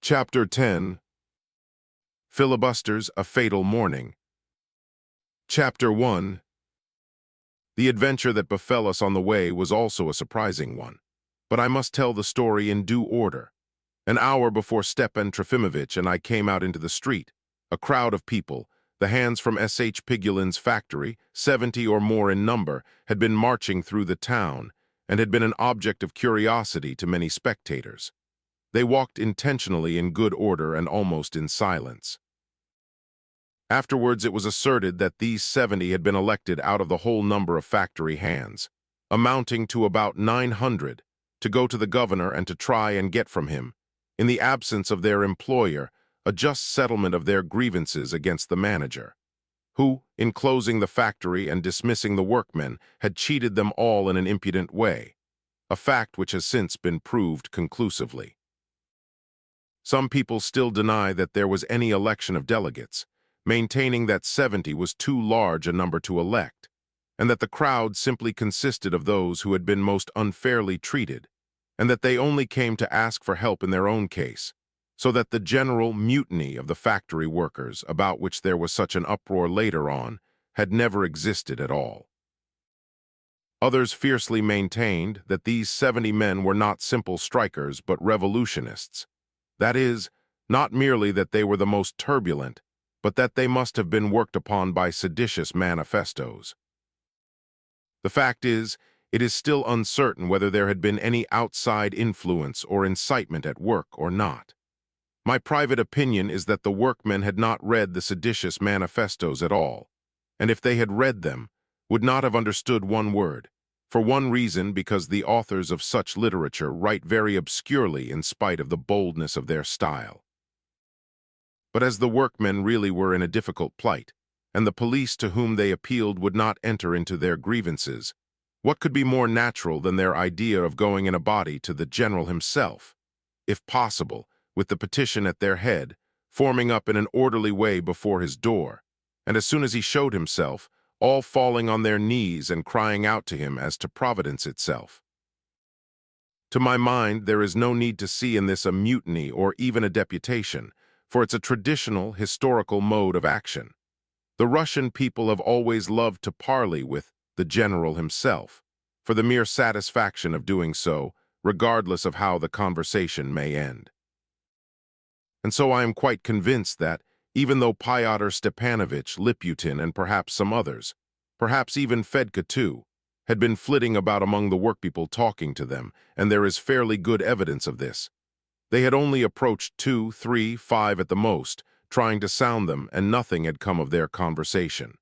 Chapter 10. Filibusters, a Fatal Morning. Chapter 1. The adventure that befell us on the way was also a surprising one, but I must tell the story in due order. An hour before Stepan Trofimovich and I came out into the street, a crowd of people, the hands from S.H. Pigulin's factory, 70 or more in number, had been marching through the town and had been an object of curiosity to many spectators. They walked intentionally in good order and almost in silence. Afterwards, it was asserted that these 70 had been elected out of the whole number of factory hands, amounting to about 900, to go to the governor and to try and get from him, in the absence of their employer, a just settlement of their grievances against the manager, who, in closing the factory and dismissing the workmen, had cheated them all in an impudent way, a fact which has since been proved conclusively. Some people still deny that there was any election of delegates, maintaining that 70 was too large a number to elect, and that the crowd simply consisted of those who had been most unfairly treated, and that they only came to ask for help in their own case, so that the general mutiny of the factory workers, about which there was such an uproar later on, had never existed at all. Others fiercely maintained that these 70 men were not simple strikers but revolutionists. That is, not merely that they were the most turbulent, but that they must have been worked upon by seditious manifestos. The fact is, it is still uncertain whether there had been any outside influence or incitement at work or not. My private opinion is that the workmen had not read the seditious manifestos at all, and if they had read them, would not have understood one word, for one reason because the authors of such literature write very obscurely in spite of the boldness of their style. But as the workmen really were in a difficult plight, and the police to whom they appealed would not enter into their grievances, what could be more natural than their idea of going in a body to the general himself, if possible, with the petition at their head, forming up in an orderly way before his door, and as soon as he showed himself, all falling on their knees and crying out to him as to Providence itself. To my mind, there is no need to see in this a mutiny or even a deputation, for it's a traditional, historical mode of action. The Russian people have always loved to parley with the general himself, for the mere satisfaction of doing so, regardless of how the conversation may end. And so I am quite convinced that, even though Fyodor Stepanovich, Liputin, and perhaps some others, perhaps even Fedka too, had been flitting about among the workpeople talking to them, and there is fairly good evidence of this, they had only approached 2, 3, 5 at the most, trying to sound them, and nothing had come of their conversation.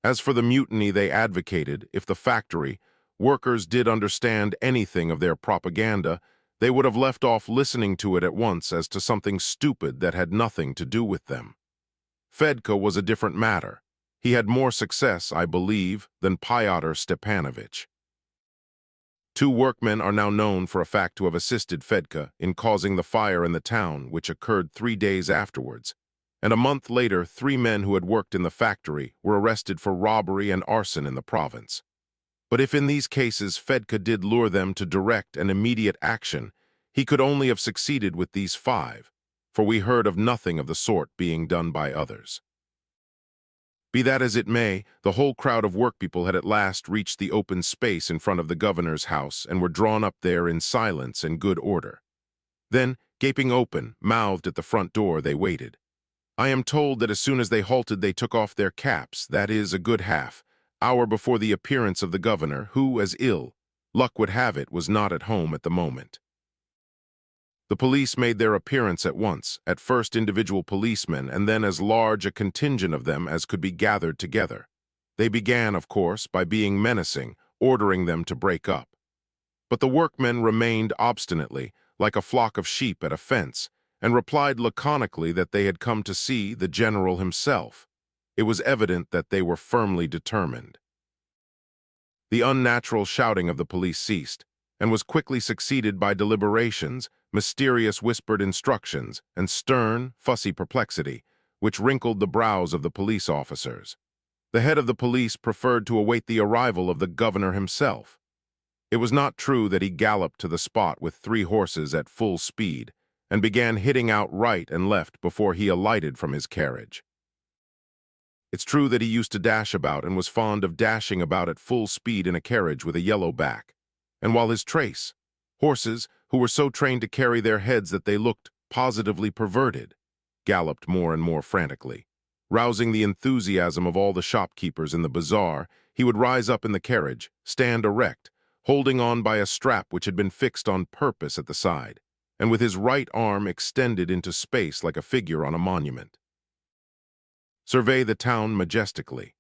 As for the mutiny they advocated, if the factory workers did understand anything of their propaganda, they would have left off listening to it at once as to something stupid that had nothing to do with them. Fedka was a different matter. He had more success, I believe, than Fyodor Stepanovich. 2 workmen are now known for a fact to have assisted Fedka in causing the fire in the town, which occurred 3 days afterwards, and a month later 3 men who had worked in the factory were arrested for robbery and arson in the province. But if in these cases Fedka did lure them to direct and immediate action, he could only have succeeded with these 5, for we heard of nothing of the sort being done by others. Be that as it may, the whole crowd of workpeople had at last reached the open space in front of the governor's house and were drawn up there in silence and good order. Then, gaping open-mouthed at the front door, they waited. I am told that as soon as they halted they took off their caps, that is, a good hour before the appearance of the governor, who, as luck would have it, was not at home at the moment. The police made their appearance at once, at first individual policemen, and then as large a contingent of them as could be gathered together. They began, of course, by being menacing, ordering them to break up. But the workmen remained obstinately, like a flock of sheep at a fence, and replied laconically that they had come to see the general himself. It was evident that they were firmly determined. The unnatural shouting of the police ceased, and was quickly succeeded by deliberations, mysterious whispered instructions, and stern, fussy perplexity, which wrinkled the brows of the police officers. The head of the police preferred to await the arrival of the governor himself. It was not true that he galloped to the spot with 3 horses at full speed, and began hitting out right and left before he alighted from his carriage. It's true that he used to dash about and was fond of dashing about at full speed in a carriage with a yellow back. And while his trace, horses who were so trained to carry their heads that they looked positively perverted, galloped more and more frantically. Rousing the enthusiasm of all the shopkeepers in the bazaar, he would rise up in the carriage, stand erect, holding on by a strap which had been fixed on purpose at the side, and with his right arm extended into space like a figure on a monument. Survey the town majestically.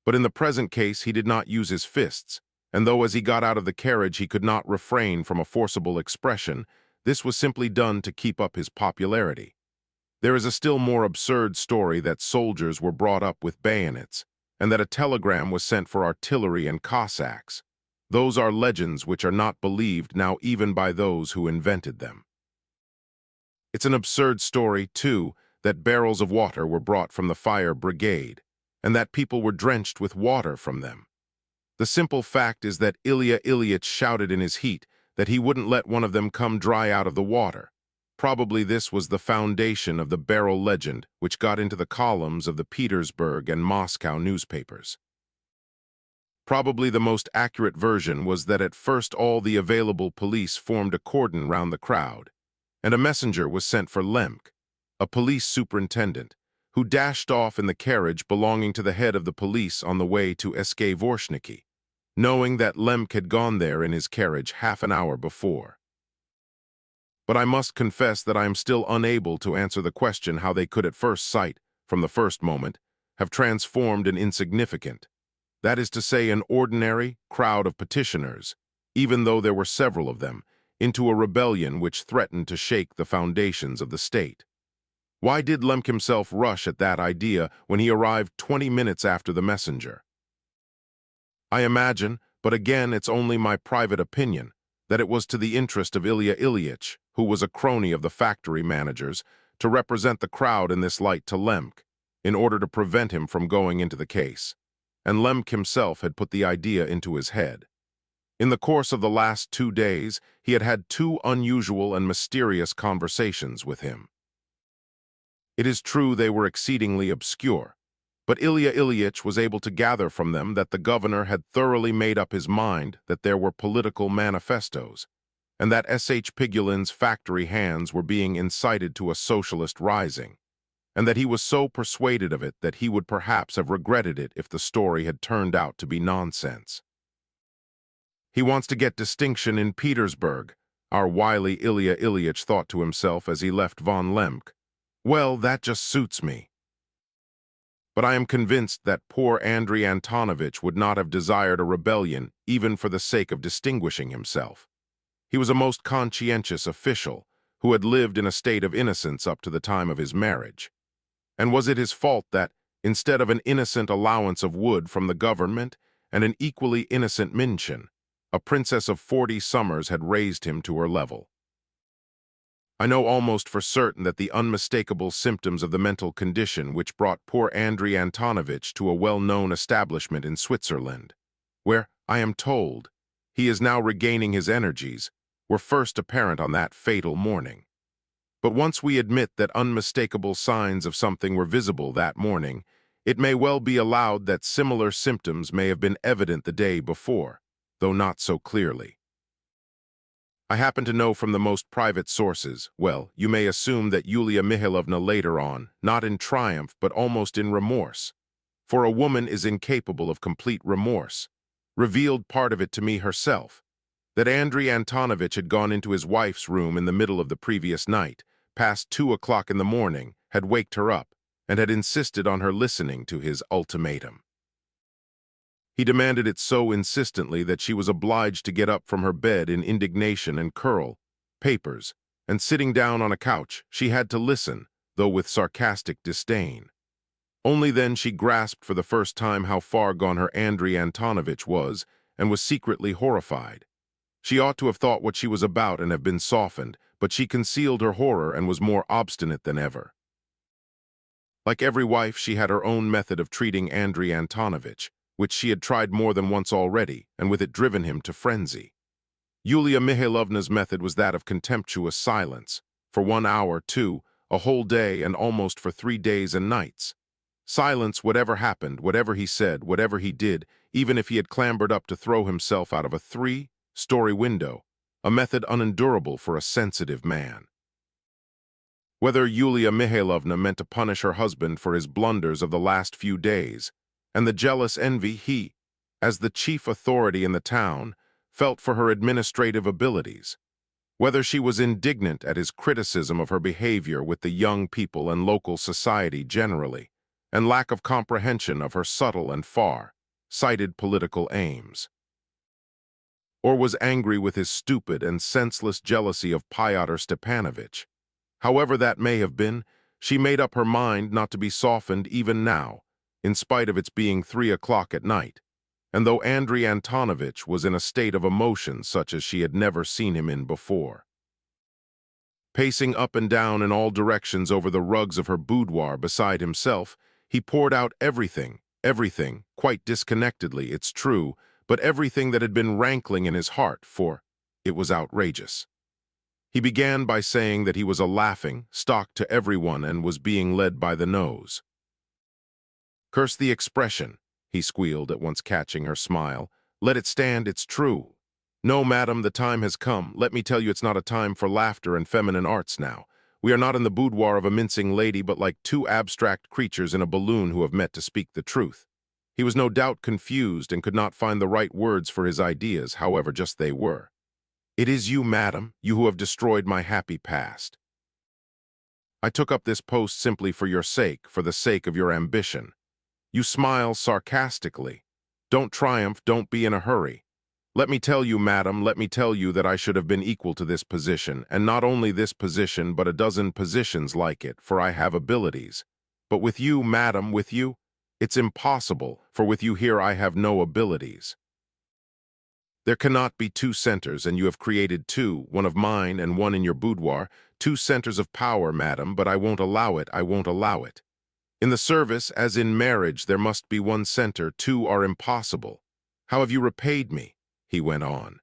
But in the present case he did not use his fists, and though as he got out of the carriage he could not refrain from a forcible expression, this was simply done to keep up his popularity. There is a still more absurd story that soldiers were brought up with bayonets, and that a telegram was sent for artillery and Cossacks. Those are legends which are not believed now even by those who invented them. It's an absurd story, too, that barrels of water were brought from the fire brigade, and that people were drenched with water from them. The simple fact is that Ilya Ilyich shouted in his heat that he wouldn't let one of them come dry out of the water. Probably this was the foundation of the barrel legend, which got into the columns of the Petersburg and Moscow newspapers. Probably the most accurate version was that at first all the available police formed a cordon round the crowd, and a messenger was sent for Lemk, a police superintendent, who dashed off in the carriage belonging to the head of the police on the way to Vorshniki, knowing that Lemk had gone there in his carriage half an hour before. But I must confess that I am still unable to answer the question how they could at first sight, from the first moment, have transformed an insignificant, that is to say an ordinary, crowd of petitioners, even though there were several of them, into a rebellion which threatened to shake the foundations of the state. Why did Lemk himself rush at that idea when he arrived 20 minutes after the messenger? I imagine, but again it's only my private opinion, that it was to the interest of Ilya Ilyich, who was a crony of the factory managers, to represent the crowd in this light to Lemk, in order to prevent him from going into the case. And Lemk himself had put the idea into his head. In the course of the last 2 days, he had had 2 unusual and mysterious conversations with him. It is true they were exceedingly obscure, but Ilya Ilyich was able to gather from them that the governor had thoroughly made up his mind that there were political manifestos, and that S.H. Pigulin's factory hands were being incited to a socialist rising, and that he was so persuaded of it that he would perhaps have regretted it if the story had turned out to be nonsense. He wants to get distinction in Petersburg, our wily Ilya Ilyich thought to himself as he left von Lemk. Well, that just suits me. But I am convinced that poor Andrei Antonovich would not have desired a rebellion even for the sake of distinguishing himself. He was a most conscientious official who had lived in a state of innocence up to the time of his marriage. And was it his fault that, instead of an innocent allowance of wood from the government and an equally innocent Minchin, a princess of 40 summers had raised him to her level? I know almost for certain that the unmistakable symptoms of the mental condition which brought poor Andrei Antonovich to a well-known establishment in Switzerland, where, I am told, he is now regaining his energies, were first apparent on that fatal morning. But once we admit that unmistakable signs of something were visible that morning, it may well be allowed that similar symptoms may have been evident the day before, though not so clearly. I happen to know from the most private sources, well, you may assume that Yulia Mihailovna later on, not in triumph but almost in remorse, for a woman is incapable of complete remorse, revealed part of it to me herself, that Andrei Antonovich had gone into his wife's room in the middle of the previous night, past 2 o'clock in the morning, had waked her up, and had insisted on her listening to his ultimatum. He demanded it so insistently that she was obliged to get up from her bed in indignation and curl papers, and sitting down on a couch, she had to listen, though with sarcastic disdain. Only then she grasped for the first time how far gone her Andrei Antonovich was, and was secretly horrified. She ought to have thought what she was about and have been softened, but she concealed her horror and was more obstinate than ever. Like every wife, she had her own method of treating Andrei Antonovich, which she had tried more than once already, and with it driven him to frenzy. Yulia Mihailovna's method was that of contemptuous silence, For 1 hour, 2, a whole day, and almost for 3 days and nights. Silence, whatever happened, whatever he said, whatever he did, even if he had clambered up to throw himself out of a 3-story window, a method unendurable for a sensitive man. Whether Yulia Mihailovna meant to punish her husband for his blunders of the last few days, and the jealous envy he, as the chief authority in the town, felt for her administrative abilities, whether she was indignant at his criticism of her behavior with the young people and local society generally, and lack of comprehension of her subtle and far-sighted political aims, or was angry with his stupid and senseless jealousy of Fyodor Stepanovich. However that may have been, she made up her mind not to be softened even now, in spite of its being 3 o'clock at night, and though Andrei Antonovich was in a state of emotion such as she had never seen him in before. Pacing up and down in all directions over the rugs of her boudoir beside himself, he poured out everything, quite disconnectedly, it's true, but everything that had been rankling in his heart, for it was outrageous. He began by saying that he was a laughing stock to everyone and was being led by the nose. "Curse the expression," he squealed, at once catching her smile. "Let it stand, it's true. No, madam, the time has come. Let me tell you it's not a time for laughter and feminine arts now. We are not in the boudoir of a mincing lady, but like two abstract creatures in a balloon who have met to speak the truth." He was no doubt confused and could not find the right words for his ideas, however just they were. "It is you, madam, you who have destroyed my happy past. I took up this post simply for your sake, for the sake of your ambition. You smile sarcastically. Don't triumph, don't be in a hurry. Let me tell you, madam, let me tell you that I should have been equal to this position, and not only this position, but a dozen positions like it, for I have abilities. But with you, madam, with you, it's impossible, for with you here I have no abilities. There cannot be two centers, and you have created two, one of mine and one in your boudoir, two centers of power, madam, but I won't allow it, I won't allow it. In the service, as in marriage, there must be one center, two are impossible. How have you repaid me?" he went on.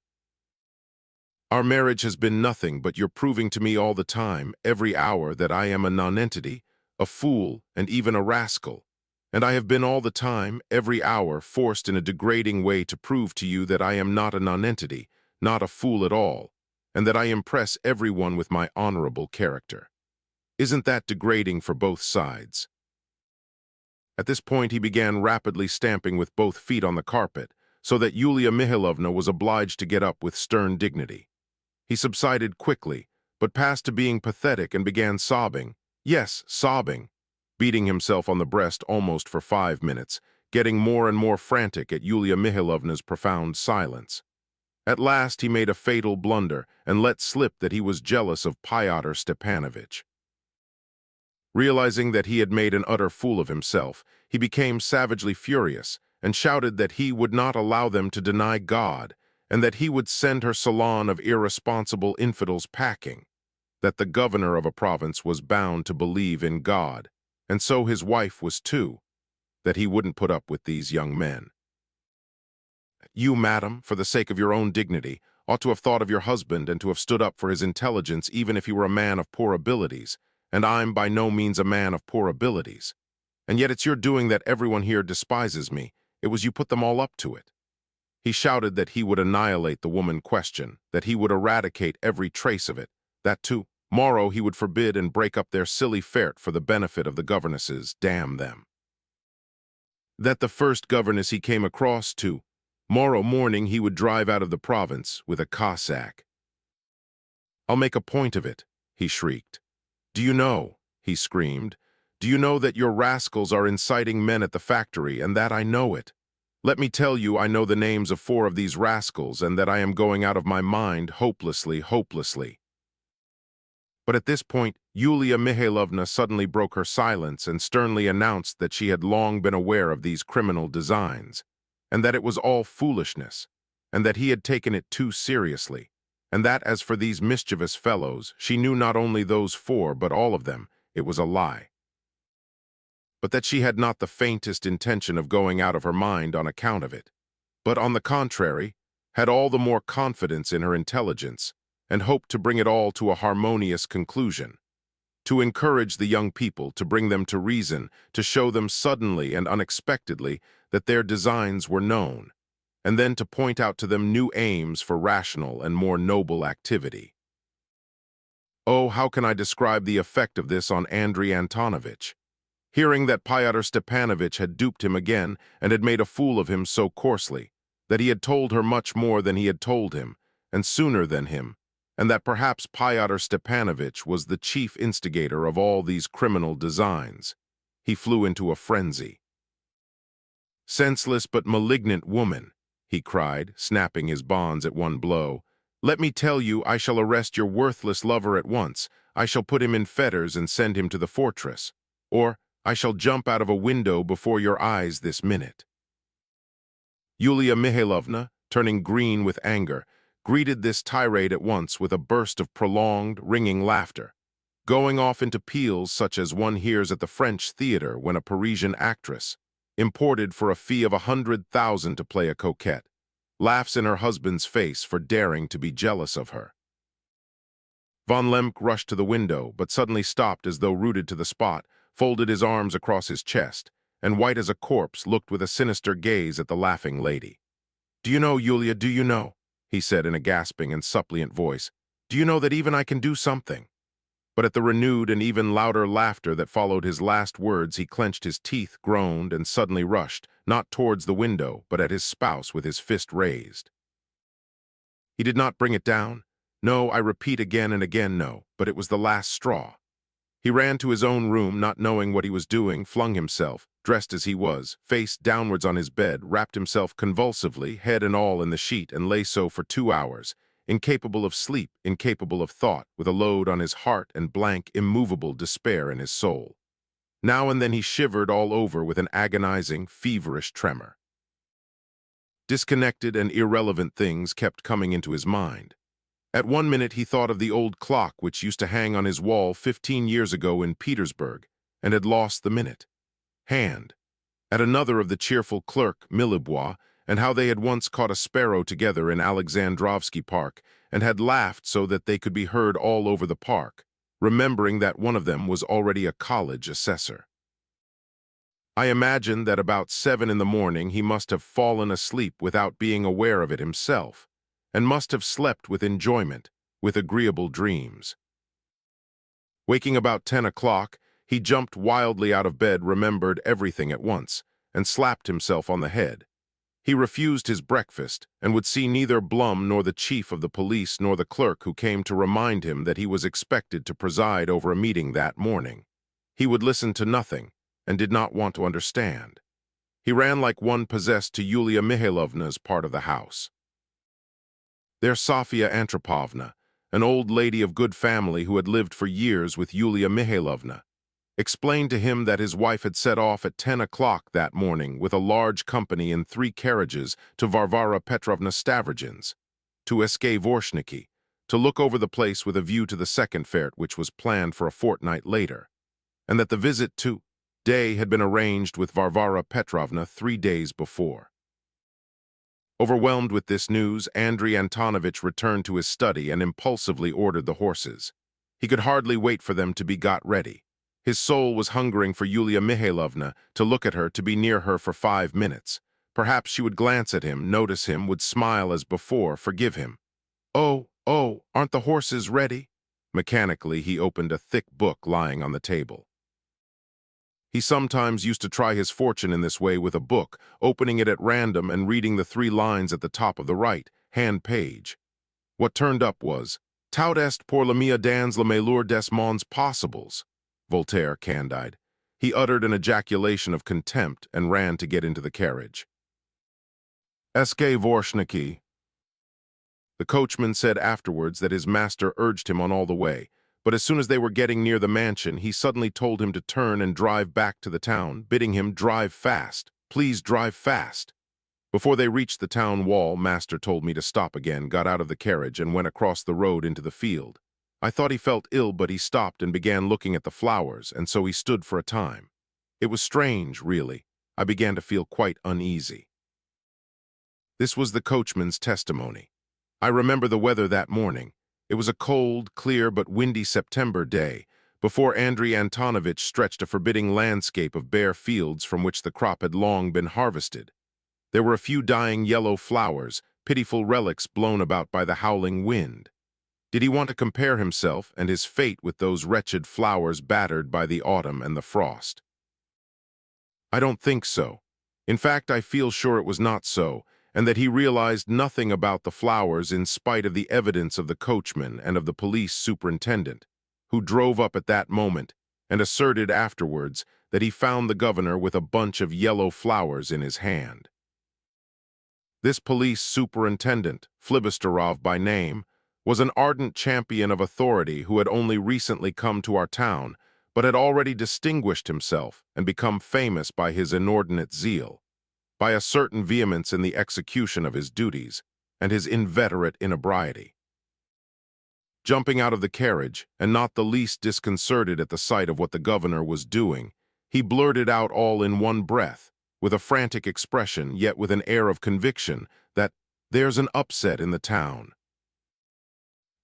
"Our marriage has been nothing, but you're proving to me all the time, every hour, that I am a nonentity, a fool, and even a rascal. And I have been all the time, every hour, forced in a degrading way to prove to you that I am not a nonentity, not a fool at all, and that I impress everyone with my honorable character. Isn't that degrading for both sides?" At this point he began rapidly stamping with both feet on the carpet, so that Yulia Mihailovna was obliged to get up with stern dignity. He subsided quickly, but passed to being pathetic and began sobbing. Yes, sobbing. Beating himself on the breast almost for 5 minutes, getting more and more frantic at Yulia Mihailovna's profound silence. At last he made a fatal blunder and let slip that he was jealous of Fyodor Stepanovich. Realizing that he had made an utter fool of himself, he became savagely furious and shouted that he would not allow them to deny God, and that he would send her salon of irresponsible infidels packing, that the governor of a province was bound to believe in God, and so his wife was too, that he wouldn't put up with these young men. "You, madam, for the sake of your own dignity, ought to have thought of your husband and to have stood up for his intelligence even if he were a man of poor abilities, and I'm by no means a man of poor abilities. And yet it's your doing that everyone here despises me. It was you put them all up to it." He shouted that he would annihilate the woman question, that he would eradicate every trace of it, that tomorrow he would forbid and break up their silly fete for the benefit of the governesses, damn them. That the first governess he came across tomorrow morning he would drive out of the province with a Cossack. "I'll make a point of it," he shrieked. "Do you know," he screamed, "do you know that your rascals are inciting men at the factory, and that I know it? Let me tell you, I know the names of 4 of these rascals, and that I am going out of my mind hopelessly, hopelessly." But at this point, Yulia Mihailovna suddenly broke her silence and sternly announced that she had long been aware of these criminal designs, and that it was all foolishness, and that he had taken it too seriously, and that as for these mischievous fellows, she knew not only those 4, but all of them, it was a lie. But that she had not the faintest intention of going out of her mind on account of it, but on the contrary, had all the more confidence in her intelligence, and hoped to bring it all to a harmonious conclusion. To encourage the young people, to bring them to reason, to show them suddenly and unexpectedly that their designs were known, and then to point out to them new aims for rational and more noble activity. Oh, how can I describe the effect of this on Andrei Antonovich? Hearing that Pyotr Stepanovich had duped him again and had made a fool of him so coarsely, that he had told her much more than he had told him, and sooner than him, and that perhaps Pyotr Stepanovich was the chief instigator of all these criminal designs, he flew into a frenzy. "Senseless but malignant woman," he cried, snapping his bonds at one blow. "Let me tell you, I shall arrest your worthless lover at once. I shall put him in fetters and send him to the fortress. Or I shall jump out of a window before your eyes this minute." Yulia Mihailovna, turning green with anger, greeted this tirade at once with a burst of prolonged, ringing laughter, going off into peals such as one hears at the French theater when a Parisian actress, imported for a fee of 100,000 to play a coquette, laughs in her husband's face for daring to be jealous of her. Von Lemke rushed to the window, but suddenly stopped as though rooted to the spot, folded his arms across his chest, and white as a corpse looked with a sinister gaze at the laughing lady. "Do you know, Yulia, do you know?" he said in a gasping and suppliant voice. "Do you know that even I can do something?" But at the renewed and even louder laughter that followed his last words, he clenched his teeth, groaned, and suddenly rushed, not towards the window, but at his spouse with his fist raised. He did not bring it down. No, I repeat again and again, no, but it was the last straw. He ran to his own room, not knowing what he was doing, flung himself, dressed as he was, face downwards on his bed, wrapped himself convulsively, head and all in the sheet, and lay so for 2 hours, incapable of sleep, incapable of thought, with a load on his heart and blank, immovable despair in his soul. Now and then he shivered all over with an agonizing, feverish tremor. Disconnected and irrelevant things kept coming into his mind. At one minute he thought of the old clock which used to hang on his wall 15 years ago in Petersburg, and had lost the minute hand. At another of the cheerful clerk, Millebois, and how they had once caught a sparrow together in Alexandrovsky Park, and had laughed so that they could be heard all over the park, remembering that one of them was already a college assessor. I imagine that about 7 in the morning he must have fallen asleep without being aware of it himself, and must have slept with enjoyment, with agreeable dreams. Waking about 10 o'clock, he jumped wildly out of bed, remembered everything at once, and slapped himself on the head. He refused his breakfast, and would see neither Blum nor the chief of the police nor the clerk who came to remind him that he was expected to preside over a meeting that morning. He would listen to nothing, and did not want to understand. He ran like one possessed to Yulia Mihailovna's part of the house. There Sofia Antropovna, an old lady of good family who had lived for years with Yulia Mihailovna, explained to him that his wife had set off at 10 o'clock that morning with a large company in 3 carriages to Varvara Petrovna Stavrogin's, to Vorshniki, to look over the place with a view to the second fete which was planned for a fortnight later, and that the visit to day had been arranged with Varvara Petrovna 3 days before. Overwhelmed with this news, Andrei Antonovich returned to his study and impulsively ordered the horses. He could hardly wait for them to be got ready. His soul was hungering for Yulia Mihailovna, to look at her, to be near her for 5 minutes. Perhaps she would glance at him, notice him, would smile as before, forgive him. Oh, aren't the horses ready?" Mechanically, he opened a thick book lying on the table. He sometimes used to try his fortune in this way with a book, opening it at random and reading the 3 lines at the top of the right hand page. What turned up was, "Tout est pour la mia dans le meilleur des mondes possibles," Voltaire Candide. He uttered an ejaculation of contempt and ran to get into the carriage. Vorshniki. The coachman said afterwards that his master urged him on all the way, but as soon as they were getting near the mansion, he suddenly told him to turn and drive back to the town, bidding him drive fast, please drive fast. Before they reached the town wall, master told me to stop again, got out of the carriage, and went across the road into the field. I thought he felt ill, but he stopped and began looking at the flowers, and so he stood for a time. It was strange, really. I began to feel quite uneasy. This was the coachman's testimony. I remember the weather that morning. It was a cold, clear but windy September day, before Andrei Antonovich stretched a forbidding landscape of bare fields from which the crop had long been harvested. There were a few dying yellow flowers, pitiful relics blown about by the howling wind. Did he want to compare himself and his fate with those wretched flowers battered by the autumn and the frost? I don't think so. In fact, I feel sure it was not so, and that he realized nothing about the flowers in spite of the evidence of the coachman and of the police superintendent, who drove up at that moment and asserted afterwards that he found the governor with a bunch of yellow flowers in his hand. This police superintendent, Flibusterov by name, was an ardent champion of authority who had only recently come to our town, but had already distinguished himself and become famous by his inordinate zeal, by a certain vehemence in the execution of his duties, and his inveterate inebriety. Jumping out of the carriage, and not the least disconcerted at the sight of what the governor was doing, he blurted out all in one breath, with a frantic expression, yet with an air of conviction, that "there's an upset in the town."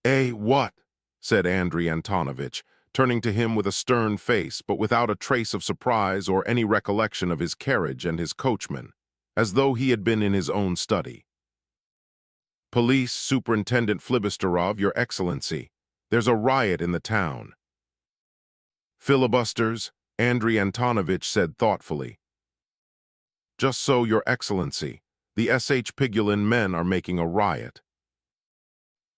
"Eh, what?" said Andrei Antonovich, turning to him with a stern face, but without a trace of surprise or any recollection of his carriage and his coachman, as though he had been in his own study. "Police Superintendent Flibusterov, Your Excellency, there's a riot in the town." "Filibusters," Andrei Antonovich said thoughtfully. "Just so, Your Excellency. The S.H. Pigulin men are making a riot."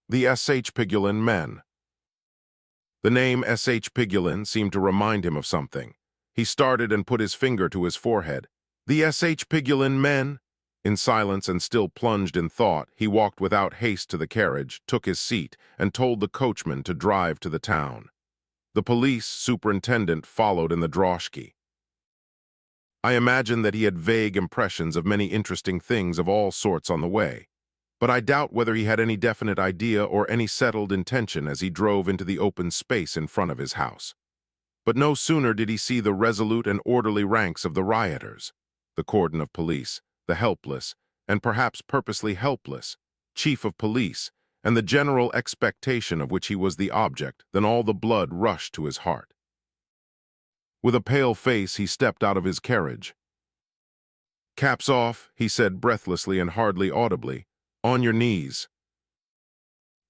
The S.H. Pigulin men. The name S.H. Pigulin seemed to remind him of something. He started and put his finger to his forehead. "The S.H. Pigulin men?" In silence and still plunged in thought, he walked without haste to the carriage, took his seat, and told the coachman to drive to the town. The police superintendent followed in the droshky. I imagine that he had vague impressions of many interesting things of all sorts on the way, but I doubt whether he had any definite idea or any settled intention as he drove into the open space in front of his house. But no sooner did he see the resolute and orderly ranks of the rioters, the cordon of police, the helpless, and perhaps purposely helpless, chief of police, and the general expectation of which he was the object, than all the blood rushed to his heart. With a pale face, he stepped out of his carriage. "Caps off," he said breathlessly and hardly audibly. "On your knees."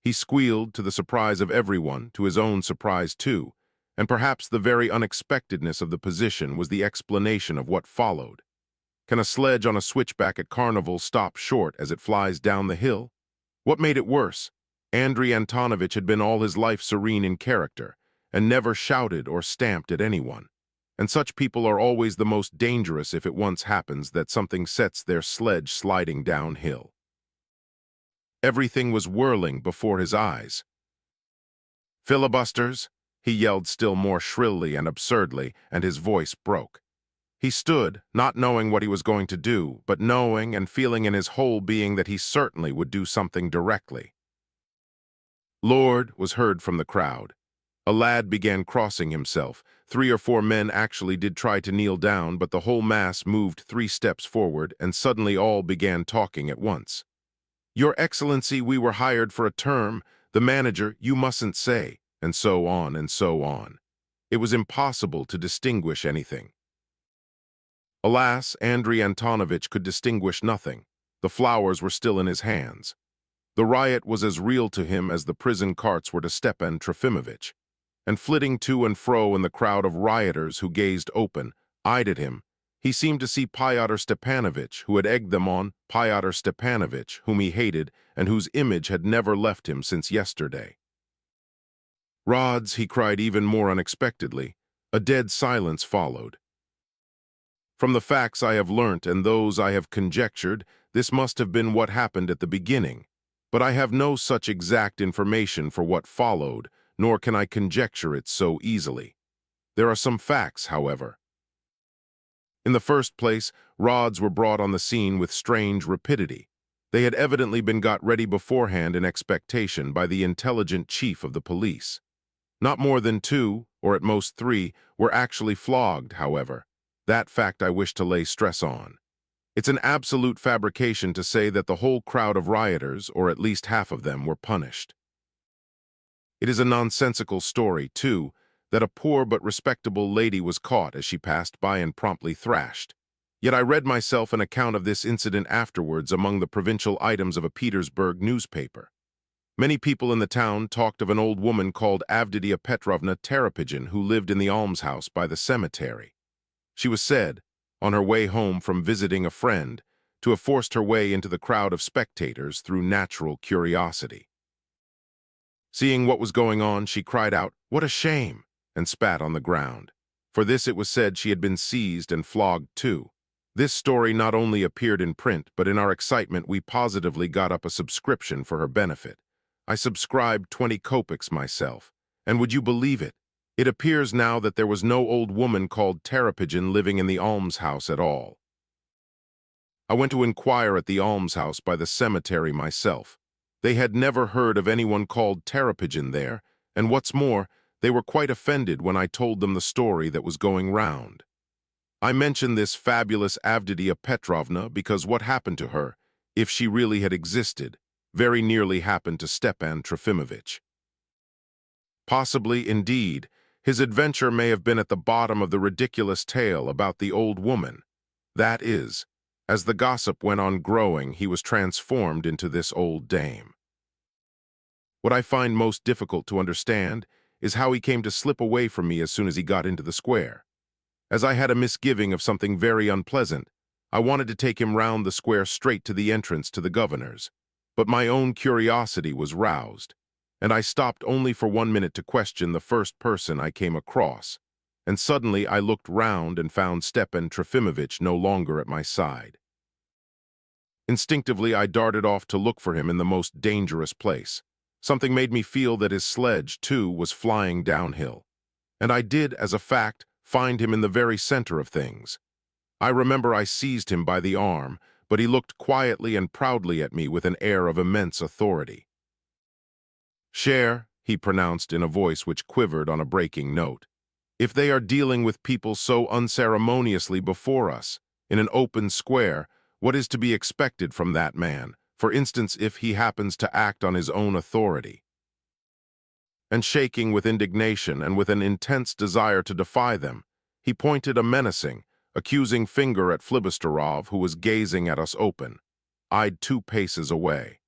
He squealed, to the surprise of everyone, to his own surprise too, and perhaps the very unexpectedness of the position was the explanation of what followed. Can a sledge on a switchback at carnival stop short as it flies down the hill? What made it worse? Andrei Antonovich had been all his life serene in character, and never shouted or stamped at anyone. And such people are always the most dangerous if it once happens that something sets their sledge sliding downhill. Everything was whirling before his eyes. "Filibusters!" he yelled still more shrilly and absurdly, and his voice broke. He stood, not knowing what he was going to do, but knowing and feeling in his whole being that he certainly would do something directly. "Lord," was heard from the crowd. A lad began crossing himself. 3 or 4 men actually did try to kneel down, but the whole mass moved 3 steps forward, and suddenly all began talking at once. "Your Excellency, we were hired for a term. The manager, you mustn't say," and so on and so on. It was impossible to distinguish anything. Alas, Andrei Antonovich could distinguish nothing. The flowers were still in his hands. The riot was as real to him as the prison carts were to Stepan Trofimovich. And flitting to and fro in the crowd of rioters who gazed open, eyed at him, he seemed to see Fyodor Stepanovich, who had egged them on, Fyodor Stepanovich, whom he hated and whose image had never left him since yesterday. "Rods," he cried even more unexpectedly. A dead silence followed. "From the facts I have learnt and those I have conjectured, this must have been what happened at the beginning, but I have no such exact information for what followed, nor can I conjecture it so easily. There are some facts, however. In the first place, rods were brought on the scene with strange rapidity. They had evidently been got ready beforehand in expectation by the intelligent chief of the police. Not more than 2, or at most 3, were actually flogged, however. That fact I wish to lay stress on. It's an absolute fabrication to say that the whole crowd of rioters, or at least half of them, were punished. It is a nonsensical story, too, that a poor but respectable lady was caught as she passed by and promptly thrashed. Yet I read myself an account of this incident afterwards among the provincial items of a Petersburg newspaper. Many people in the town talked of an old woman called Avdiya Petrovna Terapigin who lived in the almshouse by the cemetery. She was said, on her way home from visiting a friend, to have forced her way into the crowd of spectators through natural curiosity. Seeing what was going on, she cried out, "What a shame!" and spat on the ground. For this it was said she had been seized and flogged too. This story not only appeared in print, but in our excitement we positively got up a subscription for her benefit. I subscribed 20 kopecks myself, and would you believe it? It appears now that there was no old woman called Terapigin living in the almshouse at all. I went to inquire at the almshouse by the cemetery myself. They had never heard of anyone called Terapigin there, and what's more, they were quite offended when I told them the story that was going round. I mention this fabulous Avdiya Petrovna because what happened to her, if she really had existed, very nearly happened to Stepan Trofimovich. Possibly, indeed, his adventure may have been at the bottom of the ridiculous tale about the old woman. That is, as the gossip went on growing, he was transformed into this old dame. What I find most difficult to understand is how he came to slip away from me as soon as he got into the square. As I had a misgiving of something very unpleasant, I wanted to take him round the square straight to the entrance to the governor's. But my own curiosity was roused, and I stopped only for 1 minute to question the first person I came across, and suddenly I looked round and found Stepan Trofimovich no longer at my side. Instinctively I darted off to look for him in the most dangerous place. Something made me feel that his sledge, too, was flying downhill. And I did, as a fact, find him in the very center of things. I remember I seized him by the arm, but he looked quietly and proudly at me with an air of immense authority. "Cher," he pronounced in a voice which quivered on a breaking note, "if they are dealing with people so unceremoniously before us, in an open square, what is to be expected from that man, for instance if he happens to act on his own authority?" And shaking with indignation and with an intense desire to defy them, he pointed a menacing, accusing finger at Fyodor, who was gazing at us open-eyed 2 paces away.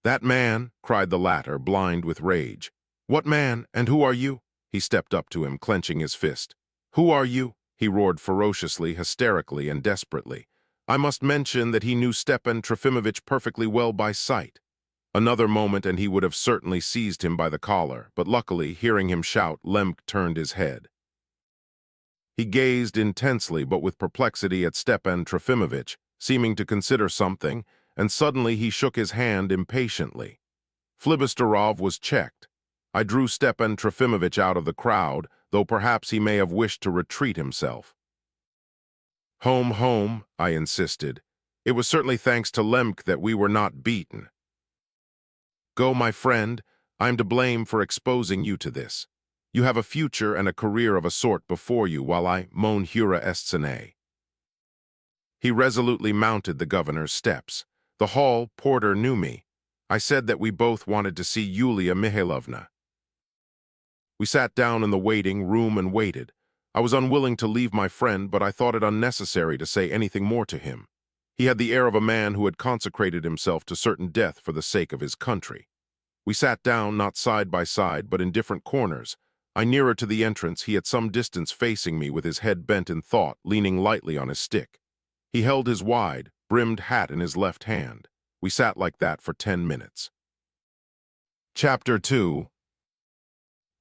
"That man," cried the latter, blind with rage. "What man, and who are you?" He stepped up to him, clenching his fist. "Who are you?" he roared ferociously, hysterically, and desperately. I must mention that he knew Stepan Trofimovich perfectly well by sight. Another moment and he would have certainly seized him by the collar, but luckily, hearing him shout, Lemk turned his head. He gazed intensely but with perplexity at Stepan Trofimovich, seeming to consider something, and suddenly he shook his hand impatiently. Fyodor was checked. I drew Stepan Trofimovich out of the crowd, though perhaps he may have wished to retreat himself. "Home, home," I insisted. "It was certainly thanks to Lemk that we were not beaten. Go, my friend, I am to blame for exposing you to this. You have a future and a career of a sort before you, while I mon hura estsene." He resolutely mounted the governor's steps. The hall porter knew me. I said that we both wanted to see Yulia Mihailovna. We sat down in the waiting room and waited. I was unwilling to leave my friend, but I thought it unnecessary to say anything more to him. He had the air of a man who had consecrated himself to certain death for the sake of his country. We sat down, not side by side, but in different corners. I nearer to the entrance, he at some distance facing me with his head bent in thought, leaning lightly on his stick. He held his wide, brimmed hat in his left hand. We sat like that for 10 minutes. Chapter 2.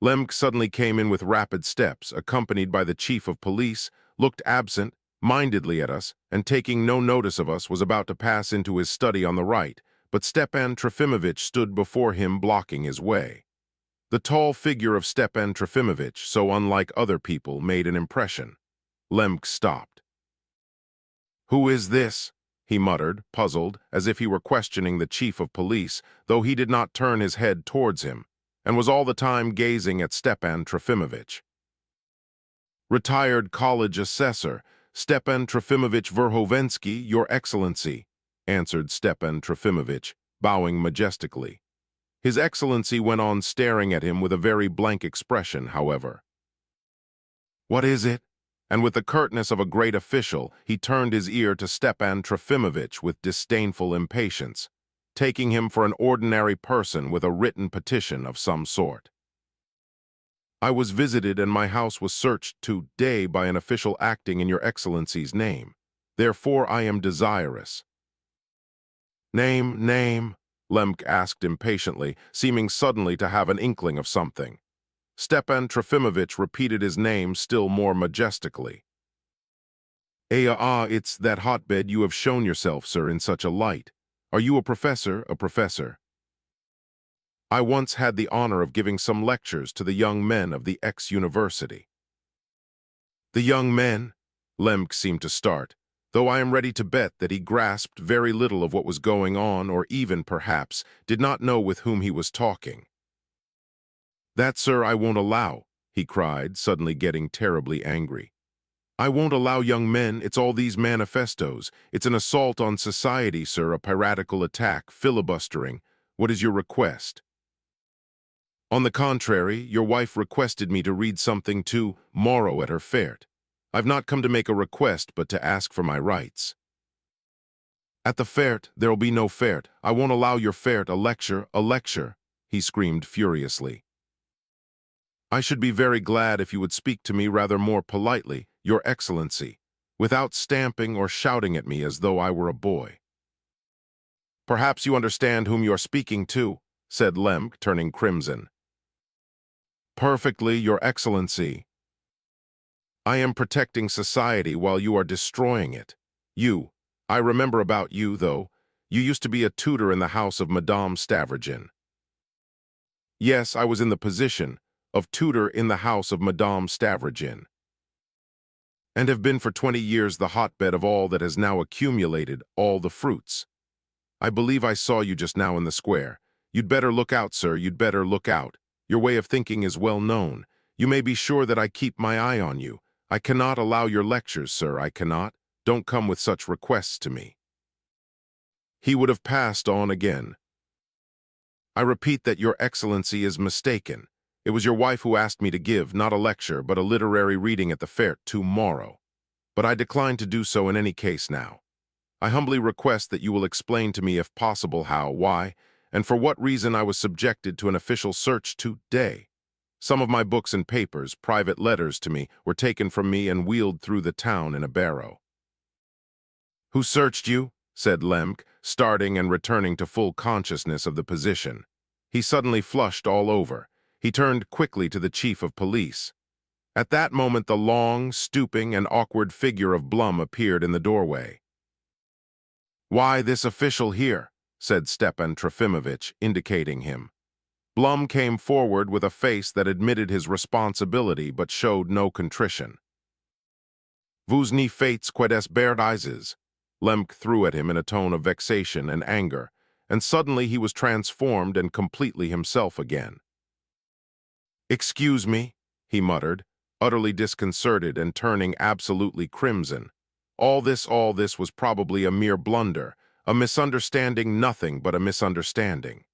Lemk suddenly came in with rapid steps, accompanied by the chief of police, looked absent-mindedly at us, and taking no notice of us, was about to pass into his study on the right, but Stepan Trofimovich stood before him, blocking his way. The tall figure of Stepan Trofimovich, so unlike other people, made an impression. Lemk stopped. "Who is this?" he muttered, puzzled, as if he were questioning the chief of police, though he did not turn his head towards him, and was all the time gazing at Stepan Trofimovich. "Retired college assessor, Stepan Trofimovich Verhovensky, Your Excellency," answered Stepan Trofimovich, bowing majestically. His Excellency went on staring at him with a very blank expression, however. "What is it?" And with the curtness of a great official, he turned his ear to Stepan Trofimovich with disdainful impatience, taking him for an ordinary person with a written petition of some sort. "I was visited and my house was searched today by an official acting in your Excellency's name. Therefore I am desirous." Name, Lemk asked impatiently, seeming suddenly to have an inkling of something. Stepan Trofimovich repeated his name still more majestically. It's that hotbed you have shown yourself, sir, in such a light. Are you a professor, I once had the honor of giving some lectures to the young men of the X-University. The young men? Lemk seemed to start, though I am ready to bet that he grasped very little of what was going on, or even, perhaps, did not know with whom he was talking. "That, sir, I won't allow," he cried, suddenly getting terribly angry. "I won't allow, young men. It's all these manifestos. It's an assault on society, sir, a piratical attack, filibustering. What is your request?" "On the contrary, your wife requested me to read something tomorrow at her fête. I've not come to make a request, but to ask for my rights." "At the fête, there'll be no fête. I won't allow your fête, a lecture," he screamed furiously. "I should be very glad if you would speak to me rather more politely, Your Excellency, without stamping or shouting at me as though I were a boy." "Perhaps you understand whom you are speaking to," said Lemk, turning crimson. "Perfectly, Your Excellency. I am protecting society while you are destroying it. I remember about you, though. You used to be a tutor in the house of Madame Stavrogin." "Yes, I was in the position of tutor in the house of Madame Stavrogin, and have been for 20 years the hotbed of all that has now accumulated, all the fruits. I believe I saw you just now in the square. You'd better look out, sir, you'd better look out. Your way of thinking is well known. You may be sure that I keep my eye on you. I cannot allow your lectures, sir, I cannot. Don't come with such requests to me." He would have passed on again. "I repeat that your Excellency is mistaken. It was your wife who asked me to give, not a lecture, but a literary reading at the fair tomorrow. But I decline to do so in any case now. I humbly request that you will explain to me, if possible, how, why, and for what reason I was subjected to an official search today. Some of my books and papers, private letters to me, were taken from me and wheeled through the town in a barrow." "Who searched you?" said Lemk, starting and returning to full consciousness of the position. He suddenly flushed all over. He turned quickly to the chief of police. At that moment the long, stooping, and awkward figure of Blum appeared in the doorway. "Why this official here?" said Stepan Trofimovich, indicating him. Blum came forward with a face that admitted his responsibility but showed no contrition. "Vous ne faites que des bêtises," Lemk threw at him in a tone of vexation and anger, and suddenly he was transformed and completely himself again. "Excuse me," he muttered, utterly disconcerted and turning absolutely crimson. All this was probably a mere blunder, a misunderstanding, nothing but a misunderstanding."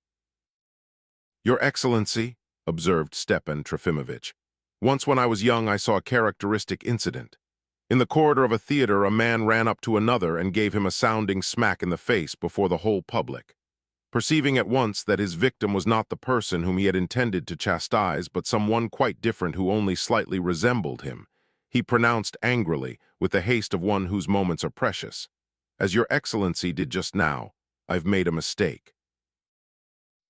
"Your Excellency," observed Stepan Trofimovich, "once when I was young I saw a characteristic incident. In the corridor of a theater a man ran up to another and gave him a sounding smack in the face before the whole public. Perceiving at once that his victim was not the person whom he had intended to chastise, but some one quite different who only slightly resembled him, he pronounced angrily, with the haste of one whose moments are precious, "As your Excellency did just now, I've made a mistake."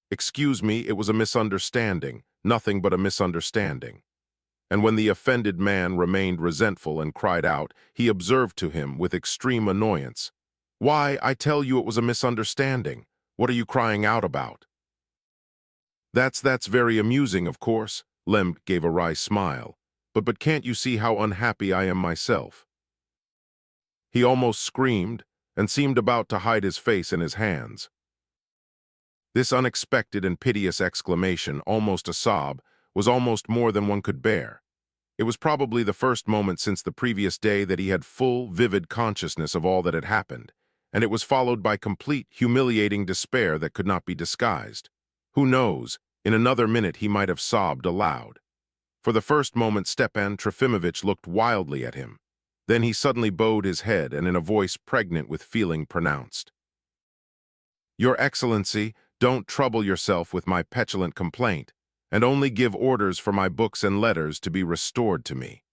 "Excuse me, it was a misunderstanding, nothing but a misunderstanding." And when the offended man remained resentful and cried out, he observed to him with extreme annoyance, "Why, I tell you it was a misunderstanding. What are you crying out about?" That's very amusing, of course." Lemk gave a wry smile. But can't you see how unhappy I am myself?" He almost screamed and seemed about to hide his face in his hands. This unexpected and piteous exclamation, almost a sob, was almost more than one could bear. It was probably the first moment since the previous day that he had full, vivid consciousness of all that had happened, and it was followed by complete, humiliating despair that could not be disguised. Who knows, in another minute he might have sobbed aloud. For the first moment Stepan Trofimovich looked wildly at him. Then he suddenly bowed his head and in a voice pregnant with feeling pronounced, "Your Excellency, don't trouble yourself with my petulant complaint, and only give orders for my books and letters to be restored to me."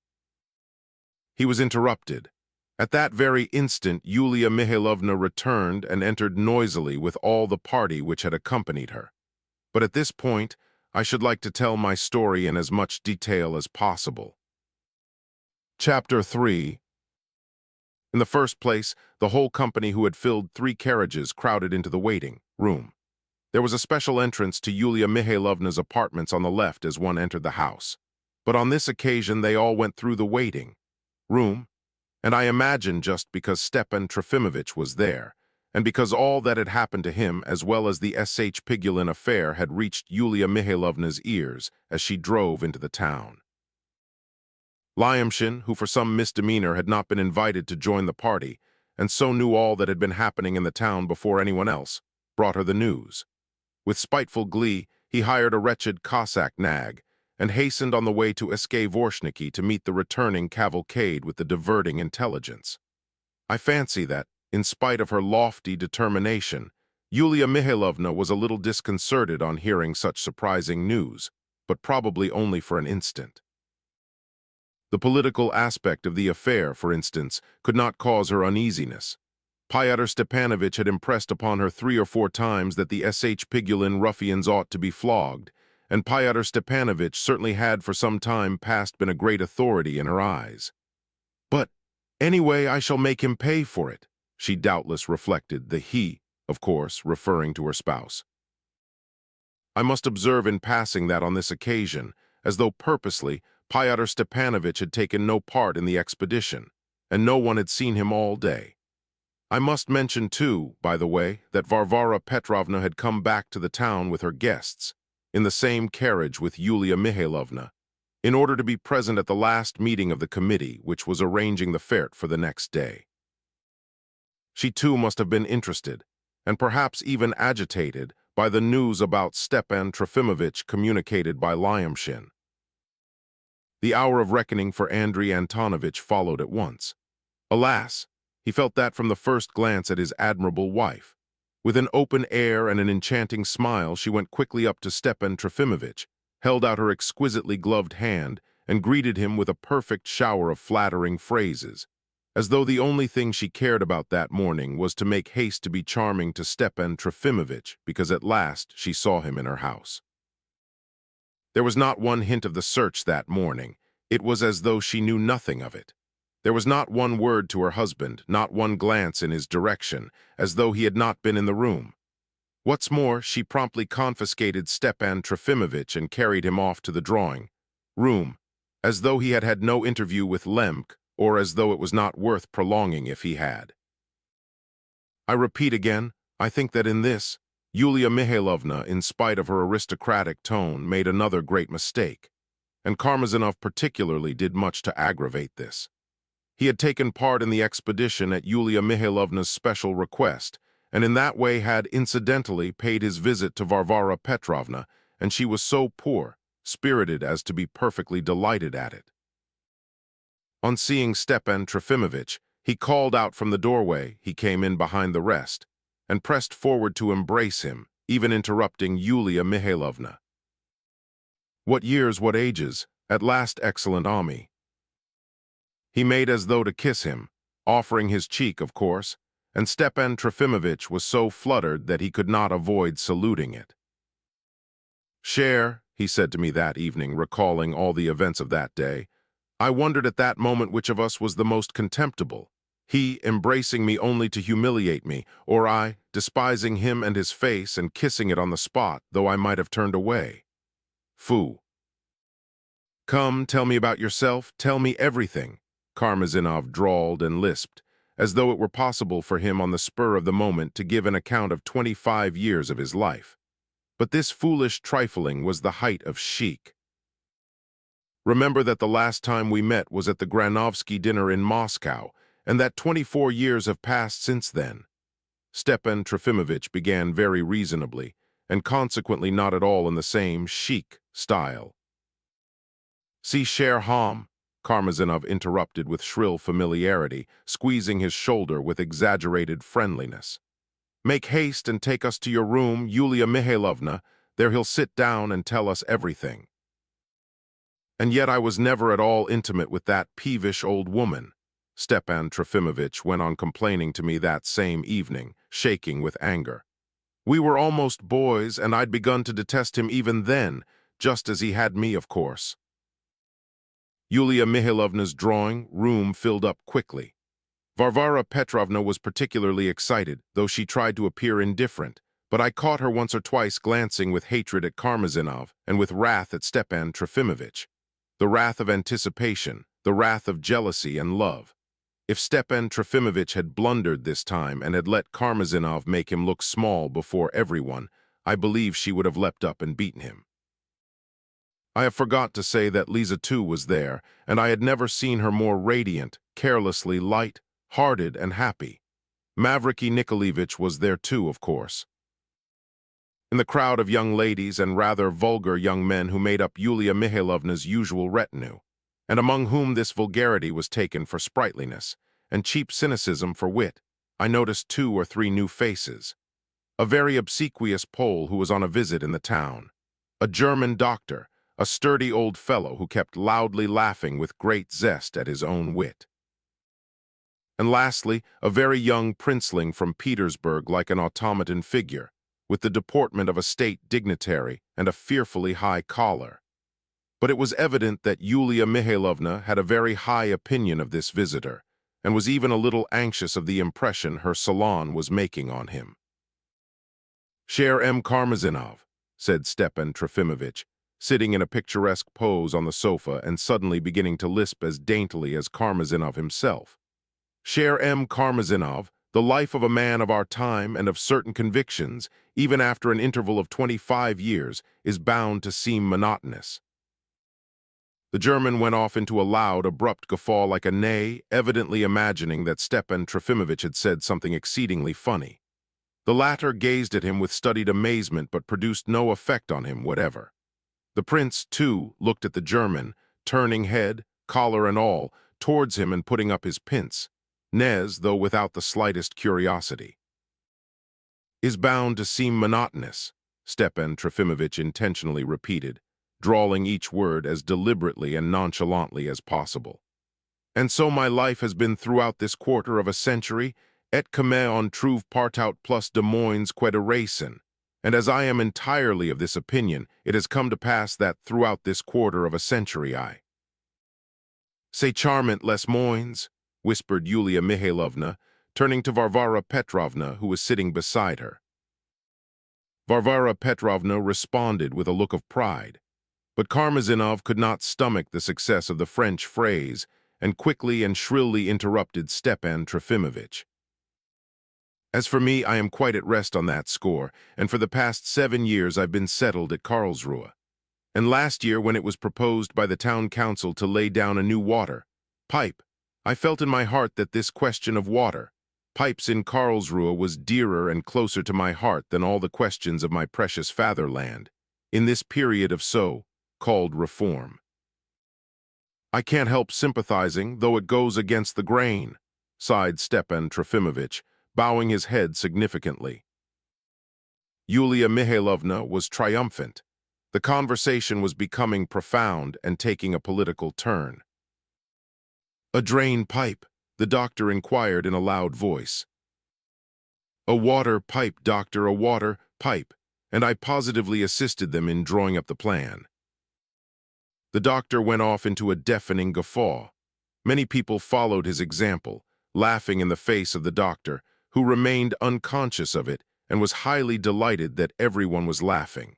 He was interrupted. At that very instant Yulia Mihailovna returned and entered noisily with all the party which had accompanied her. But at this point, I should like to tell my story in as much detail as possible. Chapter 3. In the first place, the whole company who had filled 3 carriages crowded into the waiting room. There was a special entrance to Yulia Mihailovna's apartments on the left as one entered the house. But on this occasion they all went through the waiting room, and I imagine just because Stepan Trofimovich was there, and because all that had happened to him as well as the Sh. Pigulin affair had reached Yulia Mihailovna's ears as she drove into the town. Lyamshin, who for some misdemeanor had not been invited to join the party, and so knew all that had been happening in the town before anyone else, brought her the news. With spiteful glee, he hired a wretched Cossack nag, and hastened on the way to Vorshniki to meet the returning cavalcade with the diverting intelligence. I fancy that, in spite of her lofty determination, Yulia Mihailovna was a little disconcerted on hearing such surprising news, but probably only for an instant. The political aspect of the affair, for instance, could not cause her uneasiness. Fyodor Stepanovich had impressed upon her 3 or 4 times that the Sh. Pigulin ruffians ought to be flogged, and Fyodor Stepanovich certainly had for some time past been a great authority in her eyes. But anyway, I shall make him pay for it, she doubtless reflected, the he, of course, referring to her spouse. I must observe in passing that on this occasion, as though purposely, Fyodor Stepanovich had taken no part in the expedition, and no one had seen him all day. I must mention, too, by the way, that Varvara Petrovna had come back to the town with her guests, in the same carriage with Yulia Mihailovna, in order to be present at the last meeting of the committee which was arranging the fete for the next day. She too must have been interested, and perhaps even agitated, by the news about Stepan Trofimovich communicated by Lyamshin. The hour of reckoning for Andrei Antonovich followed at once. Alas, he felt that from the first glance at his admirable wife. With an open air and an enchanting smile, she went quickly up to Stepan Trofimovich, held out her exquisitely gloved hand, and greeted him with a perfect shower of flattering phrases, as though the only thing she cared about that morning was to make haste to be charming to Stepan Trofimovich, because at last she saw him in her house. There was not one hint of the search that morning. It was as though she knew nothing of it. There was not one word to her husband, not one glance in his direction, as though he had not been in the room. What's more, she promptly confiscated Stepan Trofimovich and carried him off to the drawing room, as though he had had no interview with Lemk, or as though it was not worth prolonging if he had. I repeat again, I think that in this, Yulia Mihailovna, in spite of her aristocratic tone, made another great mistake, and Karmazinov particularly did much to aggravate this. He had taken part in the expedition at Yulia Mihailovna's special request, and in that way had incidentally paid his visit to Varvara Petrovna, and she was so poor-spirited as to be perfectly delighted at it. On seeing Stepan Trofimovich, he called out from the doorway, he came in behind the rest, and pressed forward to embrace him, even interrupting Yulia Mihailovna. "What years, what ages, at last, excellent Ami." He made as though to kiss him, offering his cheek, of course, and Stepan Trofimovich was so fluttered that he could not avoid saluting it. "Cher," he said to me that evening, recalling all the events of that day, "I wondered at that moment which of us was the most contemptible, he embracing me only to humiliate me, or I, despising him and his face and kissing it on the spot, though I might have turned away. Foo. Come, tell me about yourself, tell me everything," Karmazinov drawled and lisped, as though it were possible for him on the spur of the moment to give an account of 25 years of his life. But this foolish trifling was the height of chic. "Remember that the last time we met was at the Granovsky dinner in Moscow, and that 24 years have passed since then." Stepan Trofimovich began very reasonably, and consequently not at all in the same chic style. "See Cher Hom," Karmazinov interrupted with shrill familiarity, squeezing his shoulder with exaggerated friendliness. "Make haste and take us to your room, Yulia Mihailovna. There he'll sit down and tell us everything." And yet I was never at all intimate with that peevish old woman, Stepan Trofimovich went on complaining to me that same evening, shaking with anger. We were almost boys, and I'd begun to detest him even then, just as he had me, of course. Yulia Mihailovna's drawing room filled up quickly. Varvara Petrovna was particularly excited, though she tried to appear indifferent, but I caught her once or twice glancing with hatred at Karmazinov and with wrath at Stepan Trofimovich. The wrath of anticipation, the wrath of jealousy and love. If Stepan Trofimovich had blundered this time and had let Karmazinov make him look small before everyone, I believe she would have leapt up and beaten him. I have forgot to say that Lisa too was there, and I had never seen her more radiant, carelessly light-hearted and happy. Mavriky Nikolaevich was there too, of course. In the crowd of young ladies and rather vulgar young men who made up Yulia Mihailovna's usual retinue, and among whom this vulgarity was taken for sprightliness, and cheap cynicism for wit, I noticed 2 or 3 new faces. A very obsequious Pole who was on a visit in the town. A German doctor, a sturdy old fellow who kept loudly laughing with great zest at his own wit. And lastly, a very young princeling from Petersburg like an automaton figure, with the deportment of a state dignitary and a fearfully high collar. But it was evident that Yulia Mihailovna had a very high opinion of this visitor, and was even a little anxious of the impression her salon was making on him. "Cher M. Karmazinov," said Stepan Trofimovich, sitting in a picturesque pose on the sofa and suddenly beginning to lisp as daintily as Karmazinov himself. "Cher M. Karmazinov, the life of a man of our time and of certain convictions, even after an interval of 25 years, is bound to seem monotonous." The German went off into a loud, abrupt guffaw like a neigh, evidently imagining that Stepan Trofimovich had said something exceedingly funny. The latter gazed at him with studied amazement but produced no effect on him whatever. The prince, too, looked at the German, turning head, collar and all, towards him and putting up his pince, nez, though without the slightest curiosity. "Is bound to seem monotonous," Stepan Trofimovich intentionally repeated, drawling each word as deliberately and nonchalantly as possible. "And so my life has been throughout this quarter of a century, et comme on trouve partout plus de moins que de racine. And as I am entirely of this opinion, it has come to pass that throughout this quarter of a century C'est charmant les moins," whispered Yulia Mihailovna, turning to Varvara Petrovna, who was sitting beside her. Varvara Petrovna responded with a look of pride, but Karmazinov could not stomach the success of the French phrase and quickly and shrilly interrupted Stepan Trofimovich. "As for me, I am quite at rest on that score, and for the past 7 years I've been settled at Karlsruhe. And last year, when it was proposed by the town council to lay down a new water pipe, I felt in my heart that this question of water pipes in Karlsruhe was dearer and closer to my heart than all the questions of my precious fatherland, in this period of so-called reform. I can't help sympathizing, though it goes against the grain," sighed Stepan Trofimovich, bowing his head significantly. Yulia Mihailovna was triumphant. The conversation was becoming profound and taking a political turn. "A drain pipe?" the doctor inquired in a loud voice. "A water pipe, doctor, a water pipe," and I positively assisted them in drawing up the plan. The doctor went off into a deafening guffaw. Many people followed his example, laughing in the face of the doctor, who remained unconscious of it and was highly delighted that everyone was laughing.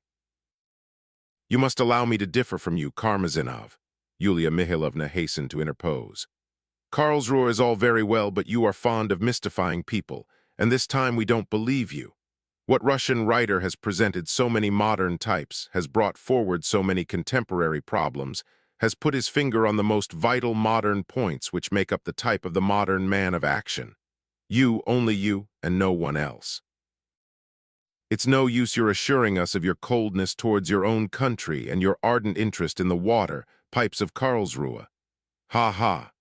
"You must allow me to differ from you, Karmazinov," Yulia Mihailovna hastened to interpose. "Karlsruhe is all very well, but you are fond of mystifying people, and this time we don't believe you. What Russian writer has presented so many modern types, has brought forward so many contemporary problems, has put his finger on the most vital modern points which make up the type of the modern man of action. You, only you, and no one else." It's no use your assuring us of your coldness towards your own country and your ardent interest in the water, pipes of Karlsruhe. Ha ha.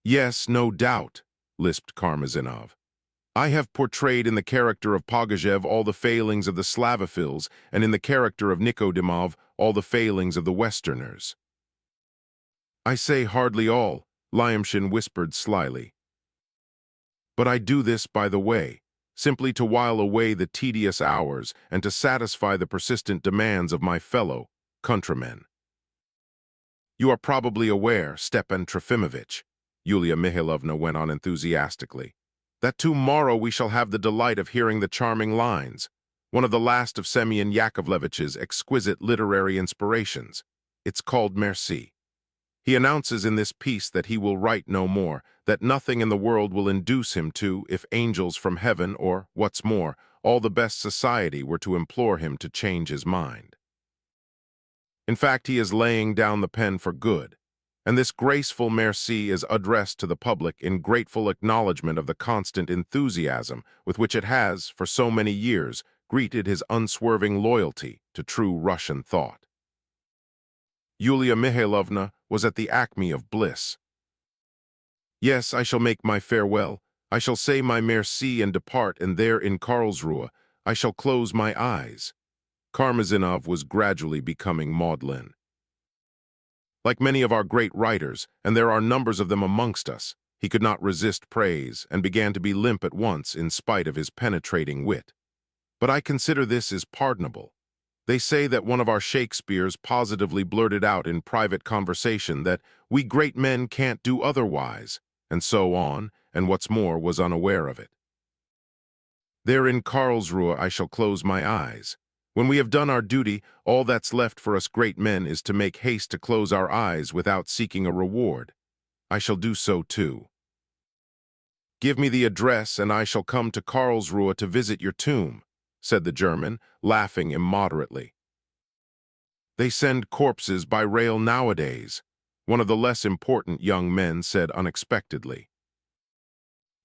Yes, no doubt, lisped Karmazinov. I have portrayed in the character of Pogachev all the failings of the Slavophiles, and in the character of Nikodimov all the failings of the Westerners. I say hardly all, Lyamshin whispered slyly. But I do this, by the way, simply to while away the tedious hours and to satisfy the persistent demands of my fellow countrymen. You are probably aware, Stepan Trofimovich, Yulia Mihailovna went on enthusiastically, that tomorrow we shall have the delight of hearing the charming lines, one of the last of Semyon Yakovlevich's exquisite literary inspirations. It's called Merci. He announces in this piece that he will write no more, that nothing in the world will induce him to, if angels from heaven or, what's more, all the best society were to implore him to change his mind. In fact, he is laying down the pen for good, and this graceful merci is addressed to the public in grateful acknowledgment of the constant enthusiasm with which it has, for so many years, greeted his unswerving loyalty to true Russian thought. Yulia Mihailovna was at the acme of bliss. Yes, I shall make my farewell. I shall say my merci and depart, and there in Karlsruhe I shall close my eyes. Karmazinov was gradually becoming maudlin. Like many of our great writers, and there are numbers of them amongst us, he could not resist praise and began to be limp at once in spite of his penetrating wit. But I consider this as pardonable. They say that one of our Shakespeares positively blurted out in private conversation that we great men can't do otherwise, and so on, and what's more, was unaware of it. There in Karlsruhe I shall close my eyes. When we have done our duty, all that's left for us great men is to make haste to close our eyes without seeking a reward. I shall do so too. Give me the address, and I shall come to Karlsruhe to visit your tomb, said the German, laughing immoderately. They send corpses by rail nowadays, one of the less important young men said unexpectedly.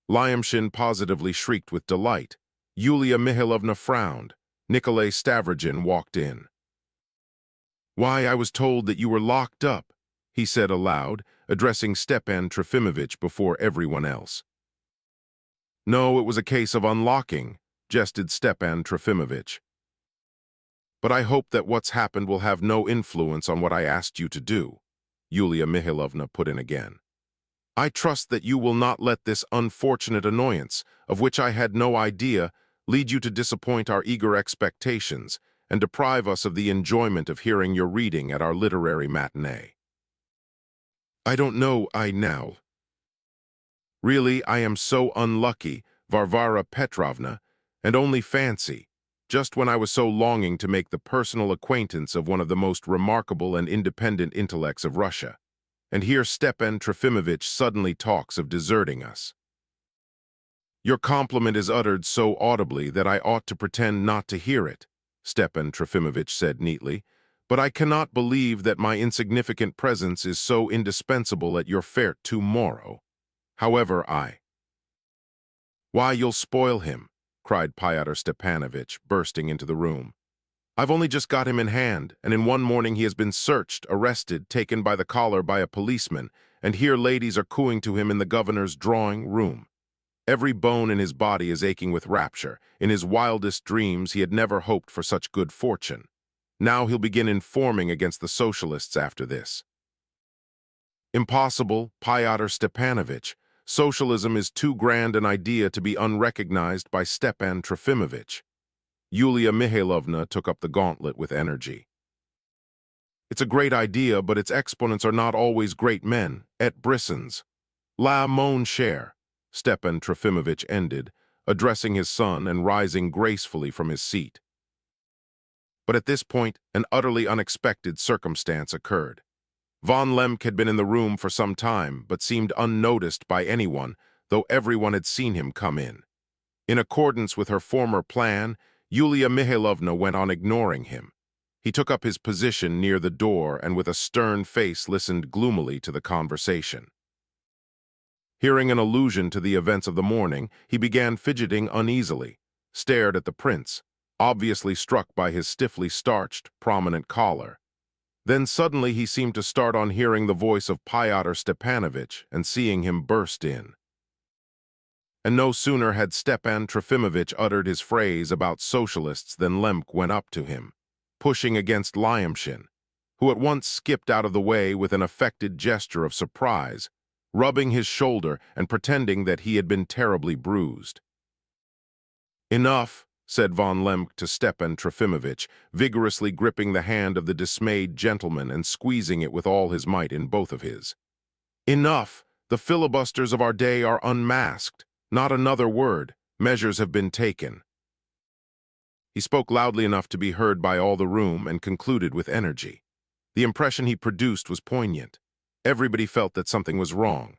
Lyamshin positively shrieked with delight. Yulia Mihailovna frowned. Nikolay Stavrogin walked in. Why, I was told that you were locked up, he said aloud, addressing Stepan Trofimovich before everyone else. No, it was a case of unlocking, jested Stepan Trofimovich. But I hope that what's happened will have no influence on what I asked you to do, Yulia Mihailovna put in again. I trust that you will not let this unfortunate annoyance, of which I had no idea, lead you to disappoint our eager expectations and deprive us of the enjoyment of hearing your reading at our literary matinee. I don't know, now. Really, I am so unlucky, Varvara Petrovna, and only fancy, just when I was so longing to make the personal acquaintance of one of the most remarkable and independent intellects of Russia. And here Stepan Trofimovich suddenly talks of deserting us. Your compliment is uttered so audibly that I ought to pretend not to hear it, Stepan Trofimovich said neatly, but I cannot believe that my insignificant presence is so indispensable at your fete tomorrow. However, Why, you'll spoil him, cried Pyotr Stepanovich, bursting into the room. I've only just got him in hand, and in one morning he has been searched, arrested, taken by the collar by a policeman, and here ladies are cooing to him in the governor's drawing room. Every bone in his body is aching with rapture. In his wildest dreams he had never hoped for such good fortune. Now he'll begin informing against the socialists after this. Impossible, Pyotr Stepanovich. Socialism is too grand an idea to be unrecognized by Stepan Trofimovich. Yulia Mihailovna took up the gauntlet with energy. It's a great idea, but its exponents are not always great men, et brissons. La mon cher, Stepan Trofimovich ended, addressing his son and rising gracefully from his seat. But at this point, an utterly unexpected circumstance occurred. Von Lemke had been in the room for some time, but seemed unnoticed by anyone, though everyone had seen him come in. In accordance with her former plan, Yulia Mihailovna went on ignoring him. He took up his position near the door and with a stern face listened gloomily to the conversation. Hearing an allusion to the events of the morning, he began fidgeting uneasily. stared at the prince, obviously struck by his stiffly starched, prominent collar. Then suddenly he seemed to start on hearing the voice of Pyotr Stepanovich and seeing him burst in. And no sooner had Stepan Trofimovich uttered his phrase about socialists than Lemk went up to him, pushing against Lyamshin, who at once skipped out of the way with an affected gesture of surprise, rubbing his shoulder and pretending that he had been terribly bruised. "Enough," said von Lemk to Stepan Trofimovich, vigorously gripping the hand of the dismayed gentleman and squeezing it with all his might in both of his. "Enough! The filibusters of our day are unmasked. Not another word. Measures have been taken." He spoke loudly enough to be heard by all the room and concluded with energy. The impression he produced was poignant. Everybody felt that something was wrong.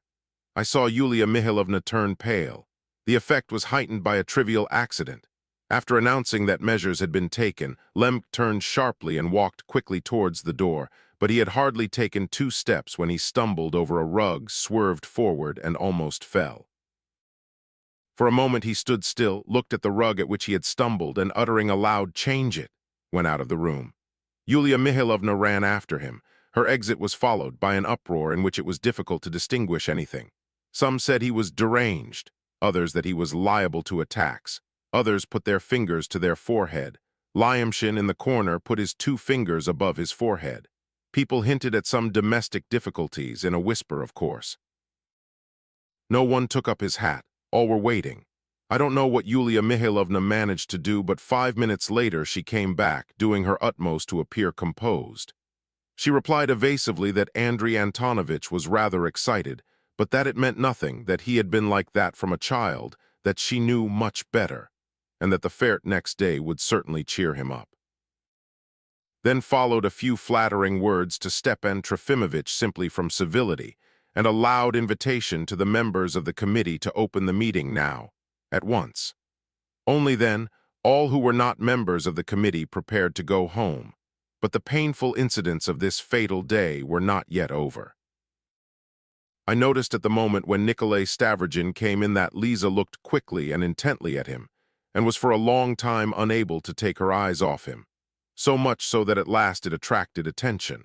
I saw Yulia Mihailovna turn pale. The effect was heightened by a trivial accident. After announcing that measures had been taken, Lemk turned sharply and walked quickly towards the door, but he had hardly taken 2 steps when he stumbled over a rug, swerved forward, and almost fell. For a moment he stood still, looked at the rug at which he had stumbled, and uttering a loud "Change it," went out of the room. Yulia Mihailovna ran after him. Her exit was followed by an uproar in which it was difficult to distinguish anything. Some said he was deranged, others that he was liable to attacks. Others put their fingers to their forehead. Lyamshin in the corner put his 2 fingers above his forehead. People hinted at some domestic difficulties, in a whisper, of course. No one took up his hat. All were waiting. I don't know what Yulia Mihailovna managed to do, but 5 minutes later she came back, doing her utmost to appear composed. She replied evasively that Andrei Antonovich was rather excited, but that it meant nothing, that he had been like that from a child, that she knew much better, and that the fete next day would certainly cheer him up. Then followed a few flattering words to Stepan Trofimovich simply from civility, and a loud invitation to the members of the committee to open the meeting now, at once. Only then, all who were not members of the committee prepared to go home, but the painful incidents of this fatal day were not yet over. I noticed at the moment when Nikolai Stavrogin came in that Lisa looked quickly and intently at him, and was for a long time unable to take her eyes off him, so much so that at last it attracted attention.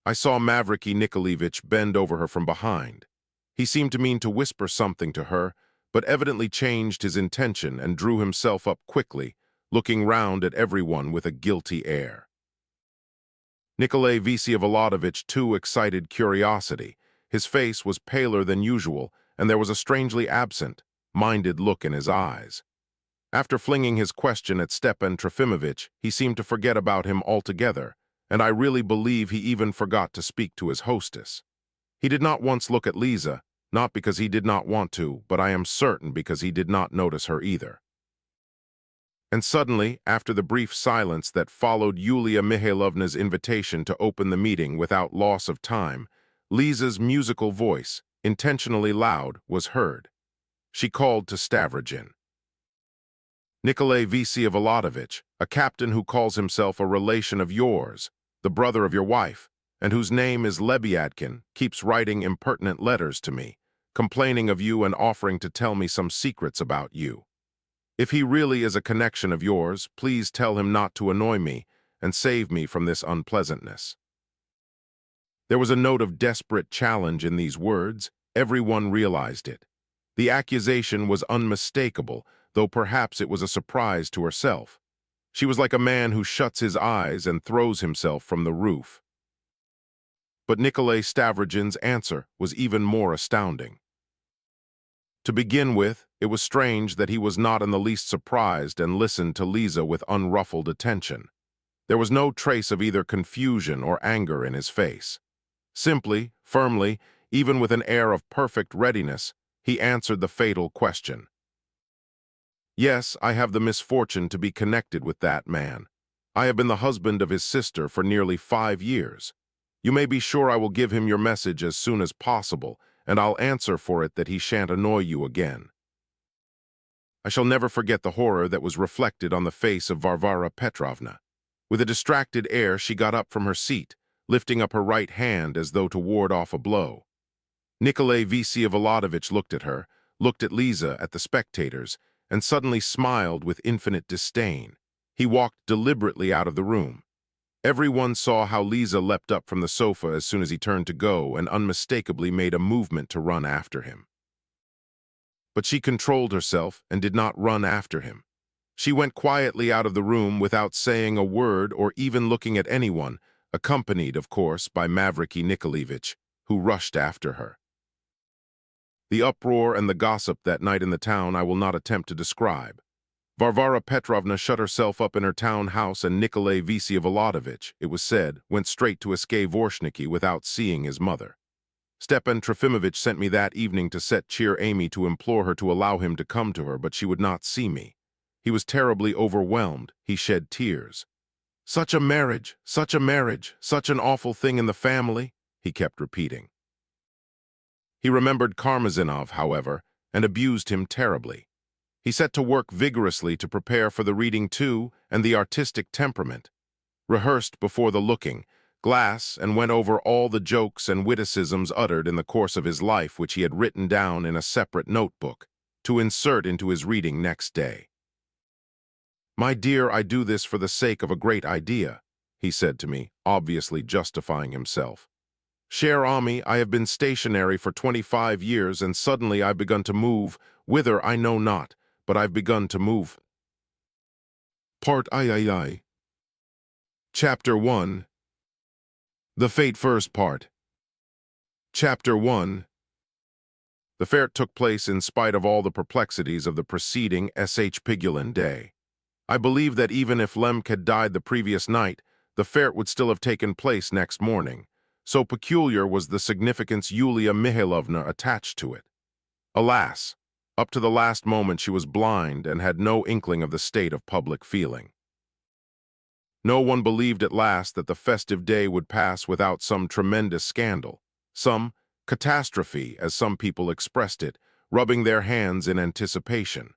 I saw Mavriky Nikolaevich bend over her from behind. He seemed to mean to whisper something to her, but evidently changed his intention and drew himself up quickly, looking round at everyone with a guilty air. Nikolai Vsevolodovich too excited curiosity. His face was paler than usual, and there was a strangely absent, minded look in his eyes. After flinging his question at Stepan Trofimovich, he seemed to forget about him altogether, and I really believe he even forgot to speak to his hostess. He did not once look at Lisa, not because he did not want to, but I am certain because he did not notice her either. And suddenly, after the brief silence that followed Yulia Mihailovna's invitation to open the meeting without loss of time, Lisa's musical voice, intentionally loud, was heard. She called to Stavrogin. "Nikolai Vsevolodovich, a captain who calls himself a relation of yours, the brother of your wife, and whose name is Lebyadkin, keeps writing impertinent letters to me, complaining of you and offering to tell me some secrets about you. If he really is a connection of yours, please tell him not to annoy me and save me from this unpleasantness." There was a note of desperate challenge in these words. Everyone realized it. The accusation was unmistakable, though perhaps it was a surprise to herself. She was like a man who shuts his eyes and throws himself from the roof. But Nikolai Stavrogin's answer was even more astounding. To begin with, it was strange that he was not in the least surprised and listened to Lisa with unruffled attention. There was no trace of either confusion or anger in his face. Simply, firmly, even with an air of perfect readiness, he answered the fatal question. "Yes, I have the misfortune to be connected with that man. I have been the husband of his sister for nearly 5 years. You may be sure I will give him your message as soon as possible, and I'll answer for it that he shan't annoy you again." I shall never forget the horror that was reflected on the face of Varvara Petrovna. With a distracted air, she got up from her seat, lifting up her right hand as though to ward off a blow. Nikolai Vsevolodovich looked at her, looked at Lisa, at the spectators, and suddenly smiled with infinite disdain. He walked deliberately out of the room. Everyone saw how Lisa leapt up from the sofa as soon as he turned to go and unmistakably made a movement to run after him. But she controlled herself and did not run after him. She went quietly out of the room without saying a word or even looking at anyone, accompanied, of course, by Mavriky Nikolaevich, who rushed after her. The uproar and the gossip that night in the town I will not attempt to describe. Varvara Petrovna shut herself up in her town house, and Nikolay Vsevolodovich, it was said, went straight to Dvorshniki without seeing his mother. Stepan Trofimovich sent me that evening to cheer Amy to implore her to allow him to come to her, but she would not see me. He was terribly overwhelmed. He shed tears. Such a marriage, such a marriage, such an awful thing in the family, he kept repeating. He remembered Karmazinov, however, and abused him terribly. He set to work vigorously to prepare for the reading too and the artistic temperament, rehearsed before the looking glass, and went over all the jokes and witticisms uttered in the course of his life, which he had written down in a separate notebook, to insert into his reading next day. "My dear, I do this for the sake of a great idea," he said to me, obviously justifying himself. "Cher Ami, I have been stationary for 25 years, and suddenly I've begun to move, whither I know not, but I've begun to move." Part I. Chapter 1. The Fate First Part. Chapter 1. The fair took place in spite of all the perplexities of the preceding Pigulin day. I believe that even if Lemke had died the previous night, the fair would still have taken place next morning. So peculiar was the significance Yulia Mihailovna attached to it. Alas, up to the last moment she was blind and had no inkling of the state of public feeling. No one believed at last that the festive day would pass without some tremendous scandal, some catastrophe, as some people expressed it, rubbing their hands in anticipation.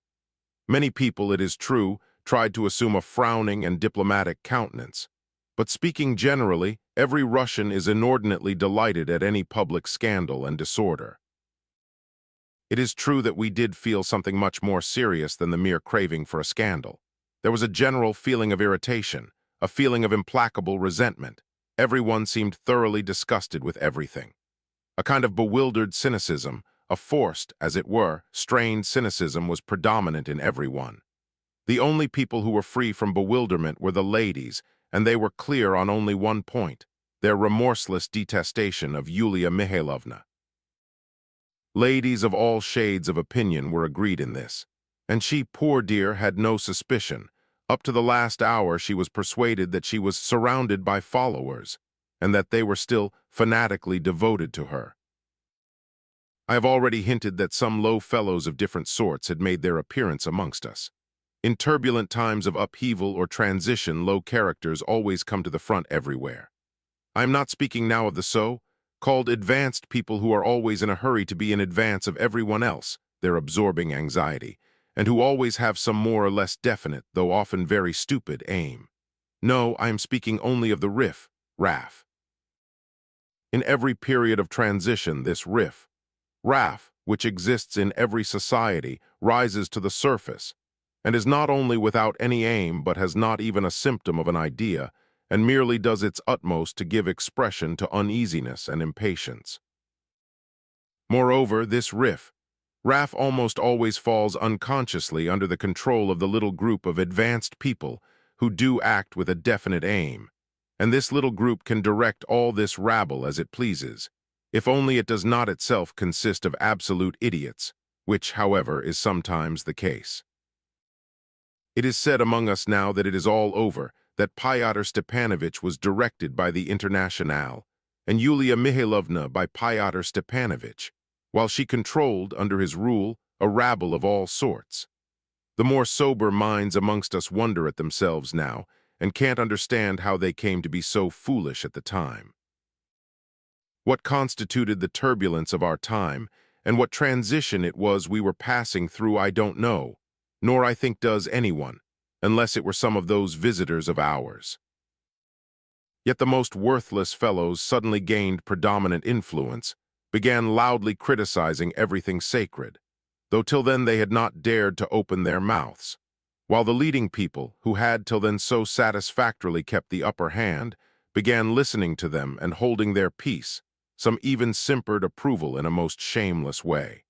Many people, it is true, tried to assume a frowning and diplomatic countenance. But speaking generally, every Russian is inordinately delighted at any public scandal and disorder. It is true that we did feel something much more serious than the mere craving for a scandal. There was a general feeling of irritation, a feeling of implacable resentment. Everyone seemed thoroughly disgusted with everything. A kind of bewildered cynicism, a forced, as it were, strained cynicism was predominant in everyone. The only people who were free from bewilderment were the ladies, and they were clear on only one point: their remorseless detestation of Yulia Mihailovna. Ladies of all shades of opinion were agreed in this, and she, poor dear, had no suspicion. Up to the last hour she was persuaded that she was surrounded by followers, and that they were still fanatically devoted to her. I have already hinted that some low fellows of different sorts had made their appearance amongst us. In turbulent times of upheaval or transition, low characters always come to the front everywhere. I am not speaking now of the so-called advanced people who are always in a hurry to be in advance of everyone else, their absorbing anxiety, and who always have some more or less definite, though often very stupid, aim. No, I am speaking only of the RAF. In every period of transition, this RAF, which exists in every society, rises to the surface, and is not only without any aim, but has not even a symptom of an idea, and merely does its utmost to give expression to uneasiness and impatience. Moreover, this RAF almost always falls unconsciously under the control of the little group of advanced people who do act with a definite aim, and this little group can direct all this rabble as it pleases, if only it does not itself consist of absolute idiots, which, however, is sometimes the case. It is said among us now that it is all over, that Fyodor Stepanovich was directed by the Internationale, and Yulia Mihailovna by Fyodor Stepanovich, while she controlled, under his rule, a rabble of all sorts. The more sober minds amongst us wonder at themselves now, and can't understand how they came to be so foolish at the time. What constituted the turbulence of our time, and what transition it was we were passing through, I don't know, nor I think does anyone, unless it were some of those visitors of ours. Yet the most worthless fellows suddenly gained predominant influence, began loudly criticizing everything sacred. though till then they had not dared to open their mouths, while the leading people, who had till then so satisfactorily kept the upper hand, began listening to them and holding their peace. Some even simpered approval in a most shameless way.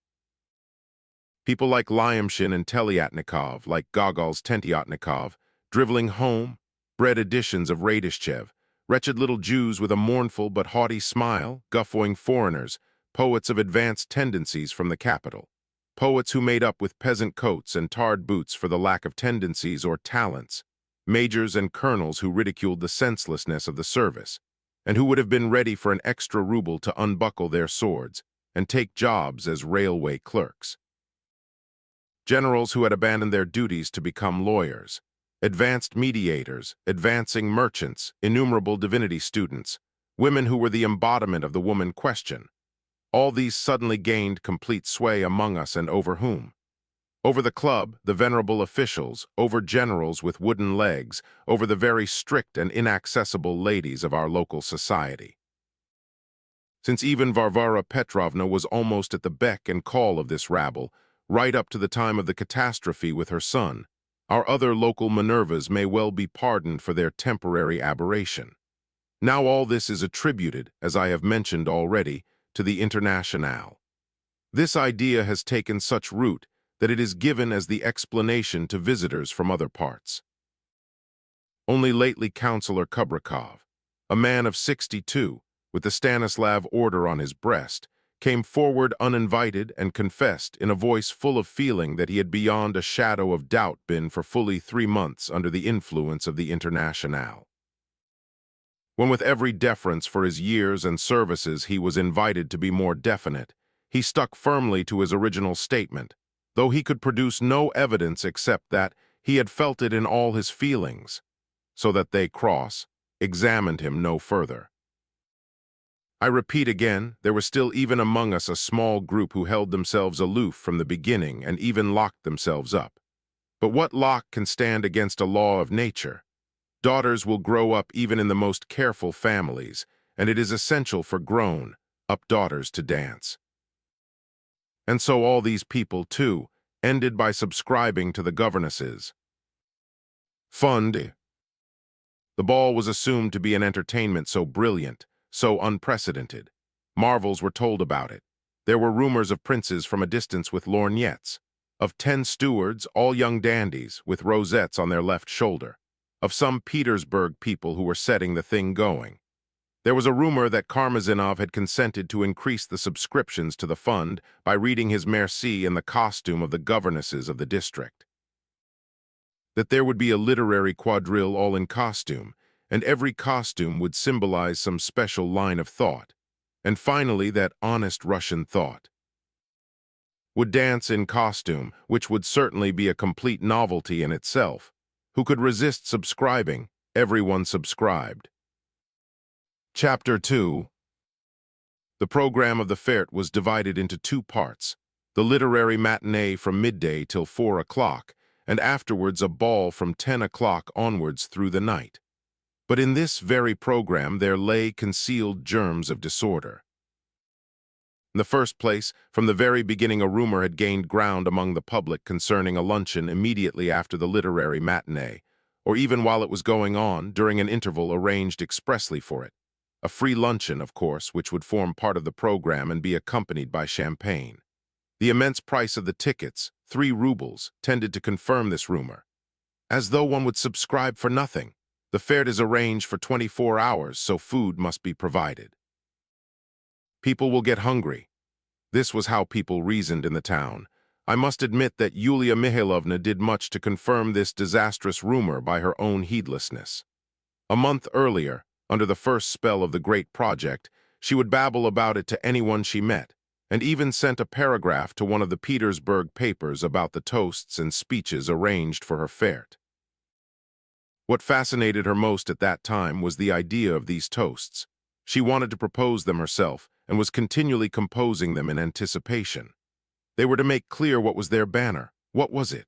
People like Lyamshin and Telyatnikov, like Gogol's Tentyatnikov, driveling home, bred editions of Radishchev, wretched little Jews with a mournful but haughty smile, guffawing foreigners, poets of advanced tendencies from the capital, poets who made up with peasant coats and tarred boots for the lack of tendencies or talents, majors and colonels who ridiculed the senselessness of the service, and who would have been ready for an extra ruble to unbuckle their swords and take jobs as railway clerks. Generals who had abandoned their duties to become lawyers, advanced mediators, advancing merchants, innumerable divinity students, women who were the embodiment of the woman question. All these suddenly gained complete sway among us, and over whom? Over the club, the venerable officials, over generals with wooden legs, over the very strict and inaccessible ladies of our local society. Since even Varvara Petrovna was almost at the beck and call of this rabble, right up to the time of the catastrophe with her son, our other local Minervas may well be pardoned for their temporary aberration. Now all this is attributed, as I have mentioned already, to the Internationale. This idea has taken such root that it is given as the explanation to visitors from other parts. Only lately Councillor Kubrakov, a man of 62, with the Stanislav Order on his breast, came forward uninvited and confessed in a voice full of feeling that he had beyond a shadow of doubt been for fully 3 months under the influence of the Internationale. When with every deference for his years and services he was invited to be more definite, he stuck firmly to his original statement, though he could produce no evidence except that he had felt it in all his feelings, so that they examined him no further. I repeat again, there was still even among us a small group who held themselves aloof from the beginning and even locked themselves up. But what lock can stand against a law of nature? Daughters will grow up even in the most careful families, and it is essential for grown-up daughters to dance. And so all these people, too, ended by subscribing to the governess's fund. The ball was assumed to be an entertainment so brilliant, so unprecedented. Marvels were told about it. There were rumors of princes from a distance with lorgnettes, of 10 stewards, all young dandies, with rosettes on their left shoulder, of some Petersburg people who were setting the thing going. There was a rumor that Karmazinov had consented to increase the subscriptions to the fund by reading his merci in the costume of the governesses of the district. That there would be a literary quadrille all in costume, and every costume would symbolize some special line of thought. And finally, that honest Russian thought would dance in costume, which would certainly be a complete novelty in itself. Who could resist subscribing? Everyone subscribed. Chapter 2. The program of the Fête was divided into 2 parts, the literary matinee from midday till 4 o'clock, and afterwards a ball from 10 o'clock onwards through the night. But in this very program there lay concealed germs of disorder. In the first place, from the very beginning a rumor had gained ground among the public concerning a luncheon immediately after the literary matinee, or even while it was going on, during an interval arranged expressly for it. A free luncheon, of course, which would form part of the program and be accompanied by champagne. The immense price of the tickets, 3 rubles, tended to confirm this rumor. As though one would subscribe for nothing. The fête is arranged for 24 hours, so food must be provided. People will get hungry. This was how people reasoned in the town. I must admit that Yulia Mihailovna did much to confirm this disastrous rumor by her own heedlessness. A month earlier, under the first spell of the great project, she would babble about it to anyone she met, and even sent a paragraph to one of the Petersburg papers about the toasts and speeches arranged for her fête. What fascinated her most at that time was the idea of these toasts. She wanted to propose them herself, and was continually composing them in anticipation. They were to make clear what was their banner. What was it?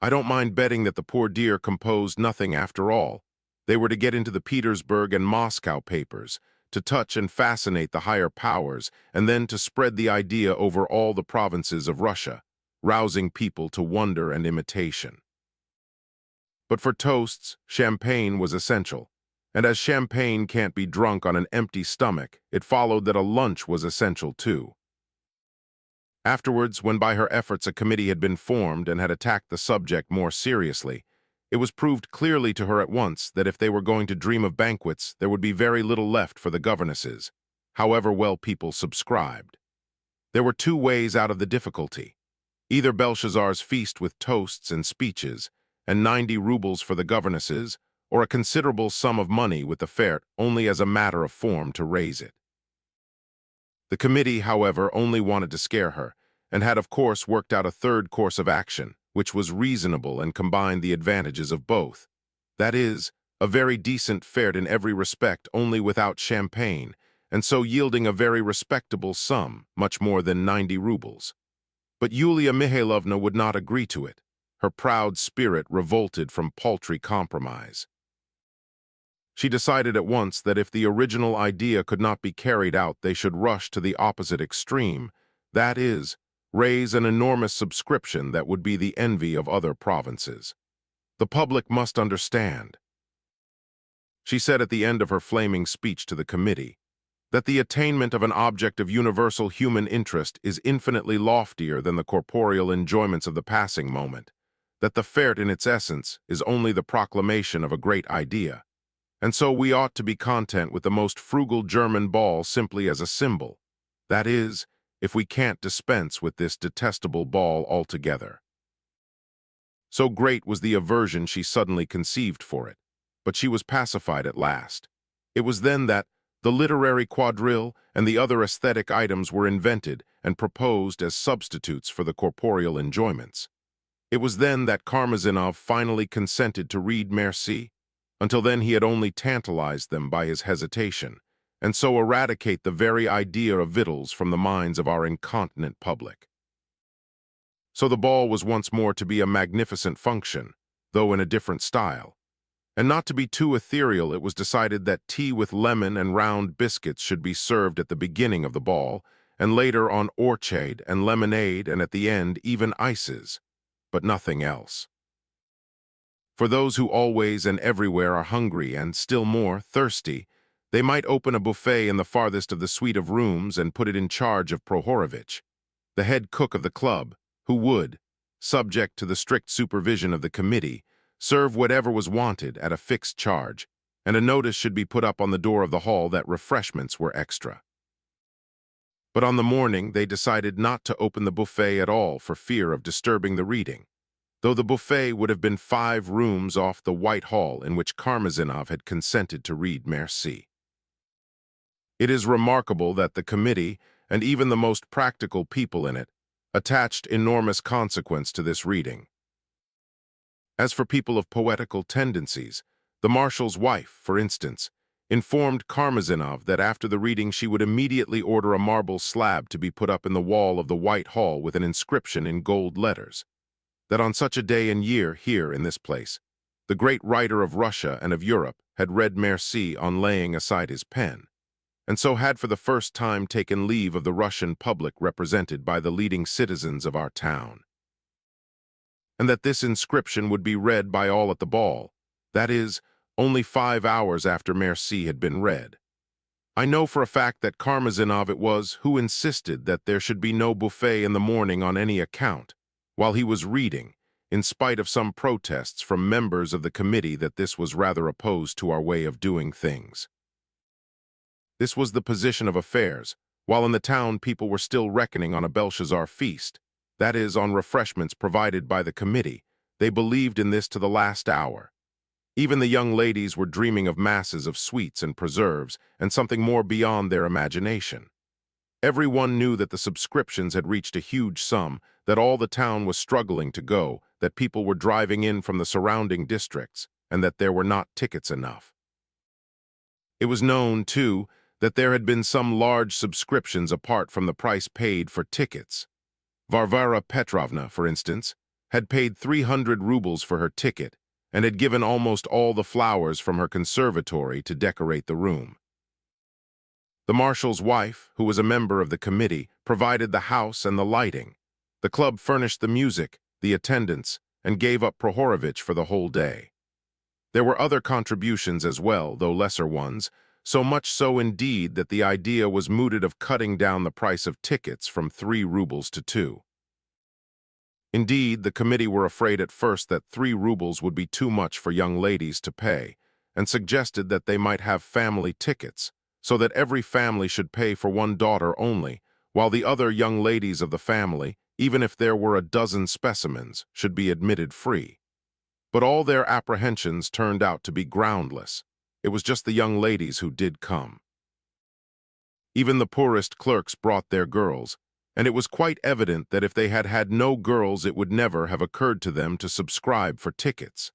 I don't mind betting that the poor dear composed nothing after all. They were to get into the Petersburg and Moscow papers, to touch and fascinate the higher powers, and then to spread the idea over all the provinces of Russia. rousing people to wonder and imitation. But for toasts, champagne was essential. And as champagne can't be drunk on an empty stomach, it followed that a lunch was essential too. Afterwards, when by her efforts a committee had been formed and had attacked the subject more seriously, it was proved clearly to her at once that if they were going to dream of banquets, there would be very little left for the governesses, however well people subscribed. There were two ways out of the difficulty. Either Belshazzar's feast with toasts and speeches, and 90 rubles for the governesses, or a considerable sum of money with the fete only as a matter of form to raise it. The committee, however, only wanted to scare her, and had of course worked out a third course of action, which was reasonable and combined the advantages of both. That is, a very decent fete in every respect, only without champagne, and so yielding a very respectable sum, much more than 90 rubles. But Yulia Mihailovna would not agree to it. Her proud spirit revolted from paltry compromise. She decided at once that if the original idea could not be carried out, they should rush to the opposite extreme, that is, raise an enormous subscription that would be the envy of other provinces. The public must understand, she said at the end of her flaming speech to the committee, that the attainment of an object of universal human interest is infinitely loftier than the corporeal enjoyments of the passing moment, that the fete in its essence is only the proclamation of a great idea, and so we ought to be content with the most frugal German ball simply as a symbol, that is, if we can't dispense with this detestable ball altogether. So great was the aversion she suddenly conceived for it, but she was pacified at last. It was then that the literary quadrille and the other aesthetic items were invented and proposed as substitutes for the corporeal enjoyments. It was then that Karmazinov finally consented to read Merci. Until then he had only tantalized them by his hesitation, and so eradicate the very idea of victuals from the minds of our incontinent public. So the ball was once more to be a magnificent function, though in a different style. And not to be too ethereal, it was decided that tea with lemon and round biscuits should be served at the beginning of the ball, and later on orchard and lemonade, and at the end even ices, but nothing else. For those who always and everywhere are hungry and, still more, thirsty, they might open a buffet in the farthest of the suite of rooms and put it in charge of Prohorovitch, the head cook of the club, who would, subject to the strict supervision of the committee, serve whatever was wanted at a fixed charge, and a notice should be put up on the door of the hall that refreshments were extra. But on the morning they decided not to open the buffet at all for fear of disturbing the reading, though the buffet would have been 5 rooms off the White Hall in which Karmazinov had consented to read Merci. It is remarkable that the committee, and even the most practical people in it, attached enormous consequence to this reading. As for people of poetical tendencies, the marshal's wife, for instance, informed Karmazinov that after the reading she would immediately order a marble slab to be put up in the wall of the White Hall with an inscription in gold letters, that on such a day and year, here in this place, the great writer of Russia and of Europe had read Merci on laying aside his pen, and so had for the first time taken leave of the Russian public represented by the leading citizens of our town, and that this inscription would be read by all at the ball, that is, only 5 hours after Merci had been read. I know for a fact that Karmazinov it was who insisted that there should be no buffet in the morning on any account, while he was reading, in spite of some protests from members of the committee that this was rather opposed to our way of doing things. This was the position of affairs, while in the town people were still reckoning on a Belshazzar feast, that is, on refreshments provided by the committee. They believed in this to the last hour. Even the young ladies were dreaming of masses of sweets and preserves, and something more beyond their imagination. Everyone knew that the subscriptions had reached a huge sum, that all the town was struggling to go, that people were driving in from the surrounding districts, and that there were not tickets enough. It was known, too, that there had been some large subscriptions apart from the price paid for tickets. Varvara Petrovna, for instance, had paid 300 rubles for her ticket and had given almost all the flowers from her conservatory to decorate the room. The marshal's wife, who was a member of the committee, provided the house and the lighting, The club furnished the music, the attendance, and gave up Prohorovich for the whole day. There were other contributions as well, though lesser ones, so much so indeed that the idea was mooted of cutting down the price of tickets from 3 rubles to 2. Indeed, the committee were afraid at first that 3 rubles would be too much for young ladies to pay, and suggested that they might have family tickets, so that every family should pay for one daughter only, while the other young ladies of the family, even if there were a dozen specimens, should be admitted free. But all their apprehensions turned out to be groundless. It was just the young ladies who did come. Even the poorest clerks brought their girls, and it was quite evident that if they had had no girls it would never have occurred to them to subscribe for tickets.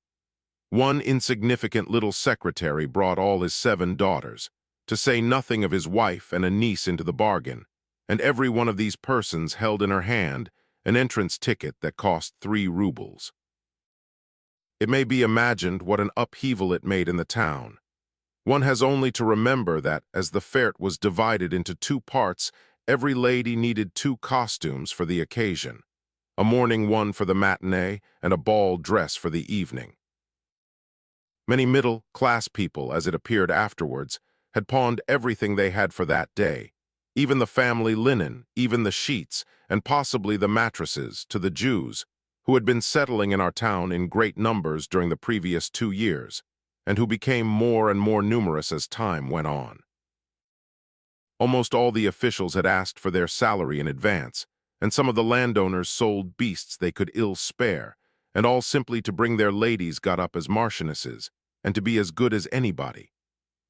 One insignificant little secretary brought all his 7 daughters, to say nothing of his wife and a niece into the bargain, and every one of these persons held in her hand an entrance ticket that cost 3 rubles. It may be imagined what an upheaval it made in the town. One has only to remember that, as the fete was divided into 2 parts, every lady needed 2 costumes for the occasion, a morning one for the matinee and a ball dress for the evening. Many middle-class people, as it appeared afterwards, had pawned everything they had for that day, even the family linen, even the sheets, and possibly the mattresses, to the Jews, who had been settling in our town in great numbers during the previous 2 years, and who became more and more numerous as time went on. Almost all the officials had asked for their salary in advance, and some of the landowners sold beasts they could ill spare, and all simply to bring their ladies got up as marchionesses, and to be as good as anybody.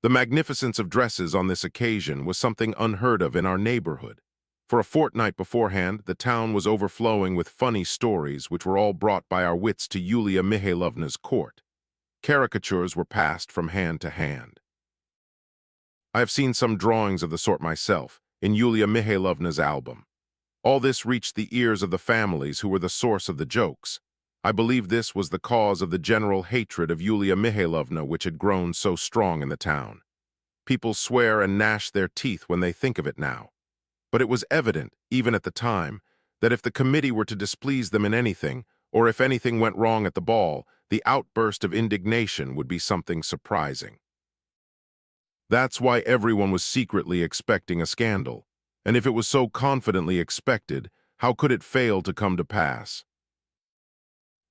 The magnificence of dresses on this occasion was something unheard of in our neighborhood. For a fortnight beforehand, the town was overflowing with funny stories which were all brought by our wits to Yulia Mihailovna's court. Caricatures were passed from hand to hand. I have seen some drawings of the sort myself, in Yulia Mihailovna's album. All this reached the ears of the families who were the source of the jokes. I believe this was the cause of the general hatred of Yulia Mihailovna which had grown so strong in the town. People swear and gnash their teeth when they think of it now. But it was evident, even at the time, that if the committee were to displease them in anything, or if anything went wrong at the ball, the outburst of indignation would be something surprising. That's why everyone was secretly expecting a scandal, and if it was so confidently expected, how could it fail to come to pass?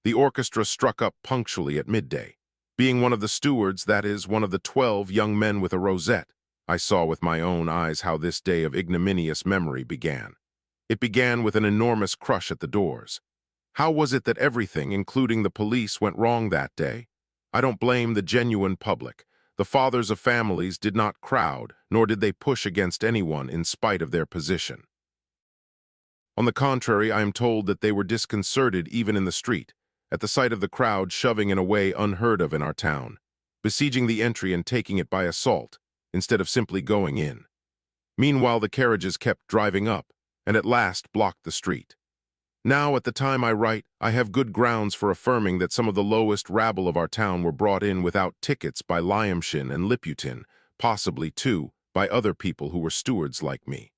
The orchestra struck up punctually at midday. Being one of the stewards, that is, one of the 12 young men with a rosette, I saw with my own eyes how this day of ignominious memory began. It began with an enormous crush at the doors. How was it that everything, including the police, went wrong that day? I don't blame the genuine public. The fathers of families did not crowd, nor did they push against anyone in spite of their position. On the contrary, I am told that they were disconcerted even in the street, at the sight of the crowd shoving in a way unheard of in our town, besieging the entry and taking it by assault, instead of simply going in. Meanwhile, the carriages kept driving up, and at last blocked the street. Now, at the time I write, I have good grounds for affirming that some of the lowest rabble of our town were brought in without tickets by Lyamshin and Liputin, possibly, too, by other people who were stewards like me.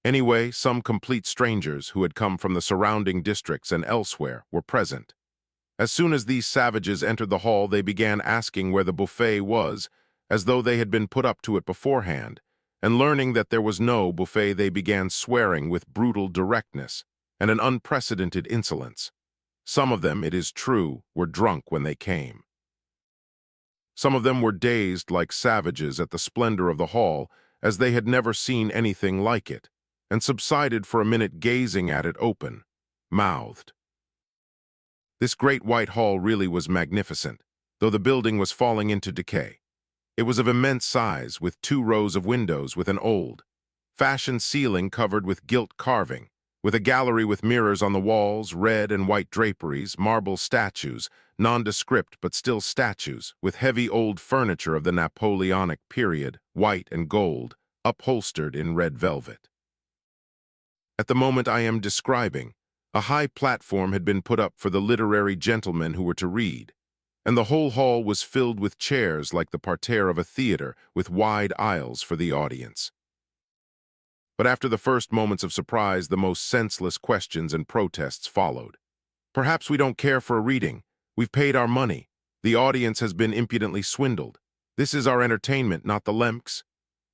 Anyway, some complete strangers who had come from the surrounding districts and elsewhere were present. As soon as these savages entered the hall, they began asking where the buffet was, as though they had been put up to it beforehand, and learning that there was no buffet, they began swearing with brutal directness and an unprecedented insolence. Some of them, it is true, were drunk when they came. Some of them were dazed like savages at the splendor of the hall, as they had never seen anything like it, and subsided for a minute gazing at it open-mouthed. This great white hall really was magnificent, though the building was falling into decay. It was of immense size, with 2 rows of windows with an old-fashioned ceiling covered with gilt carving, with a gallery with mirrors on the walls, red and white draperies, marble statues, nondescript but still statues, with heavy old furniture of the Napoleonic period, white and gold, upholstered in red velvet. At the moment I am describing, a high platform had been put up for the literary gentlemen who were to read, and the whole hall was filled with chairs like the parterre of a theater, with wide aisles for the audience. But after the first moments of surprise, the most senseless questions and protests followed. Perhaps we don't care for a reading. We've paid our money. The audience has been impudently swindled. This is our entertainment, not the Lemks.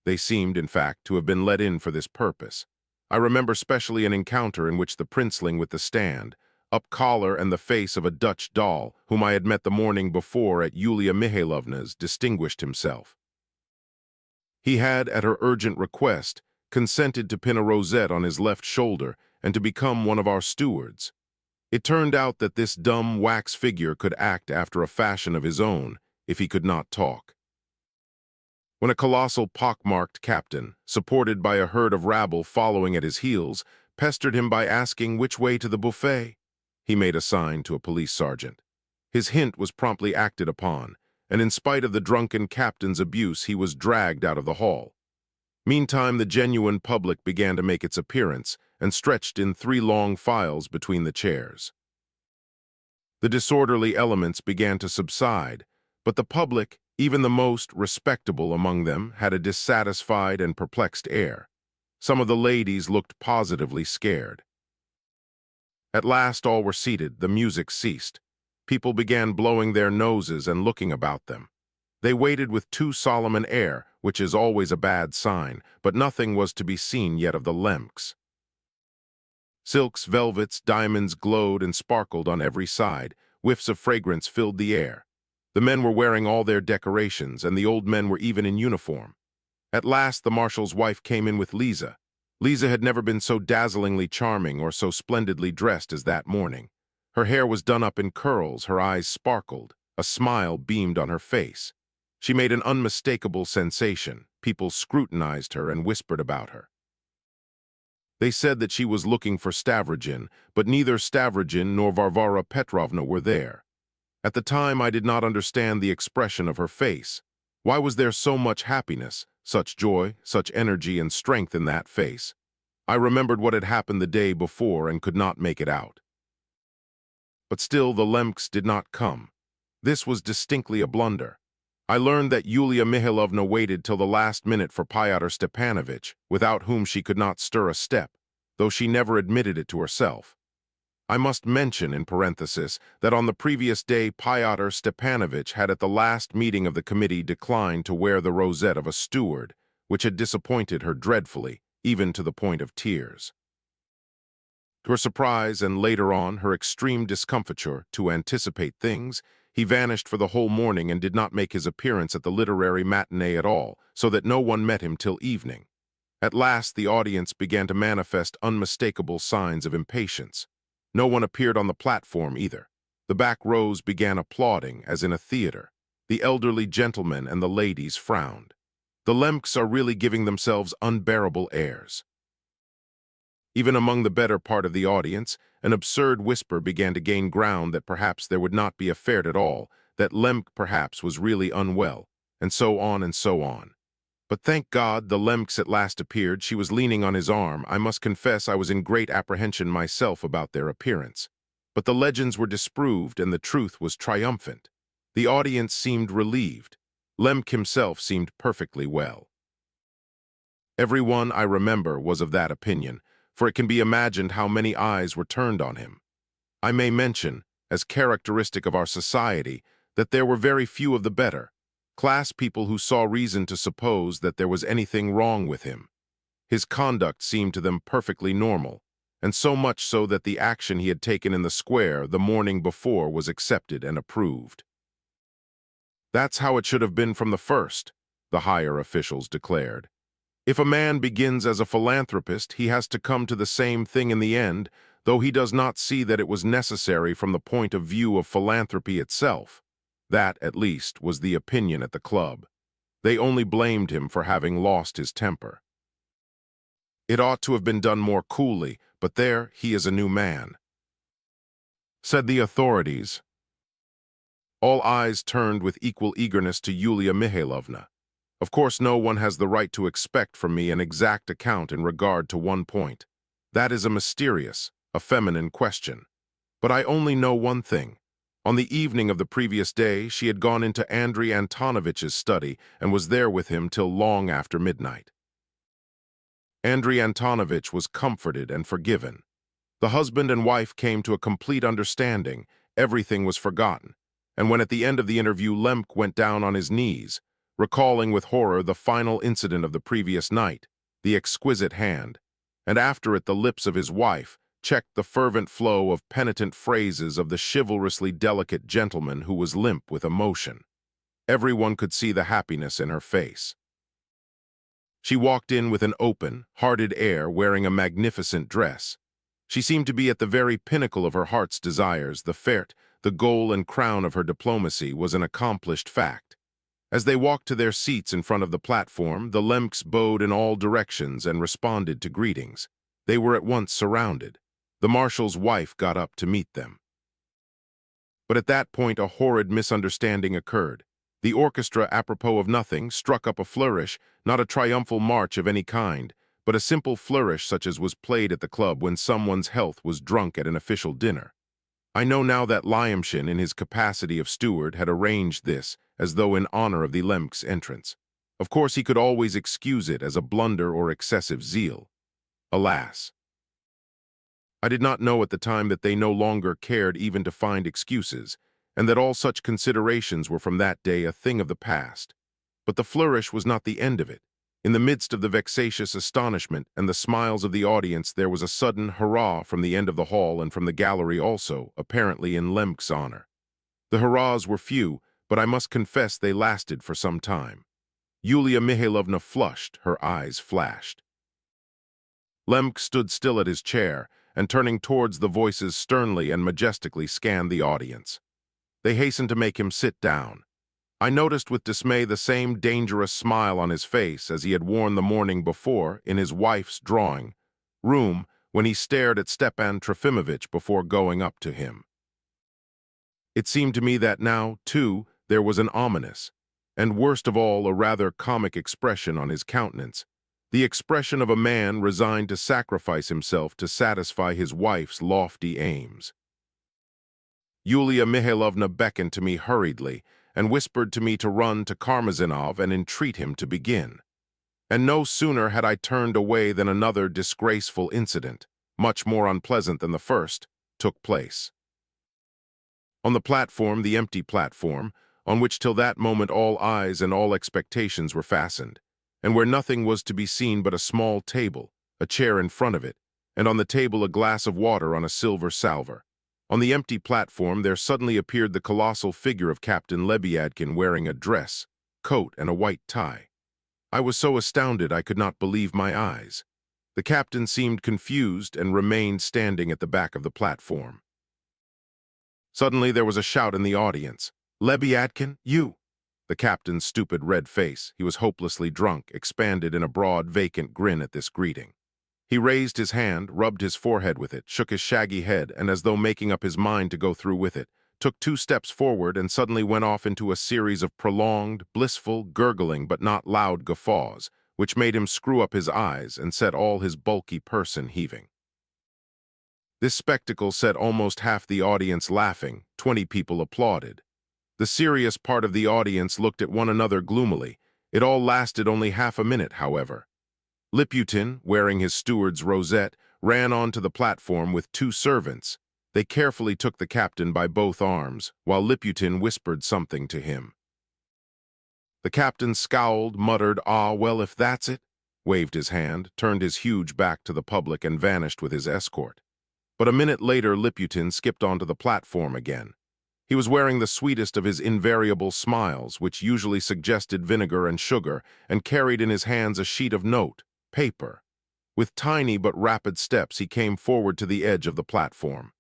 They seemed, in fact, to have been let in for this purpose. I remember specially an encounter in which the princeling with the stand, up collar and the face of a Dutch doll, whom I had met the morning before at Yulia Mihailovna's, distinguished himself. He had, at her urgent request, consented to pin a rosette on his left shoulder and to become one of our stewards. It turned out that this dumb wax figure could act after a fashion of his own, if he could not talk. When a colossal pockmarked captain, supported by a herd of rabble following at his heels, pestered him by asking which way to the buffet, he made a sign to a police sergeant. His hint was promptly acted upon, and in spite of the drunken captain's abuse, he was dragged out of the hall. Meantime, the genuine public began to make its appearance and stretched in 3 long files between the chairs. The disorderly elements began to subside, but the public, even the most respectable among them, had a dissatisfied and perplexed air. Some of the ladies looked positively scared. At last all were seated, the music ceased. People began blowing their noses and looking about them. They waited with too solemn an air, which is always a bad sign, but nothing was to be seen yet of the Lemks. Silks, velvets, diamonds glowed and sparkled on every side. Whiffs of fragrance filled the air. The men were wearing all their decorations, and the old men were even in uniform. At last the marshal's wife came in with Lisa. Lisa had never been so dazzlingly charming or so splendidly dressed as that morning. Her hair was done up in curls, her eyes sparkled, a smile beamed on her face. She made an unmistakable sensation. People scrutinized her and whispered about her. They said that she was looking for Stavrogin, but neither Stavrogin nor Varvara Petrovna were there. At the time, I did not understand the expression of her face. Why was there so much happiness, such joy, such energy and strength in that face? I remembered what had happened the day before and could not make it out. But still the Lemks did not come. This was distinctly a blunder. I learned that Yulia Mihailovna waited till the last minute for Fyodor Stepanovich, without whom she could not stir a step, though she never admitted it to herself. I must mention, in parenthesis, that on the previous day Fyodor Stepanovich had at the last meeting of the committee declined to wear the rosette of a steward, which had disappointed her dreadfully, even to the point of tears. To her surprise and later on her extreme discomfiture, to anticipate things, he vanished for the whole morning and did not make his appearance at the literary matinee at all, so that no one met him till evening. At last the audience began to manifest unmistakable signs of impatience. No one appeared on the platform either. The back rows began applauding, as in a theater. The elderly gentlemen and the ladies frowned. The Lemks are really giving themselves unbearable airs. Even among the better part of the audience, an absurd whisper began to gain ground that perhaps there would not be a fair at all, that Lemk perhaps was really unwell, and so on and so on. But thank God the Lemks at last appeared. She was leaning on his arm. I must confess I was in great apprehension myself about their appearance. But the legends were disproved and the truth was triumphant. The audience seemed relieved. Lemk himself seemed perfectly well. Everyone, I remember, was of that opinion, for it can be imagined how many eyes were turned on him. I may mention, as characteristic of our society, that there were very few of the better, class people who saw reason to suppose that there was anything wrong with him. His conduct seemed to them perfectly normal, and so much so that the action he had taken in the square the morning before was accepted and approved. That's how it should have been from the first, the higher officials declared. If a man begins as a philanthropist, he has to come to the same thing in the end, though he does not see that it was necessary from the point of view of philanthropy itself. That, at least, was the opinion at the club. They only blamed him for having lost his temper. It ought to have been done more coolly, but there he is a new man, said the authorities. All eyes turned with equal eagerness to Yulia Mihailovna. Of course, no one has the right to expect from me an exact account in regard to one point. That is a mysterious, a feminine question. But I only know one thing. On the evening of the previous day, she had gone into Andrei Antonovich's study and was there with him till long after midnight. Andrei Antonovich was comforted and forgiven. The husband and wife came to a complete understanding. Everything was forgotten. And when at the end of the interview Lemk went down on his knees, recalling with horror the final incident of the previous night, the exquisite hand, and after it the lips of his wife, checked the fervent flow of penitent phrases of the chivalrously delicate gentleman who was limp with emotion. Everyone could see the happiness in her face. She walked in with an open, hearted air, wearing a magnificent dress. She seemed to be at the very pinnacle of her heart's desires. The fert, the goal and crown of her diplomacy, was an accomplished fact. As they walked to their seats in front of the platform, the Lemks bowed in all directions and responded to greetings. They were at once surrounded. The marshal's wife got up to meet them. But at that point a horrid misunderstanding occurred. The orchestra, apropos of nothing, struck up a flourish, not a triumphal march of any kind, but a simple flourish such as was played at the club when someone's health was drunk at an official dinner. I know now that Lyamshin, in his capacity of steward, had arranged this, as though in honor of the Lemk's entrance. Of course, he could always excuse it as a blunder or excessive zeal. Alas! I did not know at the time that they no longer cared even to find excuses, and that all such considerations were from that day a thing of the past. But the flourish was not the end of it. In the midst of the vexatious astonishment and the smiles of the audience, there was a sudden hurrah from the end of the hall and from the gallery also, apparently in Lemk's honor. The hurrahs were few, but I must confess they lasted for some time. Yulia Mihailovna flushed, her eyes flashed. Lemk stood still at his chair, and turning towards the voices sternly and majestically scanned the audience. They hastened to make him sit down. I noticed with dismay the same dangerous smile on his face as he had worn the morning before in his wife's drawing room when he stared at Stepan Trofimovich before going up to him. It seemed to me that now, too, there was an ominous, and worst of all, a rather comic expression on his countenance, the expression of a man resigned to sacrifice himself to satisfy his wife's lofty aims. Yulia Mihailovna beckoned to me hurriedly and whispered to me to run to Karmazinov and entreat him to begin. And no sooner had I turned away than another disgraceful incident, much more unpleasant than the first, took place. On the platform, the empty platform, on which till that moment all eyes and all expectations were fastened, and where nothing was to be seen but a small table, a chair in front of it, and on the table a glass of water on a silver salver. On the empty platform there suddenly appeared the colossal figure of Captain Lebyadkin wearing a dress, coat, and a white tie. I was so astounded I could not believe my eyes. The captain seemed confused and remained standing at the back of the platform. Suddenly there was a shout in the audience. "Lebyadkin, you!" The captain's stupid red face, he was hopelessly drunk, expanded in a broad, vacant grin at this greeting. He raised his hand, rubbed his forehead with it, shook his shaggy head, and as though making up his mind to go through with it, took 2 steps forward and suddenly went off into a series of prolonged, blissful, gurgling but not loud guffaws, which made him screw up his eyes and set all his bulky person heaving. This spectacle set almost half the audience laughing. 20 people applauded. The serious part of the audience looked at one another gloomily. It all lasted only half a minute, however. Liputin, wearing his steward's rosette, ran onto the platform with 2 servants. They carefully took the captain by both arms, while Liputin whispered something to him. The captain scowled, muttered, "Ah, well, if that's it," waved his hand, turned his huge back to the public, and vanished with his escort. But a minute later Liputin skipped onto the platform again. He was wearing the sweetest of his invariable smiles, which usually suggested vinegar and sugar, and carried in his hands a sheet of note paper. With tiny but rapid steps he came forward to the edge of the platform.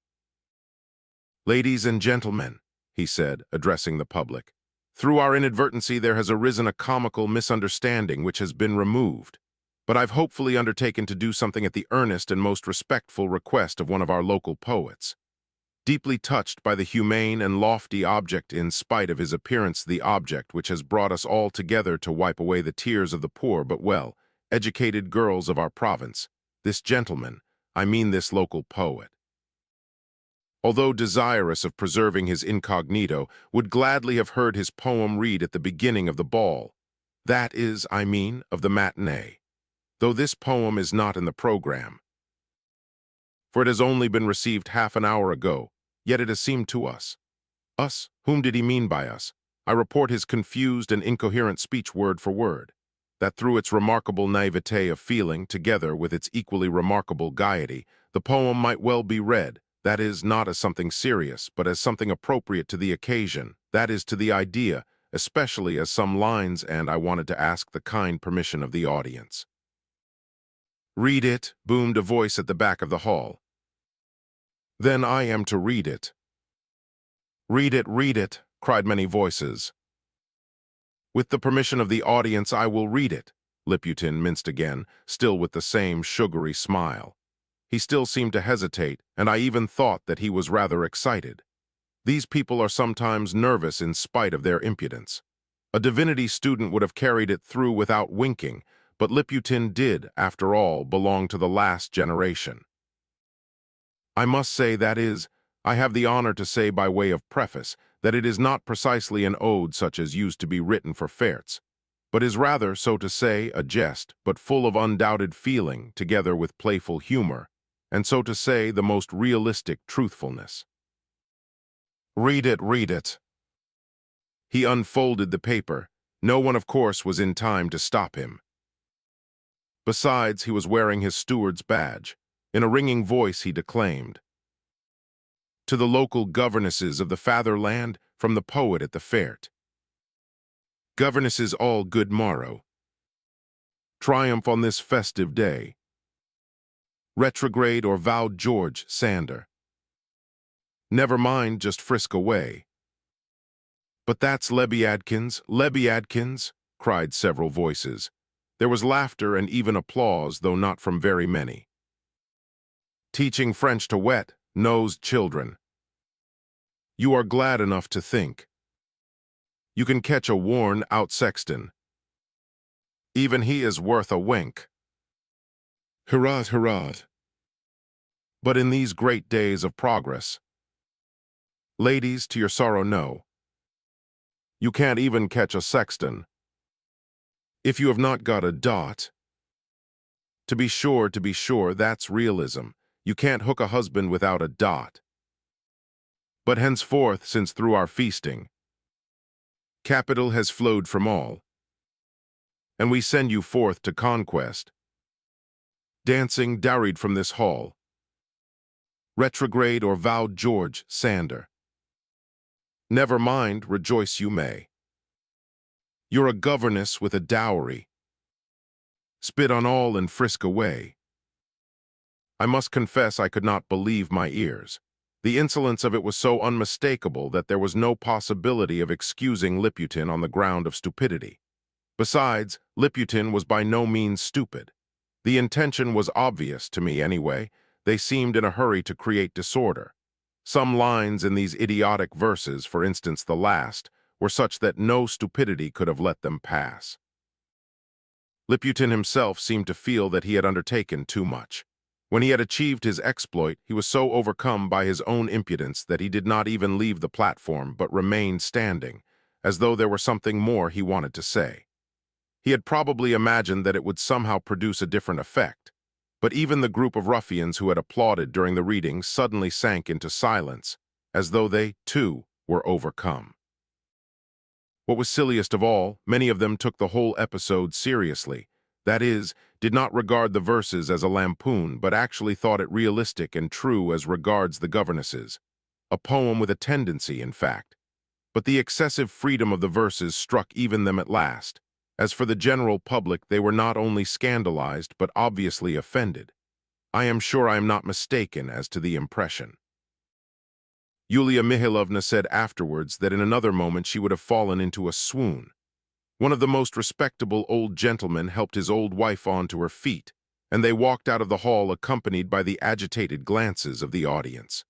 "Ladies and gentlemen," he said, addressing the public, "through our inadvertency there has arisen a comical misunderstanding which has been removed, but I've hopefully undertaken to do something at the earnest and most respectful request of one of our local poets. Deeply touched by the humane and lofty object, in spite of his appearance the object which has brought us all together to wipe away the tears of the poor but educated girls of our province, this gentleman, I mean this local poet, although desirous of preserving his incognito, would gladly have heard his poem read at the beginning of the ball. That is, I mean, of the matinee. though this poem is not in the program, for it has only been received half an hour ago, yet it has seemed to us. Us? Whom did he mean by us? I report his confused and incoherent speech word for word, that through its remarkable naivete of feeling, together with its equally remarkable gaiety, the poem might well be read, that is, not as something serious, but as something appropriate to the occasion, that is, to the idea, especially as some lines, and I wanted to ask the kind permission of the audience. "Read it," boomed a voice at the back of the hall. "Then I am to read it." Read it," cried many voices. "With the permission of the audience, I will read it." Liputin minced again, still with the same sugary smile. He still seemed to hesitate, and I even thought that he was rather excited. These people are sometimes nervous in spite of their impudence. A divinity student would have carried it through without winking, but Liputin did, after all, belong to the last generation. I must say, that is, I have the honor to say by way of preface, that it is not precisely an ode such as used to be written for fairs, but is rather, so to say, a jest, but full of undoubted feeling, together with playful humor, and so to say, the most realistic truthfulness. Read it, read it." He unfolded the paper. No one, of course, was in time to stop him. Besides, he was wearing his steward's badge. In a ringing voice he declaimed, "To the local governesses of the fatherland, from the poet at the Fairt. Governesses all good morrow. Triumph on this festive day. Retrograde or vowed George Sander. Never mind, just frisk away." "But that's Lebiadkins," cried several voices. There was laughter and even applause, though not from very many. "Teaching French to wet-nosed children. You are glad enough to think you can catch a worn-out sexton. Even he is worth a wink. Hurrah, hurrah. But in these great days of progress, ladies, to your sorrow, no. You can't even catch a sexton. If you have not got a dot. To be sure, that's realism. You can't hook a husband without a dot. But henceforth, since through our feasting, capital has flowed from all, and we send you forth to conquest, dancing dowried from this hall, retrograde or vowed George Sander. Never mind, rejoice you may. You're a governess with a dowry. Spit on all and frisk away." I must confess I could not believe my ears. The insolence of it was so unmistakable that there was no possibility of excusing Liputin on the ground of stupidity. Besides, Liputin was by no means stupid. The intention was obvious, to me anyway. They seemed in a hurry to create disorder. Some lines in these idiotic verses, for instance the last, were such that no stupidity could have let them pass. Liputin himself seemed to feel that he had undertaken too much. When he had achieved his exploit, he was so overcome by his own impudence that he did not even leave the platform but remained standing, as though there were something more he wanted to say. He had probably imagined that it would somehow produce a different effect, but even the group of ruffians who had applauded during the reading suddenly sank into silence, as though they, too, were overcome. What was silliest of all, many of them took the whole episode seriously. That is, did not regard the verses as a lampoon, but actually thought it realistic and true as regards the governesses. A poem with a tendency, in fact. But the excessive freedom of the verses struck even them at last. As for the general public, they were not only scandalized, but obviously offended. I am sure I am not mistaken as to the impression. Yulia Mihailovna said afterwards that in another moment she would have fallen into a swoon. One of the most respectable old gentlemen helped his old wife on to her feet, and they walked out of the hall accompanied by the agitated glances of the audience.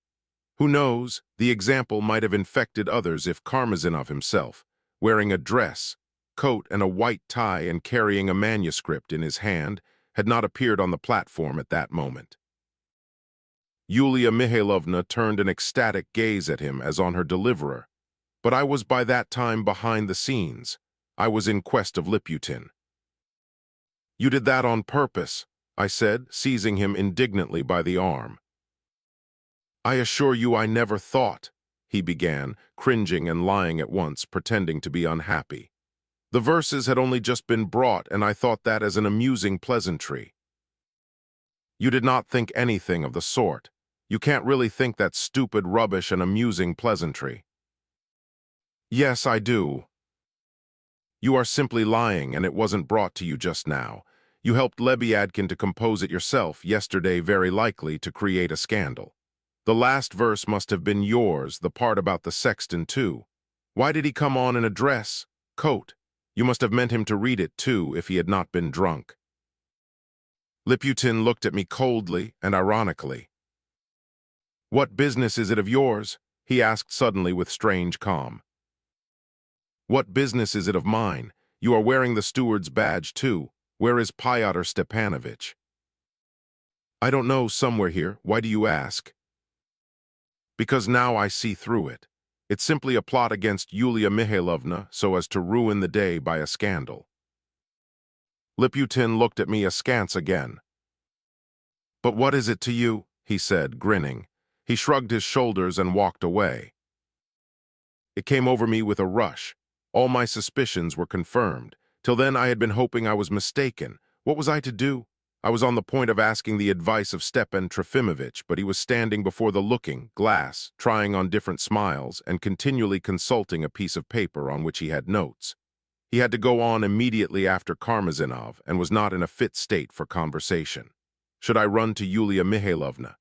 Who knows, the example might have infected others if Karmazinov himself, wearing a dress, coat, and a white tie and carrying a manuscript in his hand, had not appeared on the platform at that moment. Yulia Mihailovna turned an ecstatic gaze at him as on her deliverer, but I was by that time behind the scenes. I was in quest of Liputin. You did that on purpose, I said, seizing him indignantly by the arm. I assure you I never thought, he began, cringing and lying at once, pretending to be unhappy. The verses had only just been brought, and I thought that as an amusing pleasantry. You did not think anything of the sort. You can't really think that stupid rubbish an amusing pleasantry. Yes, I do. You are simply lying, and it wasn't brought to you just now. You helped Lebiadkin to compose it yourself yesterday, very likely to create a scandal. The last verse must have been yours, the part about the sexton too. Why did he come on in a dress, coat? You must have meant him to read it too, if he had not been drunk. Liputin looked at me coldly and ironically. What business is it of yours? He asked suddenly with strange calm. What business is it of mine? You are wearing the steward's badge too. Where is Fyodor Stepanovich? I don't know, somewhere here. Why do you ask? Because now I see through it. It's simply a plot against Yulia Mihailovna so as to ruin the day by a scandal. Liputin looked at me askance again. But what is it to you? He said, grinning. He shrugged his shoulders and walked away. It came over me with a rush. All my suspicions were confirmed. Till then I had been hoping I was mistaken. What was I to do? I was on the point of asking the advice of Stepan Trofimovich, but he was standing before the looking-glass, trying on different smiles, and continually consulting a piece of paper on which he had notes. He had to go on immediately after Karmazinov, and was not in a fit state for conversation. Should I run to Yulia Mihailovna?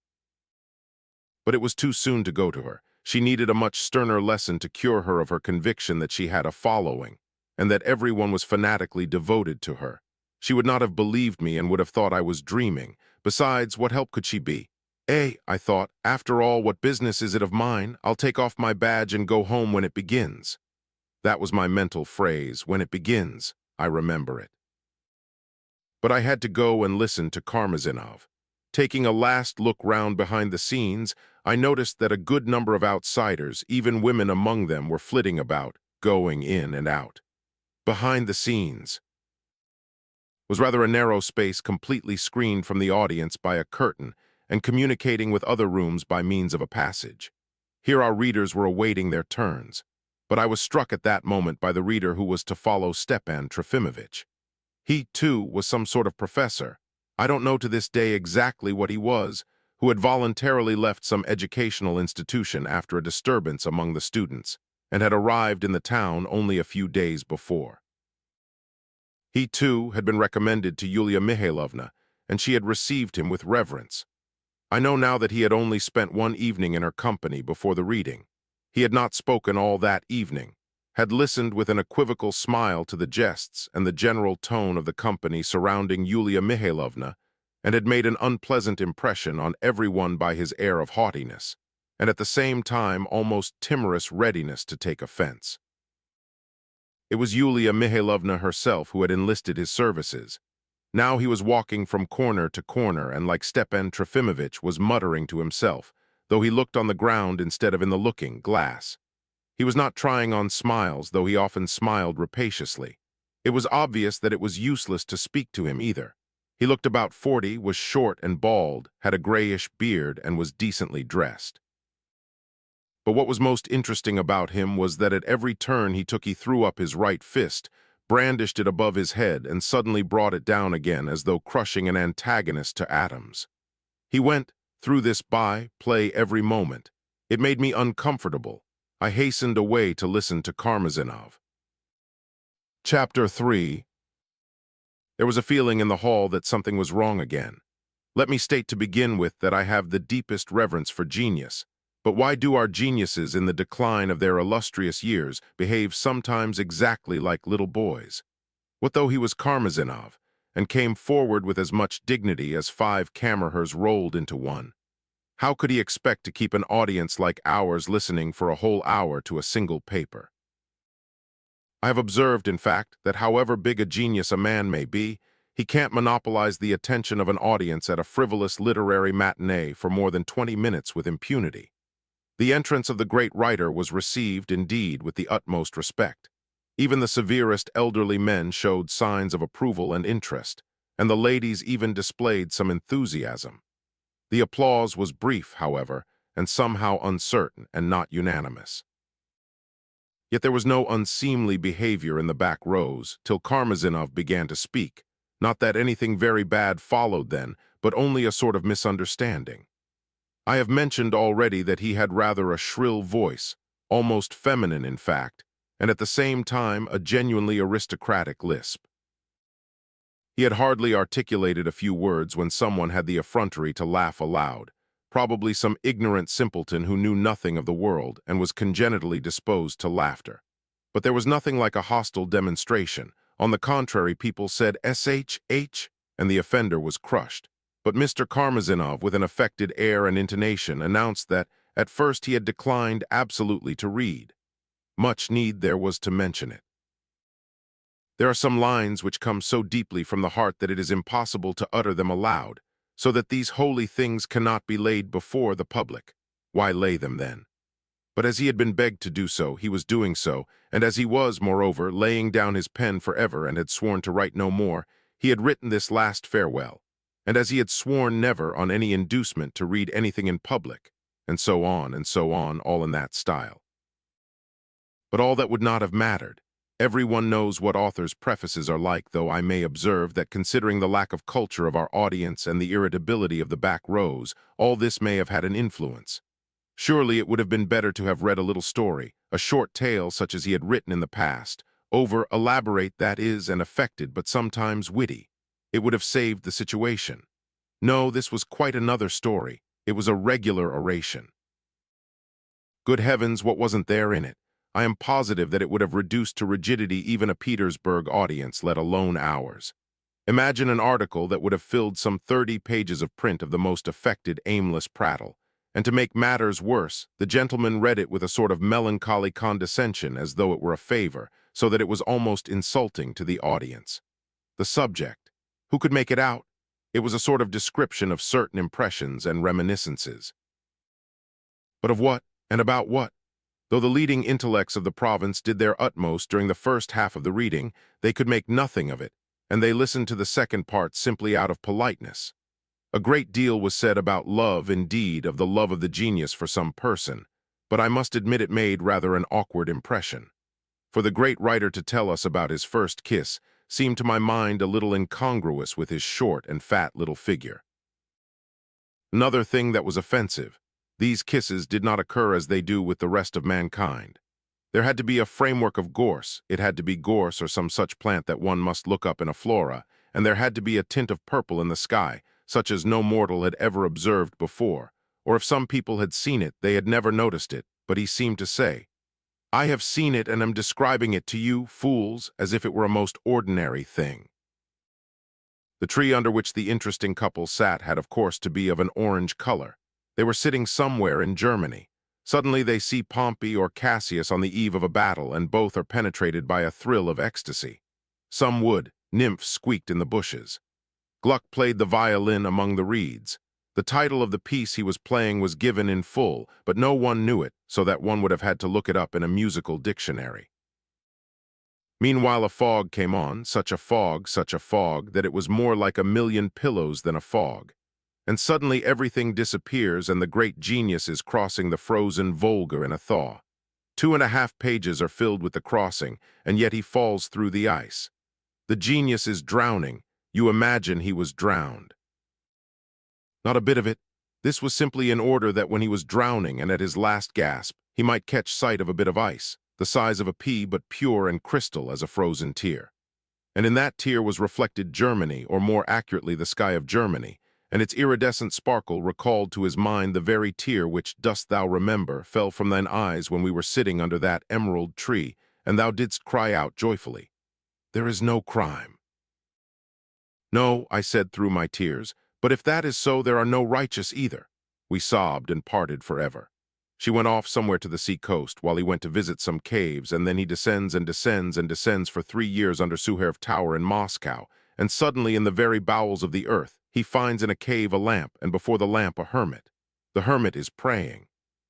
But it was too soon to go to her. She needed a much sterner lesson to cure her of her conviction that she had a following, and that everyone was fanatically devoted to her. She would not have believed me and would have thought I was dreaming. Besides, what help could she be? I thought, after all, what business is it of mine? I'll take off my badge and go home when it begins. That was my mental phrase, when it begins. I remember it. But I had to go and listen to Karmazinov. Taking a last look round behind the scenes, I noticed that a good number of outsiders, even women among them, were flitting about, going in and out. Behind the scenes was rather a narrow space completely screened from the audience by a curtain and communicating with other rooms by means of a passage. Here our readers were awaiting their turns, but I was struck at that moment by the reader who was to follow Stepan Trofimovich. He, too, was some sort of professor. I don't know to this day exactly what he was, who had voluntarily left some educational institution after a disturbance among the students, and had arrived in the town only a few days before. He, too, had been recommended to Yulia Mihailovna, and she had received him with reverence. I know now that he had only spent one evening in her company before the reading. He had not spoken all that evening, had listened with an equivocal smile to the jests and the general tone of the company surrounding Yulia Mihailovna, and had made an unpleasant impression on everyone by his air of haughtiness, and at the same time almost timorous readiness to take offense. It was Yulia Mihailovna herself who had enlisted his services. Now he was walking from corner to corner and, like Stepan Trofimovich, was muttering to himself, though he looked on the ground instead of in the looking-glass. He was not trying on smiles, though he often smiled rapaciously. It was obvious that it was useless to speak to him either. He looked about 40, was short and bald, had a grayish beard, and was decently dressed. But what was most interesting about him was that at every turn he took he threw up his right fist, brandished it above his head, and suddenly brought it down again as though crushing an antagonist to atoms. He went through this play every moment. It made me uncomfortable. I hastened away to listen to Karmazinov. Chapter 3. There was a feeling in the hall that something was wrong again. Let me state to begin with that I have the deepest reverence for genius. But why do our geniuses in the decline of their illustrious years behave sometimes exactly like little boys? What though he was Karmazinov, and came forward with as much dignity as 5 Kammerhers rolled into one? How could he expect to keep an audience like ours listening for a whole hour to a single paper? I have observed, in fact, that however big a genius a man may be, he can't monopolize the attention of an audience at a frivolous literary matinee for more than 20 minutes with impunity. The entrance of the great writer was received, indeed, with the utmost respect. Even the severest elderly men showed signs of approval and interest, and the ladies even displayed some enthusiasm. The applause was brief, however, and somehow uncertain and not unanimous. Yet there was no unseemly behavior in the back rows till Karmazinov began to speak. Not that anything very bad followed then, but only a sort of misunderstanding. I have mentioned already that he had rather a shrill voice, almost feminine in fact, and at the same time a genuinely aristocratic lisp. He had hardly articulated a few words when someone had the effrontery to laugh aloud, probably some ignorant simpleton who knew nothing of the world and was congenitally disposed to laughter. But there was nothing like a hostile demonstration. On the contrary, people said "SHH," and the offender was crushed. But Mr. Karmazinov, with an affected air and intonation, announced that, at first, he had declined absolutely to read. Much need there was to mention it. There are some lines which come so deeply from the heart that it is impossible to utter them aloud, so that these holy things cannot be laid before the public. Why lay them then? But as he had been begged to do so, he was doing so, and as he was, moreover, laying down his pen forever and had sworn to write no more, he had written this last farewell, and as he had sworn never on any inducement to read anything in public, and so on, all in that style. But all that would not have mattered. Everyone knows what authors' prefaces are like, though I may observe that considering the lack of culture of our audience and the irritability of the back rows, all this may have had an influence. Surely it would have been better to have read a little story, a short tale such as he had written in the past, over-elaborate that is, and affected, but sometimes witty. It would have saved the situation. No, this was quite another story. It was a regular oration. Good heavens, what wasn't there in it? I am positive that it would have reduced to rigidity even a Petersburg audience, let alone ours. Imagine an article that would have filled some 30 pages of print of the most affected, aimless prattle. And to make matters worse, the gentleman read it with a sort of melancholy condescension as though it were a favor, so that it was almost insulting to the audience. The subject. Who could make it out? It was a sort of description of certain impressions and reminiscences. But of what, and about what? Though the leading intellects of the province did their utmost during the first half of the reading, they could make nothing of it, and they listened to the second part simply out of politeness. A great deal was said about love, indeed, of the love of the genius for some person, but I must admit it made rather an awkward impression. For the great writer to tell us about his first kiss seemed to my mind a little incongruous with his short and fat little figure. Another thing that was offensive. These kisses did not occur as they do with the rest of mankind. There had to be a framework of gorse, it had to be gorse or some such plant that one must look up in a flora, and there had to be a tint of purple in the sky, such as no mortal had ever observed before, or if some people had seen it, they had never noticed it, but he seemed to say, "I have seen it and am describing it to you, fools, as if it were a most ordinary thing." The tree under which the interesting couple sat had of course to be of an orange color. They were sitting somewhere in Germany. Suddenly they see Pompey or Cassius on the eve of a battle, and both are penetrated by a thrill of ecstasy. Some wood, nymphs squeaked in the bushes. Gluck played the violin among the reeds. The title of the piece he was playing was given in full, but no one knew it, so that one would have had to look it up in a musical dictionary. Meanwhile a fog came on, such a fog, that it was more like a million pillows than a fog. And suddenly everything disappears and the great genius is crossing the frozen Volga in a thaw. 2.5 pages are filled with the crossing, and yet he falls through the ice. The genius is drowning. You imagine he was drowned. Not a bit of it. This was simply in order that when he was drowning and at his last gasp, he might catch sight of a bit of ice, the size of a pea but pure and crystal as a frozen tear. And in that tear was reflected Germany, or more accurately the sky of Germany, and its iridescent sparkle recalled to his mind the very tear which, dost thou remember, fell from thine eyes when we were sitting under that emerald tree, and thou didst cry out joyfully, "There is no crime." "No," I said through my tears, "but if that is so, there are no righteous either." We sobbed and parted forever. She went off somewhere to the sea-coast, while he went to visit some caves, and then he descends and descends and descends for 3 years under Suharev Tower in Moscow, and suddenly in the very bowels of the earth, he finds in a cave a lamp, and before the lamp a hermit. The hermit is praying.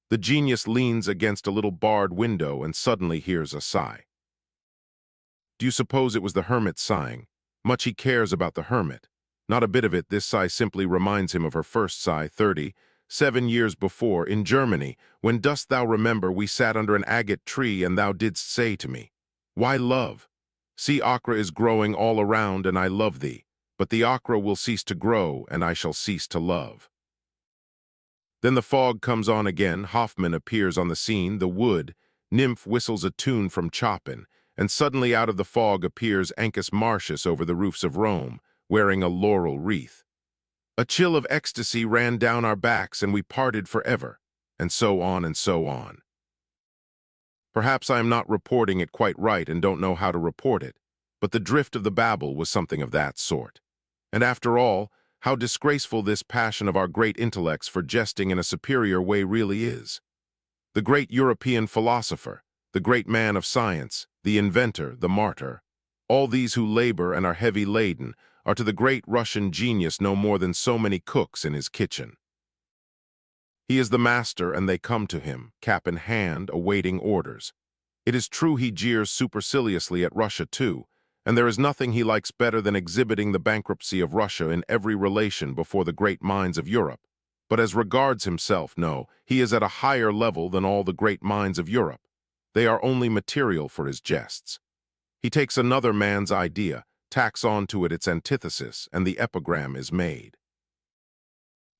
The genius leans against a little barred window and suddenly hears a sigh. Do you suppose it was the hermit sighing? Much he cares about the hermit. Not a bit of it. This sigh simply reminds him of her first sigh 37 years before in Germany, when dost thou remember we sat under an agate tree and thou didst say to me, "Why love? See, ochra is growing all around and I love thee, but the ochra will cease to grow and I shall cease to love." Then the fog comes on again, Hoffman appears on the scene, the wood, nymph whistles a tune from Chopin, and suddenly out of the fog appears Ancus Marcius over the roofs of Rome, wearing a laurel wreath. A chill of ecstasy ran down our backs and we parted forever, and so on and so on. Perhaps I am not reporting it quite right and don't know how to report it, but the drift of the babble was something of that sort. And after all, how disgraceful this passion of our great intellects for jesting in a superior way really is. The great European philosopher, the great man of science, the inventor, the martyr, all these who labor and are heavy laden, are to the great Russian genius no more than so many cooks in his kitchen. He is the master and they come to him, cap in hand, awaiting orders. It is true he jeers superciliously at Russia too, and there is nothing he likes better than exhibiting the bankruptcy of Russia in every relation before the great minds of Europe. But as regards himself, no, he is at a higher level than all the great minds of Europe. They are only material for his jests. He takes another man's idea, tacks on to it its antithesis, and the epigram is made.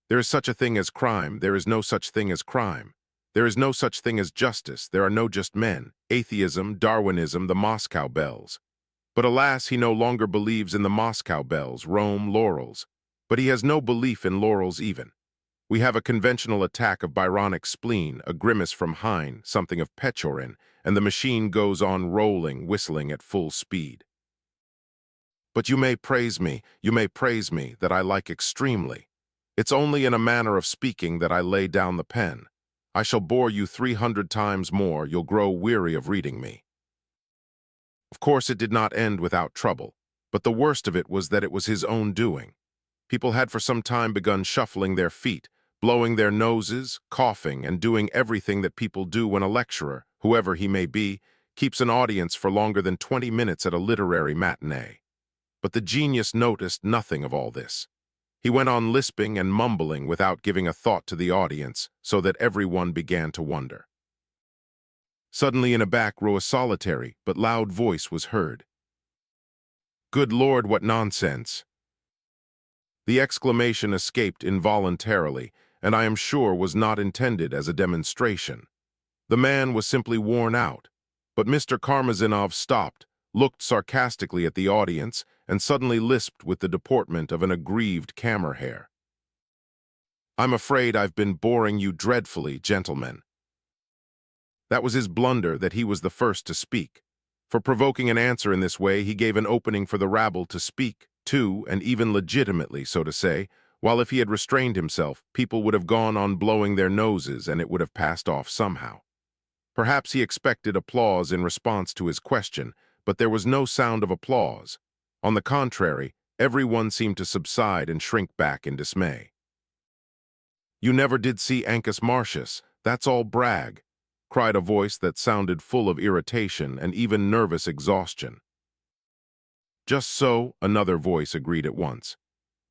There is such a thing as crime, there is no such thing as crime. There is no such thing as justice, there are no just men, atheism, Darwinism, the Moscow bells. But alas, he no longer believes in the Moscow bells, Rome, laurels. But he has no belief in laurels even. We have a conventional attack of Byronic spleen, a grimace from Heine, something of Pechorin, and the machine goes on rolling, whistling at full speed. But you may praise me, that I like extremely. It's only in a manner of speaking that I lay down the pen. I shall bore you 300 times more, you'll grow weary of reading me. Of course it did not end without trouble, but the worst of it was that it was his own doing. People had for some time begun shuffling their feet, blowing their noses, coughing, and doing everything that people do when a lecturer, whoever he may be, keeps an audience for longer than 20 minutes at a literary matinee. But the genius noticed nothing of all this. He went on lisping and mumbling without giving a thought to the audience, so that everyone began to wonder. Suddenly in a back row a solitary but loud voice was heard. "Good Lord, what nonsense!" The exclamation escaped involuntarily, and I am sure was not intended as a demonstration. The man was simply worn out, but Mr. Karmazinov stopped, looked sarcastically at the audience, and suddenly lisped with the deportment of an aggrieved cammerhair. "I'm afraid I've been boring you dreadfully, gentlemen." That was his blunder, that he was the first to speak. For provoking an answer in this way, he gave an opening for the rabble to speak, too, and even legitimately, so to say, while if he had restrained himself, people would have gone on blowing their noses and it would have passed off somehow. Perhaps he expected applause in response to his question, but there was no sound of applause. On the contrary, everyone seemed to subside and shrink back in dismay. "You never did see Ancus Marcius, that's all brag," cried a voice that sounded full of irritation and even nervous exhaustion. "Just so," another voice agreed at once.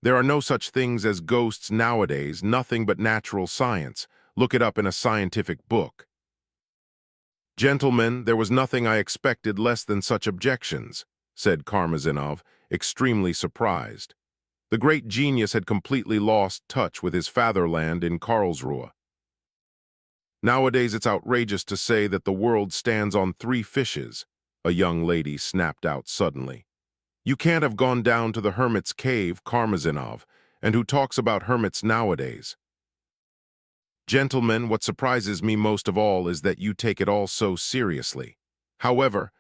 "There are no such things as ghosts nowadays, nothing but natural science. Look it up in a scientific book." "Gentlemen, there was nothing I expected less than such objections," said Karmazinov, extremely surprised. The great genius had completely lost touch with his fatherland in Karlsruhe. "Nowadays it's outrageous to say that the world stands on 3 fishes," a young lady snapped out suddenly. "You can't have gone down to the hermit's cave, Karmazinov, and who talks about hermits nowadays? Gentlemen, what surprises me most of all is that you take it all so seriously. However,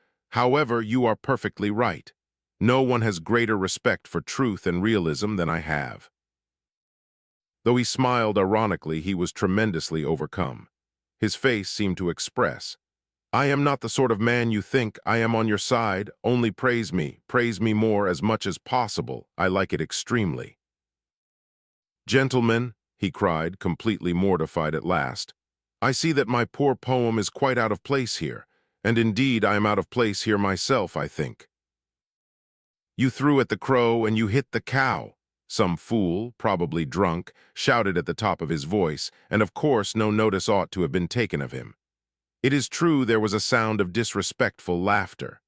you are perfectly right. No one has greater respect for truth and realism than I have." Though he smiled ironically, he was tremendously overcome. His face seemed to express, "I am not the sort of man you think. I am on your side. Only praise me more as much as possible. I like it extremely." "Gentlemen," he cried, completely mortified at last, "I see that my poor poem is quite out of place here, and indeed I am out of place here myself, I think. You threw at the crow and you hit the cow. Some fool, probably drunk, shouted at the top of his voice, and of course no notice ought to have been taken of him. It is true there was a sound of disrespectful laughter.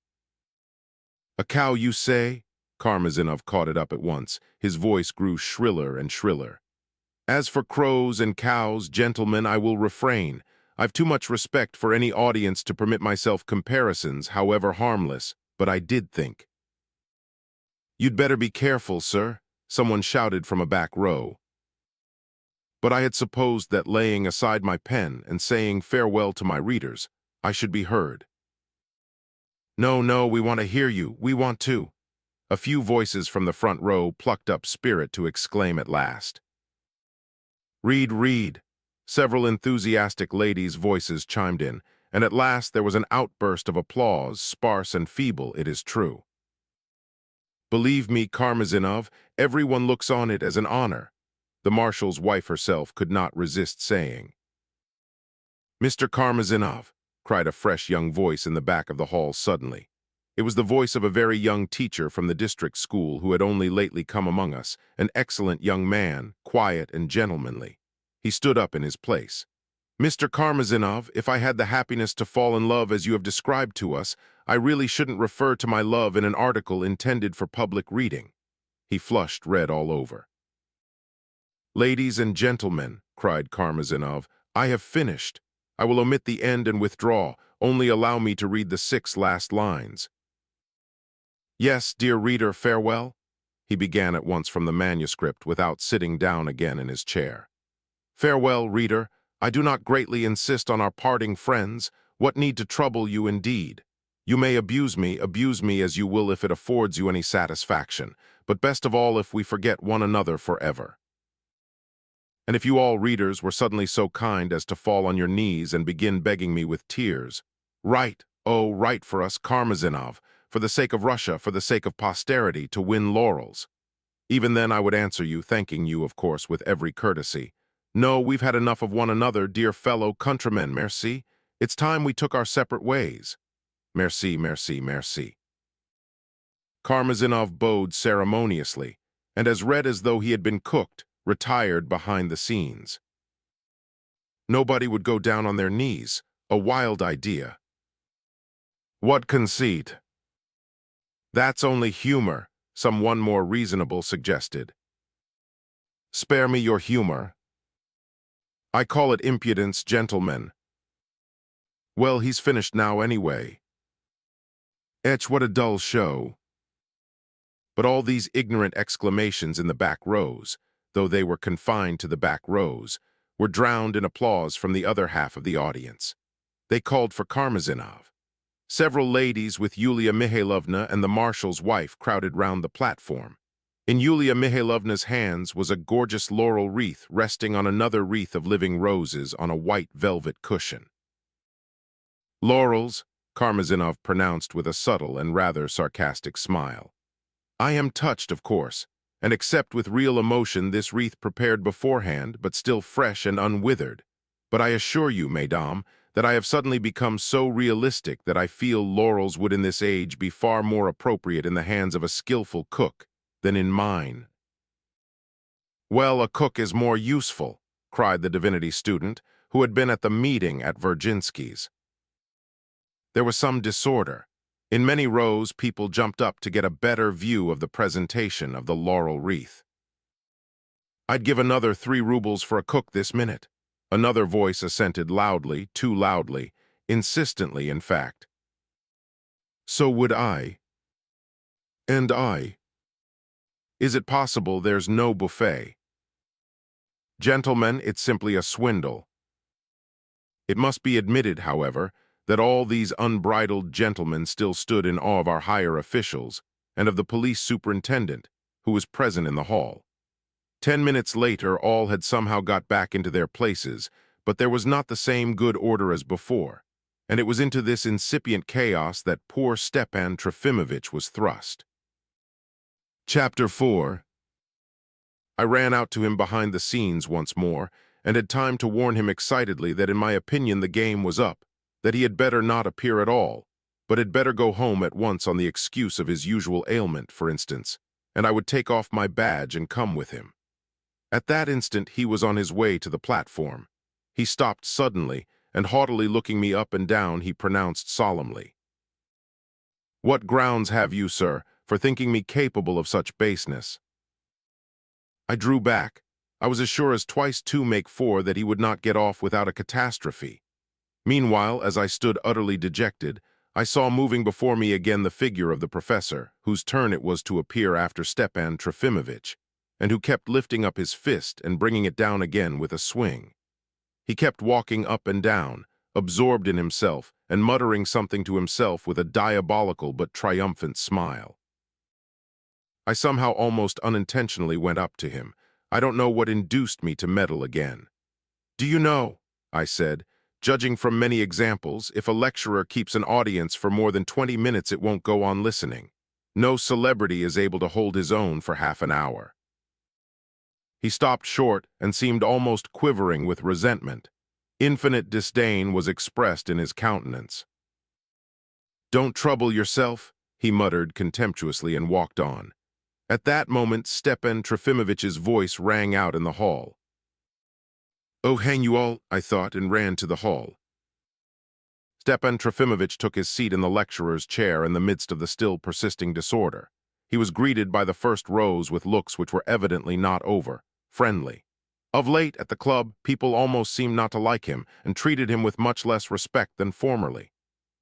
"A cow, you say?" Karmazinov caught it up at once. His voice grew shriller and shriller. "As for crows and cows, gentlemen, I will refrain. I've too much respect for any audience to permit myself comparisons, however harmless, but I did think." "You'd better be careful, sir," someone shouted from a back row. But I had supposed that laying aside my pen and saying farewell to my readers, I should be heard. "No, no, we want to hear you. We want to." A few voices from the front row plucked up spirit to exclaim at last. "Read, read." Several enthusiastic ladies' voices chimed in, and at last there was an outburst of applause, sparse and feeble, it is true. "Believe me, Karmazinov, everyone looks on it as an honor," the marshal's wife herself could not resist saying. "Mr. Karmazinov," cried a fresh young voice in the back of the hall suddenly. It was the voice of a very young teacher from the district school who had only lately come among us, an excellent young man, quiet and gentlemanly. He stood up in his place. "Mr. Karmazinov, if I had the happiness to fall in love as you have described to us, I really shouldn't refer to my love in an article intended for public reading." He flushed red all over. "Ladies and gentlemen," cried Karmazinov, "I have finished. I will omit the end and withdraw. Only allow me to read the 6 last lines. Yes, dear reader, farewell." He began at once from the manuscript without sitting down again in his chair. "Farewell, reader. I do not greatly insist on our parting friends. What need to trouble you indeed? You may abuse me as you will if it affords you any satisfaction, but best of all if we forget one another forever. And if you all readers were suddenly so kind as to fall on your knees and begin begging me with tears, write, oh, write for us, Karmazinov, for the sake of Russia, for the sake of posterity, to win laurels. Even then I would answer you, thanking you, of course, with every courtesy. No, we've had enough of one another, dear fellow countrymen, merci. It's time we took our separate ways. Merci, merci, merci." Karmazinov bowed ceremoniously, and as red as though he had been cooked, retired behind the scenes. Nobody would go down on their knees. A wild idea. "What conceit?" "That's only humor," someone more reasonable suggested. "Spare me your humor." "I call it impudence, gentlemen." "Well, he's finished now anyway." What a dull show." But all these ignorant exclamations in the back rows, though they were confined to the back rows, were drowned in applause from the other half of the audience. They called for Karmazinov. Several ladies with Yulia Mihailovna and the marshal's wife crowded round the platform. In Yulia Mihailovna's hands was a gorgeous laurel wreath resting on another wreath of living roses on a white velvet cushion. "Laurels," Karmazinov pronounced with a subtle and rather sarcastic smile. "I am touched, of course, and accept with real emotion this wreath prepared beforehand, but still fresh and unwithered. But I assure you, mesdames, that I have suddenly become so realistic that I feel laurels would in this age be far more appropriate in the hands of a skillful cook than in mine." "Well, a cook is more useful," cried the divinity student, who had been at the meeting at Virginsky's. There was some disorder. In many rows, people jumped up to get a better view of the presentation of the laurel wreath. "I'd give another 3 rubles for a cook this minute." Another voice assented loudly, too loudly, insistently, in fact. "So would I." "And I." "Is it possible there's no buffet?" "Gentlemen, it's simply a swindle." It must be admitted, however, that all these unbridled gentlemen still stood in awe of our higher officials and of the police superintendent, who was present in the hall. 10 minutes later, all had somehow got back into their places, but there was not the same good order as before, and it was into this incipient chaos that poor Stepan Trofimovitch was thrust. Chapter 4. I ran out to him behind the scenes once more, and had time to warn him excitedly that in my opinion the game was up, that he had better not appear at all, but had better go home at once on the excuse of his usual ailment, for instance. and I would take off my badge and come with him. At that instant, he was on his way to the platform. He stopped suddenly, and haughtily looking me up and down, he pronounced solemnly, "What grounds have you, sir, for thinking me capable of such baseness?" I drew back. I was as sure as twice two make four that he would not get off without a catastrophe. Meanwhile, as I stood utterly dejected, I saw moving before me again the figure of the professor, whose turn it was to appear after Stepan Trofimovitch, and who kept lifting up his fist and bringing it down again with a swing. He kept walking up and down, absorbed in himself, and muttering something to himself with a diabolical but triumphant smile. I somehow almost unintentionally went up to him. I don't know what induced me to meddle again. "Do you know," I said, "judging from many examples, if a lecturer keeps an audience for more than 20 minutes, it won't go on listening. No celebrity is able to hold his own for half an hour." He stopped short and seemed almost quivering with resentment. Infinite disdain was expressed in his countenance. "Don't trouble yourself," he muttered contemptuously and walked on. At that moment, Stepan Trofimovitch's voice rang out in the hall. "Oh, hang you all," I thought, and ran to the hall. Stepan Trofimovitch took his seat in the lecturer's chair in the midst of the still persisting disorder. He was greeted by the first rows with looks which were evidently not over friendly. Of late, at the club, people almost seemed not to like him and treated him with much less respect than formerly.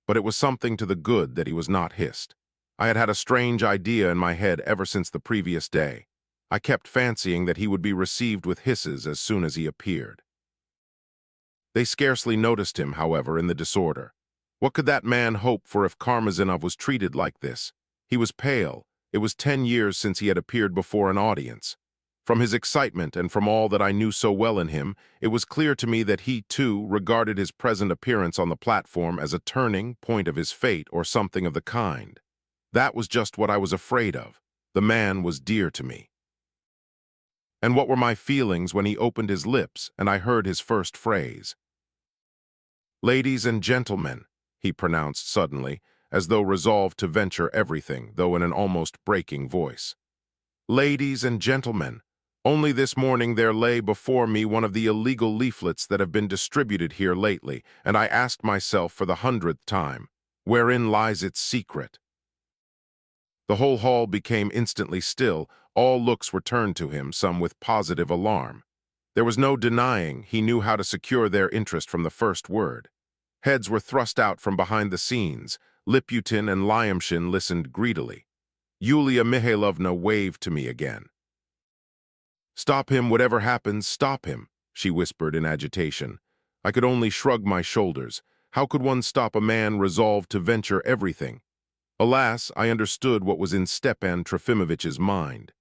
But it was something to the good that he was not hissed. I had had a strange idea in my head ever since the previous day. I kept fancying that he would be received with hisses as soon as he appeared. They scarcely noticed him, however, in the disorder. What could that man hope for if Karmazinov was treated like this? He was pale. It was 10 years since he had appeared before an audience. From his excitement and from all that I knew so well in him, it was clear to me that he, too, regarded his present appearance on the platform as a turning point of his fate or something of the kind. That was just what I was afraid of. The man was dear to me. And what were my feelings when he opened his lips and I heard his first phrase? "Ladies and gentlemen," he pronounced suddenly, as though resolved to venture everything, though in an almost breaking voice. "Ladies and gentlemen, only this morning there lay before me one of the illegal leaflets that have been distributed here lately, and I asked myself for the 100th time, wherein lies its secret?" The whole hall became instantly still. All looks were turned to him, some with positive alarm. There was no denying he knew how to secure their interest from the first word. Heads were thrust out from behind the scenes. Liputin and Lyamshin listened greedily. Yulia Mihailovna waved to me again. "Stop him, whatever happens, stop him," she whispered in agitation. I could only shrug my shoulders. How could one stop a man resolved to venture everything? Alas, I understood what was in Stepan Trofimovitch's mind.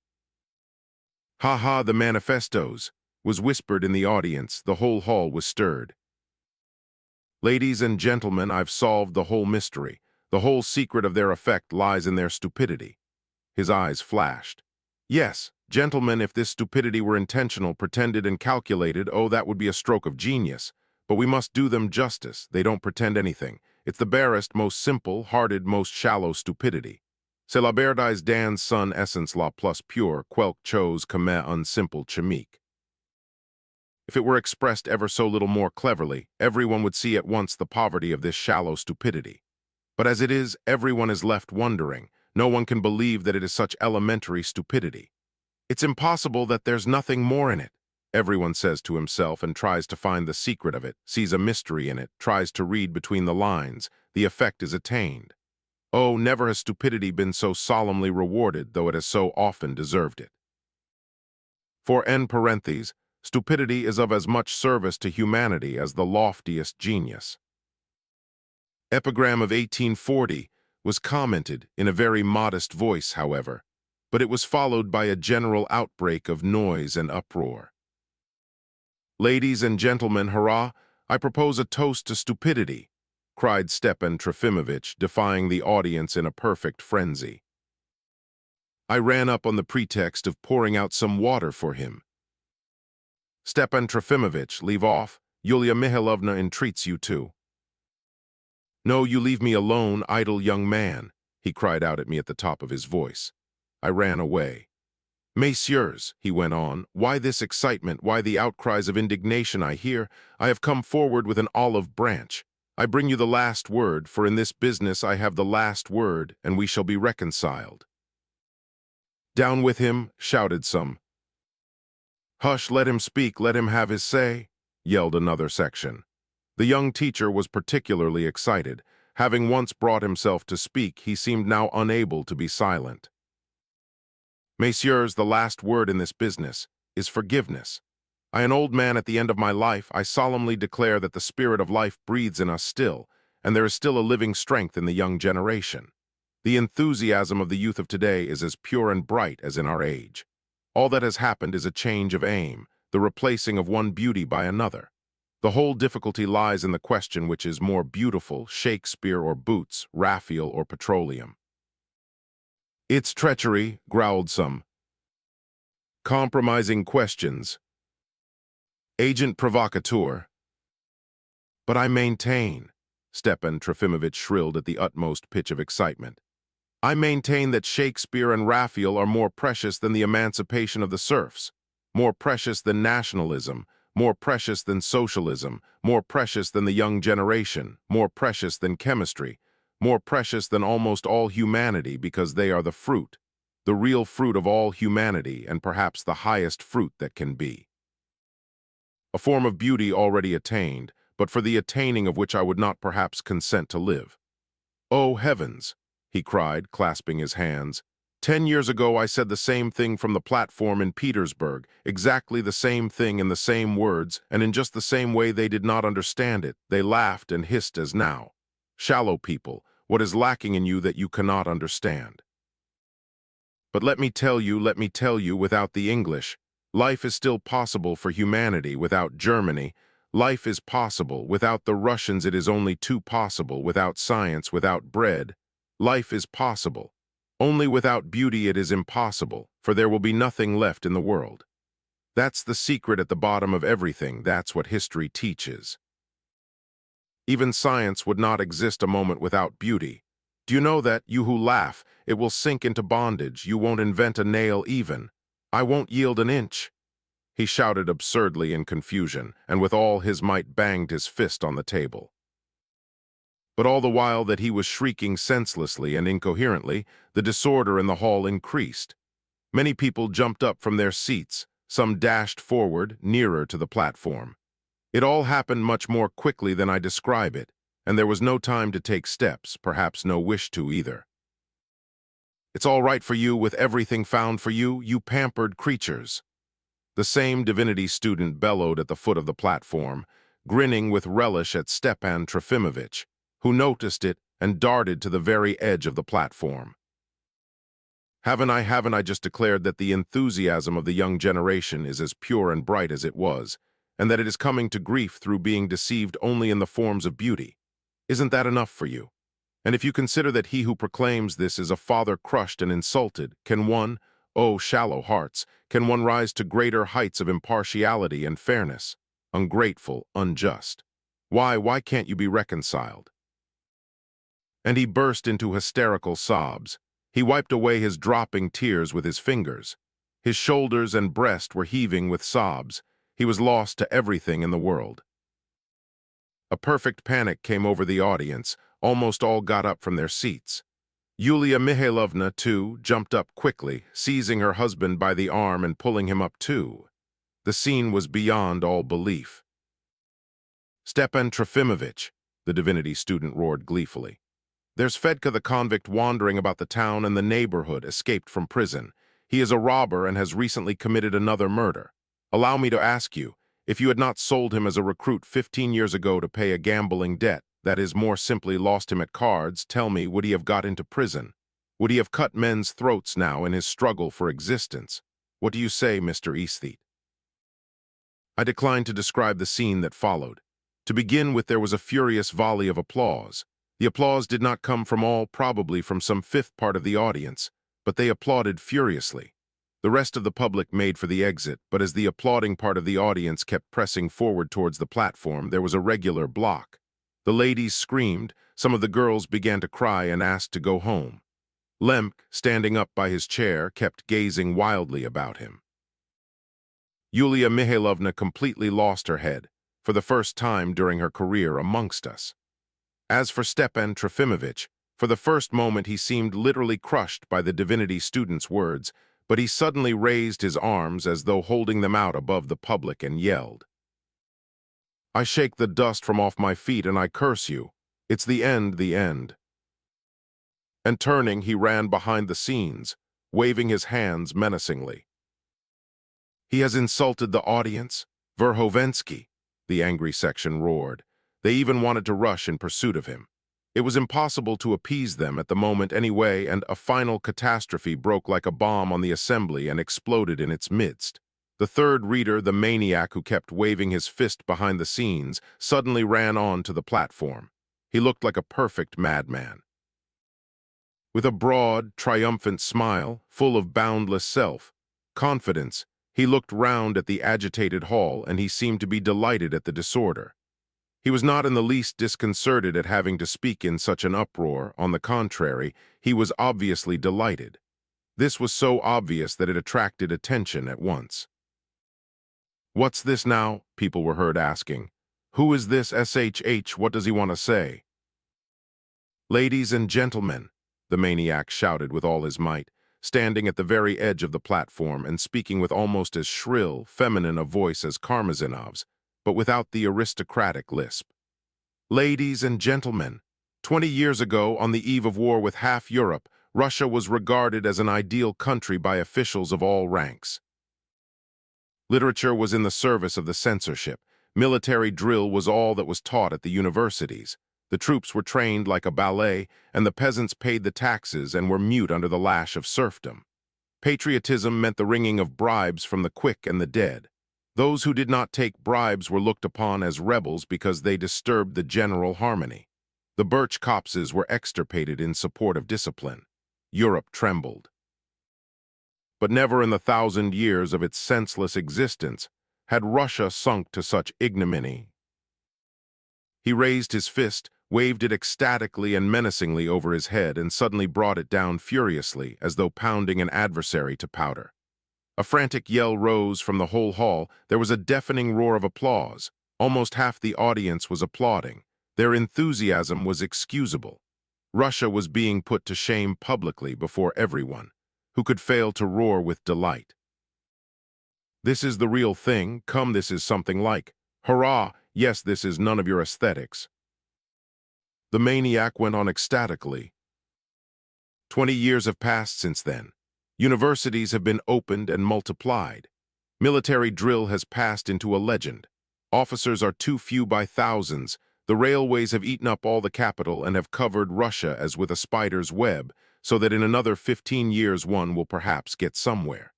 "Ha ha, the manifestos," was whispered in the audience. The whole hall was stirred. "Ladies and gentlemen, I've solved the whole mystery. The whole secret of their effect lies in their stupidity." His eyes flashed. "Yes, gentlemen, if this stupidity were intentional, pretended and calculated, oh, that would be a stroke of genius. But we must do them justice. They don't pretend anything. It's the barest, most simple-hearted, most shallow stupidity. C'est la berdise dans son essence la plus pure, quelque chose comme un simple chimique. If it were expressed ever so little more cleverly, everyone would see at once the poverty of this shallow stupidity. But as it is, everyone is left wondering. No one can believe that it is such elementary stupidity. It's impossible that there's nothing more in it. Everyone says to himself and tries to find the secret of it, sees a mystery in it, tries to read between the lines. The effect is attained. Oh, never has stupidity been so solemnly rewarded, though it has so often deserved it. For en parentheses, stupidity is of as much service to humanity as the loftiest genius. Epigram of 1840 was commented in a very modest voice, however, but it was followed by a general outbreak of noise and uproar. "Ladies and gentlemen, hurrah! I propose a toast to stupidity," cried Stepan Trofimovitch, defying the audience in a perfect frenzy. I ran up on the pretext of pouring out some water for him. "Stepan Trofimovitch, leave off. Yulia Mihailovna entreats you to." "No, you leave me alone, idle young man," he cried out at me at the top of his voice. I ran away. Messieurs, he went on, why this excitement, why the outcries of indignation I hear? I have come forward with an olive branch. I bring you the last word, for in this business I have the last word, and we shall be reconciled. Down with him, shouted some. Hush, let him speak, let him have his say, yelled another section. The young teacher was particularly excited. Having once brought himself to speak, he seemed now unable to be silent. Messieurs, the last word in this business is forgiveness. I, an old man at the end of my life, I solemnly declare that the spirit of life breathes in us still, and there is still a living strength in the young generation. The enthusiasm of the youth of today is as pure and bright as in our age. All that has happened is a change of aim, the replacing of one beauty by another. The whole difficulty lies in the question which is more beautiful, Shakespeare or Boots, Raphael or petroleum. It's treachery, growled some. Compromising questions. Agent provocateur. But I maintain, Stepan Trofimovich shrilled at the utmost pitch of excitement. I maintain that Shakespeare and Raphael are more precious than the emancipation of the serfs, more precious than nationalism, more precious than socialism, more precious than the young generation, more precious than chemistry, more precious than almost all humanity because they are the fruit, the real fruit of all humanity and perhaps the highest fruit that can be. A form of beauty already attained, but for the attaining of which I would not perhaps consent to live. Oh, heavens! He cried, clasping his hands. 10 years ago I said the same thing from the platform in Petersburg, exactly the same thing in the same words, and in just the same way they did not understand it. They laughed and hissed as now. Shallow people, what is lacking in you that you cannot understand? But let me tell you, without the English, life is still possible for humanity. Without Germany, life is possible. Without the Russians, it is only too possible. Without science, without bread, life is possible. Only without beauty it is impossible, for there will be nothing left in the world. That's the secret at the bottom of everything. That's what history teaches. Even science would not exist a moment without beauty. Do you know that, you who laugh, it will sink into bondage? You won't invent a nail even. I won't yield an inch. He shouted absurdly in confusion, and with all his might banged his fist on the table. But all the while that he was shrieking senselessly and incoherently, the disorder in the hall increased. Many people jumped up from their seats, some dashed forward, nearer to the platform. It all happened much more quickly than I describe it, and there was no time to take steps, perhaps no wish to either. It's all right for you with everything found for you, you pampered creatures. The same divinity student bellowed at the foot of the platform, grinning with relish at Stepan Trofimovich, who noticed it and darted to the very edge of the platform. Haven't I just declared that the enthusiasm of the young generation is as pure and bright as it was, and that it is coming to grief through being deceived only in the forms of beauty? Isn't that enough for you? And if you consider that he who proclaims this is a father crushed and insulted, can one, oh shallow hearts, can one rise to greater heights of impartiality and fairness? Ungrateful, unjust. Why can't you be reconciled? And he burst into hysterical sobs. He wiped away his dropping tears with his fingers. His shoulders and breast were heaving with sobs. He was lost to everything in the world. A perfect panic came over the audience. Almost all got up from their seats. Yulia Mihailovna, too, jumped up quickly, seizing her husband by the arm and pulling him up, too. The scene was beyond all belief. Stepan Trofimovich, the divinity student roared gleefully. There's Fedka the convict wandering about the town and the neighborhood, escaped from prison. He is a robber and has recently committed another murder. Allow me to ask you, if you had not sold him as a recruit 15 years ago to pay a gambling debt, that is, more simply lost him at cards, tell me, would he have got into prison? Would he have cut men's throats now in his struggle for existence? What do you say, Mr. Aesthete? I decline to describe the scene that followed. To begin with, there was a furious volley of applause. The applause did not come from all, probably from some fifth part of the audience, but they applauded furiously. The rest of the public made for the exit, but as the applauding part of the audience kept pressing forward towards the platform, there was a regular block. The ladies screamed, some of the girls began to cry and asked to go home. Lemk, standing up by his chair, kept gazing wildly about him. Yulia Mihailovna completely lost her head, for the first time during her career amongst us. As for Stepan Trofimovich, for the first moment he seemed literally crushed by the divinity student's words, but he suddenly raised his arms as though holding them out above the public and yelled, "I shake the dust from off my feet and I curse you. It's the end, the end." And turning, he ran behind the scenes, waving his hands menacingly. "He has insulted the audience, Verhovensky," the angry section roared. They even wanted to rush in pursuit of him. It was impossible to appease them at the moment anyway, and a final catastrophe broke like a bomb on the assembly and exploded in its midst. The third reader, the maniac who kept waving his fist behind the scenes, suddenly ran on to the platform. He looked like a perfect madman. With a broad, triumphant smile, full of boundless self-confidence, he looked round at the agitated hall, and he seemed to be delighted at the disorder. He was not in the least disconcerted at having to speak in such an uproar. On the contrary, he was obviously delighted. This was so obvious that it attracted attention at once. "What's this now?" people were heard asking. "Who is this SHH? What does he want to say?" "Ladies and gentlemen," the maniac shouted with all his might, standing at the very edge of the platform and speaking with almost as shrill, feminine a voice as Karmazinov's, but without the aristocratic lisp. "Ladies and gentlemen, 20 years ago, on the eve of war with half Europe, Russia was regarded as an ideal country by officials of all ranks. Literature was in the service of the censorship. Military drill was all that was taught at the universities. The troops were trained like a ballet, and the peasants paid the taxes and were mute under the lash of serfdom. Patriotism meant the wringing of bribes from the quick and the dead. Those who did not take bribes were looked upon as rebels because they disturbed the general harmony. The birch copses were extirpated in support of discipline. Europe trembled. But never in the 1,000 years of its senseless existence had Russia sunk to such ignominy." He raised his fist, waved it ecstatically and menacingly over his head, and suddenly brought it down furiously, as though pounding an adversary to powder. A frantic yell rose from the whole hall. There was a deafening roar of applause. Almost half the audience was applauding. Their enthusiasm was excusable. Russia was being put to shame publicly before everyone. Who could fail to roar with delight? "This is the real thing. Come, this is something like. Hurrah! Yes, this is none of your aesthetics." The maniac went on ecstatically. 20 years have passed since then. Universities have been opened and multiplied. Military drill has passed into a legend. Officers are too few by thousands. The railways have eaten up all the capital and have covered Russia as with a spider's web, so that in another 15 years one will perhaps get somewhere.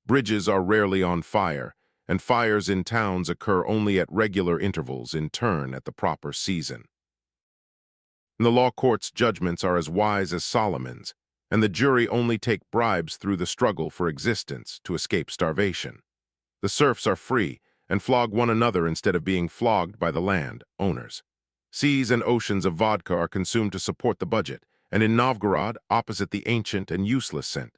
Bridges are rarely on fire, and fires in towns occur only at regular intervals in turn at the proper season. And the law court's judgments are as wise as Solomon's, and the jury only take bribes through the struggle for existence to escape starvation. The serfs are free and flog one another instead of being flogged by the land owners. Seas and oceans of vodka are consumed to support the budget, and in Novgorod, opposite the ancient and useless St.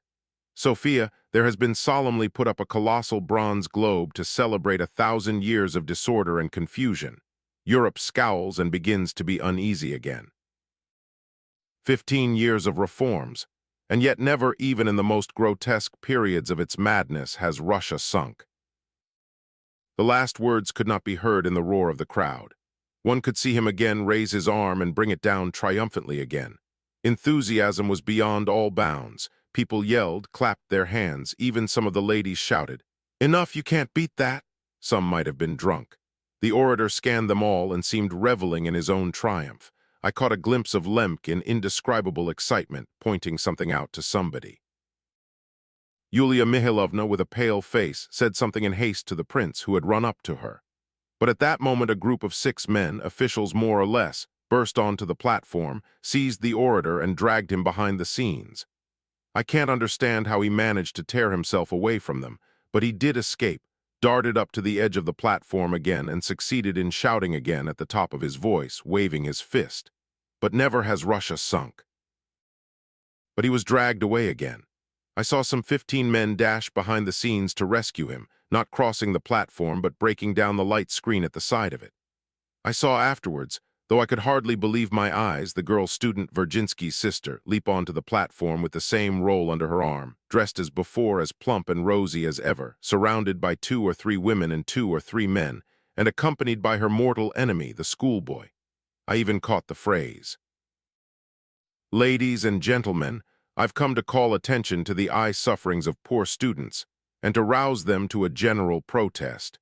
Sophia, there has been solemnly put up a colossal bronze globe to celebrate 1,000 years of disorder and confusion. Europe scowls and begins to be uneasy again. 15 years of reforms, and yet never even in the most grotesque periods of its madness has Russia sunk. The last words could not be heard in the roar of the crowd. One could see him again raise his arm and bring it down triumphantly again. Enthusiasm was beyond all bounds. People yelled, clapped their hands. Even some of the ladies shouted, "Enough, you can't beat that." Some might have been drunk. The orator scanned them all and seemed reveling in his own triumph. I caught a glimpse of Lemk in indescribable excitement, pointing something out to somebody. Yulia Mihailovna, with a pale face, said something in haste to the prince, who had run up to her. But at that moment a group of 6 men, officials more or less, burst onto the platform, seized the orator, and dragged him behind the scenes. I can't understand how he managed to tear himself away from them, but he did escape, darted up to the edge of the platform again, and succeeded in shouting again at the top of his voice, waving his fist. "But never has Russia sunk." but he was dragged away again. I saw some 15 men dash behind the scenes to rescue him, not crossing the platform but breaking down the light screen at the side of it. I saw afterwards, though I could hardly believe my eyes, the girl student Virginsky's sister leap onto the platform with the same roll under her arm, dressed as before, as plump and rosy as ever, surrounded by 2 or 3 women and 2 or 3 men, and accompanied by her mortal enemy, the schoolboy. I even caught the phrase. Ladies and gentlemen, I've come to call attention to the eye sufferings of poor students and to rouse them to a general protest.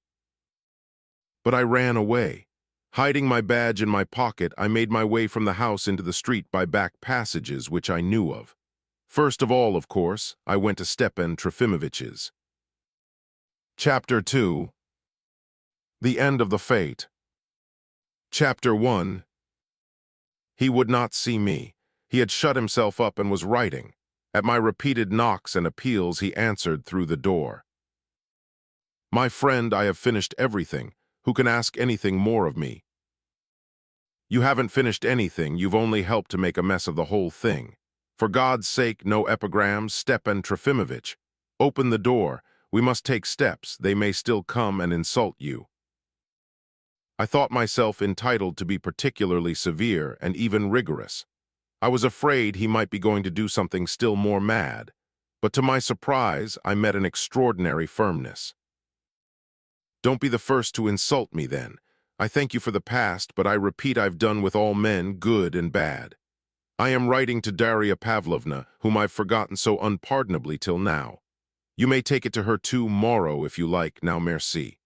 But I ran away. Hiding my badge in my pocket, I made my way from the house into the street by back passages which I knew of. First of all, of course, I went to Stepan Trofimovich's. Chapter 2. The End of the Fate. Chapter 1. He would not see me. He had shut himself up and was writing. At my repeated knocks and appeals, he answered through the door. My friend, I have finished everything. Who can ask anything more of me? You haven't finished anything, you've only helped to make a mess of the whole thing. For God's sake, no epigrams, Stepan Trofimovich. Open the door. We must take steps. They may still come and insult you. I thought myself entitled to be particularly severe and even rigorous. I was afraid he might be going to do something still more mad, but to my surprise, I met an extraordinary firmness. Don't be the first to insult me, then. I thank you for the past, but I repeat I've done with all men, good and bad. I am writing to Daria Pavlovna, whom I've forgotten so unpardonably till now. You may take it to her tomorrow if you like, now merci.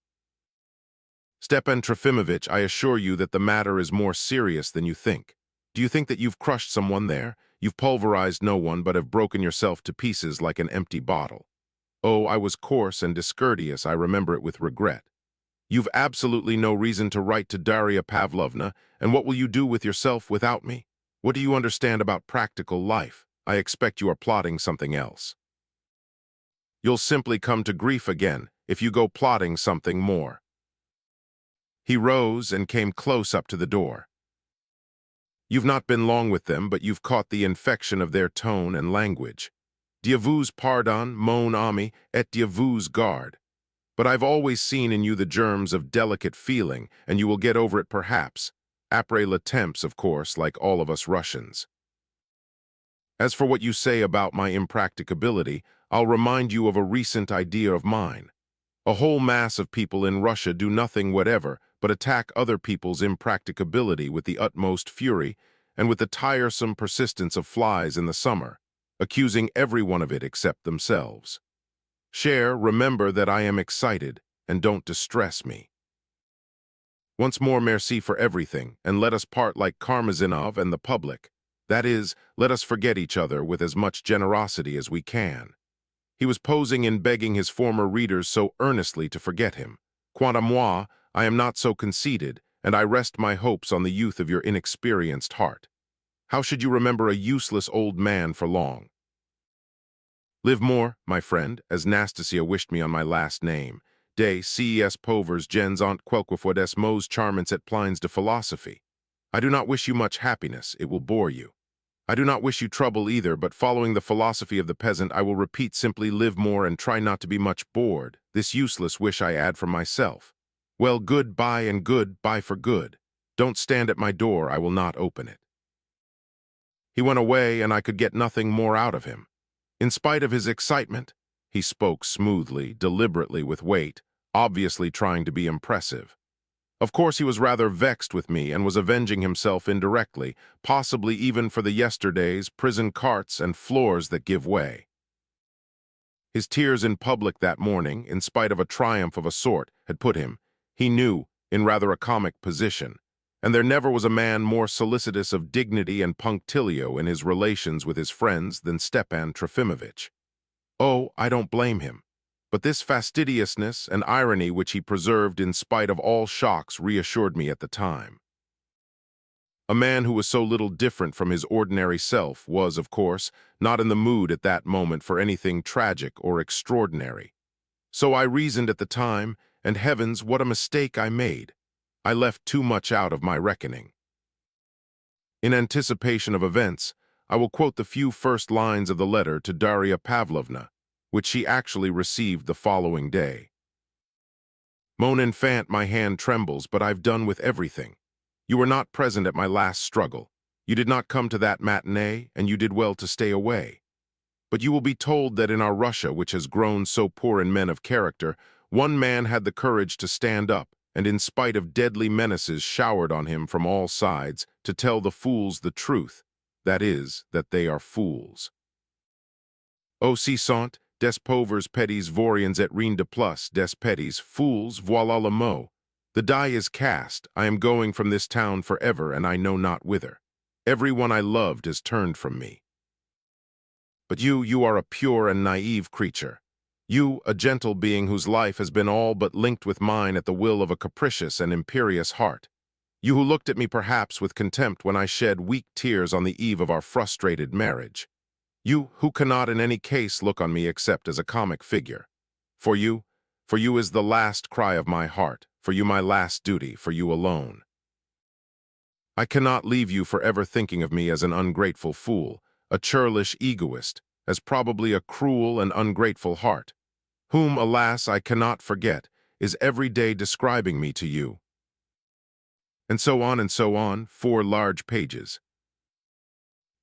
Stepan Trofimovich, I assure you that the matter is more serious than you think. Do you think that you've crushed someone there? You've pulverized no one, but have broken yourself to pieces like an empty bottle. Oh, I was coarse and discourteous, I remember it with regret. You've absolutely no reason to write to Daria Pavlovna, and what will you do with yourself without me? What do you understand about practical life? I expect you are plotting something else. You'll simply come to grief again if you go plotting something more. He rose and came close up to the door. You've not been long with them, but you've caught the infection of their tone and language. Dieu vous pardonne, mon ami, et Dieu vous garde. But I've always seen in you the germs of delicate feeling, and you will get over it perhaps. Après le temps, of course, like all of us Russians. As for what you say about my impracticability, I'll remind you of a recent idea of mine. A whole mass of people in Russia do nothing whatever but attack other people's impracticability with the utmost fury and with the tiresome persistence of flies in the summer, accusing everyone of it except themselves. Cher, remember that I am excited, and don't distress me. Once more merci for everything, and let us part like Karmazinov and the public. That is, let us forget each other with as much generosity as we can. He was posing in begging his former readers so earnestly to forget him. Quant à moi, I am not so conceited, and I rest my hopes on the youth of your inexperienced heart. How should you remember a useless old man for long? Live more, my friend, as Nastasia wished me on my last name. De ces pauvres gens ont quelquefois des mots charmants et pleins de philosophie. I do not wish you much happiness, it will bore you. I do not wish you trouble either, but following the philosophy of the peasant, I will repeat simply live more and try not to be much bored. This useless wish I add from myself. Well, good-bye and good-bye for good. Don't stand at my door, I will not open it. He went away, and I could get nothing more out of him. In spite of his excitement, he spoke smoothly, deliberately with weight, obviously trying to be impressive. Of course, he was rather vexed with me and was avenging himself indirectly, possibly even for the yesterday's prison carts and floors that give way. His tears in public that morning, in spite of a triumph of a sort, had put him, he knew, in rather a comic position, and there never was a man more solicitous of dignity and punctilio in his relations with his friends than Stepan Trofimovich. Oh, I don't blame him. But this fastidiousness and irony which he preserved in spite of all shocks reassured me at the time. A man who was so little different from his ordinary self was, of course, not in the mood at that moment for anything tragic or extraordinary. So I reasoned at the time, and heavens, what a mistake I made. I left too much out of my reckoning. In anticipation of events, I will quote the few first lines of the letter to Daria Pavlovna, which she actually received the following day. Mon enfant, my hand trembles, but I've done with everything. You were not present at my last struggle. You did not come to that matinee, and you did well to stay away. But you will be told that in our Russia, which has grown so poor in men of character, one man had the courage to stand up, and in spite of deadly menaces showered on him from all sides, to tell the fools the truth, that is, that they are fools. O si sont, des pauvres petits vauriens et rien de plus, des petits fools, voilà le mot. The die is cast, I am going from this town forever, and I know not whither. Everyone I loved has turned from me. But you are a pure and naive creature. You, a gentle being whose life has been all but linked with mine at the will of a capricious and imperious heart. You who looked at me perhaps with contempt when I shed weak tears on the eve of our frustrated marriage. You who cannot in any case look on me except as a comic figure. For you is the last cry of my heart, for you my last duty, for you alone. I cannot leave you forever thinking of me as an ungrateful fool, a churlish egoist, as probably a cruel and ungrateful heart, whom, alas, I cannot forget, is every day describing me to you. And so on, 4 large pages.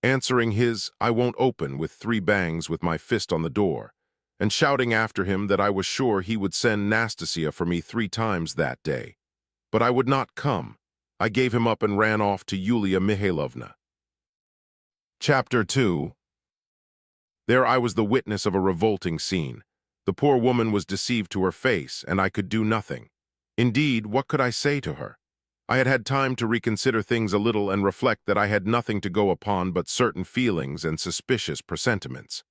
Answering his, I won't open with 3 bangs with my fist on the door, and shouting after him that I was sure he would send Nastasia for me 3 times that day. But I would not come. I gave him up and ran off to Yulia Mihailovna. Chapter 2. There I was the witness of a revolting scene. The poor woman was deceived to her face, and I could do nothing. Indeed, what could I say to her? I had had time to reconsider things a little and reflect that I had nothing to go upon but certain feelings and suspicious presentiments.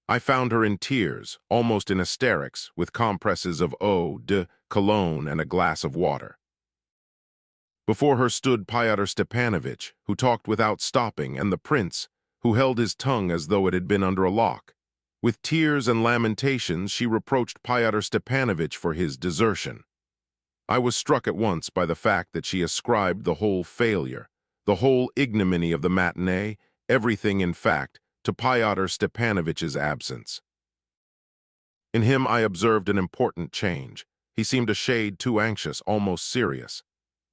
I found her in tears, almost in hysterics, with compresses of eau de cologne and a glass of water. Before her stood Fyodor Stepanovitch, who talked without stopping, and the prince, who held his tongue as though it had been under a lock. With tears and lamentations, she reproached Fyodor Stepanovitch for his desertion. I was struck at once by the fact that she ascribed the whole failure, the whole ignominy of the matinee, everything in fact, to Fyodor Stepanovitch's absence. In him I observed an important change. He seemed a shade too anxious, almost serious.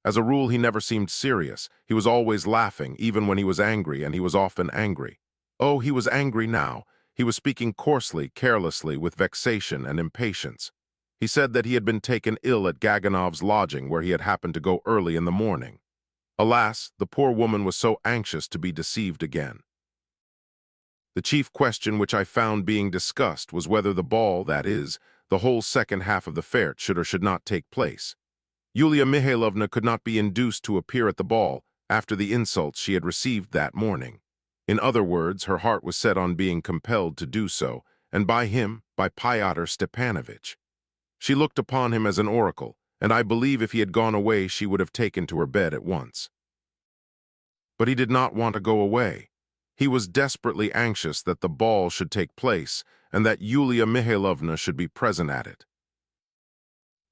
As a rule, he never seemed serious. He was always laughing, even when he was angry, and he was often angry. Oh, he was angry now. He was speaking coarsely, carelessly, with vexation and impatience. He said that he had been taken ill at Gaganov's lodging, where he had happened to go early in the morning. Alas, the poor woman was so anxious to be deceived again. The chief question which I found being discussed was whether the ball, that is, the whole second half of the fete, should or should not take place. Yulia Mihailovna could not be induced to appear at the ball after the insults she had received that morning. In other words, her heart was set on being compelled to do so, and by him, by Fyodor Stepanovitch. She looked upon him as an oracle, and I believe if he had gone away she would have taken to her bed at once. But he did not want to go away. He was desperately anxious that the ball should take place, and that Yulia Mihailovna should be present at it.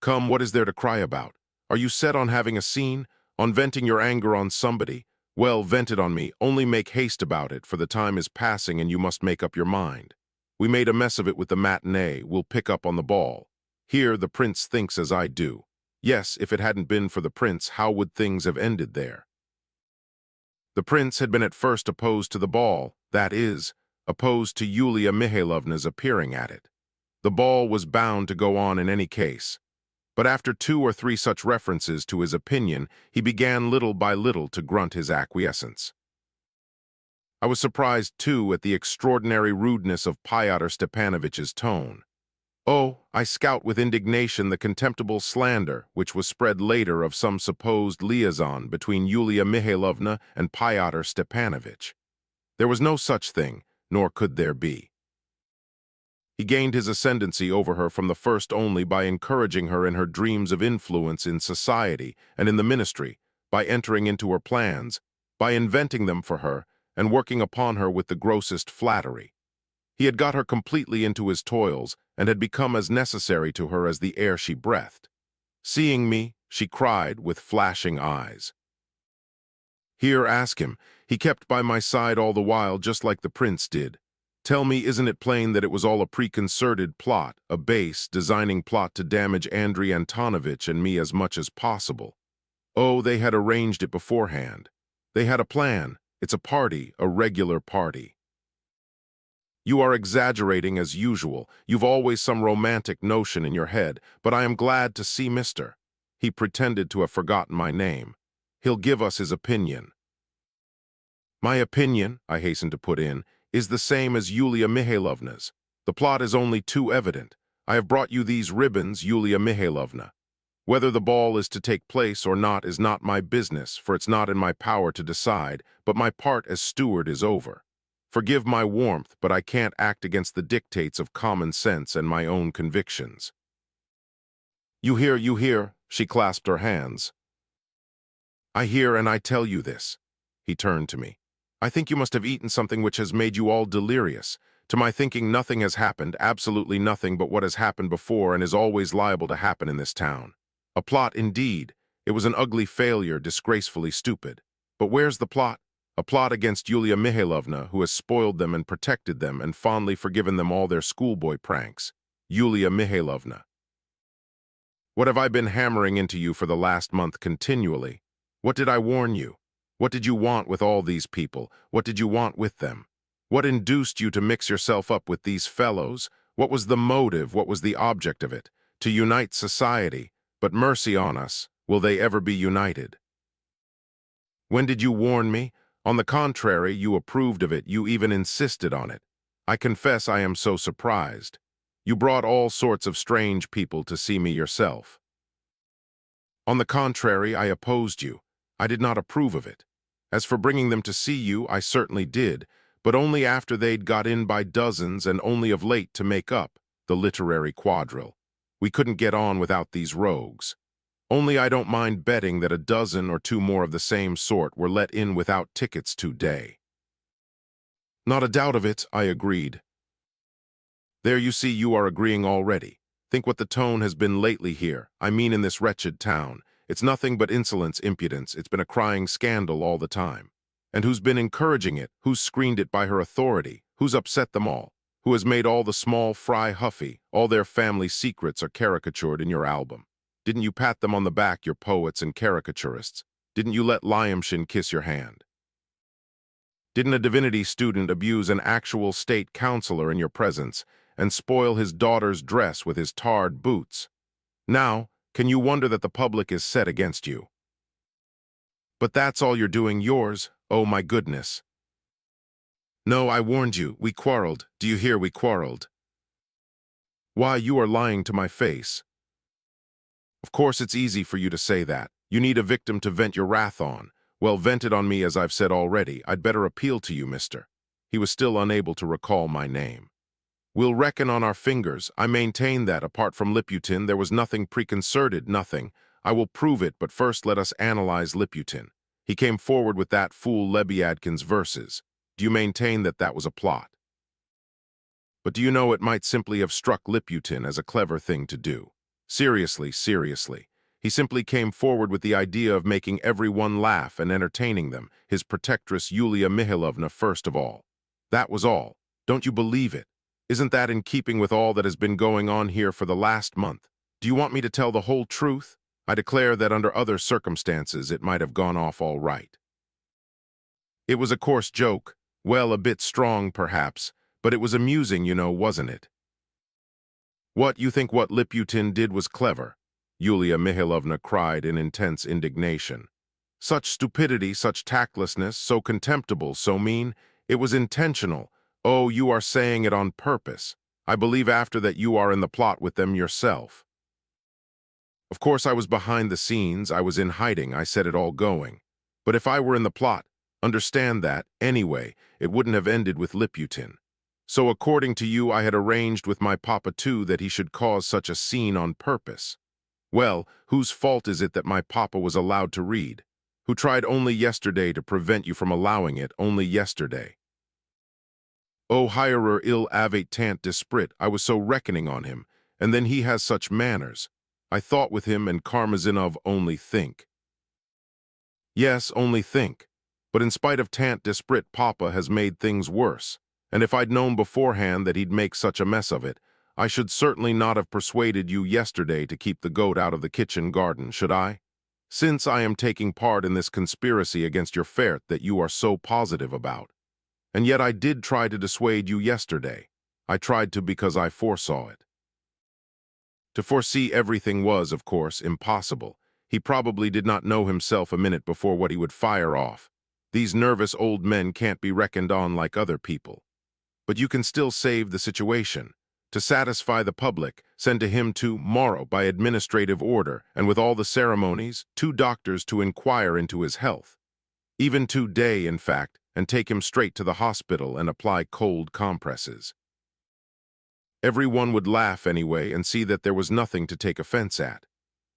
Come, what is there to cry about? Are you set on having a scene, on venting your anger on somebody? Well, vent it on me, only make haste about it, for the time is passing and you must make up your mind. We made a mess of it with the matinee, we'll pick up on the ball. Here the prince thinks as I do. Yes, if it hadn't been for the prince, how would things have ended there? The prince had been at first opposed to the ball, that is, opposed to Yulia Mihailovna's appearing at it. The ball was bound to go on in any case. But after 2 or 3 such references to his opinion, he began little by little to grunt his acquiescence. I was surprised, too, at the extraordinary rudeness of Fyodor Stepanovitch's tone. Oh, I scout with indignation the contemptible slander which was spread later of some supposed liaison between Yulia Mihailovna and Fyodor Stepanovitch. There was no such thing, nor could there be. He gained his ascendancy over her from the first only by encouraging her in her dreams of influence in society and in the ministry, by entering into her plans, by inventing them for her, and working upon her with the grossest flattery. He had got her completely into his toils, and had become as necessary to her as the air she breathed. Seeing me, she cried with flashing eyes, Here, ask him. He kept by my side all the while, just like the prince did. Tell me, isn't it plain that it was all a preconcerted plot, a base, designing plot to damage Andrei Antonovich and me as much as possible? Oh, they had arranged it beforehand. They had a plan. It's a party, a regular party. You are exaggerating as usual. You've always some romantic notion in your head, but I am glad to see Mr. He pretended to have forgotten my name. He'll give us his opinion. My opinion, I hasten to put in, is the same as Yulia Mihailovna's. The plot is only too evident. I have brought you these ribbons, Yulia Mihailovna. Whether the ball is to take place or not is not my business, for it's not in my power to decide, but my part as steward is over. Forgive my warmth, but I can't act against the dictates of common sense and my own convictions. You hear, she clasped her hands. I hear and I tell you this. He turned to me. I think you must have eaten something which has made you all delirious. To my thinking, nothing has happened, absolutely nothing but what has happened before and is always liable to happen in this town. A plot indeed. It was an ugly failure, disgracefully stupid. But where's the plot? A plot against Yulia Mihailovna, who has spoiled them and protected them and fondly forgiven them all their schoolboy pranks. Yulia Mihailovna. What have I been hammering into you for the last month continually? What did I warn you? What did you want with all these people? What did you want with them? What induced you to mix yourself up with these fellows? What was the motive? What was the object of it? To unite society. But mercy on us, will they ever be united? When did you warn me? On the contrary, you approved of it, you even insisted on it. I confess I am so surprised. You brought all sorts of strange people to see me yourself. On the contrary, I opposed you. I did not approve of it. As for bringing them to see you, I certainly did, but only after they'd got in by dozens and only of late to make up the literary quadrille. We couldn't get on without these rogues. Only I don't mind betting that a dozen or two more of the same sort were let in without tickets today. Not a doubt of it, I agreed. There you see, you are agreeing already. Think what the tone has been lately here, I mean in this wretched town. It's nothing but insolence, impudence. It's been a crying scandal all the time. And who's been encouraging it? Who's screened it by her authority? Who's upset them all? Who has made all the small fry huffy? All their family secrets are caricatured in your album. Didn't you pat them on the back, your poets and caricaturists? Didn't you let Lyamshin kiss your hand? Didn't a divinity student abuse an actual state counselor in your presence and spoil his daughter's dress with his tarred boots? Now, can you wonder that the public is set against you? But that's all you're doing, yours, oh my goodness. No, I warned you, we quarreled. Do you hear, we quarreled? Why, you are lying to my face. Of course it's easy for you to say that. You need a victim to vent your wrath on. Well, vent it on me, as I've said already. I'd better appeal to you, mister. He was still unable to recall my name. We'll reckon on our fingers. I maintain that, apart from Liputin, there was nothing preconcerted, nothing. I will prove it, but first let us analyze Liputin. He came forward with that fool Lebyadkin's verses. Do you maintain that that was a plot? But do you know it might simply have struck Liputin as a clever thing to do? Seriously, seriously. He simply came forward with the idea of making everyone laugh and entertaining them, his protectress Yulia Mihailovna first of all. That was all. Don't you believe it? Isn't that in keeping with all that has been going on here for the last month? Do you want me to tell the whole truth? I declare that under other circumstances it might have gone off all right. It was a coarse joke, well, a bit strong perhaps, but it was amusing, you know, wasn't it? What, you think what Liputin did was clever? Yulia Mihailovna cried in intense indignation. Such stupidity, such tactlessness, so contemptible, so mean. It was intentional. Oh, you are saying it on purpose. I believe after that you are in the plot with them yourself. Of course I was behind the scenes, I was in hiding, I set it all going. But if I were in the plot, understand that, anyway, it wouldn't have ended with Liputin. So according to you, I had arranged with my papa too that he should cause such a scene on purpose. Well, whose fault is it that my papa was allowed to read? Who tried only yesterday to prevent you from allowing it, only yesterday? Oh, hirer il avait tant d'esprit, I was so reckoning on him, and then he has such manners. I thought with him and Karmazinov only think. Yes, only think. But in spite of tant desprit, Papa has made things worse. And if I'd known beforehand that he'd make such a mess of it, I should certainly not have persuaded you yesterday to keep the goat out of the kitchen garden, should I? Since I am taking part in this conspiracy against your Fert that you are so positive about. And yet I did try to dissuade you yesterday. I tried to because I foresaw it. To foresee everything was, of course, impossible. He probably did not know himself a minute before what he would fire off. These nervous old men can't be reckoned on like other people. But you can still save the situation. To satisfy the public, send to him tomorrow by administrative order, and with all the ceremonies, 2 doctors to inquire into his health. Even today, in fact, and take him straight to the hospital and apply cold compresses. Everyone would laugh anyway and see that there was nothing to take offense at.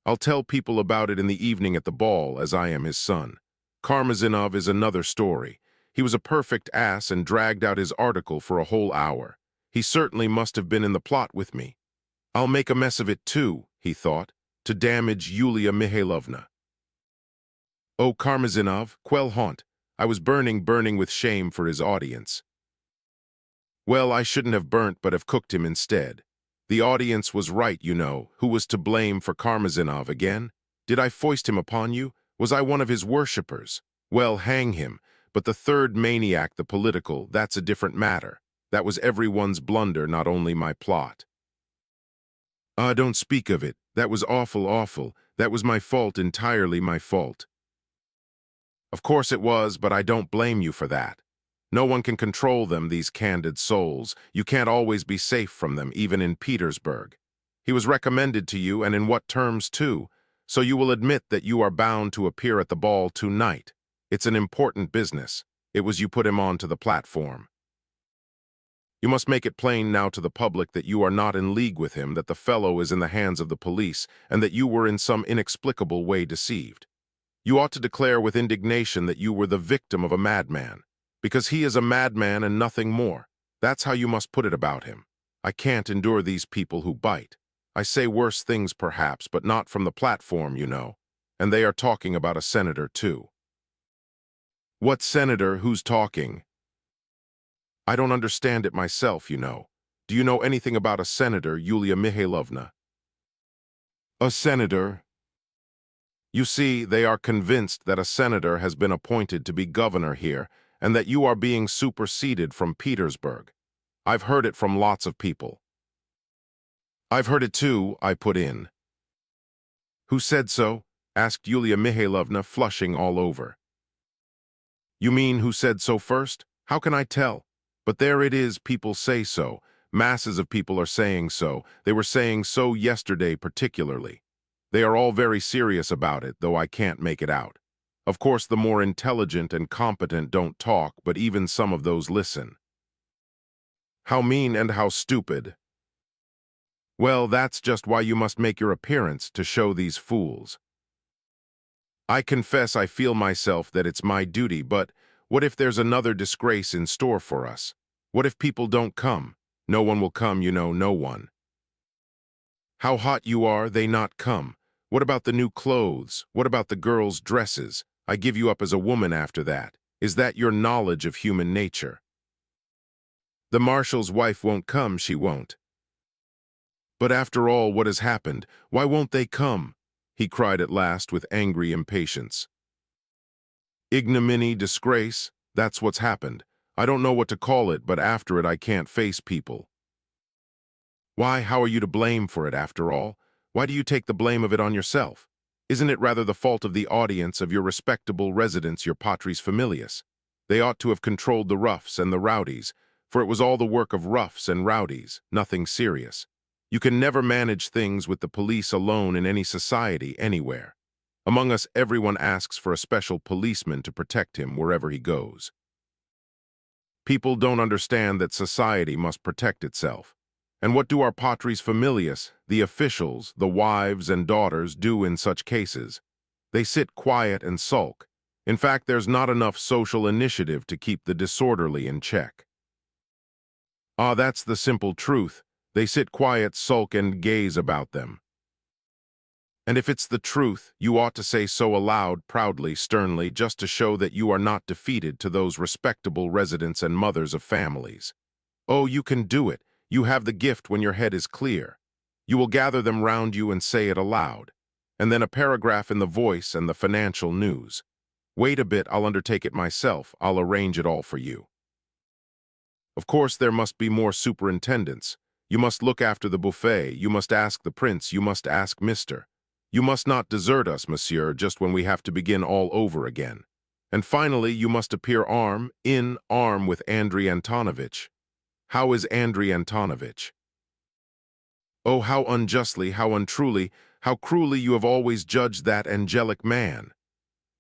I'll tell people about it in the evening at the ball, as I am his son. Karmazinov is another story. He was a perfect ass and dragged out his article for a whole hour. He certainly must have been in the plot with me. I'll make a mess of it too, he thought, to damage Yulia Mihailovna. Oh, Karmazinov, quel honte. I was burning with shame for his audience. Well, I shouldn't have burnt but have cooked him instead. The audience was right, you know. Who was to blame for Karmazinov again? Did I foist him upon you? Was I one of his worshippers? Well, hang him. But the third maniac, the political, that's a different matter. That was everyone's blunder, not only my plot. Ah, don't speak of it. That was awful, awful. That was my fault, entirely my fault. Of course it was, but I don't blame you for that. No one can control them, these candid souls. You can't always be safe from them, even in Petersburg. He was recommended to you, and in what terms too, so you will admit that you are bound to appear at the ball tonight. It's an important business. It was you put him onto the platform. You must make it plain now to the public that you are not in league with him, that the fellow is in the hands of the police, and that you were in some inexplicable way deceived. You ought to declare with indignation that you were the victim of a madman, because he is a madman and nothing more. That's how you must put it about him. I can't endure these people who bite. I say worse things perhaps, but not from the platform, you know. And they are talking about a senator too. What senator? Who's talking? I don't understand it myself, you know. Do you know anything about a senator, Yulia Mihailovna? A senator? You see, they are convinced that a senator has been appointed to be governor here, and that you are being superseded from Petersburg. I've heard it from lots of people. I've heard it too, I put in. Who said so? Asked Yulia Mihailovna, flushing all over. You mean who said so first? How can I tell? But there it is, people say so. Masses of people are saying so. They were saying so yesterday particularly. They are all very serious about it, though I can't make it out. Of course, the more intelligent and competent don't talk, but even some of those listen. How mean and how stupid. Well, that's just why you must make your appearance, to show these fools. I confess I feel myself that it's my duty, but what if there's another disgrace in store for us? What if people don't come? No one will come, you know, no one. How hot you are, they not come. What about the new clothes? What about the girls' dresses? I give you up as a woman after that. Is that your knowledge of human nature? The marshal's wife won't come, she won't. But after all what has happened, why won't they come? He cried at last with angry impatience. Ignominy, disgrace, that's what's happened. I don't know what to call it, but after it I can't face people. Why, how are you to blame for it after all? Why do you take the blame of it on yourself? Isn't it rather the fault of the audience, of your respectable residents, your patres familias? They ought to have controlled the roughs and the rowdies, for it was all the work of roughs and rowdies, nothing serious. You can never manage things with the police alone in any society, anywhere. Among us, everyone asks for a special policeman to protect him wherever he goes. People don't understand that society must protect itself. And what do our patres familias, the officials, the wives and daughters, do in such cases? They sit quiet and sulk. In fact, there's not enough social initiative to keep the disorderly in check. Ah, that's the simple truth. They sit quiet, sulk, and gaze about them. And if it's the truth, you ought to say so aloud, proudly, sternly, just to show that you are not defeated to those respectable residents and mothers of families. Oh, you can do it. You have the gift when your head is clear. You will gather them round you and say it aloud. And then a paragraph in the Voice and the financial news. Wait a bit, I'll undertake it myself. I'll arrange it all for you. Of course, there must be more superintendents. You must look after the buffet. You must ask the prince. You must ask Mr. You must not desert us, monsieur, just when we have to begin all over again. And finally, you must appear arm in arm with Andrei Antonovitch. How is Andrei Antonovitch? Oh, how unjustly, how untruly, how cruelly you have always judged that angelic man.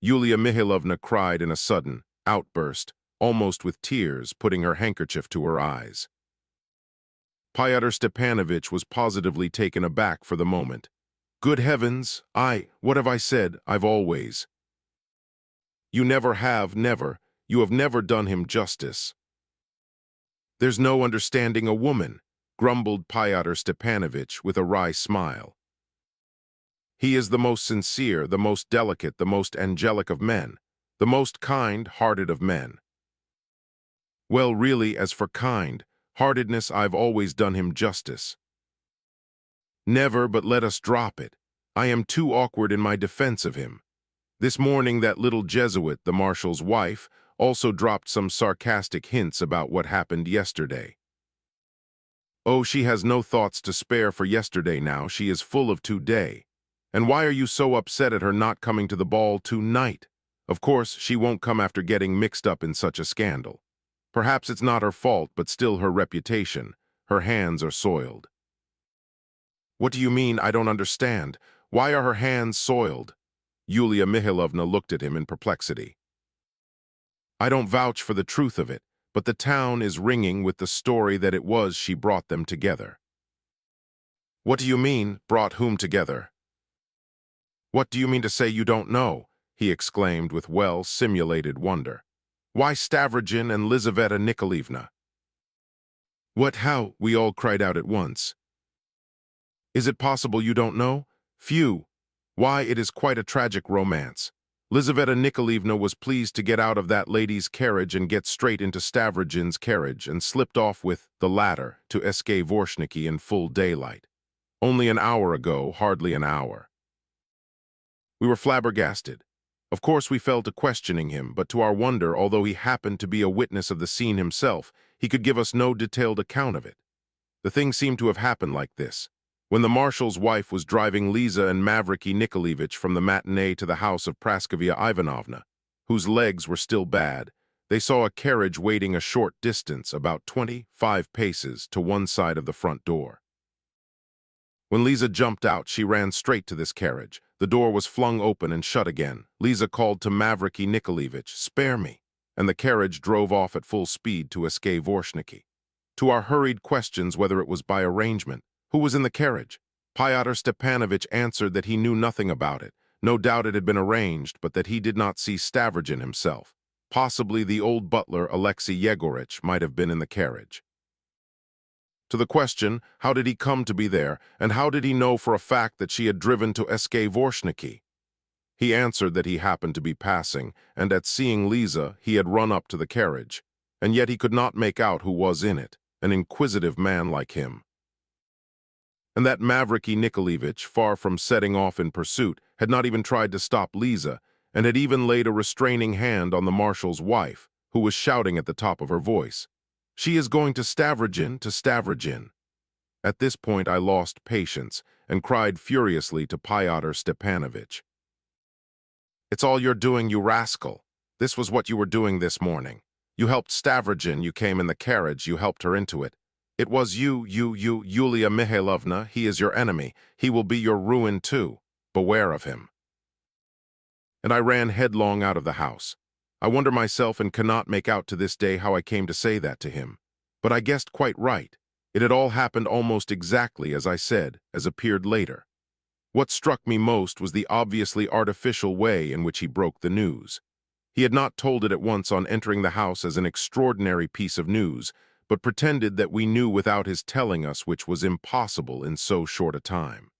Yulia Mihailovna cried in a sudden outburst, almost with tears, putting her handkerchief to her eyes. Fyodor Stepanovitch was positively taken aback for the moment. Good heavens, what have I said? I've always. You never have, never. You have never done him justice. There's no understanding a woman, grumbled Fyodor Stepanovitch with a wry smile. He is the most sincere, the most delicate, the most angelic of men, the most kind-hearted of men. Well, really, as for kind-heartedness, I've always done him justice. Never, but let us drop it. I am too awkward in my defense of him. This morning that little Jesuit, the marshal's wife, also dropped some sarcastic hints about what happened yesterday. Oh, she has no thoughts to spare for yesterday now. She is full of today. And why are you so upset at her not coming to the ball tonight? Of course, she won't come after getting mixed up in such a scandal. Perhaps it's not her fault, but still her reputation. Her hands are soiled. What do you mean? I don't understand. Why are her hands soiled? Yulia Mihailovna looked at him in perplexity. I don't vouch for the truth of it, but the town is ringing with the story that it was she brought them together. What do you mean, brought whom together? What do you mean to say you don't know? He exclaimed with well-simulated wonder. Why Stavrogin and Lizaveta Nikolaevna? What, how? We all cried out at once. Is it possible you don't know? Phew! Why, it is quite a tragic romance. Lizaveta Nikolaevna was pleased to get out of that lady's carriage and get straight into Stavrogin's carriage and slipped off with the latter to Dvorshniki in full daylight. Only an hour ago, hardly an hour. We were flabbergasted. Of course we fell to questioning him, but to our wonder, although he happened to be a witness of the scene himself, he could give us no detailed account of it. The thing seemed to have happened like this. When the marshal's wife was driving Liza and Mavriky Nikolaevich from the matinee to the house of Praskovia Ivanovna, whose legs were still bad, they saw a carriage waiting a short distance, about 25 paces, to one side of the front door. When Liza jumped out, she ran straight to this carriage. The door was flung open and shut again. Liza called to Mavriky Nikolaevich, "Spare me," and the carriage drove off at full speed to Dvorshniki. To our hurried questions whether it was by arrangement, who was in the carriage, Fyodor Stepanovitch answered that he knew nothing about it. No doubt it had been arranged, but that he did not see Stavrogin himself. Possibly the old butler, Alexei Yegorich, might have been in the carriage. To the question, how did he come to be there, and how did he know for a fact that she had driven to Dvorshniki? He answered that he happened to be passing, and at seeing Liza, he had run up to the carriage, and yet he could not make out who was in it, an inquisitive man like him. And that Mavriky Nikolaevich, far from setting off in pursuit, had not even tried to stop Liza, and had even laid a restraining hand on the marshal's wife, who was shouting at the top of her voice, "She is going to Stavrogin, to Stavrogin." At this point I lost patience, and cried furiously to Fyodor Stepanovitch, "It's all you're doing, you rascal. This was what you were doing this morning. You helped Stavrogin, you came in the carriage, you helped her into it. It was you, Yulia Mihailovna, he is your enemy. He will be your ruin too. Beware of him." And I ran headlong out of the house. I wonder myself and cannot make out to this day how I came to say that to him. But I guessed quite right. It had all happened almost exactly as I said, as appeared later. What struck me most was the obviously artificial way in which he broke the news. He had not told it at once on entering the house as an extraordinary piece of news, but pretended that we knew without his telling us, which was impossible in so short a time.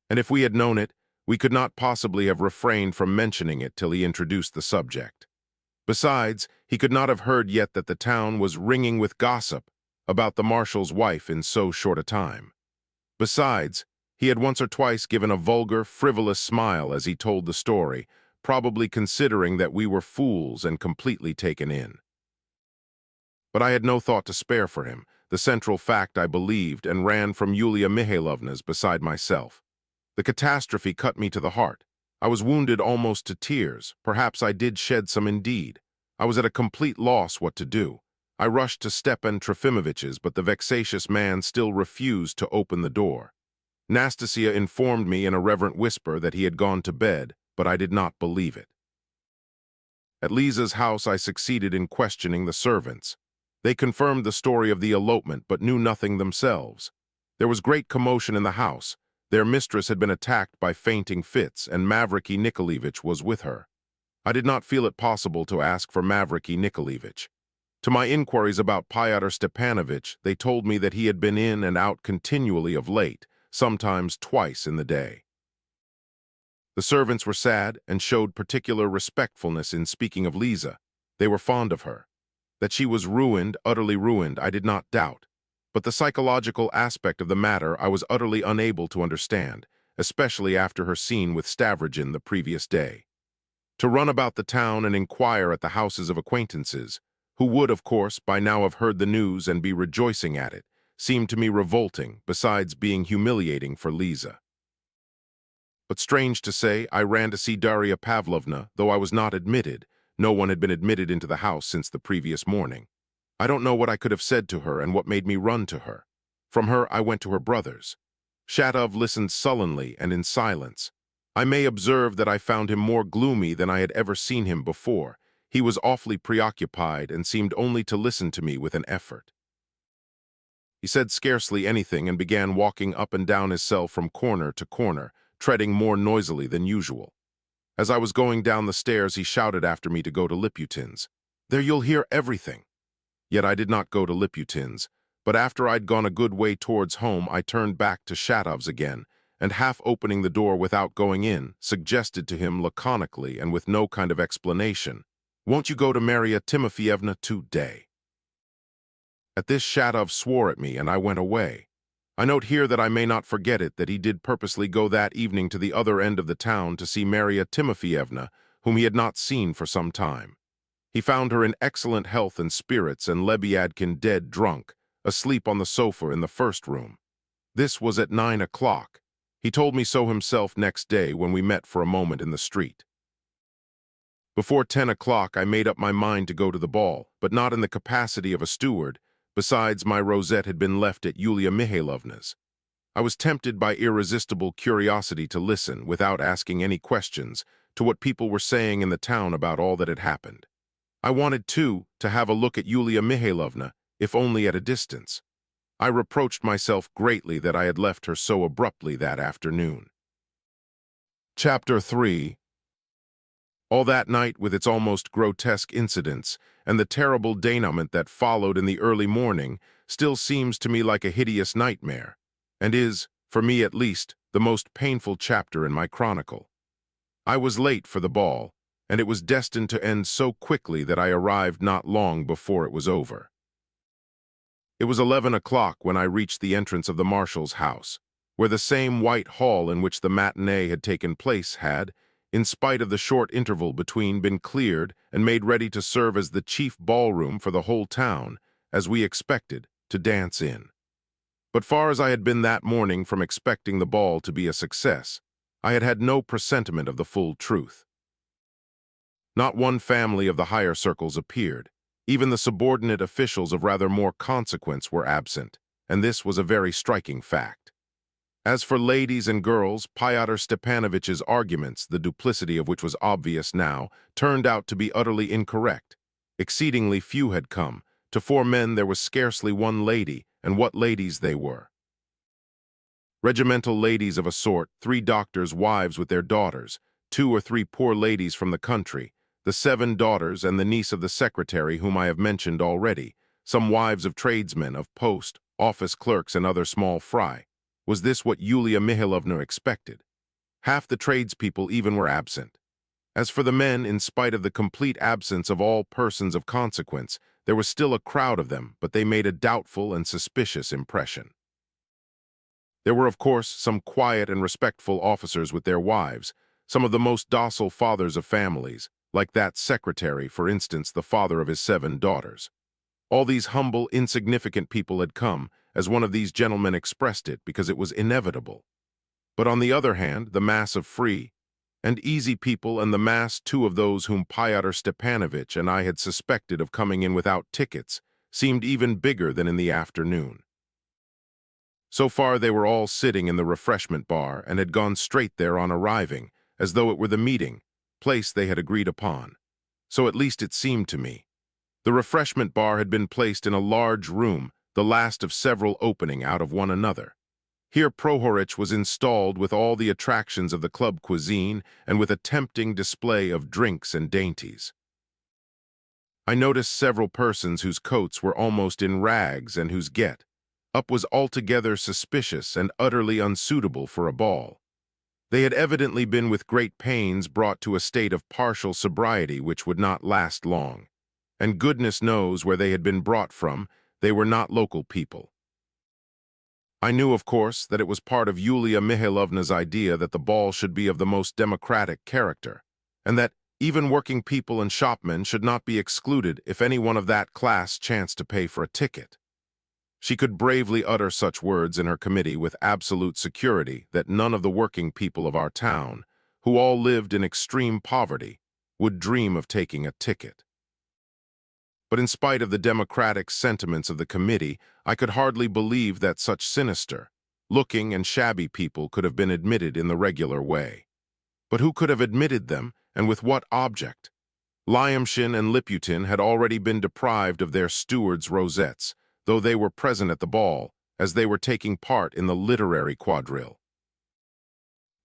And if we had known it, we could not possibly have refrained from mentioning it till he introduced the subject. Besides, he could not have heard yet that the town was ringing with gossip about the marshal's wife in so short a time. Besides, he had once or twice given a vulgar, frivolous smile as he told the story, probably considering that we were fools and completely taken in. But I had no thought to spare for him. The central fact I believed and ran from Yulia Mihailovna's beside myself. The catastrophe cut me to the heart. I was wounded almost to tears. Perhaps I did shed some indeed. I was at a complete loss what to do. I rushed to Stepan Trofimovich's, but the vexatious man still refused to open the door. Nastasia informed me in a reverent whisper that he had gone to bed, but I did not believe it. At Liza's house I succeeded in questioning the servants. They confirmed the story of the elopement, but knew nothing themselves. There was great commotion in the house. Their mistress had been attacked by fainting fits, and Mavriky Nikolaevich was with her. I did not feel it possible to ask for Mavriky Nikolaevich. To my inquiries about Fyodor Stepanovich, they told me that he had been in and out continually of late, sometimes twice in the day. The servants were sad and showed particular respectfulness in speaking of Liza. They were fond of her. That she was ruined, utterly ruined, I did not doubt. But the psychological aspect of the matter I was utterly unable to understand, especially after her scene with Stavrogin the previous day. To run about the town and inquire at the houses of acquaintances, who would, of course, by now have heard the news and be rejoicing at it, seemed to me revolting, besides being humiliating for Liza. But strange to say, I ran to see Darya Pavlovna, though I was not admitted. No one had been admitted into the house since the previous morning. I don't know what I could have said to her and what made me run to her. From her I went to her brother's. Shatov listened sullenly and in silence. I may observe that I found him more gloomy than I had ever seen him before. He was awfully preoccupied and seemed only to listen to me with an effort. He said scarcely anything and began walking up and down his cell from corner to corner, treading more noisily than usual. As I was going down the stairs, he shouted after me to go to Liputin's. "There you'll hear everything." Yet I did not go to Liputin's, but after I'd gone a good way towards home, I turned back to Shatov's again, and half opening the door without going in, suggested to him laconically and with no kind of explanation, "Won't you go to Maria Timofeyevna today?" At this Shatov swore at me, and I went away. I note here that I may not forget it that he did purposely go that evening to the other end of the town to see Maria Timofeyevna, whom he had not seen for some time. He found her in excellent health and spirits, and Lebyadkin dead drunk, asleep on the sofa in the first room. This was at 9 o'clock. He told me so himself next day when we met for a moment in the street. Before 10 o'clock I made up my mind to go to the ball, but not in the capacity of a steward. Besides, my rosette had been left at Yulia Mihailovna's. I was tempted by irresistible curiosity to listen, without asking any questions, to what people were saying in the town about all that had happened. I wanted, too, to have a look at Yulia Mihailovna, if only at a distance. I reproached myself greatly that I had left her so abruptly that afternoon. Chapter 3. All that night, with its almost grotesque incidents, and the terrible denouement that followed in the early morning, still seems to me like a hideous nightmare, and is, for me at least, the most painful chapter in my chronicle. I was late for the ball, and it was destined to end so quickly that I arrived not long before it was over. It was 11 o'clock when I reached the entrance of the marshal's house, where the same white hall in which the matinee had taken place had, in spite of the short interval between, been cleared and made ready to serve as the chief ballroom for the whole town, as we expected, to dance in. But far as I had been that morning from expecting the ball to be a success, I had had no presentiment of the full truth. Not one family of the higher circles appeared. Even the subordinate officials of rather more consequence were absent, and this was a very striking fact. As for ladies and girls, Fyodor Stepanovich's arguments, the duplicity of which was obvious now, turned out to be utterly incorrect. Exceedingly few had come. To 4 men there was scarcely one lady, and what ladies they were. Regimental ladies of a sort, 3 doctors' wives with their daughters, 2 or 3 poor ladies from the country, the 7 daughters and the niece of the secretary whom I have mentioned already, some wives of tradesmen, of post, office clerks, and other small fry. Was this what Yulia Mihailovna expected? Half the tradespeople even were absent. As for the men, in spite of the complete absence of all persons of consequence, there was still a crowd of them, but they made a doubtful and suspicious impression. There were, of course, some quiet and respectful officers with their wives, some of the most docile fathers of families, like that secretary, for instance, the father of his 7 daughters. All these humble, insignificant people had come, as one of these gentlemen expressed it, because it was inevitable. But on the other hand, the mass of free and easy people, and the mass, too, of those whom Fyodor Stepanovich and I had suspected of coming in without tickets, seemed even bigger than in the afternoon. So far they were all sitting in the refreshment bar and had gone straight there on arriving, as though it were the meeting place they had agreed upon. So at least it seemed to me. The refreshment bar had been placed in a large room, the last of several opening out of one another. Here Prohorich was installed with all the attractions of the club cuisine and with a tempting display of drinks and dainties. I noticed several persons whose coats were almost in rags and whose get-up was altogether suspicious and utterly unsuitable for a ball. They had evidently been with great pains brought to a state of partial sobriety which would not last long. And goodness knows where they had been brought from, they were not local people. I knew, of course, that it was part of Yulia Mihailovna's idea that the ball should be of the most democratic character, and that even working people and shopmen should not be excluded if any one of that class chanced to pay for a ticket. She could bravely utter such words in her committee with absolute security that none of the working people of our town, who all lived in extreme poverty, would dream of taking a ticket. But in spite of the democratic sentiments of the committee, I could hardly believe that such sinister-looking and shabby people could have been admitted in the regular way. But who could have admitted them, and with what object? Lyamshin and Liputin had already been deprived of their stewards' rosettes, though they were present at the ball, as they were taking part in the literary quadrille.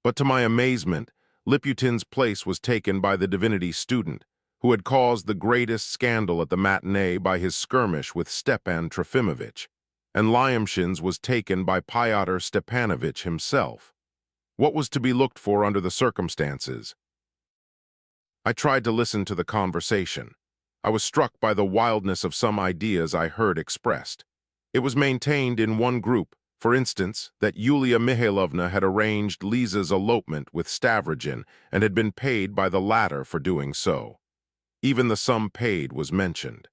But to my amazement, Liputin's place was taken by the divinity student, who had caused the greatest scandal at the matinee by his skirmish with Stepan Trofimovich, and Lyamshin's was taken by Fyodor Stepanovich himself. What was to be looked for under the circumstances? I tried to listen to the conversation. I was struck by the wildness of some ideas I heard expressed. It was maintained in one group, for instance, that Yulia Mihailovna had arranged Liza's elopement with Stavrogin and had been paid by the latter for doing so. Even the sum paid was mentioned.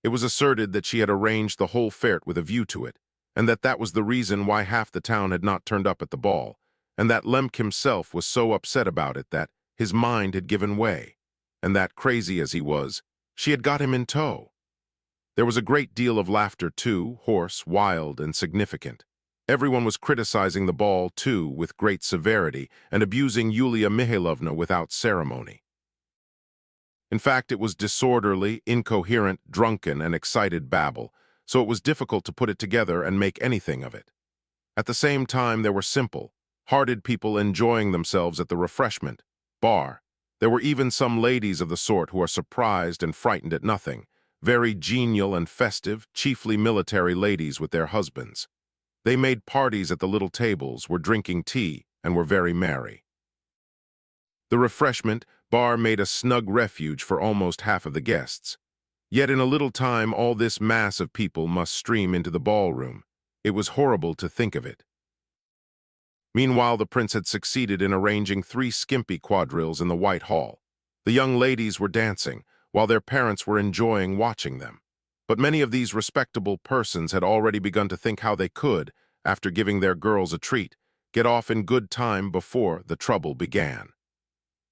It was asserted that she had arranged the whole fete with a view to it, and that that was the reason why half the town had not turned up at the ball, and that Lemk himself was so upset about it that his mind had given way, and that, crazy as he was, she had got him in tow. There was a great deal of laughter, too, hoarse, wild, and significant. Everyone was criticizing the ball, too, with great severity, and abusing Yulia Mihailovna without ceremony. In fact, it was disorderly, incoherent, drunken, and excited babble, so it was difficult to put it together and make anything of it. At the same time, there were simple, hearted people enjoying themselves at the refreshment bar. There were even some ladies of the sort who are surprised and frightened at nothing, very genial and festive, chiefly military ladies with their husbands. They made parties at the little tables, were drinking tea, and were very merry. The refreshment bar made a snug refuge for almost half of the guests. Yet in a little time all this mass of people must stream into the ballroom. It was horrible to think of it. Meanwhile, the prince had succeeded in arranging 3 skimpy quadrilles in the White Hall. The young ladies were dancing, while their parents were enjoying watching them. But many of these respectable persons had already begun to think how they could, after giving their girls a treat, get off in good time before the trouble began.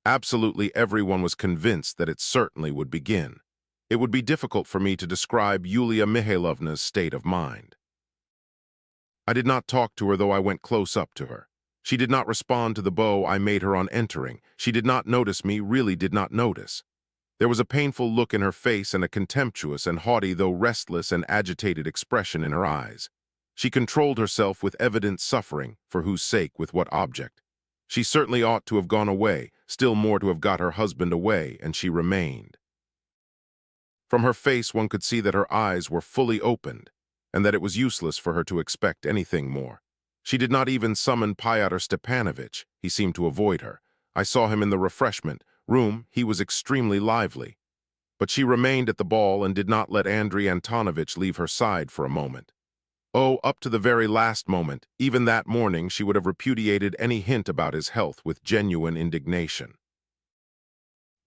Absolutely everyone was convinced that it certainly would begin. It would be difficult for me to describe Yulia Mihailovna's state of mind. I did not talk to her, though I went close up to her. She did not respond to the bow I made her on entering. She did not notice me, really did not notice. There was a painful look in her face and a contemptuous and haughty, though restless and agitated expression in her eyes. She controlled herself with evident suffering, for whose sake, with what object. She certainly ought to have gone away, still more to have got her husband away, and she remained. From her face one could see that her eyes were fully opened. and that it was useless for her to expect anything more. She did not even summon Pyotr Stepanovich. He seemed to avoid her. I saw him in the refreshment room. He was extremely lively. But she remained at the ball and did not let Andrei Antonovich leave her side for a moment. Oh, up to the very last moment, even that morning, she would have repudiated any hint about his health with genuine indignation.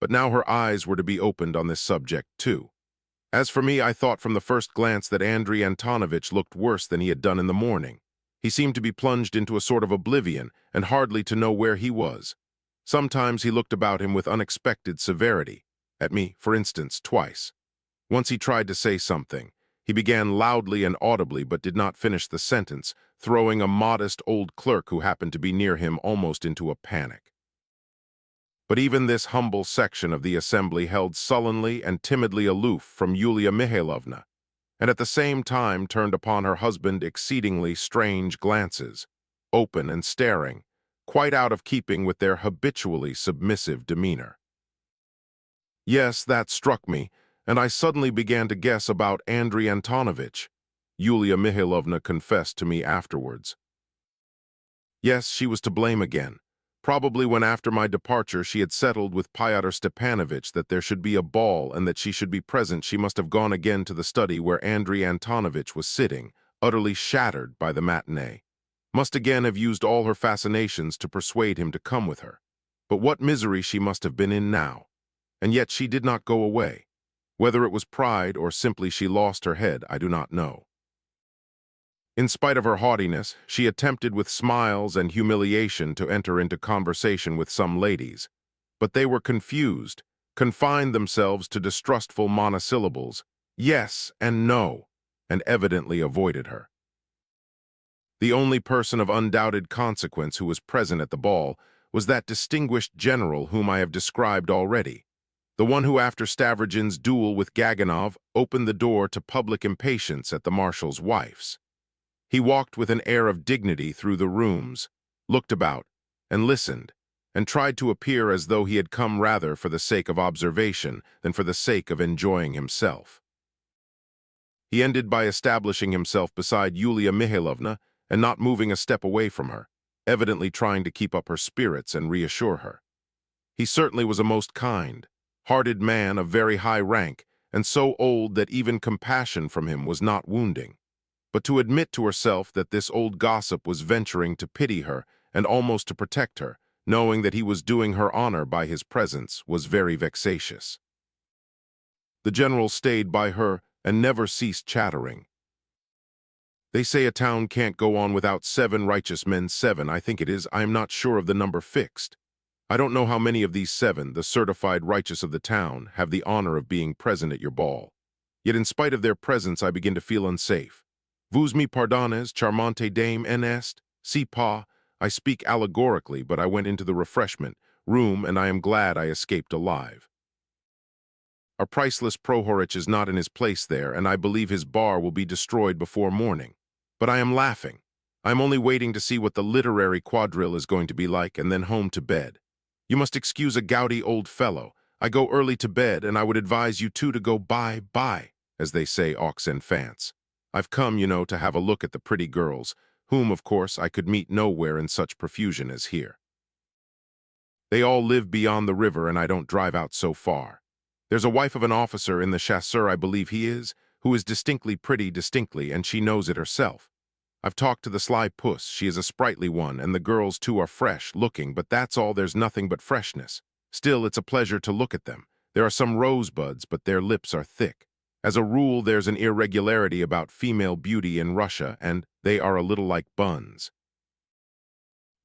But now her eyes were to be opened on this subject, too. As for me, I thought from the first glance that Andrei Antonovich looked worse than he had done in the morning. He seemed to be plunged into a sort of oblivion and hardly to know where he was. Sometimes he looked about him with unexpected severity. At me, for instance, twice. Once he tried to say something. He began loudly and audibly but did not finish the sentence, throwing a modest old clerk who happened to be near him almost into a panic. But even this humble section of the assembly held sullenly and timidly aloof from Yulia Mihailovna, and at the same time turned upon her husband exceedingly strange glances, open and staring, quite out of keeping with their habitually submissive demeanor. Yes, that struck me, and I suddenly began to guess about Andrei Antonovich, Yulia Mihailovna confessed to me afterwards. Yes, she was to blame again. Probably when after my departure she had settled with Pyotr Stepanovich that there should be a ball and that she should be present, she must have gone again to the study where Andrei Antonovich was sitting, utterly shattered by the matinee. Must again have used all her fascinations to persuade him to come with her. But what misery she must have been in now. And yet she did not go away. Whether it was pride or simply she lost her head, I do not know. In spite of her haughtiness, she attempted with smiles and humiliation to enter into conversation with some ladies, but they were confused, confined themselves to distrustful monosyllables, yes and no, and evidently avoided her. The only person of undoubted consequence who was present at the ball was that distinguished general whom I have described already, the one who after Stavrogin's duel with Gaganov opened the door to public impatience at the marshal's wife's. He walked with an air of dignity through the rooms, looked about, and listened, and tried to appear as though he had come rather for the sake of observation than for the sake of enjoying himself. He ended by establishing himself beside Yulia Mihailovna and not moving a step away from her, evidently trying to keep up her spirits and reassure her. He certainly was a most kind-hearted man of very high rank, and so old that even compassion from him was not wounding. But to admit to herself that this old gossip was venturing to pity her and almost to protect her, knowing that he was doing her honor by his presence, was very vexatious. The general stayed by her and never ceased chattering. They say a town can't go on without 7 righteous men. 7, I think it is. I am not sure of the number fixed. I don't know how many of these 7, the certified righteous of the town, have the honor of being present at your ball. Yet in spite of their presence I begin to feel unsafe. Vous me pardonnez, charmante dame, n'est-ce pas? I speak allegorically, but I went into the refreshment room, and I am glad I escaped alive. Our priceless Prohorich is not in his place there, and I believe his bar will be destroyed before morning. But I am laughing. I am only waiting to see what the literary quadrille is going to be like, and then home to bed. You must excuse a gouty old fellow. I go early to bed, and I would advise you two to go bye-bye, as they say, aux enfants. I've come, you know, to have a look at the pretty girls, whom, of course, I could meet nowhere in such profusion as here. They all live beyond the river, and I don't drive out so far. There's a wife of an officer in the chasseur, I believe he is, who is distinctly pretty, distinctly, and she knows it herself. I've talked to the sly puss, she is a sprightly one, and the girls too are fresh-looking, but that's all, there's nothing but freshness. Still, it's a pleasure to look at them. There are some rosebuds, but their lips are thick. As a rule, there's an irregularity about female beauty in Russia, and they are a little like buns.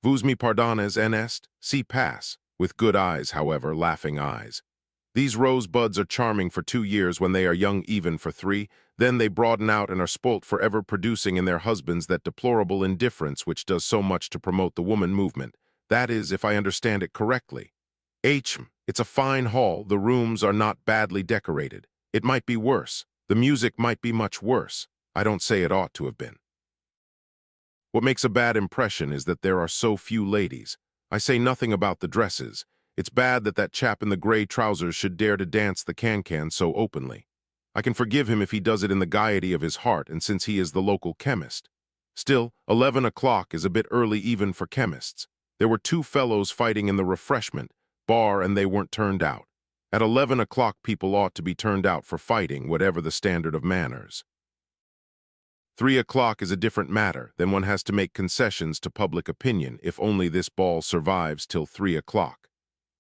Vous me pardonnez, n'est-ce pas? With good eyes, however, laughing eyes. These rosebuds are charming for 2 years when they are young, even for 3. Then they broaden out and are spoilt forever, producing in their husbands that deplorable indifference which does so much to promote the woman movement. That is, if I understand it correctly. It's a fine hall. The rooms are not badly decorated. It might be worse. The music might be much worse. I don't say it ought to have been. What makes a bad impression is that there are so few ladies. I say nothing about the dresses. It's bad that that chap in the gray trousers should dare to dance the can-can so openly. I can forgive him if he does it in the gaiety of his heart and since he is the local chemist. Still, 11 o'clock is a bit early even for chemists. There were two fellows fighting in the refreshment bar and they weren't turned out. At 11 o'clock people ought to be turned out for fighting, whatever the standard of manners. 3 o'clock is a different matter, then one has to make concessions to public opinion if only this ball survives till 3 o'clock.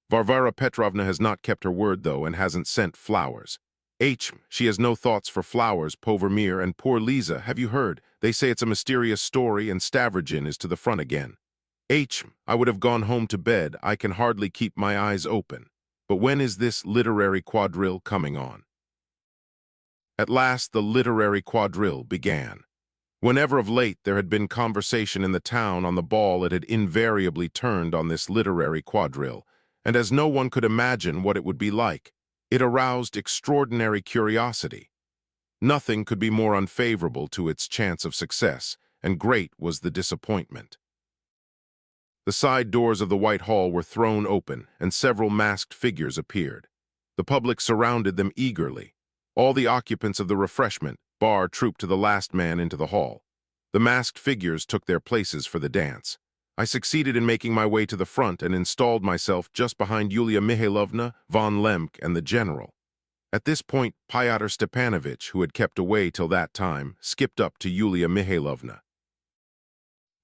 Varvara Petrovna has not kept her word, though, and hasn't sent flowers. She has no thoughts for flowers, Povermir, and poor Lisa, have you heard? They say it's a mysterious story and Stavrogin is to the front again. I would have gone home to bed, I can hardly keep my eyes open. But when is this literary quadrille coming on? At last the literary quadrille began. Whenever of late there had been conversation in the town on the ball, it had invariably turned on this literary quadrille, and as no one could imagine what it would be like, it aroused extraordinary curiosity. Nothing could be more unfavorable to its chance of success, and great was the disappointment. The side doors of the White Hall were thrown open, and several masked figures appeared. The public surrounded them eagerly. All the occupants of the refreshment bar trooped to the last man into the hall. The masked figures took their places for the dance. I succeeded in making my way to the front and installed myself just behind Yulia Mihailovna, von Lemke, and the general. At this point, Pyotr Stepanovich, who had kept away till that time, skipped up to Yulia Mihailovna.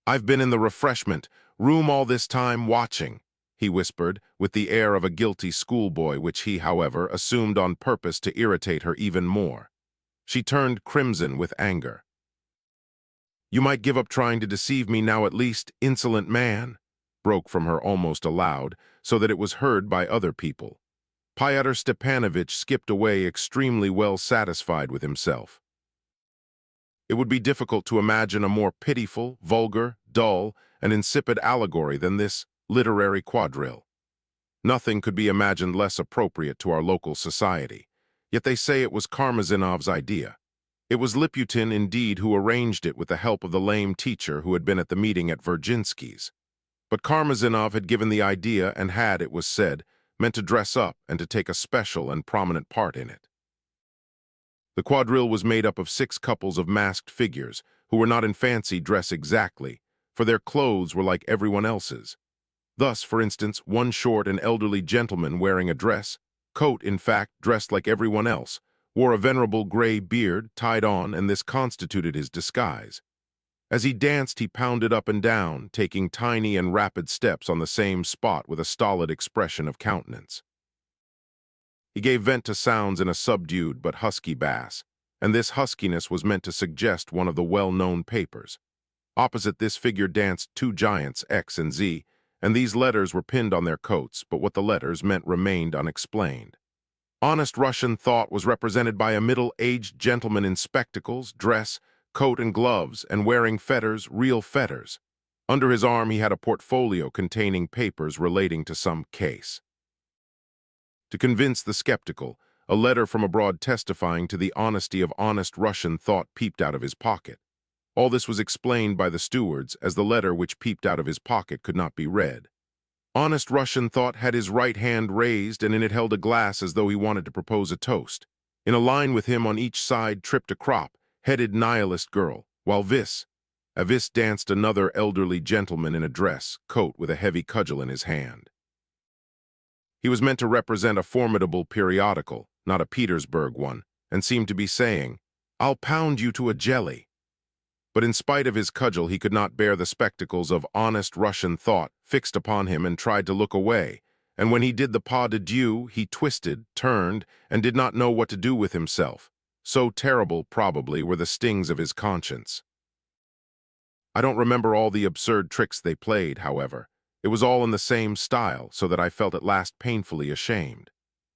"I've been in the refreshment room all this time watching," he whispered, with the air of a guilty schoolboy, which he, however, assumed on purpose to irritate her even more. She turned crimson with anger. "You might give up trying to deceive me now at least, insolent man," broke from her almost aloud, so that it was heard by other people. Pyotr Stepanovich skipped away extremely well satisfied with himself. It would be difficult to imagine a more pitiful, vulgar, dull, and insipid allegory than this literary quadrille. Nothing could be imagined less appropriate to our local society. Yet they say it was Karmazinov's idea. It was Liputin, indeed, who arranged it with the help of the lame teacher who had been at the meeting at Virginsky's. But Karmazinov had given the idea and had, it was said, meant to dress up and to take a special and prominent part in it. The quadrille was made up of 6 couples of masked figures who were not in fancy dress exactly, for their clothes were like everyone else's. Thus, for instance, one short and elderly gentleman wearing a dress, coat in fact, dressed like everyone else, wore a venerable gray beard tied on, and this constituted his disguise. As he danced, he pounded up and down, taking tiny and rapid steps on the same spot with a stolid expression of countenance. He gave vent to sounds in a subdued but husky bass, and this huskiness was meant to suggest one of the well-known papers. Opposite this figure danced 2 giants, X and Z, and these letters were pinned on their coats, but what the letters meant remained unexplained. Honest Russian thought was represented by a middle-aged gentleman in spectacles, dress, coat and gloves, and wearing fetters, real fetters. Under his arm he had a portfolio containing papers relating to some case. To convince the skeptical, a letter from abroad testifying to the honesty of honest Russian thought peeped out of his pocket. All this was explained by the stewards, as the letter which peeped out of his pocket could not be read. Honest Russian thought had his right hand raised, and in it held a glass as though he wanted to propose a toast. In a line with him on each side tripped a crop-headed nihilist girl, while vis danced another elderly gentleman in a dress, coat with a heavy cudgel in his hand. He was meant to represent a formidable periodical, not a Petersburg one, and seemed to be saying, "I'll pound you to a jelly." But in spite of his cudgel, he could not bear the spectacles of honest Russian thought fixed upon him and tried to look away, and when he did the pas de deux, he twisted, turned, and did not know what to do with himself. So terrible, probably, were the stings of his conscience. I don't remember all the absurd tricks they played, however. It was all in the same style, so that I felt at last painfully ashamed.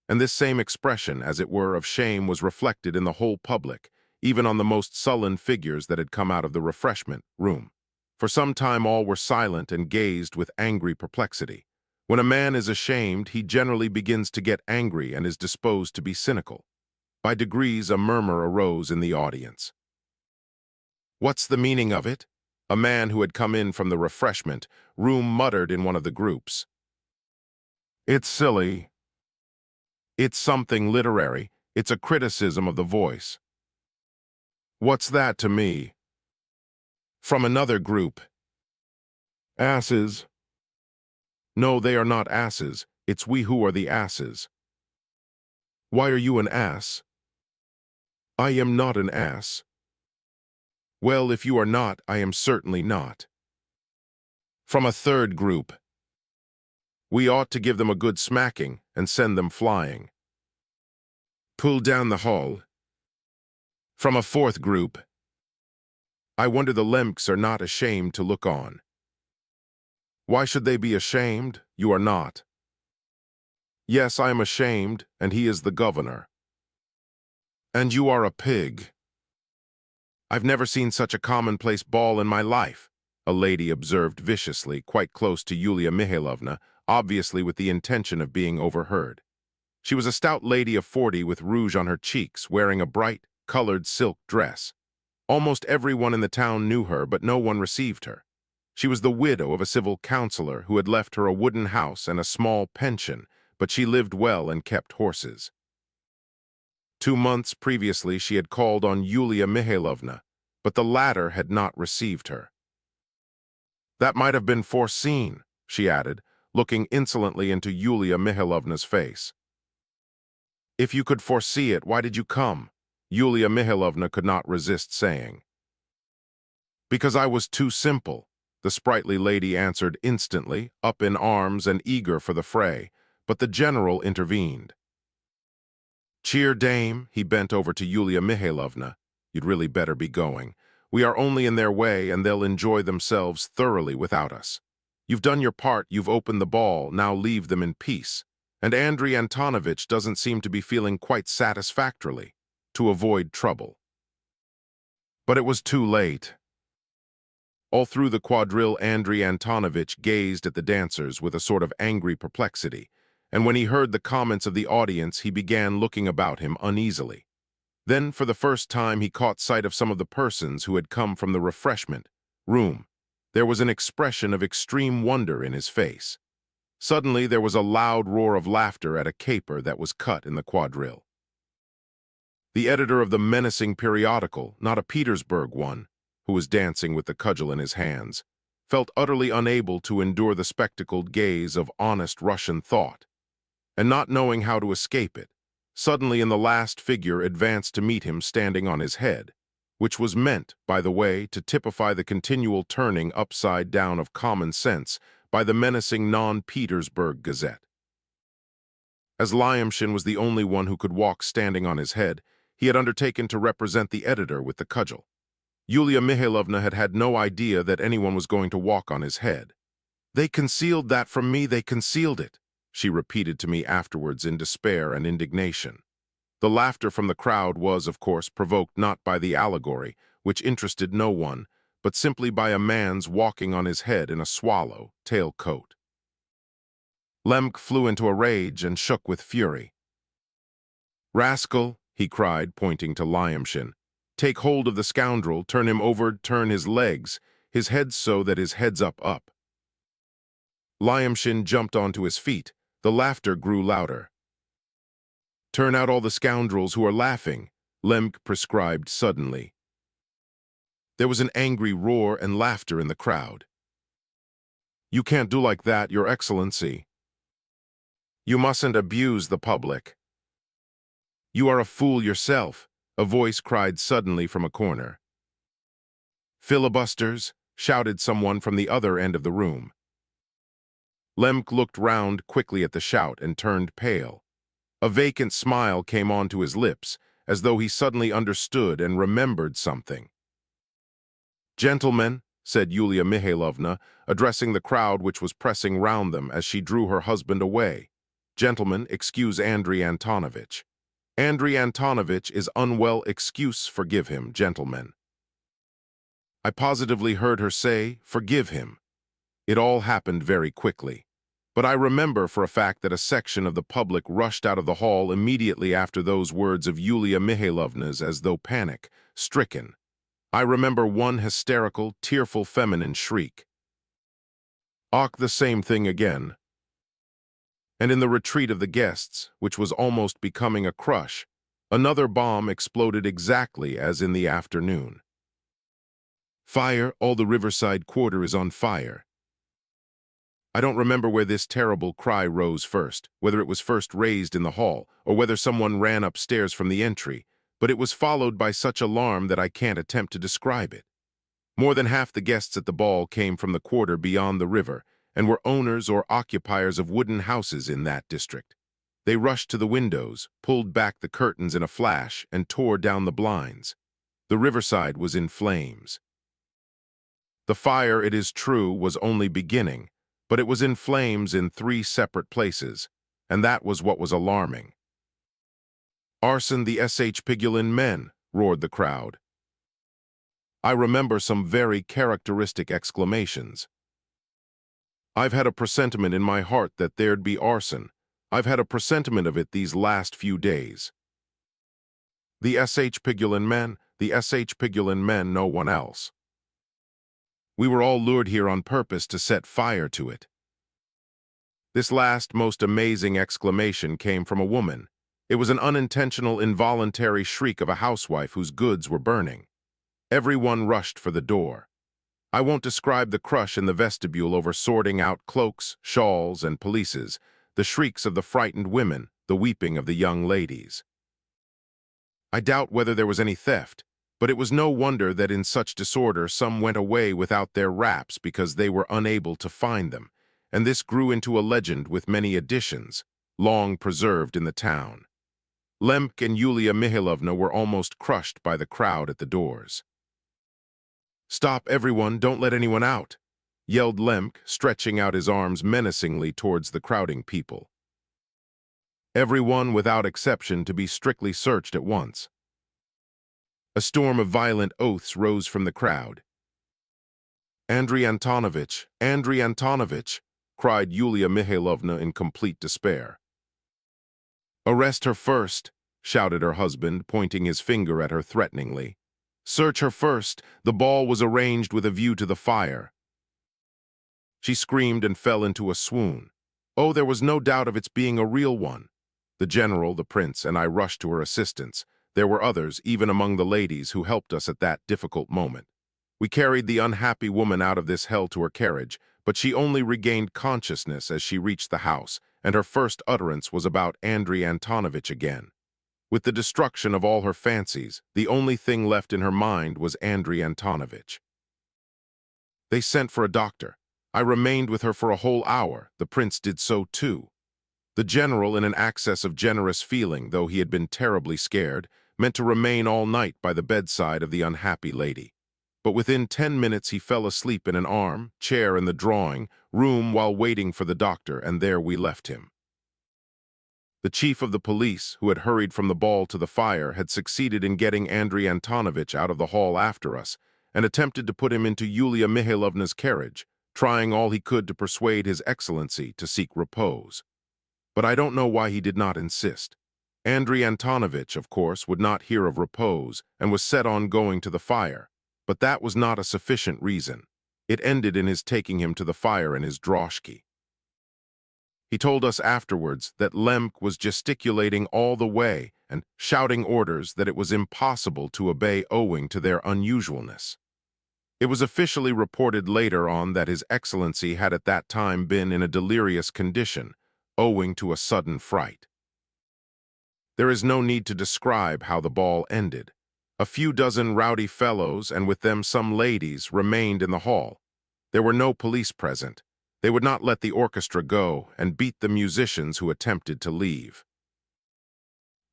And this same expression, as it were, of shame was reflected in the whole public, even on the most sullen figures that had come out of the refreshment room. For some time all were silent and gazed with angry perplexity. When a man is ashamed, he generally begins to get angry and is disposed to be cynical. By degrees a murmur arose in the audience. "What's the meaning of it?" a man who had come in from the refreshment room muttered in one of the groups. "It's silly. It's something literary. It's a criticism of the voice. What's that to me? From another group. Asses. No, they are not asses. It's we who are the asses. Why are you an ass? I am not an ass. Well, if you are not, I am certainly not. From a third group. We ought to give them a good smacking and send them flying. Pull down the hall. From a fourth group. I wonder the Lemks are not ashamed to look on. Why should they be ashamed? You are not. Yes, I am ashamed, and he is the governor. And you are a pig. I've never seen such a commonplace ball in my life, a lady observed viciously, quite close to Yulia Mihailovna, obviously with the intention of being overheard. She was a stout lady of 40 with rouge on her cheeks, wearing a bright, colored silk dress. Almost everyone in the town knew her, but no one received her. She was the widow of a civil councillor who had left her a wooden house and a small pension, but she lived well and kept horses. 2 months previously she had called on Yulia Mihailovna, but the latter had not received her. That might have been foreseen, she added, looking insolently into Yulia Mihailovna's face. If you could foresee it, why did you come? Yulia Mihailovna could not resist saying. Because I was too simple, the sprightly lady answered instantly, up in arms and eager for the fray, but the general intervened. Cheer, dame, he bent over to Yulia Mihailovna. You'd really better be going. We are only in their way, and they'll enjoy themselves thoroughly without us. You've done your part, you've opened the ball, now leave them in peace. And Andrei Antonovich doesn't seem to be feeling quite satisfactorily, to avoid trouble. But it was too late. All through the quadrille, Andrei Antonovich gazed at the dancers with a sort of angry perplexity, and when he heard the comments of the audience, he began looking about him uneasily. Then, for the first time, he caught sight of some of the persons who had come from the refreshment room. There was an expression of extreme wonder in his face. Suddenly, there was a loud roar of laughter at a caper that was cut in the quadrille. The editor of the menacing periodical, not a Petersburg one, who was dancing with the cudgel in his hands, felt utterly unable to endure the spectacled gaze of honest Russian thought, and not knowing how to escape it, suddenly in the last figure advanced to meet him standing on his head, which was meant, by the way, to typify the continual turning upside down of common sense by the menacing non-Petersburg Gazette. As Lyamshin was the only one who could walk standing on his head, he had undertaken to represent the editor with the cudgel. Yulia Mihailovna had had no idea that anyone was going to walk on his head. They concealed that from me, they concealed it, she repeated to me afterwards in despair and indignation. The laughter from the crowd was, of course, provoked not by the allegory, which interested no one, but simply by a man's walking on his head in a swallow tail coat. Lemk flew into a rage and shook with fury. "Rascal," he cried, pointing to Lyamshin, "take hold of the scoundrel, turn him over, turn his legs, his head so that his head's up." Lyamshin jumped onto his feet. The laughter grew louder. "Turn out all the scoundrels who are laughing," Lemk prescribed suddenly. There was an angry roar and laughter in the crowd. "You can't do like that, Your Excellency. You mustn't abuse the public. You are a fool yourself," a voice cried suddenly from a corner. "Filibusters," shouted someone from the other end of the room. Lemk looked round quickly at the shout and turned pale. A vacant smile came onto his lips, as though he suddenly understood and remembered something. "Gentlemen," said Yulia Mihailovna, addressing the crowd which was pressing round them as she drew her husband away. "Gentlemen, excuse Andrei Antonovich. Andrei Antonovich is unwell, excuse, forgive him, gentlemen." I positively heard her say, "Forgive him." It all happened very quickly. But I remember for a fact that a section of the public rushed out of the hall immediately after those words of Yulia Mihailovna's as though panic-stricken. I remember one hysterical, tearful feminine shriek. "Och, the same thing again." And in the retreat of the guests, which was almost becoming a crush, Another bomb exploded exactly as in the afternoon. Fire, all the riverside quarter is on fire. I don't remember where this terrible cry rose first, whether it was first raised in the hall, or whether someone ran upstairs from the entry, but it was followed by such alarm that I can't attempt to describe it. More than half the guests at the ball came from the quarter beyond the river, and were owners or occupiers of wooden houses in that district. They rushed to the windows, pulled back the curtains in a flash, and tore down the blinds. The riverside was in flames. The fire, it is true, was only beginning, but it was in flames in 3 separate places, and that was what was alarming. "Arson the S.H. Pigulin men!" roared the crowd. I remember some very characteristic exclamations. "I've had a presentiment in my heart that there'd be arson. I've had a presentiment of it these last few days." The S.H. Pigulin men, the S.H. Pigulin men, no one else. We were all lured here on purpose to set fire to it. This last most amazing exclamation came from a woman. It was an unintentional, involuntary shriek of a housewife whose goods were burning. Everyone rushed for the door. I won't describe the crush in the vestibule over sorting out cloaks, shawls, and pelisses, the shrieks of the frightened women, the weeping of the young ladies. I doubt whether there was any theft, but it was no wonder that in such disorder some went away without their wraps because they were unable to find them, and this grew into a legend with many additions, long preserved in the town. Lemk and Yulia Mihailovna were almost crushed by the crowd at the doors. "Stop, everyone, don't let anyone out," yelled Lemk, stretching out his arms menacingly towards the crowding people. Everyone, without exception, to be strictly searched at once. A storm of violent oaths rose from the crowd. Andrei Antonovich, cried Yulia Mihailovna in complete despair. "Arrest her first," shouted her husband, pointing his finger at her threateningly. "Search her first. The ball was arranged with a view to the fire." She screamed and fell into a swoon. Oh, there was no doubt of its being a real one. The general, the prince, and I rushed to her assistance. There were others, even among the ladies, who helped us at that difficult moment. We carried the unhappy woman out of this hell to her carriage, but she only regained consciousness as she reached the house, and her first utterance was about Andrei Antonovich again. With the destruction of all her fancies, the only thing left in her mind was Andrei Antonovich. They sent for a doctor. I remained with her for a whole hour. The prince did so too. The general, in an access of generous feeling, though he had been terribly scared, meant to remain all night by the bedside of the unhappy lady. But within 10 minutes he fell asleep in an chair in the drawing room while waiting for the doctor, and there we left him. The chief of the police, who had hurried from the ball to the fire, had succeeded in getting Andrei Antonovich out of the hall after us, and attempted to put him into Yulia Mihailovna's carriage, trying all he could to persuade His Excellency to seek repose. But I don't know why he did not insist. Andrei Antonovich, of course, would not hear of repose, and was set on going to the fire. But that was not a sufficient reason. It ended in his taking him to the fire in his droshky. He told us afterwards that Lemk was gesticulating all the way and shouting orders that it was impossible to obey owing to their unusualness. It was officially reported later on that His Excellency had at that time been in a delirious condition, owing to a sudden fright. There is no need to describe how the ball ended. A few dozen rowdy fellows, and with them some ladies, remained in the hall. There were no police present. They would not let the orchestra go and beat the musicians who attempted to leave.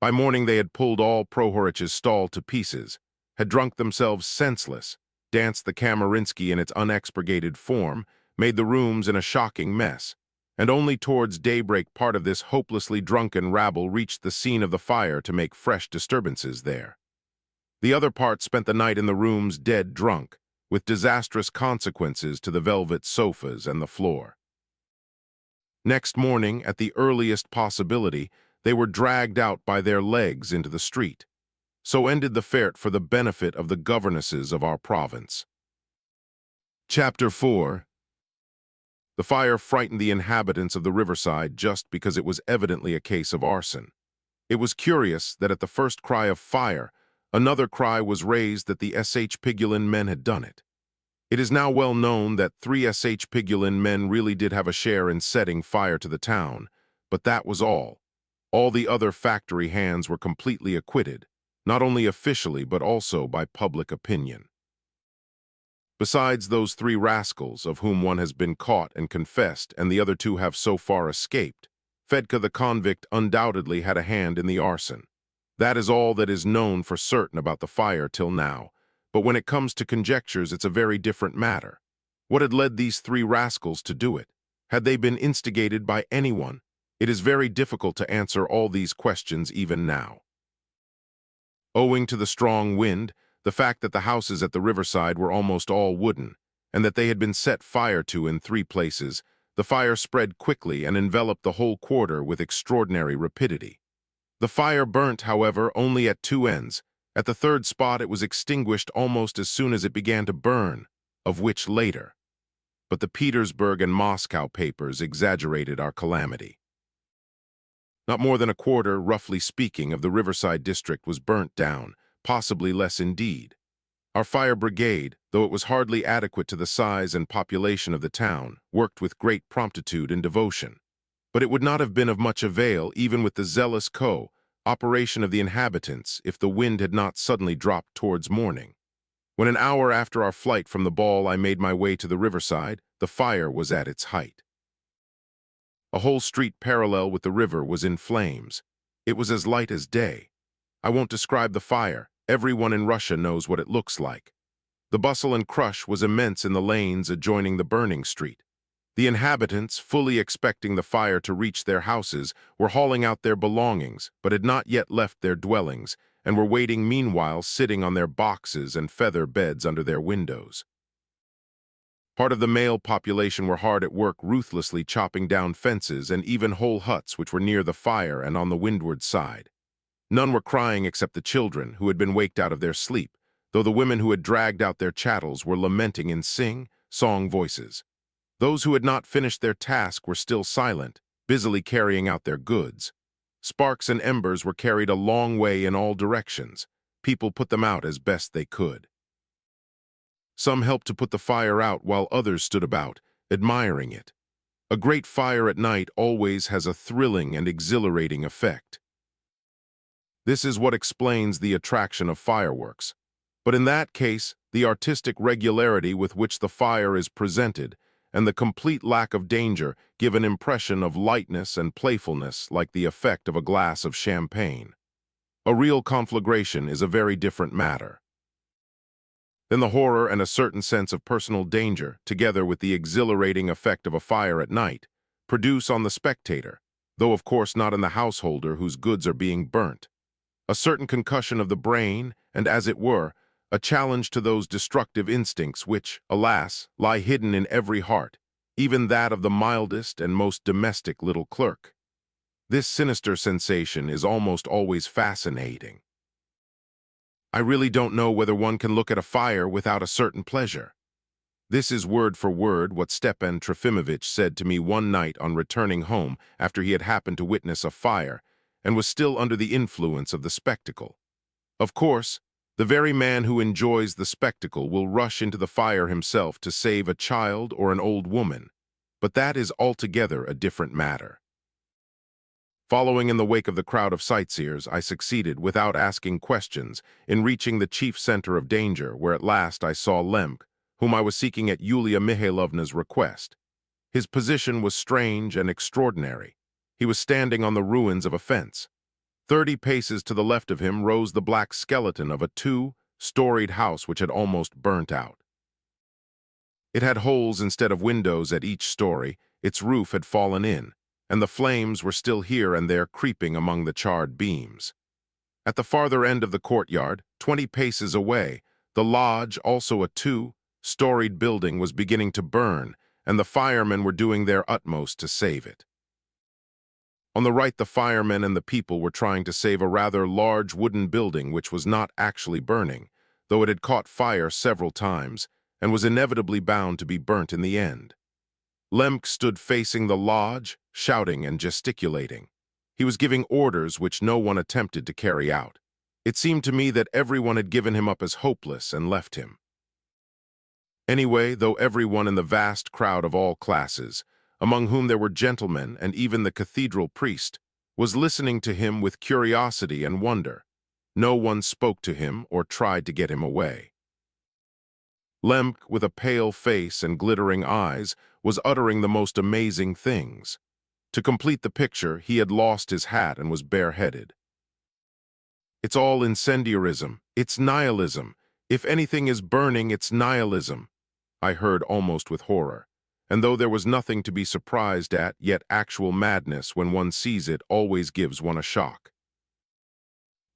By morning they had pulled all Prohorich's stall to pieces, had drunk themselves senseless, danced the Kamarinsky in its unexpurgated form, made the rooms in a shocking mess, and only towards daybreak part of this hopelessly drunken rabble reached the scene of the fire to make fresh disturbances there. The other part spent the night in the rooms dead drunk, with disastrous consequences to the velvet sofas and the floor. Next morning, at the earliest possibility, they were dragged out by their legs into the street. So ended the fete for the benefit of the governesses of our province. Chapter 4. The fire frightened the inhabitants of the riverside just because it was evidently a case of arson. It was curious that at the first cry of fire, another cry was raised that the SH Pigulin men had done it. It is now well known that 3 SH Pigulin men really did have a share in setting fire to the town, but that was all. All the other factory hands were completely acquitted, not only officially but also by public opinion. Besides those 3 rascals, of whom one has been caught and confessed and the other 2 have so far escaped, Fedka the convict undoubtedly had a hand in the arson. That is all that is known for certain about the fire till now, but when it comes to conjectures it's a very different matter. What had led these 3 rascals to do it? Had they been instigated by anyone? It is very difficult to answer all these questions even now. Owing to the strong wind, the fact that the houses at the riverside were almost all wooden, and that they had been set fire to in 3 places, the fire spread quickly and enveloped the whole quarter with extraordinary rapidity. The fire burnt, however, only at 2 ends. At the 3rd spot it was extinguished almost as soon as it began to burn, of which later. But the Petersburg and Moscow papers exaggerated our calamity. Not more than a quarter, roughly speaking, of the riverside district was burnt down, possibly less indeed. Our fire brigade, though it was hardly adequate to the size and population of the town, worked with great promptitude and devotion. But it would not have been of much avail, even with the zealous co-operation of the inhabitants, if the wind had not suddenly dropped towards morning. When an hour after our flight from the ball I made my way to the riverside, the fire was at its height. A whole street parallel with the river was in flames. It was as light as day. I won't describe the fire. Everyone in Russia knows what it looks like. The bustle and crush was immense in the lanes adjoining the burning street. The inhabitants, fully expecting the fire to reach their houses, were hauling out their belongings, but had not yet left their dwellings, and were waiting meanwhile sitting on their boxes and feather beds under their windows. Part of the male population were hard at work ruthlessly chopping down fences and even whole huts which were near the fire and on the windward side. None were crying except the children, who had been waked out of their sleep, though the women who had dragged out their chattels were lamenting in song voices. Those who had not finished their task were still silent, busily carrying out their goods. Sparks and embers were carried a long way in all directions. People put them out as best they could. Some helped to put the fire out while others stood about, admiring it. A great fire at night always has a thrilling and exhilarating effect. This is what explains the attraction of fireworks. But in that case, the artistic regularity with which the fire is presented and the complete lack of danger give an impression of lightness and playfulness like the effect of a glass of champagne. A real conflagration is a very different matter. Then the horror and a certain sense of personal danger, together with the exhilarating effect of a fire at night, produce on the spectator, though of course not in the householder whose goods are being burnt, a certain concussion of the brain and, as it were, a challenge to those destructive instincts which, alas, lie hidden in every heart, even that of the mildest and most domestic little clerk. This sinister sensation is almost always fascinating. I really don't know whether one can look at a fire without a certain pleasure. This is word for word what Stepan Trofimovich said to me one night on returning home after he had happened to witness a fire and was still under the influence of the spectacle. Of course, the very man who enjoys the spectacle will rush into the fire himself to save a child or an old woman, but that is altogether a different matter. Following in the wake of the crowd of sightseers, I succeeded, without asking questions, in reaching the chief center of danger, where at last I saw Lemk, whom I was seeking at Yulia Mihailovna's request. His position was strange and extraordinary. He was standing on the ruins of a fence. 30 paces to the left of him rose the black skeleton of a 2-storied house which had almost burnt out. It had holes instead of windows at each story, its roof had fallen in, and the flames were still here and there creeping among the charred beams. At the farther end of the courtyard, 20 paces away, the lodge, also a 2-storied building, was beginning to burn, and the firemen were doing their utmost to save it. On the right, the firemen and the people were trying to save a rather large wooden building which was not actually burning, though it had caught fire several times and was inevitably bound to be burnt in the end. Lemk stood facing the lodge, shouting and gesticulating. He was giving orders which no one attempted to carry out. It seemed to me that everyone had given him up as hopeless and left him. Anyway, though everyone in the vast crowd of all classes, among whom there were gentlemen and even the cathedral priest, was listening to him with curiosity and wonder, no one spoke to him or tried to get him away. Lemk, with a pale face and glittering eyes, was uttering the most amazing things. To complete the picture, he had lost his hat and was bareheaded. It's all incendiarism. It's nihilism. If anything is burning, it's nihilism, I heard almost with horror. And though there was nothing to be surprised at, yet actual madness, when one sees it, always gives one a shock.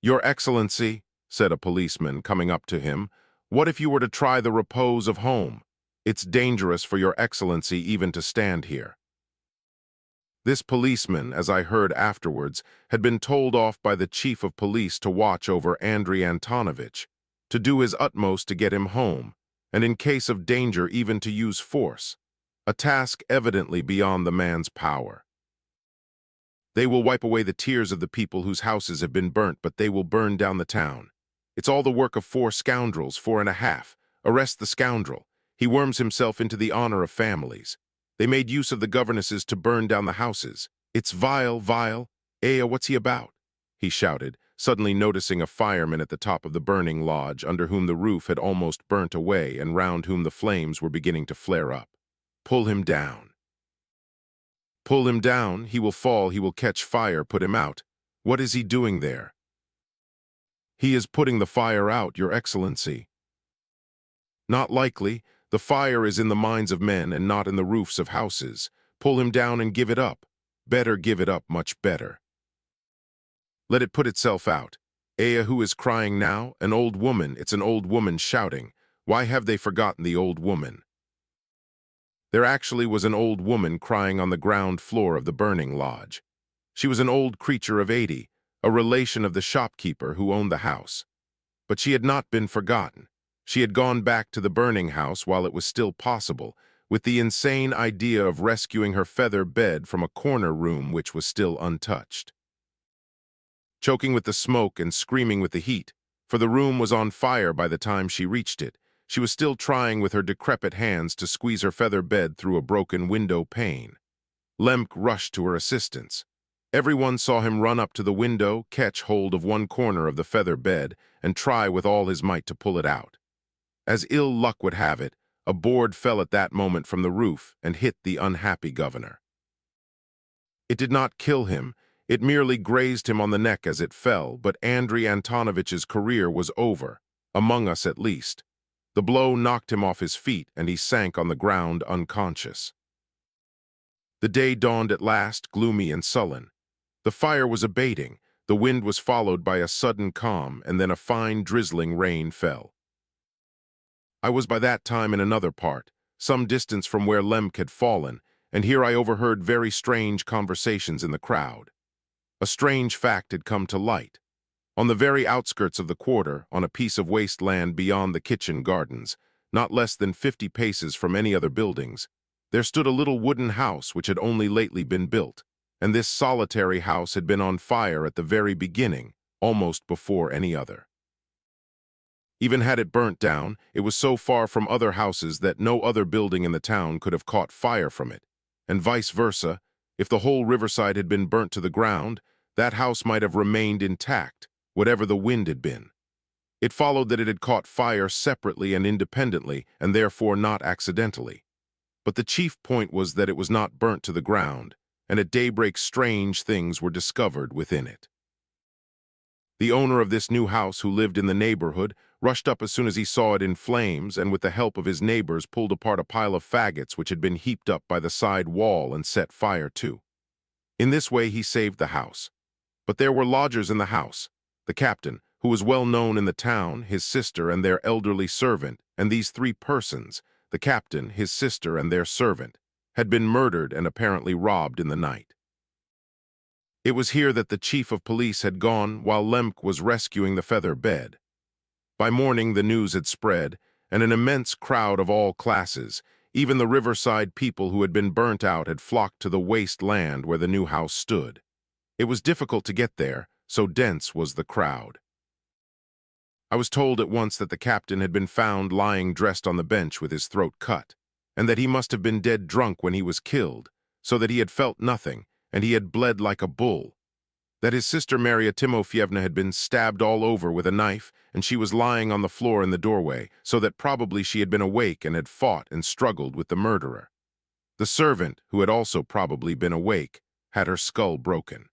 "Your Excellency," said a policeman, coming up to him, "what if you were to try the repose of home? It's dangerous for Your Excellency even to stand here." This policeman, as I heard afterwards, had been told off by the chief of police to watch over Andrei Antonovich, to do his utmost to get him home, and in case of danger even to use force, a task evidently beyond the man's power. "They will wipe away the tears of the people whose houses have been burnt, but they will burn down the town. It's all the work of 4 scoundrels, 4.5. Arrest the scoundrel. He worms himself into the honor of families. They made use of the governesses to burn down the houses. It's vile, vile. What's he about?" he shouted, suddenly noticing a fireman at the top of the burning lodge, under whom the roof had almost burnt away and round whom the flames were beginning to flare up. "Pull him down. Pull him down. He will fall, he will catch fire, put him out. What is he doing there?" "He is putting the fire out, Your Excellency." "Not likely. The fire is in the minds of men and not in the roofs of houses. Pull him down and give it up. Better give it up, much better. Let it put itself out. Who is crying now? An old woman. It's an old woman shouting. Why have they forgotten the old woman?" There actually was an old woman crying on the ground floor of the burning lodge. She was an old creature of 80, a relation of the shopkeeper who owned the house. But she had not been forgotten. She had gone back to the burning house while it was still possible, with the insane idea of rescuing her feather bed from a corner room which was still untouched. Choking with the smoke and screaming with the heat, for the room was on fire by the time she reached it, she was still trying with her decrepit hands to squeeze her feather bed through a broken window pane. Lemk rushed to her assistance. Everyone saw him run up to the window, catch hold of one corner of the feather bed, and try with all his might to pull it out. As ill luck would have it, a board fell at that moment from the roof and hit the unhappy governor. It did not kill him, it merely grazed him on the neck as it fell, but Andrei Antonovich's career was over, among us at least. The blow knocked him off his feet and he sank on the ground unconscious. The day dawned at last, gloomy and sullen. The fire was abating, the wind was followed by a sudden calm, and then a fine drizzling rain fell. I was by that time in another part, some distance from where Lemk had fallen, and here I overheard very strange conversations in the crowd. A strange fact had come to light. On the very outskirts of the quarter, on a piece of waste land beyond the kitchen gardens, not less than 50 paces from any other buildings, there stood a little wooden house which had only lately been built, and this solitary house had been on fire at the very beginning, almost before any other. Even had it burnt down, it was so far from other houses that no other building in the town could have caught fire from it, and vice versa, if the whole riverside had been burnt to the ground, that house might have remained intact, whatever the wind had been. It followed that it had caught fire separately and independently, and therefore not accidentally. But the chief point was that it was not burnt to the ground, and at daybreak strange things were discovered within it. The owner of this new house, who lived in the neighborhood, rushed up as soon as he saw it in flames, and with the help of his neighbors pulled apart a pile of faggots which had been heaped up by the side wall and set fire to. In this way he saved the house. But there were lodgers in the house, the captain, who was well known in the town, his sister and their elderly servant, and these 3 persons, the captain, his sister, and their servant, had been murdered and apparently robbed in the night. It was here that the chief of police had gone while Lemk was rescuing the feather bed. By morning the news had spread, and an immense crowd of all classes, even the riverside people who had been burnt out, had flocked to the waste land where the new house stood. It was difficult to get there, so dense was the crowd. I was told at once that the captain had been found lying dressed on the bench with his throat cut, and that he must have been dead drunk when he was killed, so that he had felt nothing, and he had bled like a bull. That his sister Maria Timofyevna had been stabbed all over with a knife, and she was lying on the floor in the doorway, so that probably she had been awake and had fought and struggled with the murderer. The servant, who had also probably been awake, had her skull broken.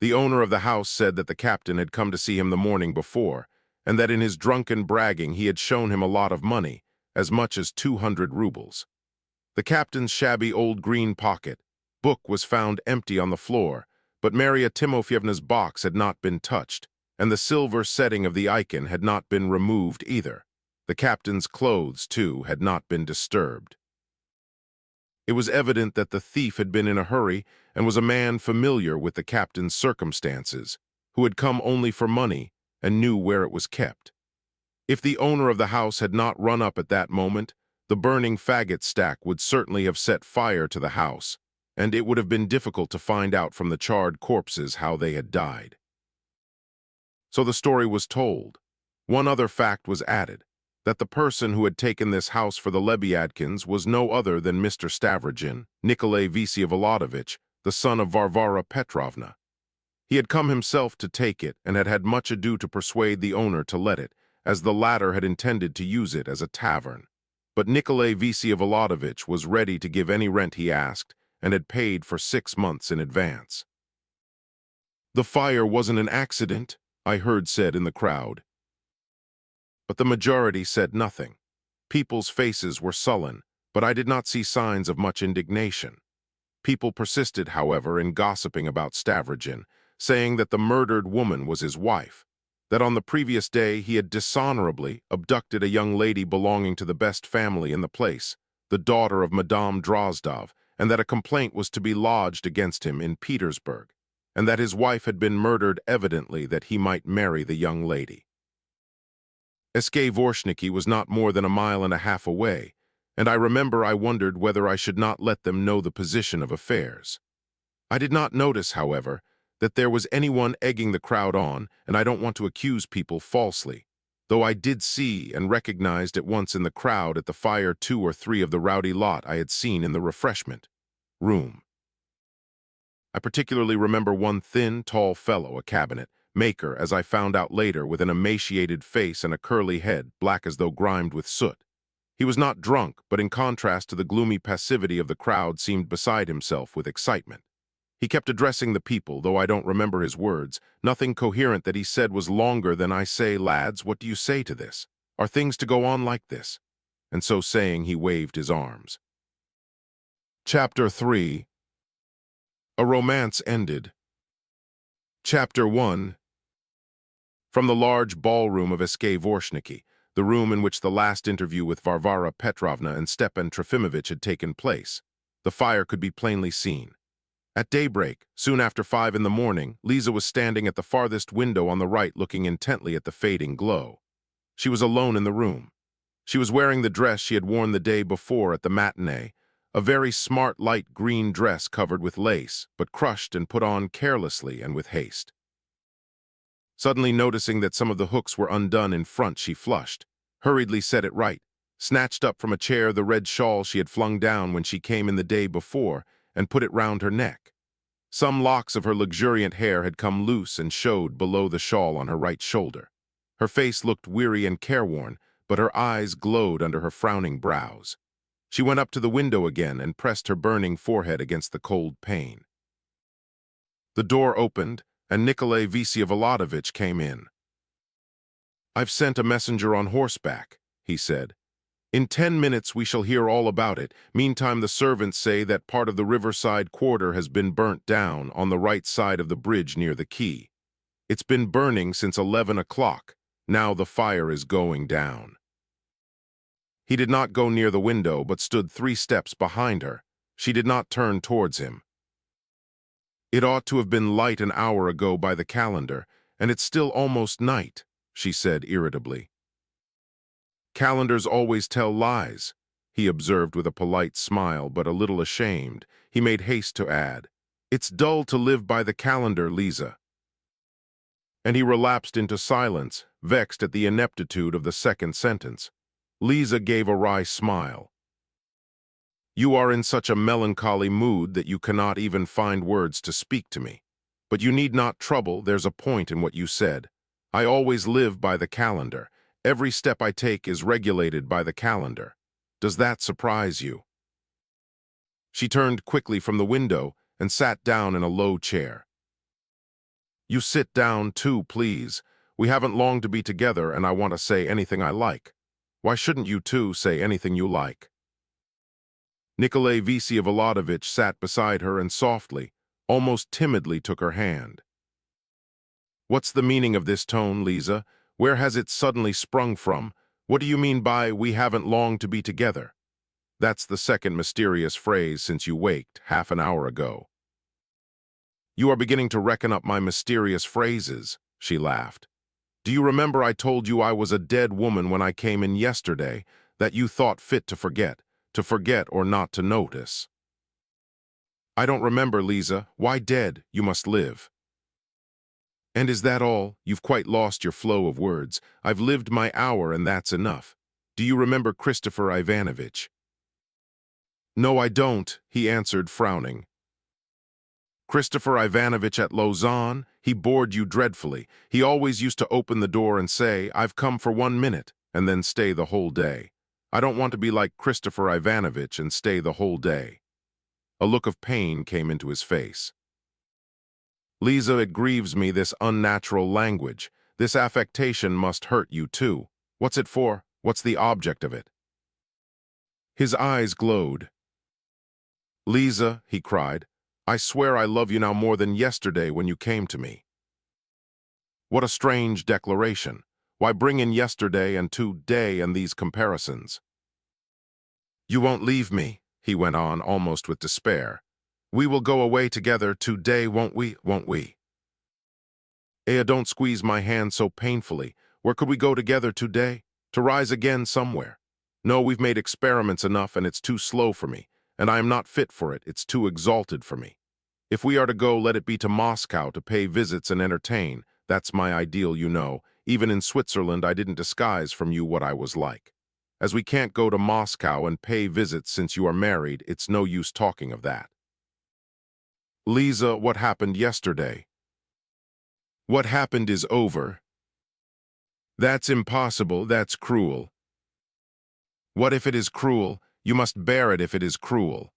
The owner of the house said that the captain had come to see him the morning before, and that in his drunken bragging he had shown him a lot of money, as much as 200 rubles. The captain's shabby old green book was found empty on the floor, but Maria Timofyevna's box had not been touched, and the silver setting of the icon had not been removed either. The captain's clothes, too, had not been disturbed. It was evident that the thief had been in a hurry and was a man familiar with the captain's circumstances, who had come only for money and knew where it was kept. If the owner of the house had not run up at that moment, the burning faggot stack would certainly have set fire to the house, and it would have been difficult to find out from the charred corpses how they had died. So the story was told. One other fact was added, that the person who had taken this house for the Lebyadkins was no other than Mr. Stavrogin, Nikolai Vsevolodovich, the son of Varvara Petrovna. He had come himself to take it and had had much ado to persuade the owner to let it, as the latter had intended to use it as a tavern. But Nikolai Vsevolodovich was ready to give any rent he asked and had paid for 6 months in advance. "The fire wasn't an accident," I heard said in the crowd. But the majority said nothing. People's faces were sullen, but I did not see signs of much indignation. People persisted, however, in gossiping about Stavrogin, saying that the murdered woman was his wife, that on the previous day he had dishonorably abducted a young lady belonging to the best family in the place, the daughter of Madame Drozdov, and that a complaint was to be lodged against him in Petersburg, and that his wife had been murdered evidently that he might marry the young lady. Vorshniki was not more than 1.5 miles away, and I remember I wondered whether I should not let them know the position of affairs. I did not notice, however, that there was anyone egging the crowd on, and I don't want to accuse people falsely, though I did see and recognized at once in the crowd at the fire 2 or 3 of the rowdy lot I had seen in the refreshment room. I particularly remember one thin, tall fellow, a cabinet maker, as I found out later, with an emaciated face and a curly head, black as though grimed with soot. He was not drunk, but in contrast to the gloomy passivity of the crowd seemed beside himself with excitement. He kept addressing the people, though I don't remember his words. Nothing coherent that he said was longer than "I say, lads, what do you say to this? Are things to go on like this?" And so saying, he waved his arms. Chapter 3. A romance ended. Chapter 1. From the large ballroom of Vorshniki, the room in which the last interview with Varvara Petrovna and Stepan Trofimovich had taken place, the fire could be plainly seen. At daybreak, soon after 5 in the morning, Lisa was standing at the farthest window on the right looking intently at the fading glow. She was alone in the room. She was wearing the dress she had worn the day before at the matinee, a very smart light green dress covered with lace, but crushed and put on carelessly and with haste. Suddenly noticing that some of the hooks were undone in front, she flushed, hurriedly set it right, snatched up from a chair the red shawl she had flung down when she came in the day before, and put it round her neck. Some locks of her luxuriant hair had come loose and showed below the shawl on her right shoulder. Her face looked weary and careworn, but her eyes glowed under her frowning brows. She went up to the window again and pressed her burning forehead against the cold pane. The door opened, and Nikolai Vsevolodovich came in. "I've sent a messenger on horseback," he said. "In 10 minutes we shall hear all about it. Meantime, the servants say that part of the riverside quarter has been burnt down on the right side of the bridge near the quay. It's been burning since 11 o'clock. Now the fire is going down." He did not go near the window, but stood 3 steps behind her. She did not turn towards him. "It ought to have been light an hour ago by the calendar, and it's still almost night," she said irritably. "Calendars always tell lies," he observed with a polite smile, but a little ashamed. He made haste to add, It's dull to live by the calendar, Lisa. And he relapsed into silence, vexed at the ineptitude of the second sentence. Lisa gave a wry smile. You are in such a melancholy mood that you cannot even find words to speak to me. But you need not trouble, there's a point in what you said. I always live by the calendar. Every step I take is regulated by the calendar. Does that surprise you? She turned quickly from the window and sat down in a low chair. You sit down too, please. We haven't long to be together and I want to say anything I like. Why shouldn't you too say anything you like? Nikolay Vsevolodovich sat beside her and softly, almost timidly took her hand. What's the meaning of this tone, Lisa? Where has it suddenly sprung from? What do you mean by we haven't long to be together? That's the second mysterious phrase since you waked half an hour ago. You are beginning to reckon up my mysterious phrases, she laughed. Do you remember I told you I was a dead woman when I came in yesterday, that you thought fit to forget or not to notice? I don't remember, Lisa. Why dead? You must live. And is that all? You've quite lost your flow of words. I've lived my hour and that's enough. Do you remember Christopher Ivanovich? No, I don't, he answered, frowning. Christopher Ivanovich at Lausanne? He bored you dreadfully. He always used to open the door and say, I've come for 1 minute, and then stay the whole day. I don't want to be like Christopher Ivanovich and stay the whole day. A look of pain came into his face. Lisa, it grieves me, this unnatural language. This affectation must hurt you too. What's it for? What's the object of it? His eyes glowed. Lisa, he cried, I swear I love you now more than yesterday when you came to me. What a strange declaration. Why bring in yesterday and today and these comparisons? You won't leave me, he went on, almost with despair. We will go away together today, won't we? Don't squeeze my hand so painfully. Where could we go together today? To rise again somewhere. No, we've made experiments enough and it's too slow for me, and I am not fit for it, it's too exalted for me. If we are to go, let it be to Moscow to pay visits and entertain. That's my ideal, you know. Even in Switzerland, I didn't disguise from you what I was like. As we can't go to Moscow and pay visits since you are married, it's no use talking of that. Lisa, what happened yesterday? What happened is over. That's impossible, that's cruel. What if it is cruel? You must bear it if it is cruel.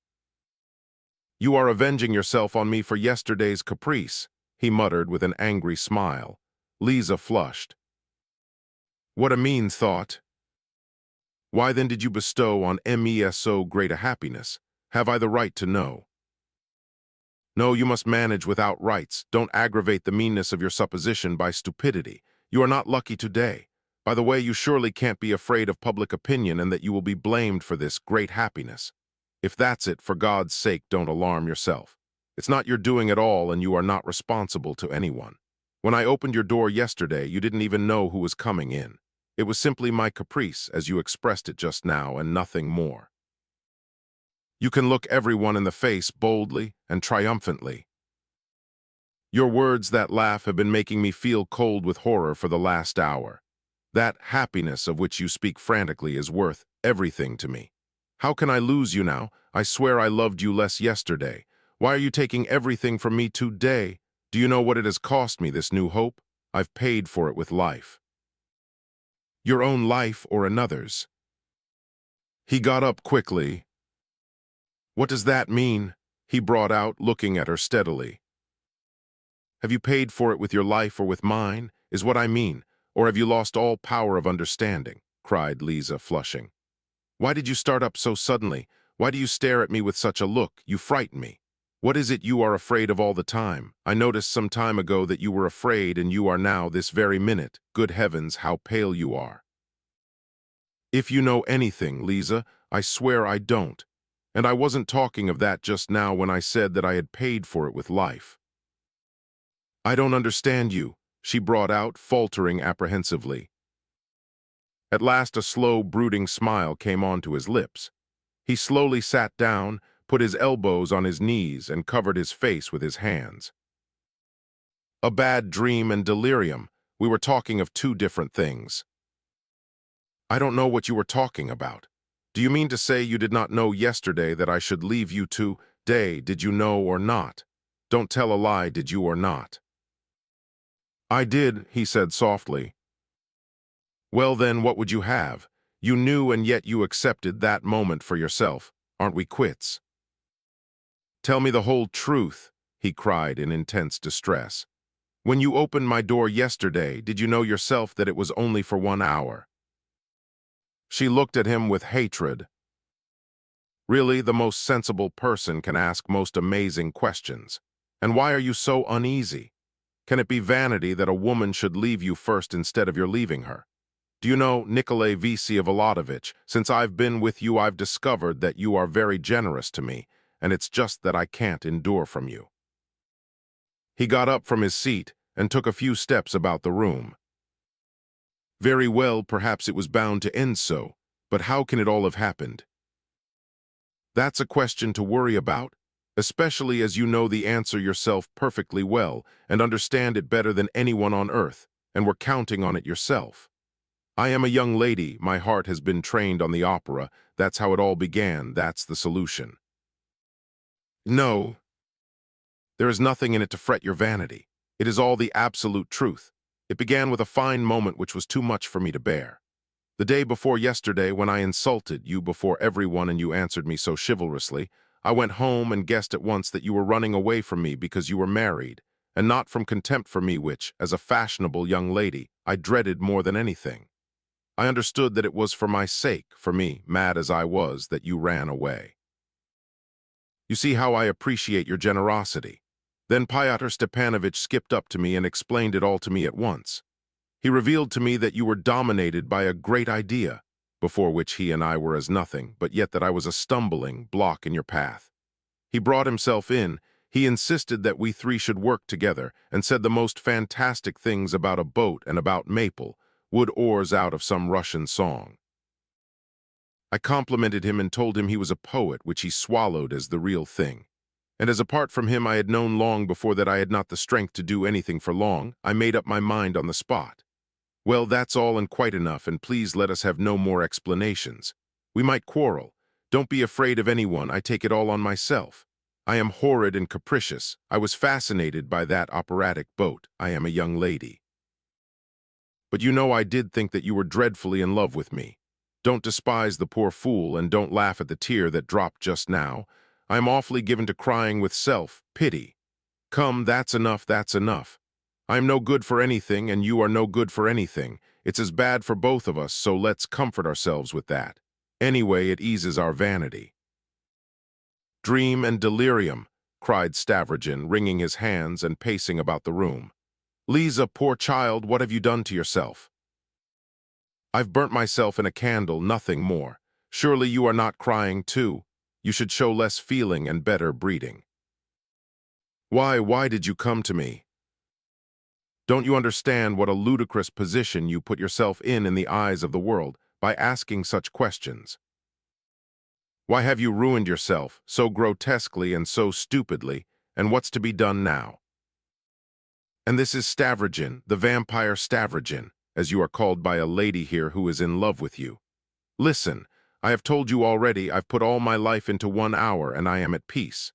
You are avenging yourself on me for yesterday's caprice, he muttered with an angry smile. Lisa flushed. What a mean thought. Why then did you bestow on me so great a happiness? Have I the right to know? No, you must manage without rights. Don't aggravate the meanness of your supposition by stupidity. You are not lucky today. By the way, you surely can't be afraid of public opinion and that you will be blamed for this great happiness. If that's it, for God's sake, don't alarm yourself. It's not your doing at all and you are not responsible to anyone. When I opened your door yesterday, you didn't even know who was coming in. It was simply my caprice, as you expressed it just now, and nothing more. You can look everyone in the face boldly and triumphantly. Your words, that laugh, have been making me feel cold with horror for the last hour. That happiness of which you speak frantically is worth everything to me. How can I lose you now? I swear I loved you less yesterday. Why are you taking everything from me today? Do you know what it has cost me, this new hope? I've paid for it with life. Your own life or another's? He got up quickly. What does that mean? He brought out, looking at her steadily. Have you paid for it with your life or with mine, is what I mean, or have you lost all power of understanding? Cried Lisa, flushing. Why did you start up so suddenly? Why do you stare at me with such a look? You frighten me. What is it you are afraid of all the time? I noticed some time ago that you were afraid and you are now this very minute. Good heavens, how pale you are. If you know anything, Lisa, I swear I don't. And I wasn't talking of that just now when I said that I had paid for it with life. I don't understand you, she brought out, faltering apprehensively. At last a slow, brooding smile came onto his lips. He slowly sat down, put his elbows on his knees, and covered his face with his hands. A bad dream and delirium. We were talking of two different things. I don't know what you were talking about. Do you mean to say you did not know yesterday that I should leave you today? Did you know or not? Don't tell a lie, did you or not? I did, he said softly. Well then, what would you have? You knew and yet you accepted that moment for yourself. Aren't we quits? Tell me the whole truth, he cried in intense distress. When you opened my door yesterday, did you know yourself that it was only for 1 hour? She looked at him with hatred. Really, the most sensible person can ask most amazing questions. And why are you so uneasy? Can it be vanity that a woman should leave you first instead of your leaving her? Do you know, Nikolay Vsevolodovich, since I've been with you, I've discovered that you are very generous to me, and it's just that I can't endure from you. He got up from his seat and took a few steps about the room. Very well, perhaps it was bound to end so, but how can it all have happened? That's a question to worry about, especially as you know the answer yourself perfectly well and understand it better than anyone on earth, and were counting on it yourself. I am a young lady, my heart has been trained on the opera, that's how it all began, that's the solution. No, there is nothing in it to fret your vanity. It is all the absolute truth. It began with a fine moment which was too much for me to bear. The day before yesterday, when I insulted you before everyone and you answered me so chivalrously, I went home and guessed at once that you were running away from me because you were married, and not from contempt for me which, as a fashionable young lady, I dreaded more than anything. I understood that it was for my sake, for me, mad as I was, that you ran away. You see how I appreciate your generosity. Then Pyotr Stepanovich skipped up to me and explained it all to me at once. He revealed to me that you were dominated by a great idea, before which he and I were as nothing, but yet that I was a stumbling block in your path. He brought himself in. He insisted that we three should work together, and said the most fantastic things about a boat and about maple, wood oars out of some Russian song. I complimented him and told him he was a poet, which he swallowed as the real thing. And as apart from him I had known long before that I had not the strength to do anything for long, I made up my mind on the spot. Well, that's all and quite enough, and please let us have no more explanations. We might quarrel. Don't be afraid of anyone, I take it all on myself. I am horrid and capricious. I was fascinated by that operatic boat. I am a young lady. But you know I did think that you were dreadfully in love with me. Don't despise the poor fool, and don't laugh at the tear that dropped just now. I am awfully given to crying with self-pity. Come, that's enough, that's enough. I am no good for anything, and you are no good for anything. It's as bad for both of us, so let's comfort ourselves with that. Anyway, it eases our vanity. Dream and delirium, cried Stavrogin, wringing his hands and pacing about the room. Lisa, poor child, what have you done to yourself? I've burnt myself in a candle, nothing more. Surely you are not crying too. You should show less feeling and better breeding. Why did you come to me? Don't you understand what a ludicrous position you put yourself in the eyes of the world by asking such questions? Why have you ruined yourself so grotesquely and so stupidly, and what's to be done now? And this is Stavrogin, the vampire Stavrogin, as you are called by a lady here who is in love with you. Listen, I have told you already I've put all my life into 1 hour and I am at peace.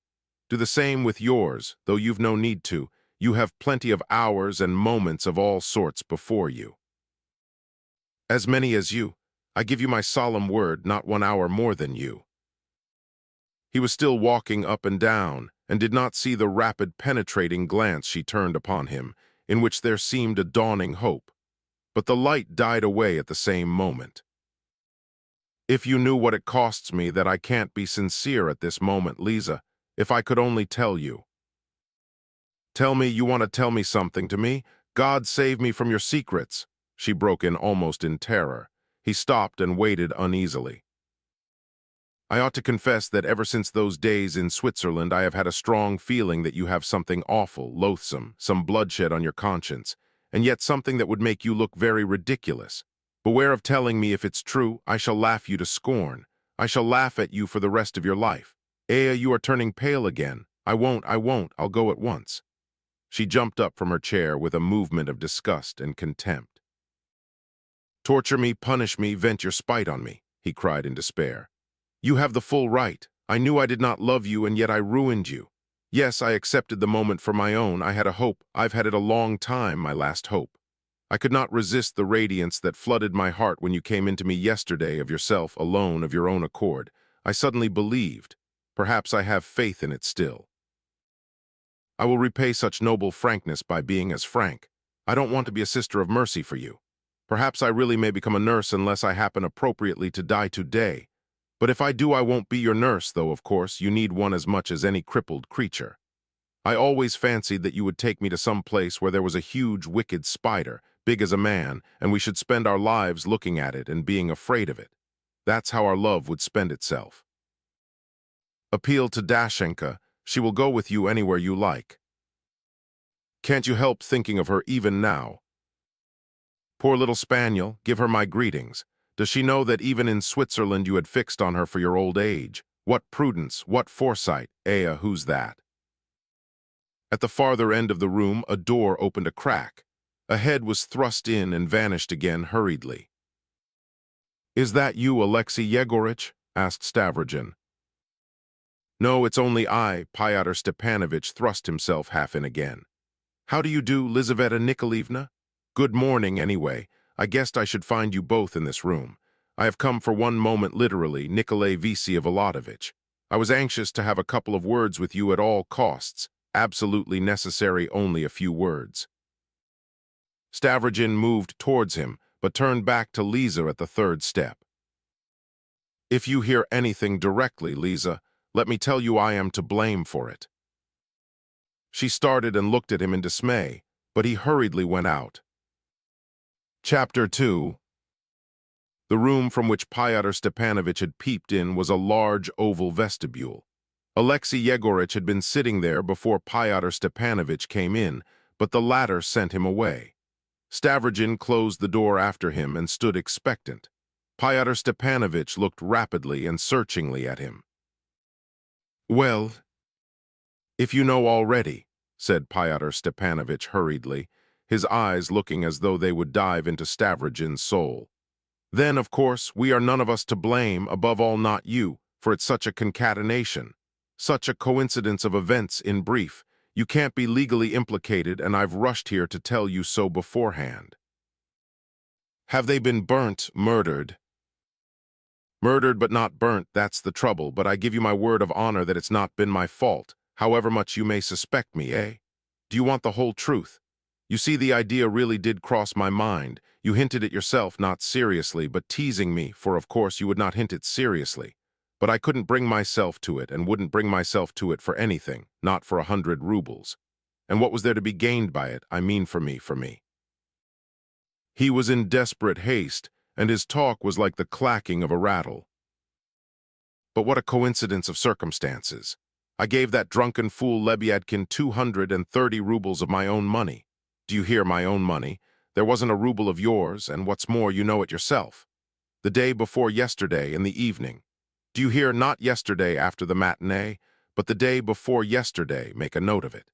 Do the same with yours, though you've no need to. You have plenty of hours and moments of all sorts before you. As many as you. I give you my solemn word, not 1 hour more than you. He was still walking up and down, and did not see the rapid, penetrating glance she turned upon him, in which there seemed a dawning hope. But the light died away at the same moment. If you knew what it costs me that I can't be sincere at this moment, Lisa, if I could only tell you. Tell me, you want to tell me something to me? God save me from your secrets, she broke in almost in terror. He stopped and waited uneasily. I ought to confess that ever since those days in Switzerland I have had a strong feeling that you have something awful, loathsome, some bloodshed on your conscience, and yet something that would make you look very ridiculous. Beware of telling me if it's true. I shall laugh you to scorn. I shall laugh at you for the rest of your life. Aya, you are turning pale again. I won't, I'll go at once. She jumped up from her chair with a movement of disgust and contempt. Torture me, punish me, vent your spite on me, he cried in despair. You have the full right. I knew I did not love you, and yet I ruined you. Yes, I accepted the moment for my own. I had a hope. I've had it a long time, my last hope. I could not resist the radiance that flooded my heart when you came into me yesterday of yourself, alone, of your own accord. I suddenly believed. Perhaps I have faith in it still. I will repay such noble frankness by being as frank. I don't want to be a sister of mercy for you. Perhaps I really may become a nurse unless I happen appropriately to die today. But if I do, I won't be your nurse, though, of course, you need one as much as any crippled creature. I always fancied that you would take me to some place where there was a huge, wicked spider, big as a man, and we should spend our lives looking at it and being afraid of it. That's how our love would spend itself. Appeal to Dashenka. She will go with you anywhere you like. Can't you help thinking of her even now? Poor little spaniel, give her my greetings. Does she know that even in Switzerland you had fixed on her for your old age? What prudence, what foresight. Aya, who's that? At the farther end of the room, a door opened a crack. A head was thrust in and vanished again hurriedly. Is that you, Alexei Yegorich? Asked Stavrogin. No, it's only I. Fyodor Stepanovich thrust himself half in again. How do you do, Lizaveta Nikolaevna? Good morning, anyway. I guessed I should find you both in this room. I have come for one moment, literally, Nikolay Vsyevolodovich. I was anxious to have a couple of words with you at all costs. Absolutely necessary, only a few words. Stavrogin moved towards him, but turned back to Lisa at the third step. If you hear anything directly, Lisa, let me tell you I am to blame for it. She started and looked at him in dismay, but he hurriedly went out. Chapter 2. The room from which Fyodor Stepanovich had peeped in was a large oval vestibule. Alexei Yegorich had been sitting there before Fyodor Stepanovich came in, but the latter sent him away. Stavrogin closed the door after him and stood expectant. Fyodor Stepanovich looked rapidly and searchingly at him. Well, if you know already, said Fyodor Stepanovich hurriedly, his eyes looking as though they would dive into Stavrogin's soul. Then, of course, we are none of us to blame, above all not you, for it's such a concatenation, such a coincidence of events in brief. You can't be legally implicated, and I've rushed here to tell you so beforehand. Have they been burnt, murdered? Murdered but not burnt, that's the trouble, but I give you my word of honor that it's not been my fault, however much you may suspect me, eh? Do you want the whole truth? You see, the idea really did cross my mind. You hinted it yourself, not seriously, but teasing me, for of course you would not hint it seriously. But I couldn't bring myself to it, and wouldn't bring myself to it for anything, not for 100 rubles. And what was there to be gained by it? I mean for me. He was in desperate haste, and his talk was like the clacking of a rattle. But what a coincidence of circumstances. I gave that drunken fool Lebyadkin 230 rubles of my own money. Do you hear, my own money? There wasn't a ruble of yours, and what's more, you know it yourself. The day before yesterday, in the evening. Do you hear, not yesterday after the matinee, but the day before yesterday, make a note of it.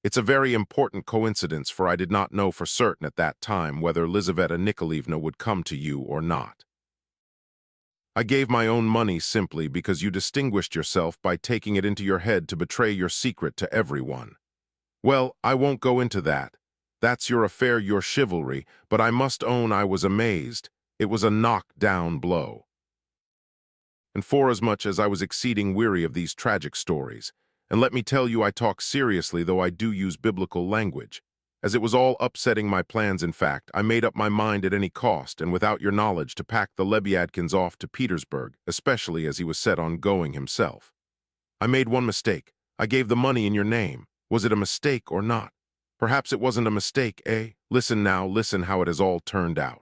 It's a very important coincidence, for I did not know for certain at that time whether Lizaveta Nikolaevna would come to you or not. I gave my own money simply because you distinguished yourself by taking it into your head to betray your secret to everyone. Well, I won't go into that. That's your affair, your chivalry, but I must own I was amazed. It was a knock-down blow. And forasmuch as I was exceeding weary of these tragic stories, and let me tell you I talk seriously though I do use biblical language, as it was all upsetting my plans, in fact, I made up my mind at any cost and without your knowledge to pack the Lebyadkins off to Petersburg, especially as he was set on going himself. I made one mistake. I gave the money in your name. Was it a mistake or not? Perhaps it wasn't a mistake, eh? Listen now, listen how it has all turned out.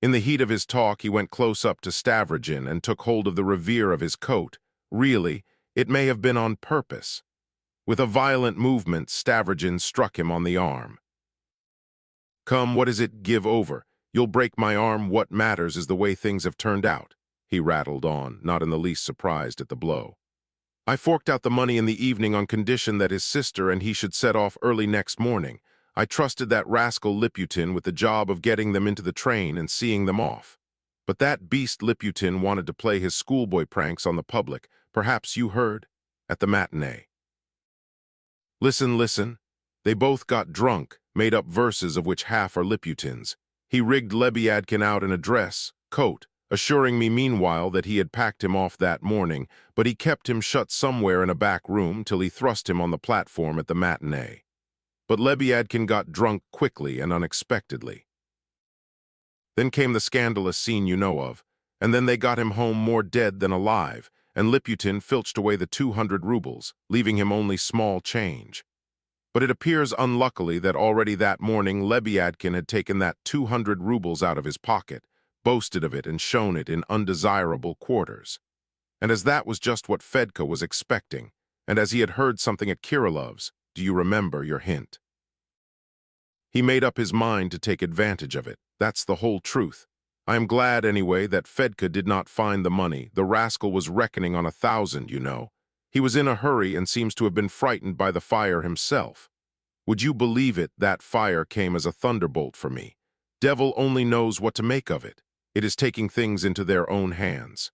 In the heat of his talk, he went close up to Stavrogin and took hold of the revers of his coat. Really, it may have been on purpose. With a violent movement, Stavrogin struck him on the arm. Come, what is it? Give over. You'll break my arm. What matters is the way things have turned out, he rattled on, not in the least surprised at the blow. I forked out the money in the evening on condition that his sister and he should set off early next morning. I trusted that rascal Liputin with the job of getting them into the train and seeing them off. But that beast Liputin wanted to play his schoolboy pranks on the public. Perhaps you heard? At the matinee. Listen, listen. They both got drunk, made up verses of which half are Liputin's. He rigged Lebyadkin out in a dress, coat, assuring me meanwhile that he had packed him off that morning, but he kept him shut somewhere in a back room till he thrust him on the platform at the matinee. But Lebyadkin got drunk quickly and unexpectedly. Then came the scandalous scene you know of, and then they got him home more dead than alive, and Liputin filched away the 200 rubles, leaving him only small change. But it appears unluckily that already that morning Lebyadkin had taken that 200 rubles out of his pocket, boasted of it and shown it in undesirable quarters. And as that was just what Fedka was expecting, and as he had heard something at Kirilov's, do you remember your hint? He made up his mind to take advantage of it. That's the whole truth. I am glad, anyway, that Fedka did not find the money. The rascal was reckoning on 1,000, you know. He was in a hurry and seems to have been frightened by the fire himself. Would you believe it, that fire came as a thunderbolt for me. Devil only knows what to make of it. It is taking things into their own hands.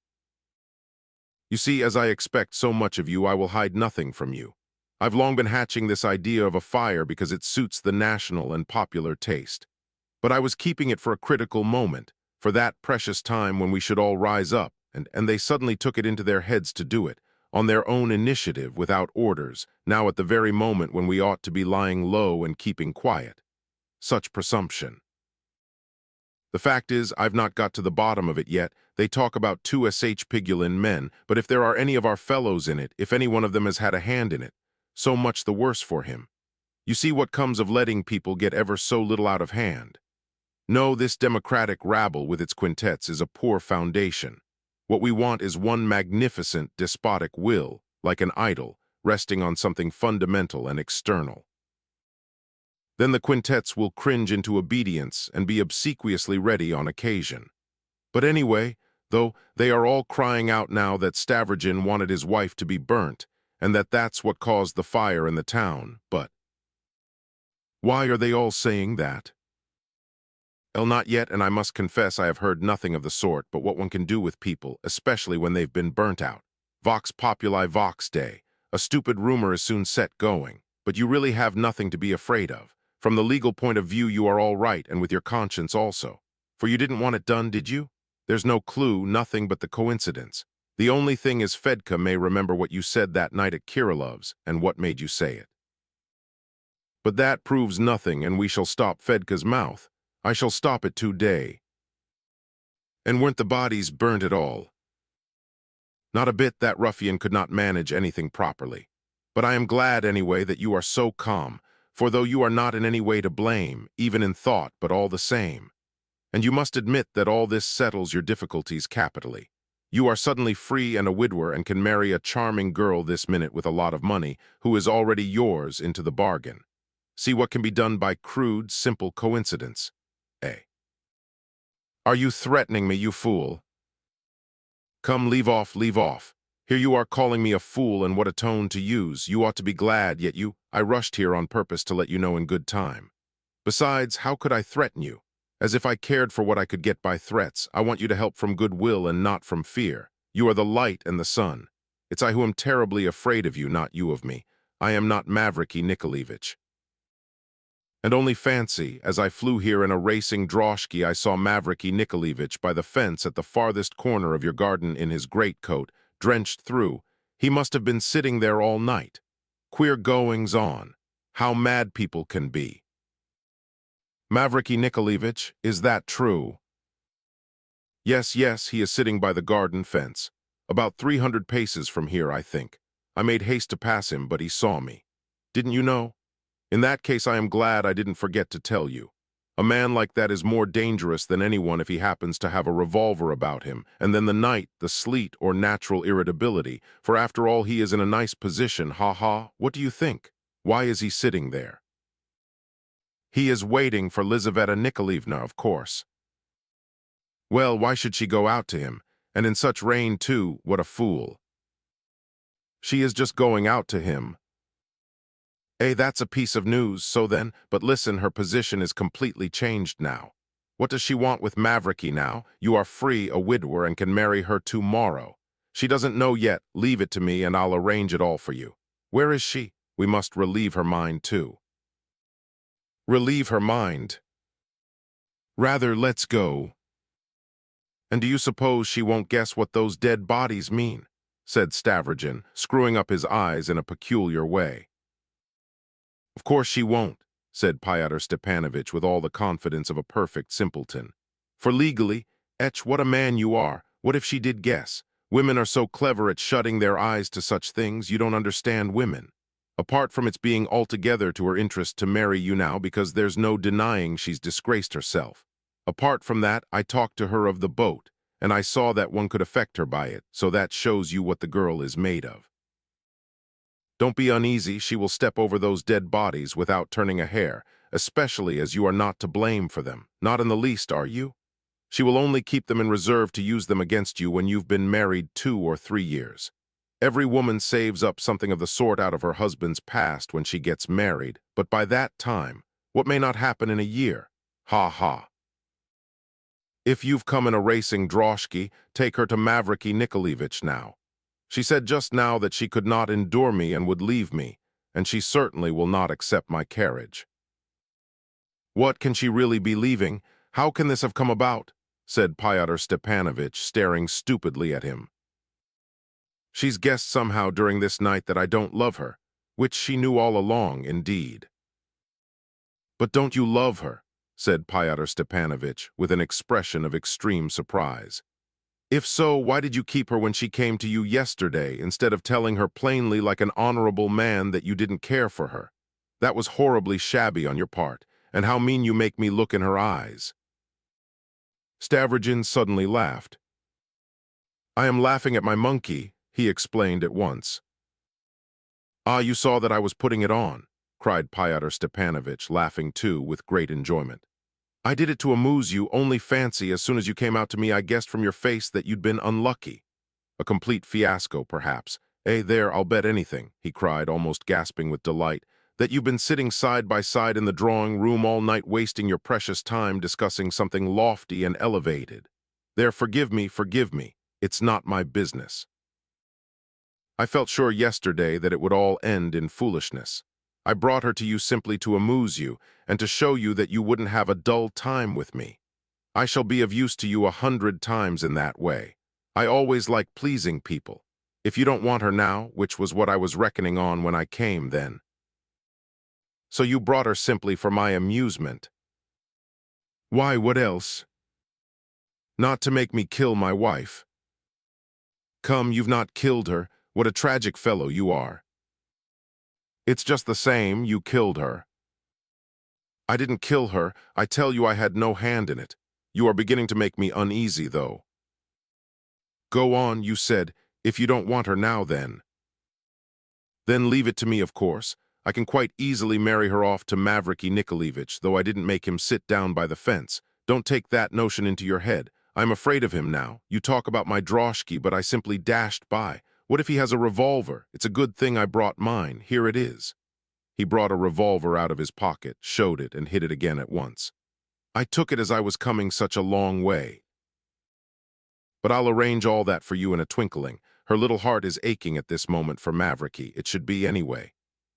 You see, as I expect so much of you, I will hide nothing from you. I've long been hatching this idea of a fire because it suits the national and popular taste. But I was keeping it for a critical moment, for that precious time when we should all rise up, and they suddenly took it into their heads to do it, on their own initiative, without orders, now at the very moment when we ought to be lying low and keeping quiet. Such presumption. The fact is, I've not got to the bottom of it yet. They talk about 2sh Pigulin men, but if there are any of our fellows in it, if any one of them has had a hand in it, so much the worse for him. You see what comes of letting people get ever so little out of hand. No, this democratic rabble with its quintets is a poor foundation. What we want is one magnificent, despotic will, like an idol, resting on something fundamental and external. Then the quintets will cringe into obedience and be obsequiously ready on occasion. But anyway, though, they are all crying out now that Stavrogin wanted his wife to be burnt, and that that's what caused the fire in the town, but why are they all saying that? Not yet, and I must confess I have heard nothing of the sort, but what one can do with people, especially when they've been burnt out. Vox populi vox Dei. A stupid rumor is soon set going, but you really have nothing to be afraid of. From the legal point of view, you are all right, and with your conscience also. For you didn't want it done, did you? There's no clue, nothing but the coincidence. The only thing is Fedka may remember what you said that night at Kirilov's, and what made you say it. But that proves nothing, and we shall stop Fedka's mouth. I shall stop it today. And weren't the bodies burnt at all? Not a bit. That ruffian could not manage anything properly. But I am glad, anyway, that you are so calm, for though you are not in any way to blame, even in thought, but all the same. And you must admit that all this settles your difficulties capitally. You are suddenly free and a widower and can marry a charming girl this minute with a lot of money, who is already yours into the bargain. See what can be done by crude, simple coincidence. Are you threatening me, you fool? Come, leave off, leave off. Here you are calling me a fool, and what a tone to use. You ought to be glad, yet I rushed here on purpose to let you know in good time. Besides, how could I threaten you? As if I cared for what I could get by threats. I want you to help from goodwill and not from fear. You are the light and the sun. It's I who am terribly afraid of you, not you of me. I am not Mavriky Nikolaevich. And only fancy, as I flew here in a racing droshky, I saw Mavriky Nikolaevich by the fence at the farthest corner of your garden in his greatcoat, drenched through. He must have been sitting there all night. Queer goings-on. How mad people can be. Mavriky Nikolaevich, is that true? Yes, yes, he is sitting by the garden fence. About 300 paces from here, I think. I made haste to pass him, but he saw me. Didn't you know? In that case, I am glad I didn't forget to tell you. A man like that is more dangerous than anyone if he happens to have a revolver about him, and then the night, the sleet, or natural irritability, for after all he is in a nice position, ha-ha. What do you think? Why is he sitting there? He is waiting for Lizaveta Nikolaevna, of course. Well, why should she go out to him? And in such rain, too, what a fool. She is just going out to him. That's a piece of news, so then, but listen, her position is completely changed now. What does she want with Mavericky now? You are free, a widower, and can marry her tomorrow. She doesn't know yet. Leave it to me, and I'll arrange it all for you. Where is she? We must relieve her mind, too. Relieve her mind? Rather, let's go. And do you suppose she won't guess what those dead bodies mean? Said Stavrogin, screwing up his eyes in a peculiar way. Of course she won't, said Pyotr Stepanovitch with all the confidence of a perfect simpleton. For legally, what a man you are. What if she did guess? Women are so clever at shutting their eyes to such things, you don't understand women. Apart from its being altogether to her interest to marry you now because there's no denying she's disgraced herself. Apart from that, I talked to her of the boat, and I saw that one could affect her by it, so that shows you what the girl is made of. Don't be uneasy, she will step over those dead bodies without turning a hair, especially as you are not to blame for them. Not in the least, are you? She will only keep them in reserve to use them against you when you've been married 2 or 3 years. Every woman saves up something of the sort out of her husband's past when she gets married, but by that time, what may not happen in a year? Ha ha. If you've come in a racing droshky, take her to Mavericky Nikolaevich now. She said just now that she could not endure me and would leave me, and she certainly will not accept my carriage. What can she really be leaving? How can this have come about? Said Pyotr Stepanovitch, staring stupidly at him. She's guessed somehow during this night that I don't love her, which she knew all along, indeed. But don't you love her? Said Pyotr Stepanovitch, with an expression of extreme surprise. If so, why did you keep her when she came to you yesterday, instead of telling her plainly like an honorable man that you didn't care for her? That was horribly shabby on your part, and how mean you make me look in her eyes. Stavrogin suddenly laughed. I am laughing at my monkey, he explained at once. Ah, you saw that I was putting it on, cried Pyotr Stepanovitch, laughing too, with great enjoyment. I did it to amuse you, only fancy, as soon as you came out to me I guessed from your face that you'd been unlucky. A complete fiasco, perhaps. There, I'll bet anything, he cried, almost gasping with delight, that you've been sitting side by side in the drawing room all night wasting your precious time discussing something lofty and elevated. There, forgive me, it's not my business. I felt sure yesterday that it would all end in foolishness. I brought her to you simply to amuse you, and to show you that you wouldn't have a dull time with me. I shall be of use to you 100 times in that way. I always like pleasing people. If you don't want her now, which was what I was reckoning on when I came, then. So you brought her simply for my amusement. Why, what else? Not to make me kill my wife. Come, you've not killed her. What a tragic fellow you are. It's just the same, you killed her. I didn't kill her. I tell you I had no hand in it. You are beginning to make me uneasy, though. Go on, you said, if you don't want her now, then. Then leave it to me, of course. I can quite easily marry her off to Mavericky Nikolaevich, though I didn't make him sit down by the fence. Don't take that notion into your head. I'm afraid of him now. You talk about my droshky, but I simply dashed by. What if he has a revolver? It's a good thing I brought mine. Here it is. He brought a revolver out of his pocket, showed it, and hid it again at once. I took it as I was coming such a long way. But I'll arrange all that for you in a twinkling. Her little heart is aching at this moment for Mavericky. It should be anyway.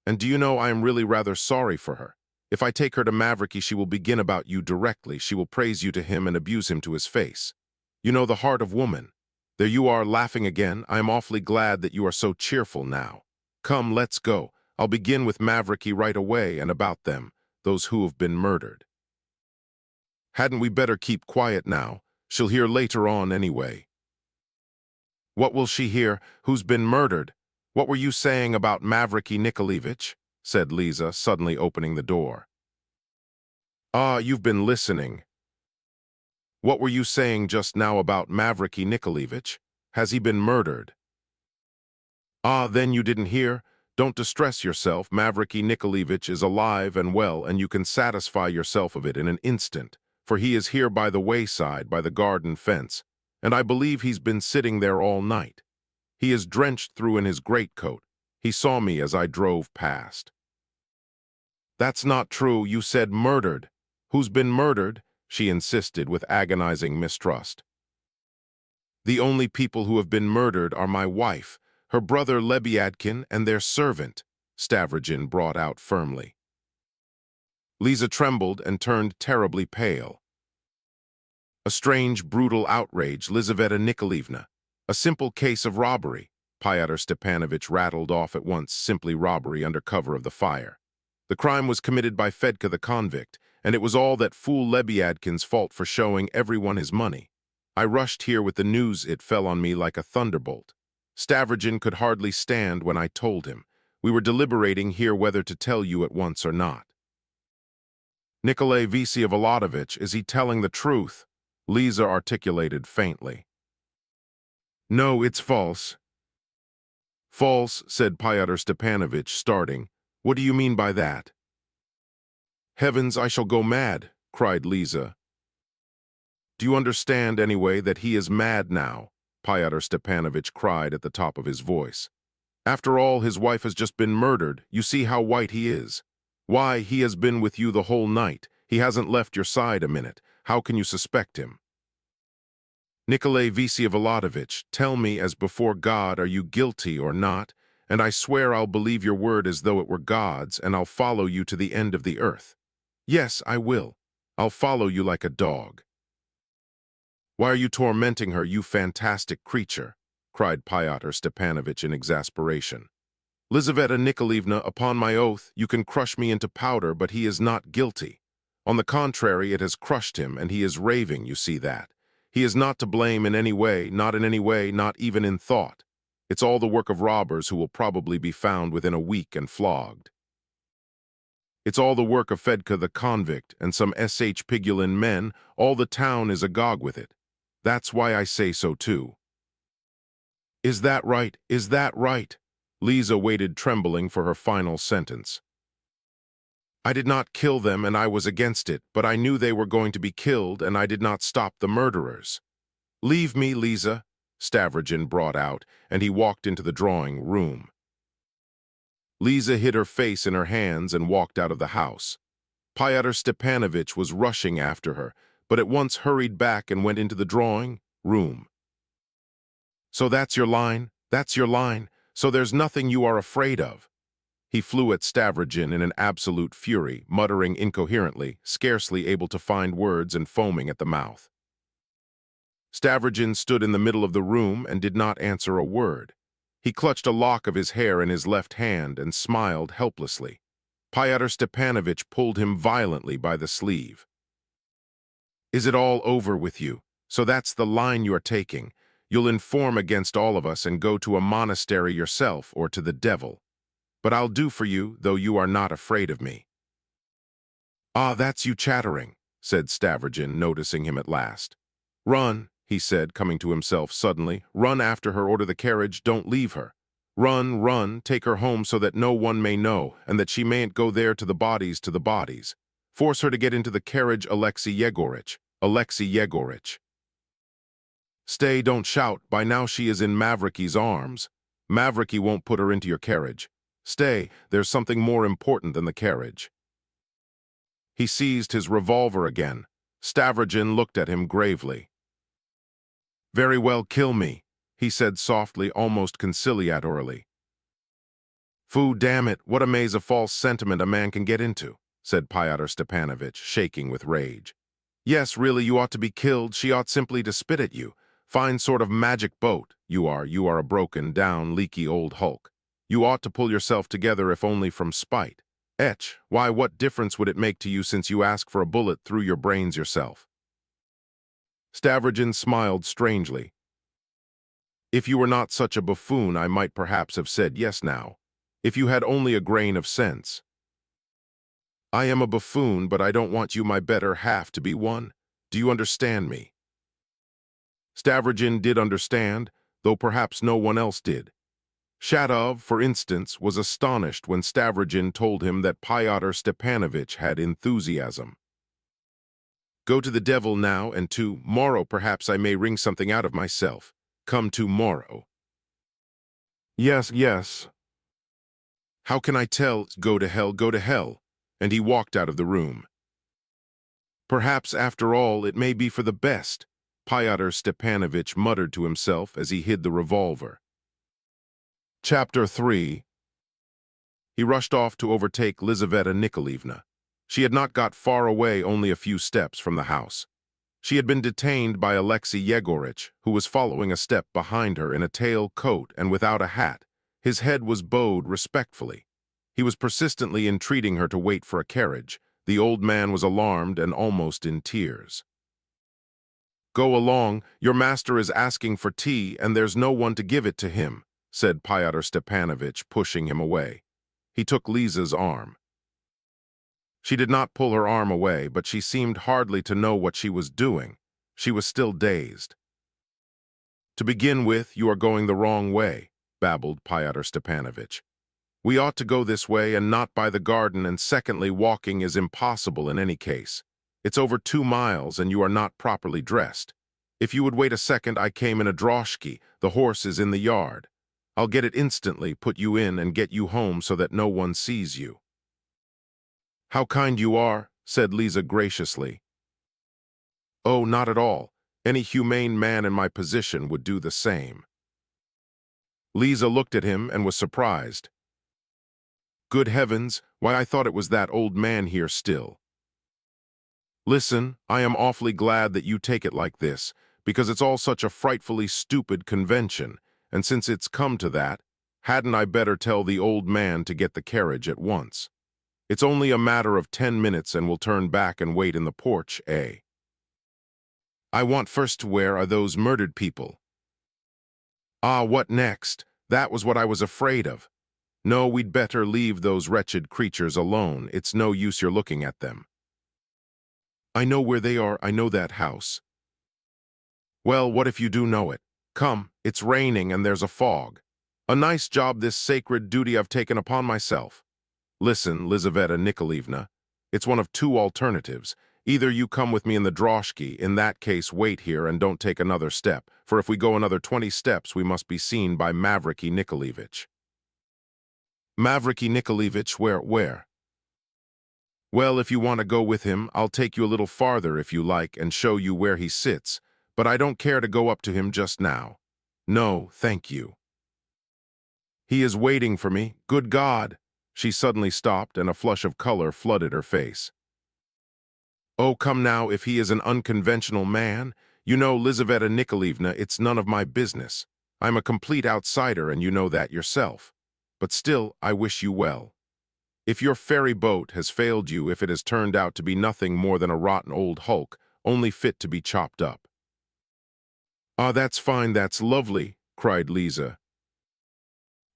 And do you know, I am really rather sorry for her. If I take her to Mavericky, she will begin about you directly. She will praise you to him and abuse him to his face. You know the heart of woman. There you are, laughing again. I am awfully glad that you are so cheerful now. Come, let's go. I'll begin with Mavericky right away and about them, those who have been murdered. Hadn't we better keep quiet now? She'll hear later on anyway. What will she hear? Who's been murdered? What were you saying about Mavericky Nikolaevich? Said Liza, suddenly opening the door. Ah, you've been listening. What were you saying just now about Mavericky Nikolaevich? Has he been murdered? Ah, then you didn't hear? Don't distress yourself. Mavericky Nikolaevich is alive and well, and you can satisfy yourself of it in an instant, for he is here by the wayside, by the garden fence, and I believe he's been sitting there all night. He is drenched through in his greatcoat. He saw me as I drove past." "That's not true. You said murdered." "Who's been murdered?" she insisted with agonizing mistrust. "The only people who have been murdered are my wife, her brother Lebiadkin, and their servant," Stavrogin brought out firmly. Lisa trembled and turned terribly pale. "A strange, brutal outrage, Lizaveta Nikolaevna. A simple case of robbery," Pyotr Stepanovich rattled off at once, simply robbery under cover of the fire. "The crime was committed by Fedka the convict, and it was all that fool Lebiadkin's fault for showing everyone his money. I rushed here with the news. It fell on me like a thunderbolt. Stavrogin could hardly stand when I told him. We were deliberating here whether to tell you at once or not." "Nikolai Vsevolodovich, is he telling the truth?" Lisa articulated faintly. "No, it's false." "False," said Pyotr Stepanovich, starting. "What do you mean by that?" "Heavens, I shall go mad," cried Lisa. "Do you understand, anyway, that he is mad now?" Pyotr Stepanovich cried at the top of his voice. "After all, his wife has just been murdered. You see how white he is. Why, he has been with you the whole night. He hasn't left your side a minute. How can you suspect him?" "Nikolai Vsevolodovich, tell me as before God, are you guilty or not? And I swear I'll believe your word as though it were God's, and I'll follow you to the end of the earth. Yes, I will. I'll follow you like a dog." "Why are you tormenting her, you fantastic creature?" cried Pyotr Stepanovich in exasperation. "Lizaveta Nikolaevna, upon my oath, you can crush me into powder, but he is not guilty. On the contrary, it has crushed him, and he is raving, you see that. He is not to blame in any way, not even in thought. It's all the work of robbers who will probably be found within a week and flogged. It's all the work of Fedka the convict and some S.H. Pigulin men. All the town is agog with it. That's why I say so too." "Is that right? Is that right?" Lisa waited trembling for her final sentence. "I did not kill them, and I was against it, but I knew they were going to be killed, and I did not stop the murderers." "Leave me, Lisa," Stavrogin brought out, and he walked into the drawing room. Lisa hid her face in her hands and walked out of the house. Pyotr Stepanovich was rushing after her, but at once hurried back and went into the drawing room. "So that's your line? That's your line? So there's nothing you are afraid of?" He flew at Stavrogin in an absolute fury, muttering incoherently, scarcely able to find words and foaming at the mouth. Stavrogin stood in the middle of the room and did not answer a word. He clutched a lock of his hair in his left hand and smiled helplessly. Pyotr Stepanovich pulled him violently by the sleeve. "Is it all over with you? So that's the line you're taking. You'll inform against all of us and go to a monastery yourself or to the devil. But I'll do for you, though you are not afraid of me." "Ah, that's you chattering," said Stavrogin, noticing him at last. "Run," he said, coming to himself suddenly. "Run after her, order the carriage, don't leave her. Run, run, take her home so that no one may know, and that she mayn't go there to the bodies, to the bodies. Force her to get into the carriage, Alexei Yegorich. Alexei Yegorich. Stay, don't shout, by now she is in Mavriky's arms. Mavriky won't put her into your carriage. Stay, there's something more important than the carriage." He seized his revolver again. Stavrogin looked at him gravely. "Very well, kill me," he said softly, almost conciliatorily. "Foo, damn it, what a maze of false sentiment a man can get into," said Pyotr Stepanovich, shaking with rage. "Yes, really, you ought to be killed. She ought simply to spit at you. Fine sort of magic boat. You are a broken down, leaky old hulk. You ought to pull yourself together if only from spite. Etch, why, what difference would it make to you since you ask for a bullet through your brains yourself?" Stavrogin smiled strangely. "If you were not such a buffoon, I might perhaps have said yes now. If you had only a grain of sense. I am a buffoon, but I don't want you, my better half, to be one. Do you understand me?" Stavrogin did understand, though perhaps no one else did. Shatov, for instance, was astonished when Stavrogin told him that Pyotr Stepanovich had enthusiasm. "Go to the devil now, and to-morrow perhaps I may wring something out of myself. Come to-morrow." Yes, yes. How can I tell? Go to hell, go to hell. And he walked out of the room. Perhaps, after all, it may be for the best, Fyodor Stepanovich muttered to himself as he hid the revolver. Chapter 3. He rushed off to overtake Lizaveta Nikolaevna. She had not got far away, only a few steps from the house. She had been detained by Alexei Yegorich, who was following a step behind her in a tail coat and without a hat. His head was bowed respectfully. He was persistently entreating her to wait for a carriage. The old man was alarmed and almost in tears. "Go along, your master is asking for tea and there's no one to give it to him," said Fyodor Stepanovich, pushing him away. He took Liza's arm. She did not pull her arm away, but she seemed hardly to know what she was doing. She was still dazed. "To begin with, you are going the wrong way," babbled Fyodor Stepanovich. "We ought to go this way and not by the garden, and secondly, walking is impossible in any case. It's over 2 miles and you are not properly dressed. If you would wait a second, I came in a droshky. The horse is in the yard. I'll get it instantly, put you in, and get you home so that no one sees you." "How kind you are," said Liza graciously. "Oh, not at all. Any humane man in my position would do the same." Liza looked at him and was surprised. "Good heavens, why I thought it was that old man here still." "Listen, I am awfully glad that you take it like this, because it's all such a frightfully stupid convention, and since it's come to that, hadn't I better tell the old man to get the carriage at once? It's only a matter of 10 minutes and we'll turn back and wait in the porch, eh? I want first to where are those murdered people?" "Ah, what next? That was what I was afraid of. No, we'd better leave those wretched creatures alone. It's no use your looking at them." "I know where they are. I know that house." "Well, what if you do know it? Come, it's raining and there's a fog. A nice job, this sacred duty I've taken upon myself. Listen, Lizaveta Nikolaevna, it's one of 2 alternatives. Either you come with me in the droshky, in that case wait here and don't take another step, for if we go another 20 steps we must be seen by Mavriky Nikolaevich." "Mavriky Nikolaevich, where?" "Well, if you want to go with him, I'll take you a little farther if you like and show you where he sits, but I don't care to go up to him just now. No, thank you. He is waiting for me. Good God!" She suddenly stopped and a flush of color flooded her face. "Oh, come now, if he is an unconventional man, you know, Lizaveta Nikolaevna, it's none of my business. I'm a complete outsider and you know that yourself. But still, I wish you well. If your ferry boat has failed you, if it has turned out to be nothing more than a rotten old hulk, only fit to be chopped up." "Ah, that's fine, that's lovely," cried Liza.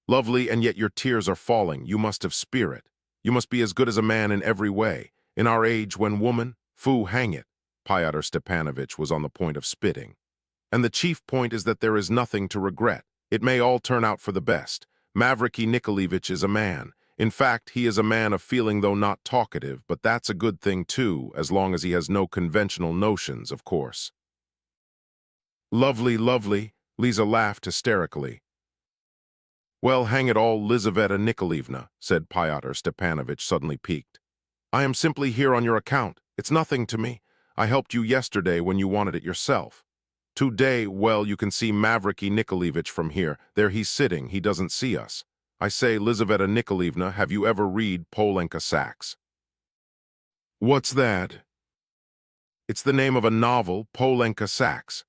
"Lovely, and yet your tears are falling. You must have spirit. You must be as good as a man in every way. In our age, when woman, foo, hang it." Fyodor Stepanovich was on the point of spitting. "And the chief point is that there is nothing to regret. It may all turn out for the best. Mavriky Nikolaevich is a man. In fact, he is a man of feeling, though not talkative, but that's a good thing too, as long as he has no conventional notions, of course." "Lovely, lovely," Liza laughed hysterically. "Well, hang it all, Lizaveta Nikolaevna," said Fyodor Stepanovich, suddenly piqued. "I am simply here on your account. It's nothing to me. I helped you yesterday when you wanted it yourself. Today, well, you can see Mavriky Nikolaevich from here. There he's sitting, he doesn't see us. I say, Lizaveta Nikolaevna, have you ever read Polenka Sax?" "What's that?" "It's the name of a novel, Polenka Sax.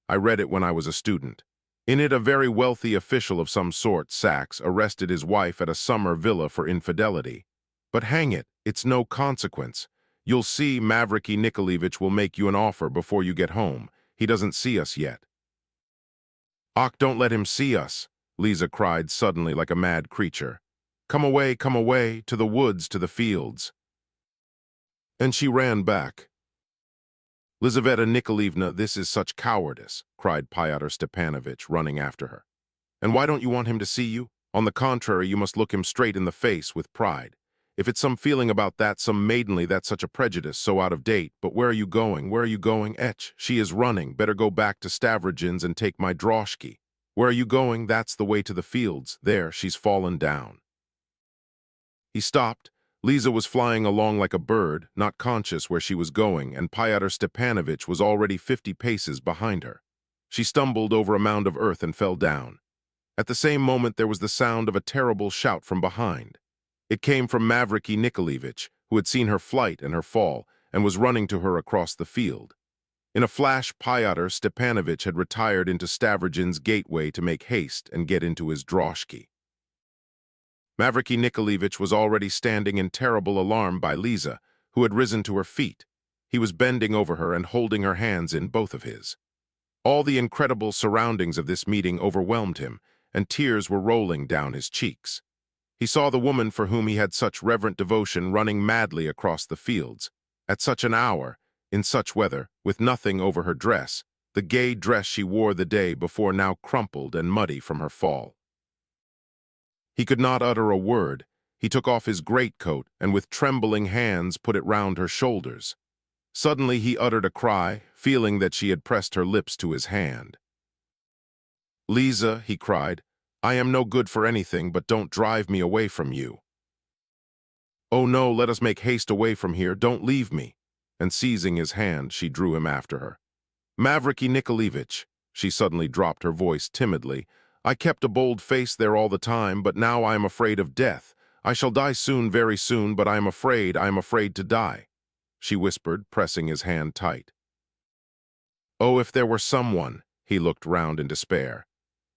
I read it when I was a student. In it, a very wealthy official of some sort, Sax, arrested his wife at a summer villa for infidelity. But hang it, it's no consequence. You'll see Mavriky Nikolaevich will make you an offer before you get home. He doesn't see us yet." "Ach, don't let him see us," Liza cried suddenly like a mad creature. Come away, to the woods, to the fields." And she ran back. "Lizaveta Nikolaevna, this is such cowardice," cried Fyodor Stepanovich, running after her. "And why don't you want him to see you? On the contrary, you must look him straight in the face with pride. If it's some feeling about that, some maidenly, that's such a prejudice, so out of date. But where are you going? Where are you going? Etch, she is running. Better go back to Stavrogin's and take my droshky. Where are you going? That's the way to the fields. There, she's fallen down. He stopped. Liza was flying along like a bird, not conscious where she was going, and Fyodor Stepanovich was already 50 paces behind her. She stumbled over a mound of earth and fell down. At the same moment there was the sound of a terrible shout from behind. It came from Mavriky Nikolaevich, who had seen her flight and her fall, and was running to her across the field. In a flash, Fyodor Stepanovich had retired into Stavrogin's gateway to make haste and get into his droshky. Mavriky Nikolaevich was already standing in terrible alarm by Liza, who had risen to her feet. He was bending over her and holding her hands in both of his. All the incredible surroundings of this meeting overwhelmed him, and tears were rolling down his cheeks. He saw the woman for whom he had such reverent devotion running madly across the fields. At such an hour, in such weather, with nothing over her dress, the gay dress she wore the day before now crumpled and muddy from her fall. He could not utter a word. He took off his greatcoat and with trembling hands put it round her shoulders. Suddenly he uttered a cry, feeling that she had pressed her lips to his hand. "Liza," he cried, "I am no good for anything, but don't drive me away from you." "Oh no, let us make haste away from here, don't leave me." And seizing his hand, she drew him after her. "Mavriky Nikolaevich," she suddenly dropped her voice timidly, "I kept a bold face there all the time, but now I am afraid of death. I shall die soon, very soon, but I am afraid to die," she whispered, pressing his hand tight. "Oh, if there were someone," he looked round in despair.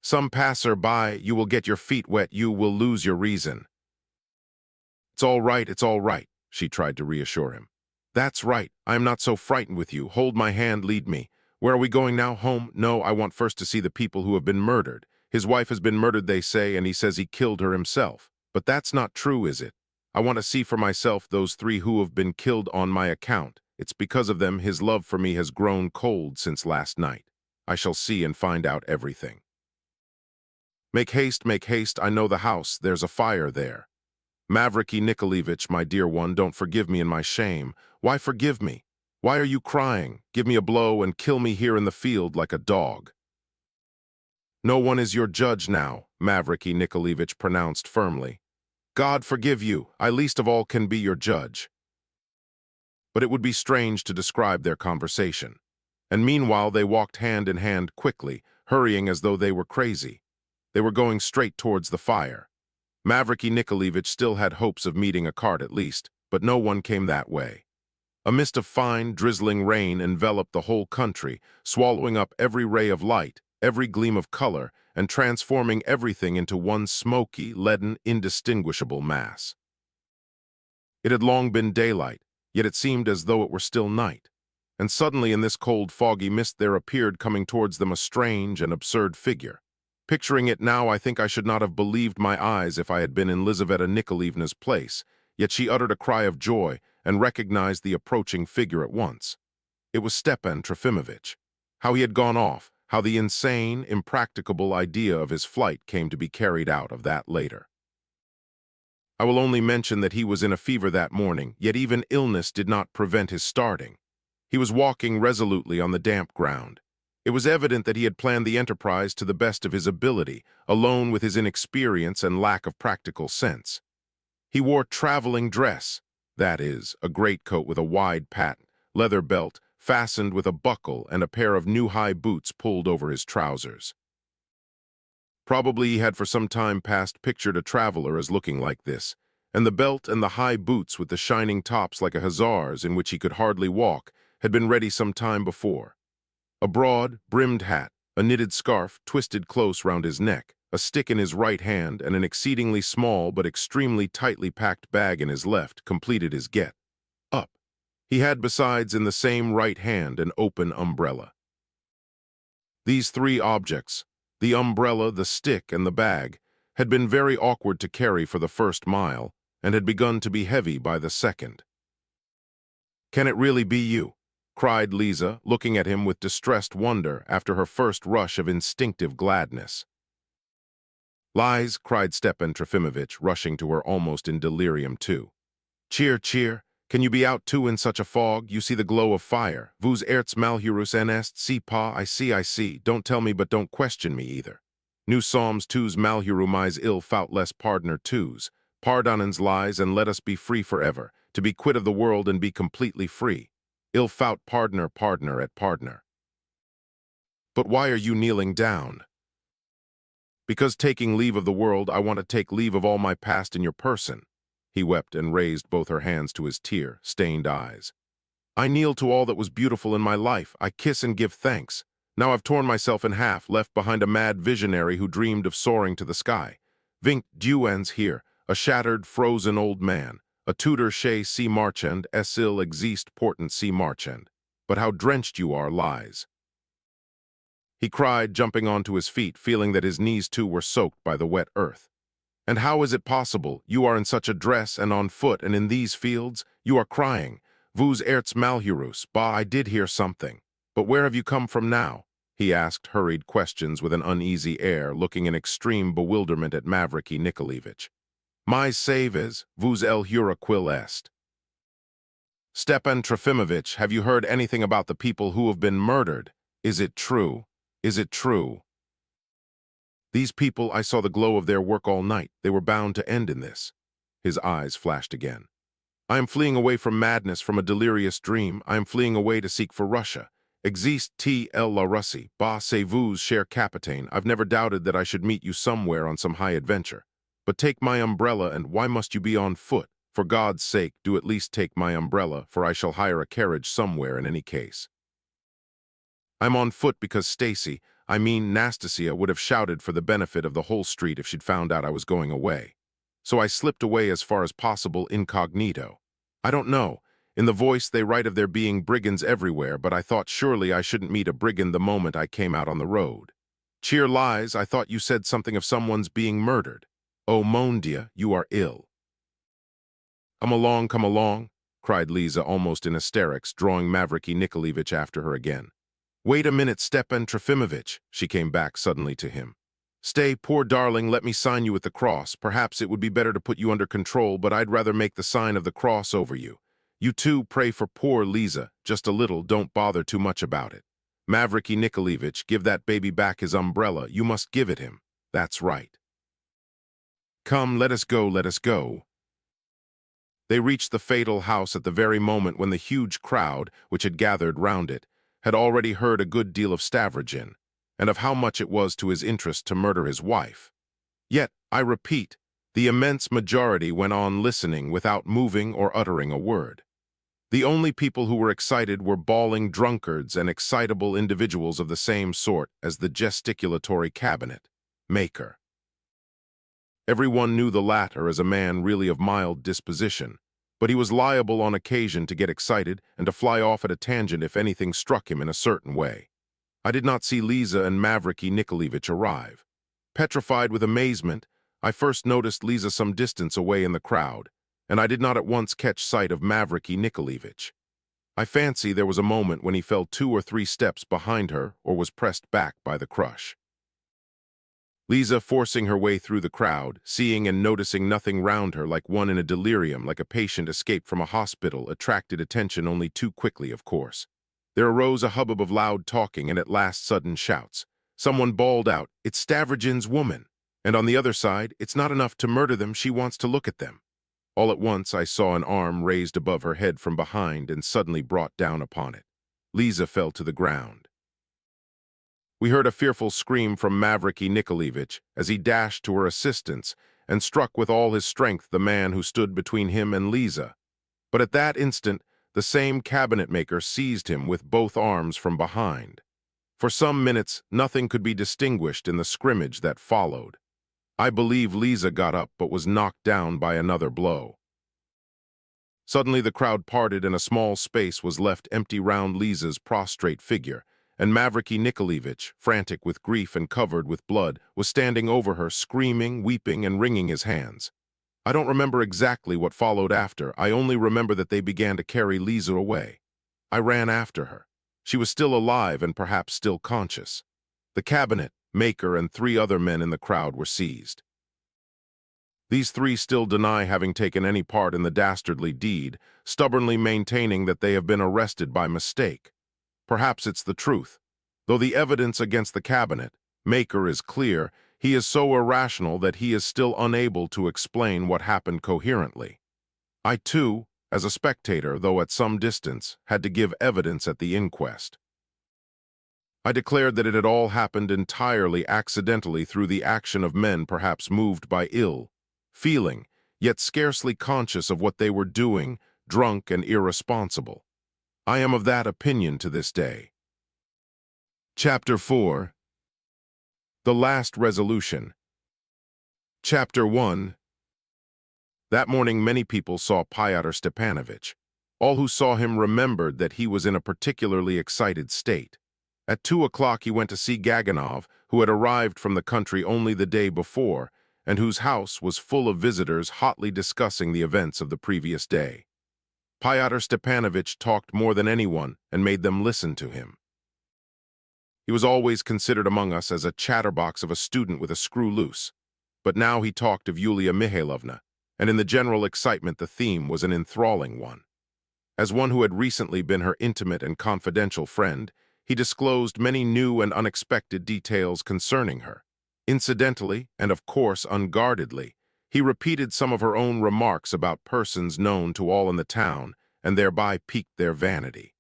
"Some passer-by, you will get your feet wet, you will lose your reason." It's all right," she tried to reassure him. "That's right, I am not so frightened with you. Hold my hand, lead me. Where are we going now? Home? No, I want first to see the people who have been murdered. His wife has been murdered, they say, and he says he killed her himself. But that's not true, is it? I want to see for myself those 3 who have been killed on my account. It's because of them his love for me has grown cold since last night. I shall see and find out everything. Make haste, I know the house, there's a fire there. Mavriky Nikolaevich, my dear one, don't forgive me in my shame. Why forgive me? Why are you crying? Give me a blow and kill me here in the field like a dog." "No one is your judge now," Mavriky Nikolaevich pronounced firmly. "God forgive you, I least of all can be your judge." But it would be strange to describe their conversation. And meanwhile they walked hand in hand quickly, hurrying as though they were crazy. They were going straight towards the fire. Mavriky Nikolaevich still had hopes of meeting a cart at least, but no one came that way. A mist of fine, drizzling rain enveloped the whole country, swallowing up every ray of light, every gleam of color, and transforming everything into one smoky, leaden, indistinguishable mass. It had long been daylight, yet it seemed as though it were still night. And suddenly in this cold, foggy mist there appeared coming towards them a strange and absurd figure. Picturing it now, I think I should not have believed my eyes if I had been in Lizaveta Nikolaevna's place, yet she uttered a cry of joy and recognized the approaching figure at once. It was Stepan Trofimovich. How he had gone off, how the insane, impracticable idea of his flight came to be carried out, of that later. I will only mention that he was in a fever that morning, yet even illness did not prevent his starting. He was walking resolutely on the damp ground. It was evident that he had planned the enterprise to the best of his ability, alone with his inexperience and lack of practical sense. He wore traveling dress, that is, a greatcoat with a wide patent, leather belt, fastened with a buckle, and a pair of new high boots pulled over his trousers. Probably he had for some time past pictured a traveler as looking like this, and the belt and the high boots with the shining tops like a hussar's in which he could hardly walk had been ready some time before. A broad, brimmed hat, a knitted scarf twisted close round his neck, a stick in his right hand, and an exceedingly small but extremely tightly packed bag in his left completed his get-up. He had besides in the same right hand an open umbrella. These 3 objects, the umbrella, the stick, and the bag, had been very awkward to carry for the first mile, and had begun to be heavy by the second. "Can it really be you?" cried Liza, looking at him with distressed wonder after her first rush of instinctive gladness. "Lies," cried Stepan Trofimovich, rushing to her almost in delirium too. "Cheer, cheer! Can you be out too in such a fog? You see the glow of fire. Vous erts malheureux en est, si pas, I see. Don't tell me, but don't question me either." New Psalms 2's Malhurumai's ill fout less pardner 2's, pardonens lies and let us be free forever, to be quit of the world and be completely free. Ill fout pardner at pardner. But why are you kneeling down? Because taking leave of the world, I want to take leave of all my past in your person. He wept and raised both her hands to his tear-stained eyes. I kneel to all that was beautiful in my life. I kiss and give thanks. Now I've torn myself in half, left behind a mad visionary who dreamed of soaring to the sky. Vink duens here, a shattered, frozen old man, a tutor chez sea marchand, ill existe portant sea marchand. But how drenched you are, lies. He cried, jumping onto his feet, feeling that his knees too were soaked by the wet earth. And how is it possible? You are in such a dress and on foot and in these fields? You are crying. Vous erts malheureux. Bah, I did hear something. But where have you come from now? He asked hurried questions with an uneasy air, looking in extreme bewilderment at Mavriki Nikolaevich. My save is, vous el hura quil est. Stepan Trofimovich, have you heard anything about the people who have been murdered? Is it true? Is it true? These people, I saw the glow of their work all night. They were bound to end in this. His eyes flashed again. I am fleeing away from madness, from a delirious dream. I am fleeing away to seek for Russia. Existe la Russie, ba c'est vous, cher capitaine. I've never doubted that I should meet you somewhere on some high adventure. But take my umbrella, and why must you be on foot? For God's sake, do at least take my umbrella, for I shall hire a carriage somewhere in any case. I'm on foot because Nastasia would have shouted for the benefit of the whole street if she'd found out I was going away. So I slipped away as far as possible incognito. I don't know. In the voice they write of there being brigands everywhere, but I thought surely I shouldn't meet a brigand the moment I came out on the road. Cheer lies, I thought you said something of someone's being murdered. Oh, mon Dieu, you are ill. Come along, cried Lisa almost in hysterics, drawing Mavriki Nikolaevich after her again. Wait a minute, Stepan Trofimovich, she came back suddenly to him. Stay, poor darling, let me sign you with the cross. Perhaps it would be better to put you under control, but I'd rather make the sign of the cross over you. You too pray for poor Lisa, just a little, don't bother too much about it. Mavriki Nikolaevich, give that baby back his umbrella, you must give it him. That's right. Come, let us go, let us go. They reached the fatal house at the very moment when the huge crowd, which had gathered round it, had already heard a good deal of Stavrogin, and of how much it was to his interest to murder his wife. Yet, I repeat, the immense majority went on listening without moving or uttering a word. The only people who were excited were bawling drunkards and excitable individuals of the same sort as the gesticulatory cabinet maker. Everyone knew the latter as a man really of mild disposition, but he was liable on occasion to get excited and to fly off at a tangent if anything struck him in a certain way. I did not see Lisa and Mavriki Nikolaevich arrive. Petrified with amazement, I first noticed Lisa some distance away in the crowd, and I did not at once catch sight of Mavriki Nikolaevich. I fancy there was a moment when he fell 2 or 3 steps behind her or was pressed back by the crush. Lisa, forcing her way through the crowd, seeing and noticing nothing round her, like one in a delirium, like a patient escaped from a hospital, attracted attention only too quickly, of course. There arose a hubbub of loud talking and at last sudden shouts. Someone bawled out, "It's Stavrogin's woman!" And on the other side, "It's not enough to murder them, she wants to look at them." All at once I saw an arm raised above her head from behind and suddenly brought down upon it. Lisa fell to the ground. We heard a fearful scream from Mavriki Nikolaevich as he dashed to her assistance and struck with all his strength the man who stood between him and Lisa. But at that instant, the same cabinet-maker seized him with both arms from behind. For some minutes, nothing could be distinguished in the scrimmage that followed. I believe Lisa got up but was knocked down by another blow. Suddenly the crowd parted and a small space was left empty round Lisa's prostrate figure, and Mavriki Nikolaevich, frantic with grief and covered with blood, was standing over her, screaming, weeping, and wringing his hands. I don't remember exactly what followed after. I only remember that they began to carry Lisa away. I ran after her. She was still alive and perhaps still conscious. The cabinet maker and 3 other men in the crowd were seized. These 3 still deny having taken any part in the dastardly deed, stubbornly maintaining that they have been arrested by mistake. Perhaps it's the truth. Though the evidence against the cabinet maker is clear, He is so irrational that he is still unable to explain what happened coherently. I too, as a spectator, though at some distance, had to give evidence at the inquest. I declared that it had all happened entirely accidentally through the action of men perhaps moved by ill feeling, yet scarcely conscious of what they were doing, drunk and irresponsible. I am of that opinion to this day. Chapter 4. The Last Resolution. Chapter 1. That morning many people saw Fyodor Stepanovich. All who saw him remembered that he was in a particularly excited state. At 2 o'clock he went to see Gaganov, who had arrived from the country only the day before, and whose house was full of visitors hotly discussing the events of the previous day. Fyodor Stepanovich talked more than anyone and made them listen to him. He was always considered among us as a chatterbox of a student with a screw loose, but now he talked of Yulia Mihailovna, and in the general excitement the theme was an enthralling one. As one who had recently been her intimate and confidential friend, he disclosed many new and unexpected details concerning her. Incidentally, and of course unguardedly, he repeated some of her own remarks about persons known to all in the town, and thereby piqued their vanity.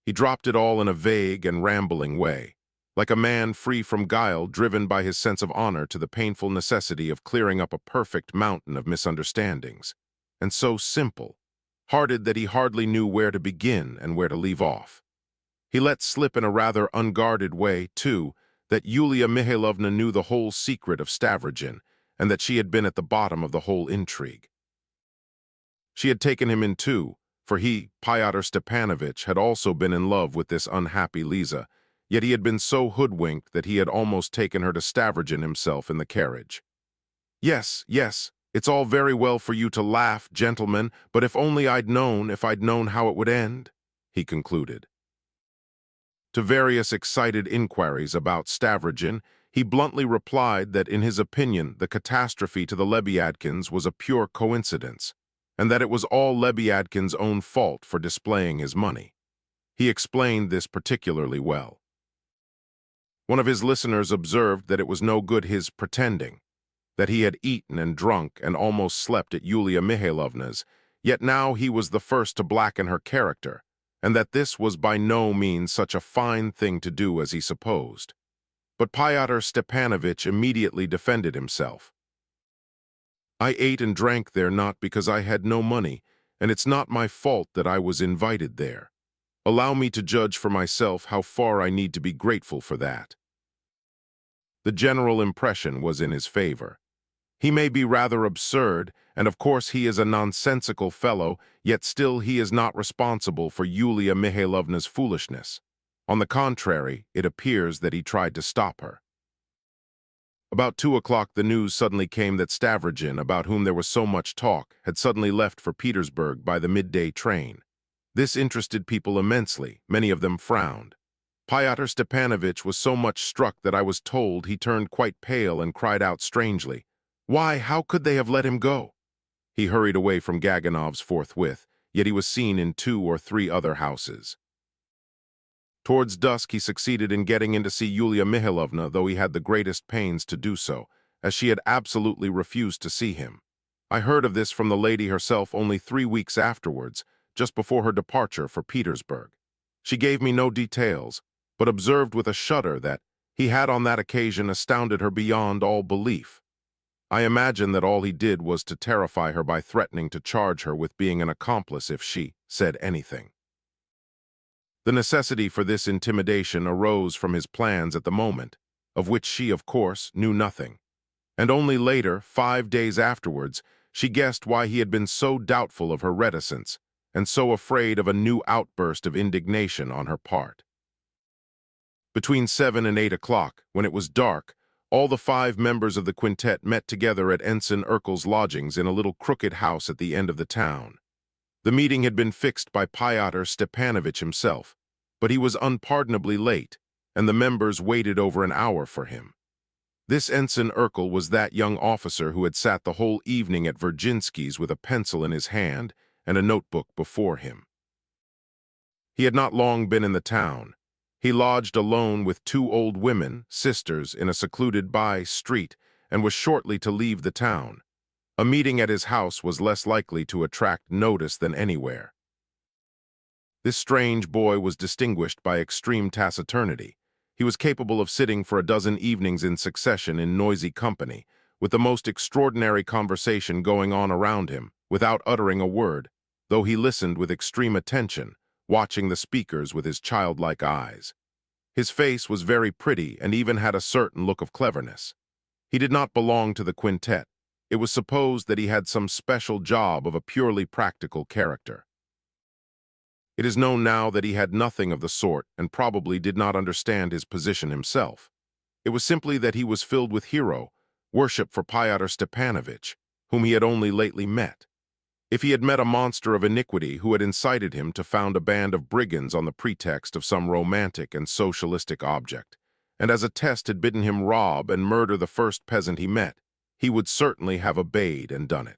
He dropped it all in a vague and rambling way, like a man free from guile driven by his sense of honor to the painful necessity of clearing up a perfect mountain of misunderstandings, and so simple-hearted that he hardly knew where to begin and where to leave off. He let slip in a rather unguarded way, too, that Yulia Mihailovna knew the whole secret of Stavrogin, and that she had been at the bottom of the whole intrigue. She had taken him in too, for he, Fyodor Stepanovich, had also been in love with this unhappy Liza, yet he had been so hoodwinked that he had almost taken her to Stavrogin himself in the carriage. Yes, it's all very well for you to laugh, gentlemen, but if I'd known how it would end, he concluded. To various excited inquiries about Stavrogin, he bluntly replied that in his opinion the catastrophe to the Lebyadkins was a pure coincidence, and that it was all Lebyadkin's own fault for displaying his money. He explained this particularly well. One of his listeners observed that it was no good his pretending, that he had eaten and drunk and almost slept at Yulia Mihailovna's, yet now he was the first to blacken her character, and that this was by no means such a fine thing to do as he supposed. But Fyodor Stepanovich immediately defended himself. I ate and drank there not because I had no money, and it's not my fault that I was invited there. Allow me to judge for myself how far I need to be grateful for that. The general impression was in his favor. He may be rather absurd, and of course he is a nonsensical fellow, yet still he is not responsible for Yulia Mihailovna's foolishness. On the contrary, it appears that he tried to stop her. About 2 o'clock the news suddenly came that Stavrogin, about whom there was so much talk, had suddenly left for Petersburg by the midday train. This interested people immensely, many of them frowned. Fyodor Stepanovich was so much struck that I was told he turned quite pale and cried out strangely, "Why, how could they have let him go?" He hurried away from Gaganov's forthwith, yet he was seen in 2 or 3 other houses. Towards dusk he succeeded in getting in to see Yulia Mihailovna, though he had the greatest pains to do so, as she had absolutely refused to see him. I heard of this from the lady herself only 3 weeks afterwards, just before her departure for Petersburg. She gave me no details, but observed with a shudder that he had on that occasion astounded her beyond all belief. I imagine that all he did was to terrify her by threatening to charge her with being an accomplice if she said anything. The necessity for this intimidation arose from his plans at the moment, of which she, of course, knew nothing. And only later, 5 days afterwards, she guessed why he had been so doubtful of her reticence, and so afraid of a new outburst of indignation on her part. Between 7 and 8 o'clock, when it was dark, all the 5 members of the quintet met together at Ensign Urkel's lodgings in a little crooked house at the end of the town. The meeting had been fixed by Fyodor Stepanovich himself, but he was unpardonably late, and the members waited over an hour for him. This Ensign Urkel was that young officer who had sat the whole evening at Virginsky's with a pencil in his hand and a notebook before him. He had not long been in the town. He lodged alone with two old women, sisters, in a secluded by-street, and was shortly to leave the town. A meeting at his house was less likely to attract notice than anywhere. This strange boy was distinguished by extreme taciturnity. He was capable of sitting for a dozen evenings in succession in noisy company, with the most extraordinary conversation going on around him, without uttering a word, though he listened with extreme attention, watching the speakers with his childlike eyes. His face was very pretty and even had a certain look of cleverness. He did not belong to the quintet. It was supposed that he had some special job of a purely practical character. It is known now that he had nothing of the sort and probably did not understand his position himself. It was simply that he was filled with hero, worship for Fyodor Stepanovich, whom he had only lately met. If he had met a monster of iniquity who had incited him to found a band of brigands on the pretext of some romantic and socialistic object, and as a test had bidden him rob and murder the first peasant he met, he would certainly have obeyed and done it.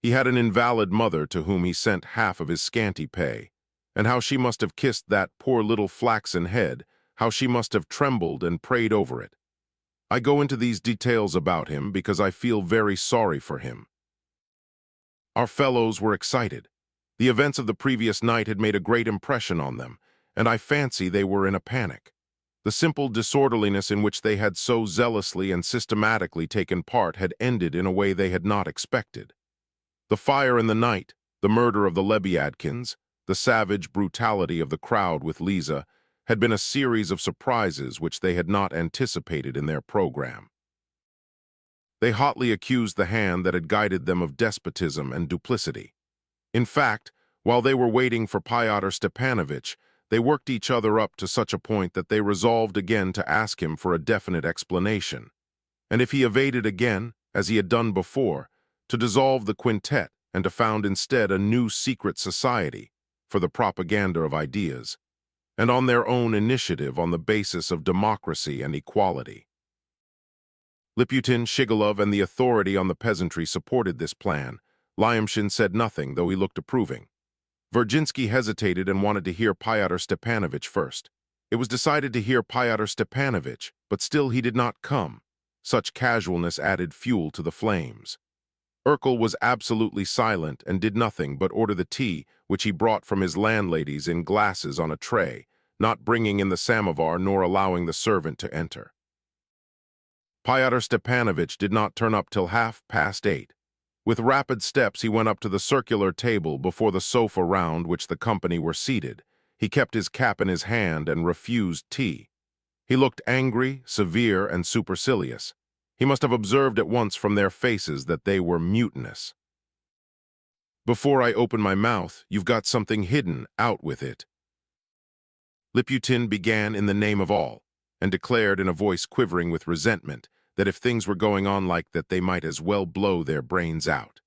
He had an invalid mother to whom he sent half of his scanty pay, and how she must have kissed that poor little flaxen head, how she must have trembled and prayed over it. I go into these details about him because I feel very sorry for him. Our fellows were excited. The events of the previous night had made a great impression on them, and I fancy they were in a panic. The simple disorderliness in which they had so zealously and systematically taken part had ended in a way they had not expected. The fire in the night, the murder of the Lebyadkins, the savage brutality of the crowd with Lisa, had been a series of surprises which they had not anticipated in their program. They hotly accused the hand that had guided them of despotism and duplicity. In fact, while they were waiting for Fyodor Stepanovich, they worked each other up to such a point that they resolved again to ask him for a definite explanation. And if he evaded again, as he had done before, to dissolve the quintet and to found instead a new secret society for the propaganda of ideas, and on their own initiative on the basis of democracy and equality. Liputin, Shigulov, and the authority on the peasantry supported this plan. Lyamshin said nothing, though he looked approving. Virginsky hesitated and wanted to hear Fyodor Stepanovich first. It was decided to hear Fyodor Stepanovich, but still he did not come. Such casualness added fuel to the flames. Urkel was absolutely silent and did nothing but order the tea, which he brought from his landladies in glasses on a tray, not bringing in the samovar nor allowing the servant to enter. Fyodor Stepanovich did not turn up till 8:30. With rapid steps he went up to the circular table before the sofa round which the company were seated. He kept his cap in his hand and refused tea. He looked angry, severe, and supercilious. He must have observed at once from their faces that they were mutinous. "Before I open my mouth, you've got something hidden, out with it." Liputin began in the name of all, and declared in a voice quivering with resentment that if things were going on like that they might as well blow their brains out.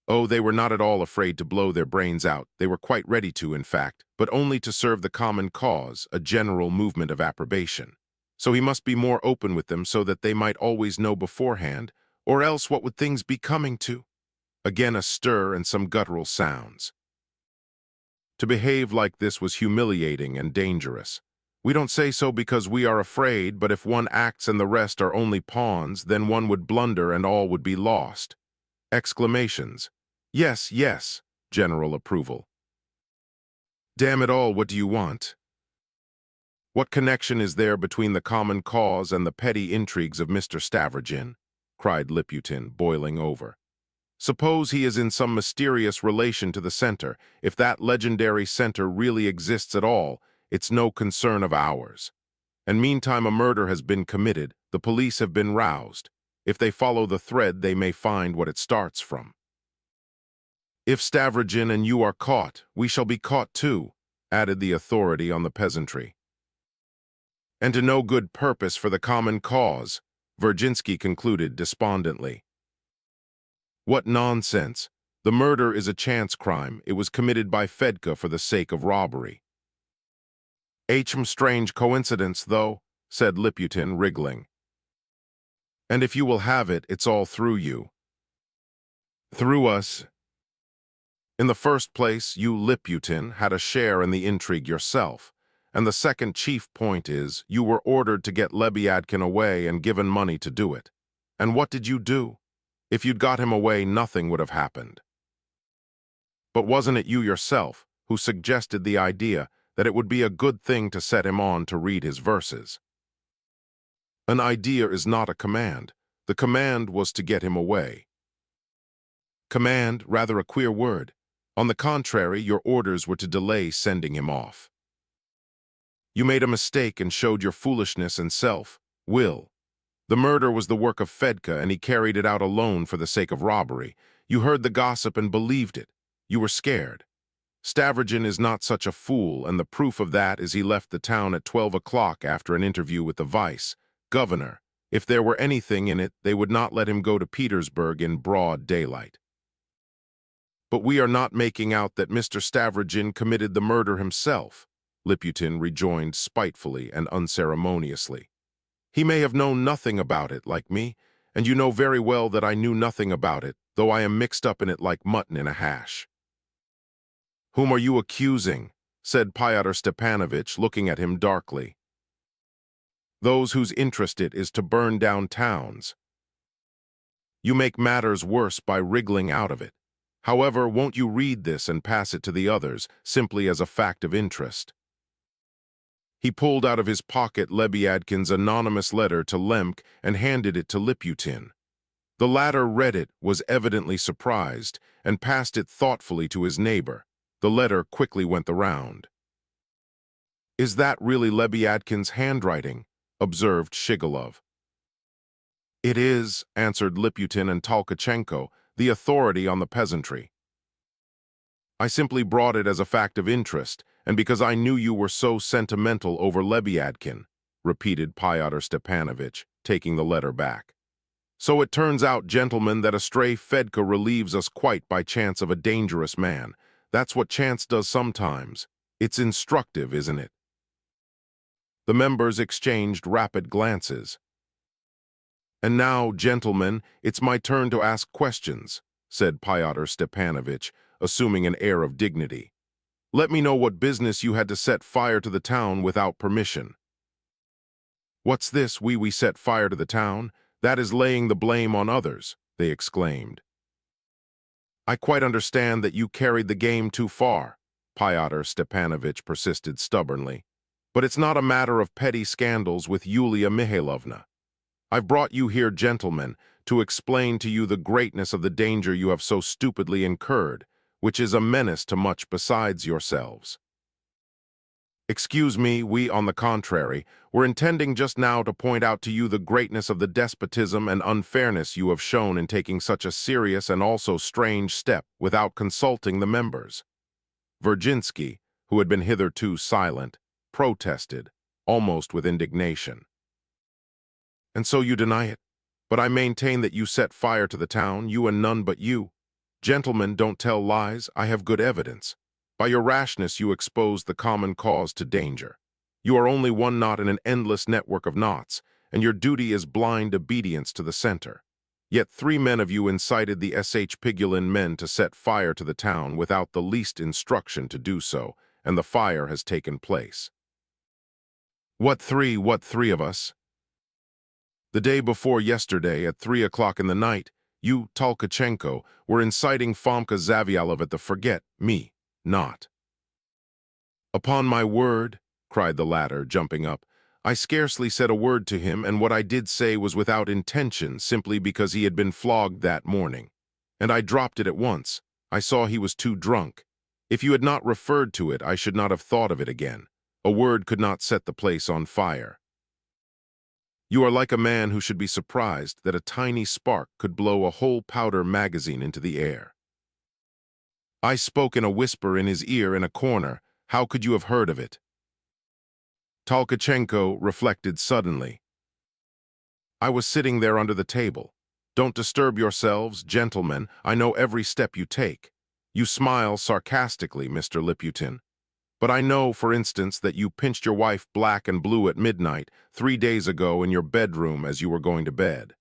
Oh, they were not at all afraid to blow their brains out. They were quite ready to, in fact, but only to serve the common cause, a general movement of approbation. So he must be more open with them so that they might always know beforehand, or else what would things be coming to? Again a stir and some guttural sounds. To behave like this was humiliating and dangerous. We don't say so because we are afraid, but if one acts and the rest are only pawns, then one would blunder and all would be lost. Exclamations. Yes, yes, general approval. Damn it all, what do you want? What connection is there between the common cause and the petty intrigues of Mr. Stavrogin? Cried Liputin, boiling over. Suppose he is in some mysterious relation to the center. If that legendary center really exists at all, it's no concern of ours. And meantime a murder has been committed, the police have been roused. If they follow the thread, they may find what it starts from. If Stavrogin and you are caught, we shall be caught too, added the authority on the peasantry. And to no good purpose for the common cause, Virginsky concluded despondently. What nonsense! The murder is a chance crime. It was committed by Fedka for the sake of robbery. Strange coincidence, though, said Liputin, wriggling. And if you will have it, it's all through you. Through us. In the first place, you, Liputin, had a share in the intrigue yourself, And the second chief point is, you were ordered to get Lebyadkin away and given money to do it. And what did you do? If you'd got him away, nothing would have happened. But wasn't it you yourself who suggested the idea that it would be a good thing to set him on to read his verses? An idea is not a command. The command was to get him away. Command, rather a queer word. On the contrary, your orders were to delay sending him off. You made a mistake and showed your foolishness and self-will. The murder was the work of Fedka, and he carried it out alone for the sake of robbery. You heard the gossip and believed it. You were scared. Stavrogin is not such a fool, and the proof of that is he left the town at 12 o'clock after an interview with the vice-governor. If there were anything in it, they would not let him go to Petersburg in broad daylight. But we are not making out that Mr. Stavrogin committed the murder himself, Liputin rejoined spitefully and unceremoniously. He may have known nothing about it, like me, and you know very well that I knew nothing about it, though I am mixed up in it like mutton in a hash. Whom are you accusing? Said Fyodor Stepanovich, looking at him darkly. Those whose interest it is to burn down towns. You make matters worse by wriggling out of it. However, won't you read this and pass it to the others, simply as a fact of interest? He pulled out of his pocket Lebyadkin's anonymous letter to Lemk and handed it to Liputin. The latter read it, was evidently surprised, and passed it thoughtfully to his neighbor. The letter quickly went the round. "Is that really Lebyadkin's handwriting?" observed Shigolov. "It is," answered Liputin and Tolkachenko, the authority on the peasantry. "I simply brought it as a fact of interest, and because I knew you were so sentimental over Lebyadkin," repeated Fyodor Stepanovich, taking the letter back. "So it turns out, gentlemen, that a stray Fedka relieves us quite by chance of a dangerous man. That's what chance does sometimes. It's instructive, isn't it?" The members exchanged rapid glances. "And now, gentlemen, it's my turn to ask questions," said Fyodor Stepanovich, assuming an air of dignity. "Let me know what business you had to set fire to the town without permission." "What's this, we set fire to the town? That is laying the blame on others," they exclaimed. "I quite understand that you carried the game too far," Fyodor Stepanovich persisted stubbornly. "But it's not a matter of petty scandals with Yulia Mihailovna. I've brought you here, gentlemen, to explain to you the greatness of the danger you have so stupidly incurred, which is a menace to much besides yourselves. Excuse me, we, on the contrary, were intending just now to point out to you the greatness of the despotism and unfairness you have shown in taking such a serious and also strange step without consulting the members." Virginsky, who had been hitherto silent, protested, almost with indignation. "And so you deny it? But I maintain that you set fire to the town, you and none but you. Gentlemen, don't tell lies, I have good evidence. By your rashness you exposed the common cause to danger. You are only one knot in an endless network of knots, and your duty is blind obedience to the center. Yet 3 men of you incited the Sh. Pigulin men to set fire to the town without the least instruction to do so, and the fire has taken place." What three of us? "The day before yesterday, at 3 o'clock in the night, you, Tolkachenko, were inciting Fomka Zavialov at the forget-me not." "Upon my word," cried the latter, jumping up, "I scarcely said a word to him, and what I did say was without intention, simply because he had been flogged that morning. And I dropped it at once. I saw he was too drunk. If you had not referred to it, I should not have thought of it again. A word could not set the place on fire." "You are like a man who should be surprised that a tiny spark could blow a whole powder magazine into the air." "I spoke in a whisper in his ear in a corner. How could you have heard of it?" Tolkachenko reflected suddenly. "I was sitting there under the table. Don't disturb yourselves, gentlemen. I know every step you take. You smile sarcastically, Mr. Liputin. But I know, for instance, that you pinched your wife black and blue at midnight 3 days ago in your bedroom as you were going to bed."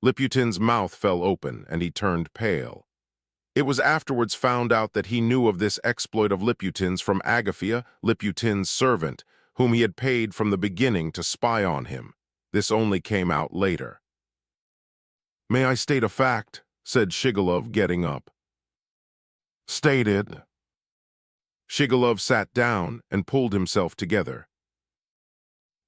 Liputin's mouth fell open, and he turned pale. It was afterwards found out that he knew of this exploit of Liputin's from Agafia, Liputin's servant, whom he had paid from the beginning to spy on him. This only came out later. "May I state a fact?" said Shigalov, getting up. "Stated." Shigalov sat down and pulled himself together.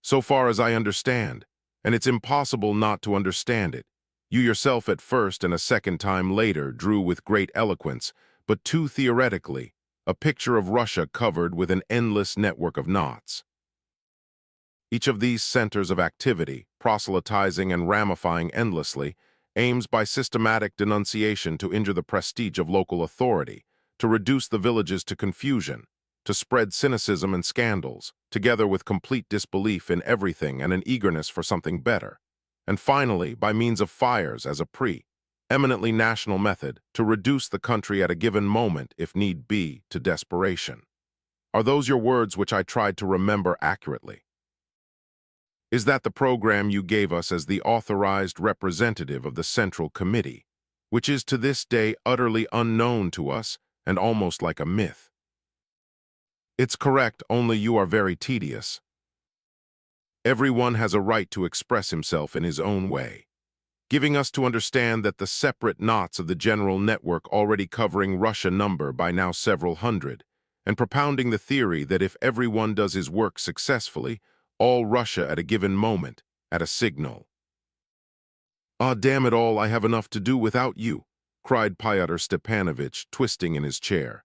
"So far as I understand, and it's impossible not to understand it, you yourself at first and a second time later drew with great eloquence, but too theoretically, a picture of Russia covered with an endless network of knots. Each of these centers of activity, proselytizing and ramifying endlessly, aims by systematic denunciation to injure the prestige of local authority, to reduce the villages to confusion, to spread cynicism and scandals, together with complete disbelief in everything and an eagerness for something better, and finally, by means of fires as a eminently national method, to reduce the country at a given moment, if need be, to desperation. Are those your words which I tried to remember accurately? Is that the program you gave us as the authorized representative of the Central Committee, which is to this day utterly unknown to us and almost like a myth? It's correct, only you are very tedious. Everyone has a right to express himself in his own way, giving us to understand that the separate knots of the general network already covering Russia number by now several hundred, and propounding the theory that if everyone does his work successfully, all Russia at a given moment, at a signal. "Ah, damn it all, I have enough to do without you," cried Pyotr Stepanovich, twisting in his chair.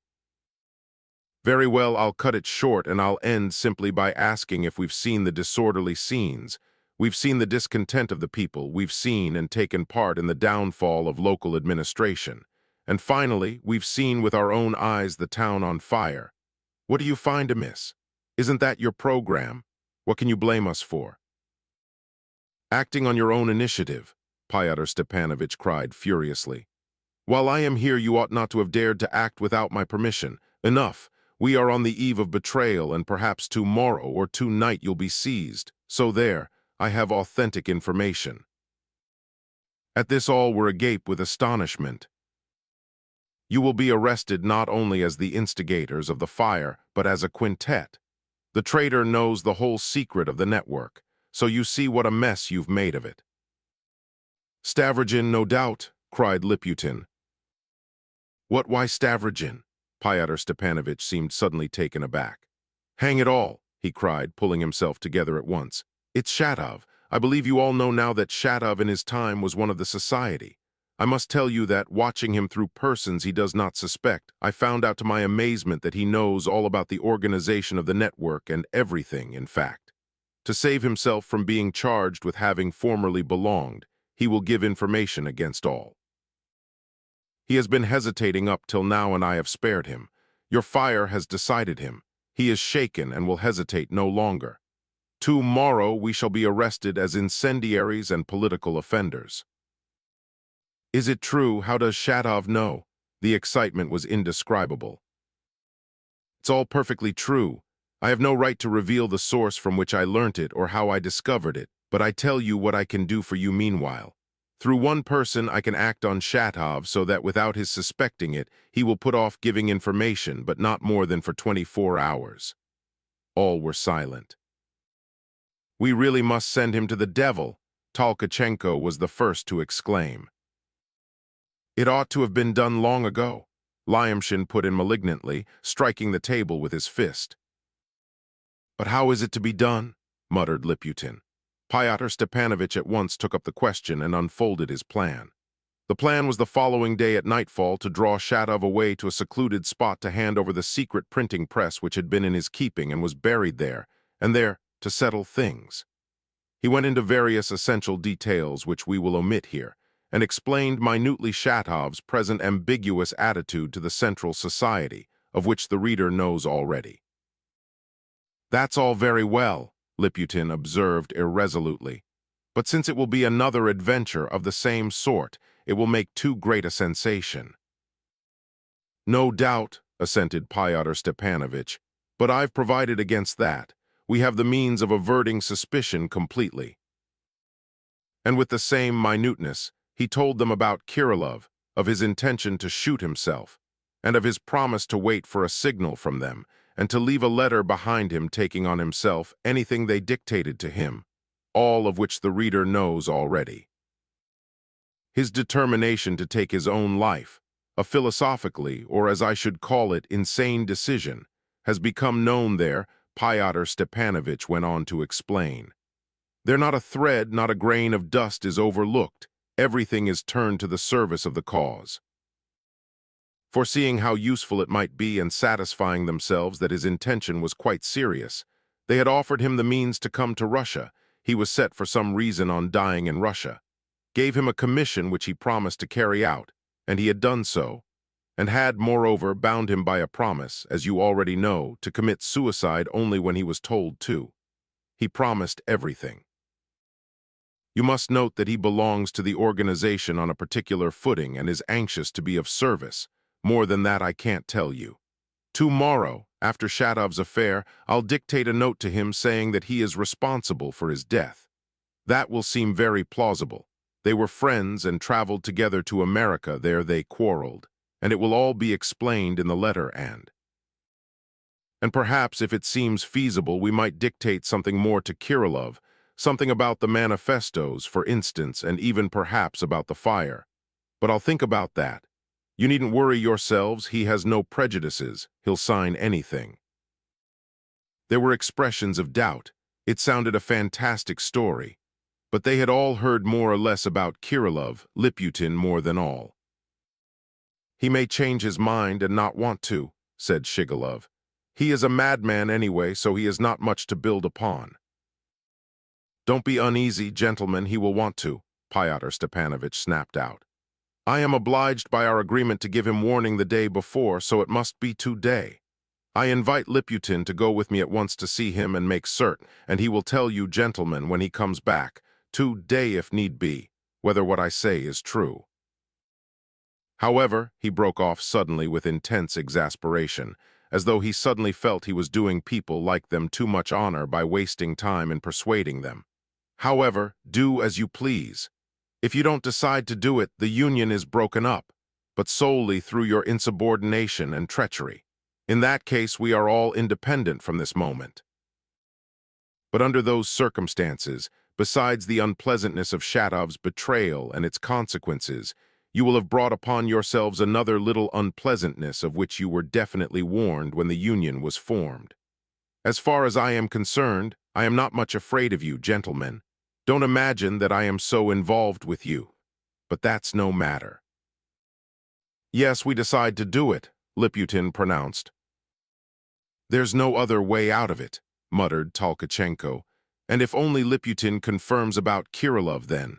"Very well, I'll cut it short and I'll end simply by asking if we've seen the disorderly scenes. We've seen the discontent of the people, we've seen and taken part in the downfall of local administration. And finally, we've seen with our own eyes the town on fire. What do you find amiss? Isn't that your program? What can you blame us for?" "Acting on your own initiative," Pyotr Stepanovich cried furiously. "While I am here, you ought not to have dared to act without my permission. Enough! We are on the eve of betrayal, and perhaps tomorrow or tonight you'll be seized. So there, I have authentic information." At this all were agape with astonishment. "You will be arrested not only as the instigators of the fire, but as a quintet. The traitor knows the whole secret of the network, so you see what a mess you've made of it." "Stavrogin, no doubt," cried Liputin. "What, why Stavrogin?" Pyotr Stepanovich seemed suddenly taken aback. "Hang it all," he cried, pulling himself together at once. "It's Shatov. I believe you all know now that Shatov in his time was one of the society. I must tell you that, watching him through persons he does not suspect, I found out to my amazement that he knows all about the organization of the network and everything, in fact. To save himself from being charged with having formerly belonged, he will give information against all. He has been hesitating up till now and I have spared him. Your fire has decided him. He is shaken and will hesitate no longer. Tomorrow we shall be arrested as incendiaries and political offenders." "Is it true? How does Shatov know?" The excitement was indescribable. "It's all perfectly true. I have no right to reveal the source from which I learnt it or how I discovered it, but I tell you what I can do for you meanwhile. Through one person I can act on Shatov so that without his suspecting it, he will put off giving information, but not more than for 24 hours. All were silent. "We really must send him to the devil," Tolkachenko was the first to exclaim. "It ought to have been done long ago," Lyamshin put in malignantly, striking the table with his fist. "But how is it to be done?" muttered Liputin. Pyotr Stepanovich at once took up the question and unfolded his plan. The plan was the following day at nightfall to draw Shatov away to a secluded spot to hand over the secret printing press which had been in his keeping and was buried there, and there to settle things. He went into various essential details which we will omit here, and explained minutely Shatov's present ambiguous attitude to the Central Society, of which the reader knows already. "That's all very well," Liputin observed irresolutely. "But since it will be another adventure of the same sort, it will make too great a sensation." "No doubt," assented Pyotr Stepanovich, "but I've provided against that. We have the means of averting suspicion completely." And with the same minuteness, he told them about Kirillov, of his intention to shoot himself, and of his promise to wait for a signal from them, and to leave a letter behind him taking on himself anything they dictated to him, all of which the reader knows already. His determination to take his own life, a philosophically, or as I should call it, insane decision, has become known there, Fyodor Stepanovich went on to explain. There not a thread, not a grain of dust is overlooked. Everything is turned to the service of the cause. Foreseeing how useful it might be and satisfying themselves that his intention was quite serious, they had offered him the means to come to Russia. He was set for some reason on dying in Russia, gave him a commission which he promised to carry out, and he had done so, and had, moreover, bound him by a promise, as you already know, to commit suicide only when he was told to. He promised everything. You must note that he belongs to the organization on a particular footing and is anxious to be of service. More than that I can't tell you. Tomorrow, after Shatov's affair, I'll dictate a note to him saying that he is responsible for his death. That will seem very plausible. They were friends and traveled together to America. There they quarreled, and it will all be explained in the letter and perhaps, if it seems feasible, we might dictate something more to Kirillov, something about the manifestos, for instance, and even perhaps about the fire. But I'll think about that. You needn't worry yourselves, he has no prejudices, he'll sign anything. There were expressions of doubt. It sounded a fantastic story. But they had all heard more or less about Kirillov, Liputin more than all. He may change his mind and not want to, said Shigalov. He is a madman anyway, so he has not much to build upon. Don't be uneasy, gentlemen, he will want to, Fyodor Stepanovich snapped out. I am obliged by our agreement to give him warning the day before, so it must be today. I invite Liputin to go with me at once to see him and make certain, and he will tell you, gentlemen, when he comes back, today if need be, whether what I say is true. However, he broke off suddenly with intense exasperation, as though he suddenly felt he was doing people like them too much honor by wasting time in persuading them. However, do as you please. If you don't decide to do it, the union is broken up, but solely through your insubordination and treachery. In that case, we are all independent from this moment. But under those circumstances, besides the unpleasantness of Shatov's betrayal and its consequences, you will have brought upon yourselves another little unpleasantness of which you were definitely warned when the union was formed. As far as I am concerned, I am not much afraid of you, gentlemen. Don't imagine that I am so involved with you. But that's no matter. Yes, we decide to do it, Liputin pronounced. There's no other way out of it, muttered Tolkachenko. And if only Liputin confirms about Kirillov then.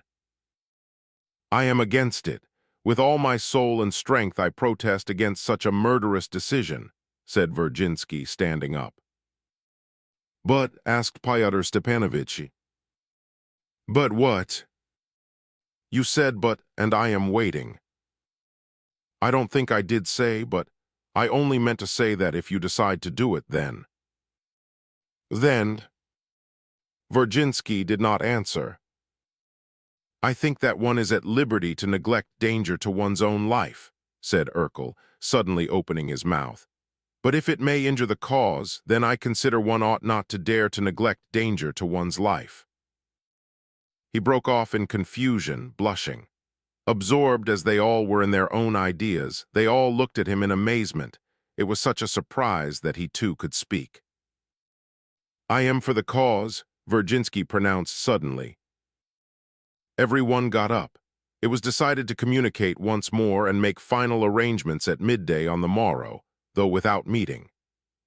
I am against it. With all my soul and strength I protest against such a murderous decision, said Virginsky, standing up. But, asked Fyodor Stepanovich. But what? You said but, and I am waiting. I don't think I did say, but I only meant to say that if you decide to do it, then. Then. Virginsky did not answer. I think that one is at liberty to neglect danger to one's own life, said Urkel, suddenly opening his mouth. But if it may injure the cause, then I consider one ought not to dare to neglect danger to one's life. He broke off in confusion, blushing. Absorbed as they all were in their own ideas, they all looked at him in amazement. It was such a surprise that he too could speak. I am for the cause, Virginsky pronounced suddenly. Everyone got up. It was decided to communicate once more and make final arrangements at midday on the morrow, though without meeting.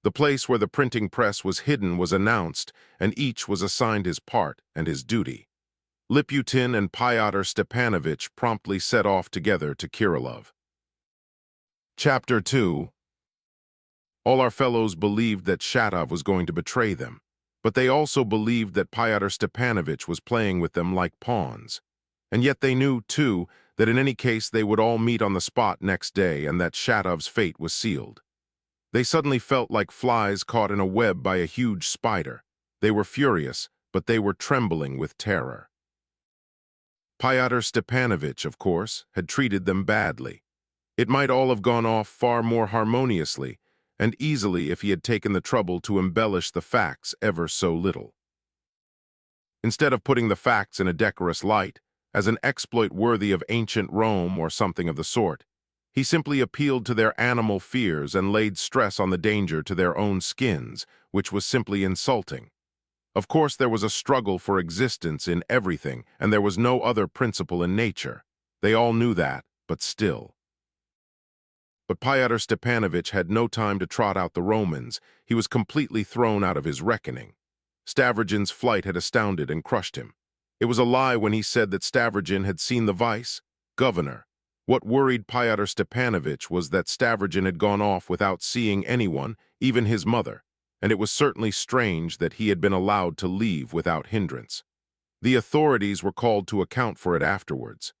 The place where the printing press was hidden was announced, and each was assigned his part and his duty. Liputin and Fyodor Stepanovich promptly set off together to Kirillov. Chapter 2. All our fellows believed that Shatov was going to betray them, but they also believed that Fyodor Stepanovich was playing with them like pawns. And yet they knew, too, that in any case they would all meet on the spot next day and that Shatov's fate was sealed. They suddenly felt like flies caught in a web by a huge spider. They were furious, but they were trembling with terror. Pyotr Stepanovich, of course, had treated them badly. It might all have gone off far more harmoniously and easily if he had taken the trouble to embellish the facts ever so little. Instead of putting the facts in a decorous light, as an exploit worthy of ancient Rome or something of the sort, he simply appealed to their animal fears and laid stress on the danger to their own skins, which was simply insulting. Of course, there was a struggle for existence in everything, and there was no other principle in nature. They all knew that, but still. But Pyotr Stepanovich had no time to trot out the Romans. He was completely thrown out of his reckoning. Stavrogin's flight had astounded and crushed him. It was a lie when he said that Stavrogin had seen the vice governor. What worried Pyotr Stepanovich was that Stavrogin had gone off without seeing anyone, even his mother, and it was certainly strange that he had been allowed to leave without hindrance. The authorities were called to account for it afterwards.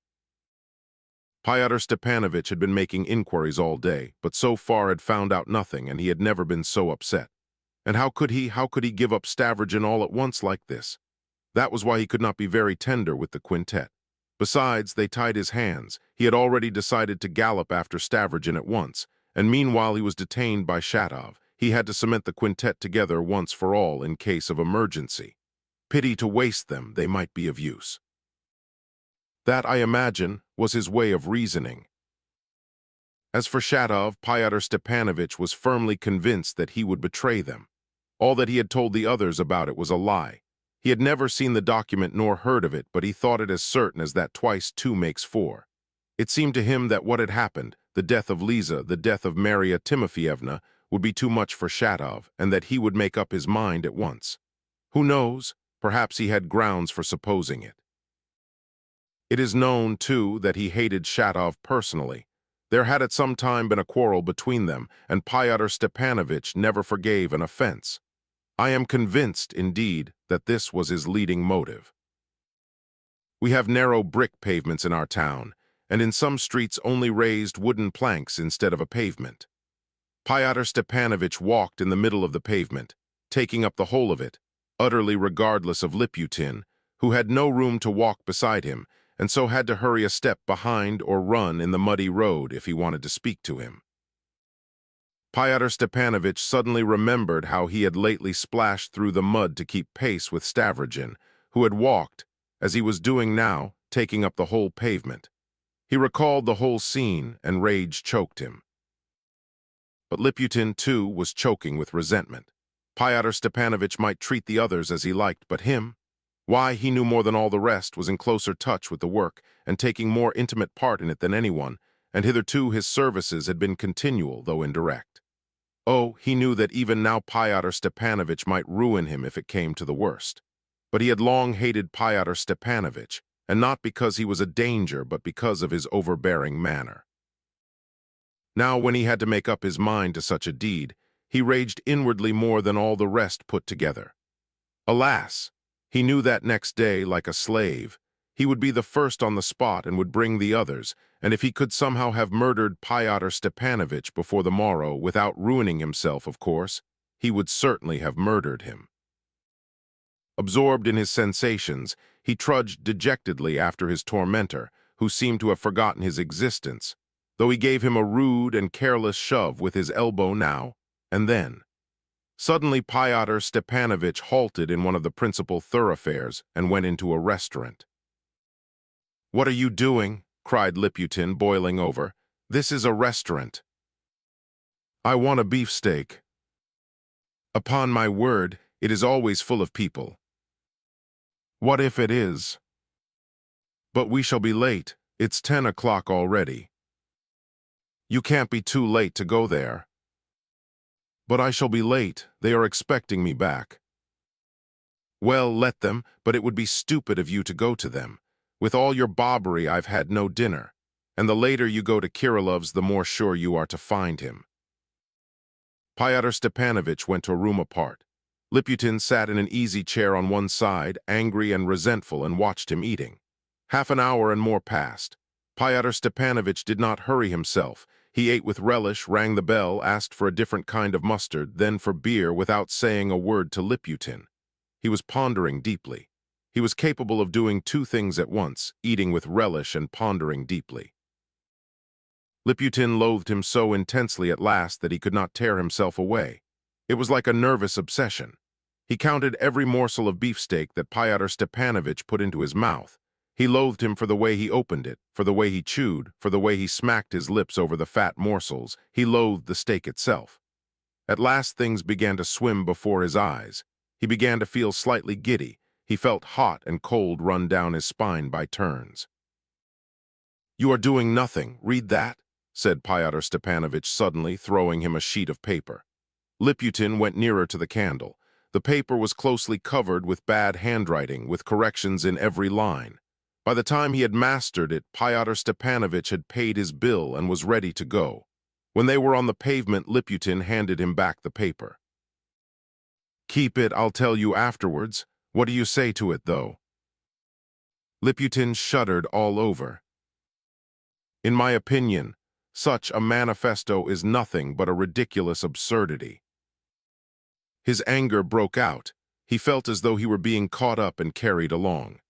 Pyotr Stepanovich had been making inquiries all day, but so far had found out nothing, and he had never been so upset. And how could he give up Stavrogin all at once like this? That was why he could not be very tender with the quintet. Besides, they tied his hands. He had already decided to gallop after Stavrogin at once, and meanwhile he was detained by Shatov. He had to cement the quintet together once for all in case of emergency. Pity to waste them, they might be of use. That, I imagine, was his way of reasoning. As for Shatov, Pyotr Stepanovich was firmly convinced that he would betray them. All that he had told the others about it was a lie. He had never seen the document nor heard of it, but he thought it as certain as that twice 2 makes 4. It seemed to him that what had happened, the death of Liza, the death of Maria Timofeyevna, would be too much for Shatov, and that he would make up his mind at once. Who knows? Perhaps he had grounds for supposing it. It is known, too, that he hated Shatov personally. There had at some time been a quarrel between them, and Pyotr Stepanovich never forgave an offense. I am convinced, indeed, that this was his leading motive. We have narrow brick pavements in our town, and in some streets only raised wooden planks instead of a pavement. Pyotr Stepanovich walked in the middle of the pavement, taking up the whole of it, utterly regardless of Liputin, who had no room to walk beside him, and so had to hurry a step behind or run in the muddy road if he wanted to speak to him. Pyotr Stepanovich suddenly remembered how he had lately splashed through the mud to keep pace with Stavrogin, who had walked, as he was doing now, taking up the whole pavement. He recalled the whole scene, and rage choked him. But Liputin, too, was choking with resentment. Pyotr Stepanovich might treat the others as he liked, but him? Why, he knew more than all the rest, was in closer touch with the work, and taking more intimate part in it than anyone, and hitherto his services had been continual, though indirect. Oh, he knew that even now Pyotr Stepanovich might ruin him if it came to the worst. But he had long hated Pyotr Stepanovich, and not because he was a danger, but because of his overbearing manner. Now, when he had to make up his mind to such a deed, he raged inwardly more than all the rest put together. Alas! He knew that next day, like a slave, he would be the first on the spot and would bring the others, and if he could somehow have murdered Pyotr Stepanovich before the morrow, without ruining himself, of course, he would certainly have murdered him. Absorbed in his sensations, he trudged dejectedly after his tormentor, who seemed to have forgotten his existence, though he gave him a rude and careless shove with his elbow now and then. Suddenly, Pyotr Stepanovich halted in one of the principal thoroughfares and went into a restaurant. "What are you doing?" cried Liputin, boiling over. "This is a restaurant." "I want a beefsteak." "Upon my word, it is always full of people." "What if it is?" "But we shall be late. It's 10 o'clock already." "You can't be too late to go there." "But I shall be late. They are expecting me back." "Well, let them, but it would be stupid of you to go to them. With all your bobbery, I've had no dinner, and the later you go to Kirilov's, the more sure you are to find him." Pyotr Stepanovich went to a room apart. Liputin sat in an easy chair on one side, angry and resentful, and watched him eating. Half an hour and more passed. Pyotr Stepanovich did not hurry himself. He ate with relish, rang the bell, asked for a different kind of mustard, then for beer, without saying a word to Liputin. He was pondering deeply. He was capable of doing two things at once, eating with relish and pondering deeply. Liputin loathed him so intensely at last that he could not tear himself away. It was like a nervous obsession. He counted every morsel of beefsteak that Pyotr Stepanovich put into his mouth. He loathed him for the way he opened it, for the way he chewed, for the way he smacked his lips over the fat morsels. He loathed the steak itself. At last things began to swim before his eyes. He began to feel slightly giddy. He felt hot and cold run down his spine by turns. "You are doing nothing. Read that," said Pyotr Stepanovich suddenly, throwing him a sheet of paper. Liputin went nearer to the candle. The paper was closely covered with bad handwriting, with corrections in every line. By the time he had mastered it, Pyotr Stepanovich had paid his bill and was ready to go. When they were on the pavement, Liputin handed him back the paper. "Keep it, I'll tell you afterwards. What do you say to it, though?" Liputin shuddered all over. "In my opinion, such a manifesto is nothing but a ridiculous absurdity." His anger broke out. He felt as though he were being caught up and carried along.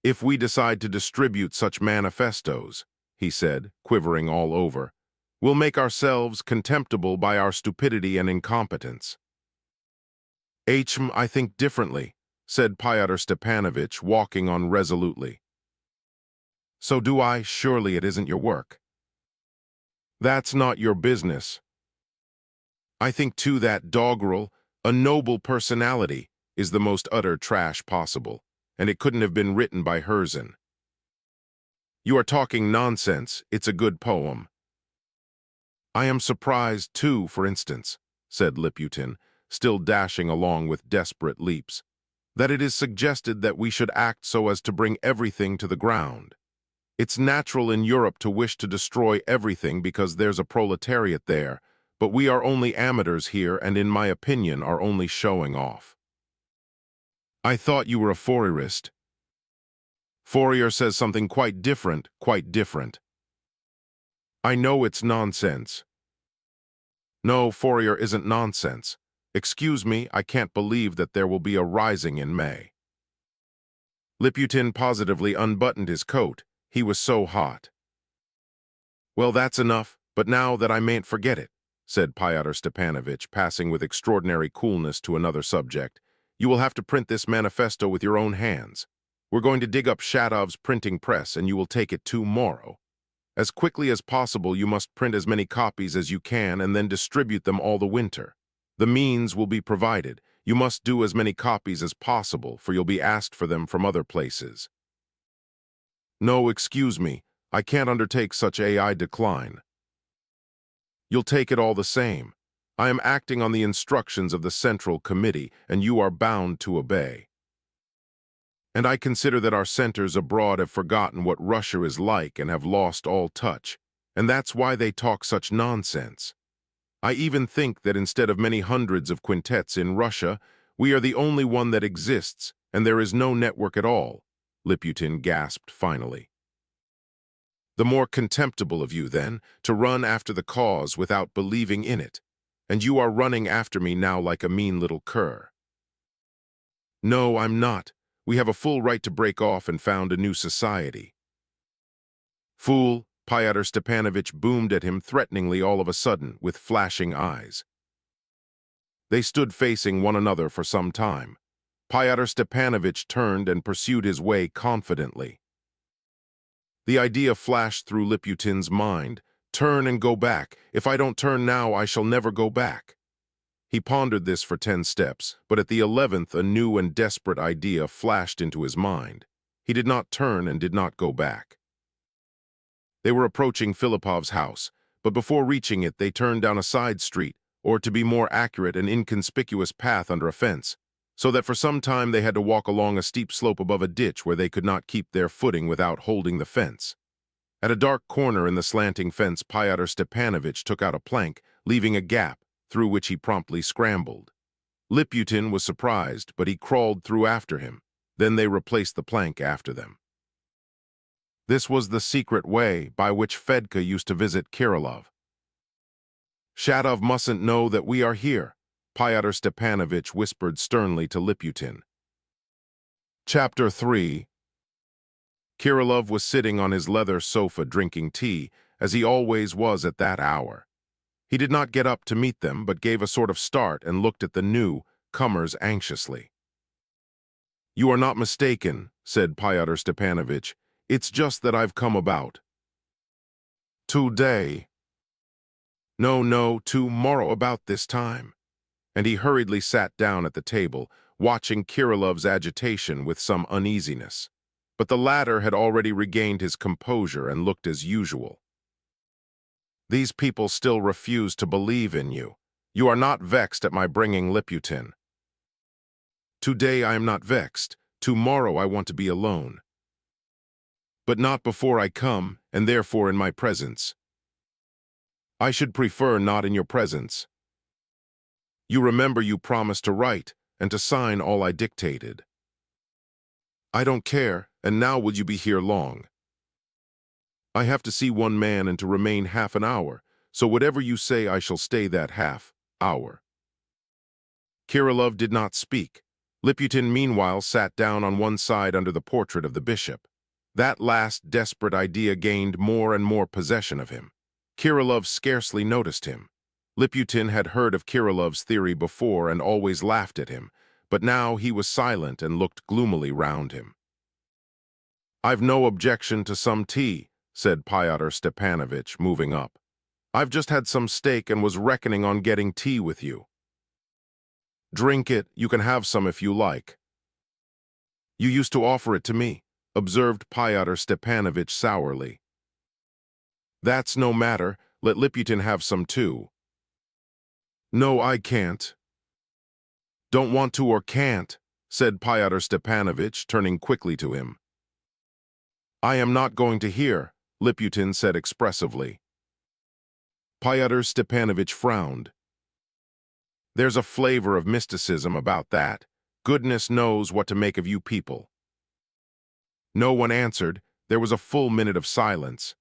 "If we decide to distribute such manifestos," he said, quivering all over, "we'll make ourselves contemptible by our stupidity and incompetence." "I think differently," said Pyotr Stepanovich, walking on resolutely. "So do I. Surely it isn't your work." "That's not your business. I think, too, that doggerel, a noble personality, is the most utter trash possible, and it couldn't have been written by Herzen." "You are talking nonsense. It's a good poem." "I am surprised, too, for instance," said Liputin, still dashing along with desperate leaps, "that it is suggested that we should act so as to bring everything to the ground. It's natural in Europe to wish to destroy everything because there's a proletariat there, but we are only amateurs here and, in my opinion, are only showing off." "I thought you were a Fourierist." "Fourier says something quite different, quite different." "I know it's nonsense." "No, Fourier isn't nonsense. Excuse me, I can't believe that there will be a rising in May." Liputin positively unbuttoned his coat. He was so hot. "Well, that's enough, but now that I mayn't forget it," said Pyotr Stepanovich, passing with extraordinary coolness to another subject, "you will have to print this manifesto with your own hands. We're going to dig up Shadov's printing press, and you will take it tomorrow. As quickly as possible, you must print as many copies as you can and then distribute them all the winter. The means will be provided. You must do as many copies as possible, for you'll be asked for them from other places." "No, excuse me. I can't undertake such a decline." "You'll take it all the same. I am acting on the instructions of the Central Committee, and you are bound to obey. And I consider that our centers abroad have forgotten what Russia is like and have lost all touch, and that's why they talk such nonsense. I even think that instead of many hundreds of quintets in Russia, we are the only one that exists, and there is no network at all," Liputin gasped finally. "The more contemptible of you, then, to run after the cause without believing in it. And you are running after me now like a mean little cur." "No, I'm not. We have a full right to break off and found a new society." "Fool," Pyotr Stepanovich boomed at him threateningly all of a sudden, with flashing eyes. They stood facing one another for some time. Pyotr Stepanovich turned and pursued his way confidently. The idea flashed through Liputin's mind. Turn and go back. If I don't turn now, I shall never go back. He pondered this for 10 steps, but at the 11th a new and desperate idea flashed into his mind. He did not turn and did not go back. They were approaching Filipov's house, but before reaching it they turned down a side street, or to be more accurate, an inconspicuous path under a fence, so that for some time they had to walk along a steep slope above a ditch where they could not keep their footing without holding the fence. At a dark corner in the slanting fence, Pyotr Stepanovich took out a plank, leaving a gap, through which he promptly scrambled. Liputin was surprised, but he crawled through after him. Then they replaced the plank after them. This was the secret way by which Fedka used to visit Kirillov. "Shadov mustn't know that we are here," Pyotr Stepanovich whispered sternly to Liputin. Chapter 3. Kirillov was sitting on his leather sofa drinking tea, as he always was at that hour. He did not get up to meet them, but gave a sort of start and looked at the new comers anxiously. "You are not mistaken," said Pyotr Stepanovich. "It's just that I've come about." "Today." "No, tomorrow about this time." And he hurriedly sat down at the table, watching Kirillov's agitation with some uneasiness. But the latter had already regained his composure and looked as usual. "These people still refuse to believe in you. You are not vexed at my bringing Liputin." "Today I am not vexed. Tomorrow I want to be alone. But not before I come, and therefore in my presence." "I should prefer not in your presence. You remember you promised to write and to sign all I dictated." "I don't care, and now will you be here long?" "I have to see one man and to remain half an hour, so whatever you say I shall stay that half hour." Kirillov did not speak. Liputin meanwhile sat down on one side under the portrait of the bishop. That last desperate idea gained more and more possession of him. Kirillov scarcely noticed him. Liputin had heard of Kirillov's theory before and always laughed at him, but now he was silent and looked gloomily round him. "I've no objection to some tea," said Pyotr Stepanovich, moving up. "I've just had some steak and was reckoning on getting tea with you." "Drink it, you can have some if you like." "You used to offer it to me," observed Pyotr Stepanovich sourly. "That's no matter, let Liputin have some too." "No, I can't." "Don't want to or can't," said Pyotr Stepanovich, turning quickly to him. "I am not going to hear," Liputin said expressively. Pyotr Stepanovich frowned. "There's a flavor of mysticism about that. Goodness knows what to make of you people." No one answered. There was a full minute of silence.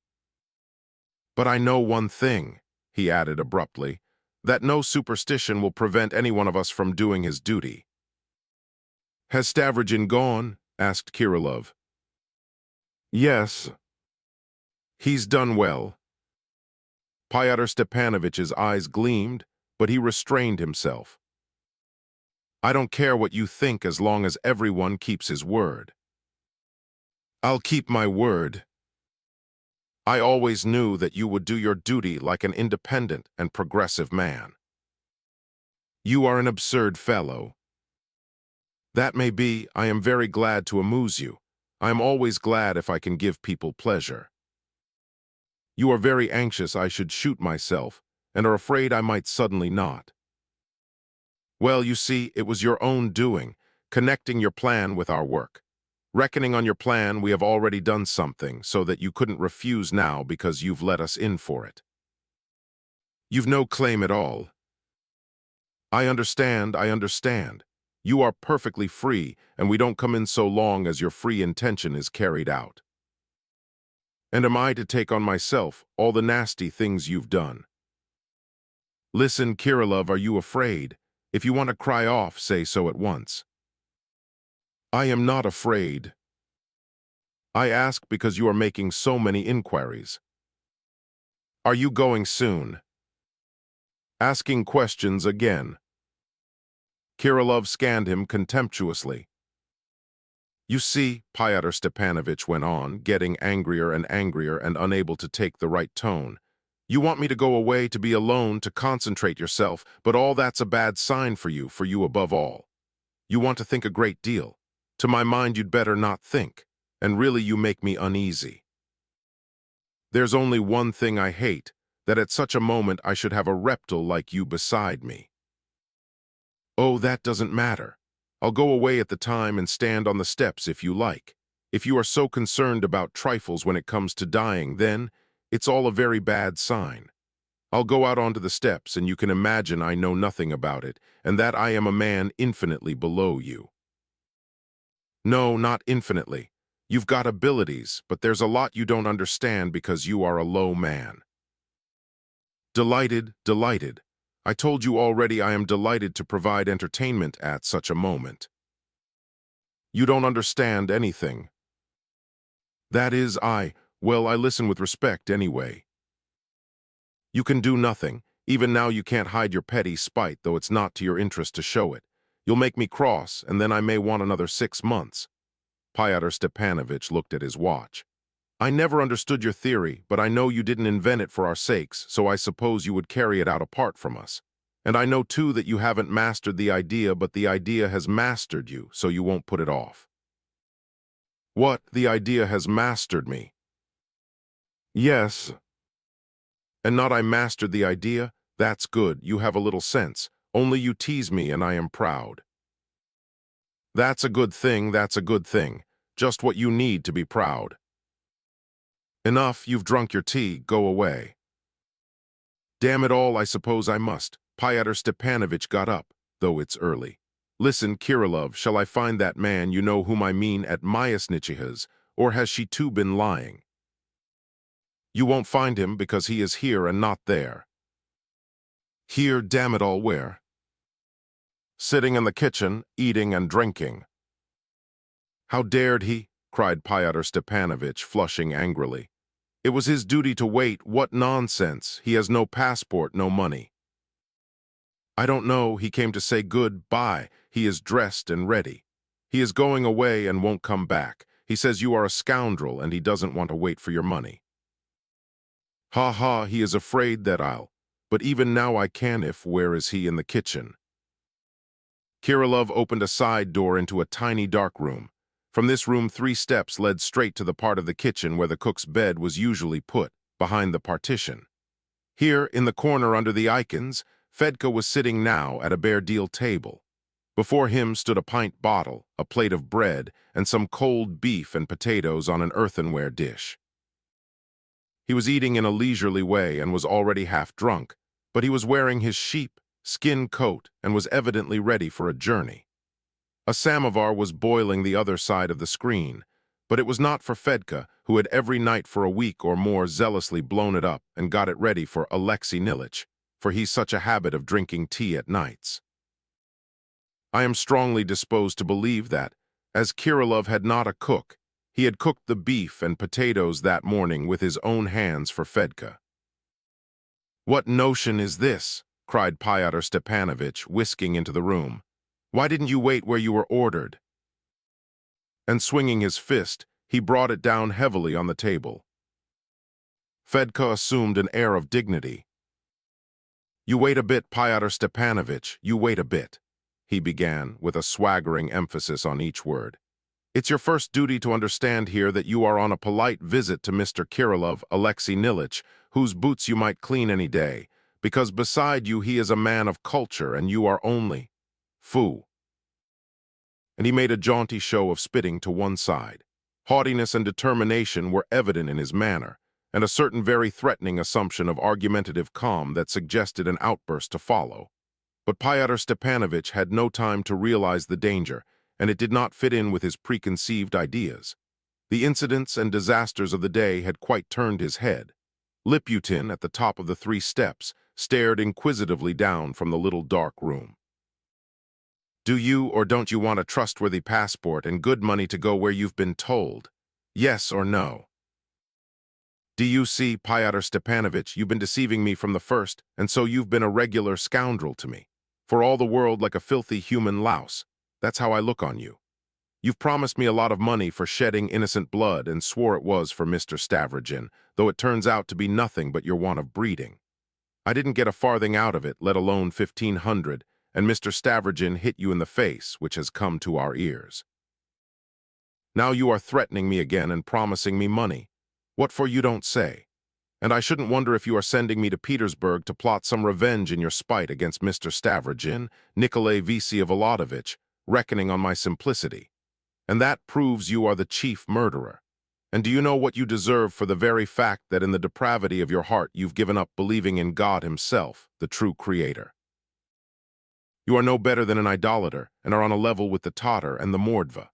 "But I know one thing," he added abruptly, "that no superstition will prevent any one of us from doing his duty." "Has Stavrogin gone?" asked Kirillov. "Yes." "He's done well." Pyotr Stepanovich's eyes gleamed, but he restrained himself. "I don't care what you think as long as everyone keeps his word." "I'll keep my word." "I always knew that you would do your duty like an independent and progressive man." "You are an absurd fellow." "That may be. I am very glad to amuse you. I am always glad if I can give people pleasure." "You are very anxious I should shoot myself, and are afraid I might suddenly not." "Well, you see, it was your own doing, connecting your plan with our work. Reckoning on your plan, we have already done something, so that you couldn't refuse now because you've let us in for it." "You've no claim at all." I understand. You are perfectly free, and we don't come in so long as your free intention is carried out." "And am I to take on myself all the nasty things you've done?" "Listen, Kirillov, are you afraid? If you want to cry off, say so at once." "I am not afraid." "I ask because you are making so many inquiries." "Are you going soon?" "Asking questions again." Kirillov scanned him contemptuously. "You see," Pyotr Stepanovich went on, getting angrier and unable to take the right tone, "you want me to go away to be alone, to concentrate yourself, but all that's a bad sign for you above all. You want to think a great deal. To my mind you'd better not think, and really you make me uneasy. There's only one thing I hate, that at such a moment I should have a reptile like you beside me." "Oh, that doesn't matter. I'll go away at the time and stand on the steps if you like. If you are so concerned about trifles when it comes to dying, then it's all a very bad sign. I'll go out onto the steps and you can imagine I know nothing about it and that I am a man infinitely below you." "No, not infinitely. You've got abilities, but there's a lot you don't understand because you are a low man." Delighted. I told you already I am delighted to provide entertainment at such a moment." You don't understand anything. That is, well, I listen with respect anyway. You can do nothing. Even now you can't hide your petty spite, though it's not to your interest to show it. You'll make me cross, and then I may want another 6 months. Fyodor Stepanovich looked at his watch. I never understood your theory, but I know you didn't invent it for our sakes, so I suppose you would carry it out apart from us. And I know, too, that you haven't mastered the idea, but the idea has mastered you, so you won't put it off. What? The idea has mastered me? Yes. And not I mastered the idea? That's good, you have a little sense. Only you tease me and I am proud. That's a good thing, that's a good thing. Just what you need to be proud. Enough, you've drunk your tea, go away. Damn it all, I suppose I must. Fyodor Stepanovich got up, though it's early. Listen, Kirilov, shall I find that man, you know whom I mean, at Myasnichiha's, or has she too been lying? You won't find him because he is here and not there. Here, damn it all, where? Sitting in the kitchen, eating and drinking. How dared he? Cried Fyodor Stepanovich, flushing angrily. It was his duty to wait. What nonsense! He has no passport, no money. I don't know. He came to say good-bye. He is dressed and ready. He is going away and won't come back. He says you are a scoundrel and he doesn't want to wait for your money. Ha ha, he is afraid that I'll. But even now I can if where is he in the kitchen? Kirilov opened a side door into a tiny dark room. From this room 3 steps led straight to the part of the kitchen where the cook's bed was usually put, behind the partition. Here, in the corner under the icons, Fedka was sitting now at a bare deal table. Before him stood a pint bottle, a plate of bread, and some cold beef and potatoes on an earthenware dish. He was eating in a leisurely way and was already half drunk, but he was wearing his sheep-skin coat and was evidently ready for a journey. A samovar was boiling the other side of the screen, but it was not for Fedka, who had every night for a week or more zealously blown it up and got it ready for Alexei Nilitch, for he's such a habit of drinking tea at nights. I am strongly disposed to believe that, as Kirilov had not a cook, he had cooked the beef and potatoes that morning with his own hands for Fedka. What notion is this? Cried Fyodor Stepanovich, whisking into the room. Why didn't you wait where you were ordered? And swinging his fist, he brought it down heavily on the table. Fedka assumed an air of dignity. You wait a bit, Fyodor Stepanovich, you wait a bit, he began, with a swaggering emphasis on each word. It's your first duty to understand here that you are on a polite visit to Mr. Kirilov, Alexei Nilitch, whose boots you might clean any day, because beside you he is a man of culture and you are only foo. And he made a jaunty show of spitting to one side. Haughtiness and determination were evident in his manner, and a certain very threatening assumption of argumentative calm that suggested an outburst to follow. But Fyodor Stepanovich had no time to realize the danger, and it did not fit in with his preconceived ideas. The incidents and disasters of the day had quite turned his head. Liputin, at the top of the 3 steps, stared inquisitively down from the little dark room. Do you or don't you want a trustworthy passport and good money to go where you've been told? Yes or no? Do you see, Fyodor Stepanovich, you've been deceiving me from the first, and so you've been a regular scoundrel to me. For all the world like a filthy human louse. That's how I look on you. You've promised me a lot of money for shedding innocent blood and swore it was for Mr. Stavrogin, though it turns out to be nothing but your want of breeding. I didn't get a farthing out of it, let alone 1,500, and Mr. Stavrogin hit you in the face, which has come to our ears. Now you are threatening me again and promising me money. What for you don't say? And I shouldn't wonder if you are sending me to Petersburg to plot some revenge in your spite against Mr. Stavrogin, Nikolai Vsevolodovich, reckoning on my simplicity. And that proves you are the chief murderer. And do you know what you deserve for the very fact that in the depravity of your heart you've given up believing in God himself, the true creator? You are no better than an idolater and are on a level with the Tatar and the Mordva.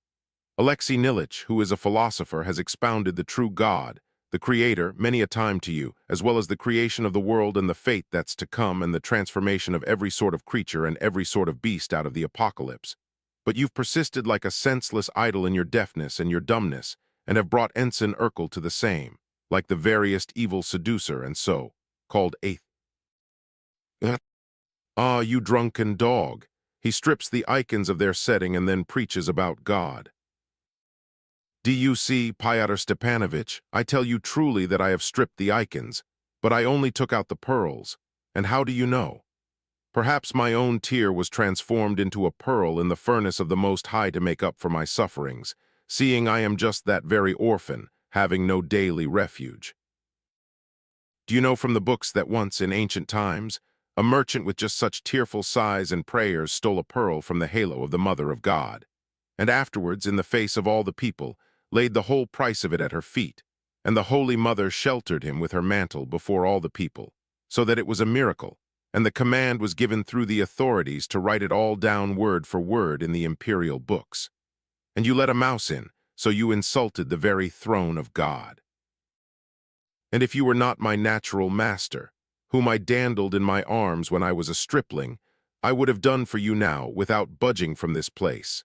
Alexei Nilitch, who is a philosopher, has expounded the true God, the Creator, many a time to you, as well as the creation of the world and the fate that's to come and the transformation of every sort of creature and every sort of beast out of the apocalypse. But you've persisted like a senseless idol in your deafness and your dumbness, and have brought Ensign Urkel to the same, like the veriest evil seducer, and so, called eighth. Ah, you drunken dog! He strips the icons of their setting and then preaches about God. Do you see, Pyotr Stepanovich, I tell you truly that I have stripped the icons, but I only took out the pearls. And how do you know? Perhaps my own tear was transformed into a pearl in the furnace of the Most High to make up for my sufferings, seeing I am just that very orphan, having no daily refuge. Do you know from the books that once, in ancient times, a merchant with just such tearful sighs and prayers stole a pearl from the halo of the Mother of God, and afterwards, in the face of all the people, laid the whole price of it at her feet, and the Holy Mother sheltered him with her mantle before all the people, so that it was a miracle, and the command was given through the authorities to write it all down word for word in the imperial books. And you let a mouse in, so you insulted the very throne of God. And if you were not my natural master, whom I dandled in my arms when I was a stripling, I would have done for you now without budging from this place.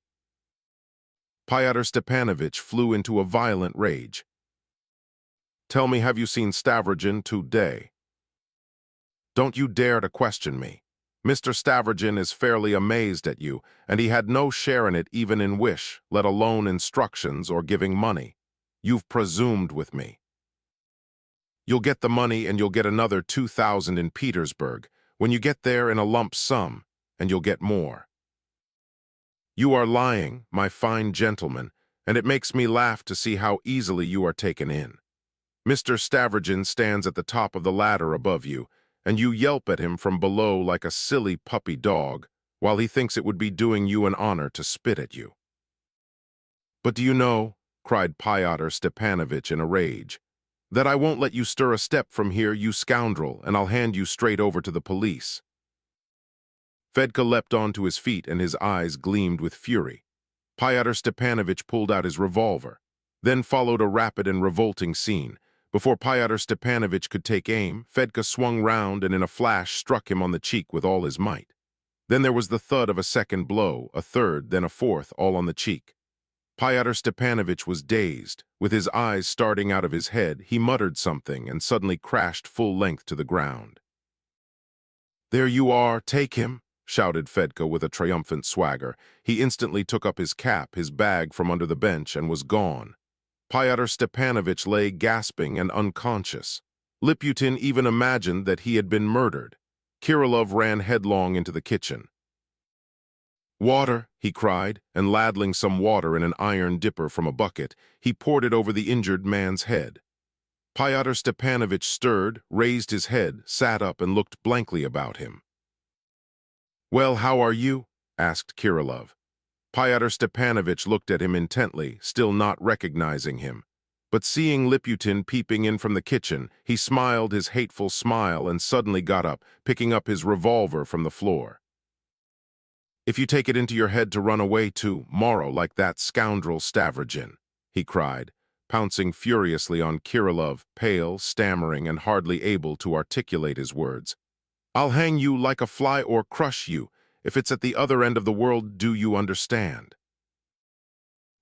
Pyotr Stepanovich flew into a violent rage. Tell me, have you seen Stavrogin today? Don't you dare to question me. Mr. Stavrogin is fairly amazed at you, and he had no share in it even in wish, let alone instructions or giving money. You've presumed with me. You'll get the money and you'll get another 2,000 in Petersburg, when you get there in a lump sum, and you'll get more. You are lying, my fine gentleman, and it makes me laugh to see how easily you are taken in. Mr. Stavrogin stands at the top of the ladder above you, and you yelp at him from below like a silly puppy dog, while he thinks it would be doing you an honor to spit at you. But do you know, cried Pyotr Stepanovich in a rage, that I won't let you stir a step from here, you scoundrel, and I'll hand you straight over to the police. Fedka leapt onto his feet and his eyes gleamed with fury. Pyotr Stepanovich pulled out his revolver. Then followed a rapid and revolting scene. Before Pyotr Stepanovich could take aim, Fedka swung round and in a flash struck him on the cheek with all his might. Then there was the thud of a second blow, a third, then a fourth, all on the cheek. Pyotr Stepanovich was dazed. With his eyes starting out of his head, he muttered something and suddenly crashed full length to the ground. "There you are, take him," shouted Fedka with a triumphant swagger. He instantly took up his cap, his bag from under the bench, and was gone. Pyotr Stepanovich lay gasping and unconscious. Liputin even imagined that he had been murdered. Kirillov ran headlong into the kitchen. "Water," he cried, and ladling some water in an iron dipper from a bucket, he poured it over the injured man's head. Pyotr Stepanovich stirred, raised his head, sat up, and looked blankly about him. "Well, how are you?" asked Kirillov. Pyotr Stepanovich looked at him intently, still not recognizing him. But seeing Liputin peeping in from the kitchen, he smiled his hateful smile and suddenly got up, picking up his revolver from the floor. "If you take it into your head to run away tomorrow like that scoundrel Stavrogin," he cried, pouncing furiously on Kirillov, pale, stammering, and hardly able to articulate his words, "I'll hang you like a fly or crush you. If it's at the other end of the world, do you understand?"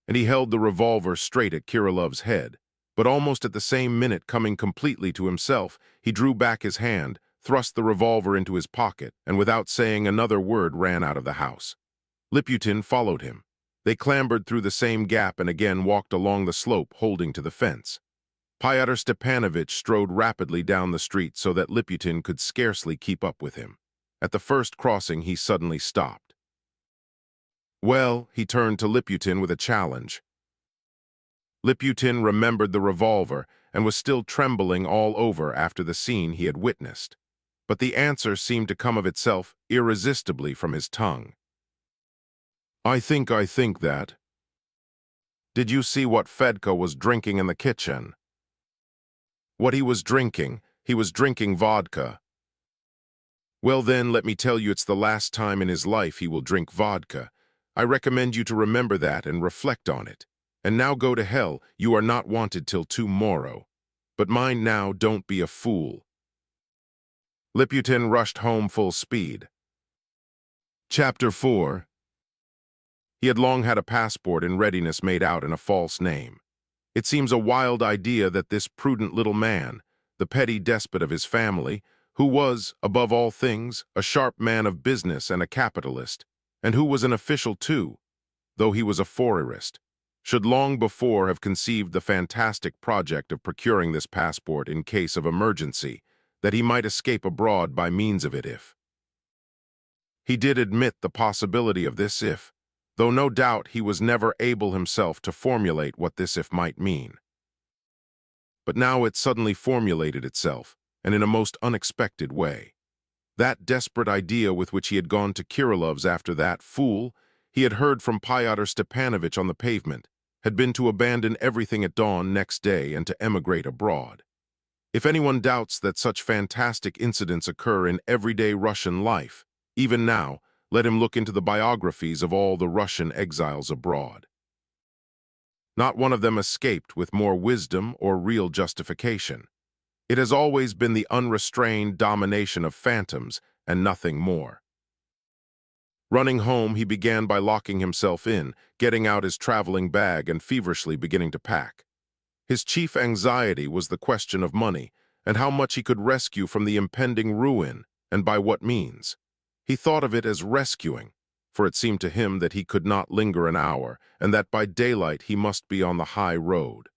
And he held the revolver straight at Kirillov's head. But almost at the same minute, coming completely to himself, he drew back his hand, thrust the revolver into his pocket, and without saying another word ran out of the house. Liputin followed him. They clambered through the same gap and again walked along the slope, holding to the fence. Pyotr Stepanovich strode rapidly down the street so that Liputin could scarcely keep up with him. At the first crossing, he suddenly stopped. "Well," he turned to Liputin with a challenge. Liputin remembered the revolver and was still trembling all over after the scene he had witnessed. But the answer seemed to come of itself irresistibly from his tongue. I think that. Did you see what Fedka was drinking in the kitchen?" "What he was drinking vodka." "Well then, let me tell you it's the last time in his life he will drink vodka. I recommend you to remember that and reflect on it. And now go to hell, you are not wanted till tomorrow. But mind now, don't be a fool." Liputin rushed home full speed. Chapter 4. He had long had a passport in readiness made out in a false name. It seems a wild idea that this prudent little man, the petty despot of his family, who was, above all things, a sharp man of business and a capitalist, and who was an official too, though he was a Fourierist, should long before have conceived the fantastic project of procuring this passport in case of emergency, that he might escape abroad by means of it if. He did admit the possibility of this if, though no doubt he was never able himself to formulate what this if might mean. But now it suddenly formulated itself, and in a most unexpected way. That desperate idea with which he had gone to Kirilov's after that fool he had heard from Fyodor Stepanovich on the pavement had been to abandon everything at dawn next day and to emigrate abroad. If anyone doubts that such fantastic incidents occur in everyday Russian life, even now, let him look into the biographies of all the Russian exiles abroad. Not one of them escaped with more wisdom or real justification. It has always been the unrestrained domination of phantoms and nothing more. Running home, he began by locking himself in, getting out his traveling bag and feverishly beginning to pack. His chief anxiety was the question of money and how much he could rescue from the impending ruin and by what means. He thought of it as rescuing, for it seemed to him that he could not linger an hour and that by daylight he must be on the high road.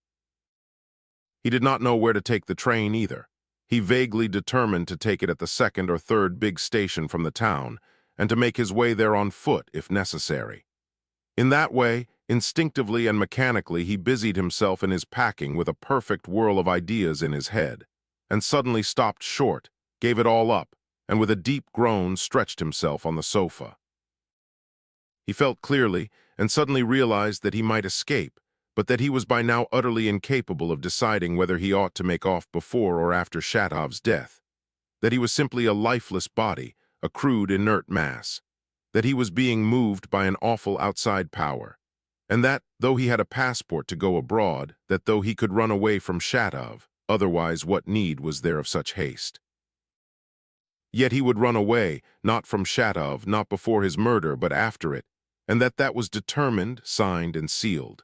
He did not know where to take the train either. He vaguely determined to take it at the second or third big station from the town and to make his way there on foot if necessary. In that way, instinctively and mechanically, he busied himself in his packing with a perfect whirl of ideas in his head, and suddenly stopped short, gave it all up, and with a deep groan stretched himself on the sofa. He felt clearly and suddenly realized that he might escape, but that he was by now utterly incapable of deciding whether he ought to make off before or after Shatov's death, that he was simply a lifeless body, a crude, inert mass, that he was being moved by an awful outside power, and that, though he had a passport to go abroad, that though he could run away from Shatov, otherwise what need was there of such haste? Yet he would run away, not from Shatov, not before his murder, but after it, and that was determined, signed, and sealed.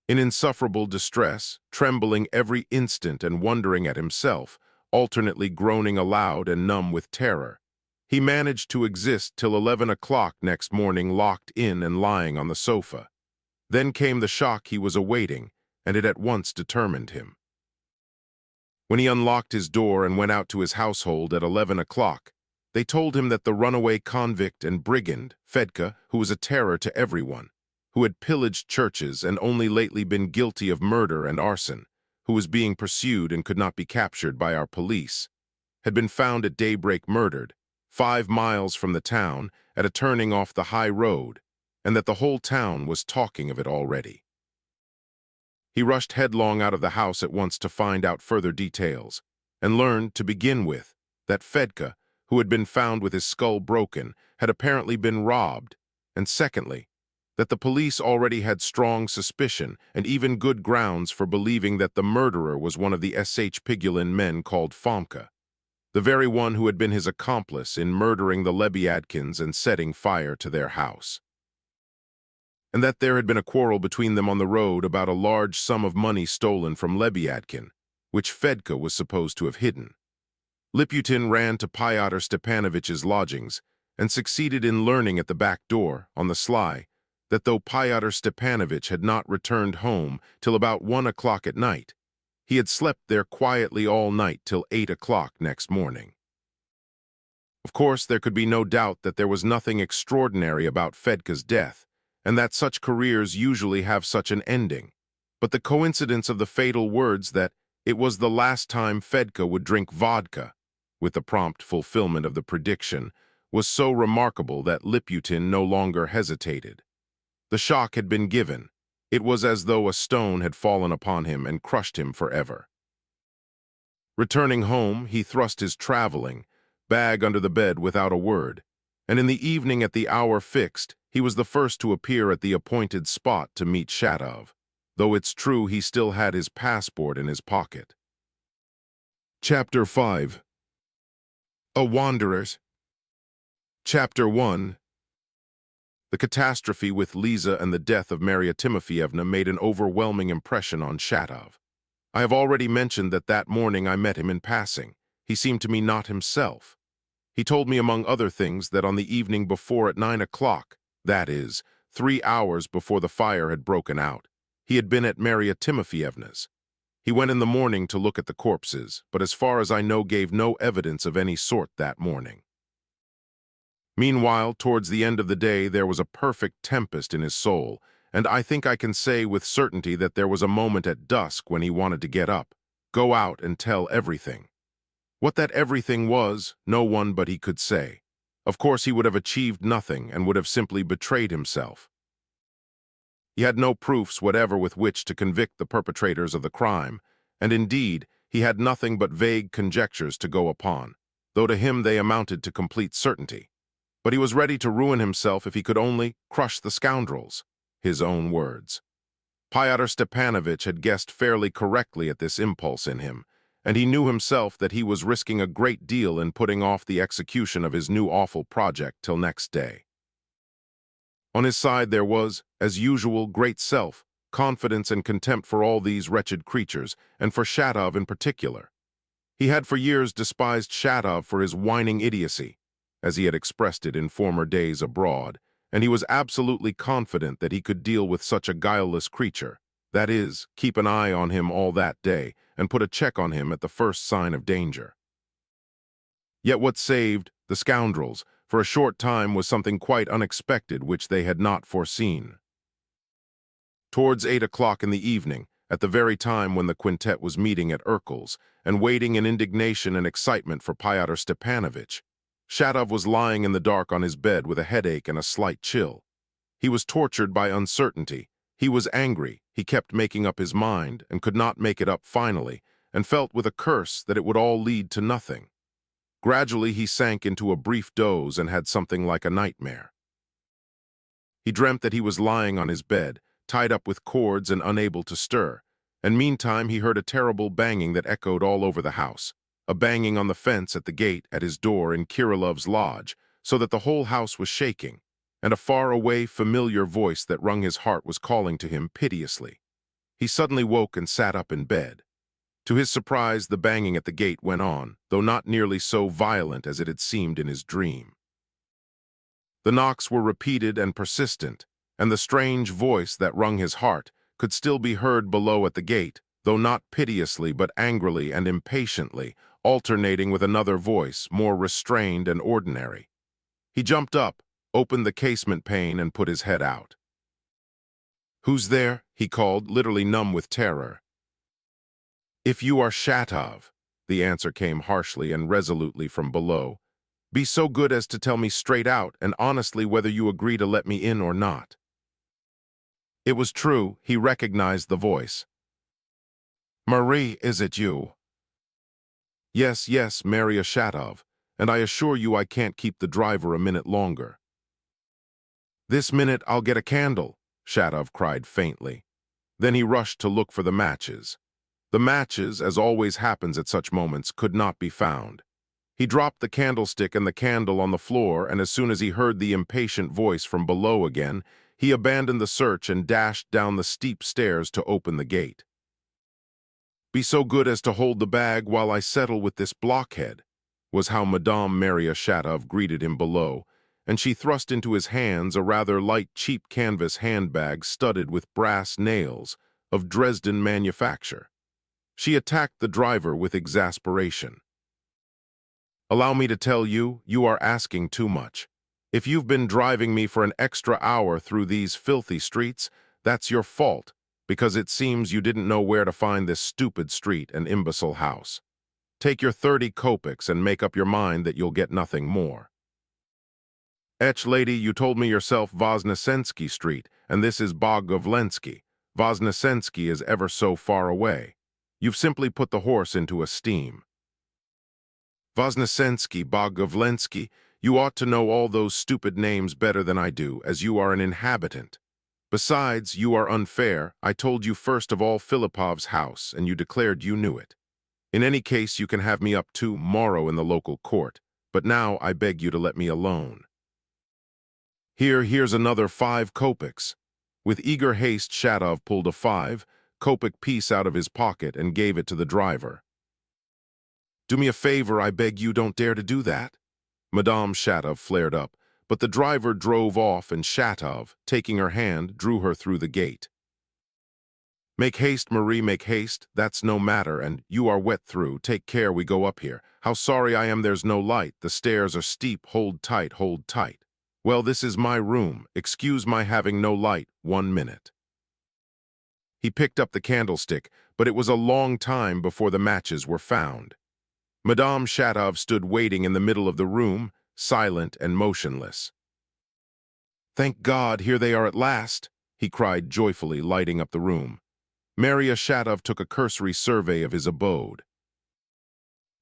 In insufferable distress, trembling every instant and wondering at himself, alternately groaning aloud and numb with terror, he managed to exist till 11 o'clock next morning, locked in and lying on the sofa. Then came the shock he was awaiting, and it at once determined him. When he unlocked his door and went out to his household at 11 o'clock, they told him that the runaway convict and brigand, Fedka, who was a terror to everyone, who had pillaged churches and only lately been guilty of murder and arson, who was being pursued and could not be captured by our police, had been found at daybreak murdered, 5 miles from the town, at a turning off the high road, and that the whole town was talking of it already. He rushed headlong out of the house at once to find out further details, and learned, to begin with, that Fedka, who had been found with his skull broken, had apparently been robbed, and secondly, that the police already had strong suspicion and even good grounds for believing that the murderer was one of the S.H. Pigulin men called Fomka, the very one who had been his accomplice in murdering the Lebyadkins and setting fire to their house. And that there had been a quarrel between them on the road about a large sum of money stolen from Lebyadkin, which Fedka was supposed to have hidden. Liputin ran to Fyodor Stepanovich's lodgings and succeeded in learning at the back door, on the sly, that though Fyodor Stepanovich had not returned home till about 1 o'clock at night, he had slept there quietly all night till 8 o'clock next morning. Of course, there could be no doubt that there was nothing extraordinary about Fedka's death, and that such careers usually have such an ending. But the coincidence of the fatal words that it was the last time Fedka would drink vodka, with the prompt fulfillment of the prediction, was so remarkable that Liputin no longer hesitated. The shock had been given. It was as though a stone had fallen upon him and crushed him forever. Returning home, he thrust his traveling bag under the bed without a word, and in the evening at the hour fixed, he was the first to appear at the appointed spot to meet Shatov, though it's true he still had his passport in his pocket. Chapter 5. A Wanderers. Chapter 1. The catastrophe with Liza and the death of Maria Timofeyevna made an overwhelming impression on Shatov. I have already mentioned that that morning I met him in passing. He seemed to me not himself. He told me, among other things, that on the evening before at 9 o'clock, that is, 3 hours before the fire had broken out, he had been at Maria Timofeyevna's. He went in the morning to look at the corpses, but as far as I know gave no evidence of any sort that morning. Meanwhile, towards the end of the day, there was a perfect tempest in his soul, and I think I can say with certainty that there was a moment at dusk when he wanted to get up, go out and tell everything. What that everything was, no one but he could say. Of course, he would have achieved nothing and would have simply betrayed himself. He had no proofs whatever with which to convict the perpetrators of the crime, and indeed, he had nothing but vague conjectures to go upon, though to him they amounted to complete certainty. But he was ready to ruin himself if he could only crush the scoundrels, his own words. Fyodor Stepanovich had guessed fairly correctly at this impulse in him, and he knew himself that he was risking a great deal in putting off the execution of his new awful project till next day. On his side there was, as usual, great self-confidence and contempt for all these wretched creatures, and for Shatov in particular. He had for years despised Shatov for his whining idiocy, as he had expressed it in former days abroad, and he was absolutely confident that he could deal with such a guileless creature, that is, keep an eye on him all that day, and put a check on him at the first sign of danger. Yet what saved the scoundrels for a short time was something quite unexpected which they had not foreseen. Towards 8 o'clock in the evening, at the very time when the quintet was meeting at Urkel's and waiting in indignation and excitement for Fyodor Stepanovich, Shatov was lying in the dark on his bed with a headache and a slight chill. He was tortured by uncertainty. He was angry. He kept making up his mind and could not make it up finally, and felt with a curse that it would all lead to nothing. Gradually he sank into a brief doze and had something like a nightmare. He dreamt that he was lying on his bed, tied up with cords and unable to stir, and meantime he heard a terrible banging that echoed all over the house, a banging on the fence at the gate at his door in Kirilov's lodge, so that the whole house was shaking, and a far-away, familiar voice that wrung his heart was calling to him piteously. He suddenly woke and sat up in bed. To his surprise, the banging at the gate went on, though not nearly so violent as it had seemed in his dream. The knocks were repeated and persistent, and the strange voice that wrung his heart could still be heard below at the gate, though not piteously but angrily and impatiently, alternating with another voice, more restrained and ordinary. He jumped up, opened the casement pane, and put his head out. "Who's there?" he called, literally numb with terror. "If you are Shatov," the answer came harshly and resolutely from below, "be so good as to tell me straight out and honestly whether you agree to let me in or not." It was true, he recognized the voice. "Marie, is it you?" "Yes, yes, Maria Shatov, and I assure you I can't keep the driver a minute longer." "This minute I'll get a candle," Shatov cried faintly. Then he rushed to look for the matches. The matches, as always happens at such moments, could not be found. He dropped the candlestick and the candle on the floor, and as soon as he heard the impatient voice from below again, he abandoned the search and dashed down the steep stairs to open the gate. "Be so good as to hold the bag while I settle with this blockhead," was how Madame Maria Shatov greeted him below, and she thrust into his hands a rather light cheap canvas handbag studded with brass nails of Dresden manufacture. She attacked the driver with exasperation. "Allow me to tell you, you are asking too much. If you've been driving me for an extra hour through these filthy streets, that's your fault, because it seems you didn't know where to find this stupid street and imbecile house. Take your 30 kopecks and make up your mind that you'll get nothing more." Lady, you told me yourself Voznesensky Street, and this is Bogovlensky. Voznesensky is ever so far away. You've simply put the horse into a steam. Voznesensky, Bogovlensky, you ought to know all those stupid names better than I do, as you are an inhabitant. Besides, you are unfair. I told you first of all Filipov's house, and you declared you knew it. In any case, you can have me up tomorrow in the local court, but now I beg you to let me alone. Here's another 5 kopecks. With eager haste, Shatov pulled a 5 kopeck piece out of his pocket and gave it to the driver. Do me a favor, I beg you, don't dare to do that. Madame Shatov flared up, but the driver drove off and Shatov, taking her hand, drew her through the gate. Make haste, Marie, make haste, that's no matter, and you are wet through, take care we go up here. How sorry I am there's no light, the stairs are steep, hold tight, hold tight. Well, this is my room, excuse my having no light, 1 minute. He picked up the candlestick, but it was a long time before the matches were found. Madame Shatov stood waiting in the middle of the room, silent and motionless. Thank God, here they are at last, he cried joyfully, lighting up the room. Maria Shatov took a cursory survey of his abode.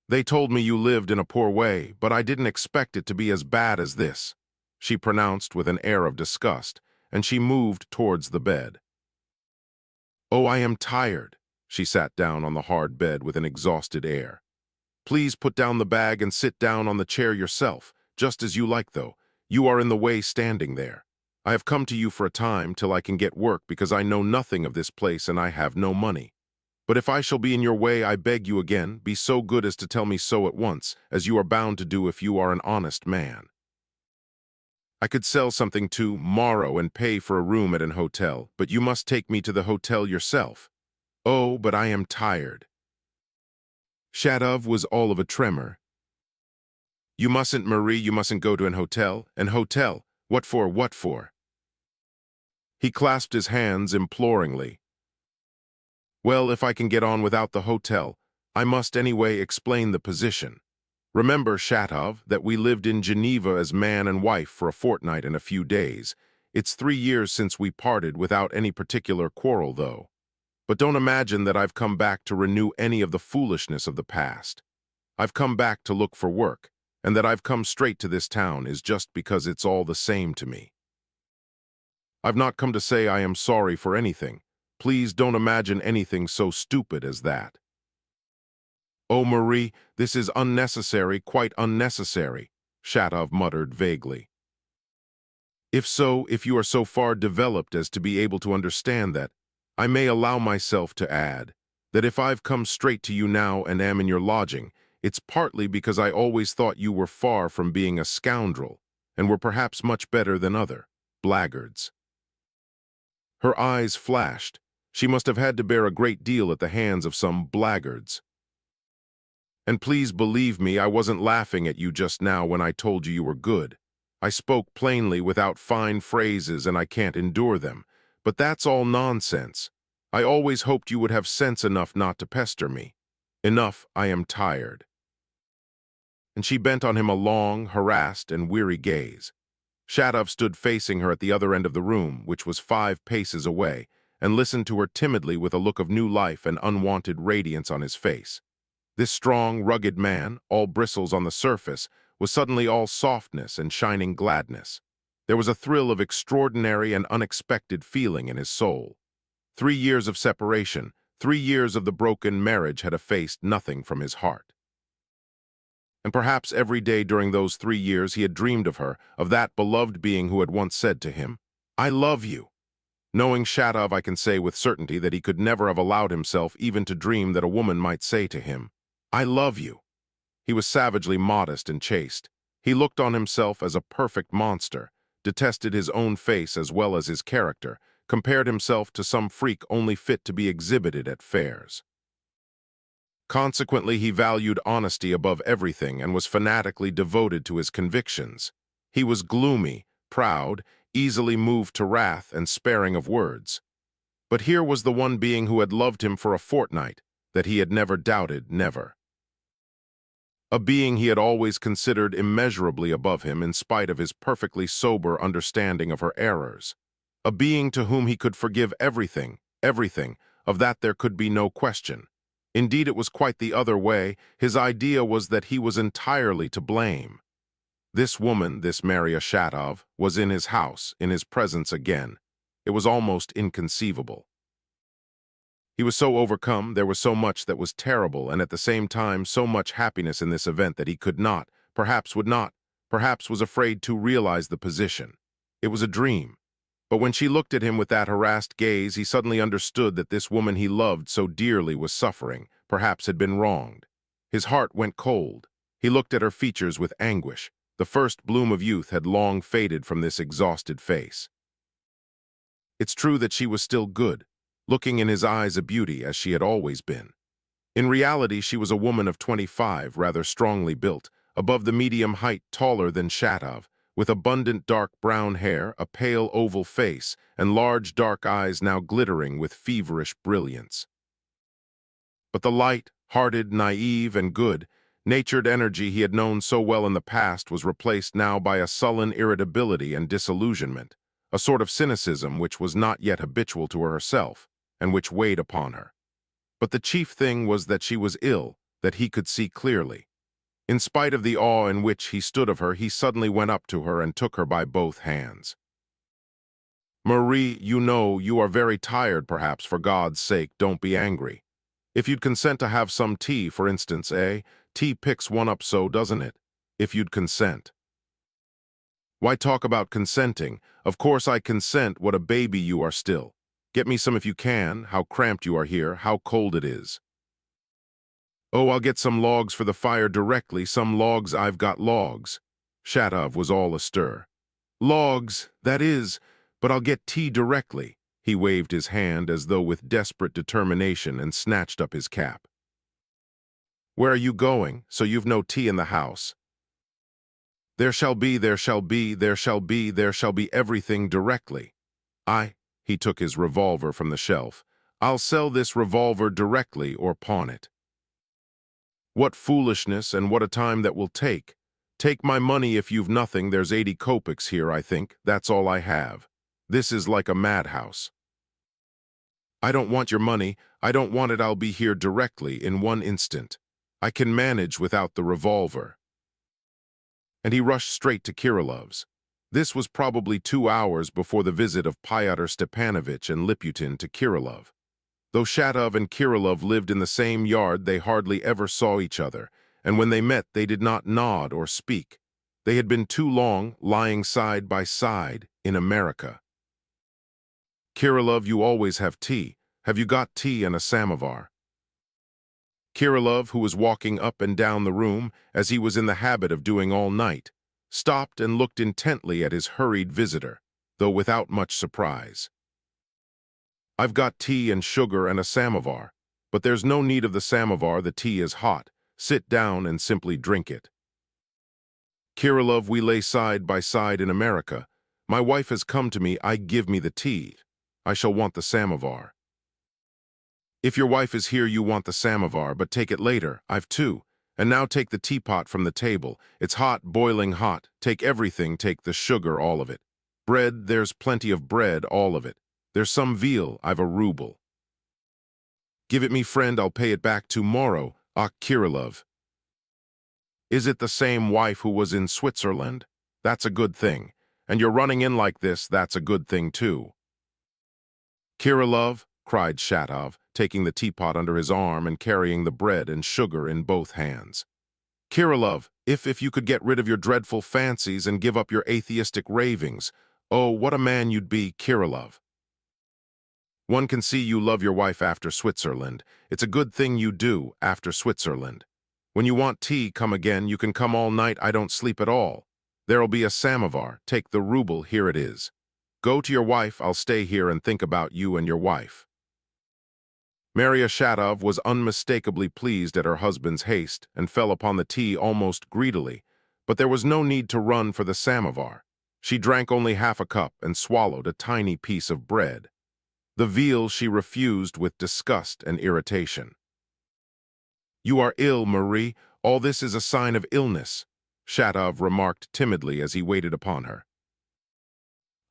They told me you lived in a poor way, but I didn't expect it to be as bad as this, she pronounced with an air of disgust, and she moved towards the bed. Oh, I am tired, she sat down on the hard bed with an exhausted air. Please put down the bag and sit down on the chair yourself, just as you like, though. You are in the way standing there. I have come to you for a time till I can get work because I know nothing of this place and I have no money. But if I shall be in your way, I beg you again, be so good as to tell me so at once, as you are bound to do if you are an honest man. I could sell something to-morrow and pay for a room at an hotel, but you must take me to the hotel yourself. Oh, but I am tired. Shatov was all of a tremor. You mustn't, Marie, you mustn't go to an hotel. An hotel? What for, what for? He clasped his hands imploringly. Well, if I can get on without the hotel, I must anyway explain the position. Remember, Shatov, that we lived in Geneva as man and wife for a fortnight and a few days. It's 3 years since we parted without any particular quarrel, though. But don't imagine that I've come back to renew any of the foolishness of the past. I've come back to look for work, and that I've come straight to this town is just because it's all the same to me. I've not come to say I am sorry for anything. Please don't imagine anything so stupid as that. Oh, Marie, this is unnecessary, quite unnecessary, Shatov muttered vaguely. If so, if you are so far developed as to be able to understand that, I may allow myself to add that if I've come straight to you now and am in your lodging, it's partly because I always thought you were far from being a scoundrel and were perhaps much better than other blackguards. Her eyes flashed. She must have had to bear a great deal at the hands of some blackguards. And please believe me, I wasn't laughing at you just now when I told you were good. I spoke plainly without fine phrases and I can't endure them. But that's all nonsense. I always hoped you would have sense enough not to pester me. Enough, I am tired. And she bent on him a long, harassed, and weary gaze. Shatov stood facing her at the other end of the room, which was 5 paces away, and listened to her timidly with a look of new life and unwanted radiance on his face. This strong, rugged man, all bristles on the surface, was suddenly all softness and shining gladness. There was a thrill of extraordinary and unexpected feeling in his soul. 3 years of separation, 3 years of the broken marriage had effaced nothing from his heart. And perhaps every day during those 3 years he had dreamed of her, of that beloved being who had once said to him, I love you. Knowing Shatov, I can say with certainty that he could never have allowed himself even to dream that a woman might say to him, I love you. He was savagely modest and chaste. He looked on himself as a perfect monster, detested his own face as well as his character, compared himself to some freak only fit to be exhibited at fairs. Consequently, he valued honesty above everything and was fanatically devoted to his convictions. He was gloomy, proud, easily moved to wrath and sparing of words. But here was the one being who had loved him for a fortnight, that he had never doubted, never. A being he had always considered immeasurably above him in spite of his perfectly sober understanding of her errors. A being to whom he could forgive everything, everything, of that there could be no question. Indeed, it was quite the other way. His idea was that he was entirely to blame. This woman, this Maria Shatov, was in his house, in his presence again. It was almost inconceivable. He was so overcome, there was so much that was terrible, and at the same time so much happiness in this event that he could not, perhaps would not, perhaps was afraid to realize the position. It was a dream. But when she looked at him with that harassed gaze, he suddenly understood that this woman he loved so dearly was suffering, perhaps had been wronged. His heart went cold. He looked at her features with anguish. The first bloom of youth had long faded from this exhausted face. It's true that she was still good, looking in his eyes a beauty as she had always been. In reality, she was a woman of 25, rather strongly built, above the medium height, taller than Shatov, with abundant dark brown hair, a pale oval face, and large dark eyes now glittering with feverish brilliance. But the light-hearted, naive, and good-natured energy he had known so well in the past was replaced now by a sullen irritability and disillusionment, a sort of cynicism which was not yet habitual to her herself, and which weighed upon her. But the chief thing was that she was ill, that he could see clearly. In spite of the awe in which he stood of her, he suddenly went up to her and took her by both hands. "Marie, you know, you are very tired, perhaps. For God's sake, don't be angry. If you'd consent to have some tea, for instance, eh? Tea picks one up so, doesn't it? If you'd consent." "Why talk about consenting? Of course I consent. What a baby you are still. Get me some if you can. How cramped you are here, how cold it is." "Oh, I'll get some logs for the fire directly. Some logs, I've got logs." Shatov was all astir. "Logs, that is, but I'll get tea directly." He waved his hand as though with desperate determination and snatched up his cap. "Where are you going? So you've no tea in the house?" There shall be everything directly." He took his revolver from the shelf. "I'll sell this revolver directly or pawn it." "What foolishness, and what a time that will take. Take my money if you've nothing. There's 80 kopecks here, I think. That's all I have. This is like a madhouse." "I don't want your money. I don't want it. I'll be here directly, in one instant. I can manage without the revolver." And he rushed straight to Kirilov's. This was probably 2 hours before the visit of Pyotr Stepanovitch and Liputin to Kirilov. Though Shatov and Kirilov lived in the same yard, they hardly ever saw each other, and when they met they did not nod or speak. They had been too long lying side by side in America. "Kirilov, you always have tea. Have you got tea and a samovar?" Kirilov, who was walking up and down the room, as he was in the habit of doing all night, stopped and looked intently at his hurried visitor, though without much surprise. "I've got tea and sugar and a samovar, but there's no need of the samovar. The tea is hot. Sit down and simply drink it." "Kirilov, we lay side by side in America. My wife has come to me. I give me the tea. I shall want the samovar." "If your wife is here, you want the samovar, but take it later. I've two. And now take the teapot from the table. It's hot, boiling hot. Take everything. Take the sugar, all of it. Bread, there's plenty of bread, all of it. There's some veal. I've a ruble." "Give it me, friend. I'll pay it back tomorrow." "Ah, Kirilov. Is it the same wife who was in Switzerland? That's a good thing. And you're running in like this, that's a good thing too." "Kirilov," cried Shatov, taking the teapot under his arm and carrying the bread and sugar in both hands. "Kirilov, if you could get rid of your dreadful fancies and give up your atheistic ravings, oh, what a man you'd be, Kirilov. One can see you love your wife after Switzerland. It's a good thing you do, after Switzerland. When you want tea, come again. You can come all night. I don't sleep at all. There'll be a samovar. Take the ruble. Here it is. Go to your wife. I'll stay here and think about you and your wife." Maria Shatov was unmistakably pleased at her husband's haste and fell upon the tea almost greedily, but there was no need to run for the samovar. She drank only half a cup and swallowed a tiny piece of bread. The veal she refused with disgust and irritation. "You are ill, Marie. All this is a sign of illness," Shatov remarked timidly as he waited upon her.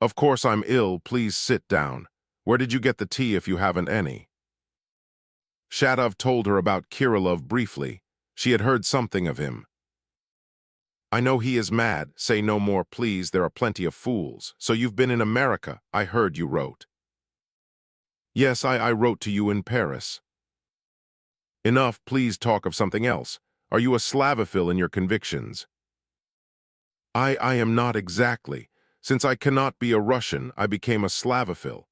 "Of course I'm ill. Please sit down. Where did you get the tea if you haven't any?" Shatov told her about Kirilov briefly. She had heard something of him. "I know he is mad. Say no more, please. There are plenty of fools. So you've been in America. I heard you wrote." "Yes, I wrote to you in Paris." "Enough, please talk of something else. Are you a Slavophil in your convictions?" I am not exactly. Since I cannot be a Russian, I became a Slavophil.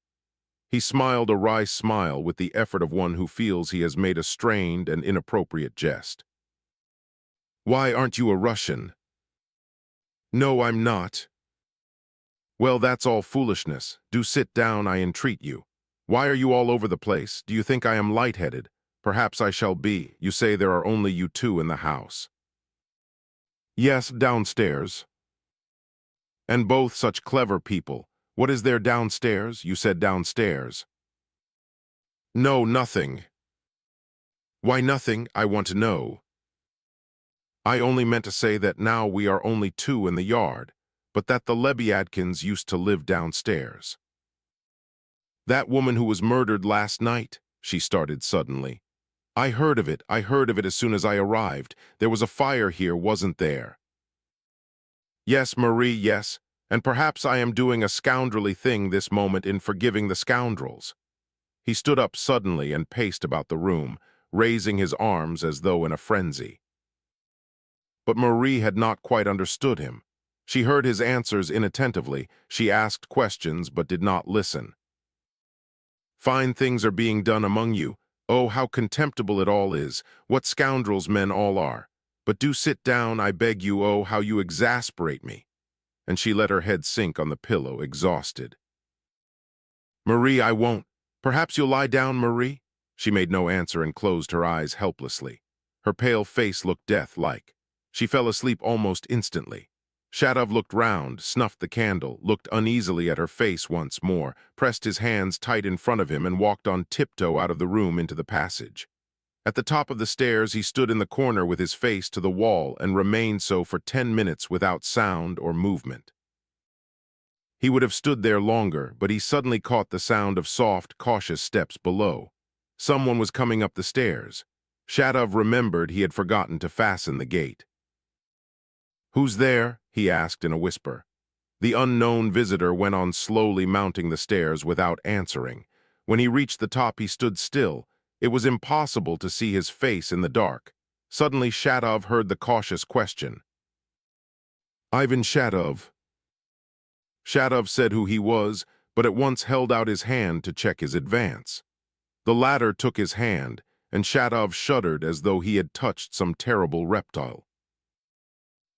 He smiled a wry smile with the effort of one who feels he has made a strained and inappropriate jest. Why aren't you a Russian? No, I'm not. Well, that's all foolishness. Do sit down, I entreat you. Why are you all over the place? Do you think I am lightheaded? Perhaps I shall be. You say there are only you two in the house. Yes, downstairs. And both such clever people. What is there downstairs? You said downstairs. No, nothing. Why nothing? I want to know. I only meant to say that now we are only two in the yard, but that the Lebyadkins used to live downstairs. That woman who was murdered last night, she started suddenly. I heard of it as soon as I arrived. There was a fire here, wasn't there? Yes, Marie, yes, and perhaps I am doing a scoundrelly thing this moment in forgiving the scoundrels. He stood up suddenly and paced about the room, raising his arms as though in a frenzy. But Marie had not quite understood him. She heard his answers inattentively. She asked questions but did not listen. Fine things are being done among you. Oh, how contemptible it all is. What scoundrels men all are. But do sit down, I beg you. Oh, how you exasperate me. And she let her head sink on the pillow, exhausted. Marie, I won't. Perhaps you'll lie down, Marie? She made no answer and closed her eyes helplessly. Her pale face looked death-like. She fell asleep almost instantly. Shatov looked round, snuffed the candle, looked uneasily at her face once more, pressed his hands tight in front of him and walked on tiptoe out of the room into the passage. At the top of the stairs he stood in the corner with his face to the wall and remained so for 10 minutes without sound or movement. He would have stood there longer, but he suddenly caught the sound of soft, cautious steps below. Someone was coming up the stairs. Shatov remembered he had forgotten to fasten the gate. "Who's there?" he asked in a whisper. The unknown visitor went on slowly mounting the stairs without answering. When he reached the top he stood still. It was impossible to see his face in the dark. Suddenly Shatov heard the cautious question. "Ivan Shatov." Shatov said who he was, but at once held out his hand to check his advance. The latter took his hand, and Shatov shuddered as though he had touched some terrible reptile.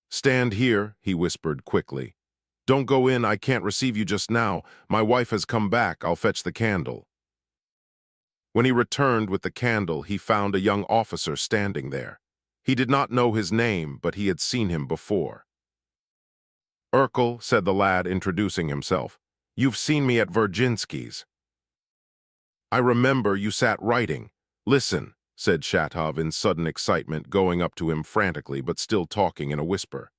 "Stand here," he whispered quickly. "Don't go in, I can't receive you just now. My wife has come back, I'll fetch the candle." When he returned with the candle, he found a young officer standing there. He did not know his name, but he had seen him before. "Urkel," said the lad, introducing himself. "You've seen me at Virginsky's. I remember you sat writing. Listen," said Shatov in sudden excitement, going up to him frantically but still talking in a whisper.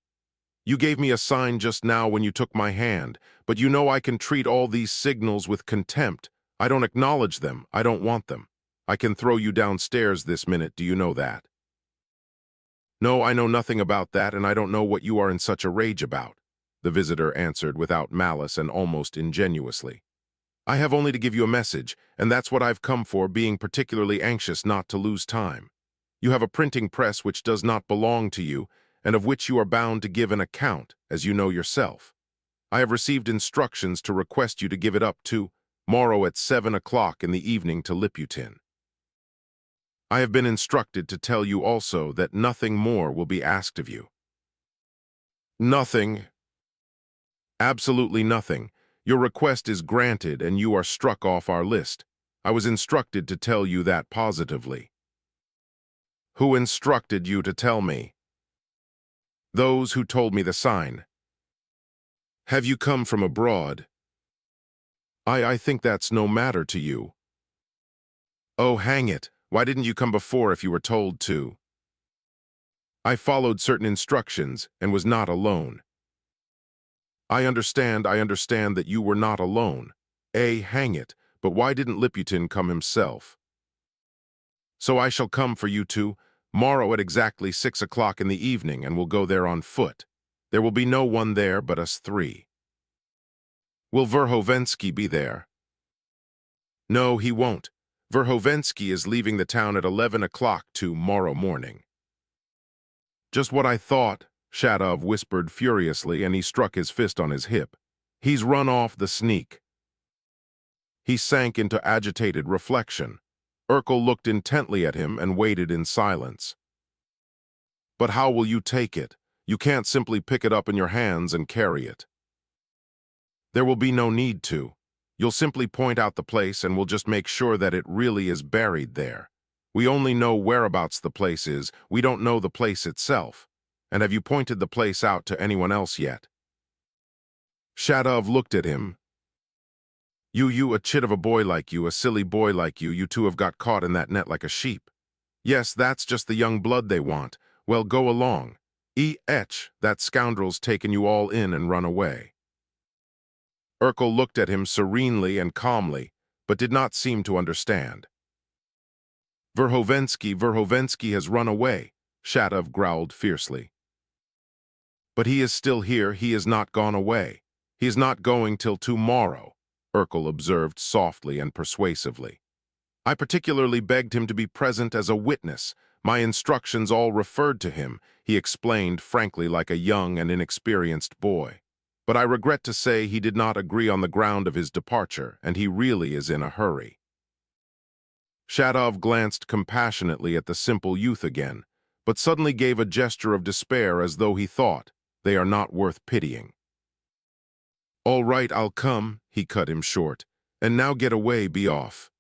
"You gave me a sign just now when you took my hand, but you know I can treat all these signals with contempt. I don't acknowledge them. I don't want them. I can throw you downstairs this minute. Do you know that?" "No, I know nothing about that, and I don't know what you are in such a rage about," the visitor answered without malice and almost ingenuously. "I have only to give you a message, and that's what I've come for, being particularly anxious not to lose time. You have a printing press which does not belong to you, and of which you are bound to give an account, as you know yourself. I have received instructions to request you to give it up tomorrow at 7 o'clock in the evening to Liputin. I have been instructed to tell you also that nothing more will be asked of you." "Nothing?" "Absolutely nothing. Your request is granted and you are struck off our list. I was instructed to tell you that positively." "Who instructed you to tell me?" "Those who told me the sign." "Have you come from abroad?" I think that's no matter to you." "Oh, hang it. Why didn't you come before if you were told to?" "I followed certain instructions and was not alone." I understand that you were not alone. Hang it, but why didn't Liputin come himself?" "So I shall come for you tomorrow at exactly 6 o'clock in the evening, and we'll go there on foot. There will be no one there but us three." "Will Verhovensky be there?" "No, he won't. Verhovensky is leaving the town at 11 o'clock tomorrow morning." "Just what I thought," Shatov whispered furiously, and he struck his fist on his hip. He's run off the sneak. He sank into agitated reflection. Urkel looked intently at him and waited in silence. But how will you take it? You can't simply pick it up in your hands and carry it. There will be no need to. You'll simply point out the place and we'll just make sure that it really is buried there. We only know whereabouts the place is, we don't know the place itself. And have you pointed the place out to anyone else yet? Shadov looked at him. You, a chit of a boy like you, a silly boy like you two have got caught in that net like a sheep. Yes, that's just the young blood they want. Well, go along. That scoundrel's taken you all in and run away. Urkel looked at him serenely and calmly, but did not seem to understand. Verhovensky has run away, Shadov growled fiercely. But he is still here, he is not gone away. He is not going till tomorrow, Urkel observed softly and persuasively. I particularly begged him to be present as a witness. My instructions all referred to him, he explained frankly like a young and inexperienced boy. But I regret to say he did not agree on the ground of his departure, and he really is in a hurry. Shadov glanced compassionately at the simple youth again, but suddenly gave a gesture of despair as though he thought, they are not worth pitying. All right, I'll come, he cut him short, and now get away, be off.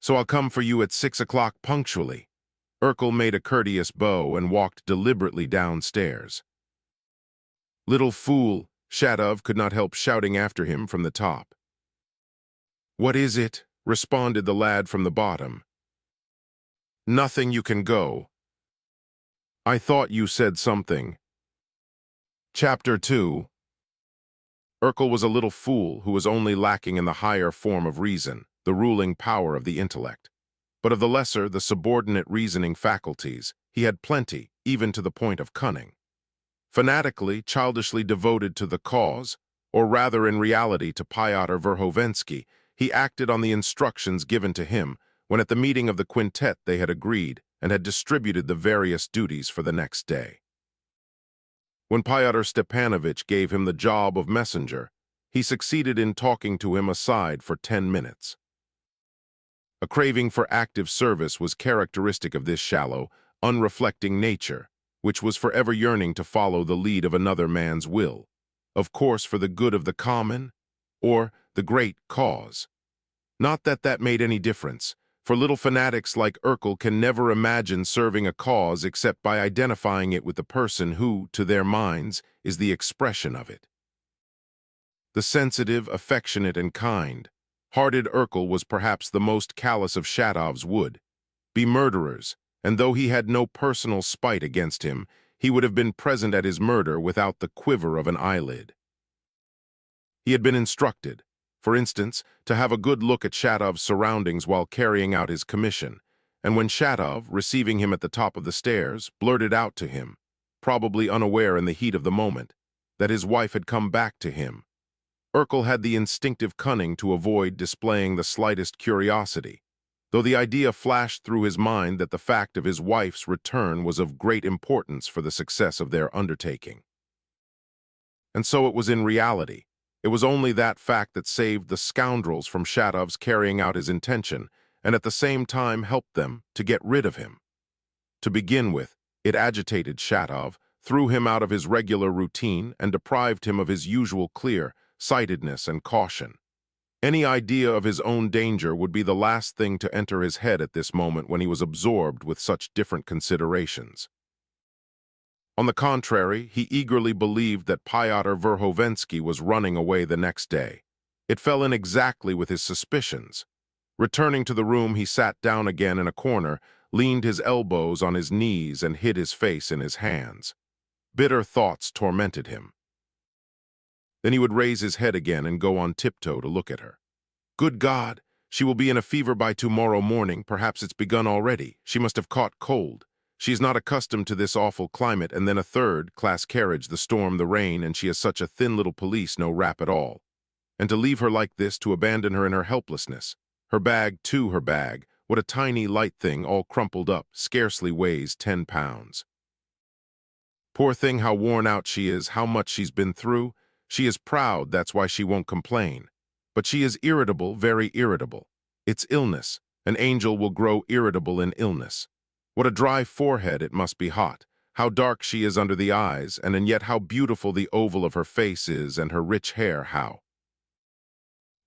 So I'll come for you at 6 o'clock punctually. Urkel made a courteous bow and walked deliberately downstairs. Little fool, Shadov could not help shouting after him from the top. What is it? Responded the lad from the bottom. Nothing, you can go. I thought you said something. Chapter 2. Urkel was a little fool who was only lacking in the higher form of reason, the ruling power of the intellect. But of the lesser, the subordinate reasoning faculties, he had plenty, even to the point of cunning. Fanatically, childishly devoted to the cause, or rather in reality to Fyodor Verhovensky, he acted on the instructions given to him when at the meeting of the quintet they had agreed and had distributed the various duties for the next day. When Pyotr Stepanovich gave him the job of messenger, he succeeded in talking to him aside for 10 minutes. A craving for active service was characteristic of this shallow, unreflecting nature, which was forever yearning to follow the lead of another man's will, of course for the good of the common, or the great cause. Not that that made any difference, for little fanatics like Urkel can never imagine serving a cause except by identifying it with the person who, to their minds, is the expression of it. The sensitive, affectionate, and kind-hearted Urkel was perhaps the most callous of Shadovs would be murderers, and though he had no personal spite against him, he would have been present at his murder without the quiver of an eyelid. He had been instructed, for instance, to have a good look at Shadov's surroundings while carrying out his commission, and when Shadov, receiving him at the top of the stairs, blurted out to him, probably unaware in the heat of the moment, that his wife had come back to him, Urkel had the instinctive cunning to avoid displaying the slightest curiosity, though the idea flashed through his mind that the fact of his wife's return was of great importance for the success of their undertaking. And so it was in reality. It was only that fact that saved the scoundrels from Shadov's carrying out his intention, and at the same time helped them to get rid of him. To begin with, it agitated Shadov, threw him out of his regular routine, and deprived him of his usual clear-sightedness and caution. Any idea of his own danger would be the last thing to enter his head at this moment when he was absorbed with such different considerations. On the contrary, he eagerly believed that Pyotr Verhovensky was running away the next day. It fell in exactly with his suspicions. Returning to the room, he sat down again in a corner, leaned his elbows on his knees, and hid his face in his hands. Bitter thoughts tormented him. Then he would raise his head again and go on tiptoe to look at her. Good God, she will be in a fever by tomorrow morning, perhaps it's begun already. She must have caught cold. She is not accustomed to this awful climate, and then a third-class carriage, the storm, the rain, and she is such a thin little pelisse, no wrap at all. And to leave her like this, to abandon her in her helplessness. Her bag, too, her bag, what a tiny, light thing, all crumpled up, scarcely weighs 10 pounds. Poor thing, how worn out she is, how much she's been through. She is proud, that's why she won't complain. But she is irritable, very irritable. It's illness. An angel will grow irritable in illness. What a dry forehead, it must be hot. How dark she is under the eyes, and yet how beautiful the oval of her face is, and her rich hair, how.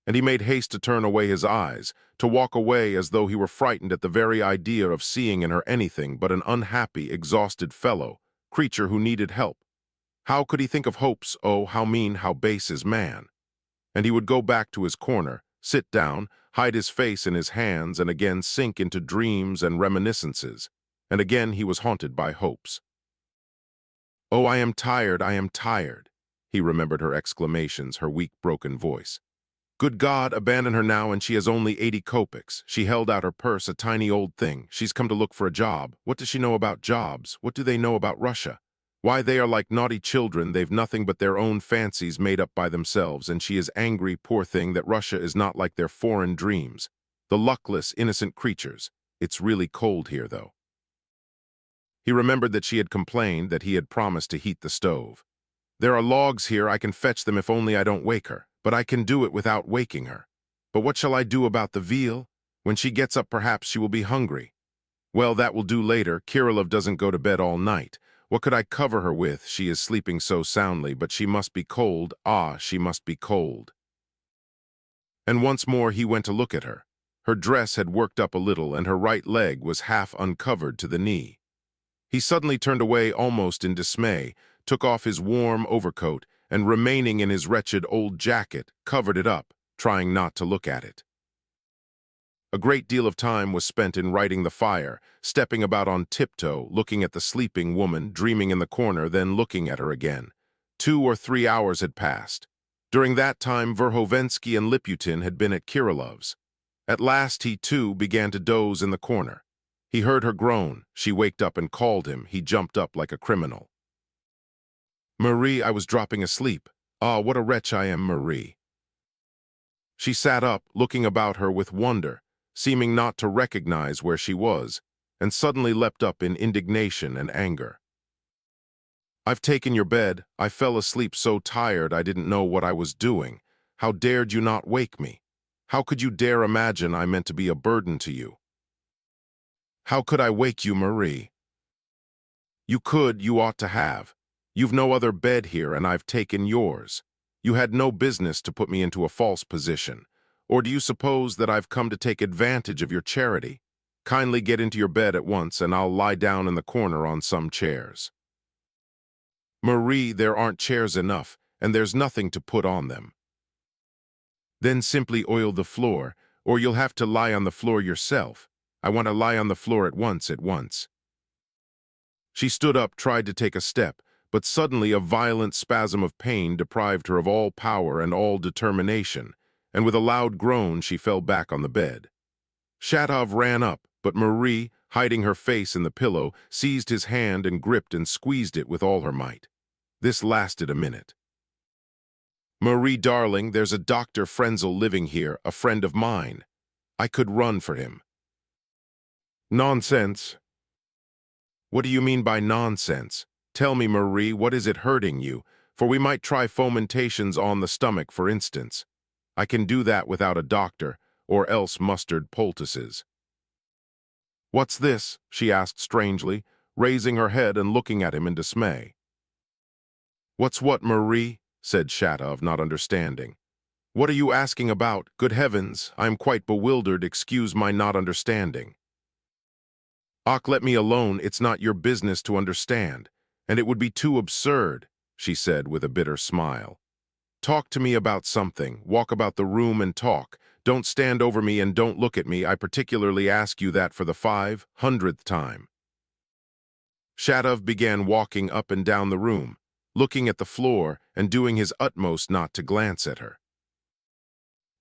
And he made haste to turn away his eyes, to walk away as though he were frightened at the very idea of seeing in her anything but an unhappy, exhausted creature who needed help. How could he think of hopes? Oh, how mean, how base is man! And he would go back to his corner, sit down, hide his face in his hands, and again sink into dreams and reminiscences. And again he was haunted by hopes. "Oh, I am tired, I am tired." He remembered her exclamations, her weak, broken voice. "Good God, abandon her now, and she has only 80 kopecks. She held out her purse, a tiny old thing. She's come to look for a job. What does she know about jobs? What do they know about Russia? Why, they are like naughty children. They've nothing but their own fancies made up by themselves, and she is angry, poor thing, that Russia is not like their foreign dreams. The luckless, innocent creatures. It's really cold here, though." He remembered that she had complained that he had promised to heat the stove. "There are logs here, I can fetch them if only I don't wake her. But I can do it without waking her. But what shall I do about the veal? When she gets up, perhaps she will be hungry. Well, that will do later. Kirillov doesn't go to bed all night. What could I cover her with? She is sleeping so soundly, but she must be cold. Ah, she must be cold." And once more he went to look at her. Her dress had worked up a little, and her right leg was half uncovered to the knee. He suddenly turned away almost in dismay, took off his warm overcoat, and remaining in his wretched old jacket, covered it up, trying not to look at it. A great deal of time was spent in lighting the fire, stepping about on tiptoe, looking at the sleeping woman, dreaming in the corner, then looking at her again. 2 or 3 hours had passed. During that time, Verhovensky and Liputin had been at Kirillov's. At last he, too, began to doze in the corner. He heard her groan. She waked up and called him. He jumped up like a criminal. "Marie, I was dropping asleep. Ah, what a wretch I am, Marie." She sat up, looking about her with wonder, seeming not to recognize where she was, and suddenly leapt up in indignation and anger. "I've taken your bed. I fell asleep so tired I didn't know what I was doing. How dared you not wake me? How could you dare imagine I meant to be a burden to you? How could I wake you, Marie? You could, you ought to have. You've no other bed here, and I've taken yours. You had no business to put me into a false position. Or do you suppose that I've come to take advantage of your charity? Kindly get into your bed at once, and I'll lie down in the corner on some chairs." "Marie, there aren't chairs enough, and there's nothing to put on them." "Then simply oil the floor, or you'll have to lie on the floor yourself. I want to lie on the floor at once, at once." She stood up, tried to take a step, but suddenly a violent spasm of pain deprived her of all power and all determination, and with a loud groan she fell back on the bed. Shatov ran up, but Marie, hiding her face in the pillow, seized his hand and gripped and squeezed it with all her might. This lasted a minute. "Marie, darling, there's a Dr. Frenzel living here, a friend of mine. I could run for him." "Nonsense." "What do you mean by nonsense? Tell me, Marie, what is it hurting you? For we might try fomentations on the stomach, for instance. I can do that without a doctor, or else mustard poultices." "What's this?" she asked strangely, raising her head and looking at him in dismay. "What's what, Marie?" said Shatov, not understanding. "What are you asking about? Good heavens, I am quite bewildered, excuse my not understanding." "Ach, let me alone, it's not your business to understand, and it would be too absurd," she said with a bitter smile. "Talk to me about something, walk about the room and talk. Don't stand over me and don't look at me. I particularly ask you that for the 500th time." Shatov began walking up and down the room, looking at the floor and doing his utmost not to glance at her.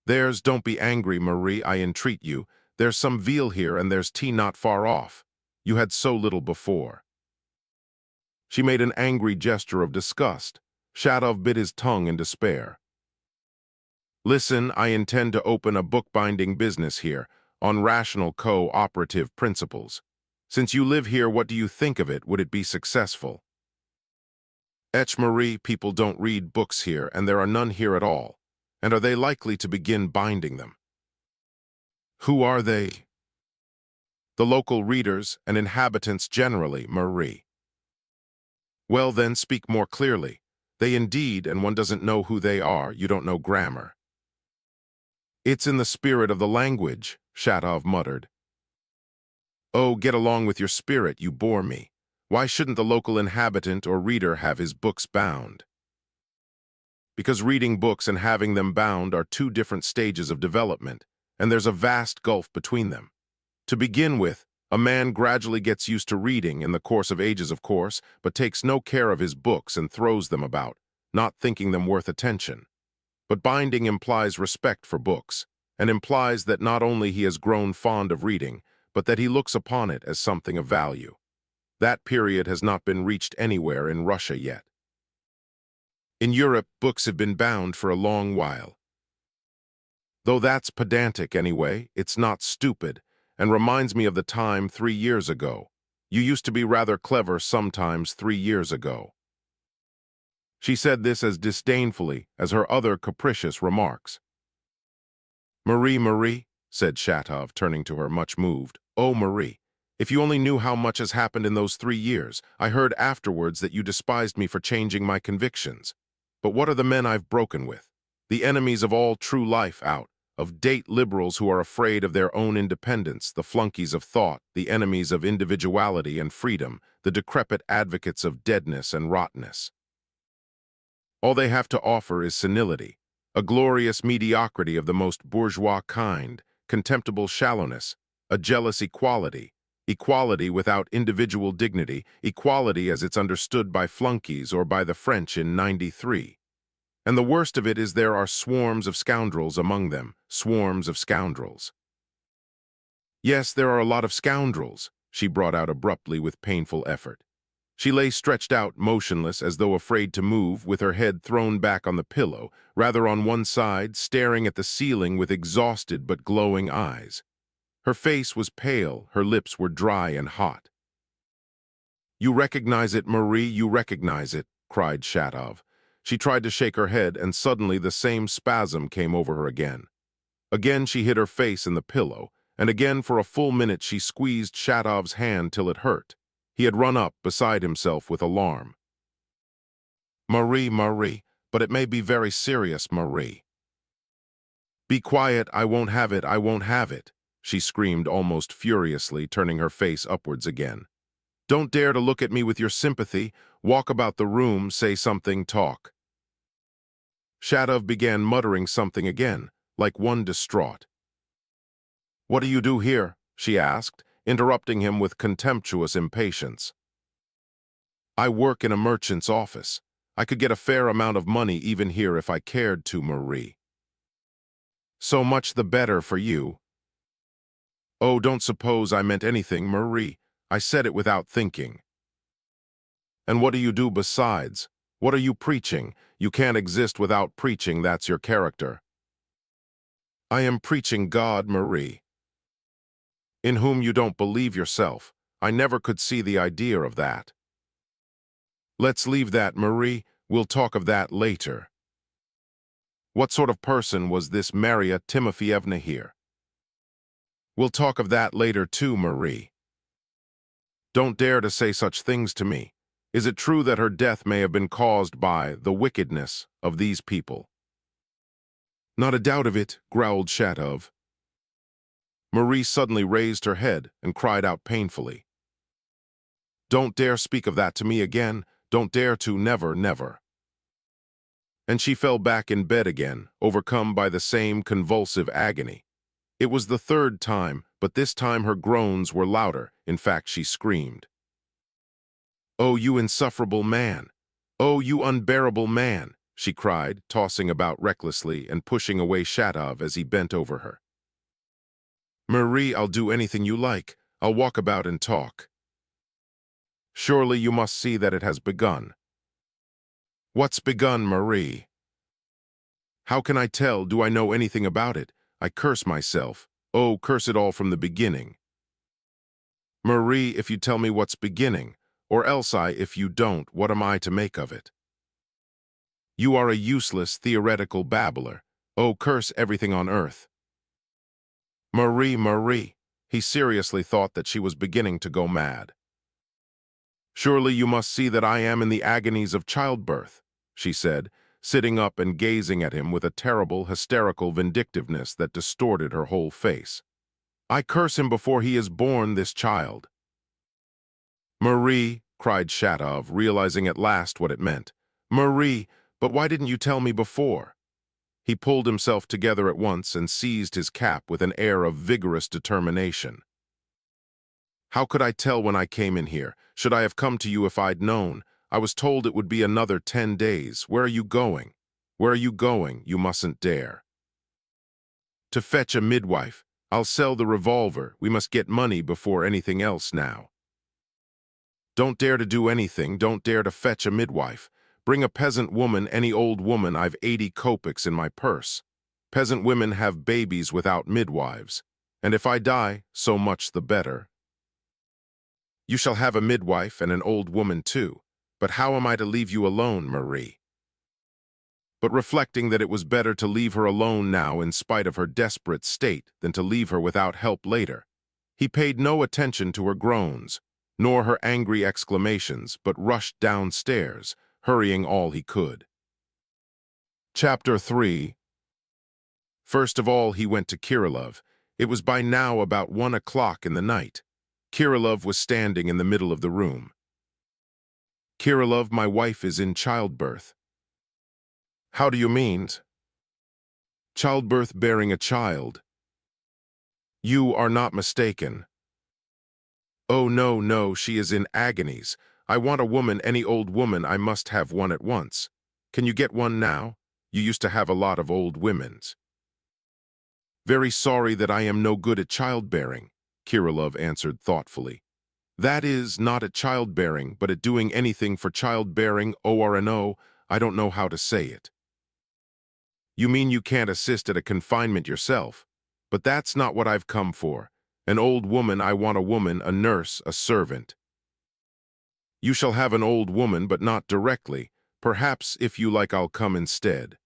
Don't be angry, Marie, I entreat you. There's some veal here and there's tea not far off. You had so little before." She made an angry gesture of disgust. Shatov bit his tongue in despair. "Listen, I intend to open a bookbinding business here, on rational co-operative principles. Since you live here, what do you think of it? Would it be successful?" Marie, people don't read books here, and there are none here at all. And are they likely to begin binding them? Who are they? The local readers and inhabitants generally, Marie. Well then, speak more clearly. They indeed, and one doesn't know who they are, you don't know grammar. It's in the spirit of the language, Shatov muttered. Oh, get along with your spirit, you bore me. Why shouldn't the local inhabitant or reader have his books bound? Because reading books and having them bound are two different stages of development, and there's a vast gulf between them. To begin with, a man gradually gets used to reading in the course of ages, of course, but takes no care of his books and throws them about, not thinking them worth attention. But binding implies respect for books, and implies that not only he has grown fond of reading, but that he looks upon it as something of value. That period has not been reached anywhere in Russia yet. In Europe, books have been bound for a long while. Though that's pedantic anyway, it's not stupid, and reminds me of the time 3 years ago. You used to be rather clever sometimes 3 years ago. She said this as disdainfully as her other capricious remarks. Marie, said Shatov, turning to her, much moved. Oh, Marie, if you only knew how much has happened in those 3 years. I heard afterwards that you despised me for changing my convictions. But what are the men I've broken with? The enemies of all true life out, of date liberals who are afraid of their own independence, the flunkies of thought, the enemies of individuality and freedom, the decrepit advocates of deadness and rottenness. All they have to offer is senility, a glorious mediocrity of the most bourgeois kind, contemptible shallowness, a jealous equality, equality without individual dignity, equality as it's understood by flunkies or by the French in '93. And the worst of it is there are swarms of scoundrels among them, swarms of scoundrels. Yes, there are a lot of scoundrels, she brought out abruptly with painful effort. She lay stretched out, motionless, as though afraid to move, with her head thrown back on the pillow, rather on one side, staring at the ceiling with exhausted but glowing eyes. Her face was pale, her lips were dry and hot. You recognize it, Marie, you recognize it, cried Shatov. She tried to shake her head, and suddenly the same spasm came over her again. Again she hid her face in the pillow, and again for a full minute she squeezed Shatov's hand till it hurt. He had run up, beside himself with alarm. Marie, but it may be very serious, Marie. Be quiet, I won't have it, she screamed almost furiously, turning her face upwards again. Don't dare to look at me with your sympathy. Walk about the room, say something, talk. Shatov began muttering something again, like one distraught. What do you do here? She asked, interrupting him with contemptuous impatience. I work in a merchant's office. I could get a fair amount of money even here if I cared to, Marie. So much the better for you. Oh, don't suppose I meant anything, Marie. I said it without thinking. And what do you do besides? What are you preaching? You can't exist without preaching, that's your character. I am preaching God, Marie. In whom you don't believe yourself. I never could see the idea of that. Let's leave that, Marie. We'll talk of that later. What sort of person was this Maria Timofeyevna here? We'll talk of that later too, Marie. Don't dare to say such things to me. Is it true that her death may have been caused by the wickedness of these people? Not a doubt of it, growled Shatov. Marie suddenly raised her head and cried out painfully. Don't dare speak of that to me again. Don't dare to, never, never. And she fell back in bed again, overcome by the same convulsive agony. It was the third time, but this time her groans were louder. In fact, she screamed. Oh, you insufferable man! Oh, you unbearable man! She cried, tossing about recklessly and pushing away Shatov as he bent over her. Marie, I'll do anything you like. I'll walk about and talk. Surely you must see that it has begun. What's begun, Marie? How can I tell? Do I know anything about it? I curse myself. Oh, curse it all from the beginning. Marie, if you tell me what's beginning, or else if you don't, what am I to make of it? You are a useless, theoretical babbler. Oh, curse everything on earth. Marie, Marie. He seriously thought that she was beginning to go mad. Surely you must see that I am in the agonies of childbirth, she said, sitting up and gazing at him with a terrible, hysterical vindictiveness that distorted her whole face. I curse him before he is born, this child. Marie, cried Shatov, realizing at last what it meant. Marie, but why didn't you tell me before? He pulled himself together at once and seized his cap with an air of vigorous determination. How could I tell when I came in here? Should I have come to you if I'd known? I was told it would be another 10 days. Where are you going? Where are you going? You mustn't dare. To fetch a midwife. I'll sell the revolver. We must get money before anything else now. Don't dare to do anything. Don't dare to fetch a midwife. Bring a peasant woman, any old woman. I've 80 kopecks in my purse. Peasant women have babies without midwives. And if I die, so much the better. You shall have a midwife and an old woman too. But how am I to leave you alone, Marie? But reflecting that it was better to leave her alone now in spite of her desperate state than to leave her without help later, he paid no attention to her groans, nor her angry exclamations, but rushed downstairs, hurrying all he could. Chapter 3. First of all he went to Kirillov. It was by now about 1 o'clock in the night. Kirillov was standing in the middle of the room. Kirillov, my wife is in childbirth. How do you mean? Childbirth, bearing a child. You are not mistaken. Oh, no, no, she is in agonies. I want a woman, any old woman. I must have one at once. Can you get one now? You used to have a lot of old women's. Very sorry that I am no good at childbearing, Kirillov answered thoughtfully. That is, not at childbearing, but at doing anything for childbearing, ORNO, I don't know how to say it. You mean you can't assist at a confinement yourself? But that's not what I've come for. An old woman, I want a woman, a nurse, a servant. You shall have an old woman, but not directly. Perhaps, if you like, I'll come instead.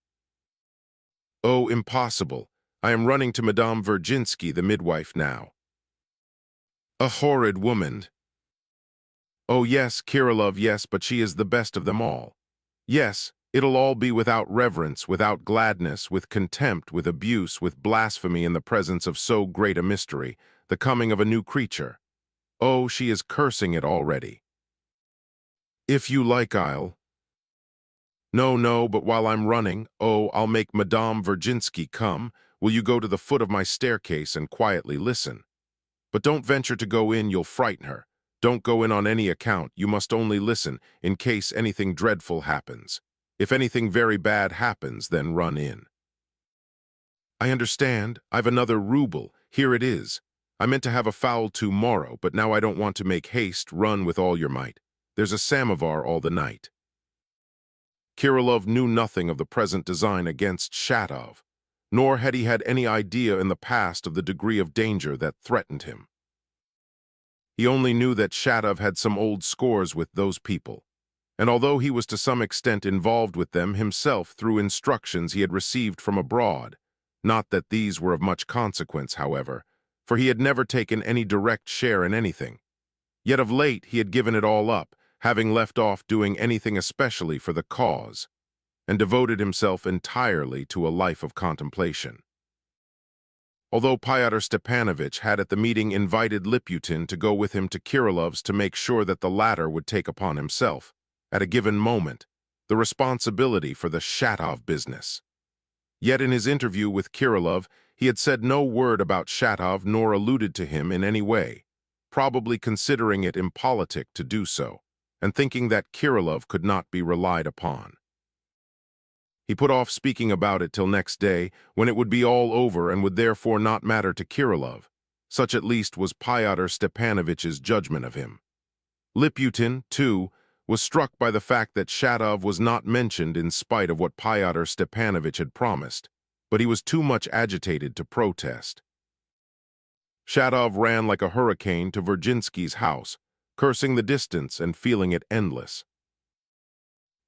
Oh, impossible. I am running to Madame Virginsky, the midwife, now. A horrid woman. Oh, yes, Kirillov, yes, but she is the best of them all. Yes, it'll all be without reverence, without gladness, with contempt, with abuse, with blasphemy in the presence of so great a mystery, the coming of a new creature. Oh, she is cursing it already. If you like, I'll... No, no, but while I'm running, oh, I'll make Madame Virginsky come. Will you go to the foot of my staircase and quietly listen? But don't venture to go in, you'll frighten her. Don't go in on any account, you must only listen, in case anything dreadful happens. If anything very bad happens, then run in. I understand. I've another ruble. Here it is. I meant to have a fowl tomorrow, but now I don't want to make haste. Run with all your might. There's a samovar all the night. Kirillov knew nothing of the present design against Shatov, nor had he had any idea in the past of the degree of danger that threatened him. He only knew that Shatov had some old scores with those people, and although he was to some extent involved with them himself through instructions he had received from abroad, not that these were of much consequence, however, for he had never taken any direct share in anything. Yet of late he had given it all up, having left off doing anything especially for the cause, and devoted himself entirely to a life of contemplation. Although Fyodor Stepanovich had at the meeting invited Liputin to go with him to Kirillov's to make sure that the latter would take upon himself, at a given moment, the responsibility for the Shatov business. Yet in his interview with Kirillov, he had said no word about Shatov nor alluded to him in any way, probably considering it impolitic to do so, and thinking that Kirillov could not be relied upon. He put off speaking about it till next day, when it would be all over and would therefore not matter to Kirillov. Such at least was Fyodor Stepanovich's judgment of him. Liputin, too, was struck by the fact that Shatov was not mentioned in spite of what Fyodor Stepanovich had promised, but he was too much agitated to protest. Shatov ran like a hurricane to Virginsky's house, cursing the distance and feeling it endless.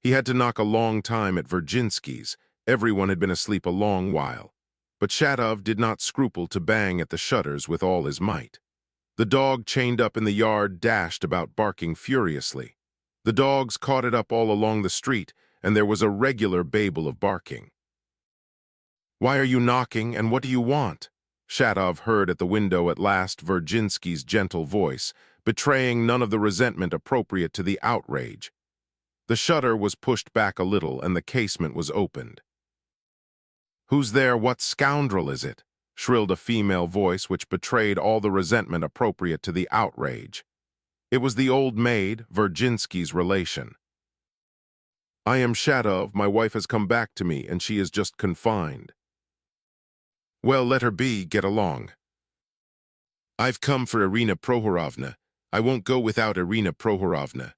He had to knock a long time at Virginsky's. Everyone had been asleep a long while. But Shatov did not scruple to bang at the shutters with all his might. The dog chained up in the yard dashed about barking furiously. The dogs caught it up all along the street, and there was a regular babel of barking. "Why are you knocking, and what do you want?" Shatov heard at the window at last Virginsky's gentle voice, betraying none of the resentment appropriate to the outrage. The shutter was pushed back a little, and the casement was opened. "Who's there? What scoundrel is it?" shrilled a female voice which betrayed all the resentment appropriate to the outrage. It was the old maid, Virginsky's relation. "I am Shatov. My wife has come back to me, and she is just confined." "Well, let her be. Get along." "I've come for Irina Prohorovna. I won't go without Irina Prohorovna."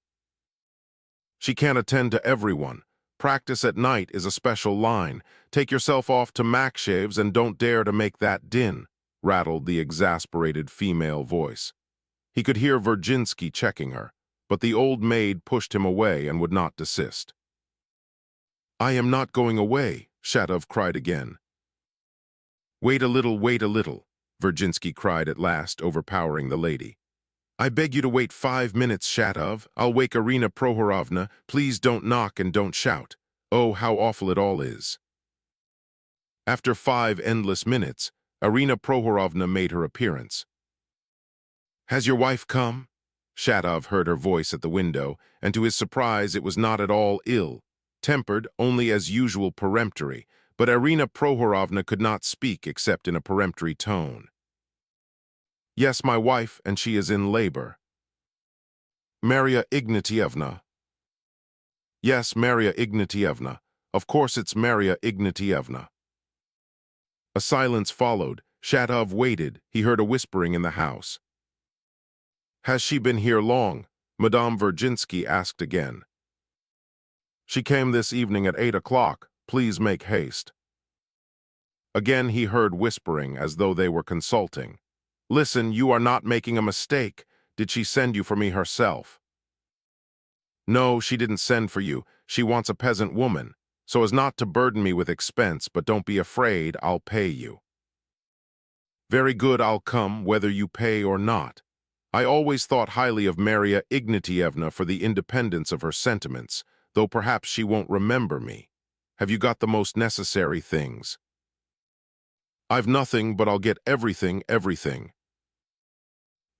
"She can't attend to everyone. Practice at night is a special line. Take yourself off to Makshev's and don't dare to make that din," rattled the exasperated female voice. He could hear Virginsky checking her, but the old maid pushed him away and would not desist. "I am not going away," Shatov cried again. Wait a little, Virginsky cried at last, overpowering the lady. "I beg you to wait 5 minutes, Shatov. I'll wake Irina Prohorovna. Please don't knock and don't shout. Oh, how awful it all is." After 5 endless minutes, Irina Prohorovna made her appearance. "Has your wife come?" Shatov heard her voice at the window, and to his surprise it was not at all ill-tempered, only as usual peremptory, but Irina Prohorovna could not speak except in a peremptory tone. "Yes, my wife, and she is in labor." "Maria Ignatievna." "Yes, Maria Ignatievna. Of course it's Maria Ignatievna." A silence followed. Shatov waited. He heard a whispering in the house. "Has she been here long?" Madame Virginsky asked again. "She came this evening at 8 o'clock. Please make haste." Again he heard whispering as though they were consulting. "Listen, you are not making a mistake. Did she send you for me herself?" "No, she didn't send for you. She wants a peasant woman, so as not to burden me with expense, but don't be afraid, I'll pay you." "Very good, I'll come, whether you pay or not. I always thought highly of Maria Ignatievna for the independence of her sentiments, though perhaps she won't remember me. Have you got the most necessary things?" "I've nothing, but I'll get everything.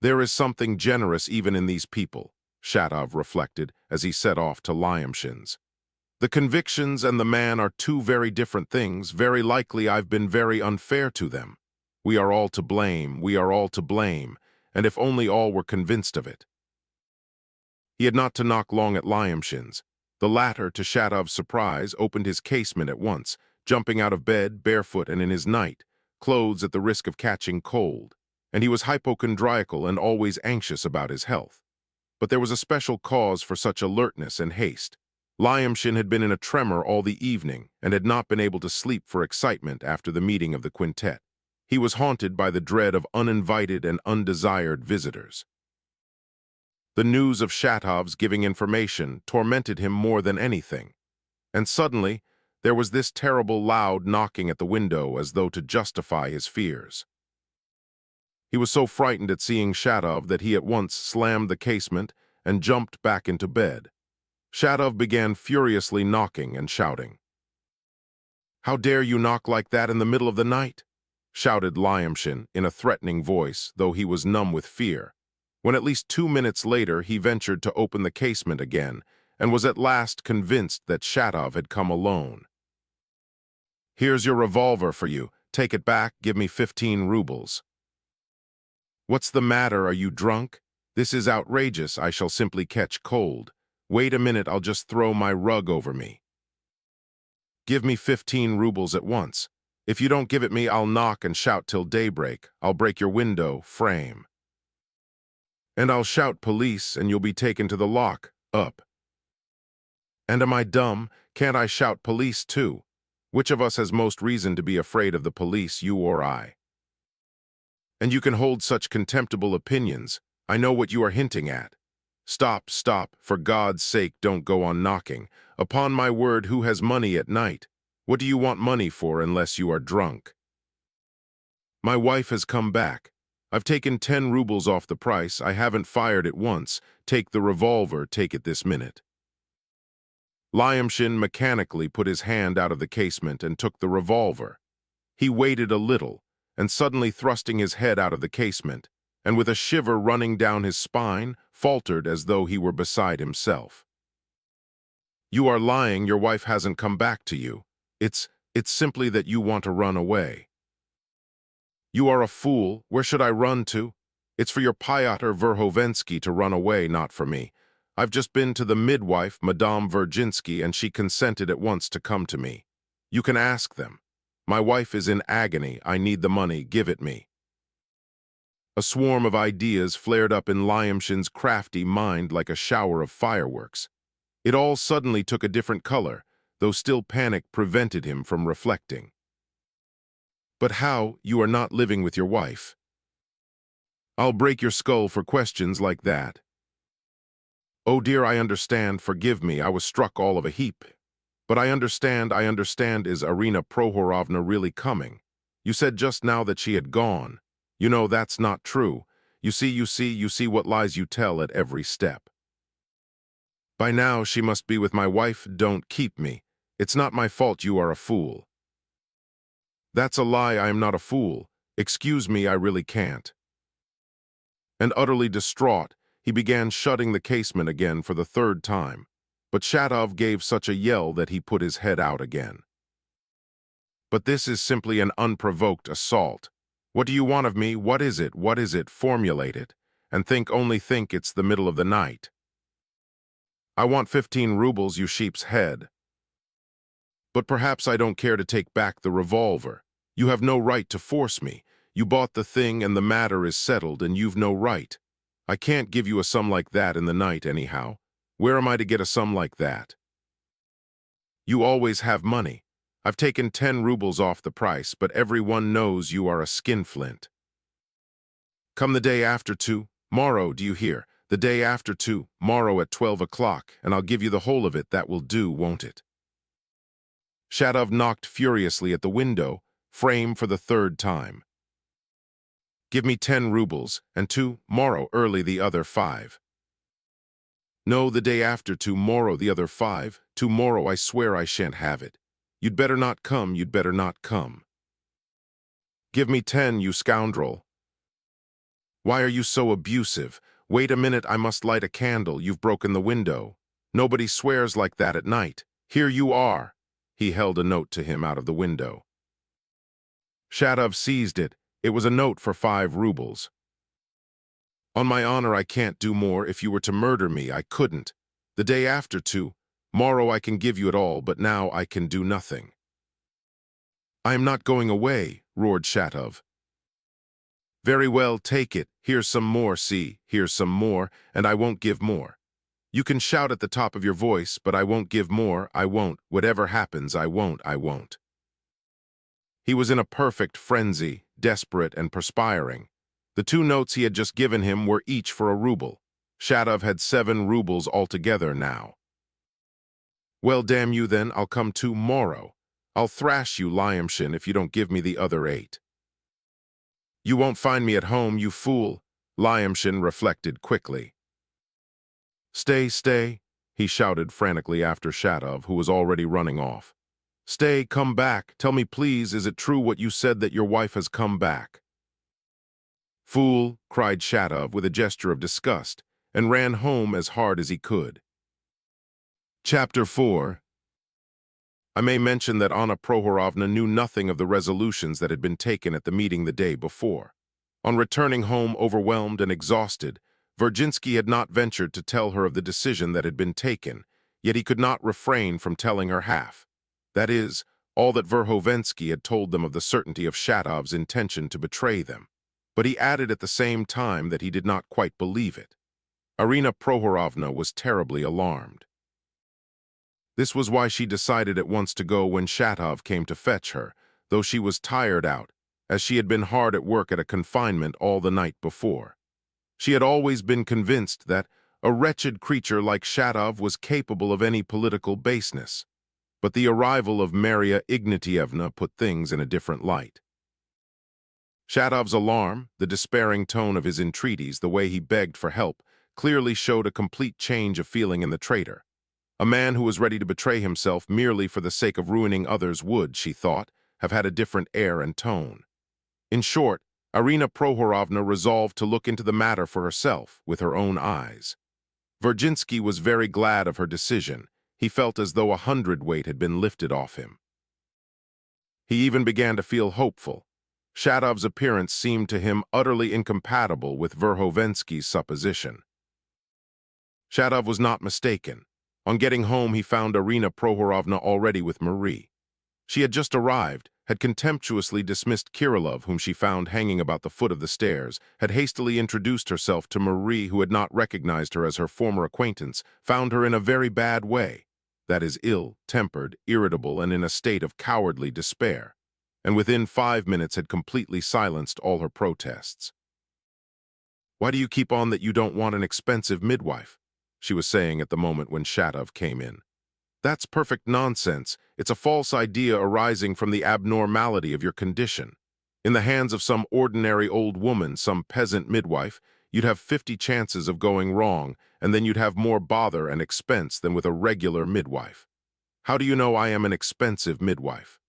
There is something generous even in these people," Shatov reflected as he set off to Lyamshin's. "The convictions and the man are two very different things. Very likely I've been very unfair to them. We are all to blame, and if only all were convinced of it." He had not to knock long at Lyamshin's. The latter, to Shatov's surprise, opened his casement at once, jumping out of bed, barefoot and in his night, clothes at the risk of catching cold, and he was hypochondriacal and always anxious about his health. But there was a special cause for such alertness and haste. Lyamshin had been in a tremor all the evening and had not been able to sleep for excitement after the meeting of the quintet. He was haunted by the dread of uninvited and undesired visitors. The news of Shatov's giving information tormented him more than anything. And suddenly, there was this terrible loud knocking at the window as though to justify his fears. He was so frightened at seeing Shatov that he at once slammed the casement and jumped back into bed. Shatov began furiously knocking and shouting. "How dare you knock like that in the middle of the night?" shouted Lyamshin in a threatening voice, though he was numb with fear. When at least 2 minutes later he ventured to open the casement again and was at last convinced that Shatov had come alone. "Here's your revolver for you. Take it back, give me 15 rubles. "What's the matter? Are you drunk? This is outrageous. I shall simply catch cold. Wait a minute, I'll just throw my rug over me." "Give me 15 rubles at once. If you don't give it me, I'll knock and shout till daybreak. I'll break your window frame. And I'll shout police, and you'll be taken to the lock-up. And am I dumb? Can't I shout police too? Which of us has most reason to be afraid of the police, you or I? And you can hold such contemptible opinions. I know what you are hinting at. "Stop, stop, for God's sake don't go on knocking. Upon my word, who has money at night? What do you want money for unless you are drunk?" "My wife has come back. I've taken 10 rubles off the price. I haven't fired it once. Take the revolver, take it this minute." Lyamshin mechanically put his hand out of the casement and took the revolver. He waited a little, and suddenly thrusting his head out of the casement, and with a shiver running down his spine, faltered as though he were beside himself. "You are lying, your wife hasn't come back to you. It's simply that you want to run away." "You are a fool, where should I run to? It's for your Pyotr Verhovensky to run away, not for me. I've just been to the midwife, Madame Virginsky, and she consented at once to come to me. You can ask them. My wife is in agony, I need the money, give it me." A swarm of ideas flared up in Lyamshin's crafty mind like a shower of fireworks. It all suddenly took a different color, though still panic prevented him from reflecting. "But how, you are not living with your wife?" "I'll break your skull for questions like that." "Oh dear, I understand, forgive me, I was struck all of a heap. But I understand, is Arina Prohorovna really coming? You said just now that she had gone. You know, that's not true. You see what lies you tell at every step. By now she must be with my wife, don't keep me. It's not my fault you are a fool." "That's a lie, I am not a fool. Excuse me, I really can't." And utterly distraught, he began shutting the casement again for the 3rd time. But Shatov gave such a yell that he put his head out again. "But this is simply an unprovoked assault. What do you want of me? What is it? What is it? Formulate it. And only think it's the middle of the night." "I want 15 rubles, you sheep's head." "But perhaps I don't care to take back the revolver. You have no right to force me. You bought the thing and the matter is settled and you've no right. I can't give you a sum like that in the night anyhow. Where am I to get a sum like that?" "You always have money. I've taken 10 rubles off the price, but everyone knows you are a skinflint. Come the day after tomorrow, do you hear? The day after tomorrow at 12 o'clock, and I'll give you the whole of it. That will do, won't it?" Shatov knocked furiously at the window frame for the 3rd time. "Give me 10 rubles, and tomorrow early the other 5. "No, the day after tomorrow the other 5. Tomorrow I swear I shan't have it. You'd better not come, you'd better not come." "Give me 10, you scoundrel." "Why are you so abusive? Wait a minute, I must light a candle, you've broken the window. Nobody swears like that at night. Here you are." He held a note to him out of the window. Shatov seized it. It was a note for 5 rubles. "On my honor, I can't do more. If you were to murder me, I couldn't. The day after tomorrow I can give you it all, but now I can do nothing." "I am not going away," roared Shatov. "Very well, take it. Here's some more, see, here's some more, and I won't give more. You can shout at the top of your voice, but I won't give more, I won't. Whatever happens, I won't. He was in a perfect frenzy, desperate and perspiring. The 2 notes he had just given him were each for a ruble. Shatov had 7 rubles altogether now. "Well, damn you then, I'll come tomorrow. I'll thrash you, Lyamshin, if you don't give me the other 8. "You won't find me at home, you fool," Lyamshin reflected quickly. Stay," he shouted frantically after Shatov, who was already running off. "Stay, come back. Tell me, please, is it true what you said that your wife has come back?" "Fool," cried Shatov with a gesture of disgust, and ran home as hard as he could. Chapter 4. I may mention that Anna Prohorovna knew nothing of the resolutions that had been taken at the meeting the day before. On returning home overwhelmed and exhausted, Virginsky had not ventured to tell her of the decision that had been taken, yet he could not refrain from telling her half. That is, all that Verhovensky had told them of the certainty of Shatov's intention to betray them. But he added at the same time that he did not quite believe it. Arina Prohorovna was terribly alarmed. This was why she decided at once to go when Shatov came to fetch her, though she was tired out, as she had been hard at work at a confinement all the night before. She had always been convinced that, A wretched creature like Shatov was capable of any political baseness. But the arrival of Maria Ignatievna put things in a different light. Shatov's alarm, the despairing tone of his entreaties, the way he begged for help, clearly showed a complete change of feeling in the traitor. A man who was ready to betray himself merely for the sake of ruining others would, she thought, have had a different air and tone. In short, Irina Prohorovna resolved to look into the matter for herself, with her own eyes. Virginsky was very glad of her decision. He felt as though a hundredweight had been lifted off him. He even began to feel hopeful. Shatov's appearance seemed to him utterly incompatible with Verhovensky's supposition. Shatov was not mistaken. On getting home, he found Irina Prohorovna already with Marie. She had just arrived, had contemptuously dismissed Kirillov, whom she found hanging about the foot of the stairs, had hastily introduced herself to Marie, who had not recognized her as her former acquaintance, found her in a very bad way, that is, ill-tempered, irritable, and in a state of cowardly despair, and within 5 minutes had completely silenced all her protests. "Why do you keep on that you don't want an expensive midwife?" she was saying at the moment when Shatov came in. "That's perfect nonsense. It's a false idea arising from the abnormality of your condition. In the hands of some ordinary old woman, some peasant midwife, you'd have 50 chances of going wrong, and then you'd have more bother and expense than with a regular midwife. How do you know I am an expensive midwife?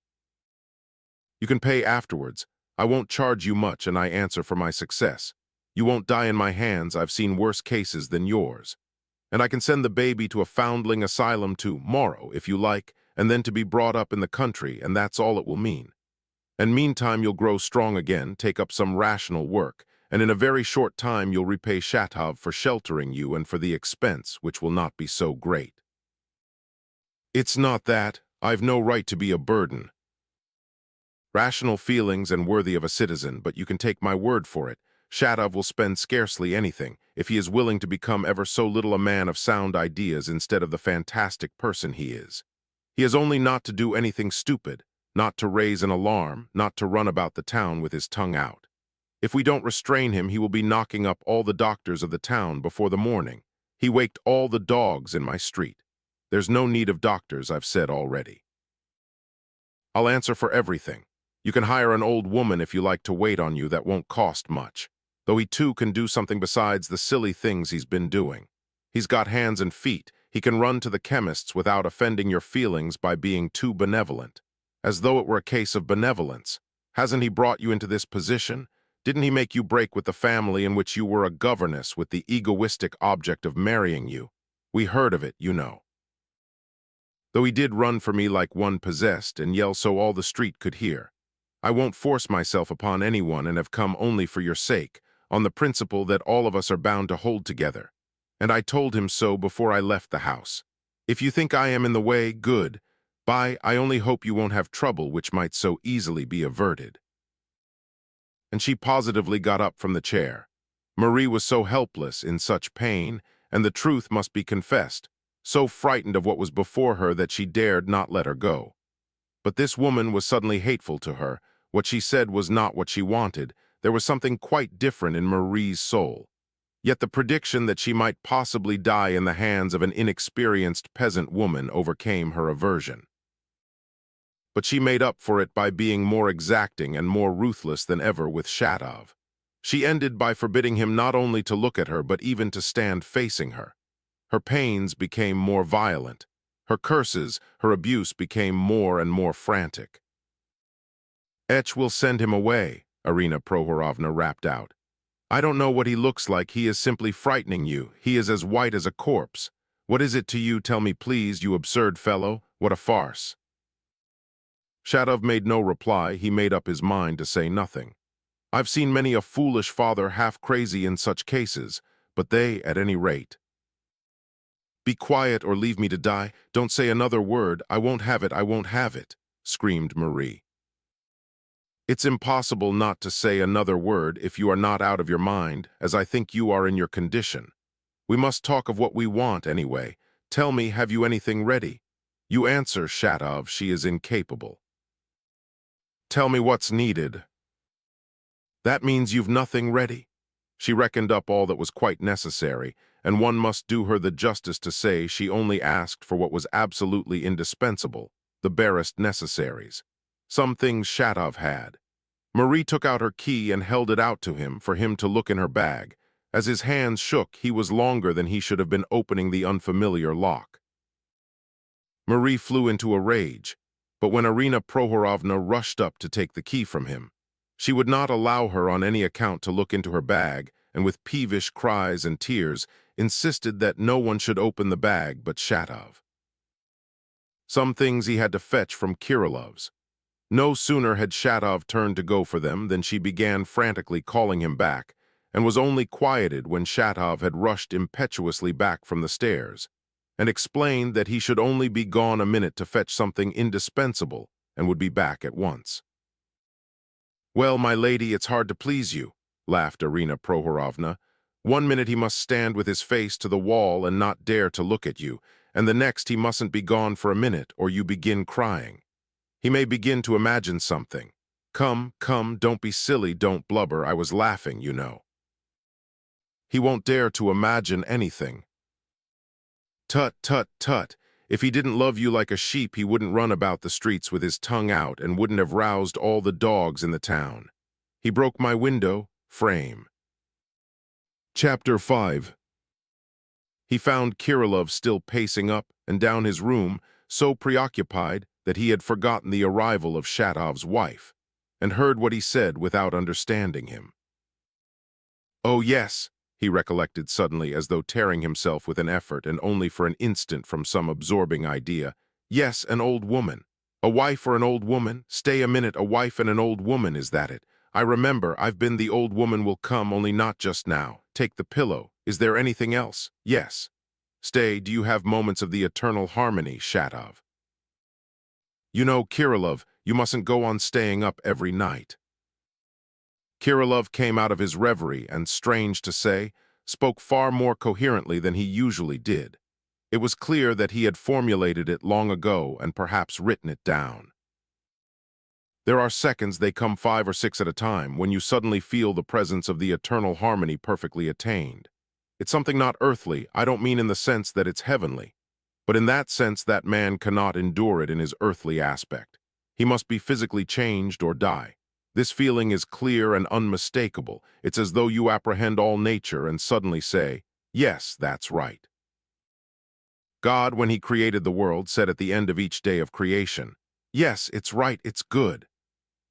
You can pay afterwards. I won't charge you much, and I answer for my success. You won't die in my hands. I've seen worse cases than yours. And I can send the baby to a foundling asylum tomorrow, if you like, and then to be brought up in the country, and that's all it will mean. And meantime you'll grow strong again, take up some rational work, and in a very short time you'll repay Shatov for sheltering you and for the expense, which will not be so great." "It's not that. I've no right to be a burden. Rational feelings and worthy of a citizen, but you can take my word for it. Shatov will spend scarcely anything, if he is willing to become ever so little a man of sound ideas instead of the fantastic person he is. He has only not to do anything stupid, not to raise an alarm, not to run about the town with his tongue out. If we don't restrain him, he will be knocking up all the doctors of the town before the morning. He waked all the dogs in my street. There's no need of doctors, I've said already. I'll answer for everything. You can hire an old woman if you like to wait on you. That won't cost much. Though he too can do something besides the silly things he's been doing. He's got hands and feet. He can run to the chemist's without offending your feelings by being too benevolent. As though it were a case of benevolence. Hasn't he brought you into this position? Didn't he make you break with the family in which you were a governess with the egoistic object of marrying you? We heard of it, you know. Though he did run for me like one possessed and yell so all the street could hear. I won't force myself upon anyone and have come only for your sake, on the principle that all of us are bound to hold together. And I told him so before I left the house. If you think I am in the way, good. I only hope you won't have trouble which might so easily be averted." And she positively got up from the chair. Marie was so helpless, in such pain, and the truth must be confessed, so frightened of what was before her that she dared not let her go. But this woman was suddenly hateful to her. What she said was not what she wanted. There was something quite different in Marie's soul. Yet the prediction that she might possibly die in the hands of an inexperienced peasant woman overcame her aversion. But she made up for it by being more exacting and more ruthless than ever with Shatov. She ended by forbidding him not only to look at her, but even to stand facing her. Her pains became more violent. Her curses, her abuse became more and more frantic. "Etch will send him away," Irina Prohorovna rapped out. "I don't know what he looks like. He is simply frightening you. He is as white as a corpse. What is it to you? Tell me, please, you absurd fellow. What a farce." Shatov made no reply. He made up his mind to say nothing. I've seen many a foolish father half crazy in such cases, but they, at any rate. "Be quiet or leave me to die. Don't say another word. I won't have it. I won't have it," screamed Marie. "It's impossible not to say another word if you are not out of your mind, as I think you are in your condition. We must talk of what we want anyway. Tell me, have you anything ready? You answer, Shatov, she is incapable. Tell me what's needed." "That means you've nothing ready." She reckoned up all that was quite necessary, and one must do her the justice to say she only asked for what was absolutely indispensable, the barest necessaries. Some things Shatov had. Marie took out her key and held it out to him for him to look in her bag. As his hands shook, he was longer than he should have been opening the unfamiliar lock. Marie flew into a rage, but when Irina Prohorovna rushed up to take the key from him, she would not allow her on any account to look into her bag, and with peevish cries and tears, insisted that no one should open the bag but Shatov. Some things he had to fetch from Kirilov's. No sooner had Shatov turned to go for them than she began frantically calling him back, and was only quieted when Shatov had rushed impetuously back from the stairs, and explained that he should only be gone a minute to fetch something indispensable, and would be back at once. "Well, my lady, it's hard to please you," laughed Irina Prohorovna. "One minute he must stand with his face to the wall and not dare to look at you, and the next he mustn't be gone for a minute, or you begin crying. He may begin to imagine something. Come, come, don't be silly, don't blubber, I was laughing, you know. He won't dare to imagine anything." "Tut, tut, tut. If he didn't love you like a sheep, he wouldn't run about the streets with his tongue out and wouldn't have roused all the dogs in the town. He broke my window frame." Chapter 5. He found Kirilov still pacing up and down his room, so preoccupied that he had forgotten the arrival of Shatov's wife, and heard what he said without understanding him. "Oh, yes," he recollected suddenly, as though tearing himself with an effort and only for an instant from some absorbing idea. "Yes, an old woman. A wife or an old woman? Stay a minute, a wife and an old woman, is that it? I remember, I've been the old woman will come, only not just now. Take the pillow. Is there anything else? Yes. Stay, do you have moments of the eternal harmony, Shatov? You know, Kirilov, you mustn't go on staying up every night." Kirilov came out of his reverie and, strange to say, spoke far more coherently than he usually did. It was clear that he had formulated it long ago and perhaps written it down. There are seconds, they come 5 or 6 at a time, when you suddenly feel the presence of the eternal harmony perfectly attained. It's something not earthly, I don't mean in the sense that it's heavenly, but in that sense that man cannot endure it in his earthly aspect. He must be physically changed or die. This feeling is clear and unmistakable. It's as though you apprehend all nature and suddenly say, "Yes, that's right." God, when he created the world, said at the end of each day of creation, "Yes, it's right, it's good."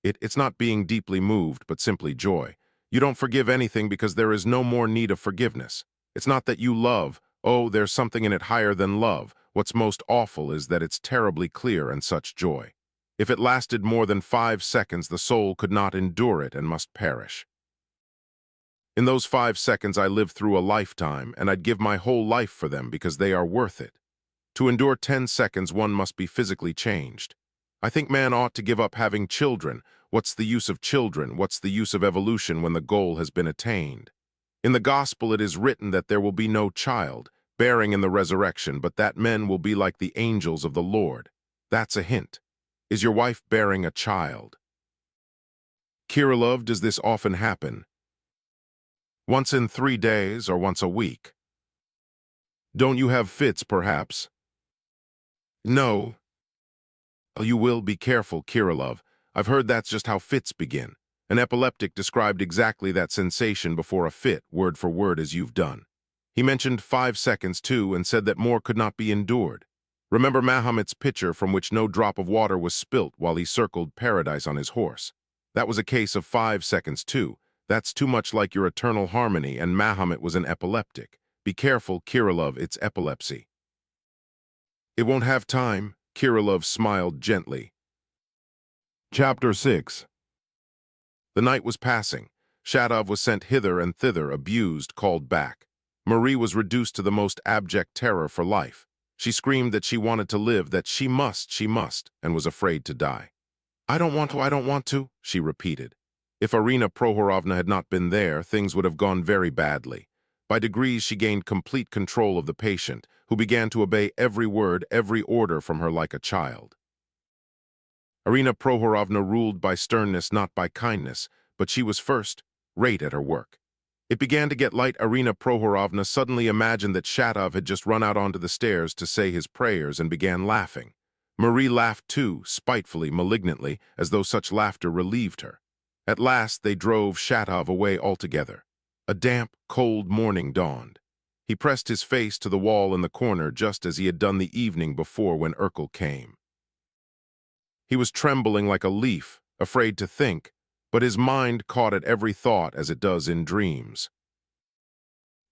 It's not being deeply moved, but simply joy. You don't forgive anything because there is no more need of forgiveness. It's not that you love. Oh, there's something in it higher than love. What's most awful is that it's terribly clear and such joy. If it lasted more than 5 seconds, the soul could not endure it and must perish. In those 5 seconds, I lived through a lifetime, and I'd give my whole life for them because they are worth it. To endure 10 seconds, one must be physically changed. I think man ought to give up having children. What's the use of children? What's the use of evolution when the goal has been attained? In the gospel it is written that there will be no child, bearing in the resurrection, but that men will be like the angels of the Lord. That's a hint. Is your wife bearing a child? Kirilov, does this often happen? Once in 3 days or once a week? Don't you have fits, perhaps? No. You will be careful, Kirilov. I've heard that's just how fits begin. An epileptic described exactly that sensation before a fit, word for word as you've done. He mentioned 5 seconds, too, and said that more could not be endured. Remember Mahomet's pitcher from which no drop of water was spilt while he circled paradise on his horse. That was a case of 5 seconds, too. That's too much like your eternal harmony, and Mahomet was an epileptic. Be careful, Kirilov, it's epilepsy. It won't have time, Kirilov smiled gently. Chapter 6. The night was passing. Shatov was sent hither and thither, abused, called back. Marie was reduced to the most abject terror for life. She screamed that she wanted to live, that she must, and was afraid to die. I don't want to, she repeated. If Irina Prohorovna had not been there, things would have gone very badly. By degrees she gained complete control of the patient, who began to obey every word, every order from her like a child. Irina Prohorovna ruled by sternness, not by kindness, but she was first rate at her work. It began to get light. Irina Prohorovna suddenly imagined that Shatov had just run out onto the stairs to say his prayers and began laughing. Marie laughed too, spitefully, malignantly, as though such laughter relieved her. At last they drove Shatov away altogether. A damp, cold morning dawned. He pressed his face to the wall in the corner just as he had done the evening before when Urkel came. He was trembling like a leaf, afraid to think, but his mind caught at every thought as it does in dreams.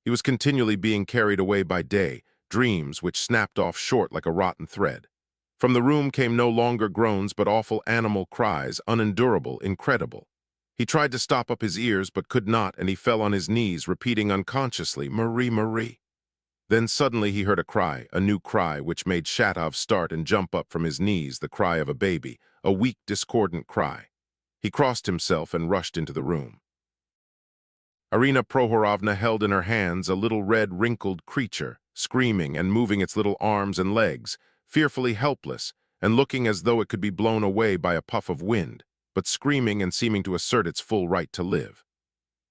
He was continually being carried away by day, dreams which snapped off short like a rotten thread. From the room came no longer groans but awful animal cries, unendurable, incredible. He tried to stop up his ears but could not, and he fell on his knees, repeating unconsciously, "Marie, Marie." Then suddenly he heard a cry, a new cry, which made Shatov start and jump up from his knees, the cry of a baby, a weak, discordant cry. He crossed himself and rushed into the room. Irina Prohorovna held in her hands a little red, wrinkled creature, screaming and moving its little arms and legs, fearfully helpless, and looking as though it could be blown away by a puff of wind, but screaming and seeming to assert its full right to live.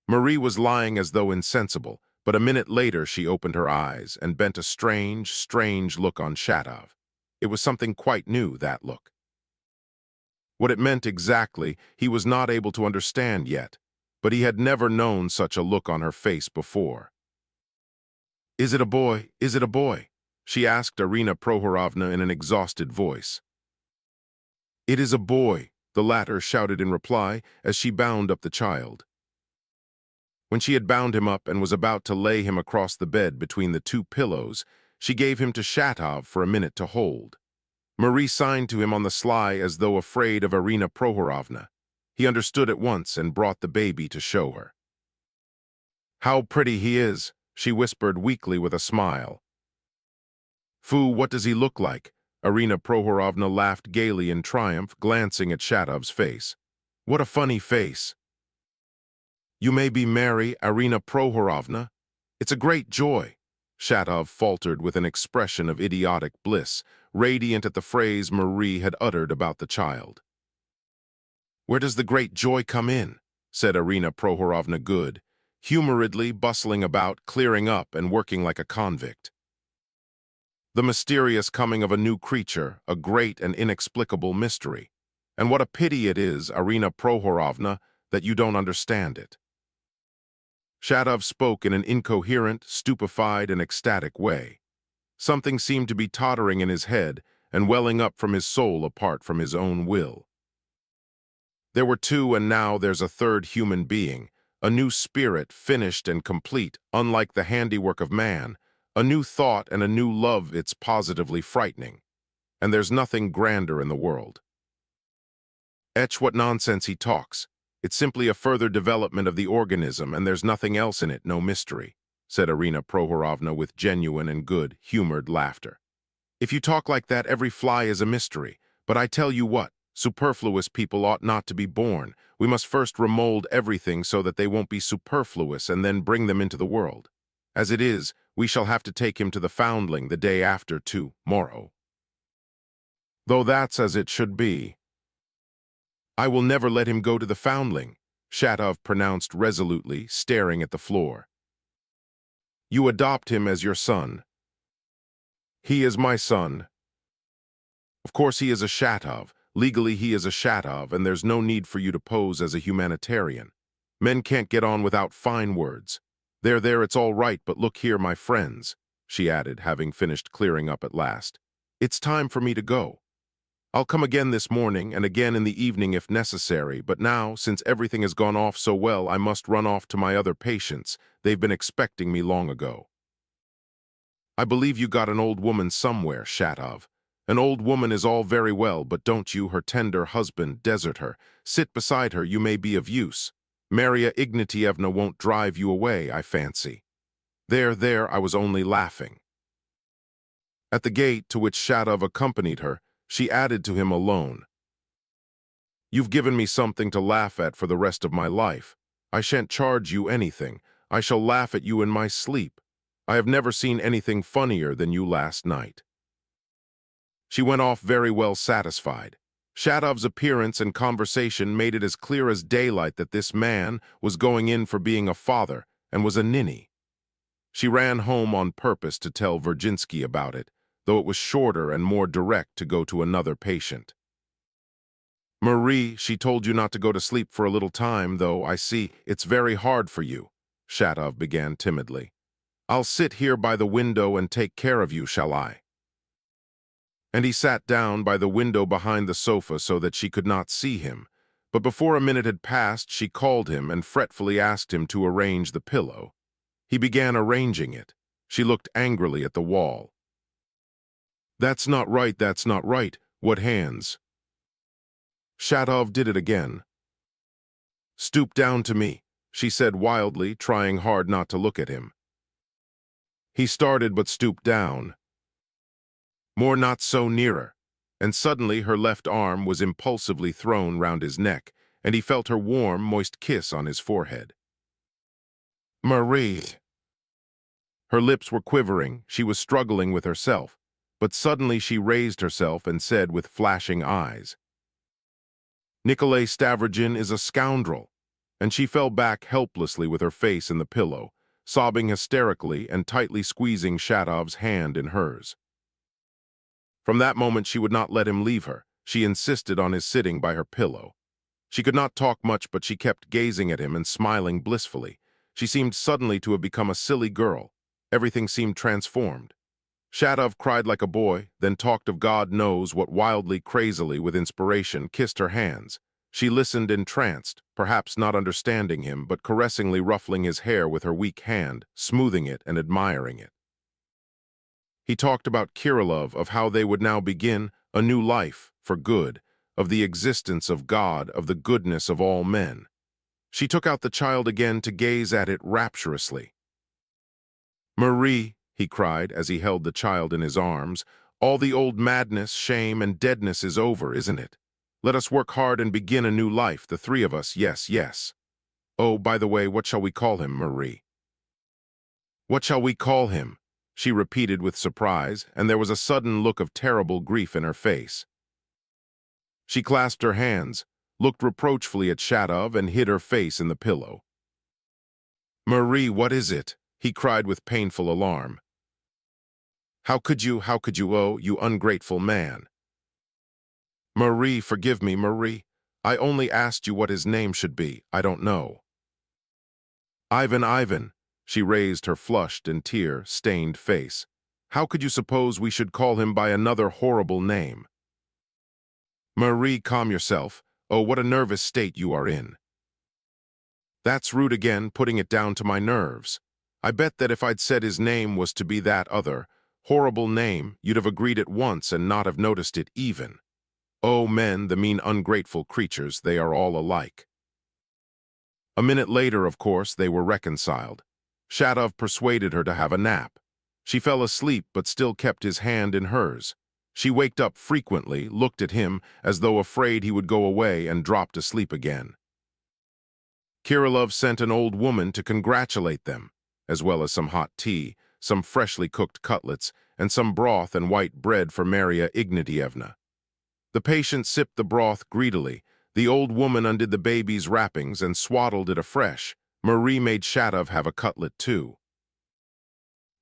Marie was lying as though insensible, but a minute later she opened her eyes and bent a strange, strange look on Shatov. It was something quite new, that look. What it meant exactly, he was not able to understand yet, but he had never known such a look on her face before. "Is it a boy? Is it a boy?" she asked Irina Prohorovna in an exhausted voice. "It is a boy," the latter shouted in reply as she bound up the child. When she had bound him up and was about to lay him across the bed between the two pillows, she gave him to Shatov for a minute to hold. Marie signed to him on the sly as though afraid of Irina Prohorovna. He understood at once and brought the baby to show her. "How pretty he is," she whispered weakly with a smile. "Foo, what does he look like?" Irina Prohorovna laughed gaily in triumph, glancing at Shatov's face. "What a funny face." "You may be merry, Irina Prohorovna. It's a great joy," Shatov faltered with an expression of idiotic bliss, radiant at the phrase Marie had uttered about the child. "Where does the great joy come in?" said Irina Prohorovna Good, humoredly bustling about, clearing up and working like a convict. "The mysterious coming of a new creature, a great and inexplicable mystery. And what a pity it is, Irina Prohorovna, that you don't understand it." Shatov spoke in an incoherent, stupefied, and ecstatic way. Something seemed to be tottering in his head and welling up from his soul apart from his own will. There were two, and now there's a third human being, a new spirit, finished and complete, unlike the handiwork of man, a new thought and a new love. It's positively frightening. And there's nothing grander in the world. What nonsense he talks. It's simply a further development of the organism, and there's nothing else in it, no mystery," said Irina Prohorovna with genuine and good-humored laughter. "If you talk like that, every fly is a mystery. But I tell you what, superfluous people ought not to be born. We must first remold everything so that they won't be superfluous and then bring them into the world. As it is, we shall have to take him to the foundling the day after tomorrow. Though that's as it should be." "I will never let him go to the foundling," Shatov pronounced resolutely, staring at the floor. "You adopt him as your son." "He is my son." "Of course he is a Shatov. Legally he is a Shatov, and there's no need for you to pose as a humanitarian. Men can't get on without fine words. There, it's all right, but look here, my friends," she added, having finished clearing up at last. "It's time for me to go. I'll come again this morning and again in the evening if necessary, but now, since everything has gone off so well, I must run off to my other patients. They've been expecting me long ago." "I believe you got an old woman somewhere, Shatov. An old woman is all very well, but don't you, her tender husband, desert her. Sit beside her, you may be of use. Maria Ignatievna won't drive you away, I fancy." There, I was only laughing." At the gate, to which Shatov accompanied her, she added to him alone, "You've given me something to laugh at for the rest of my life. I shan't charge you anything. I shall laugh at you in my sleep. I have never seen anything funnier than you last night." She went off very well satisfied. Shatov's appearance and conversation made it as clear as daylight that this man was going in for being a father, and was a ninny. She ran home on purpose to tell Virginsky about it, though it was shorter and more direct to go to another patient. "Marie, she told you not to go to sleep for a little time, though I see it's very hard for you," Shatov began timidly. "I'll sit here by the window and take care of you, shall I?" And he sat down by the window behind the sofa so that she could not see him. But before a minute had passed, she called him and fretfully asked him to arrange the pillow. He began arranging it. She looked angrily at the wall. That's not right, that's not right. What hands?" Shatov did it again. "Stoop down to me," she said wildly, trying hard not to look at him. He started but stooped down. "More, not so, nearer." And suddenly her left arm was impulsively thrown round his neck, and he felt her warm, moist kiss on his forehead. "Marie!" Her lips were quivering, she was struggling with herself, but suddenly she raised herself and said with flashing eyes, "Nikolay Stavrogin is a scoundrel," and she fell back helplessly with her face in the pillow, sobbing hysterically and tightly squeezing Shatov's hand in hers. From that moment she would not let him leave her. She insisted on his sitting by her pillow. She could not talk much, but she kept gazing at him and smiling blissfully. She seemed suddenly to have become a silly girl. Everything seemed transformed. Shatov cried like a boy, then talked of God knows what wildly, crazily, with inspiration, kissed her hands. She listened entranced, perhaps not understanding him, but caressingly ruffling his hair with her weak hand, smoothing it and admiring it. He talked about Kirillov, of how they would now begin a new life, for good, of the existence of God, of the goodness of all men. She took out the child again to gaze at it rapturously. "Marie," he cried as he held the child in his arms, "all the old madness, shame, and deadness is over, isn't it? Let us work hard and begin a new life, the three of us, yes, yes. Oh, by the way, what shall we call him, Marie?" "What shall we call him?" she repeated with surprise, and there was a sudden look of terrible grief in her face. She clasped her hands, looked reproachfully at Shatov, and hid her face in the pillow. "Marie, what is it?" he cried with painful alarm. How could you, oh, you ungrateful man?" "Marie, forgive me, Marie. I only asked you what his name should be. I don't know." Ivan." She raised her flushed and tear-stained face. "How could you suppose we should call him by another horrible name?" "Marie, calm yourself. Oh, what a nervous state you are in." "That's rude again, putting it down to my nerves. I bet that if I'd said his name was to be that other, horrible name, you'd have agreed at once and not have noticed it even. Oh, men, the mean ungrateful creatures, they are all alike." A minute later, of course, they were reconciled. Shatov persuaded her to have a nap. She fell asleep but still kept his hand in hers. She waked up frequently, looked at him as though afraid he would go away, and dropped asleep again. Kirillov sent an old woman to congratulate them, as well as some hot tea, some freshly cooked cutlets, and some broth and white bread for Marya Ignatievna. The patient sipped the broth greedily. The old woman undid the baby's wrappings and swaddled it afresh. Marie made Shatov have a cutlet too.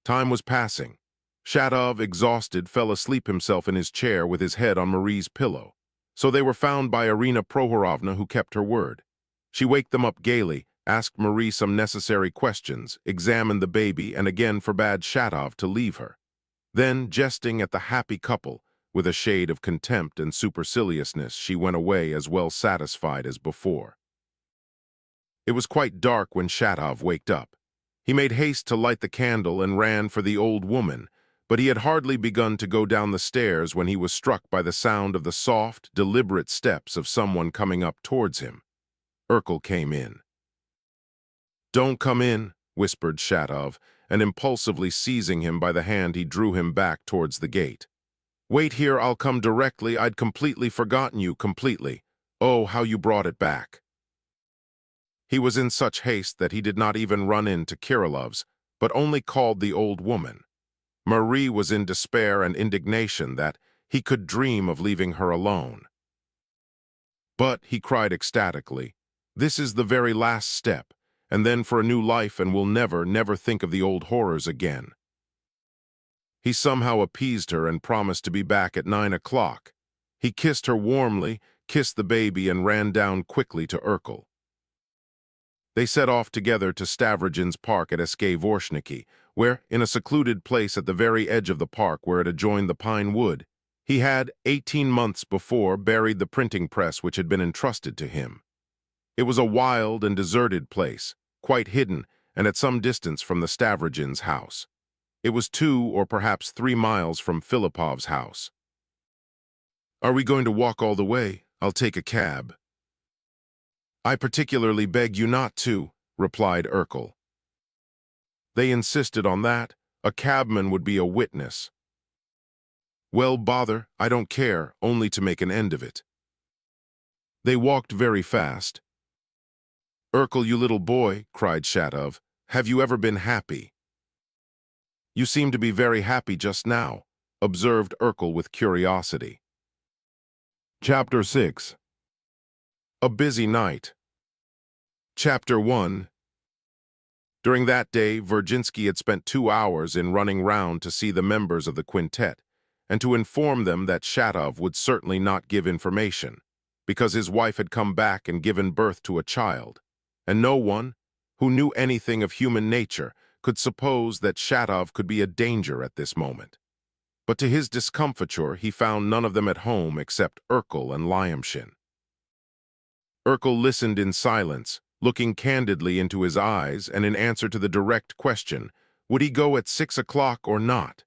Time was passing. Shatov, exhausted, fell asleep himself in his chair with his head on Marie's pillow. So they were found by Irina Prohorovna, who kept her word. She waked them up gaily, asked Marie some necessary questions, examined the baby, and again forbade Shatov to leave her. Then, jesting at the happy couple, with a shade of contempt and superciliousness, she went away as well satisfied as before. It was quite dark when Shatov waked up. He made haste to light the candle and ran for the old woman, but he had hardly begun to go down the stairs when he was struck by the sound of the soft, deliberate steps of someone coming up towards him. Urkel came in. "Don't come in," whispered Shatov, and impulsively seizing him by the hand he drew him back towards the gate. "Wait here, I'll come directly. I'd completely forgotten you, completely. Oh, how you brought it back." He was in such haste that he did not even run into Kirillov's, but only called the old woman. Marie was in despair and indignation that he could dream of leaving her alone. "But," he cried ecstatically, "this is the very last step. and then for a new life, and will never, never think of the old horrors again. He somehow appeased her and promised to be back at 9 o'clock. He kissed her warmly, kissed the baby, and ran down quickly to Urkel. They set off together to Stavrogin's park at Vorshniki, where, in a secluded place at the very edge of the park where it adjoined the pine wood, he had, 18 months before, buried the printing press which had been entrusted to him. It was a wild and deserted place, quite hidden and at some distance from the Stavrogins' house. It was 2 or perhaps 3 miles from Filipov's house. "Are we going to walk all the way? I'll take a cab." "I particularly beg you not to," replied Urkel. They insisted on that. A cabman would be a witness. "Well, bother, I don't care, only to make an end of it." They walked very fast. "Urkel, you little boy," cried Shatov, "have you ever been happy?" "You seem to be very happy just now," observed Urkel with curiosity. Chapter 6. A busy night. Chapter 1. During that day, Virginsky had spent 2 hours in running round to see the members of the quintet, and to inform them that Shatov would certainly not give information, because his wife had come back and given birth to a child, and no one, who knew anything of human nature, could suppose that Shatov could be a danger at this moment. But to his discomfiture, he found none of them at home except Urkel and Lyamshin. Urkel listened in silence, looking candidly into his eyes, and in answer to the direct question, would he go at 6 o'clock or not,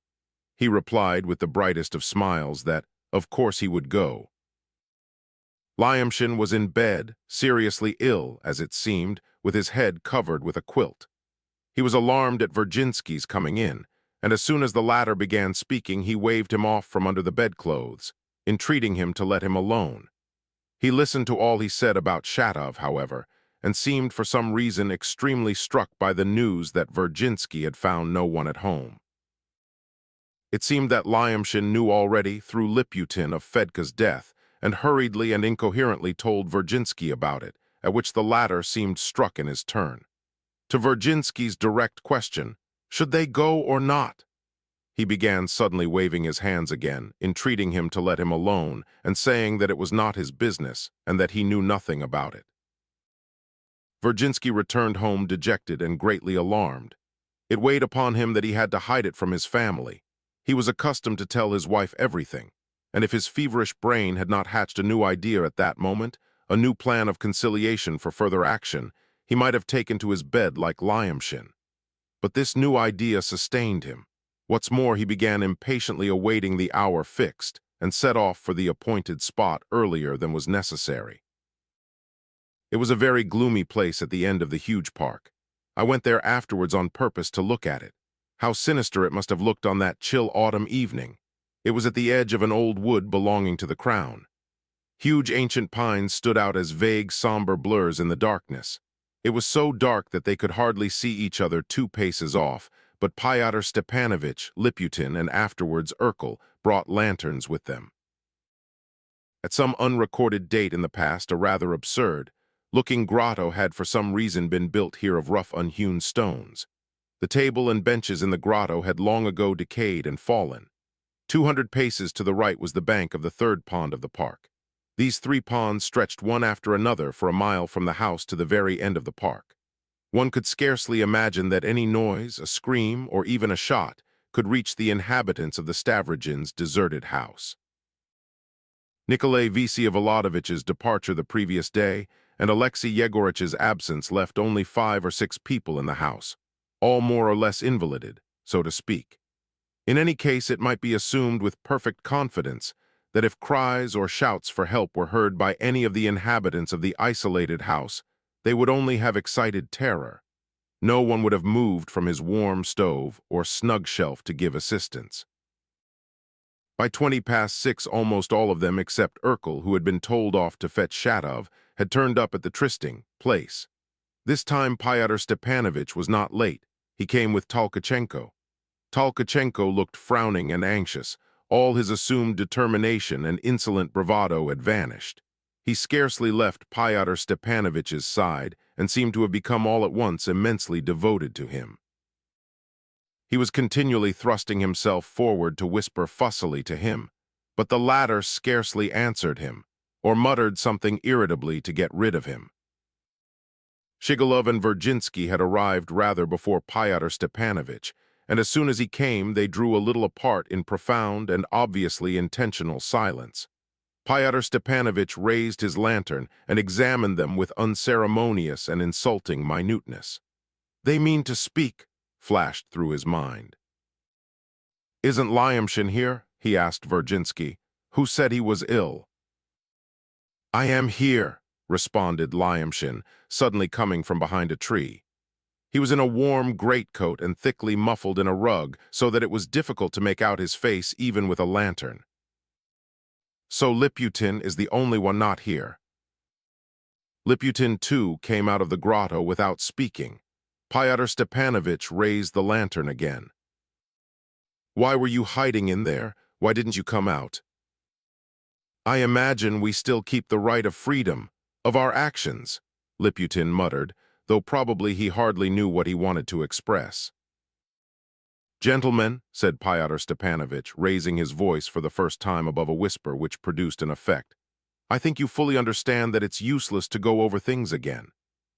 he replied with the brightest of smiles that, of course, he would go. Lyamshin was in bed, seriously ill, as it seemed, with his head covered with a quilt. He was alarmed at Virginsky's coming in, and as soon as the latter began speaking, he waved him off from under the bedclothes, entreating him to let him alone. He listened to all he said about Shatov, however, and seemed for some reason extremely struck by the news that Virginsky had found no one at home. It seemed that Lyamshin knew already through Liputin of Fedka's death, and hurriedly and incoherently told Virginsky about it, at which the latter seemed struck in his turn. To Virginsky's direct question, should they go or not, he began suddenly waving his hands again, entreating him to let him alone, and saying that it was not his business, and that he knew nothing about it. Virginsky returned home dejected and greatly alarmed. It weighed upon him that he had to hide it from his family. He was accustomed to tell his wife everything, and if his feverish brain had not hatched a new idea at that moment, a new plan of conciliation for further action, he might have taken to his bed like Lyamshin. But this new idea sustained him. What's more, he began impatiently awaiting the hour fixed, and set off for the appointed spot earlier than was necessary. It was a very gloomy place at the end of the huge park. I went there afterwards on purpose to look at it. How sinister it must have looked on that chill autumn evening. It was at the edge of an old wood belonging to the crown. Huge ancient pines stood out as vague, somber blurs in the darkness. It was so dark that they could hardly see each other 2 paces off, but Fyodor Stepanovich, Liputin, and afterwards Urkel brought lanterns with them. At some unrecorded date in the past, a rather absurd-looking grotto had for some reason been built here of rough unhewn stones. The table and benches in the grotto had long ago decayed and fallen. 200 paces to the right was the bank of the 3rd pond of the park. These 3 ponds stretched one after another for a mile from the house to the very end of the park. One could scarcely imagine that any noise, a scream, or even a shot could reach the inhabitants of the Stavrogins' deserted house. Nikolai Vsevolodovitch's departure the previous day and Alexei Yegorich's absence left only 5 or 6 people in the house, all more or less invalided, so to speak. In any case, it might be assumed with perfect confidence that if cries or shouts for help were heard by any of the inhabitants of the isolated house, they would only have excited terror. No one would have moved from his warm stove or snug shelf to give assistance. By 6:20, almost all of them, except Urkel, who had been told off to fetch Shatov, had turned up at the trysting place. This time Fyodor Stepanovich was not late. He came with Tolkachenko. Tolkachenko looked frowning and anxious. All his assumed determination and insolent bravado had vanished. He scarcely left Fyodor Stepanovich's side, and seemed to have become all at once immensely devoted to him. He was continually thrusting himself forward to whisper fussily to him, but the latter scarcely answered him, or muttered something irritably to get rid of him. Shigolov and Virginsky had arrived rather before Pyotr Stepanovich, and as soon as he came they drew a little apart in profound and obviously intentional silence. Pyotr Stepanovich raised his lantern and examined them with unceremonious and insulting minuteness. "They mean to speak," flashed through his mind. "Isn't Lyamshin here?" he asked Virginsky. "Who said he was ill?" "I am here," responded Lyamshin, suddenly coming from behind a tree. He was in a warm greatcoat and thickly muffled in a rug, so that it was difficult to make out his face even with a lantern. "So Liputin is the only one not here." Liputin, too, came out of the grotto without speaking. Pyotr Stepanovich raised the lantern again. "Why were you hiding in there? Why didn't you come out?" "I imagine we still keep the right of freedom, of our actions," Liputin muttered, though probably he hardly knew what he wanted to express. "Gentlemen," said Pyotr Stepanovich, raising his voice for the first time above a whisper which produced an effect, "I think you fully understand that it's useless to go over things again.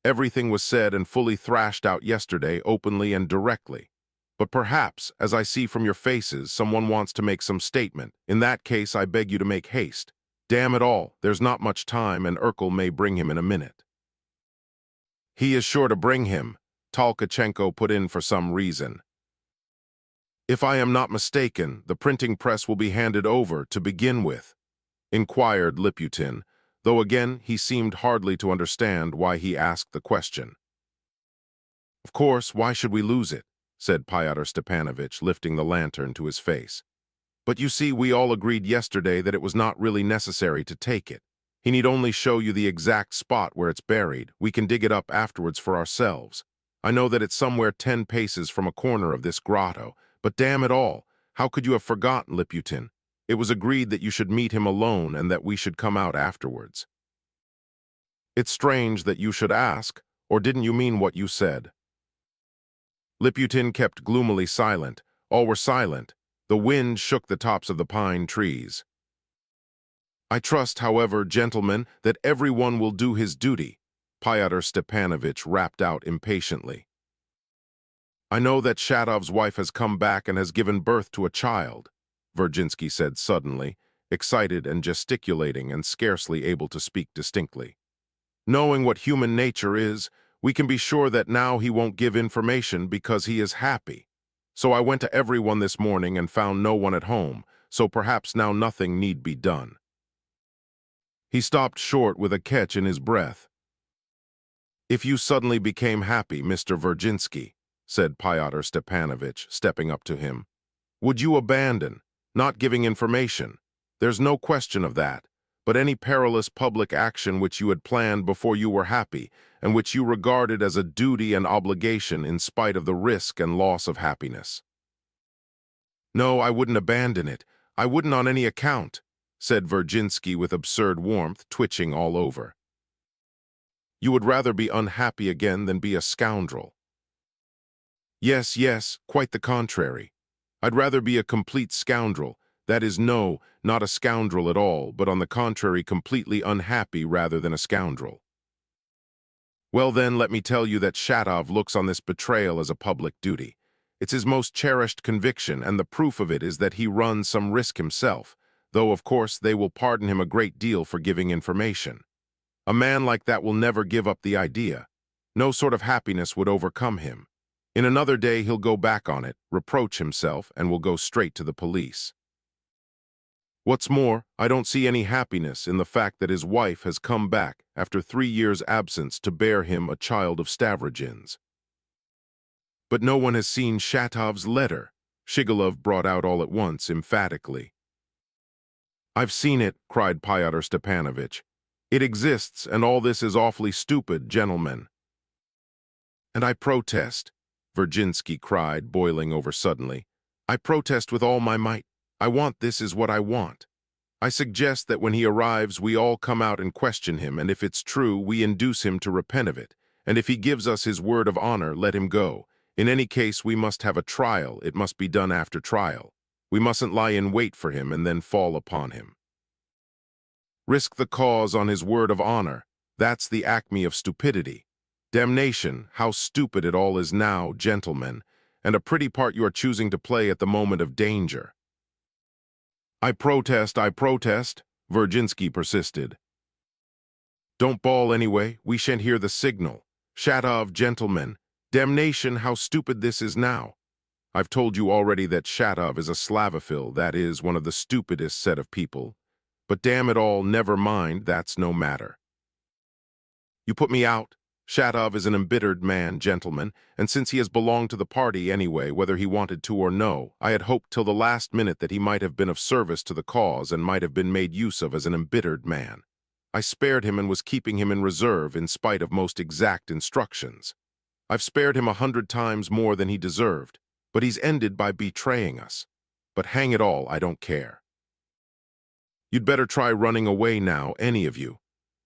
Everything was said and fully thrashed out yesterday, openly and directly. But perhaps, as I see from your faces, someone wants to make some statement. In that case, I beg you to make haste. Damn it all, there's not much time, and Urkel may bring him in a minute." "He is sure to bring him," Tolkachenko put in for some reason. "If I am not mistaken, the printing press will be handed over to begin with," inquired Liputin, though again he seemed hardly to understand why he asked the question. "Of course, why should we lose it?" said Pyotr Stepanovich, lifting the lantern to his face. "But you see, we all agreed yesterday that it was not really necessary to take it. He need only show you the exact spot where it's buried. We can dig it up afterwards for ourselves. I know that it's somewhere 10 paces from a corner of this grotto, but damn it all, how could you have forgotten, Liputin? It was agreed that you should meet him alone and that we should come out afterwards." "It's strange that you should ask, or didn't you mean what you said?" Liputin kept gloomily silent. All were silent. The wind shook the tops of the pine trees. "I trust, however, gentlemen, that everyone will do his duty," Pyotr Stepanovich rapped out impatiently. "I know that Shatov's wife has come back and has given birth to a child," Virginsky said suddenly, excited and gesticulating and scarcely able to speak distinctly. "Knowing what human nature is, we can be sure that now he won't give information because he is happy. So I went to everyone this morning and found no one at home, so perhaps now nothing need be done." He stopped short with a catch in his breath. "If you suddenly became happy, Mr. Virginsky," said Pyotr Stepanovich, stepping up to him, "would you abandon, not giving information? There's no question of that, but any perilous public action which you had planned before you were happy, and which you regarded as a duty and obligation in spite of the risk and loss of happiness." "No, I wouldn't abandon it. I wouldn't on any account," said Virginsky with absurd warmth, twitching all over. "You would rather be unhappy again than be a scoundrel." "Yes, yes, quite the contrary. I'd rather be a complete scoundrel, that is, no, not a scoundrel at all, but on the contrary completely unhappy rather than a scoundrel." "Well then, let me tell you that Shatov looks on this betrayal as a public duty. It's his most cherished conviction, and the proof of it is that he runs some risk himself, though of course they will pardon him a great deal for giving information. A man like that will never give up the idea. No sort of happiness would overcome him. In another day he'll go back on it, reproach himself, and will go straight to the police. What's more, I don't see any happiness in the fact that his wife has come back after 3 years' absence to bear him a child of Stavrogin's." "But no one has seen Shatov's letter," Shigolov brought out all at once, emphatically. "I've seen it," cried Pyotr Stepanovich. "It exists, and all this is awfully stupid, gentlemen." "And I protest," Virginsky cried, boiling over suddenly. "I protest with all my might. I want this is what I want. I suggest that when he arrives we all come out and question him, and if it's true, we induce him to repent of it, And if he gives us his word of honor, let him go. In any case, we must have a trial. It must be done after trial. We mustn't lie in wait for him and then fall upon him. Risk the cause on his word of honor. That's the acme of stupidity. Damnation, how stupid it all is now, gentlemen, and a pretty part you are choosing to play at the moment of danger. I protest, Virginsky persisted. Don't bawl anyway, we shan't hear the signal. Shatov, gentlemen, damnation, how stupid this is now. I've told you already that Shatov is a Slavophil, that is, one of the stupidest set of people. But damn it all, never mind, that's no matter. You put me out. Shatov is an embittered man, gentlemen, and since he has belonged to the party anyway, whether he wanted to or no, I had hoped till the last minute that he might have been of service to the cause and might have been made use of as an embittered man. I spared him and was keeping him in reserve in spite of most exact instructions. I've spared him 100 times more than he deserved, but he's ended by betraying us. But hang it all, I don't care. You'd better try running away now, any of you.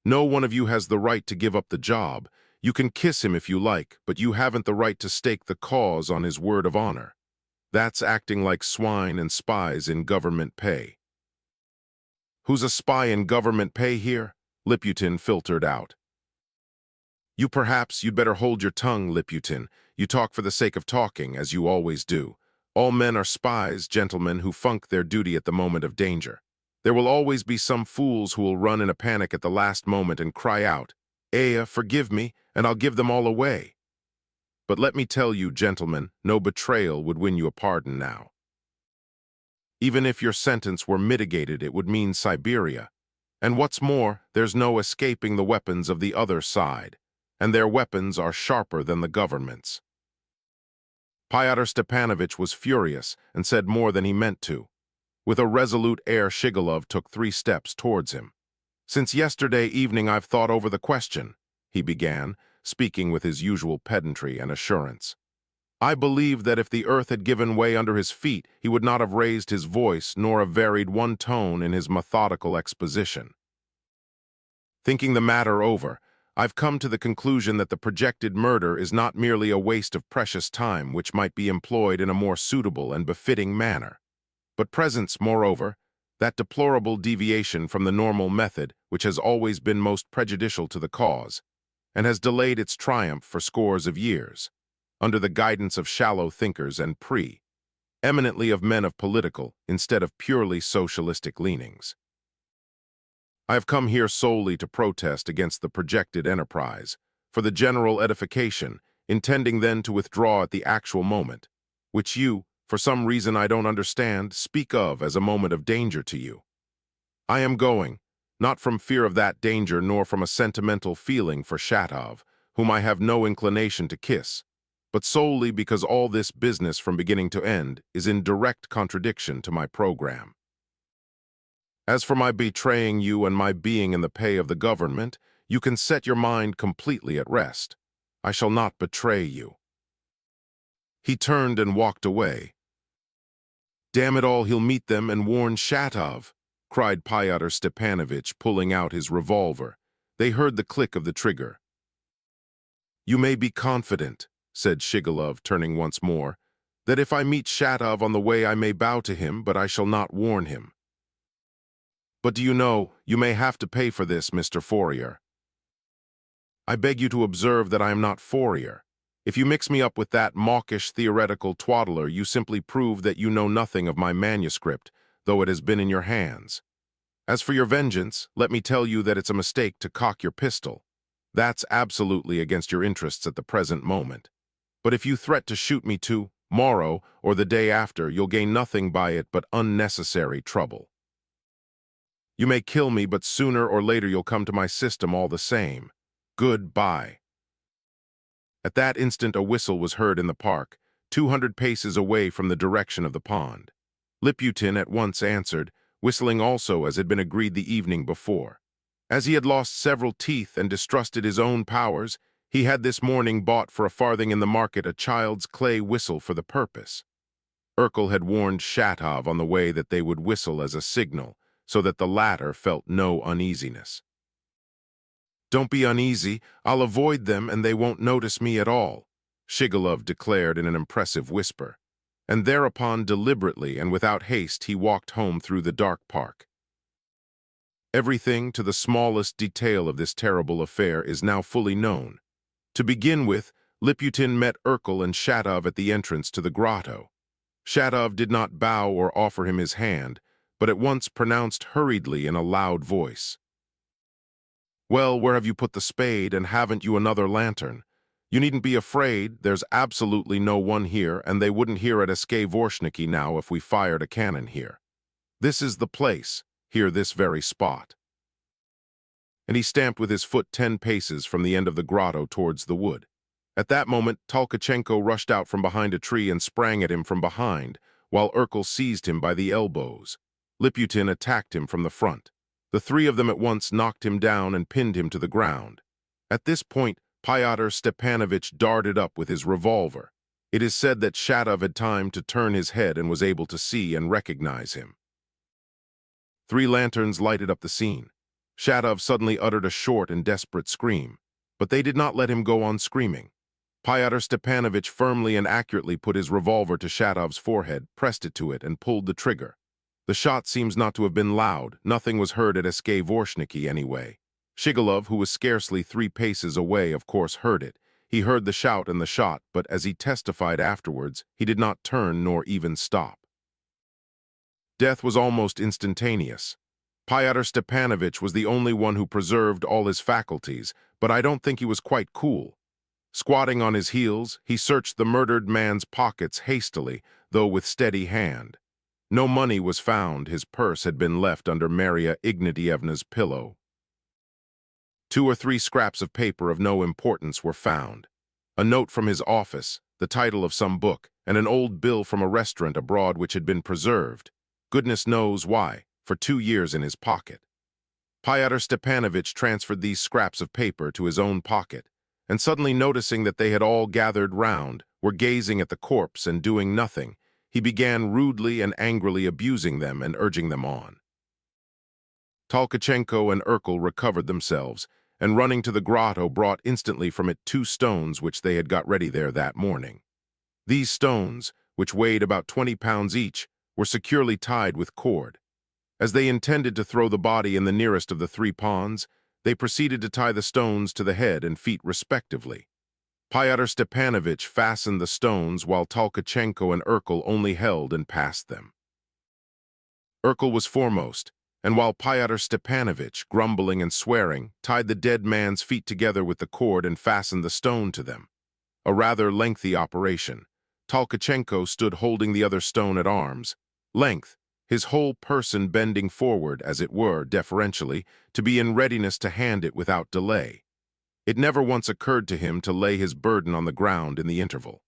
No one of you has the right to give up the job. You can kiss him if you like, but you haven't the right to stake the cause on his word of honor. That's acting like swine and spies in government pay. Who's a spy in government pay here? Liputin filtered out. You'd better hold your tongue, Liputin. You talk for the sake of talking, as you always do. All men are spies, gentlemen, who funk their duty at the moment of danger. There will always be some fools who will run in a panic at the last moment and cry out, "Aya, forgive me, and I'll give them all away." But let me tell you, gentlemen, no betrayal would win you a pardon now. Even if your sentence were mitigated, it would mean Siberia. And what's more, there's no escaping the weapons of the other side, and their weapons are sharper than the government's. Fyodor Stepanovich was furious and said more than he meant to. With a resolute air, Shigalov took 3 steps towards him. "Since yesterday evening I've thought over the question," he began, speaking with his usual pedantry and assurance. "I believe that if the earth had given way under his feet, he would not have raised his voice nor have varied one tone in his methodical exposition. Thinking the matter over, I've come to the conclusion that the projected murder is not merely a waste of precious time which might be employed in a more suitable and befitting manner, but presents, moreover, that deplorable deviation from the normal method which has always been most prejudicial to the cause, and has delayed its triumph for scores of years, under the guidance of shallow thinkers and eminently of men of political instead of purely socialistic leanings. I have come here solely to protest against the projected enterprise, for the general edification, intending then to withdraw at the actual moment, which you, for some reason I don't understand, speak of as a moment of danger to you. I am going, not from fear of that danger nor from a sentimental feeling for Shatov, whom I have no inclination to kiss, but solely because all this business from beginning to end is in direct contradiction to my program. As for my betraying you and my being in the pay of the government, you can set your mind completely at rest. I shall not betray you." He turned and walked away. "Damn it all, he'll meet them and warn Shatov," cried Fyodor Stepanovich, pulling out his revolver. They heard the click of the trigger. "You may be confident," said Shigalov, turning once more, "that if I meet Shatov on the way I may bow to him, but I shall not warn him. But do you know, you may have to pay for this, Mr. Fourier. I beg you to observe that I am not Fourier. If you mix me up with that mawkish theoretical twaddler, you simply prove that you know nothing of my manuscript, though it has been in your hands. As for your vengeance, let me tell you that it's a mistake to cock your pistol. That's absolutely against your interests at the present moment. But if you threat to shoot me tomorrow or the day after, you'll gain nothing by it but unnecessary trouble. You may kill me, but sooner or later you'll come to my system all the same. Goodbye." At that instant a whistle was heard in the park, 200 paces away from the direction of the pond. Liputin at once answered, whistling also as had been agreed the evening before. As he had lost several teeth and distrusted his own powers, he had this morning bought for a farthing in the market a child's clay whistle for the purpose. Urkel had warned Shatov on the way that they would whistle as a signal, so that the latter felt no uneasiness. "Don't be uneasy, I'll avoid them and they won't notice me at all," Shigalov declared in an impressive whisper. And thereupon, deliberately and without haste, he walked home through the dark park. Everything, to the smallest detail of this terrible affair, is now fully known. To begin with, Liputin met Urkel and Shatov at the entrance to the grotto. Shatov did not bow or offer him his hand, but at once pronounced hurriedly in a loud voice, "Well, where have you put the spade, and haven't you another lantern? You needn't be afraid, there's absolutely no one here, and they wouldn't hear at Vorshniki now if we fired a cannon here. This is the place, here this very spot." And he stamped with his foot 10 paces from the end of the grotto towards the wood. At that moment, Tolkachenko rushed out from behind a tree and sprang at him from behind, while Urkel seized him by the elbows. Liputin attacked him from the front. The three of them at once knocked him down and pinned him to the ground. At this point, Fyodor Stepanovich darted up with his revolver. It is said that Shatov had time to turn his head and was able to see and recognize him. 3 lanterns lighted up the scene. Shatov suddenly uttered a short and desperate scream, but they did not let him go on screaming. Fyodor Stepanovich firmly and accurately put his revolver to Shatov's forehead, pressed it to it, and pulled the trigger. The shot seems not to have been loud. Nothing was heard at Vorshniki anyway. Shigalov, who was scarcely 3 paces away, of course heard it. He heard the shout and the shot, but as he testified afterwards, he did not turn nor even stop. Death was almost instantaneous. Fyodor Stepanovich was the only one who preserved all his faculties, but I don't think he was quite cool. Squatting on his heels, he searched the murdered man's pockets hastily, though with steady hand. No money was found. His purse had been left under Maria Ignatievna's pillow. 2 or 3 scraps of paper of no importance were found. A note from his office, the title of some book, and an old bill from a restaurant abroad which had been preserved, goodness knows why, for 2 years in his pocket. Fyodor Stepanovich transferred these scraps of paper to his own pocket, and suddenly noticing that they had all gathered round, were gazing at the corpse and doing nothing, he began rudely and angrily abusing them and urging them on. Tolkachenko and Urkel recovered themselves, and running to the grotto brought instantly from it 2 stones which they had got ready there that morning. These stones, which weighed about 20 pounds each, were securely tied with cord. As they intended to throw the body in the nearest of the 3 ponds, they proceeded to tie the stones to the head and feet respectively. Fyodor Stepanovich fastened the stones while Tolkachenko and Urkel only held and passed them. Urkel was foremost, and while Fyodor Stepanovich, grumbling and swearing, tied the dead man's feet together with the cord and fastened the stone to them. A rather lengthy operation. Tolkachenko stood holding the other stone at arm's length, his whole person bending forward, as it were, deferentially, to be in readiness to hand it without delay. It never once occurred to him to lay his burden on the ground in the interval.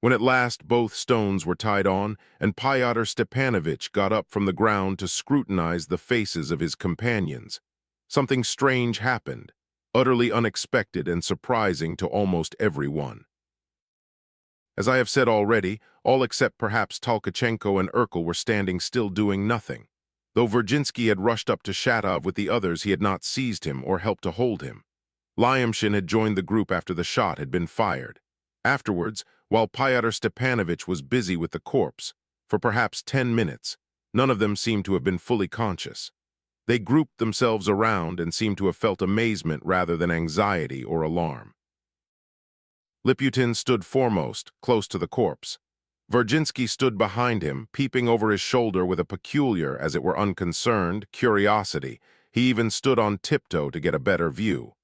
When at last both stones were tied on, and Fyodor Stepanovich got up from the ground to scrutinize the faces of his companions, something strange happened, utterly unexpected and surprising to almost every one. As I have said already, all except perhaps Tolkachenko and Urkel were standing still doing nothing. Though Virginsky had rushed up to Shatov with the others, he had not seized him or helped to hold him. Lyamshin had joined the group after the shot had been fired. Afterwards, while Fyodor Stepanovich was busy with the corpse, for perhaps 10 minutes, none of them seemed to have been fully conscious. They grouped themselves around and seemed to have felt amazement rather than anxiety or alarm. Liputin stood foremost, close to the corpse. Virginsky stood behind him, peeping over his shoulder with a peculiar, as it were unconcerned, curiosity. He even stood on tiptoe to get a better view.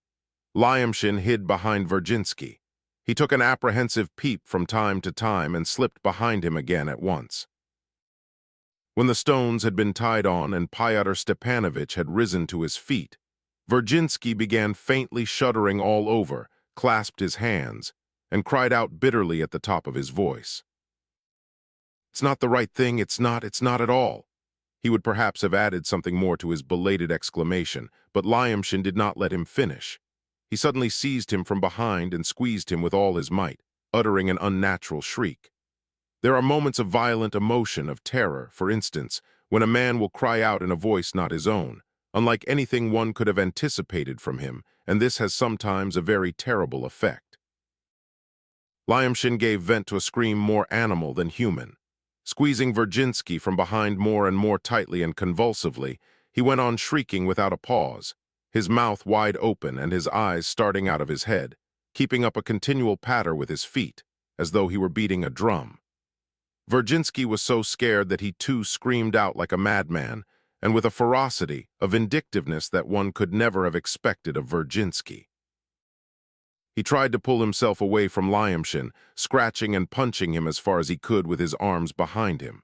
Lyamshin hid behind Virginsky. He took an apprehensive peep from time to time and slipped behind him again at once. When the stones had been tied on and Fyodor Stepanovich had risen to his feet, Virginsky began faintly shuddering all over, clasped his hands, and cried out bitterly at the top of his voice. "It's not the right thing, it's not at all." He would perhaps have added something more to his belated exclamation, but Lyamshin did not let him finish. He suddenly seized him from behind and squeezed him with all his might, uttering an unnatural shriek. There are moments of violent emotion, of terror, for instance, when a man will cry out in a voice not his own, unlike anything one could have anticipated from him, and this has sometimes a very terrible effect. Lyamshin gave vent to a scream more animal than human. Squeezing Virginsky from behind more and more tightly and convulsively, he went on shrieking without a pause, his mouth wide open and his eyes starting out of his head, keeping up a continual patter with his feet, as though he were beating a drum. Virginsky was so scared that he too screamed out like a madman, and with a ferocity, a vindictiveness that one could never have expected of Virginsky. He tried to pull himself away from Lyamshin, scratching and punching him as far as he could with his arms behind him.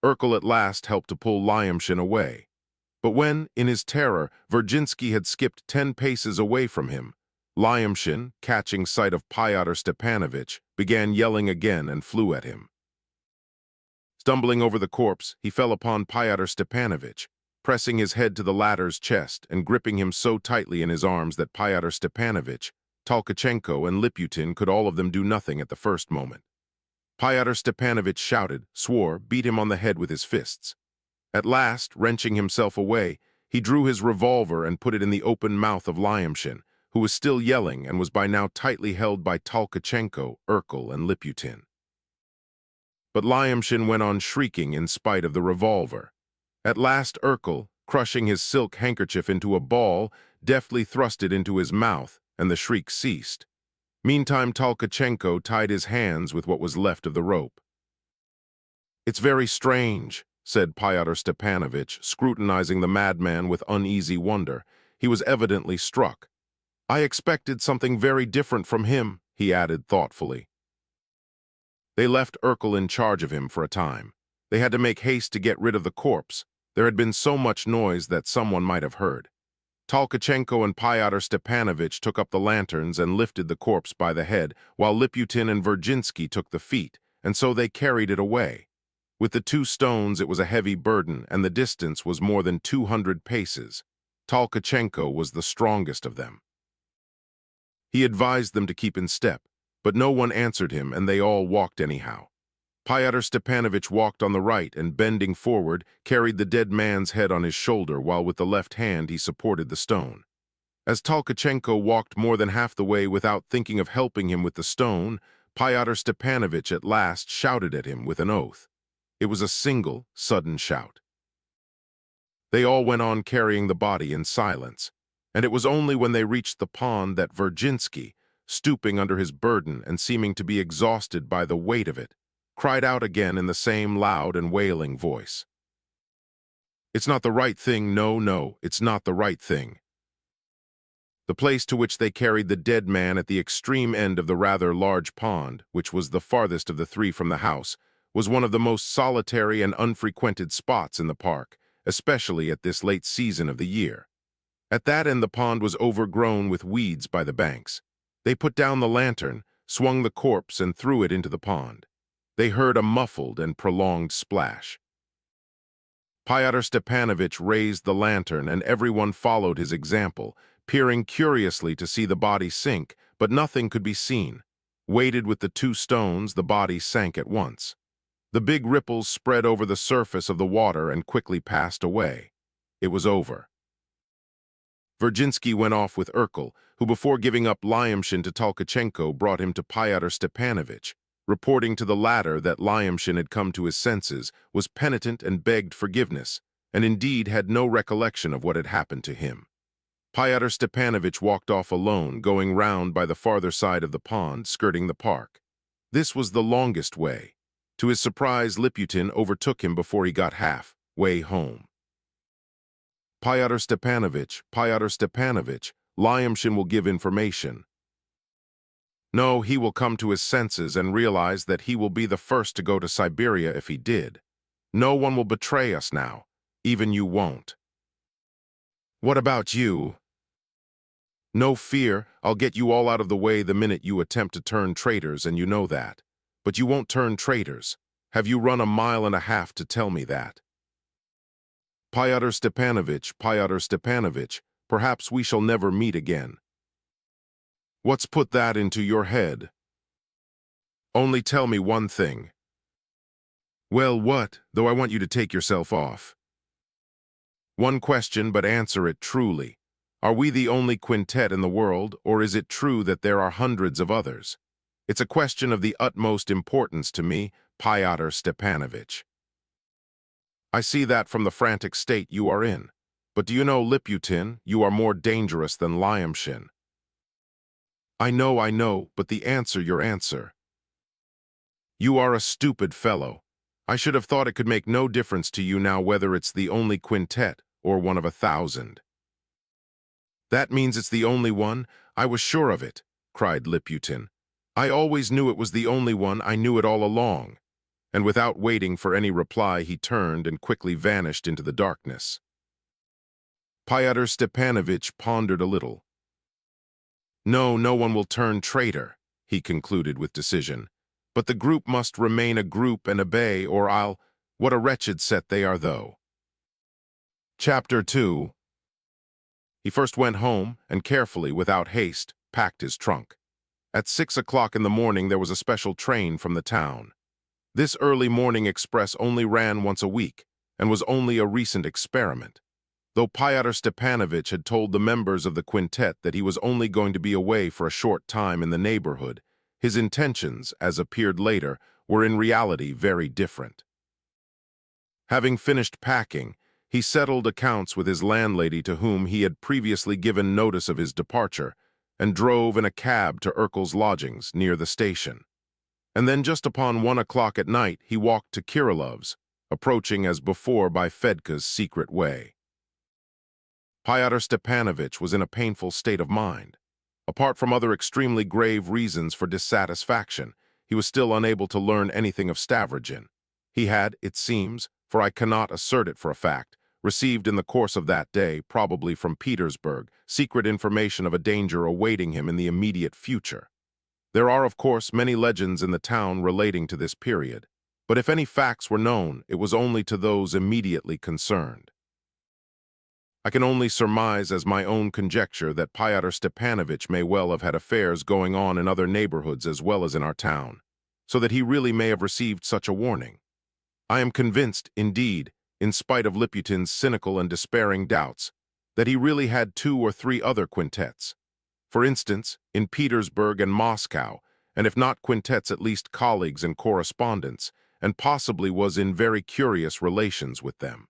Urkel at last helped to pull Lyamshin away. But when, in his terror, Virginsky had skipped 10 paces away from him, Lyamshin, catching sight of Fyodor Stepanovich, began yelling again and flew at him. Stumbling over the corpse, he fell upon Fyodor Stepanovich, pressing his head to the latter's chest and gripping him so tightly in his arms that Fyodor Stepanovich, Tolkachenko, and Liputin could all of them do nothing at the first moment. Fyodor Stepanovich shouted, swore, beat him on the head with his fists. At last, wrenching himself away, he drew his revolver and put it in the open mouth of Lyamshin, who was still yelling and was by now tightly held by Tolkachenko, Urkel, and Liputin. But Lyamshin went on shrieking in spite of the revolver. At last Urkel, crushing his silk handkerchief into a ball, deftly thrust it into his mouth, and the shriek ceased. Meantime Tolkachenko tied his hands with what was left of the rope. "It's very strange," said Fyodor Stepanovich, scrutinizing the madman with uneasy wonder. He was evidently struck. "I expected something very different from him," he added thoughtfully. They left Urkel in charge of him for a time. They had to make haste to get rid of the corpse. There had been so much noise that someone might have heard. Tolkachenko and Fyodor Stepanovich took up the lanterns and lifted the corpse by the head, while Liputin and Virginsky took the feet, and so they carried it away. With the 2 stones, it was a heavy burden, and the distance was more than 200 paces. Tolkachenko was the strongest of them. He advised them to keep in step, but no one answered him, and they all walked anyhow. Fyodor Stepanovich walked on the right and, bending forward, carried the dead man's head on his shoulder while with the left hand he supported the stone. As Tolkachenko walked more than half the way without thinking of helping him with the stone, Fyodor Stepanovich at last shouted at him with an oath. It was a single, sudden shout. They all went on carrying the body in silence, and it was only when they reached the pond that Virginsky, stooping under his burden and seeming to be exhausted by the weight of it, cried out again in the same loud and wailing voice. "It's not the right thing, no, no, it's not the right thing." The place to which they carried the dead man at the extreme end of the rather large pond, which was the farthest of the 3 from the house, was one of the most solitary and unfrequented spots in the park, especially at this late season of the year. At that end the pond was overgrown with weeds by the banks. They put down the lantern, swung the corpse, and threw it into the pond. They heard a muffled and prolonged splash. Fyodor Stepanovich raised the lantern, and everyone followed his example, peering curiously to see the body sink, but nothing could be seen. Weighted with the 2 stones, the body sank at once. The big ripples spread over the surface of the water and quickly passed away. It was over. Virginsky went off with Urkel, who before giving up Lyamshin to Tolkachenko brought him to Fyodor Stepanovich, reporting to the latter that Lyamshin had come to his senses, was penitent and begged forgiveness, and indeed had no recollection of what had happened to him. Fyodor Stepanovich walked off alone, going round by the farther side of the pond, skirting the park. This was the longest way. To his surprise, Liputin overtook him before he got half-way home. Fyodor Stepanovich, Lyamshin will give information. No, he will come to his senses and realize that he will be the first to go to Siberia if he did. No one will betray us now. Even you won't. What about you? No fear, I'll get you all out of the way the minute you attempt to turn traitors, and you know that. But you won't turn traitors. Have you run 1.5 miles to tell me that? Fyodor Stepanovich, perhaps we shall never meet again. What's put that into your head? Only tell me one thing. Well, what, though I want you to take yourself off? One question, but answer it truly. Are we the only quintet in the world, or is it true that there are hundreds of others? It's a question of the utmost importance to me, Pyotr Stepanovich. I see that from the frantic state you are in. But do you know, Liputin, you are more dangerous than Lyamshin. I know, but the answer your answer. You are a stupid fellow. I should have thought it could make no difference to you now whether it's the only quintet or one of 1,000. That means it's the only one? I was sure of it, cried Liputin. I always knew it was the only one, I knew it all along. And without waiting for any reply, he turned and quickly vanished into the darkness. Pyotr Stepanovich pondered a little. No, no one will turn traitor, he concluded with decision. But the group must remain a group and obey, or I'll— What a wretched set they are, though. Chapter 2. He first went home and carefully, without haste, packed his trunk. At 6 o'clock in the morning there was a special train from the town. This early morning express only ran once a week and was only a recent experiment. Though Pyotr Stepanovich had told the members of the quintet that he was only going to be away for a short time in the neighborhood, his intentions, as appeared later, were in reality very different. Having finished packing, he settled accounts with his landlady to whom he had previously given notice of his departure, and drove in a cab to Urkel's lodgings near the station. And then just upon 1 o'clock at night he walked to Kirilov's, approaching as before by Fedka's secret way. Pyotr Stepanovich was in a painful state of mind. Apart from other extremely grave reasons for dissatisfaction, he was still unable to learn anything of Stavrogin. He had, it seems, for I cannot assert it for a fact, received in the course of that day, probably from Petersburg, secret information of a danger awaiting him in the immediate future. There are, of course, many legends in the town relating to this period, but if any facts were known, it was only to those immediately concerned. I can only surmise as my own conjecture that Pyotr Stepanovich may well have had affairs going on in other neighborhoods as well as in our town, so that he really may have received such a warning. I am convinced, indeed, in spite of Liputin's cynical and despairing doubts, that he really had 2 or 3 other quintets. For instance, in Petersburg and Moscow, and if not quintets, at least colleagues and correspondents, and possibly was in very curious relations with them.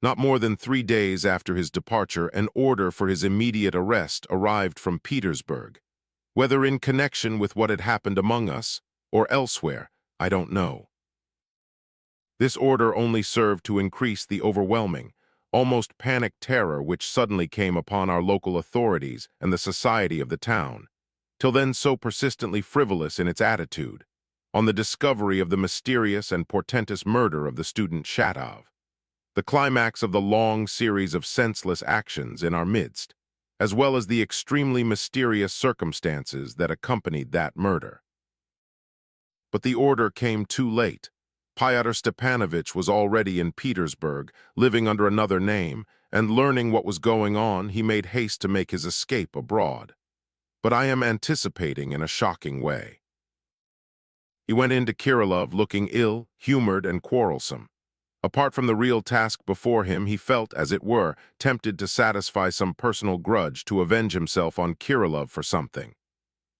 Not more than 3 days after his departure, an order for his immediate arrest arrived from Petersburg. Whether in connection with what had happened among us, or elsewhere, I don't know. This order only served to increase the overwhelming, almost panic terror which suddenly came upon our local authorities and the society of the town, till then so persistently frivolous in its attitude, on the discovery of the mysterious and portentous murder of the student Shatov, the climax of the long series of senseless actions in our midst, as well as the extremely mysterious circumstances that accompanied that murder. But the order came too late. Pyotr Stepanovich was already in Petersburg, living under another name, and learning what was going on, he made haste to make his escape abroad. But I am anticipating in a shocking way. He went into Kirilov looking ill, humored, and quarrelsome. Apart from the real task before him, he felt, as it were, tempted to satisfy some personal grudge, to avenge himself on Kirilov for something.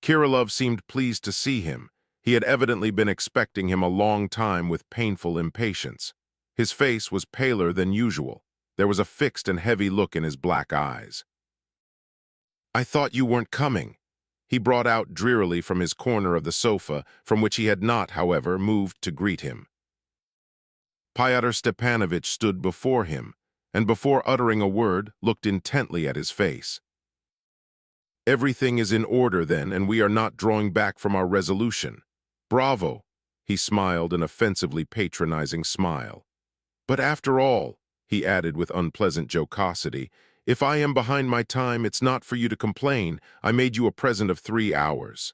Kirilov seemed pleased to see him. He had evidently been expecting him a long time with painful impatience. His face was paler than usual. There was a fixed and heavy look in his black eyes. "I thought you weren't coming," he brought out drearily from his corner of the sofa, from which he had not, however, moved to greet him. Pyotr Stepanovich stood before him, and before uttering a word, looked intently at his face. "Everything is in order, then, and we are not drawing back from our resolution. Bravo!" He smiled an offensively patronizing smile. "But after all," he added with unpleasant jocosity, "if I am behind my time, it's not for you to complain. I made you a present of 3 hours.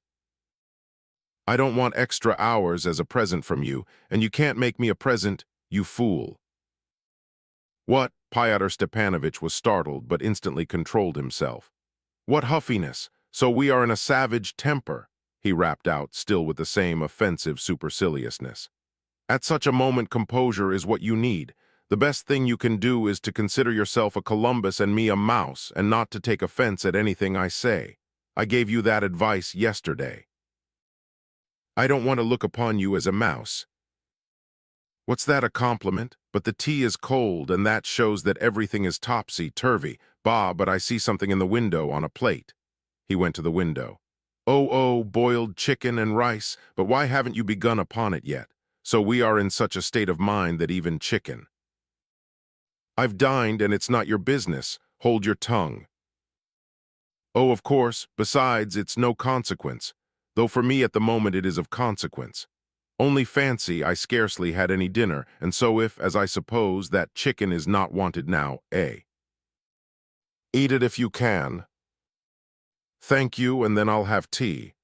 I don't want extra hours as a present from you, and you can't make me a present, you fool." "What?" Pyotr Stepanovich was startled, but instantly controlled himself. "What huffiness! So we are in a savage temper," he rapped out, still with the same offensive superciliousness. "At such a moment composure is what you need. The best thing you can do is to consider yourself a Columbus and me a mouse, and not to take offense at anything I say. I gave you that advice yesterday. I don't want to look upon you as a mouse. What's that a compliment? But the tea is cold, and that shows that everything is topsy-turvy. Bah, but I see something in the window on a plate. He went to the window. Oh, boiled chicken and rice, but why haven't you begun upon it yet? So we are in such a state of mind that even chicken. I've dined, and it's not your business. Hold your tongue. Oh, of course, besides, it's no consequence, though for me at the moment it is of consequence. Only fancy, I scarcely had any dinner, and so if, as I suppose, that chicken is not wanted now, eat it if you can. Thank you, and then I'll have tea.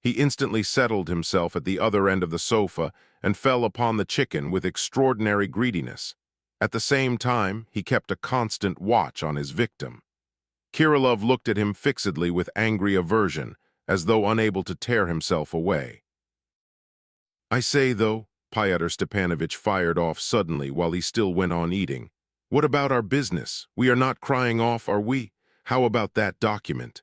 He instantly settled himself at the other end of the sofa and fell upon the chicken with extraordinary greediness. At the same time, he kept a constant watch on his victim. Kirillov looked at him fixedly with angry aversion, as though unable to tear himself away. I say, though, Fyodor Stepanovich fired off suddenly while he still went on eating. What about our business? We are not crying off, are we? How about that document?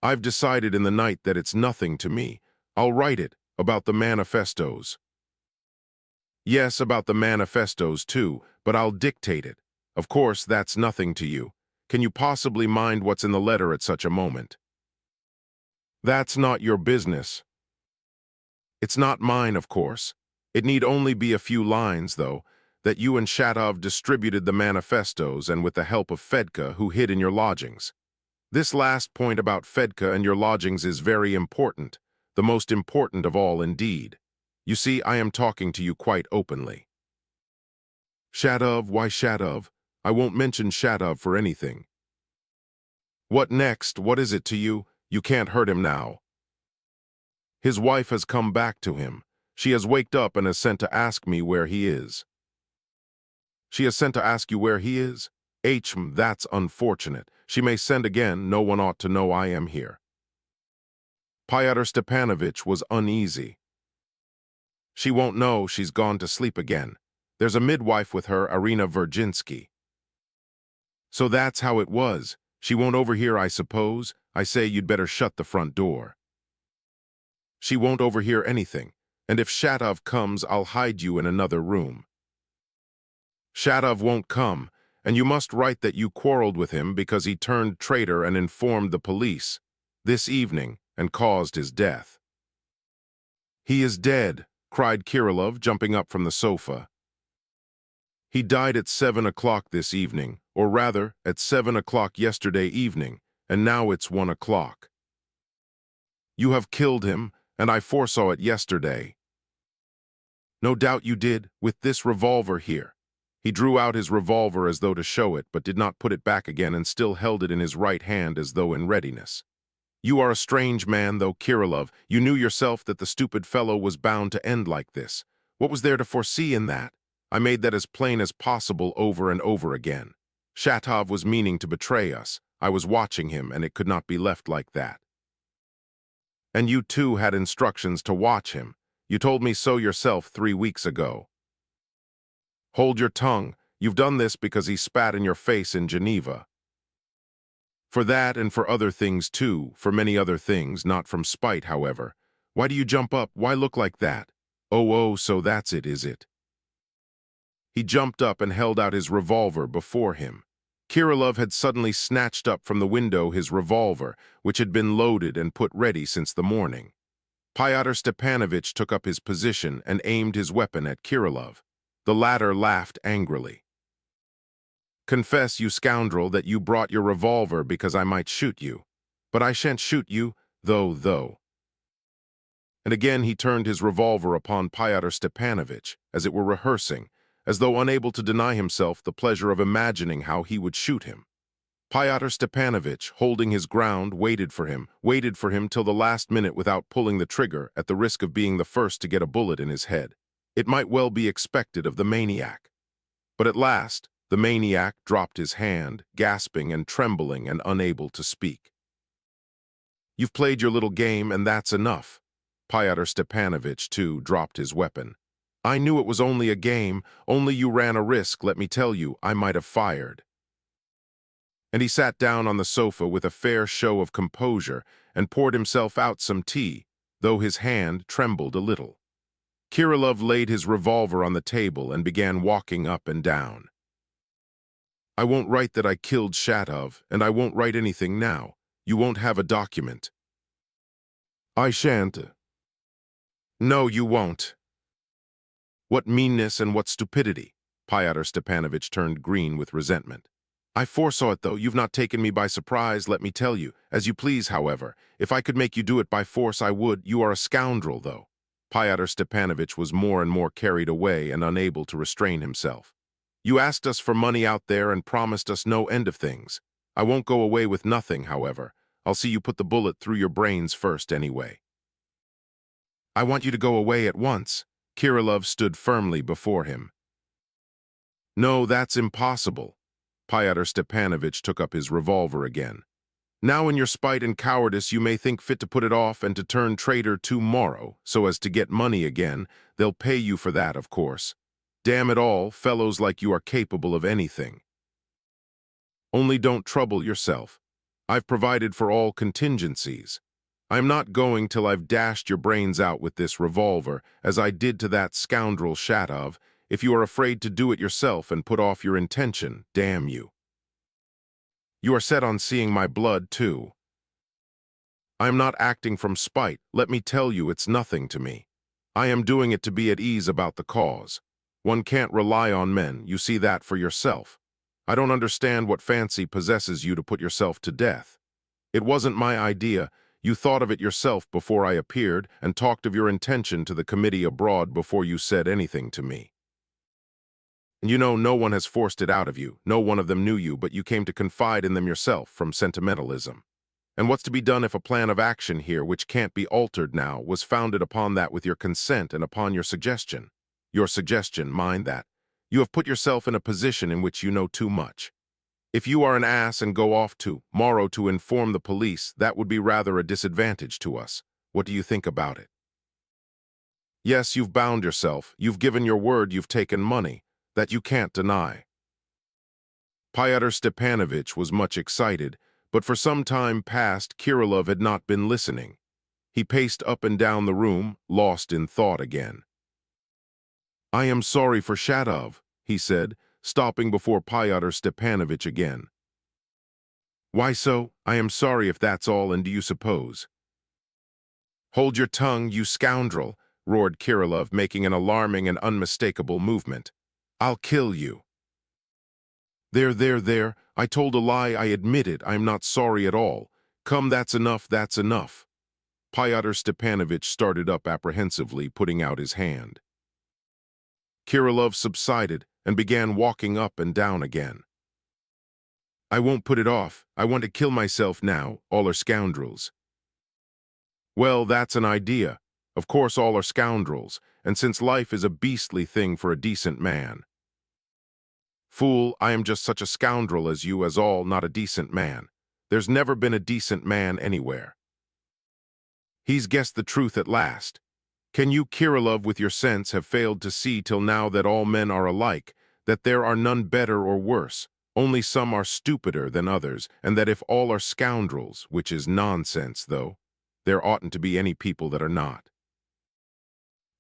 I've decided in the night that it's nothing to me. I'll write it, about the manifestos. Yes, about the manifestos too, but I'll dictate it. Of course, that's nothing to you. Can you possibly mind what's in the letter at such a moment? That's not your business. It's not mine, of course. It need only be a few lines, though, that you and Shatov distributed the manifestos and with the help of Fedka, who hid in your lodgings. This last point about Fedka and your lodgings is very important, the most important of all indeed. You see, I am talking to you quite openly. Shatov, why Shatov? I won't mention Shatov for anything. What next? What is it to you? You can't hurt him now. His wife has come back to him. She has waked up and has sent to ask me where he is. She has sent to ask you where he is? That's unfortunate. She may send again. No one ought to know I am here. Fyodor Stepanovich was uneasy. She won't know. She's gone to sleep again. There's a midwife with her, Irina Virginsky. So that's how it was. She won't overhear, I suppose. I say you'd better shut the front door. She won't overhear anything, and if Shatov comes, I'll hide you in another room. Shatov won't come, and you must write that you quarreled with him because he turned traitor and informed the police this evening and caused his death. He is dead, cried Kirillov, jumping up from the sofa. He died at 7 o'clock this evening, or rather, at 7 o'clock yesterday evening, and now it's 1 o'clock. You have killed him, and I foresaw it yesterday. No doubt you did, with this revolver here. He drew out his revolver as though to show it, but did not put it back again and still held it in his right hand as though in readiness. You are a strange man, though, Kirillov. You knew yourself that the stupid fellow was bound to end like this. What was there to foresee in that? I made that as plain as possible over and over again. Shatov was meaning to betray us. I was watching him, and it could not be left like that. And you too had instructions to watch him. You told me so yourself 3 weeks ago. Hold your tongue. You've done this because he spat in your face in Geneva. For that and for other things too, for many other things, not from spite, however. Why do you jump up? Why look like that? Oh, so that's it, is it? He jumped up and held out his revolver before him. Kirillov had suddenly snatched up from the window his revolver, which had been loaded and put ready since the morning. Fyodor Stepanovich took up his position and aimed his weapon at Kirillov. The latter laughed angrily. Confess, you scoundrel, that you brought your revolver because I might shoot you. But I shan't shoot you, though. And again he turned his revolver upon Fyodor Stepanovich, as it were rehearsing, as though unable to deny himself the pleasure of imagining how he would shoot him. Fyodor Stepanovich, holding his ground, waited for him till the last minute without pulling the trigger, at the risk of being the first to get a bullet in his head. It might well be expected of the maniac. But at last, the maniac dropped his hand, gasping and trembling and unable to speak. You've played your little game, and that's enough. Fyodor Stepanovich, too, dropped his weapon. I knew it was only a game, only you ran a risk, let me tell you, I might have fired. And he sat down on the sofa with a fair show of composure and poured himself out some tea, though his hand trembled a little. Kirilov laid his revolver on the table and began walking up and down. I won't write that I killed Shatov, and I won't write anything now. You won't have a document. I shan't. No, you won't. What meanness and what stupidity. Pyotr Stepanovich turned green with resentment. I foresaw it, though. You've not taken me by surprise, let me tell you. As you please, however. If I could make you do it by force, I would. You are a scoundrel, though. Pyotr Stepanovich was more and more carried away and unable to restrain himself. You asked us for money out there and promised us no end of things. I won't go away with nothing, however. I'll see you put the bullet through your brains first, anyway. I want you to go away at once. Kirilov stood firmly before him. No, that's impossible. Pyotr Stepanovich took up his revolver again. Now in your spite and cowardice you may think fit to put it off and to turn traitor tomorrow, so as to get money again. They'll pay you for that, of course. Damn it all, fellows like you are capable of anything. Only don't trouble yourself. I've provided for all contingencies. I'm not going till I've dashed your brains out with this revolver, as I did to that scoundrel Shatov. If you are afraid to do it yourself and put off your intention, damn you. You are set on seeing my blood, too. I am not acting from spite. Let me tell you, it's nothing to me. I am doing it to be at ease about the cause. One can't rely on men, you see that for yourself. I don't understand what fancy possesses you to put yourself to death. It wasn't my idea. You thought of it yourself before I appeared and talked of your intention to the committee abroad before you said anything to me. And you know, no one has forced it out of you. No one of them knew you, but you came to confide in them yourself from sentimentalism. And what's to be done if a plan of action here, which can't be altered now, was founded upon that with your consent and upon your suggestion? Your suggestion, mind that. You have put yourself in a position in which you know too much. If you are an ass and go off tomorrow to inform the police, that would be rather a disadvantage to us. What do you think about it? Yes, you've bound yourself. You've given your word, you've taken money. That you can't deny. Pyotr Stepanovich was much excited, but for some time past Kirilov had not been listening. He paced up and down the room, lost in thought again. I am sorry for Shatov, he said, stopping before Pyotr Stepanovich again. Why so? I am sorry if that's all, and do you suppose? Hold your tongue, you scoundrel, roared Kirilov, making an alarming and unmistakable movement. I'll kill you. There. I told a lie, I admit it. I'm not sorry at all. Come, that's enough, that's enough. Pyotr Stepanovich started up apprehensively, putting out his hand. Kirilov subsided and began walking up and down again. I won't put it off. I want to kill myself now. All are scoundrels. Well, that's an idea. Of course all are scoundrels, and since life is a beastly thing for a decent man. Fool, I am just such a scoundrel as you as all, not a decent man. There's never been a decent man anywhere. He's guessed the truth at last. Can you, Kirilov, with your sense, have failed to see till now that all men are alike, that there are none better or worse, only some are stupider than others, and that if all are scoundrels, which is nonsense, though, there oughtn't to be any people that are not?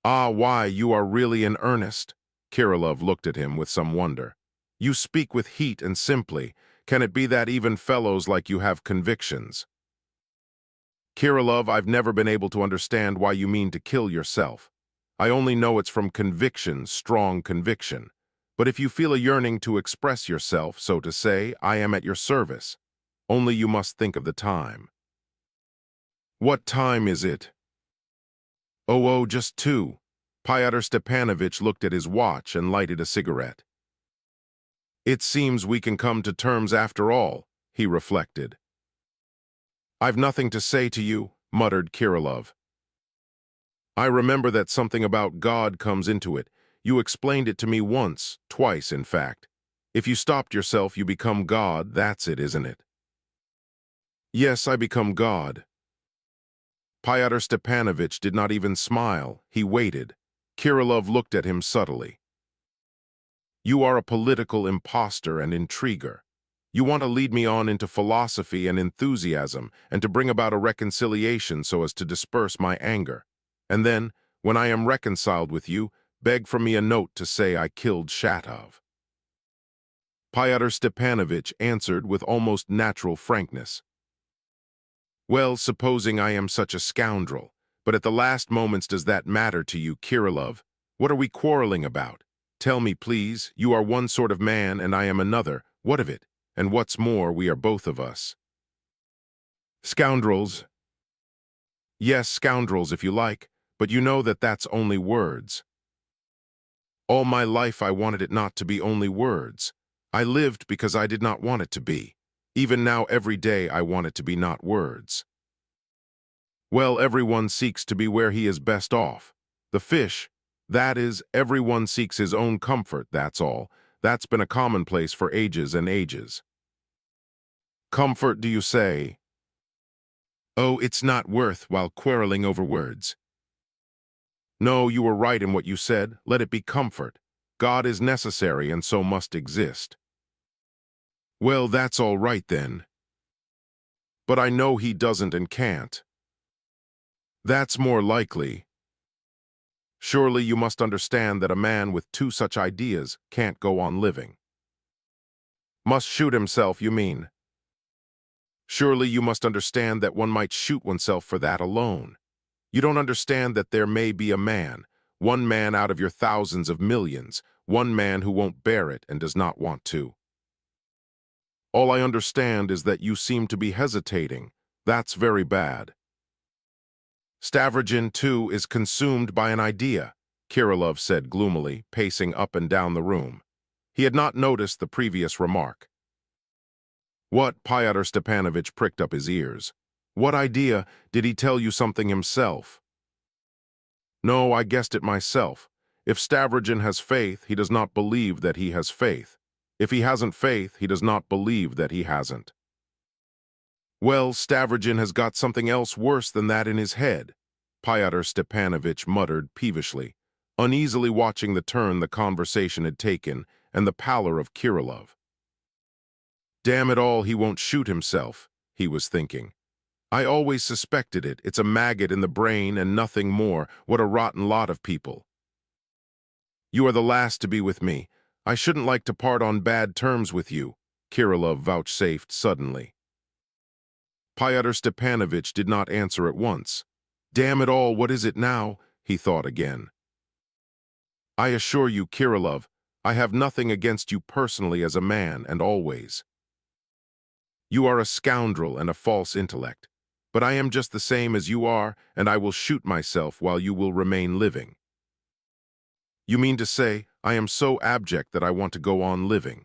Ah, why, you are really in earnest? Kirilov looked at him with some wonder. You speak with heat and simply. Can it be that even fellows like you have convictions? Kirilov, I've never been able to understand why you mean to kill yourself. I only know it's from conviction, strong conviction. But if you feel a yearning to express yourself, so to say, I am at your service. Only you must think of the time. What time is it? Oh, just 2. Pyotr Stepanovich looked at his watch and lighted a cigarette. It seems we can come to terms after all, he reflected. I've nothing to say to you, muttered Kirilov. I remember that something about God comes into it. You explained it to me once, twice, in fact. If you stopped yourself, you become God, that's it, isn't it? Yes, I become God. Pyotr Stepanovich did not even smile. He waited. Kirillov looked at him subtly. You are a political impostor and intriguer. You want to lead me on into philosophy and enthusiasm and to bring about a reconciliation so as to disperse my anger. And then, when I am reconciled with you, beg from me a note to say I killed Shatov. Fyodor Stepanovich answered with almost natural frankness. Well, supposing I am such a scoundrel, but at the last moments does that matter to you, Kirillov? What are we quarreling about? Tell me, please, you are one sort of man and I am another. What of it? And what's more, we are both of us. Scoundrels. Yes, scoundrels if you like, but you know that that's only words. All my life I wanted it not to be only words. I lived because I did not want it to be. Even now every day I want it to be not words. Well, everyone seeks to be where he is best off. The fish, that is, everyone seeks his own comfort, that's all. That's been a commonplace for ages and ages. Comfort, do you say? Oh, it's not worth while quarreling over words. No, you were right in what you said. Let it be comfort. God is necessary and so must exist. Well, that's all right then. But I know he doesn't and can't. That's more likely. Surely you must understand that a man with two such ideas can't go on living. Must shoot himself, you mean? Surely you must understand that one might shoot oneself for that alone. You don't understand that there may be a man, one man out of your thousands of millions, one man who won't bear it and does not want to. All I understand is that you seem to be hesitating. That's very bad. Stavrogin, too, is consumed by an idea, Kirillov said gloomily, pacing up and down the room. He had not noticed the previous remark. What? Fyodor Stepanovich pricked up his ears. What idea? Did he tell you something himself? No, I guessed it myself. If Stavrogin has faith, he does not believe that he has faith. If he hasn't faith, he does not believe that he hasn't. Well, Stavrogin has got something else worse than that in his head, Fyodor Stepanovich muttered peevishly, uneasily watching the turn the conversation had taken and the pallor of Kirillov. Damn it all, he won't shoot himself, he was thinking. I always suspected it. It's a maggot in the brain and nothing more. What a rotten lot of people. You are the last to be with me. I shouldn't like to part on bad terms with you, Kirillov vouchsafed suddenly. Fyodor Stepanovich did not answer at once. Damn it all, what is it now? He thought again. I assure you, Kirillov, I have nothing against you personally as a man and always. You are a scoundrel and a false intellect. But I am just the same as you are, and I will shoot myself while you will remain living. You mean to say, I am so abject that I want to go on living?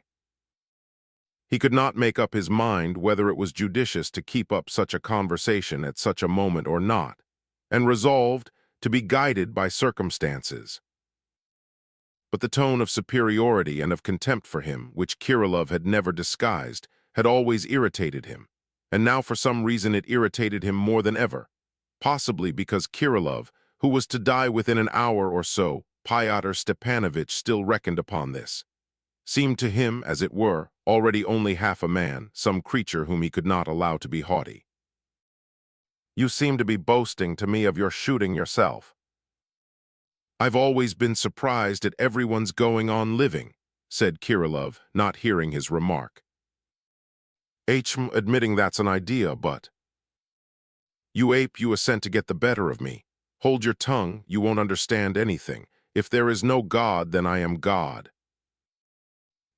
He could not make up his mind whether it was judicious to keep up such a conversation at such a moment or not, and resolved to be guided by circumstances. But the tone of superiority and of contempt for him, which Kirillov had never disguised, had always irritated him, and now for some reason it irritated him more than ever, possibly because Kirillov, who was to die within an hour or so, Fyodor Stepanovich still reckoned upon this, seemed to him, as it were, already only half a man, some creature whom he could not allow to be haughty. You seem to be boasting to me of your shooting yourself. I've always been surprised at everyone's going on living, said Kirillov, not hearing his remark. Admitting that's an idea, but... You ape, you assent to get the better of me. Hold your tongue, you won't understand anything. If there is no God, then I am God.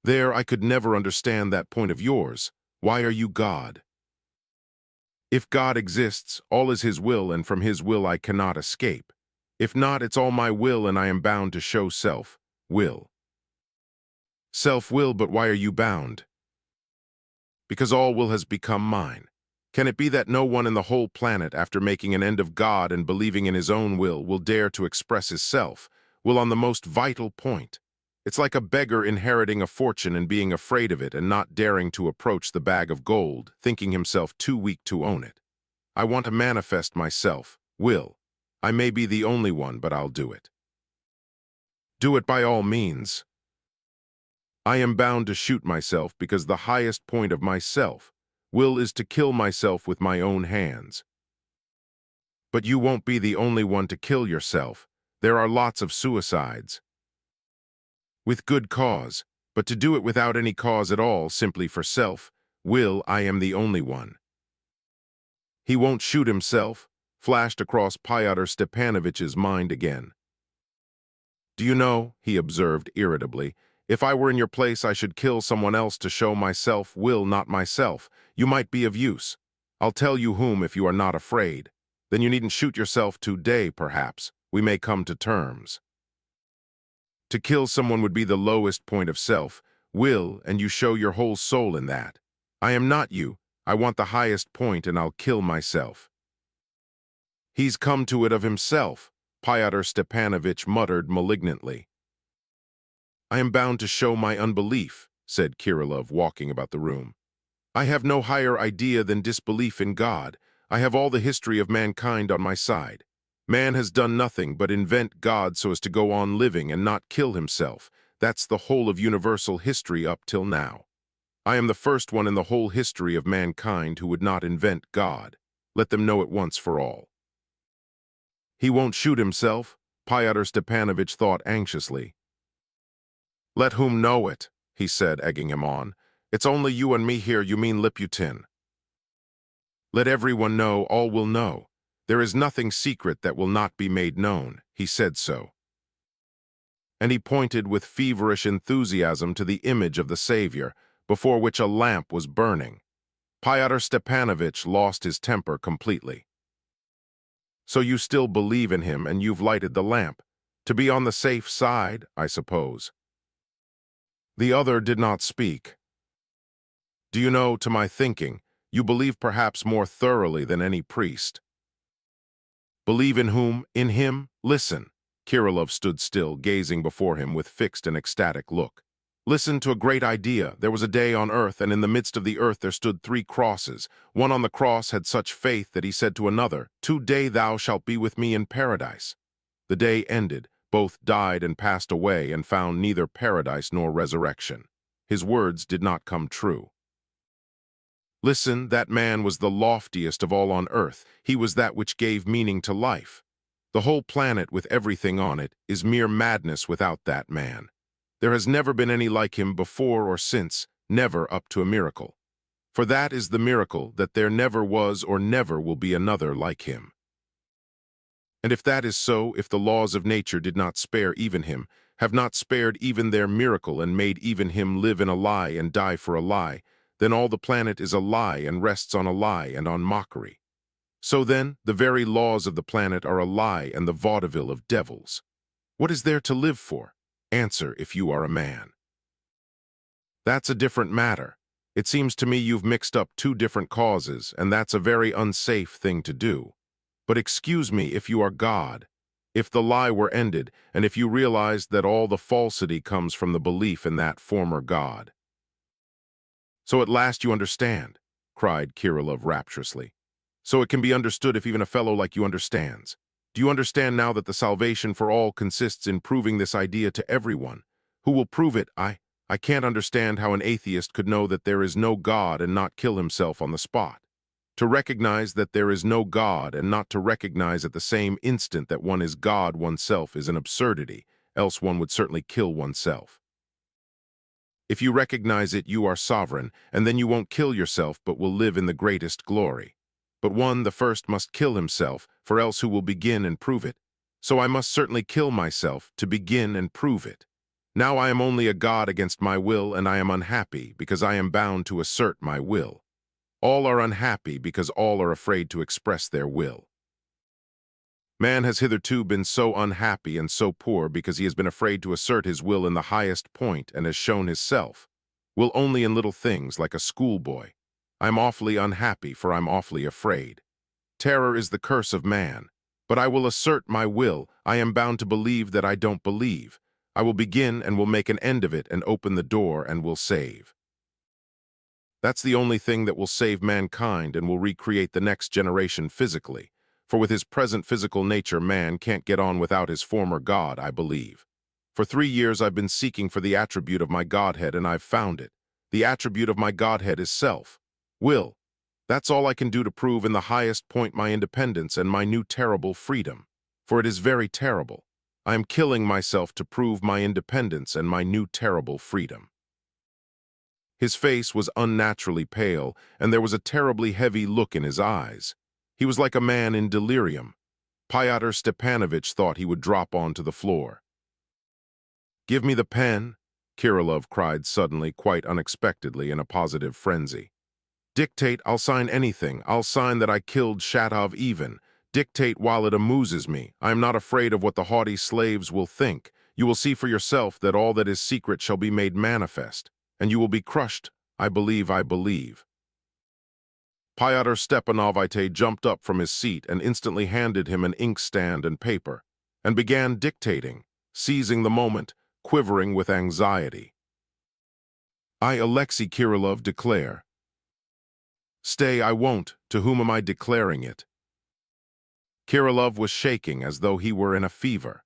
There, I could never understand that point of yours. Why are you God? If God exists, all is his will, and from his will I cannot escape. If not, it's all my will, and I am bound to show self-will. Self-will, but why are you bound? Because all will has become mine. Can it be that no one in the whole planet, after making an end of God and believing in his own will dare to express his self, will on the most vital point? It's like a beggar inheriting a fortune and being afraid of it and not daring to approach the bag of gold, thinking himself too weak to own it. I want to manifest myself, will. I may be the only one, but I'll do it. Do it by all means. I am bound to shoot myself because the highest point of myself will is to kill myself with my own hands. But you won't be the only one to kill yourself. There are lots of suicides. With good cause, but to do it without any cause at all, simply for will, I am the only one. He won't shoot himself, flashed across Fyodor Stepanovitch's mind again. Do you know, he observed irritably, if I were in your place I should kill someone else to show myself will, not myself. You might be of use. I'll tell you whom if you are not afraid. Then you needn't shoot yourself today, perhaps. We may come to terms. To kill someone would be the lowest point of will, and you show your whole soul in that. I am not you. I want the highest point, and I'll kill myself. He's come to it of himself, Fyodor Stepanovitch muttered malignantly. I am bound to show my unbelief, said Kirillov, walking about the room. I have no higher idea than disbelief in God. I have all the history of mankind on my side. Man has done nothing but invent God so as to go on living and not kill himself. That's the whole of universal history up till now. I am the first one in the whole history of mankind who would not invent God. Let them know it once for all. He won't shoot himself, Fyodor Stepanovitch thought anxiously. Let whom know it, he said, egging him on. It's only you and me here, you mean Liputin. Let everyone know, all will know. There is nothing secret that will not be made known, he said so. And he pointed with feverish enthusiasm to the image of the Savior, before which a lamp was burning. Fyodor Stepanovitch lost his temper completely. So you still believe in him and you've lighted the lamp, to be on the safe side, I suppose. The other did not speak. Do you know, to my thinking, you believe perhaps more thoroughly than any priest. Believe in whom? In him? Listen. Kirillov stood still, gazing before him with fixed and ecstatic look. Listen to a great idea. There was a day on earth, and in the midst of the earth there stood 3 crosses. One on the cross had such faith that he said to another, Today thou shalt be with me in paradise. The day ended. Both died and passed away and found neither paradise nor resurrection. His words did not come true. Listen, that man was the loftiest of all on earth. He was that which gave meaning to life. The whole planet with everything on it is mere madness without that man. There has never been any like him before or since, never up to a miracle. For that is the miracle, that there never was or never will be another like him. And if that is so, if the laws of nature did not spare even him, have not spared even their miracle and made even him live in a lie and die for a lie, then all the planet is a lie and rests on a lie and on mockery. So then, the very laws of the planet are a lie and the vaudeville of devils. What is there to live for? Answer if you are a man. That's a different matter. It seems to me you've mixed up 2 different causes, and that's a very unsafe thing to do. But excuse me if you are God. If the lie were ended, and if you realized that all the falsity comes from the belief in that former God. So at last you understand, cried Kirillov rapturously. So it can be understood if even a fellow like you understands. Do you understand now that the salvation for all consists in proving this idea to everyone? Who will prove it? I can't understand how an atheist could know that there is no God and not kill himself on the spot. To recognize that there is no God and not to recognize at the same instant that one is God oneself is an absurdity, else one would certainly kill oneself. If you recognize it, you are sovereign, and then you won't kill yourself but will live in the greatest glory. But one, the first, must kill himself, for else who will begin and prove it? So I must certainly kill myself to begin and prove it. Now I am only a god against my will, and I am unhappy because I am bound to assert my will. All are unhappy because all are afraid to express their will. Man has hitherto been so unhappy and so poor because he has been afraid to assert his will in the highest point and has shown his will only in little things like a schoolboy. I'm awfully unhappy, for I'm awfully afraid. Terror is the curse of man. But I will assert my will. I am bound to believe that I don't believe. I will begin and will make an end of it and open the door and will save. That's the only thing that will save mankind and will recreate the next generation physically. For with his present physical nature, man can't get on without his former God, I believe. For 3 years I've been seeking for the attribute of my Godhead, and I've found it. The attribute of my Godhead is self. Will. That's all I can do to prove in the highest point my independence and my new terrible freedom. For it is very terrible. I am killing myself to prove my independence and my new terrible freedom. His face was unnaturally pale, and there was a terribly heavy look in his eyes. He was like a man in delirium. Fyodor Stepanovich thought he would drop onto the floor. "Give me the pen," Kirillov cried suddenly, quite unexpectedly, in a positive frenzy. "Dictate, I'll sign anything. I'll sign that I killed Shatov even. Dictate while it amuses me. I am not afraid of what the haughty slaves will think. You will see for yourself that all that is secret shall be made manifest, and you will be crushed. I believe, I believe." Fyodor Stepanovich jumped up from his seat and instantly handed him an inkstand and paper, and began dictating, seizing the moment, quivering with anxiety. "I, Alexei Kirillov, declare." "Stay, I won't. To whom am I declaring it?" Kirillov was shaking as though he were in a fever.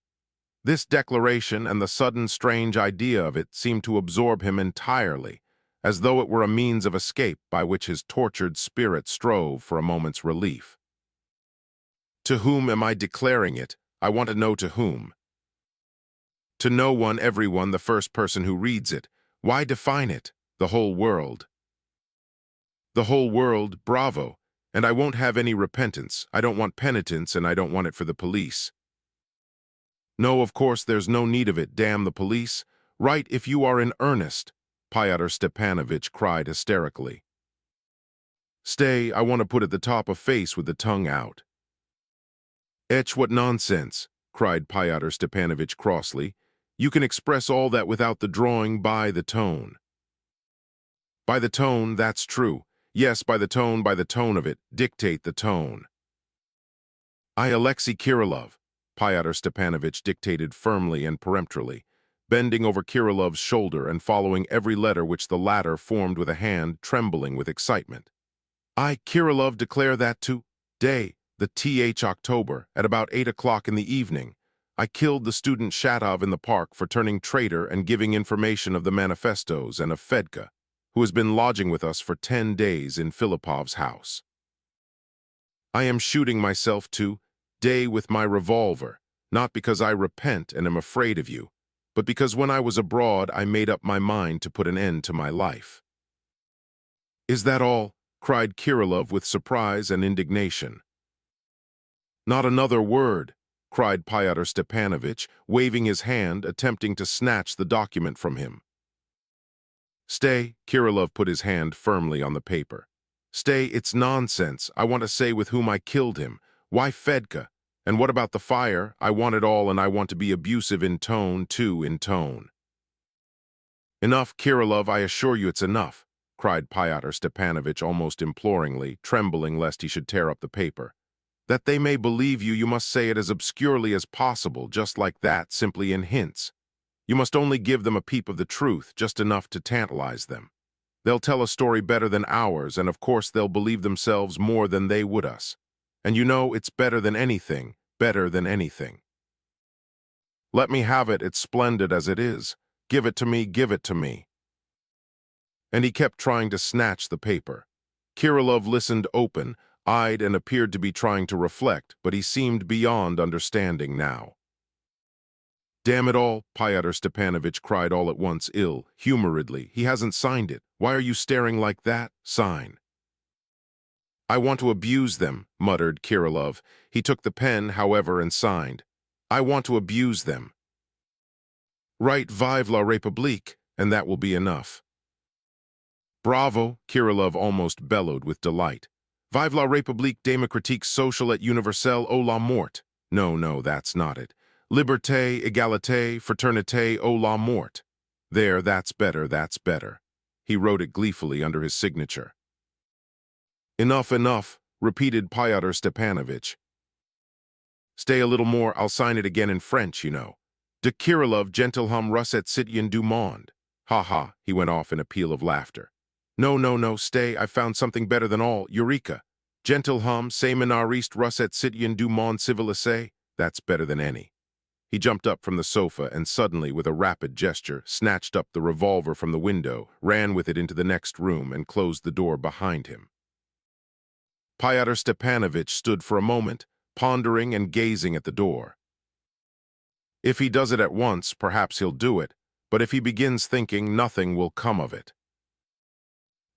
This declaration and the sudden strange idea of it seemed to absorb him entirely, as though it were a means of escape by which his tortured spirit strove for a moment's relief. "To whom am I declaring it? I want to know to whom." "To no one, everyone, the first person who reads it. Why define it? The whole world." "The whole world, bravo. And I won't have any repentance. I don't want penitence, and I don't want it for the police." "No, of course, there's no need of it, damn the police. Write if you are in earnest," Fyodor Stepanovich cried hysterically. "Stay, I want to put at the top a face with the tongue out." What nonsense," cried Fyodor Stepanovich crossly. "You can express all that without the drawing by the tone." "By the tone, that's true. Yes, by the tone of it. Dictate the tone." "I, Alexei Kirillov," Fyodor Stepanovich dictated firmly and peremptorily, bending over Kirillov's shoulder and following every letter which the latter formed with a hand trembling with excitement. "I, Kirillov, declare that day, the October, at about 8 o'clock in the evening, I killed the student Shatov in the park for turning traitor and giving information of the manifestos and of Fedka, who has been lodging with us for 10 days in Filipov's house. I am shooting myself day with my revolver, not because I repent and am afraid of you, but because when I was abroad I made up my mind to put an end to my life." "Is that all?" cried Kirillov with surprise and indignation. "Not another word," cried Fyodor Stepanovich, waving his hand, attempting to snatch the document from him. "Stay," Kirillov put his hand firmly on the paper. "Stay, it's nonsense. I want to say with whom I killed him. Why Fedka? And what about the fire? I want it all, and I want to be abusive in tone, too, in tone." "Enough, Kirillov, I assure you it's enough," cried Fyodor Stepanovich almost imploringly, trembling lest he should tear up the paper. "That they may believe you, you must say it as obscurely as possible, just like that, simply in hints. You must only give them a peep of the truth, just enough to tantalize them. They'll tell a story better than ours, and of course they'll believe themselves more than they would us. And you know it's better than anything, better than anything. Let me have it, it's splendid as it is. Give it to me, give it to me." And he kept trying to snatch the paper. Kirillov listened open-eyed and appeared to be trying to reflect, but he seemed beyond understanding now. "Damn it all," Fyodor Stepanovich cried all at once, ill-humoredly. "He hasn't signed it. Why are you staring like that? Sign." "I want to abuse them," muttered Kirillov. He took the pen, however, and signed. "I want to abuse them." "Write Vive la République, and that will be enough." "Bravo," Kirillov almost bellowed with delight. "Vive la République démocratique sociale et universelle au la mort." No, that's not it. "Liberté, égalité, fraternité au la mort." There, that's better, that's better. He wrote it gleefully under his signature. "Enough, enough," repeated Fyodor Stepanovich. "Stay a little more, I'll sign it again in French, you know. De Kirillov, gentilhomme russet citoyen du monde." "Ha ha," he went off in a peal of laughter. No, stay, I've found something better than all, Eureka. Gentilhomme, séminariste russet citoyen du monde civilisé." That's better than any. He jumped up from the sofa and suddenly, with a rapid gesture, snatched up the revolver from the window, ran with it into the next room, and closed the door behind him. Fyodor Stepanovich stood for a moment, pondering and gazing at the door. If he does it at once, perhaps he'll do it, but if he begins thinking, nothing will come of it.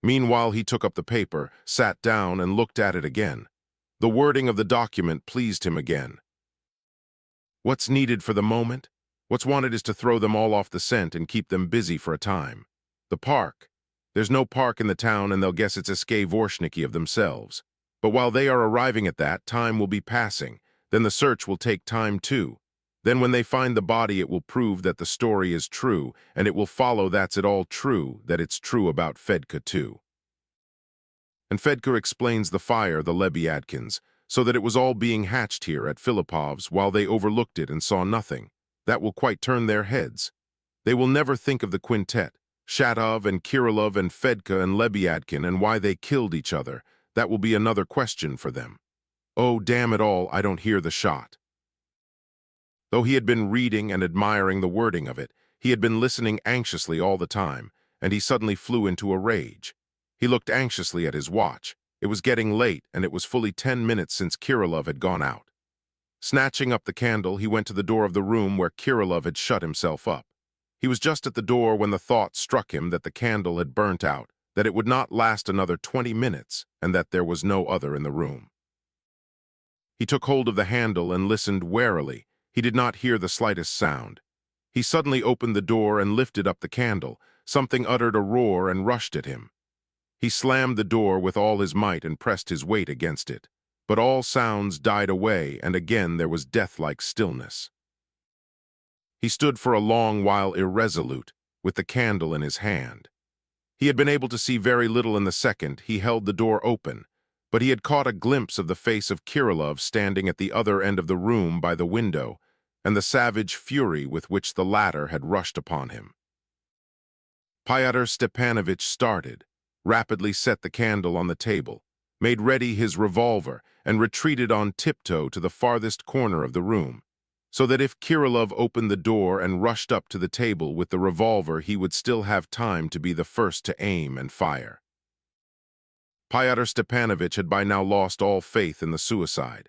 Meanwhile, he took up the paper, sat down, and looked at it again. The wording of the document pleased him again. What's needed for the moment? What's wanted is to throw them all off the scent and keep them busy for a time. The park. There's no park in the town, and they'll guess it's a Dvorshniki of themselves. But while they are arriving at that, time will be passing. Then the search will take time too. Then when they find the body, it will prove that the story is true, and it will follow that's it all true, that it's true about Fedka too. And Fedka explains the fire, the Lebyadkins, so that it was all being hatched here at Filipov's while they overlooked it and saw nothing. That will quite turn their heads. They will never think of the quintet, Shatov and Kirillov and Fedka and Lebyadkin, and why they killed each other. That will be another question for them. Oh, damn it all, I don't hear the shot. Though he had been reading and admiring the wording of it, he had been listening anxiously all the time, and he suddenly flew into a rage. He looked anxiously at his watch. It was getting late, and it was fully 10 minutes since Kirillov had gone out. Snatching up the candle, he went to the door of the room where Kirillov had shut himself up. He was just at the door when the thought struck him that the candle had burnt out, that it would not last another 20 minutes, and that there was no other in the room. He took hold of the handle and listened warily. He did not hear the slightest sound. He suddenly opened the door and lifted up the candle. Something uttered a roar and rushed at him. He slammed the door with all his might and pressed his weight against it. But all sounds died away, and again there was death-like stillness. He stood for a long while irresolute, with the candle in his hand. He had been able to see very little in the second he held the door open, but he had caught a glimpse of the face of Kirillov standing at the other end of the room by the window, and the savage fury with which the latter had rushed upon him. Fyodor Stepanovich started, rapidly set the candle on the table, made ready his revolver, and retreated on tiptoe to the farthest corner of the room, so that if Kirillov opened the door and rushed up to the table with the revolver, he would still have time to be the first to aim and fire. Fyodor Stepanovich had by now lost all faith in the suicide.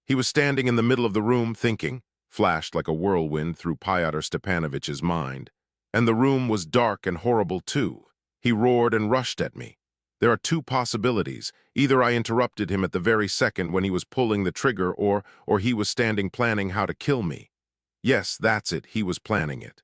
He was standing in the middle of the room thinking, flashed like a whirlwind through Fyodor Stepanovich's mind. And the room was dark and horrible too. He roared and rushed at me. There are two possibilities. Either I interrupted him at the very second when he was pulling the trigger, or he was standing planning how to kill me. Yes, that's it, he was planning it.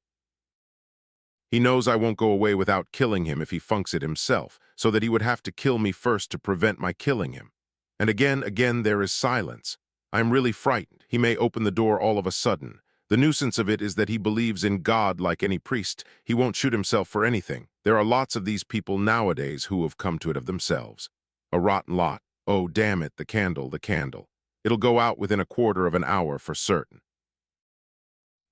He knows I won't go away without killing him if he funks it himself, so that he would have to kill me first to prevent my killing him. And again, there is silence. I am really frightened. He may open the door all of a sudden. The nuisance of it is that he believes in God like any priest. He won't shoot himself for anything. There are lots of these people nowadays who have come to it of themselves. A rotten lot. Oh, damn it, the candle, the candle. It'll go out within a quarter of an hour for certain.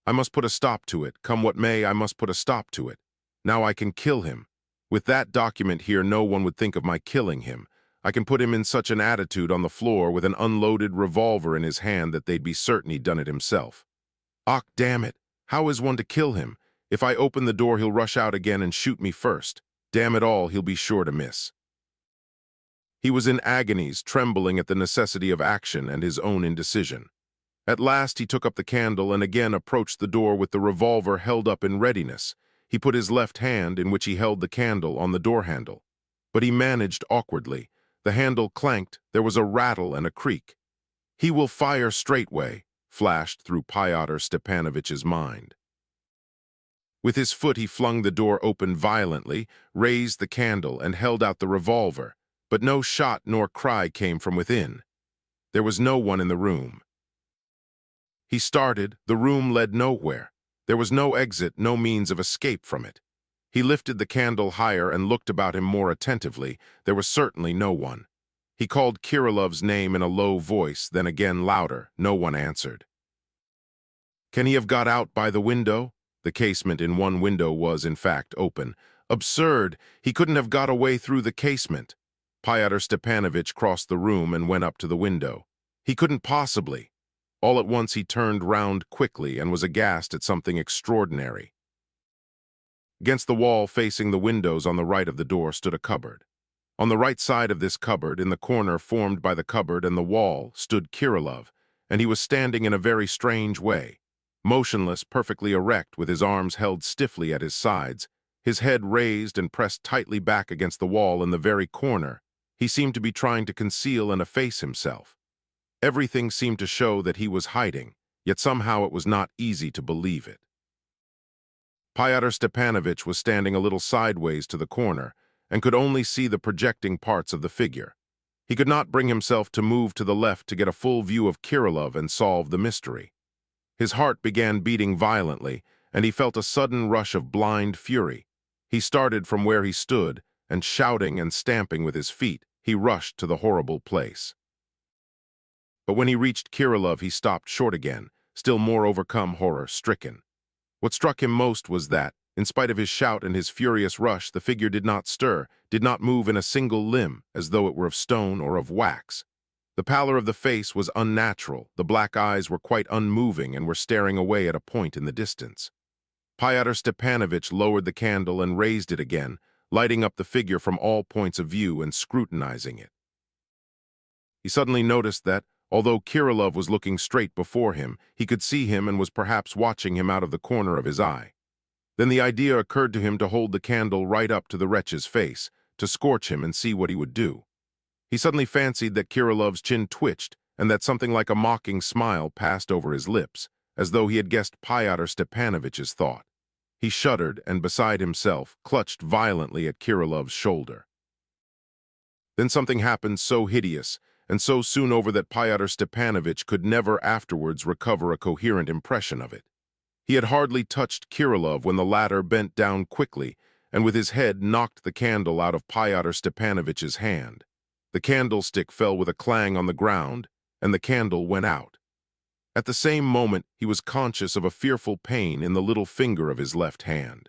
I must put a stop to it. Come what may, I must put a stop to it. Now I can kill him. With that document here, no one would think of my killing him. I can put him in such an attitude on the floor with an unloaded revolver in his hand that they'd be certain he'd done it himself. Och, damn it. How is one to kill him? If I open the door, he'll rush out again and shoot me first. Damn it all, he'll be sure to miss. He was in agonies, trembling at the necessity of action and his own indecision. At last he took up the candle and again approached the door with the revolver held up in readiness. He put his left hand, in which he held the candle, on the door handle. But he managed awkwardly. The handle clanked, there was a rattle and a creak. He will fire straightway, flashed through Fyodor Stepanovich's mind. With his foot he flung the door open violently, raised the candle, and held out the revolver. But no shot nor cry came from within. There was no one in the room. He started. The room led nowhere. There was no exit, no means of escape from it. He lifted the candle higher and looked about him more attentively. There was certainly no one. He called Kirillov's name in a low voice, then again louder. No one answered. Can he have got out by the window? The casement in one window was, in fact, open. Absurd! He couldn't have got away through the casement. Fyodor Stepanovich crossed the room and went up to the window. He couldn't possibly. All at once he turned round quickly and was aghast at something extraordinary. Against the wall facing the windows on the right of the door stood a cupboard. On the right side of this cupboard, in the corner formed by the cupboard and the wall, stood Kirilov, and he was standing in a very strange way. Motionless, perfectly erect, with his arms held stiffly at his sides, his head raised and pressed tightly back against the wall in the very corner, he seemed to be trying to conceal and efface himself. Everything seemed to show that he was hiding, yet somehow it was not easy to believe it. Fyodor Stepanovich was standing a little sideways to the corner and could only see the projecting parts of the figure. He could not bring himself to move to the left to get a full view of Kirilov and solve the mystery. His heart began beating violently, and he felt a sudden rush of blind fury. He started from where he stood, and shouting and stamping with his feet, he rushed to the horrible place. But when he reached Kirilov, he stopped short again, still more overcome, horror-stricken. What struck him most was that, in spite of his shout and his furious rush, the figure did not stir, did not move in a single limb, as though it were of stone or of wax. The pallor of the face was unnatural, the black eyes were quite unmoving and were staring away at a point in the distance. Fyodor Stepanovich lowered the candle and raised it again, lighting up the figure from all points of view and scrutinizing it. He suddenly noticed that, although Kirilov was looking straight before him, he could see him and was perhaps watching him out of the corner of his eye. Then the idea occurred to him to hold the candle right up to the wretch's face, to scorch him and see what he would do. He suddenly fancied that Kirilov's chin twitched and that something like a mocking smile passed over his lips, as though he had guessed Fyodor Stepanovich's thought. He shuddered and, beside himself, clutched violently at Kirilov's shoulder. Then something happened so hideous and so soon over that Fyodor Stepanovich could never afterwards recover a coherent impression of it. He had hardly touched Kirilov when the latter bent down quickly and with his head knocked the candle out of Fyodor Stepanovich's hand. The candlestick fell with a clang on the ground, and the candle went out. At the same moment, he was conscious of a fearful pain in the little finger of his left hand.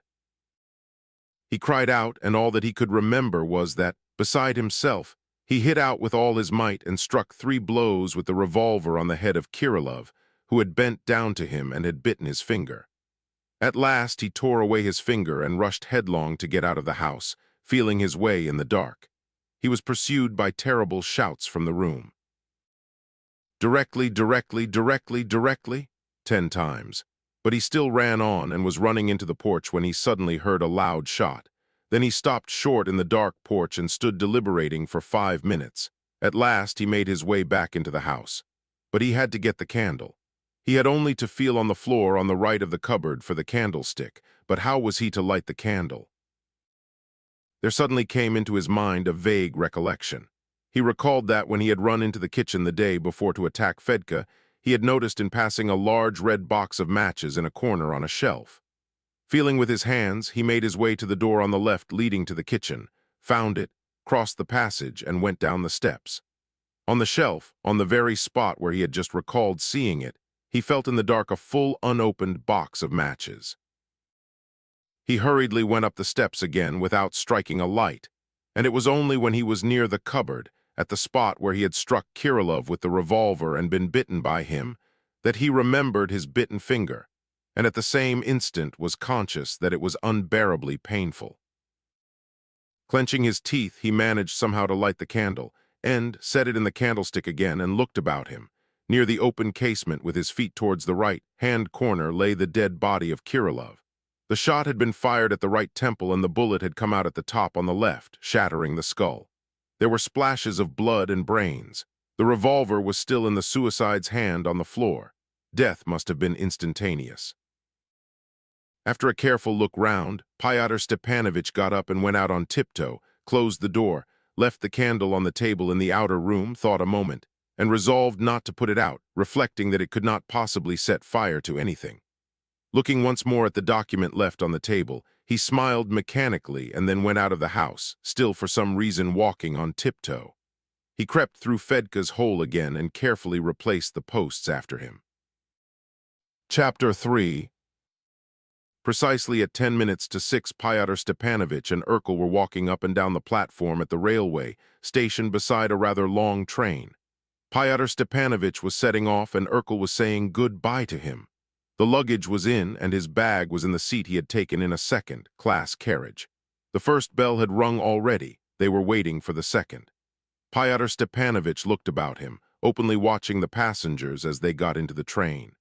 He cried out, and all that he could remember was that, beside himself, he hit out with all his might and struck 3 blows with the revolver on the head of Kirilov, who had bent down to him and had bitten his finger. At last he tore away his finger and rushed headlong to get out of the house, feeling his way in the dark. He was pursued by terrible shouts from the room. Directly, directly, directly, directly, 10 times. But he still ran on and was running into the porch when he suddenly heard a loud shot. Then he stopped short in the dark porch and stood deliberating for 5 minutes. At last he made his way back into the house. But he had to get the candle. He had only to feel on the floor on the right of the cupboard for the candlestick, but how was he to light the candle? There suddenly came into his mind a vague recollection. He recalled that when he had run into the kitchen the day before to attack Fedka, he had noticed in passing a large red box of matches in a corner on a shelf. Feeling with his hands, he made his way to the door on the left leading to the kitchen, found it, crossed the passage, and went down the steps. On the shelf, on the very spot where he had just recalled seeing it, he felt in the dark a full unopened box of matches. He hurriedly went up the steps again without striking a light, and it was only when he was near the cupboard, at the spot where he had struck Kirilov with the revolver and been bitten by him, that he remembered his bitten finger, and at the same instant was conscious that it was unbearably painful. Clenching his teeth, he managed somehow to light the candle, and set it in the candlestick again and looked about him. Near the open casement, with his feet towards the right-hand corner, lay the dead body of Kirilov. The shot had been fired at the right temple and the bullet had come out at the top on the left, shattering the skull. There were splashes of blood and brains. The revolver was still in the suicide's hand on the floor. Death must have been instantaneous. After a careful look round, Fyodor Stepanovich got up and went out on tiptoe, closed the door, left the candle on the table in the outer room, thought a moment, and resolved not to put it out, reflecting that it could not possibly set fire to anything. Looking once more at the document left on the table, he smiled mechanically and then went out of the house, still for some reason walking on tiptoe. He crept through Fedka's hole again and carefully replaced the posts after him. Chapter 3. Precisely at 10 minutes to 6, Fyodor Stepanovich and Urkel were walking up and down the platform at the railway, stationed beside a rather long train. Pyotr Stepanovich was setting off and Urkel was saying goodbye to him. The luggage was in and his bag was in the seat he had taken in a second-class carriage. The first bell had rung already. They were waiting for the second. Pyotr Stepanovich looked about him, openly watching the passengers as they got into the train.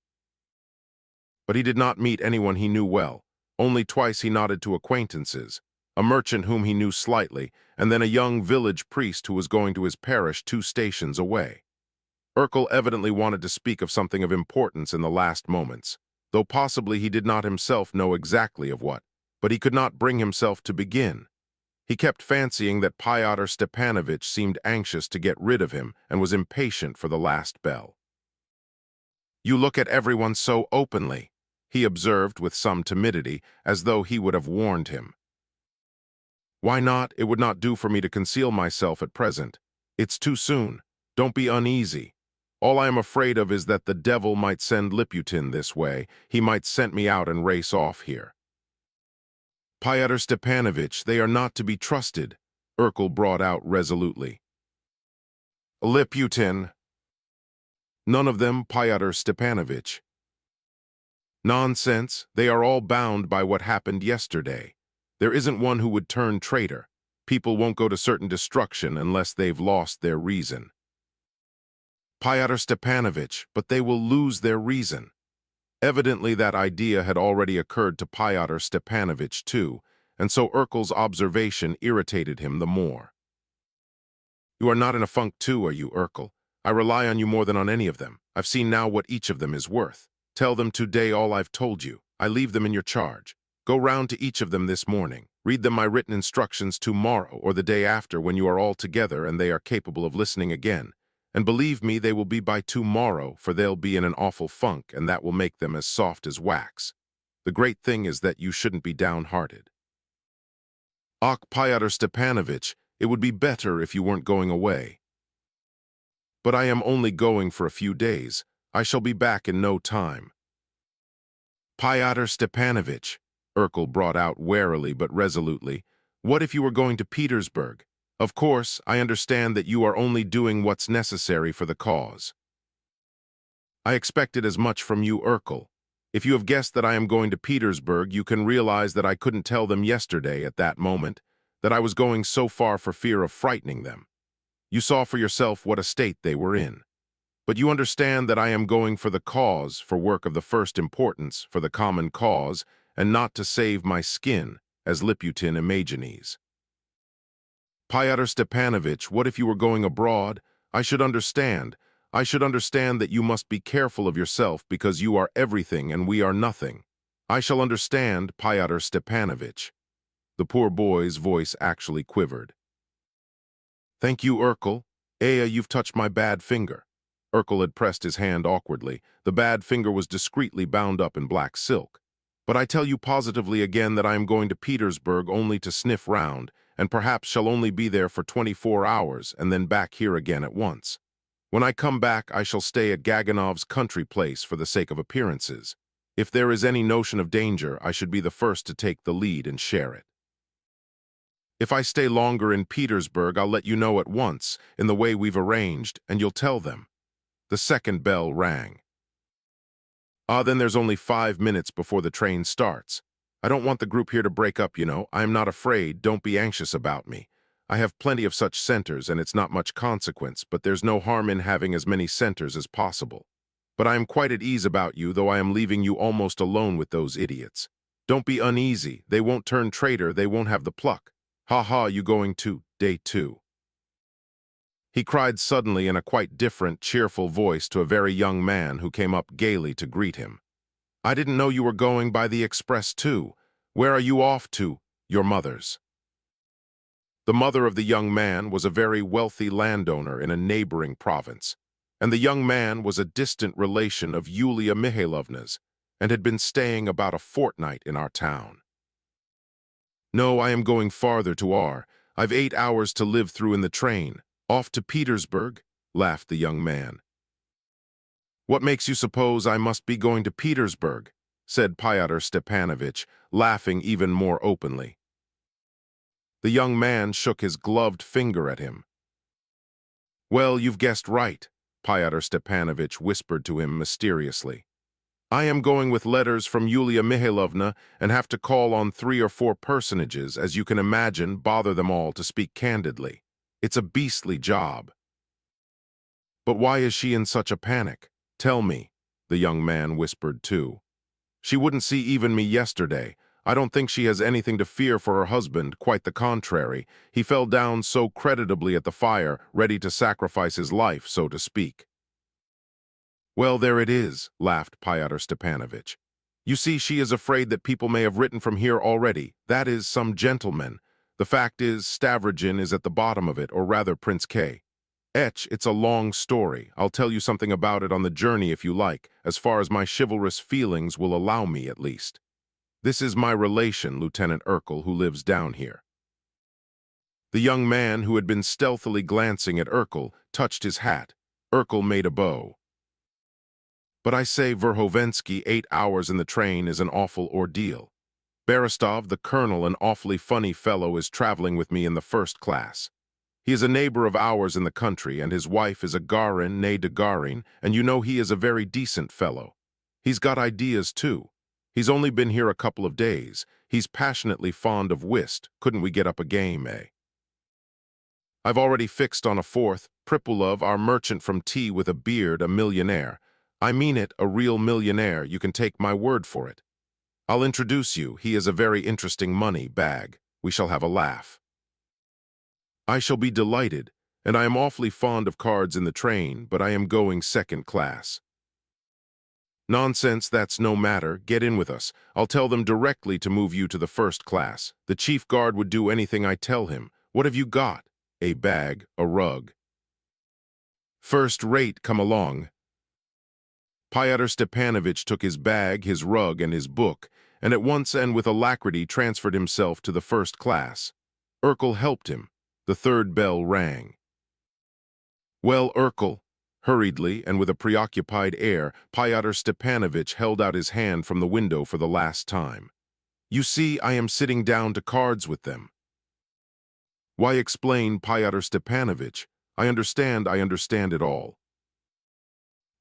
But he did not meet anyone he knew well. Only twice he nodded to acquaintances, a merchant whom he knew slightly, and then a young village priest who was going to his parish 2 stations away. Urkel evidently wanted to speak of something of importance in the last moments, though possibly he did not himself know exactly of what, but he could not bring himself to begin. He kept fancying that Pyotr Stepanovich seemed anxious to get rid of him and was impatient for the last bell. "You look at everyone so openly," he observed with some timidity, as though he would have warned him. "Why not? It would not do for me to conceal myself at present. It's too soon. Don't be uneasy. All I am afraid of is that the devil might send Liputin this way. He might scent me out and race off here." "Pyotr Stepanovich, they are not to be trusted," Urkel brought out resolutely. "Liputin." "None of them, Pyotr Stepanovich." "Nonsense. They are all bound by what happened yesterday. There isn't one who would turn traitor. People won't go to certain destruction unless they've lost their reason." "Pyotr Stepanovich, but they will lose their reason." Evidently that idea had already occurred to Pyotr Stepanovich too, and so Urkel's observation irritated him the more. "You are not in a funk too, are you, Urkel? I rely on you more than on any of them. I've seen now what each of them is worth. Tell them today all I've told you. I leave them in your charge. Go round to each of them this morning. Read them my written instructions tomorrow or the day after when you are all together and they are capable of listening again. And believe me, they will be by tomorrow, for they'll be in an awful funk, and that will make them as soft as wax. The great thing is that you shouldn't be downhearted." "Och, Pyotr Stepanovich, it would be better if you weren't going away." "But I am only going for a few days. I shall be back in no time." "Pyotr Stepanovich," Urkel brought out warily but resolutely, "what if you were going to Petersburg? Of course, I understand that you are only doing what's necessary for the cause." "I expected as much from you, Urkel. If you have guessed that I am going to Petersburg, you can realize that I couldn't tell them yesterday at that moment, that I was going so far for fear of frightening them. You saw for yourself what a state they were in. But you understand that I am going for the cause, for work of the first importance, for the common cause, and not to save my skin, as Liputin imagines." "Pyotr Stepanovich, what if you were going abroad? I should understand. I should understand that you must be careful of yourself because you are everything and we are nothing. I shall understand, Pyotr Stepanovich." The poor boy's voice actually quivered. "Thank you, Urkel. You've touched my bad finger." Urkel had pressed his hand awkwardly. The bad finger was discreetly bound up in black silk. "But I tell you positively again that I am going to Petersburg only to sniff round, and perhaps shall only be there for 24 hours and then back here again at once. When I come back, I shall stay at Gaganov's country place for the sake of appearances. If there is any notion of danger, I should be the first to take the lead and share it. If I stay longer in Petersburg, I'll let you know at once, in the way we've arranged, and you'll tell them." The second bell rang. Then there's only 5 minutes before the train starts. I don't want the group here to break up, you know. I am not afraid. Don't be anxious about me. I have plenty of such centers, and it's not much consequence, but there's no harm in having as many centers as possible. But I am quite at ease about you, though I am leaving you almost alone with those idiots. Don't be uneasy. They won't turn traitor. They won't have the pluck. Ha ha, you going to day 2. He cried suddenly in a quite different, cheerful voice to a very young man who came up gaily to greet him. "I didn't know you were going by the express too. Where are you off to? Your mother's." The mother of the young man was a very wealthy landowner in a neighboring province, and the young man was a distant relation of Yulia Mihailovna's and had been staying about a fortnight in our town. "No, I am going farther to R. I've 8 hours to live through in the train. Off to Petersburg?" laughed the young man. "What makes you suppose I must be going to Petersburg?" said Pyotr Stepanovich, laughing even more openly. The young man shook his gloved finger at him. "Well, you've guessed right. Pyotr Stepanovich whispered to him mysteriously. "I am going with letters from Yulia Mihailovna and have to call on 3 or 4 personages, as you can imagine, bother them all to speak candidly. It's a beastly job." "But why is she in such a panic? Tell me," the young man whispered too. "She wouldn't see even me yesterday. I don't think she has anything to fear for her husband, quite the contrary. He fell down so creditably at the fire, ready to sacrifice his life, so to speak." "Well, there it is," laughed Pyotr Stepanovich. "You see, she is afraid that people may have written from here already, that is, some gentlemen. The fact is, Stavrogin is at the bottom of it, or rather Prince K. It's a long story. I'll tell you something about it on the journey if you like, as far as my chivalrous feelings will allow me, at least. This is my relation, Lieutenant Urkel, who lives down here." The young man, who had been stealthily glancing at Urkel, touched his hat. Urkel made a bow. "But I say, Verhovensky, 8 hours in the train is an awful ordeal. Berestov, the colonel, an awfully funny fellow, is traveling with me in the first class. He is a neighbor of ours in the country, and his wife is a Garin, née de Garin, and you know he is a very decent fellow. He's got ideas, too. He's only been here a couple of days. He's passionately fond of whist. Couldn't we get up a game, eh? I've already fixed on a 4th, Pripulov, our merchant from T with a beard, a millionaire. I mean it, a real millionaire, you can take my word for it. I'll introduce you. He is a very interesting money bag. We shall have a laugh." "I shall be delighted, and I am awfully fond of cards in the train, but I am going second class." "Nonsense, that's no matter. Get in with us. I'll tell them directly to move you to the first class. The chief guard would do anything I tell him. What have you got?" "A bag, a rug." "First rate, come along." Pyotr Stepanovich took his bag, his rug, and his book, and at once and with alacrity transferred himself to the first class. Urkel helped him. The 3rd bell rang. "Well, Urkel," hurriedly and with a preoccupied air, Pyotr Stepanovich held out his hand from the window for the last time. "You see, I am sitting down to cards with them." "Why explain, Pyotr Stepanovich? I understand it all."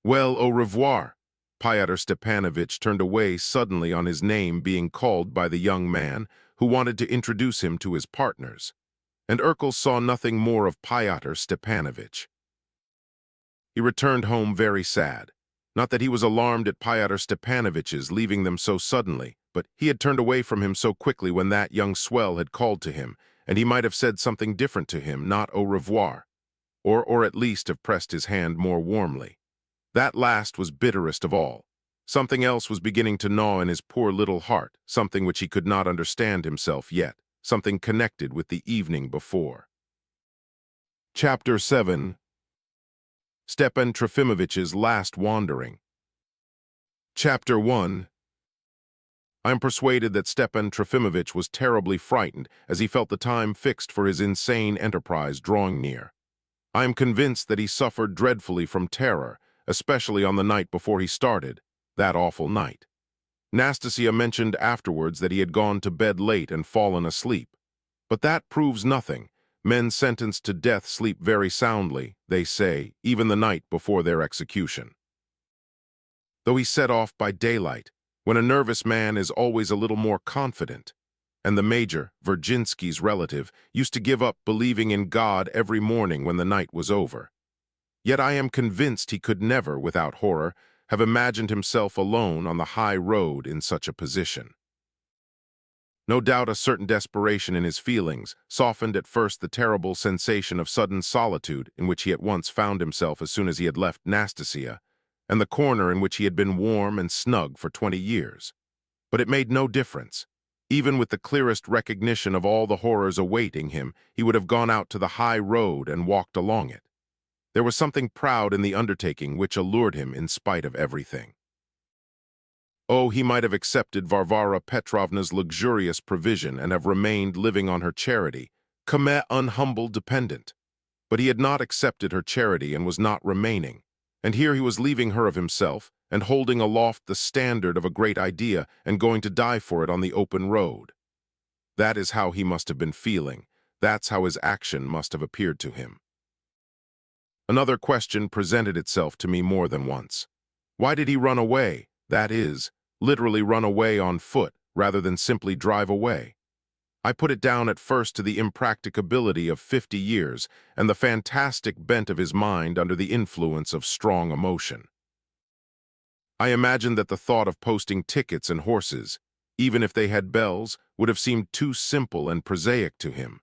"Well, au revoir." Pyotr Stepanovich turned away suddenly on his name being called by the young man, who wanted to introduce him to his partners. And Urkel saw nothing more of Pyotr Stepanovich. He returned home very sad. Not that he was alarmed at Pyotr Stepanovich's leaving them so suddenly, but he had turned away from him so quickly when that young swell had called to him, and he might have said something different to him, not au revoir, or at least have pressed his hand more warmly. That last was bitterest of all. Something else was beginning to gnaw in his poor little heart, something which he could not understand himself yet, something connected with the evening before. Chapter 7. Stepan Trofimovich's Last Wandering. Chapter 1. I am persuaded that Stepan Trofimovich was terribly frightened as he felt the time fixed for his insane enterprise drawing near. I am convinced that he suffered dreadfully from terror, especially on the night before he started, that awful night. Nastasia mentioned afterwards that he had gone to bed late and fallen asleep. But that proves nothing. Men sentenced to death sleep very soundly, they say, even the night before their execution. Though he set off by daylight, when a nervous man is always a little more confident, and the major, Virginsky's relative, used to give up believing in God every morning when the night was over. Yet I am convinced he could never, without horror, have imagined himself alone on the high road in such a position. No doubt a certain desperation in his feelings softened at first the terrible sensation of sudden solitude in which he at once found himself as soon as he had left Nastasia, and the corner in which he had been warm and snug for 20 years. But it made no difference. Even with the clearest recognition of all the horrors awaiting him, he would have gone out to the high road and walked along it. There was something proud in the undertaking which allured him in spite of everything. Oh, he might have accepted Varvara Petrovna's luxurious provision and have remained living on her charity, comme un humble dependent. But he had not accepted her charity and was not remaining. And here he was leaving her of himself and holding aloft the standard of a great idea and going to die for it on the open road. That is how he must have been feeling. That's how his action must have appeared to him. Another question presented itself to me more than once. Why did he run away? That is, literally run away on foot, rather than simply drive away. I put it down at first to the impracticability of 50 years and the fantastic bent of his mind under the influence of strong emotion. I imagined that the thought of posting tickets and horses, even if they had bells, would have seemed too simple and prosaic to him.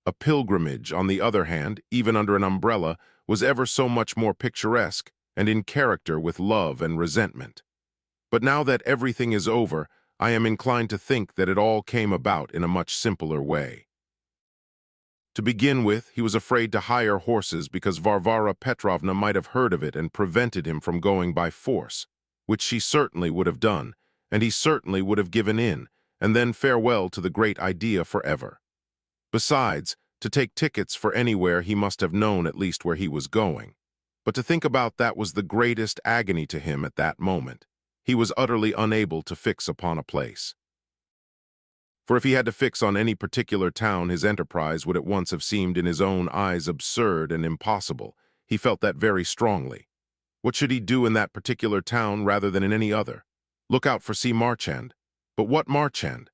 A pilgrimage, on the other hand, even under an umbrella, was ever so much more picturesque and in character with love and resentment. But now that everything is over, I am inclined to think that it all came about in a much simpler way. To begin with, he was afraid to hire horses because Varvara Petrovna might have heard of it and prevented him from going by force, which she certainly would have done, and he certainly would have given in, and then farewell to the great idea forever. Besides, to take tickets for anywhere he must have known at least where he was going. But to think about that was the greatest agony to him at that moment. He was utterly unable to fix upon a place. For if he had to fix on any particular town, his enterprise would at once have seemed in his own eyes absurd and impossible. He felt that very strongly. What should he do in that particular town rather than in any other? Look out for C. Marchand. But what Marchand?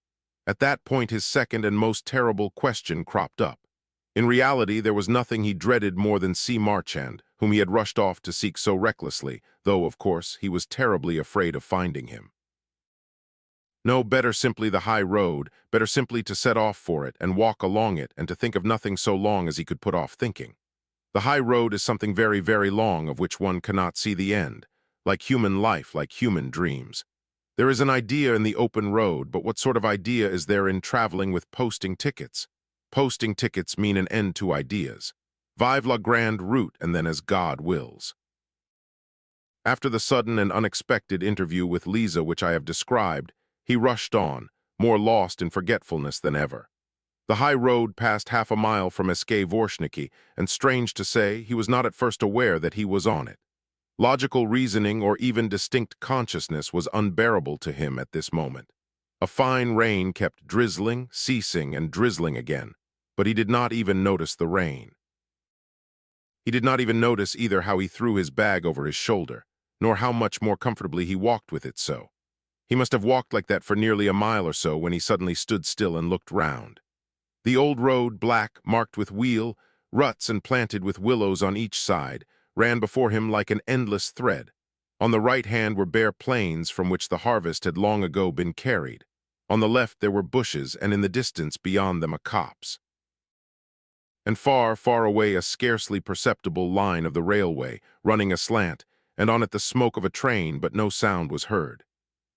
At that point his second and most terrible question cropped up. In reality, there was nothing he dreaded more than C. Marchand, whom he had rushed off to seek so recklessly, though, of course, he was terribly afraid of finding him. No, better simply the high road, better simply to set off for it and walk along it and to think of nothing so long as he could put off thinking. The high road is something very, very long of which one cannot see the end, like human life, like human dreams. There is an idea in the open road, but what sort of idea is there in traveling with posting tickets? Posting tickets mean an end to ideas. Vive la grande route, and then as God wills. After the sudden and unexpected interview with Lisa which I have described, he rushed on, more lost in forgetfulness than ever. The high road passed half a mile from Vorshniki, and strange to say, he was not at first aware that he was on it. Logical reasoning or even distinct consciousness was unbearable to him at this moment. A fine rain kept drizzling, ceasing, and drizzling again, but he did not even notice the rain. He did not even notice either how he threw his bag over his shoulder, nor how much more comfortably he walked with it so. He must have walked like that for nearly a mile or so when he suddenly stood still and looked round. The old road, black, marked with wheel, ruts and planted with willows on each side, ran before him like an endless thread. On the right hand were bare plains from which the harvest had long ago been carried. On the left there were bushes, and in the distance beyond them a copse. And far, far away a scarcely perceptible line of the railway, running aslant, and on it the smoke of a train, but no sound was heard.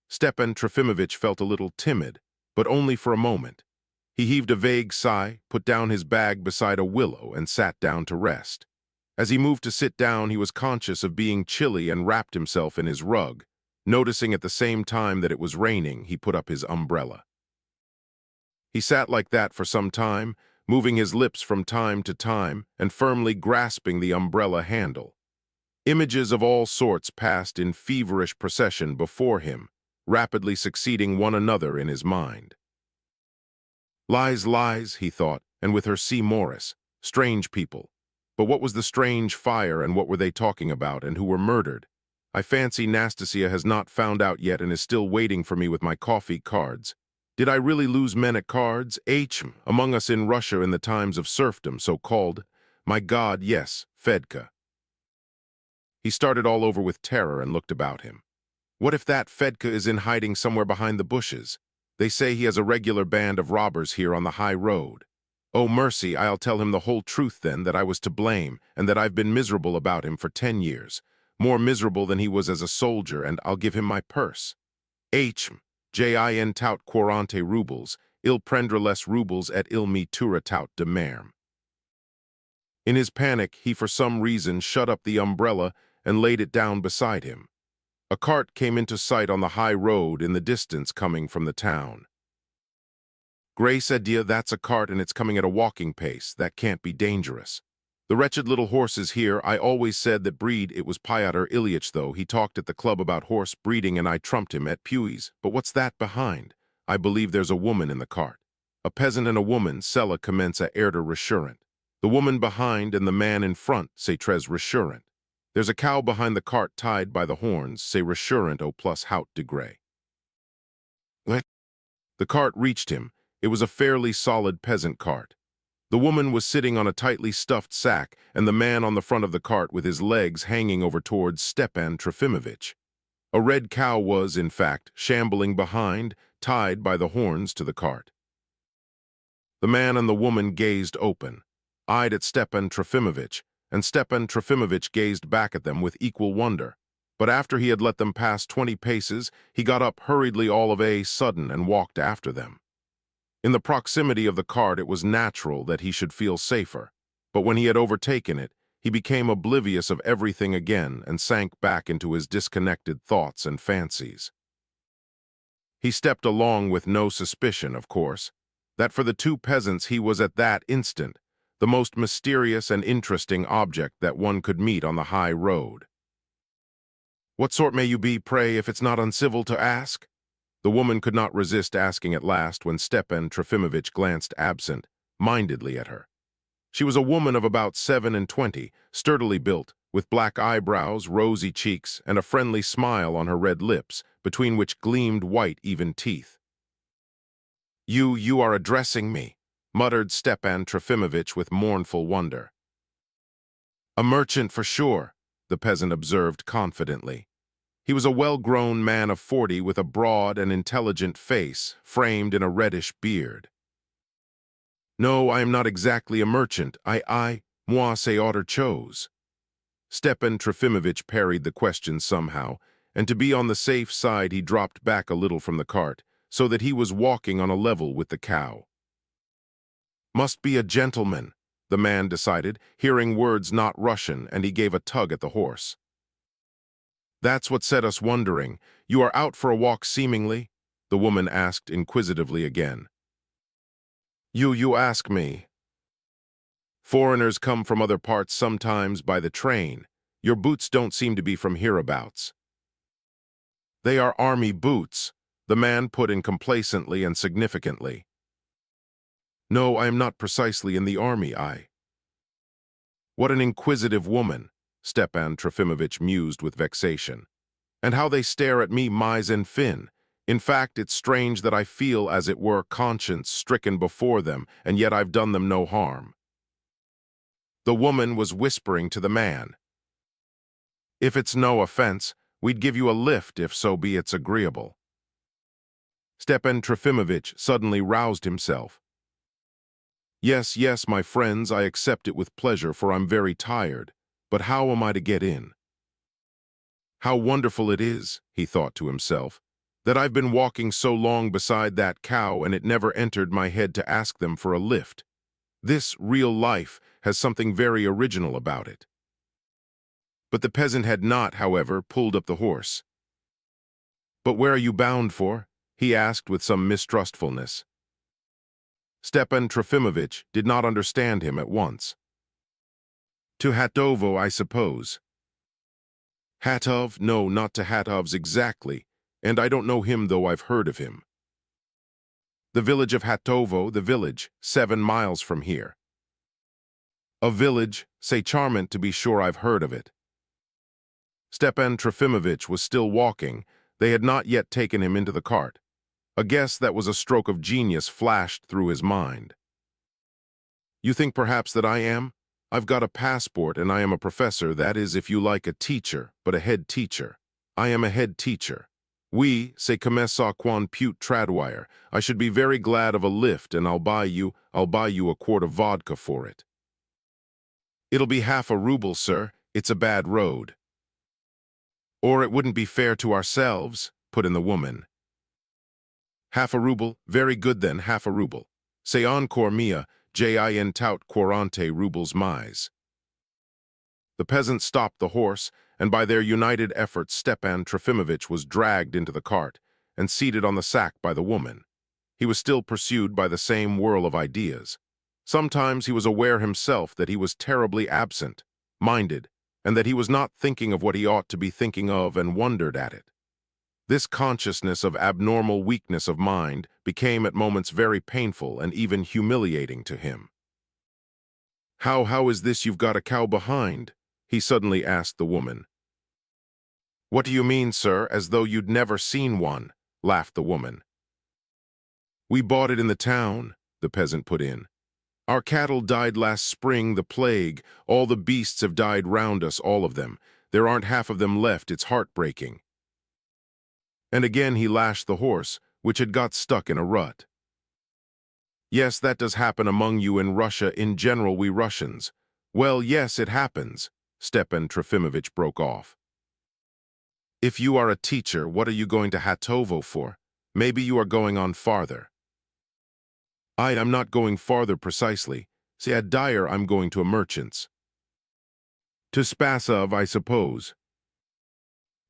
Stepan Trofimovich felt a little timid, but only for a moment. He heaved a vague sigh, put down his bag beside a willow, and sat down to rest. As he moved to sit down, he was conscious of being chilly and wrapped himself in his rug. Noticing at the same time that it was raining, he put up his umbrella. He sat like that for some time, moving his lips from time to time and firmly grasping the umbrella handle. Images of all sorts passed in feverish procession before him, rapidly succeeding one another in his mind. Lies, lies, he thought, and with her C. Morris. Strange people. But what was the strange fire, and what were they talking about, and who were murdered? I fancy Nastasia has not found out yet and is still waiting for me with my coffee cards. Did I really lose men at cards? Among us in Russia in the times of serfdom, so-called. My God, yes, Fedka. He started all over with terror and looked about him. What if that Fedka is in hiding somewhere behind the bushes? They say he has a regular band of robbers here on the high road. Oh, mercy, I'll tell him the whole truth then, that I was to blame, and that I've been miserable about him for 10 years. More miserable than he was as a soldier, and I'll give him my purse. Jin tout 40 rubles, il prendra les rubles et il me tuera tout de même. In his panic, he for some reason shut up the umbrella and laid it down beside him. A cart came into sight on the high road in the distance coming from the town. Grace Adia, that's a cart and it's coming at a walking pace. That can't be dangerous. The wretched little horses here, I always said that breed. It was Pyotr Ilyich, though. He talked at the club about horse breeding and I trumped him at Puey's. But what's that behind? I believe there's a woman in the cart. A peasant and a woman, Sella commence a erder ressurant. The woman behind and the man in front, c'est très rassurant. There's a cow behind the cart tied by the horns, c'est rassurant au plus haut degré. What? The cart reached him. It was a fairly solid peasant cart. The woman was sitting on a tightly stuffed sack, and the man on the front of the cart with his legs hanging over towards Stepan Trofimovich. A red cow was, in fact, shambling behind, tied by the horns to the cart. The man and the woman gazed open, eyed at Stepan Trofimovich, and Stepan Trofimovich gazed back at them with equal wonder. But after he had let them pass 20 paces, he got up hurriedly all of a sudden and walked after them. In the proximity of the cart, it was natural that he should feel safer, but when he had overtaken it, he became oblivious of everything again and sank back into his disconnected thoughts and fancies. He stepped along with no suspicion, of course, that for the two peasants he was at that instant the most mysterious and interesting object that one could meet on the high road. "What sort may you be, pray, if it's not uncivil to ask?" The woman could not resist asking at last when Stepan Trofimovich glanced absent-mindedly at her. She was a woman of about 27, sturdily built, with black eyebrows, rosy cheeks, and a friendly smile on her red lips, between which gleamed white, even teeth. You are addressing me," muttered Stepan Trofimovich with mournful wonder. "A merchant for sure," the peasant observed confidently. He was a well-grown man of 40 with a broad and intelligent face, framed in a reddish beard. "No, I am not exactly a merchant. Moi, c'est autre chose." Stepan Trofimovich parried the question somehow, and to be on the safe side he dropped back a little from the cart, so that he was walking on a level with the cow. "Must be a gentleman," the man decided, hearing words not Russian, and he gave a tug at the horse. "That's what set us wondering. You are out for a walk seemingly?" the woman asked inquisitively again. You ask me. Foreigners come from other parts sometimes by the train. Your boots don't seem to be from hereabouts." "They are army boots," the man put in complacently and significantly. "No, I am not precisely in the army, What an inquisitive woman," Stepan Trofimovich mused with vexation. "And how they stare at me, mise en fin. In fact, it's strange that I feel, as it were, conscience-stricken before them, and yet I've done them no harm." The woman was whispering to the man. "If it's no offense, we'd give you a lift if so be it's agreeable." Stepan Trofimovich suddenly roused himself. Yes, my friends, I accept it with pleasure, for I'm very tired. But how am I to get in?" "How wonderful it is," he thought to himself, "that I've been walking so long beside that cow and it never entered my head to ask them for a lift. This real life has something very original about it." But the peasant had not, however, pulled up the horse. "But where are you bound for?" he asked with some mistrustfulness. Stepan Trofimovich did not understand him at once. "To Hatovo, I suppose." "Hatov? No, not to Hatov's exactly, and I don't know him, though I've heard of him." "The village of Hatovo, the village, 7 miles from here." "A village? Say charmant, to be sure, I've heard of it." Stepan Trofimovich was still walking. They had not yet taken him into the cart. A guess that was a stroke of genius flashed through his mind. "You think perhaps that I am? I've got a passport and I am a professor, that is, if you like, a teacher, but a head teacher. I am a head teacher. Oui, c'est comme ça qu'on peut traduire. I should be very glad of a lift, and I'll buy you a quart of vodka for it." "It'll be half a ruble, sir. It's a bad road." "Or it wouldn't be fair to ourselves," put in the woman. "Half a ruble? Very good then, half a ruble. C'est encore mia, jin tout 40 rubles mais." The peasant stopped the horse, and by their united efforts Stepan Trofimovich was dragged into the cart and seated on the sack by the woman. He was still pursued by the same whirl of ideas. Sometimes he was aware himself that he was terribly absent-minded, and that he was not thinking of what he ought to be thinking of, and wondered at it. This consciousness of abnormal weakness of mind became at moments very painful and even humiliating to him. How is this you've got a cow behind? He suddenly asked the woman. What do you mean, sir, as though you'd never seen one? Laughed the woman. We bought it in the town, the peasant put in. Our cattle died last spring, the plague. All the beasts have died round us, all of them. There aren't half of them left, it's heartbreaking. And again he lashed the horse, which had got stuck in a rut. Yes, that does happen among you in Russia in general, we Russians. Well, yes, it happens, Stepan Trofimovich broke off. If you are a teacher, what are you going to Hatovo for? Maybe you are going on farther. I'm not going farther precisely. See, at Dyer I'm going to a merchant's. To Spasov, I suppose.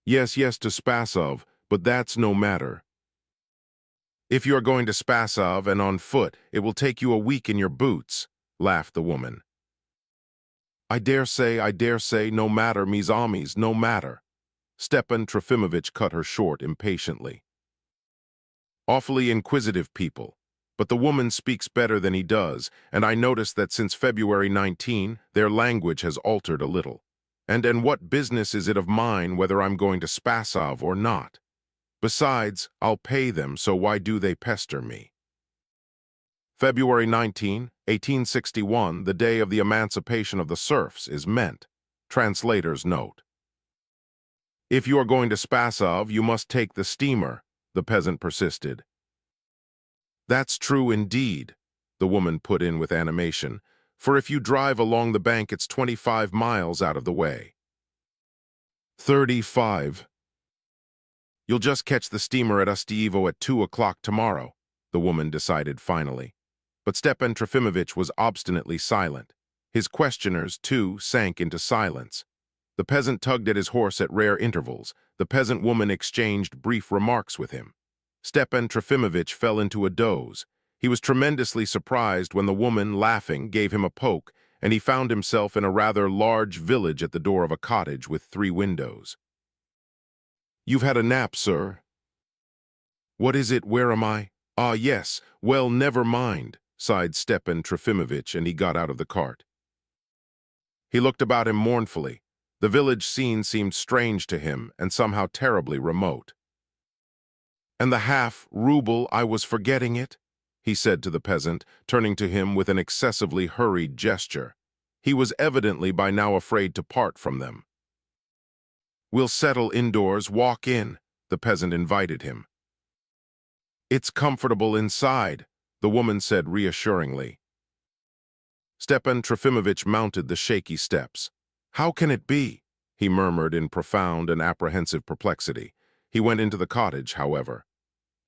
Yes, to Spasov, but that's no matter. If you are going to Spasov and on foot, it will take you a week in your boots, laughed the woman. I dare say, no matter, mes amis, no matter. Stepan Trofimovich cut her short impatiently. Awfully inquisitive people, but the woman speaks better than he does, and I notice that since February 19, their language has altered a little. And what business is it of mine whether I'm going to Spasov or not? Besides, I'll pay them, so why do they pester me? February 19, 1861, the day of the emancipation of the serfs, is meant. Translator's note. If you are going to Spasov, you must take the steamer, the peasant persisted. That's true indeed, the woman put in with animation, for if you drive along the bank, it's 25 miles out of the way. 35. You'll just catch the steamer at Ustyevo at 2 o'clock tomorrow, the woman decided finally. But Stepan Trofimovich was obstinately silent. His questioners, too, sank into silence. The peasant tugged at his horse at rare intervals. The peasant woman exchanged brief remarks with him. Stepan Trofimovich fell into a doze. He was tremendously surprised when the woman, laughing, gave him a poke, and he found himself in a rather large village at the door of a cottage with 3 windows. You've had a nap, sir. What is it? Where am I? Ah, yes. Well, never mind, sighed Stepan Trofimovich, and he got out of the cart. He looked about him mournfully. The village scene seemed strange to him and somehow terribly remote. And the half-ruble, I was forgetting it, he said to the peasant, turning to him with an excessively hurried gesture. He was evidently by now afraid to part from them. We'll settle indoors, walk in, the peasant invited him. It's comfortable inside, the woman said reassuringly. Stepan Trofimovich mounted the shaky steps. How can it be? He murmured in profound and apprehensive perplexity. He went into the cottage, however.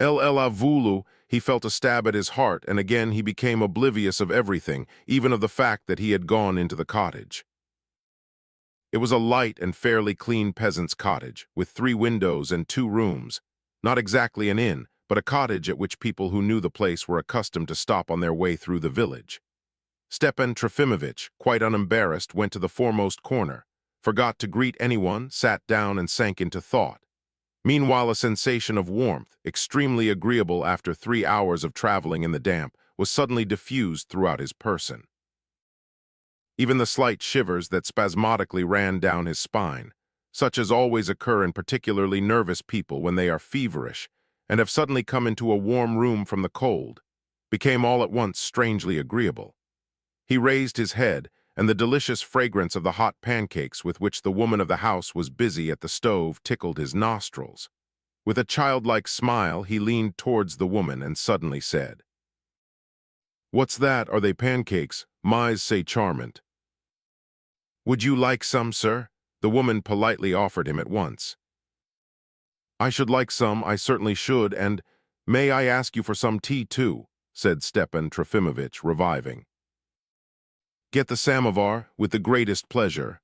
Avulu, he felt a stab at his heart, and again he became oblivious of everything, even of the fact that he had gone into the cottage. It was a light and fairly clean peasant's cottage, with 3 windows and 2 rooms. Not exactly an inn, but a cottage at which people who knew the place were accustomed to stop on their way through the village. Stepan Trofimovich, quite unembarrassed, went to the foremost corner, forgot to greet anyone, sat down and sank into thought. Meanwhile, a sensation of warmth, extremely agreeable after 3 hours of traveling in the damp, was suddenly diffused throughout his person. Even the slight shivers that spasmodically ran down his spine, such as always occur in particularly nervous people when they are feverish and have suddenly come into a warm room from the cold, became all at once strangely agreeable. He raised his head, and the delicious fragrance of the hot pancakes with which the woman of the house was busy at the stove tickled his nostrils. With a childlike smile, he leaned towards the woman and suddenly said, "What's that? Are they pancakes? My's say charmant." "Would you like some, sir?" the woman politely offered him at once. "I should like some, I certainly should, and may I ask you for some tea, too?" said Stepan Trofimovich, reviving. "Get the samovar, with the greatest pleasure."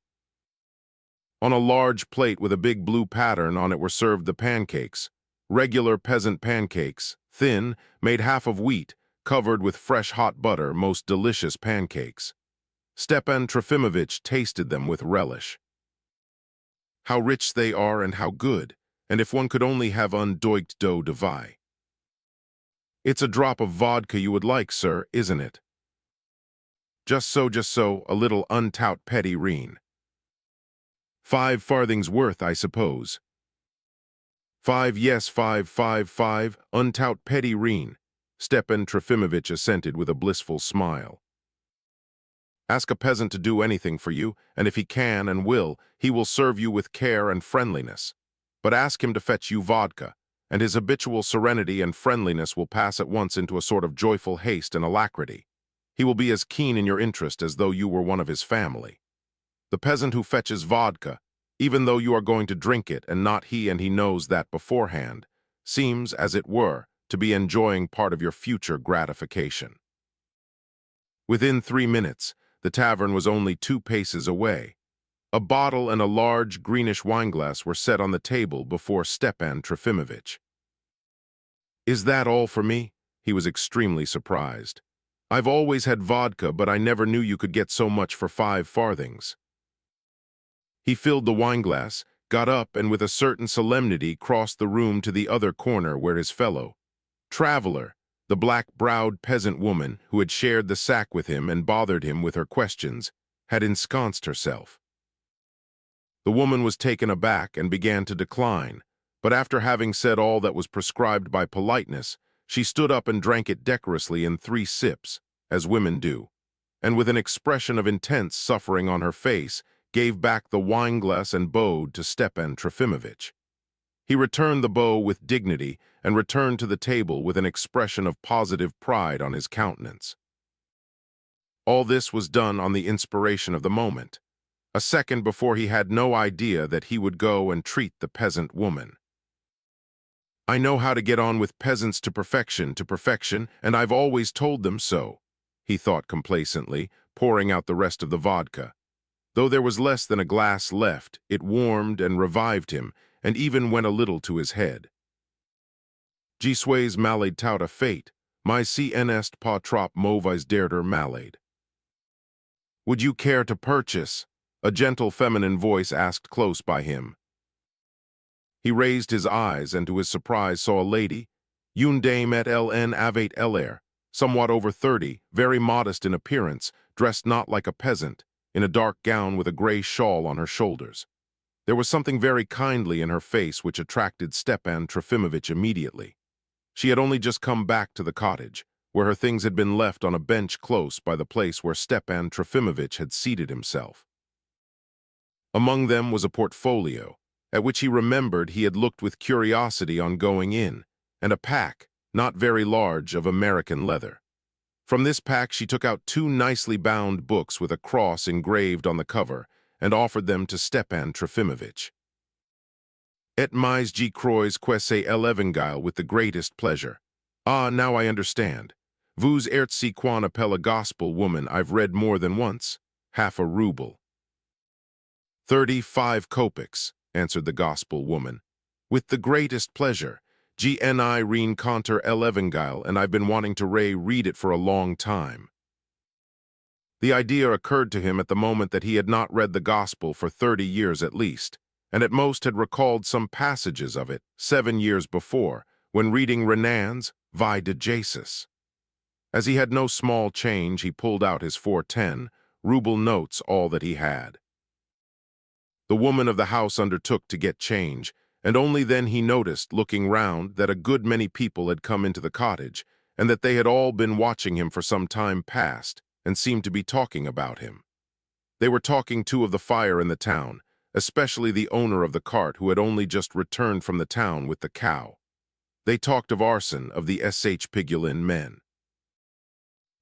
On a large plate with a big blue pattern on it were served the pancakes, regular peasant pancakes, thin, made half of wheat, covered with fresh hot butter, most delicious pancakes. Stepan Trofimovich tasted them with relish. How rich they are and how good, and if one could only have undoigt dough de vie. It's a drop of vodka you would like, sir, isn't it? Just so, a little untout petty reen. 5 farthings worth, I suppose. 5, yes, 5, untout petty reen. Stepan Trofimovich assented with a blissful smile. Ask a peasant to do anything for you, and if he can and will, he will serve you with care and friendliness. But ask him to fetch you vodka, and his habitual serenity and friendliness will pass at once into a sort of joyful haste and alacrity. He will be as keen in your interest as though you were one of his family. The peasant who fetches vodka, even though you are going to drink it and not he, and he knows that beforehand, seems, as it were, to be enjoying part of your future gratification. Within 3 minutes, the tavern was only 2 paces away. A bottle and a large greenish wineglass were set on the table before Stepan Trofimovich. "Is that all for me?" He was extremely surprised. "I've always had vodka, but I never knew you could get so much for 5 farthings. He filled the wineglass, got up, and with a certain solemnity crossed the room to the other corner where his fellow traveler, the black-browed peasant woman who had shared the sack with him and bothered him with her questions, had ensconced herself. The woman was taken aback and began to decline, but after having said all that was prescribed by politeness, she stood up and drank it decorously in 3 sips, as women do, and with an expression of intense suffering on her face, gave back the wineglass and bowed to Stepan Trofimovich. He returned the bow with dignity and returned to the table with an expression of positive pride on his countenance. All this was done on the inspiration of the moment. A second before he had no idea that he would go and treat the peasant woman. "I know how to get on with peasants to perfection, and I've always told them so," he thought complacently, pouring out the rest of the vodka. Though there was less than a glass left, it warmed and revived him, and even went a little to his head. "Je suis malade tout à fait, mais si n'est pas trop mauvais derder malade." "Would you care to purchase?" a gentle feminine voice asked close by him. He raised his eyes and to his surprise saw a lady, une dame et elle avait l'air, somewhat over 30, very modest in appearance, dressed not like a peasant, in a dark gown with a gray shawl on her shoulders. There was something very kindly in her face which attracted Stepan Trofimovich immediately. She had only just come back to the cottage, where her things had been left on a bench close by the place where Stepan Trofimovich had seated himself. Among them was a portfolio, at which he remembered he had looked with curiosity on going in, and a pack, not very large, of American leather. From this pack she took out 2 nicely bound books with a cross engraved on the cover and offered them to Stepan Trofimovich. "Et mais je crois que c'est l'Evangile," with the greatest pleasure. "Ah, now I understand. Vous êtes ce qu'on appelle a gospel woman I've read more than once. Half a ruble." 35 kopecks, answered the gospel woman. "With the greatest pleasure. GNI rencontre l'Evangile, and I've been wanting to read it for a long time." The idea occurred to him at the moment that he had not read the gospel for 30 years at least, and at most had recalled some passages of it 7 years before, when reading Renan's Vie de Jesus. As he had no small change, he pulled out his 410-ruble notes, all that he had. The woman of the house undertook to get change, and only then he noticed, looking round, that a good many people had come into the cottage, and that they had all been watching him for some time past, and seemed to be talking about him. They were talking, too, of the fire in the town, especially the owner of the cart, who had only just returned from the town with the cow. They talked of arson, of the Sh. Pigulin men.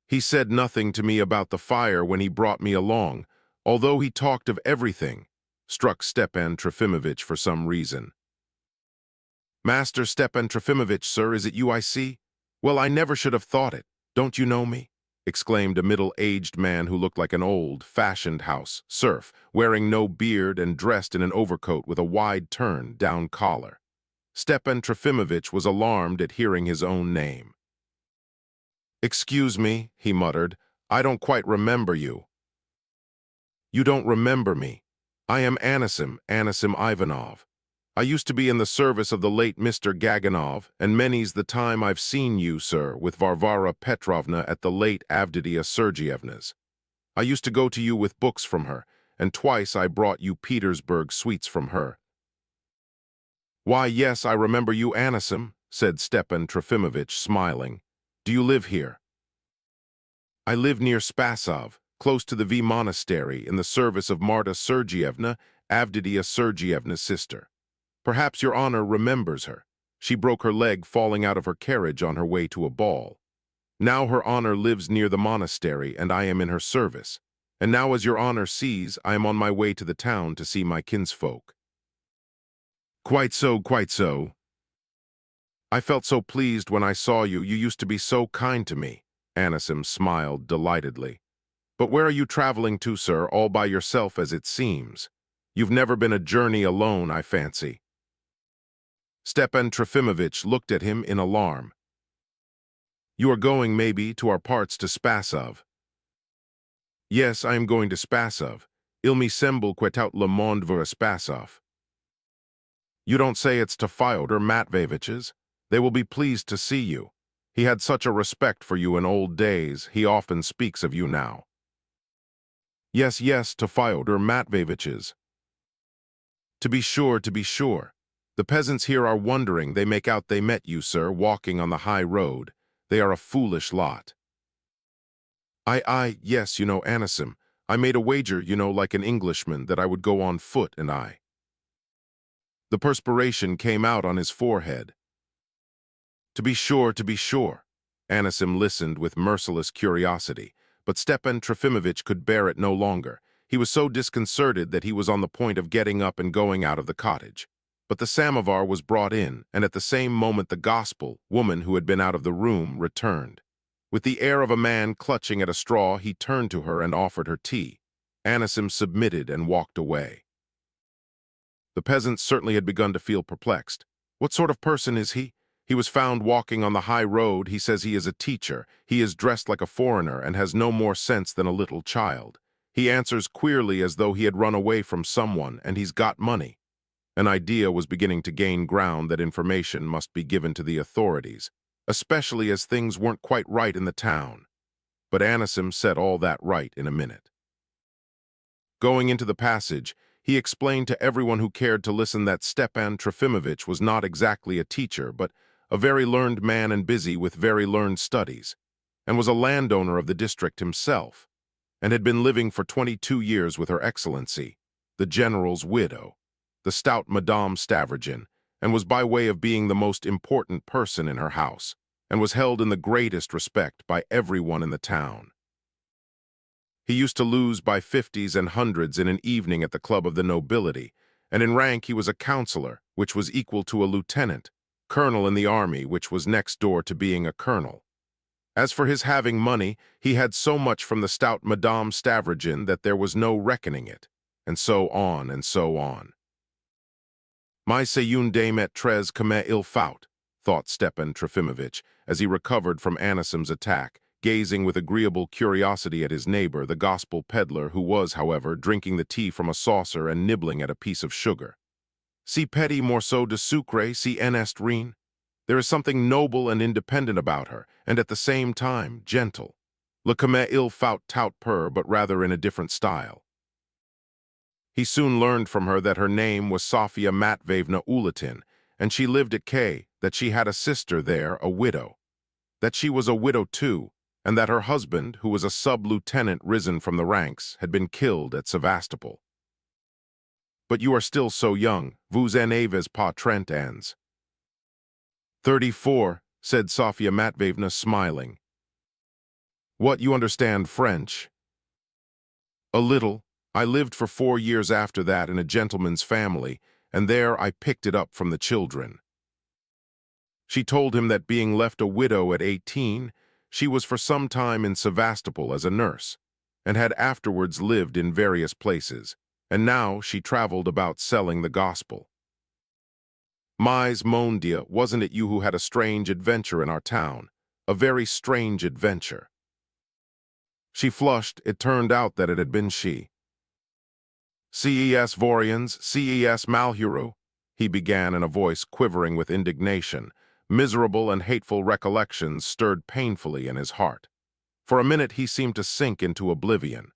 "He said nothing to me about the fire when he brought me along, although he talked of everything," struck Stepan Trofimovich for some reason. "Master Stepan Trofimovich, sir, is it you I see? Well, I never should have thought it. Don't you know me?" exclaimed a middle-aged man who looked like an old-fashioned house serf, wearing no beard and dressed in an overcoat with a wide turn-down collar. Stepan Trofimovich was alarmed at hearing his own name. "Excuse me," he muttered, "I don't quite remember you." "You don't remember me. I am Anisim Ivanov. I used to be in the service of the late Mr. Gaganov, and many's the time I've seen you, sir, with Varvara Petrovna at the late Avditia Sergievna's." I used to go to you with books from her, and twice I brought you Petersburg sweets from her. Why, yes, I remember you, Anisim, said Stepan Trofimovich, smiling. Do you live here? I live near Spasov, close to the V monastery, in the service of Marta Sergievna, Avditia Sergievna's sister. Perhaps your honor remembers her. She broke her leg falling out of her carriage on her way to a ball. Now her honor lives near the monastery, and I am in her service. And now, as your honor sees, I am on my way to the town to see my kinsfolk. Quite so, quite so. I felt so pleased when I saw you. You used to be so kind to me. Anisim smiled delightedly. But where are you traveling to, sir, all by yourself as it seems? You've never been a journey alone, I fancy. Stepan Trofimovich looked at him in alarm. You are going, maybe, to our parts to Spasov. Yes, I am going to Spasov. Il me semble qu'etout le monde vers Spasov. You don't say it's to Fyodor Matveevich's? They will be pleased to see you. He had such a respect for you in old days, he often speaks of you now. Yes, yes, to Fyodor Matveevich's. To be sure, to be sure. The peasants here are wondering. They make out they met you, sir, walking on the high road. They are a foolish lot. Yes, you know, Anisim. I made a wager, you know, like an Englishman, that I would go on foot, and I. The perspiration came out on his forehead. To be sure, to be sure. Anisim listened with merciless curiosity, but Stepan Trofimovich could bear it no longer. He was so disconcerted that he was on the point of getting up and going out of the cottage. But the samovar was brought in, and at the same moment the gospel woman who had been out of the room returned. With the air of a man clutching at a straw, he turned to her and offered her tea. Anisim submitted and walked away. The peasants certainly had begun to feel perplexed. What sort of person is he? He was found walking on the high road. He says he is a teacher. He is dressed like a foreigner and has no more sense than a little child. He answers queerly as though he had run away from someone, and he's got money. An idea was beginning to gain ground that information must be given to the authorities, especially as things weren't quite right in the town. But Anisim set all that right in a minute. Going into the passage, he explained to everyone who cared to listen that Stepan Trofimovich was not exactly a teacher, but a very learned man and busy with very learned studies, and was a landowner of the district himself, and had been living for 22 years with Her Excellency, the general's widow, the stout Madame Stavrogin, and was by way of being the most important person in her house, and was held in the greatest respect by everyone in the town. He used to lose by 50s and 100s in an evening at the club of the nobility, and in rank he was a councillor, which was equal to a lieutenant, colonel in the army, which was next door to being a colonel. As for his having money, he had so much from the stout Madame Stavrogin that there was no reckoning it, and so on and so on. Mais c'est une dame et très comme il faut, thought Stepan Trofimovich, as he recovered from Anisim's attack, gazing with agreeable curiosity at his neighbor, the gospel peddler, who was, however, drinking the tea from a saucer and nibbling at a piece of sugar. Si petit morceau de sucre, si en est rien. There is something noble and independent about her, and at the same time gentle. Le comme il faut tout pur, but rather in a different style. He soon learned from her that her name was Sofia Matveevna Ulatin, and she lived at K, that she had a sister there, a widow, that she was a widow too, and that her husband, who was a sub-lieutenant risen from the ranks, had been killed at Sevastopol. But you are still so young, vous n'avez pas 30 ans. 34, said Sofia Matveevna, smiling. What, you understand French? A little. I lived for 4 years after that in a gentleman's family, and there I picked it up from the children. She told him that being left a widow at 18, she was for some time in Sevastopol as a nurse, and had afterwards lived in various places, and now she traveled about selling the gospel. Mais, mon Dieu, wasn't it you who had a strange adventure in our town? A very strange adventure. She flushed. It turned out that it had been she. Ces Vorians, ces Malheureux, he began in a voice quivering with indignation. Miserable and hateful recollections stirred painfully in his heart. For a minute he seemed to sink into oblivion.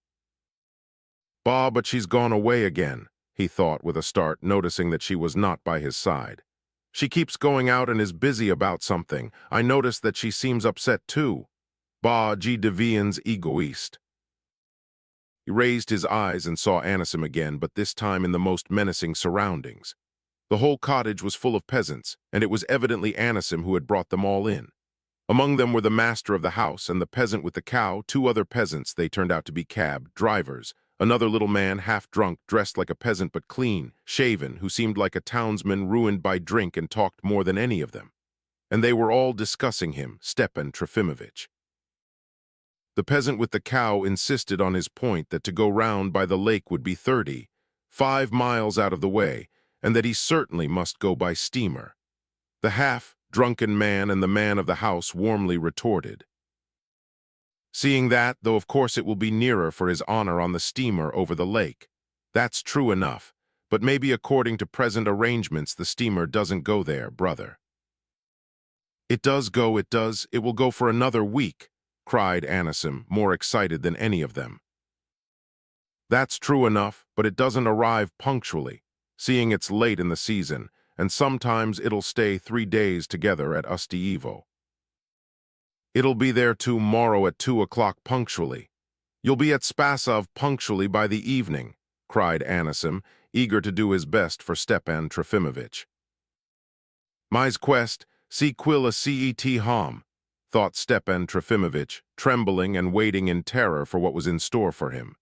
Bah, but she's gone away again, he thought with a start, noticing that she was not by his side. She keeps going out and is busy about something. I notice that she seems upset too. Bah, G deviens egoist. He raised his eyes and saw Anisim again, but this time in the most menacing surroundings. The whole cottage was full of peasants, and it was evidently Anisim who had brought them all in. Among them were the master of the house and the peasant with the cow, two other peasants they turned out to be cab drivers, another little man half-drunk, dressed like a peasant but clean, shaven, who seemed like a townsman ruined by drink and talked more than any of them. And they were all discussing him, Stepan Trofimovich. The peasant with the cow insisted on his point that to go round by the lake would be 5 miles out of the way, and that he certainly must go by steamer. The half-drunken man and the man of the house warmly retorted. Seeing that, though of course it will be nearer for his honor on the steamer over the lake. That's true enough, but maybe according to present arrangements the steamer doesn't go there, brother. It does go, it does, it will go for another week, cried Anisim, more excited than any of them. That's true enough, but it doesn't arrive punctually, seeing it's late in the season, and sometimes it'll stay 3 days together at Ustievo. It'll be there tomorrow at 2 o'clock punctually. You'll be at Spasov punctually by the evening, cried Anisim, eager to do his best for Stepan Trofimovich. My's quest, see quilla cet hom, thought Stepan Trofimovich, trembling and waiting in terror for what was in store for him.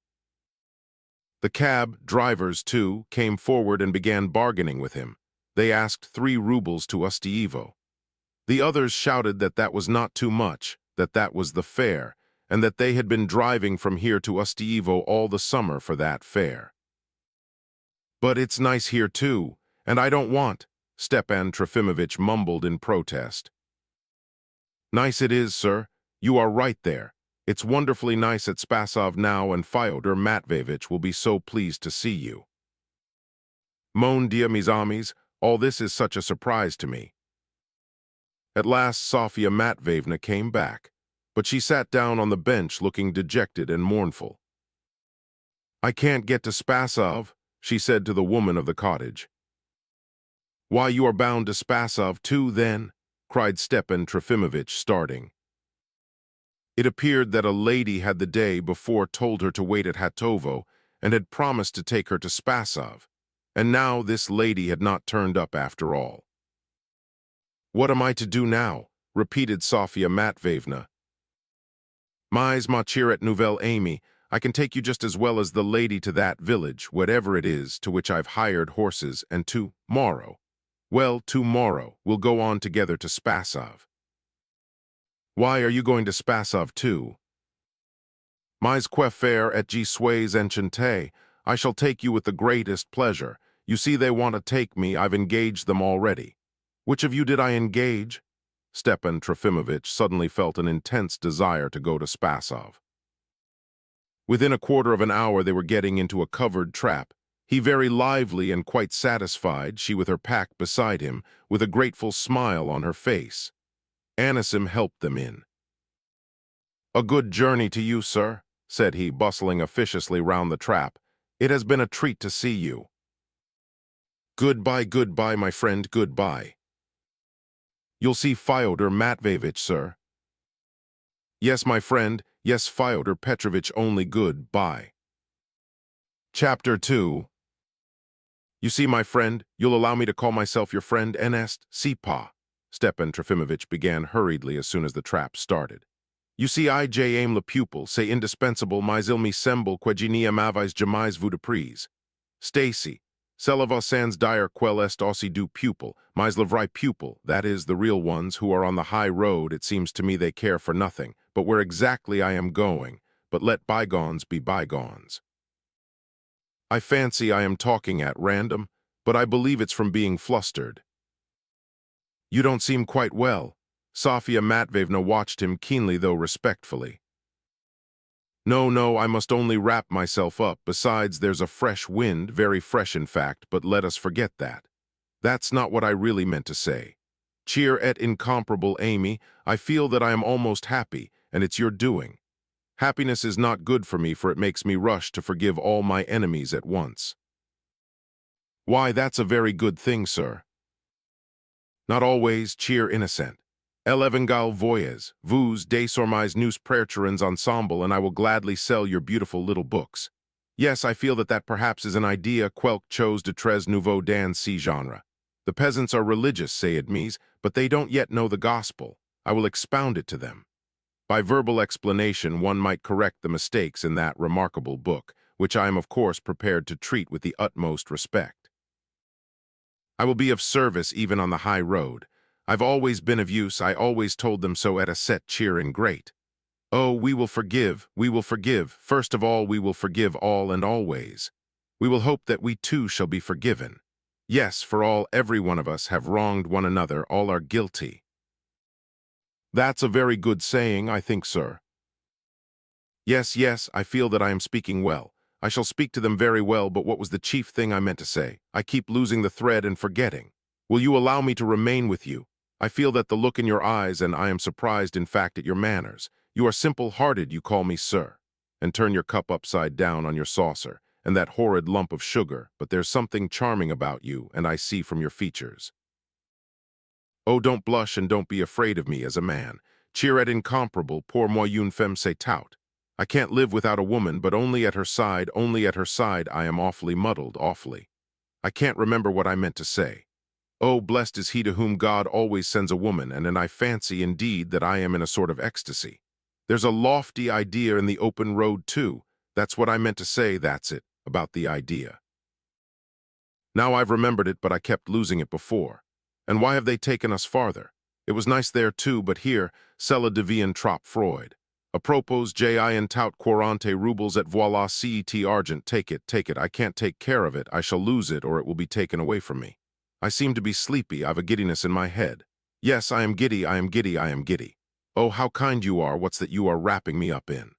The cab drivers, too, came forward and began bargaining with him. They asked 3 rubles to Ustievo. The others shouted that that was not too much, that that was the fare, and that they had been driving from here to Ustievo all the summer for that fare. But it's nice here too, and I don't want, Stepan Trofimovich mumbled in protest. Nice it is, sir. You are right there. It's wonderfully nice at Spasov now, and Fyodor Matveyevich will be so pleased to see you. Mon Dieu, mes amis, all this is such a surprise to me. At last Sofia Matveyevna came back, but she sat down on the bench looking dejected and mournful. I can't get to Spasov, she said to the woman of the cottage. Why, you are bound to Spasov too, then? Cried Stepan Trofimovich, starting. It appeared that a lady had the day before told her to wait at Hatovo and had promised to take her to Spasov, and now this lady had not turned up after all. What am I to do now? Repeated Sofia Matveyevna. Mais machiret nouvelle Amy, I can take you just as well as the lady to that village, whatever it is, to which I've hired horses, and tomorrow. Well, tomorrow we'll go on together to Spasov. Why are you going to Spasov too? Mais que faire et je suis enchanté. I shall take you with the greatest pleasure. You see they want to take me, I've engaged them already. Which of you did I engage? Stepan Trofimovich suddenly felt an intense desire to go to Spasov. Within a quarter of an hour they were getting into a covered trap. He very lively and quite satisfied, she with her pack beside him, with a grateful smile on her face. Anisim helped them in. A good journey to you, sir, said he, bustling officiously round the trap. It has been a treat to see you. Goodbye, my friend, goodbye. You'll see Fyodor Matveyevich, sir. Yes, my friend, yes, Fyodor Petrovich, only goodbye. Chapter 2. You see, my friend, you'll allow me to call myself your friend, Ernest Sipa, Stepan Trofimovich began hurriedly as soon as the trap started. You see, I aime le pupil, say indispensable, mais il me semble que je n'y m'avais jamais vu de prise. Stacy, cela sans dire quel est aussi du pupil, mais le vrai pupil, that is, the real ones who are on the high road, it seems to me they care for nothing, but where exactly I am going, but let bygones be bygones. I fancy I am talking at random, but I believe it's from being flustered. You don't seem quite well. Sofia Matveyevna watched him keenly though respectfully. No, I must only wrap myself up. Besides, there's a fresh wind, very fresh in fact, but let us forget that. That's not what I really meant to say. Cheer et incomparable Amy, I feel that I am almost happy, and it's your doing. Happiness is not good for me, for it makes me rush to forgive all my enemies at once. Why, that's a very good thing, sir. Not always cheer innocent. El Evangal voyez, vous désormais nous prêcherons ensemble, and I will gladly sell your beautiful little books. Yes, I feel that perhaps is an idea quelque chose de très nouveau dans ce genre. The peasants are religious, say admis, but they don't yet know the gospel. I will expound it to them. By verbal explanation, one might correct the mistakes in that remarkable book, which I am of course prepared to treat with the utmost respect. I will be of service even on the high road. I've always been of use, I always told them so at a set cheer and great. Oh, we will forgive, first of all we will forgive all and always. We will hope that we too shall be forgiven. Yes, for all, every one of us have wronged one another, all are guilty. That's a very good saying, I think, sir. Yes, yes, I feel that I am speaking well. I shall speak to them very well, but what was the chief thing I meant to say? I keep losing the thread and forgetting. Will you allow me to remain with you? I feel that the look in your eyes, and I am surprised, in fact, at your manners. You are simple-hearted, you call me sir, and turn your cup upside down on your saucer, and that horrid lump of sugar, but there's something charming about you, and I see from your features. Oh, don't blush and don't be afraid of me as a man. Cheer at incomparable, pour moi une femme c'est tout. I can't live without a woman, but only at her side I am awfully muddled, awfully. I can't remember what I meant to say. Oh, blessed is he to whom God always sends a woman, and I fancy, indeed, that I am in a sort of ecstasy. There's a lofty idea in the open road, too. That's what I meant to say, that's it, about the idea. Now I've remembered it, but I kept losing it before. And why have they taken us farther? It was nice there, too, but here, cela devient trop Freud. Apropos, J.I. and tout 40 rubles et voilà cet argent. Take it, I can't take care of it, I shall lose it, or it will be taken away from me. I seem to be sleepy, I've a giddiness in my head. Yes, I am giddy, I am giddy, I am giddy. Oh, how kind you are, what's that you are wrapping me up in?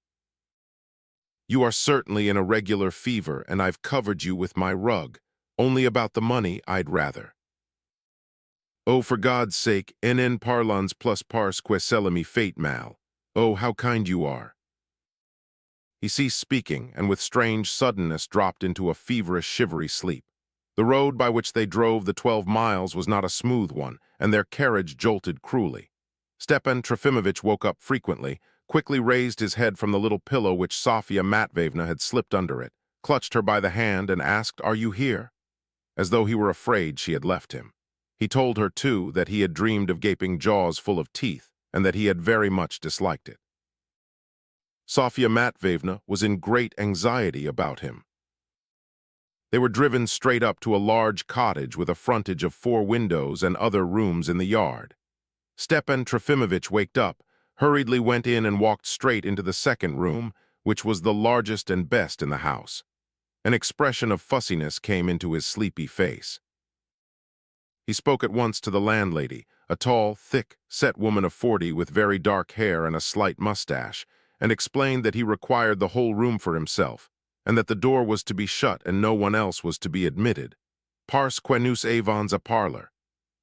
You are certainly in a regular fever, and I've covered you with my rug. Only about the money, I'd rather. Oh, for God's sake, en parlons plus parce que cela me fait mal. Oh, how kind you are. He ceased speaking, and with strange suddenness dropped into a feverish, shivery sleep. The road by which they drove the 12 miles was not a smooth one, and their carriage jolted cruelly. Stepan Trofimovich woke up frequently, quickly raised his head from the little pillow which Sofya Matveyevna had slipped under it, clutched her by the hand, and asked, "Are you here?" As though he were afraid she had left him. He told her, too, that he had dreamed of gaping jaws full of teeth, and that he had very much disliked it. Sofya Matveyevna was in great anxiety about him. They were driven straight up to a large cottage with a frontage of 4 windows and other rooms in the yard. Stepan Trofimovich waked up, hurriedly went in and walked straight into the second room, which was the largest and best in the house. An expression of fussiness came into his sleepy face. He spoke at once to the landlady, a tall, thick, set woman of 40 with very dark hair and a slight mustache, and explained that he required the whole room for himself, and that the door was to be shut and no one else was to be admitted. Parce que nous avons a parlor.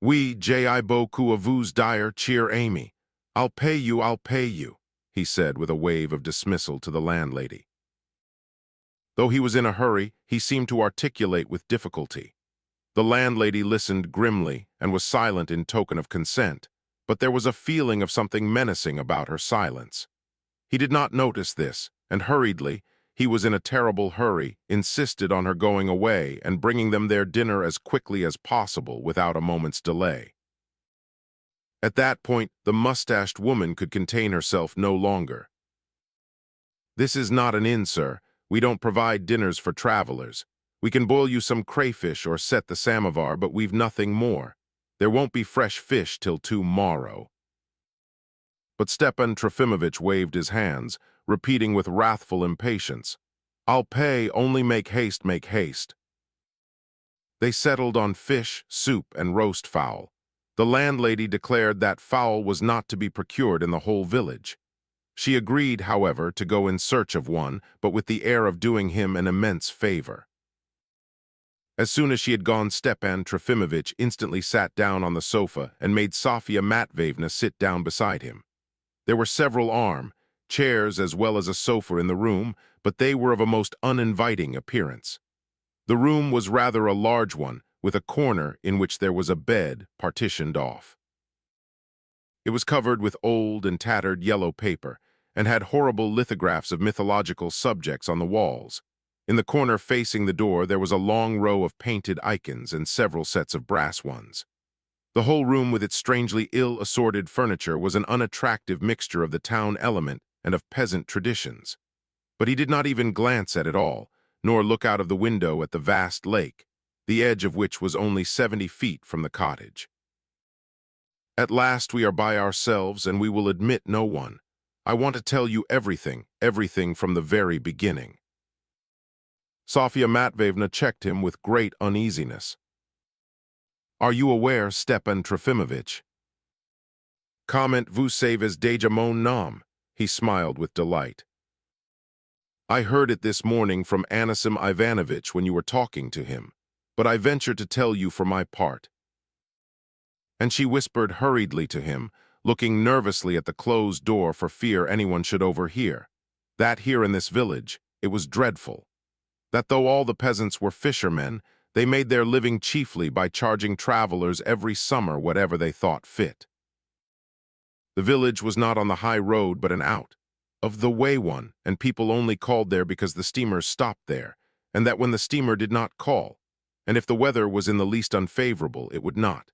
Oui, j'ai beaucoup à vous dire, cheer Amy. I'll pay you, he said with a wave of dismissal to the landlady. Though he was in a hurry, he seemed to articulate with difficulty. The landlady listened grimly and was silent in token of consent, but there was a feeling of something menacing about her silence. He did not notice this, and hurriedly, he was in a terrible hurry, insisted on her going away and bringing them their dinner as quickly as possible without a moment's delay. At that point, the mustached woman could contain herself no longer. "This is not an inn, sir. We don't provide dinners for travelers. We can boil you some crayfish or set the samovar, but we've nothing more. There won't be fresh fish till tomorrow." But Stepan Trofimovich waved his hands, repeating with wrathful impatience, "I'll pay, only make haste, make haste." They settled on fish, soup, and roast fowl. The landlady declared that fowl was not to be procured in the whole village. She agreed, however, to go in search of one, but with the air of doing him an immense favor. As soon as she had gone, Stepan Trofimovich instantly sat down on the sofa and made Sofya Matveyevna sit down beside him. There were several arms, chairs as well as a sofa in the room, but they were of a most uninviting appearance. The room was rather a large one, with a corner in which there was a bed partitioned off. It was covered with old and tattered yellow paper, and had horrible lithographs of mythological subjects on the walls. In the corner facing the door there was a long row of painted icons and several sets of brass ones. The whole room with its strangely ill-assorted furniture was an unattractive mixture of the town element and of peasant traditions. But he did not even glance at it all, nor look out of the window at the vast lake, the edge of which was only 70 feet from the cottage. At last we are by ourselves, and we will admit no one. I want to tell you everything, everything from the very beginning. Sofia Matveyevna checked him with great uneasiness. Are you aware, Stepan Trofimovich? Comment vous savez déjà mon nom. He smiled with delight. I heard it this morning from Anisim Ivanovitch when you were talking to him, but I venture to tell you for my part. And she whispered hurriedly to him, looking nervously at the closed door for fear anyone should overhear, that here in this village it was dreadful, that though all the peasants were fishermen, they made their living chiefly by charging travelers every summer whatever they thought fit. The village was not on the high road but an out of the way one, and people only called there because the steamers stopped there, and that when the steamer did not call, and if the weather was in the least unfavorable, it would not.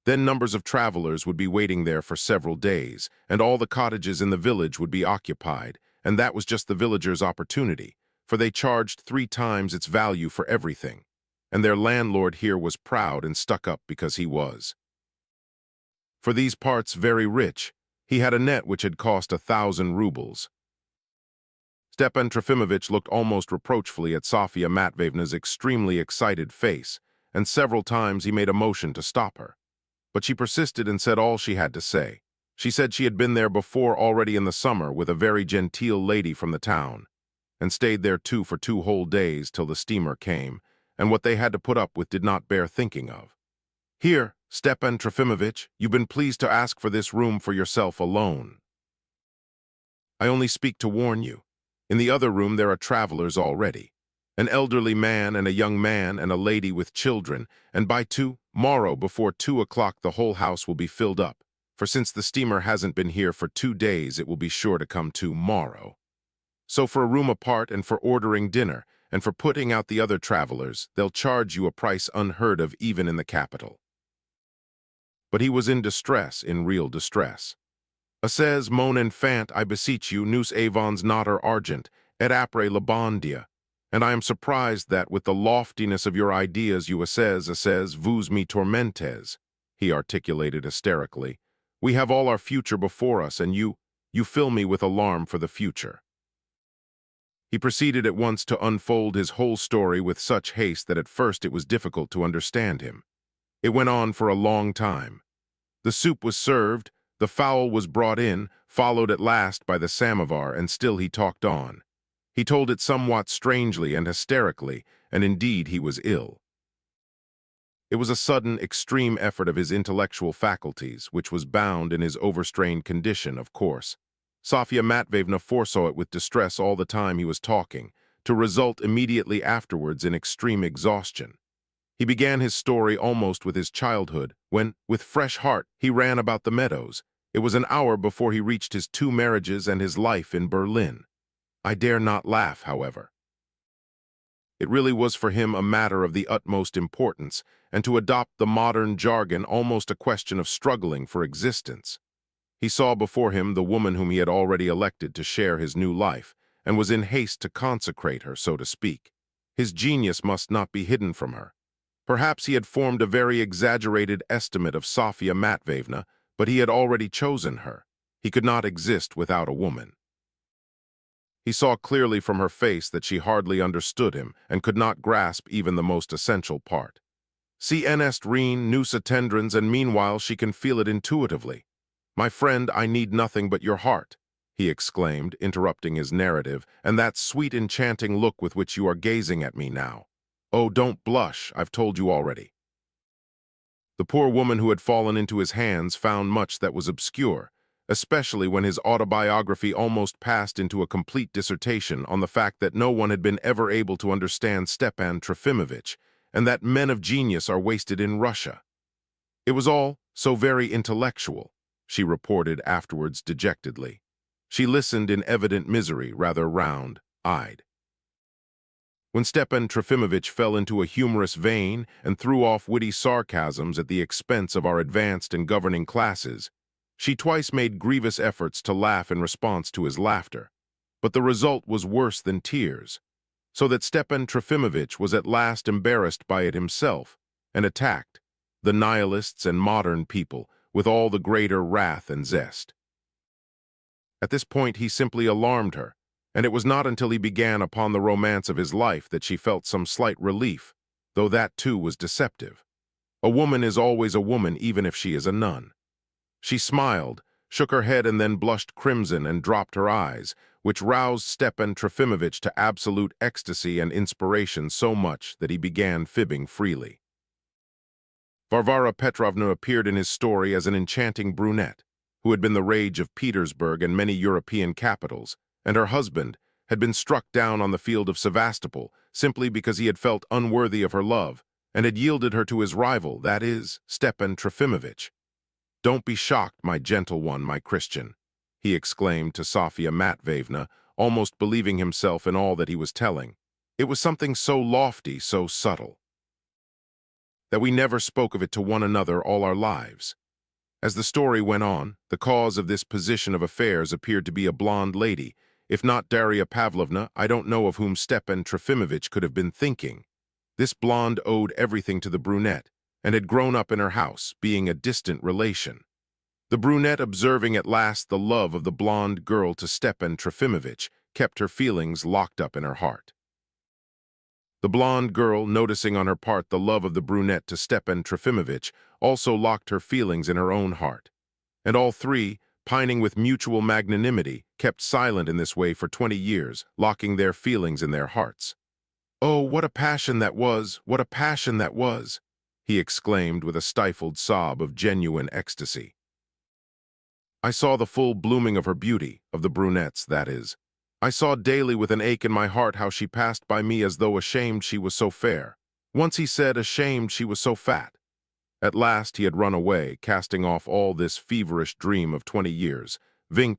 Then numbers of travelers would be waiting there for several days, and all the cottages in the village would be occupied, and that was just the villagers' opportunity, for they charged 3 times its value for everything, and their landlord here was proud and stuck up because he was, for these parts, very rich. He had a net which had cost 1,000 rubles. Stepan Trofimovich looked almost reproachfully at Sofia Matveyevna's extremely excited face, and several times he made a motion to stop her. But she persisted and said all she had to say. She said she had been there before already in the summer with a very genteel lady from the town, and stayed there too for 2 whole days till the steamer came, and what they had to put up with did not bear thinking of. Here, Stepan Trofimovich, you've been pleased to ask for this room for yourself alone. I only speak to warn you. In the other room there are travelers already. An elderly man and a young man and a lady with children, and by tomorrow before 2 o'clock the whole house will be filled up, for since the steamer hasn't been here for 2 days it will be sure to come tomorrow. So for a room apart and for ordering dinner, and for putting out the other travelers, they'll charge you a price unheard of even in the capital. But he was in distress, in real distress. Assez mon enfant, I beseech you, nous avons notre argent, et après le bon Dieu. And I am surprised that, with the loftiness of your ideas, you assez, vous me tormentes, he articulated hysterically. We have all our future before us, and you fill me with alarm for the future. He proceeded at once to unfold his whole story with such haste that at first it was difficult to understand him. It went on for a long time. The soup was served, the fowl was brought in, followed at last by the samovar, and still he talked on. He told it somewhat strangely and hysterically, and indeed he was ill. It was a sudden, extreme effort of his intellectual faculties, which was bound in his overstrained condition, of course. Sofia Matveyevna foresaw it with distress all the time he was talking, to result immediately afterwards in extreme exhaustion. He began his story almost with his childhood, when, with fresh heart, he ran about the meadows. It was an hour before he reached his 2 marriages and his life in Berlin. I dare not laugh, however. It really was for him a matter of the utmost importance, and to adopt the modern jargon almost a question of struggling for existence. He saw before him the woman whom he had already elected to share his new life, and was in haste to consecrate her, so to speak. His genius must not be hidden from her. Perhaps he had formed a very exaggerated estimate of Sofia Matveyevna, but he had already chosen her. He could not exist without a woman. He saw clearly from her face that she hardly understood him and could not grasp even the most essential part. Si en est rien nous attendrons, and meanwhile she can feel it intuitively. My friend, I need nothing but your heart, he exclaimed, interrupting his narrative, and that sweet enchanting look with which you are gazing at me now. Oh, don't blush, I've told you already. The poor woman who had fallen into his hands found much that was obscure, especially when his autobiography almost passed into a complete dissertation on the fact that no one had been ever able to understand Stepan Trofimovich, and that men of genius are wasted in Russia. It was all so very intellectual, she reported afterwards dejectedly. She listened in evident misery, rather round-eyed. When Stepan Trofimovich fell into a humorous vein and threw off witty sarcasms at the expense of our advanced and governing classes, she twice made grievous efforts to laugh in response to his laughter. But the result was worse than tears, so that Stepan Trofimovich was at last embarrassed by it himself and attacked the nihilists and modern people with all the greater wrath and zest. At this point he simply alarmed her, and it was not until he began upon the romance of his life that she felt some slight relief, though that too was deceptive. A woman is always a woman even if she is a nun. She smiled, shook her head and then blushed crimson and dropped her eyes, which roused Stepan Trofimovich to absolute ecstasy and inspiration so much that he began fibbing freely. Varvara Petrovna appeared in his story as an enchanting brunette, who had been the rage of Petersburg and many European capitals, and her husband had been struck down on the field of Sevastopol simply because he had felt unworthy of her love and had yielded her to his rival, that is, Stepan Trofimovich. "Don't be shocked, my gentle one, my Christian," he exclaimed to Sofia Matveyevna, almost believing himself in all that he was telling. It was something so lofty, so subtle, that we never spoke of it to one another all our lives. As the story went on, the cause of this position of affairs appeared to be a blonde lady. If not Daria Pavlovna, I don't know of whom Stepan Trofimovich could have been thinking. This blonde owed everything to the brunette, and had grown up in her house, being a distant relation. The brunette, observing at last the love of the blonde girl to Stepan Trofimovich, kept her feelings locked up in her heart. The blonde girl, noticing on her part the love of the brunette to Stepan Trofimovich, also locked her feelings in her own heart. And all three, pining with mutual magnanimity, kept silent in this way for 20 years, locking their feelings in their hearts. "Oh, what a passion that was! What a passion that was!" he exclaimed with a stifled sob of genuine ecstasy. I saw the full blooming of her beauty, of the brunette's, that is. I saw daily with an ache in my heart how she passed by me as though ashamed she was so fair. Once he said, ashamed she was so fat. At last he had run away, casting off all this feverish dream of 20 years, VIII,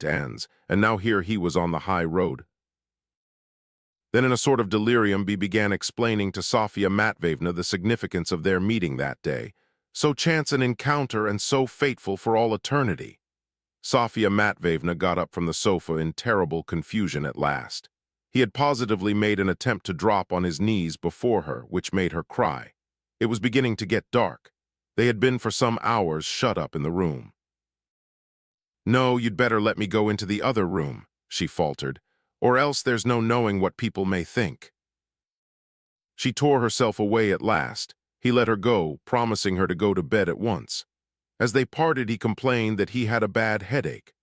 and now here he was on the high road. Then in a sort of delirium he began explaining to Sofia Matveyevna the significance of their meeting that day, so chance an encounter and so fateful for all eternity. Sofia Matveyevna got up from the sofa in terrible confusion at last. He had positively made an attempt to drop on his knees before her, which made her cry. It was beginning to get dark. They had been for some hours shut up in the room. "No, you'd better let me go into the other room," she faltered, "or else there's no knowing what people may think." She tore herself away at last. He let her go, promising her to go to bed at once. As they parted, he complained that he had a bad headache.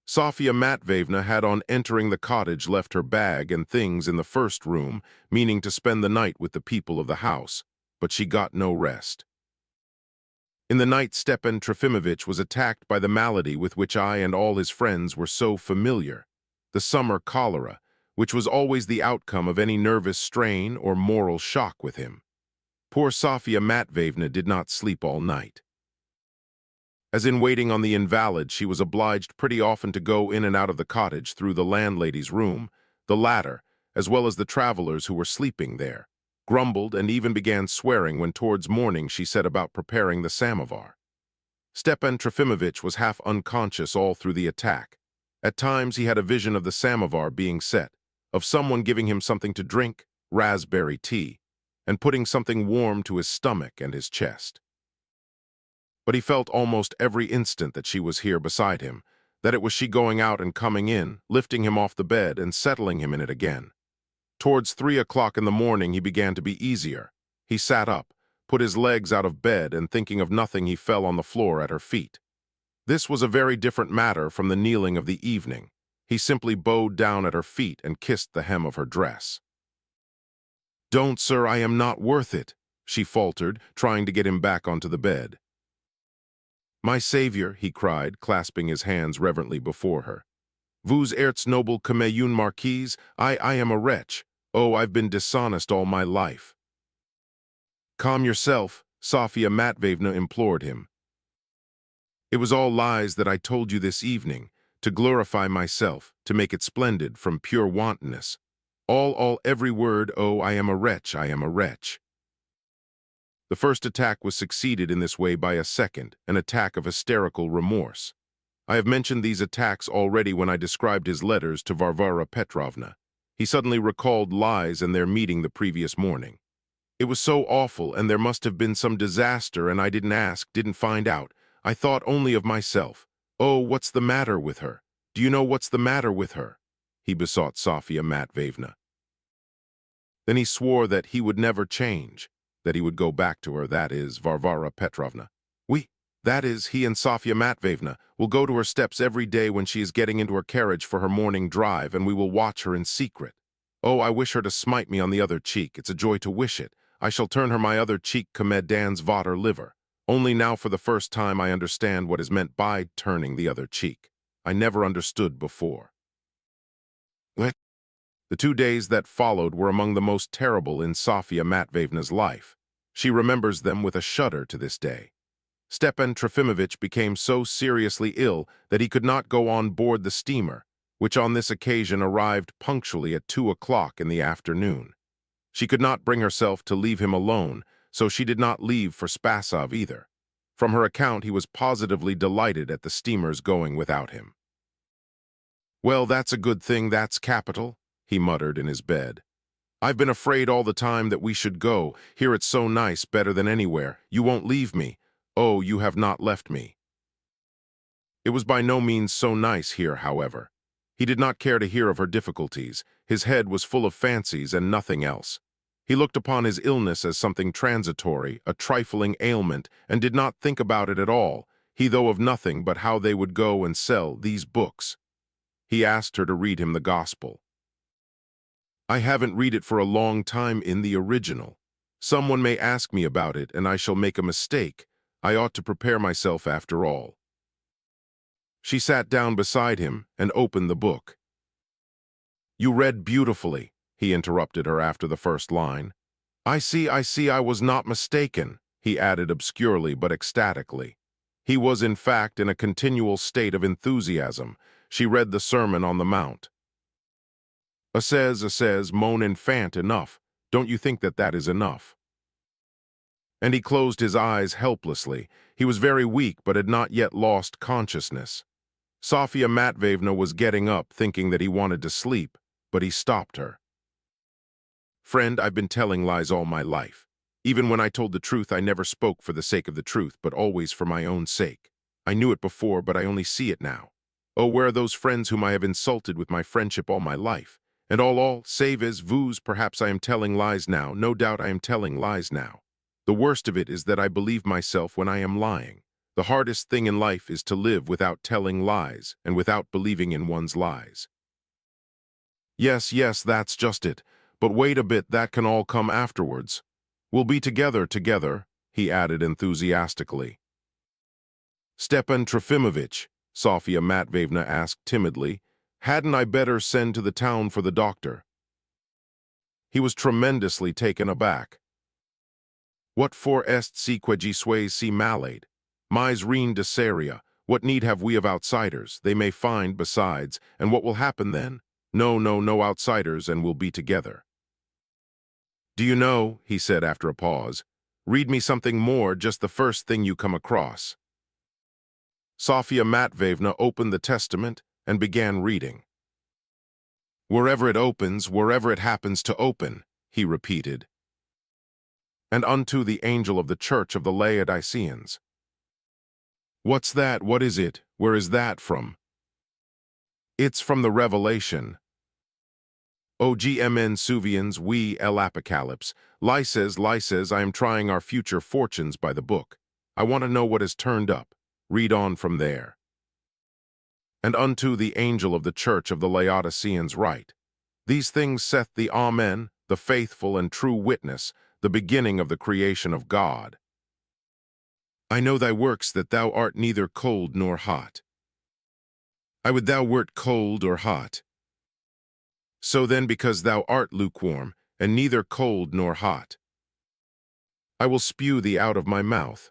Sofia Matveyevna had on entering the cottage left her bag and things in the first room, meaning to spend the night with the people of the house, but she got no rest. In the night, Stepan Trofimovich was attacked by the malady with which I and all his friends were so familiar, the summer cholera, which was always the outcome of any nervous strain or moral shock with him. Poor Sofia Matveyevna did not sleep all night. As in waiting on the invalid, she was obliged pretty often to go in and out of the cottage through the landlady's room. The latter, as well as the travelers who were sleeping there, grumbled and even began swearing when towards morning she set about preparing the samovar. Stepan Trofimovich was half unconscious all through the attack. At times he had a vision of the samovar being set, of someone giving him something to drink, raspberry tea, and putting something warm to his stomach and his chest. But he felt almost every instant that she was here beside him, that it was she going out and coming in, lifting him off the bed and settling him in it again. Towards 3 o'clock in the morning he began to be easier. He sat up, put his legs out of bed, and thinking of nothing he fell on the floor at her feet. This was a very different matter from the kneeling of the evening. He simply bowed down at her feet and kissed the hem of her dress. "Don't, sir, I am not worth it," she faltered, trying to get him back onto the bed. My savior, he cried, clasping his hands reverently before her. Vous êtes noble comme une marquise, I am a wretch. Oh, I've been dishonest all my life. Calm yourself, Sofia Matveyevna implored him. It was all lies that I told you this evening, to glorify myself, to make it splendid from pure wantonness. Every word, oh, I am a wretch, I am a wretch. The first attack was succeeded in this way by a second, an attack of hysterical remorse. I have mentioned these attacks already when I described his letters to Varvara Petrovna. He suddenly recalled lies and their meeting the previous morning. It was so awful, and there must have been some disaster, and I didn't ask, didn't find out. I thought only of myself. Oh, what's the matter with her? Do you know what's the matter with her? He besought Sofia Matveyevna. Then he swore that he would never change, that he would go back to her, that is, Varvara Petrovna. That is, he and Sofia Matveyevna will go to her steps every day when she is getting into her carriage for her morning drive, and we will watch her in secret. Oh, I wish her to smite me on the other cheek. It's a joy to wish it. I shall turn her my other cheek comme dans votre liver. Only now for the first time I understand what is meant by turning the other cheek. I never understood before. What? The 2 days that followed were among the most terrible in Sofia Matveyevna's life. She remembers them with a shudder to this day. Stepan Trofimovich became so seriously ill that he could not go on board the steamer, which on this occasion arrived punctually at 2 o'clock in the afternoon. She could not bring herself to leave him alone, so she did not leave for Spasov either. From her account, he was positively delighted at the steamer's going without him. "Well, that's a good thing, that's capital," he muttered in his bed. "I've been afraid all the time that we should go. Here it's so nice, better than anywhere. You won't leave me. Oh, you have not left me." It was by no means so nice here, however. He did not care to hear of her difficulties. His head was full of fancies and nothing else. He looked upon his illness as something transitory, a trifling ailment, and did not think about it at all, he though of nothing but how they would go and sell these books. He asked her to read him the Gospel. "I haven't read it for a long time in the original. Someone may ask me about it, and I shall make a mistake. I ought to prepare myself after all." She sat down beside him and opened the book. "You read beautifully," he interrupted her after the first line. I see, I was not mistaken," he added obscurely but ecstatically. He was, in fact, in a continual state of enthusiasm. She read the Sermon on the Mount. Says, mon enfant, enough. Don't you think that that is enough?" And he closed his eyes helplessly. He was very weak, but had not yet lost consciousness. Sofia Matveyevna was getting up, thinking that he wanted to sleep, but he stopped her. "Friend, I've been telling lies all my life. Even when I told the truth, I never spoke for the sake of the truth, but always for my own sake. I knew it before, but I only see it now. Oh, where are those friends whom I have insulted with my friendship all my life? And all, save as vous, perhaps I am telling lies now. No doubt I am telling lies now. The worst of it is that I believe myself when I am lying. The hardest thing in life is to live without telling lies and without believing in one's lies." Yes, that's just it. But wait a bit, that can all come afterwards. We'll be together, he added enthusiastically. "Stepan Trofimovich," Sofia Matveyevna asked timidly, "hadn't I better send to the town for the doctor?" He was tremendously taken aback. "What for est si que sois si malade? Mais rien de seria. What need have we of outsiders? They may find, besides, and what will happen then? No outsiders, and we'll be together." "Do you know," he said after a pause, "read me something more, just the first thing you come across." Sofia Matveyevna opened the Testament and began reading. "Wherever it opens, wherever it happens to open," he repeated. "And unto the angel of the church of the Laodiceans." "What's that? What is it? Where is that from?" "It's from the Revelation. OGMN Suvians, we el Apocalypse. Lyses, I am trying our future fortunes by the book. I want to know what has turned up. Read on from there. And unto the angel of the church of the Laodiceans write, These things saith the Amen, the faithful and true witness, the beginning of the creation of God. I know thy works, that thou art neither cold nor hot. I would thou wert cold or hot. So then, because thou art lukewarm, and neither cold nor hot, I will spew thee out of my mouth.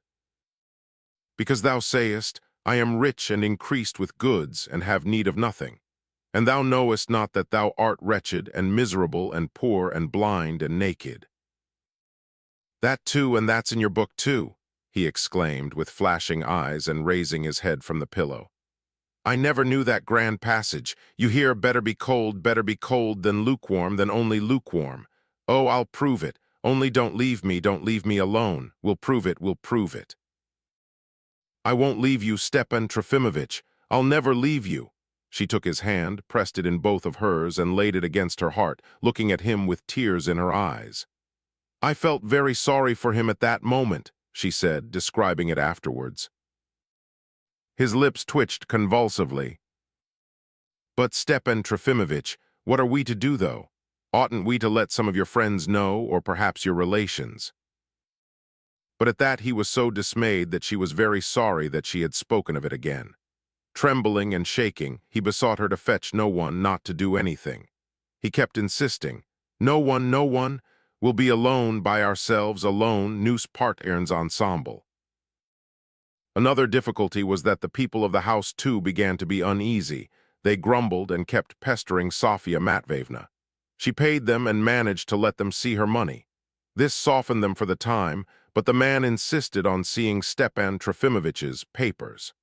Because thou sayest, I am rich and increased with goods, and have need of nothing. And thou knowest not that thou art wretched, and miserable, and poor, and blind, and naked. That too, and that's in your book too, he exclaimed, with flashing eyes and raising his head from the pillow. I never knew that grand passage. You hear, better be cold than only lukewarm. Oh, I'll prove it. Only don't leave me alone. We'll prove it. I won't leave you, Stepan Trofimovich. I'll never leave you. She took his hand, pressed it in both of hers, and laid it against her heart, looking at him with tears in her eyes. I felt very sorry for him at that moment, she said, describing it afterwards. His lips twitched convulsively. But Stepan Trofimovich, what are we to do, though? Oughtn't we to let some of your friends know, or perhaps your relations? But at that he was so dismayed that she was very sorry that she had spoken of it again. Trembling and shaking, he besought her to fetch no one, not to do anything. He kept insisting, no one, we'll be alone, by ourselves, alone, nous partons ensemble. Another difficulty was that the people of the house too began to be uneasy. They grumbled and kept pestering Sofia Matveyevna. She paid them and managed to let them see her money. This softened them for the time, but the man insisted on seeing Stepan Trofimovich's papers.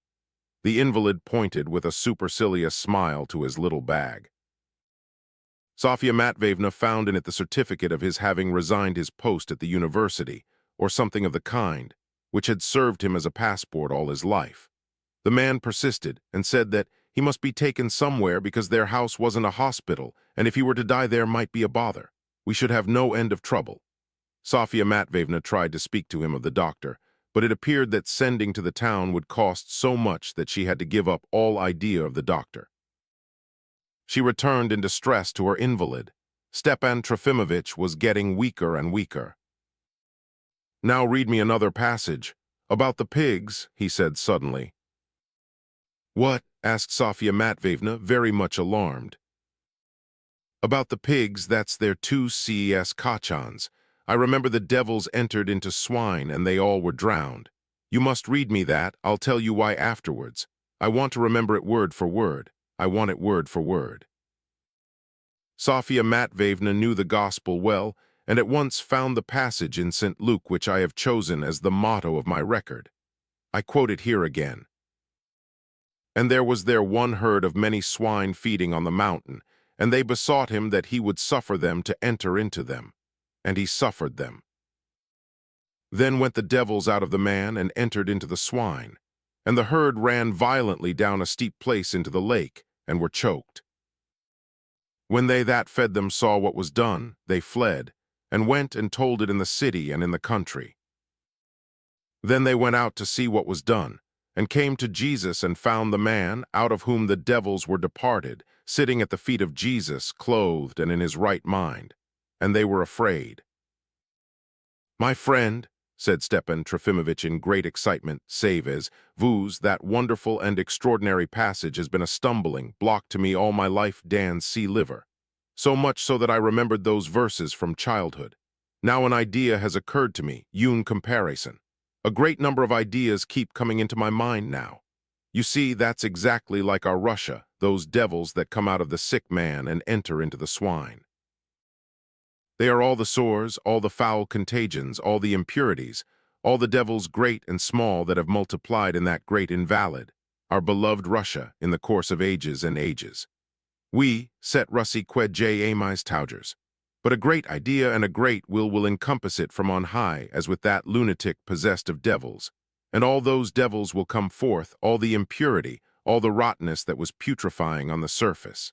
The invalid pointed with a supercilious smile to his little bag. Sofia Matveyevna found in it the certificate of his having resigned his post at the university, or something of the kind, which had served him as a passport all his life. The man persisted and said that he must be taken somewhere because their house wasn't a hospital, and if he were to die there might be a bother. We should have no end of trouble. Sofia Matveyevna tried to speak to him of the doctor, but it appeared that sending to the town would cost so much that she had to give up all idea of the doctor. She returned in distress to her invalid. Stepan Trofimovich was getting weaker and weaker. Now read me another passage. About the pigs, he said suddenly. What? Asked Sofia Matveyevna, very much alarmed. About the pigs, that's their 2 ces kachans. I remember the devils entered into swine and they all were drowned. You must read me that. I'll tell you why afterwards. I want to remember it word for word. I want it word for word. Sofia Matveyevna knew the Gospel well, and at once found the passage in St. Luke which I have chosen as the motto of my record. I quote it here again. And there was there one herd of many swine feeding on the mountain, and they besought him that he would suffer them to enter into them. And he suffered them. Then went the devils out of the man and entered into the swine, and the herd ran violently down a steep place into the lake, and were choked. When they that fed them saw what was done, they fled, and went and told it in the city and in the country. Then they went out to see what was done, and came to Jesus and found the man, out of whom the devils were departed, sitting at the feet of Jesus, clothed and in his right mind, and they were afraid. My friend, said Stepan Trofimovich in great excitement, save as, vous, that wonderful and extraordinary passage has been a stumbling block to me all my life, Dan's sea liver. So much so that I remembered those verses from childhood. Now an idea has occurred to me, une comparison. A great number of ideas keep coming into my mind now. You see, that's exactly like our Russia, those devils that come out of the sick man and enter into the swine. They are all the sores, all the foul contagions, all the impurities, all the devils great and small that have multiplied in that great invalid, our beloved Russia, in the course of ages and ages. We, set Russi qued j amais taugers. But a great idea and a great will encompass it from on high, as with that lunatic possessed of devils. And all those devils will come forth, all the impurity, all the rottenness that was putrefying on the surface.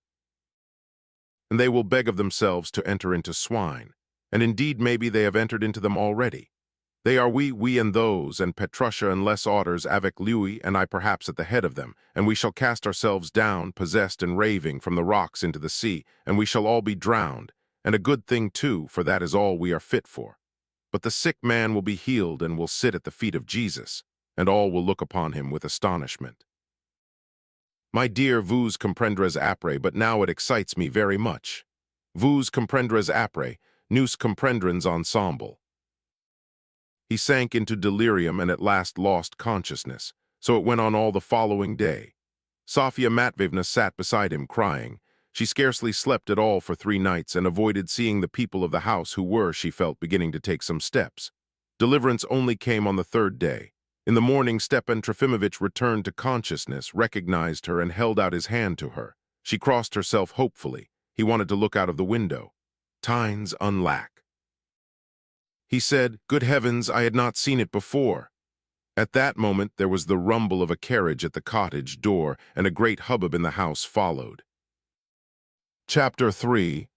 And they will beg of themselves to enter into swine, and indeed maybe they have entered into them already. They are we and those, and Petrusha and Les Otters avec Louis, and I perhaps at the head of them, and we shall cast ourselves down, possessed and raving, from the rocks into the sea, and we shall all be drowned, and a good thing too, for that is all we are fit for. But the sick man will be healed and will sit at the feet of Jesus, and all will look upon him with astonishment. My dear, vous comprendrez après, but now it excites me very much. Vous comprendrez après, nous comprendrons ensemble. He sank into delirium and at last lost consciousness, so it went on all the following day. Sofia Matveyevna sat beside him, crying. She scarcely slept at all for 3 nights and avoided seeing the people of the house who were, she felt, beginning to take some steps. Deliverance only came on the 3rd day. In the morning, Stepan Trofimovich returned to consciousness, recognized her, and held out his hand to her. She crossed herself hopefully. He wanted to look out of the window. Tines unlack. He said, "Good heavens, I had not seen it before." At that moment, there was the rumble of a carriage at the cottage door, and a great hubbub in the house followed. Chapter 3.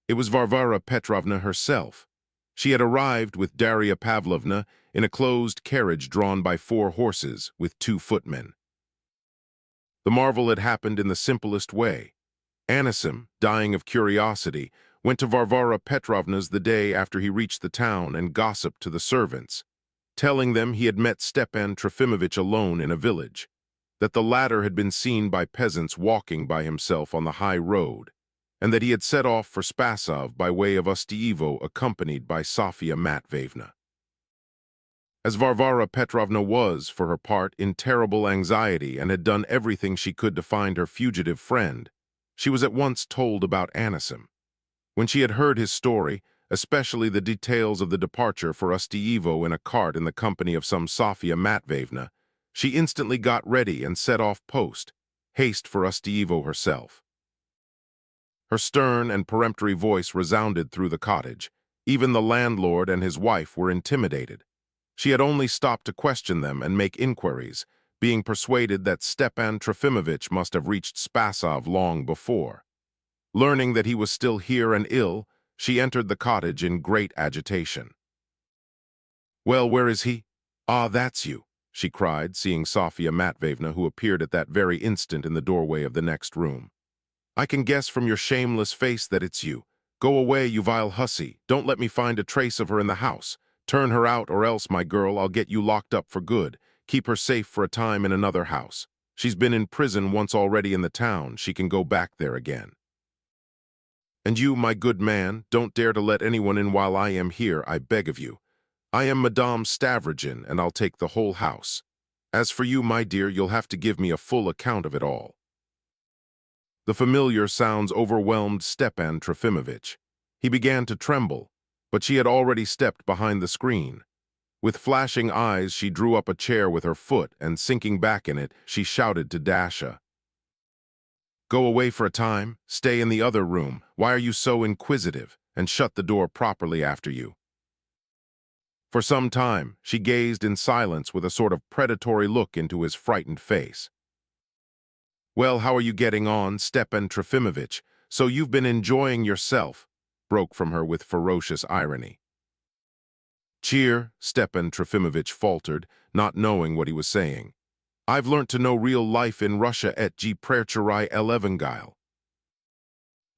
It was Varvara Petrovna herself. She had arrived with Daria Pavlovna in a closed carriage drawn by 4 horses with 2 footmen. The marvel had happened in the simplest way. Anisim, dying of curiosity, went to Varvara Petrovna's the day after he reached the town and gossiped to the servants, telling them he had met Stepan Trofimovich alone in a village, that the latter had been seen by peasants walking by himself on the high road, and that he had set off for Spasov by way of Ustyevo accompanied by Sofia Matveyevna. As Varvara Petrovna was, for her part, in terrible anxiety and had done everything she could to find her fugitive friend, she was at once told about Anisim. When she had heard his story, especially the details of the departure for Ustyevo in a cart in the company of some Sofia Matveyevna, she instantly got ready and set off post, haste for Ustyevo herself. Her stern and peremptory voice resounded through the cottage. Even the landlord and his wife were intimidated. She had only stopped to question them and make inquiries, being persuaded that Stepan Trofimovich must have reached Spasov long before. Learning that he was still here and ill, she entered the cottage in great agitation. "Well, where is he? Ah, that's you," she cried, seeing Sofia Matveyevna, who appeared at that very instant in the doorway of the next room. "I can guess from your shameless face that it's you. Go away, you vile hussy. Don't let me find a trace of her in the house. Turn her out, or else, my girl, I'll get you locked up for good. Keep her safe for a time in another house. She's been in prison once already in the town. She can go back there again. And you, my good man, don't dare to let anyone in while I am here, I beg of you. I am Madame Stavrogin, and I'll take the whole house. As for you, my dear, you'll have to give me a full account of it all." The familiar sounds overwhelmed Stepan Trofimovich. He began to tremble, but she had already stepped behind the screen. With flashing eyes, she drew up a chair with her foot, and sinking back in it, she shouted to Dasha, "Go away for a time, stay in the other room. Why are you so inquisitive? And shut the door properly after you." For some time, she gazed in silence with a sort of predatory look into his frightened face. "Well, how are you getting on, Stepan Trofimovich? So you've been enjoying yourself," broke from her with ferocious irony. "Cheer," Stepan Trofimovich faltered, not knowing what he was saying. "I've learnt to know real life in Russia et G Praecherai Elevengile."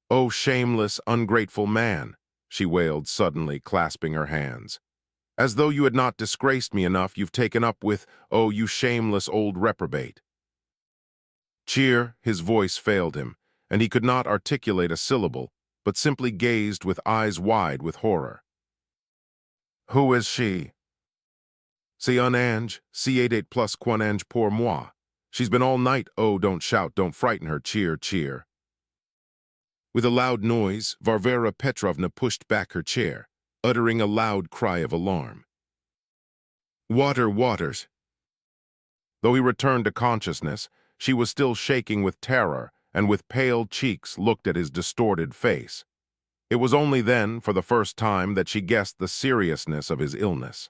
"Oh, shameless, ungrateful man," she wailed suddenly, clasping her hands. "As though you had not disgraced me enough, you've taken up with, oh, you shameless old reprobate." "Cheer," his voice failed him, and he could not articulate a syllable, but simply gazed with eyes wide with horror. "Who is she?" "C'est un ange, c'est plus qu'un ange pour moi. She's been all night. Oh, don't shout, don't frighten her. Cheer, cheer." With a loud noise, Varvara Petrovna pushed back her chair, uttering a loud cry of alarm. "Water, waters!" Though he returned to consciousness, she was still shaking with terror and with pale cheeks looked at his distorted face. It was only then, for the first time, that she guessed the seriousness of his illness.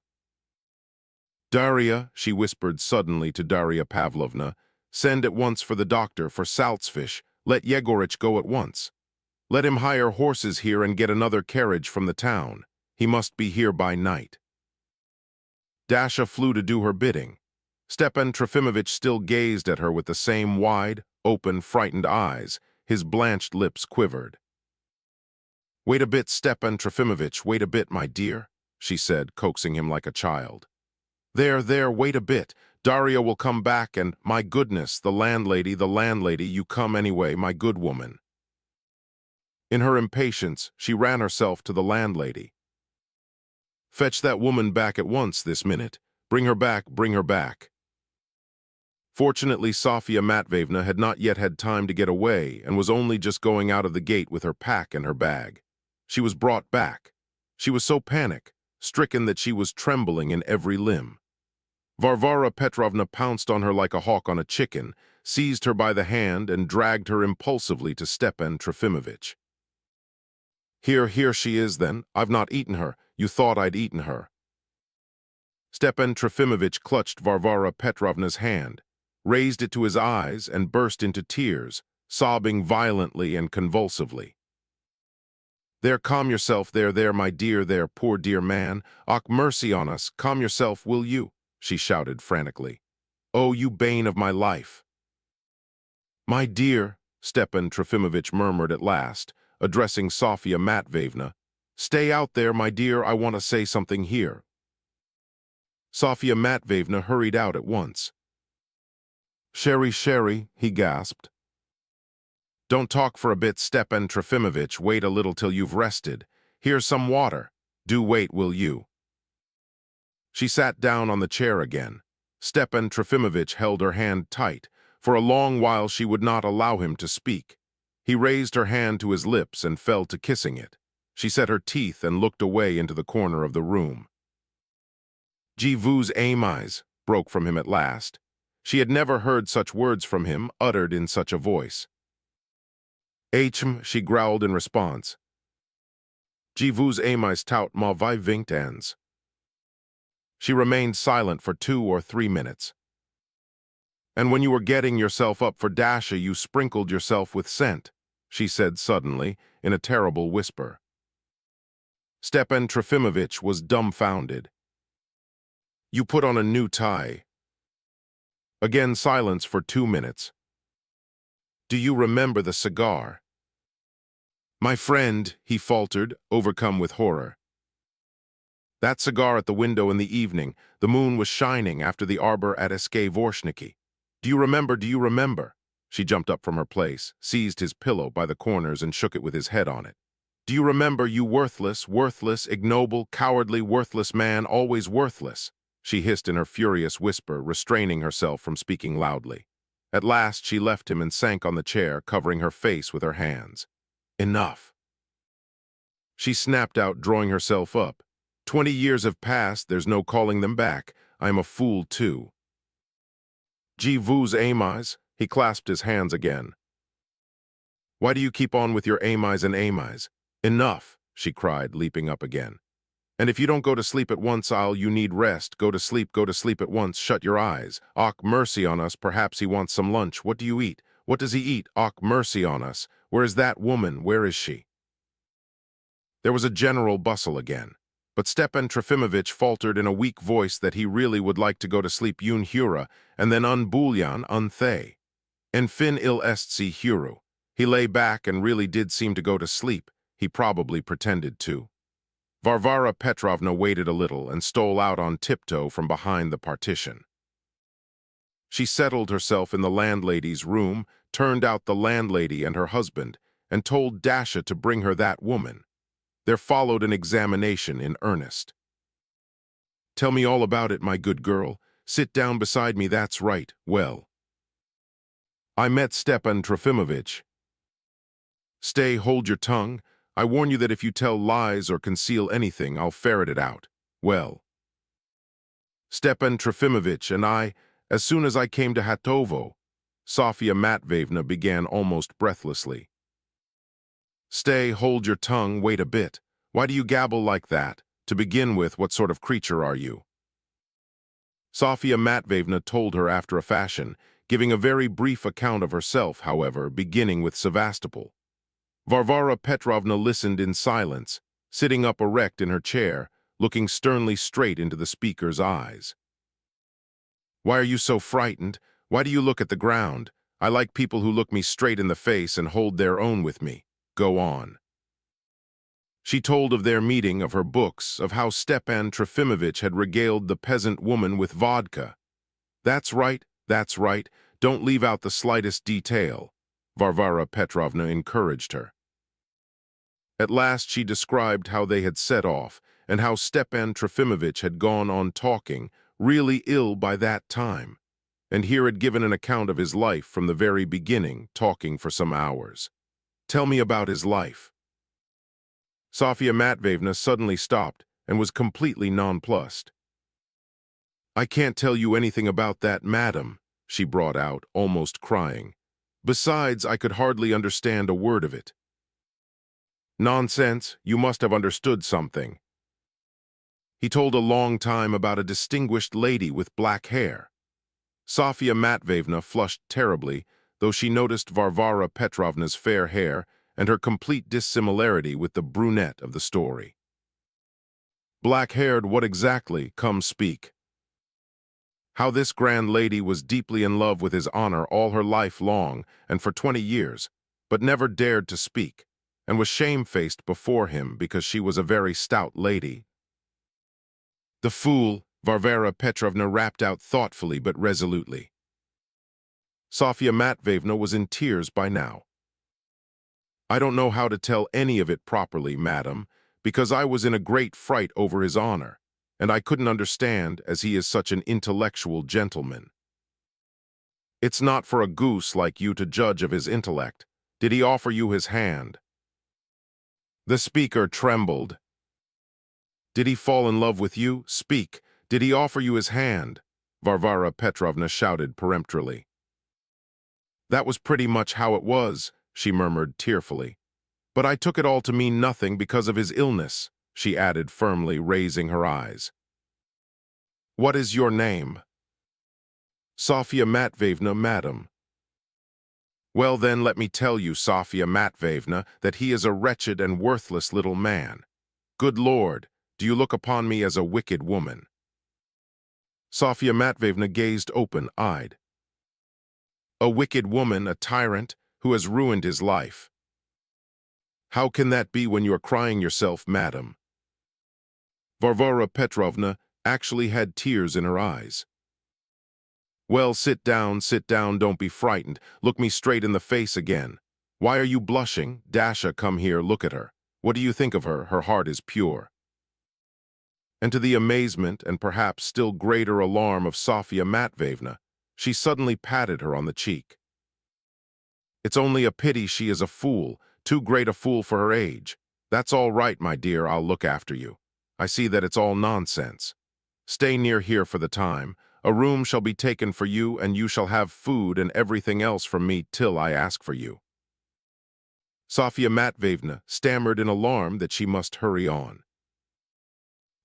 "Daria," she whispered suddenly to Daria Pavlovna, "send at once for the doctor, for Salzfish. Let Yegorich go at once. Let him hire horses here and get another carriage from the town. He must be here by night." Dasha flew to do her bidding. Stepan Trofimovich still gazed at her with the same wide, open, frightened eyes. His blanched lips quivered. "Wait a bit, Stepan Trofimovich, wait a bit, my dear," she said, coaxing him like a child. There, wait a bit. Daria will come back and, my goodness, the landlady, you come anyway, my good woman. In her impatience, she ran herself to the landlady. Fetch that woman back at once this minute. Bring her back, bring her back. Fortunately, Sofia Matveyevna had not yet had time to get away and was only just going out of the gate with her pack and her bag. She was brought back. She was so panic-stricken that she was trembling in every limb. Varvara Petrovna pounced on her like a hawk on a chicken, seized her by the hand and dragged her impulsively to Stepan Trofimovich. Here she is then. I've not eaten her. You thought I'd eaten her. Stepan Trofimovich clutched Varvara Petrovna's hand, raised it to his eyes and burst into tears, sobbing violently and convulsively. There, calm yourself, there, my dear, there, poor dear man. Och, mercy on us, calm yourself, will you? She shouted frantically. Oh, you bane of my life. My dear, Stepan Trofimovich murmured at last, addressing Sofia Matveyevna. Stay out there, my dear, I want to say something here. Sofia Matveyevna hurried out at once. Sherry, he gasped. Don't talk for a bit, Stepan Trofimovich, wait a little till you've rested. Here's some water. Do wait, will you? She sat down on the chair again. Stepan Trofimovich held her hand tight. For a long while she would not allow him to speak. He raised her hand to his lips and fell to kissing it. She set her teeth and looked away into the corner of the room. Je vous aimais, broke from him at last. She had never heard such words from him, uttered in such a voice. Hm, she growled in response. Je vous aimais tout ma vie 20 ans. She remained silent for 2 or 3 minutes. And when you were getting yourself up for Dasha, you sprinkled yourself with scent, she said suddenly, in a terrible whisper. Stepan Trofimovich was dumbfounded. You put on a new tie. Again silence for 2 minutes. Do you remember the cigar? My friend, he faltered, overcome with horror. That cigar at the window in the evening, the moon was shining after the arbor at Vorshniki. Do you remember? She jumped up from her place, seized his pillow by the corners and shook it with his head on it. Do you remember, you worthless, ignoble, cowardly, worthless man, always worthless? She hissed in her furious whisper, restraining herself from speaking loudly. At last she left him and sank on the chair, covering her face with her hands. Enough. She snapped out, drawing herself up. 20 years have passed, there's no calling them back. I am a fool too. Je vous aimais, he clasped his hands again. Why do you keep on with your aimais and aimais? Enough, she cried, leaping up again. And if you don't go to sleep at once, you need rest. Go to sleep at once, shut your eyes. Och, mercy on us, perhaps he wants some lunch. What do you eat? What does he eat? Och, mercy on us. Where is that woman? Where is she? There was a general bustle again. But Stepan Trofimovich faltered in a weak voice that he really would like to go to sleep un hura, and then bullion the. En fin il est si huru. He lay back and really did seem to go to sleep. He probably pretended to. Varvara Petrovna waited a little and stole out on tiptoe from behind the partition. She settled herself in the landlady's room, turned out the landlady and her husband, and told Dasha to bring her that woman. There followed an examination in earnest. Tell me all about it, my good girl. Sit down beside me, that's right. Well, I met Stepan Trofimovich. Stay, hold your tongue. I warn you that if you tell lies or conceal anything, I'll ferret it out. Well, Stepan Trofimovich and I, as soon as I came to Hatovo, Sofia Matveyevna began almost breathlessly. Stay, hold your tongue, wait a bit. Why do you gabble like that? To begin with, what sort of creature are you? Sofia Matveyevna told her after a fashion, giving a very brief account of herself, however, beginning with Sevastopol. Varvara Petrovna listened in silence, sitting up erect in her chair, looking sternly straight into the speaker's eyes. Why are you so frightened? Why do you look at the ground? I like people who look me straight in the face and hold their own with me. Go on. She told of their meeting, of her books, of how Stepan Trofimovich had regaled the peasant woman with vodka. That's right, that's right, don't leave out the slightest detail, Varvara Petrovna encouraged her. At last she described how they had set off, and how Stepan Trofimovich had gone on talking, really ill by that time, and here had given an account of his life from the very beginning, talking for some hours. Tell me about his life. Sofia Matveyevna suddenly stopped and was completely nonplussed. I can't tell you anything about that, madam, she brought out, almost crying. Besides, I could hardly understand a word of it. Nonsense, you must have understood something. He told a long time about a distinguished lady with black hair. Sofia Matveyevna flushed terribly, though she noticed Varvara Petrovna's fair hair and her complete dissimilarity with the brunette of the story. Black-haired, what exactly? Come speak. How this grand lady was deeply in love with his honor all her life long and for 20 years, but never dared to speak, and was shamefaced before him because she was a very stout lady. The fool, Varvara Petrovna rapped out thoughtfully but resolutely. Sofia Matveyevna was in tears by now. I don't know how to tell any of it properly, madam, because I was in a great fright over his honor, and I couldn't understand, as he is such an intellectual gentleman. It's not for a goose like you to judge of his intellect. Did he offer you his hand? The speaker trembled. Did he fall in love with you? Speak. Did he offer you his hand? Varvara Petrovna shouted peremptorily. That was pretty much how it was, she murmured tearfully. But I took it all to mean nothing because of his illness, she added firmly, raising her eyes. What is your name? Sofia Matveyevna, madam. Well then, let me tell you, Sofia Matveyevna, that he is a wretched and worthless little man. Good Lord, do you look upon me as a wicked woman? Sofia Matveyevna gazed open-eyed. A wicked woman, a tyrant, who has ruined his life. How can that be when you are crying yourself, madam? Varvara Petrovna actually had tears in her eyes. Well, sit down, don't be frightened. Look me straight in the face again. Why are you blushing? Dasha, come here, look at her. What do you think of her? Her heart is pure. And to the amazement and perhaps still greater alarm of Sofia Matveyevna, she suddenly patted her on the cheek. It's only a pity she is a fool, too great a fool for her age. That's all right, my dear, I'll look after you. I see that it's all nonsense. Stay near here for the time. A room shall be taken for you, and you shall have food and everything else from me till I ask for you. Sofia Matveyevna stammered in alarm that she must hurry on.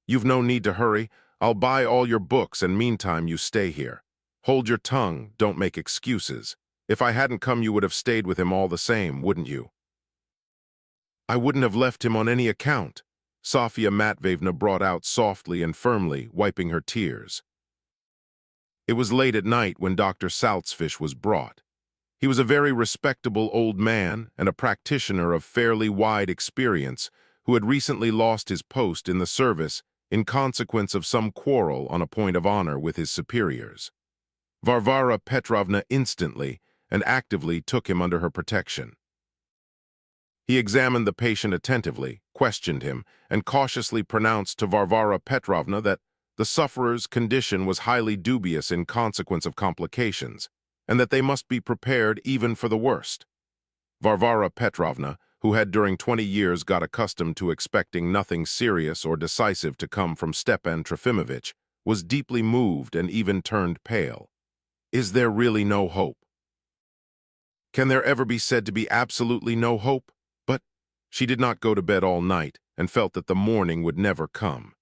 You've no need to hurry. I'll buy all your books, and meantime you stay here. Hold your tongue, don't make excuses. If I hadn't come, you would have stayed with him all the same, wouldn't you? I wouldn't have left him on any account, Sofia Matveyevna brought out softly and firmly, wiping her tears. It was late at night when Dr. Saltzfish was brought. He was a very respectable old man and a practitioner of fairly wide experience who had recently lost his post in the service in consequence of some quarrel on a point of honor with his superiors. Varvara Petrovna instantly and actively took him under her protection. He examined the patient attentively, questioned him, and cautiously pronounced to Varvara Petrovna that the sufferer's condition was highly dubious in consequence of complications, and that they must be prepared even for the worst. Varvara Petrovna, who had during 20 years got accustomed to expecting nothing serious or decisive to come from Stepan Trofimovich, was deeply moved and even turned pale. Is there really no hope? Can there ever be said to be absolutely no hope? But she did not go to bed all night and felt that the morning would never come.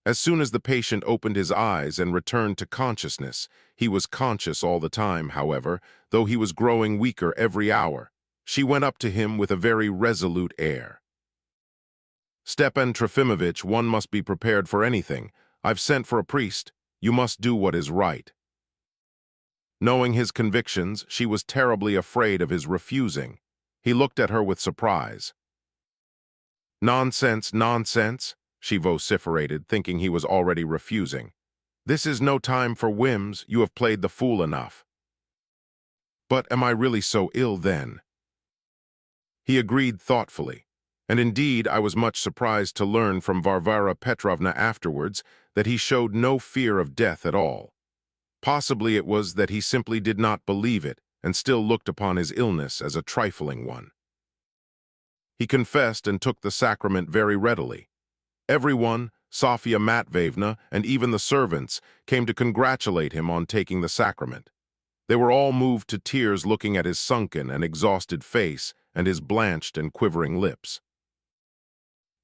As soon as the patient opened his eyes and returned to consciousness, he was conscious all the time, however, though he was growing weaker every hour. She went up to him with a very resolute air. Stepan Trofimovich, one must be prepared for anything. I've sent for a priest. You must do what is right. Knowing his convictions, she was terribly afraid of his refusing. He looked at her with surprise. Nonsense, nonsense, she vociferated, thinking he was already refusing. This is no time for whims, you have played the fool enough. But am I really so ill then? He agreed thoughtfully, and indeed I was much surprised to learn from Varvara Petrovna afterwards that he showed no fear of death at all. Possibly it was that he simply did not believe it and still looked upon his illness as a trifling one. He confessed and took the sacrament very readily. Everyone, Sofia Matveyevna, and even the servants, came to congratulate him on taking the sacrament. They were all moved to tears looking at his sunken and exhausted face and his blanched and quivering lips.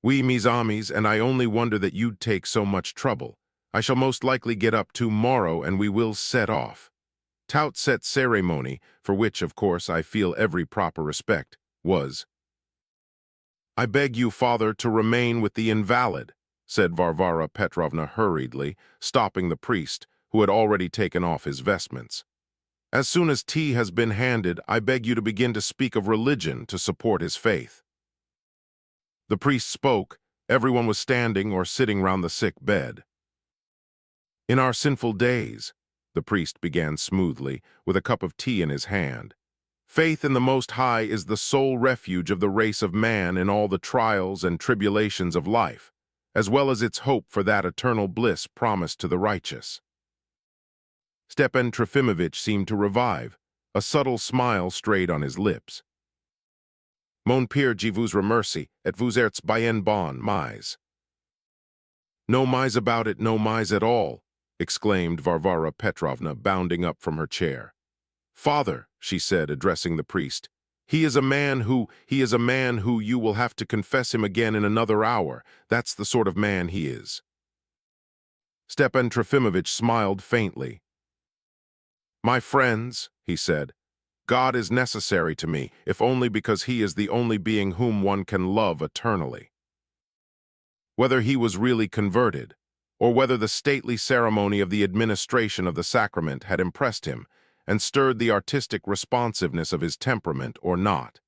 "Oui, mes amis, and I only wonder that you'd take so much trouble. I shall most likely get up tomorrow and we will set off." Tout cette ceremony, for which, of course, I feel every proper respect, was. "I beg you, father, to remain with the invalid," said Varvara Petrovna hurriedly, stopping the priest, who had already taken off his vestments. "As soon as tea has been handed, I beg you to begin to speak of religion to support his faith." The priest spoke. Everyone was standing or sitting round the sick bed. "In our sinful days," the priest began smoothly, with a cup of tea in his hand, "faith in the Most High is the sole refuge of the race of man in all the trials and tribulations of life, as well as its hope for that eternal bliss promised to the righteous." Stepan Trofimovich seemed to revive. A subtle smile strayed on his lips. "Mon père, je vous remercie, et vous êtes bien bon, mais." "No mais about it, no mais at all," exclaimed Varvara Petrovna, bounding up from her chair. "Father," she said, addressing the priest, he is a man who you will have to confess him again in another hour. That's the sort of man he is." Stepan Trofimovich smiled faintly. "My friends," he said, "God is necessary to me, if only because he is the only being whom one can love eternally." Whether he was really converted, or whether the stately ceremony of the administration of the sacrament had impressed him and stirred the artistic responsiveness of his temperament or not,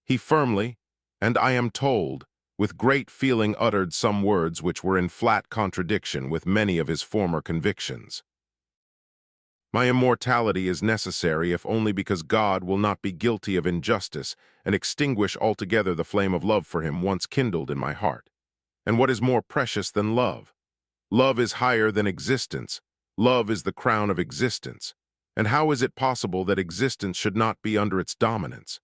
he firmly, and I am told, with great feeling uttered some words which were in flat contradiction with many of his former convictions. "My immortality is necessary if only because God will not be guilty of injustice and extinguish altogether the flame of love for him once kindled in my heart. And what is more precious than love? Love is higher than existence. Love is the crown of existence. And how is it possible that existence should not be under its dominance?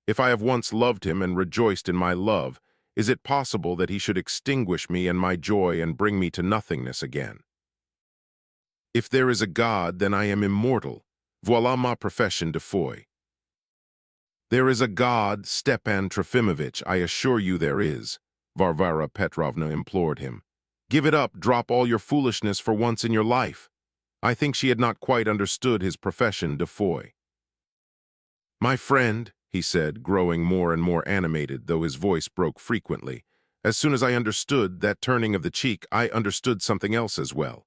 If I have once loved him and rejoiced in my love, is it possible that he should extinguish me and my joy and bring me to nothingness again? If there is a God, then I am immortal. Voilà ma profession de foi." "There is a God, Stepan Trofimovich, I assure you there is," Varvara Petrovna implored him. "Give it up, drop all your foolishness for once in your life." I think she had not quite understood his profession de foi. "My friend," he said, growing more and more animated, though his voice broke frequently, "as soon as I understood that turning of the cheek, I understood something else as well.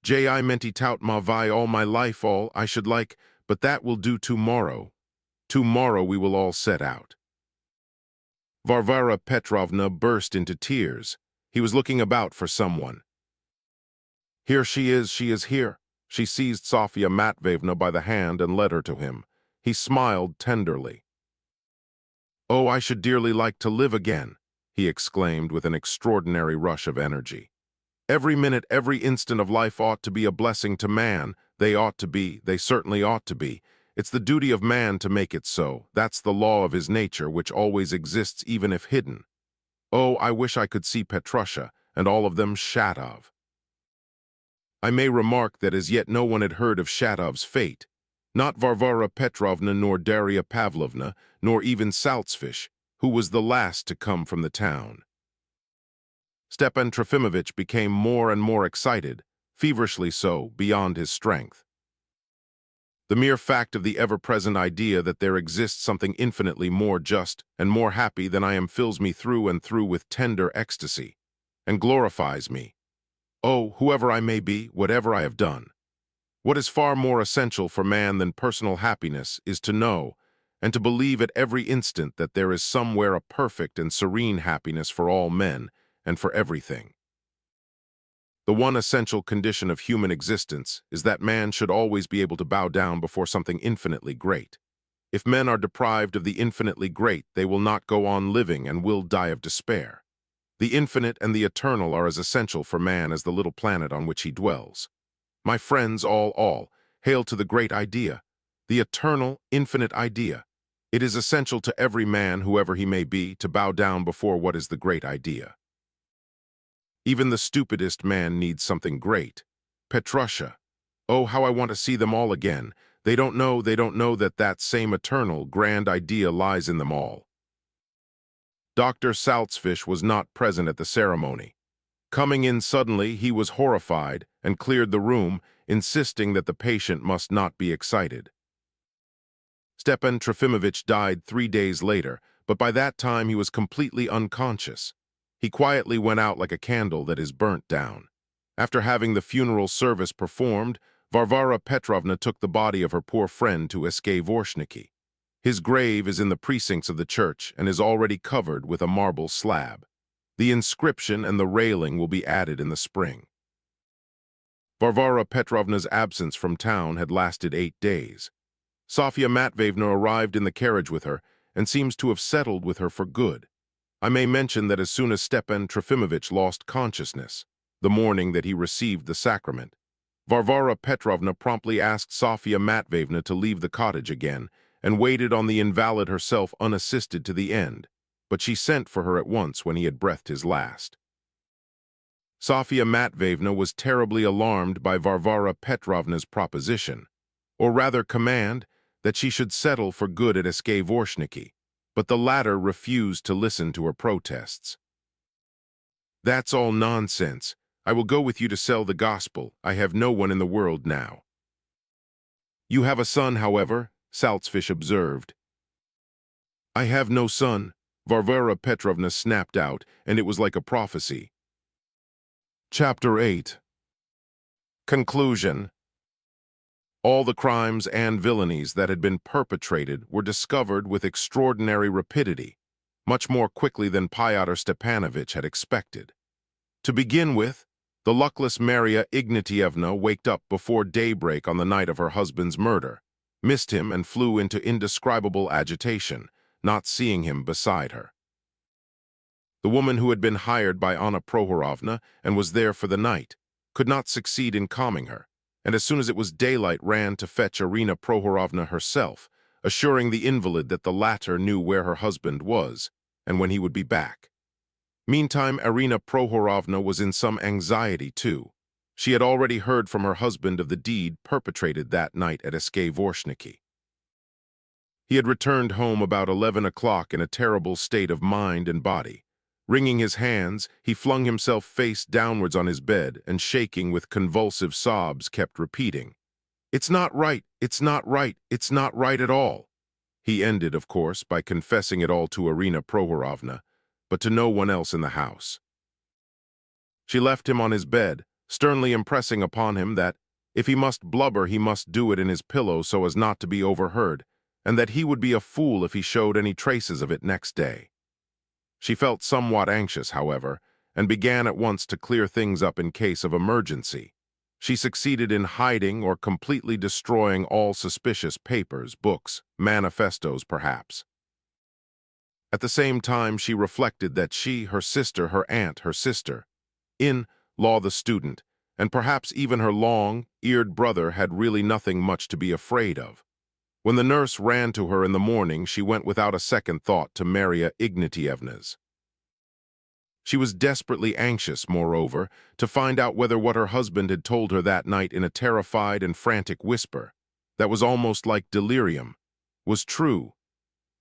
I menti tout ma vie all my life all, I should like, but that will do tomorrow. Tomorrow we will all set out." Varvara Petrovna burst into tears. He was looking about for someone. "Here she is here." She seized Sofia Matveyevna by the hand and led her to him. He smiled tenderly. "Oh, I should dearly like to live again," he exclaimed with an extraordinary rush of energy. "Every minute, every instant of life ought to be a blessing to man. They certainly ought to be. It's the duty of man to make it so. That's the law of his nature, which always exists even if hidden. Oh, I wish I could see Petrusha and all of them Shatov." I may remark that as yet no one had heard of Shatov's fate. Not Varvara Petrovna, nor Darya Pavlovna, nor even Salzfish, who was the last to come from the town. Stepan Trofimovich became more and more excited, feverishly so, beyond his strength. The mere fact of the ever-present idea that there exists something infinitely more just and more happy than I am fills me through and through with tender ecstasy, and glorifies me. Oh, whoever I may be, whatever I have done. What is far more essential for man than personal happiness is to know, and to believe at every instant that there is somewhere a perfect and serene happiness for all men and for everything. The one essential condition of human existence is that man should always be able to bow down before something infinitely great. If men are deprived of the infinitely great, they will not go on living and will die of despair. The infinite and the eternal are as essential for man as the little planet on which he dwells. My friends, all, hail to the great idea, the eternal, infinite idea. It is essential to every man, whoever he may be, to bow down before what is the great idea. Even the stupidest man needs something great. Petrusha. Oh, how I want to see them all again. They don't know that that same eternal, grand idea lies in them all. Dr. Saltzfish was not present at the ceremony. Coming in suddenly, he was horrified and cleared the room, insisting that the patient must not be excited. Stepan Trofimovich died 3 days later, but by that time he was completely unconscious. He quietly went out like a candle that is burnt down. After having the funeral service performed, Varvara Petrovna took the body of her poor friend to Vorshniki. His grave is in the precincts of the church and is already covered with a marble slab. The inscription and the railing will be added in the spring. Varvara Petrovna's absence from town had lasted 8 days. Sofia Matveyevna arrived in the carriage with her and seems to have settled with her for good. I may mention that as soon as Stepan Trofimovich lost consciousness, the morning that he received the sacrament, Varvara Petrovna promptly asked Sofia Matveyevna to leave the cottage again and waited on the invalid herself unassisted to the end, but she sent for her at once when he had breathed his last. Sofia Matveyevna was terribly alarmed by Varvara Petrovna's proposition, or rather command, that she should settle for good at Vorshniki, but the latter refused to listen to her protests. "That's all nonsense. I will go with you to sell the gospel. I have no one in the world now." "You have a son, however," Saltzfish observed. "I have no son," Varvara Petrovna snapped out, and it was like a prophecy. Chapter 8. Conclusion. All the crimes and villainies that had been perpetrated were discovered with extraordinary rapidity, much more quickly than Fyodor Stepanovich had expected. To begin with, the luckless Maria Ignatievna waked up before daybreak on the night of her husband's murder, missed him and flew into indescribable agitation, not seeing him beside her. The woman who had been hired by Anna Prohorovna and was there for the night could not succeed in calming her, and as soon as it was daylight ran to fetch Irina Prohorovna herself, assuring the invalid that the latter knew where her husband was and when he would be back. Meantime, Irina Prohorovna was in some anxiety too. She had already heard from her husband of the deed perpetrated that night at Vorshniki. He had returned home about 11 o'clock in a terrible state of mind and body. Wringing his hands, he flung himself face downwards on his bed and, shaking with convulsive sobs, kept repeating, "It's not right, it's not right, it's not right at all." He ended, of course, by confessing it all to Irina Prohorovna, but to no one else in the house. She left him on his bed, sternly impressing upon him that, if he must blubber, he must do it in his pillow so as not to be overheard, and that he would be a fool if he showed any traces of it next day. She felt somewhat anxious, however, and began at once to clear things up in case of emergency. She succeeded in hiding or completely destroying all suspicious papers, books, manifestos perhaps. At the same time, she reflected that she, her sister, her aunt, her sister-in-law the student, and perhaps even her long-eared brother had really nothing much to be afraid of. When the nurse ran to her in the morning, she went without a second thought to Maria Ignatievna's. She was desperately anxious, moreover, to find out whether what her husband had told her that night in a terrified and frantic whisper, that was almost like delirium, was true.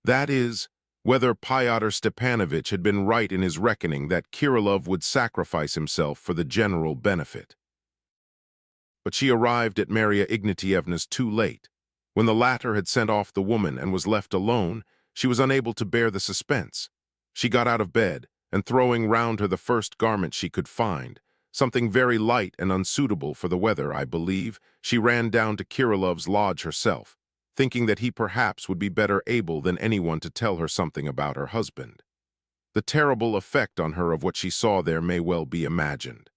That is, whether Fyodor Stepanovich had been right in his reckoning that Kirillov would sacrifice himself for the general benefit. But she arrived at Maria Ignatievna's too late. When the latter had sent off the woman and was left alone, she was unable to bear the suspense. She got out of bed, and throwing round her the first garment she could find, something very light and unsuitable for the weather, I believe, she ran down to Kirillov's lodge herself. thinking that he perhaps would be better able than anyone to tell her something about her husband. The terrible effect on her of what she saw there may well be imagined.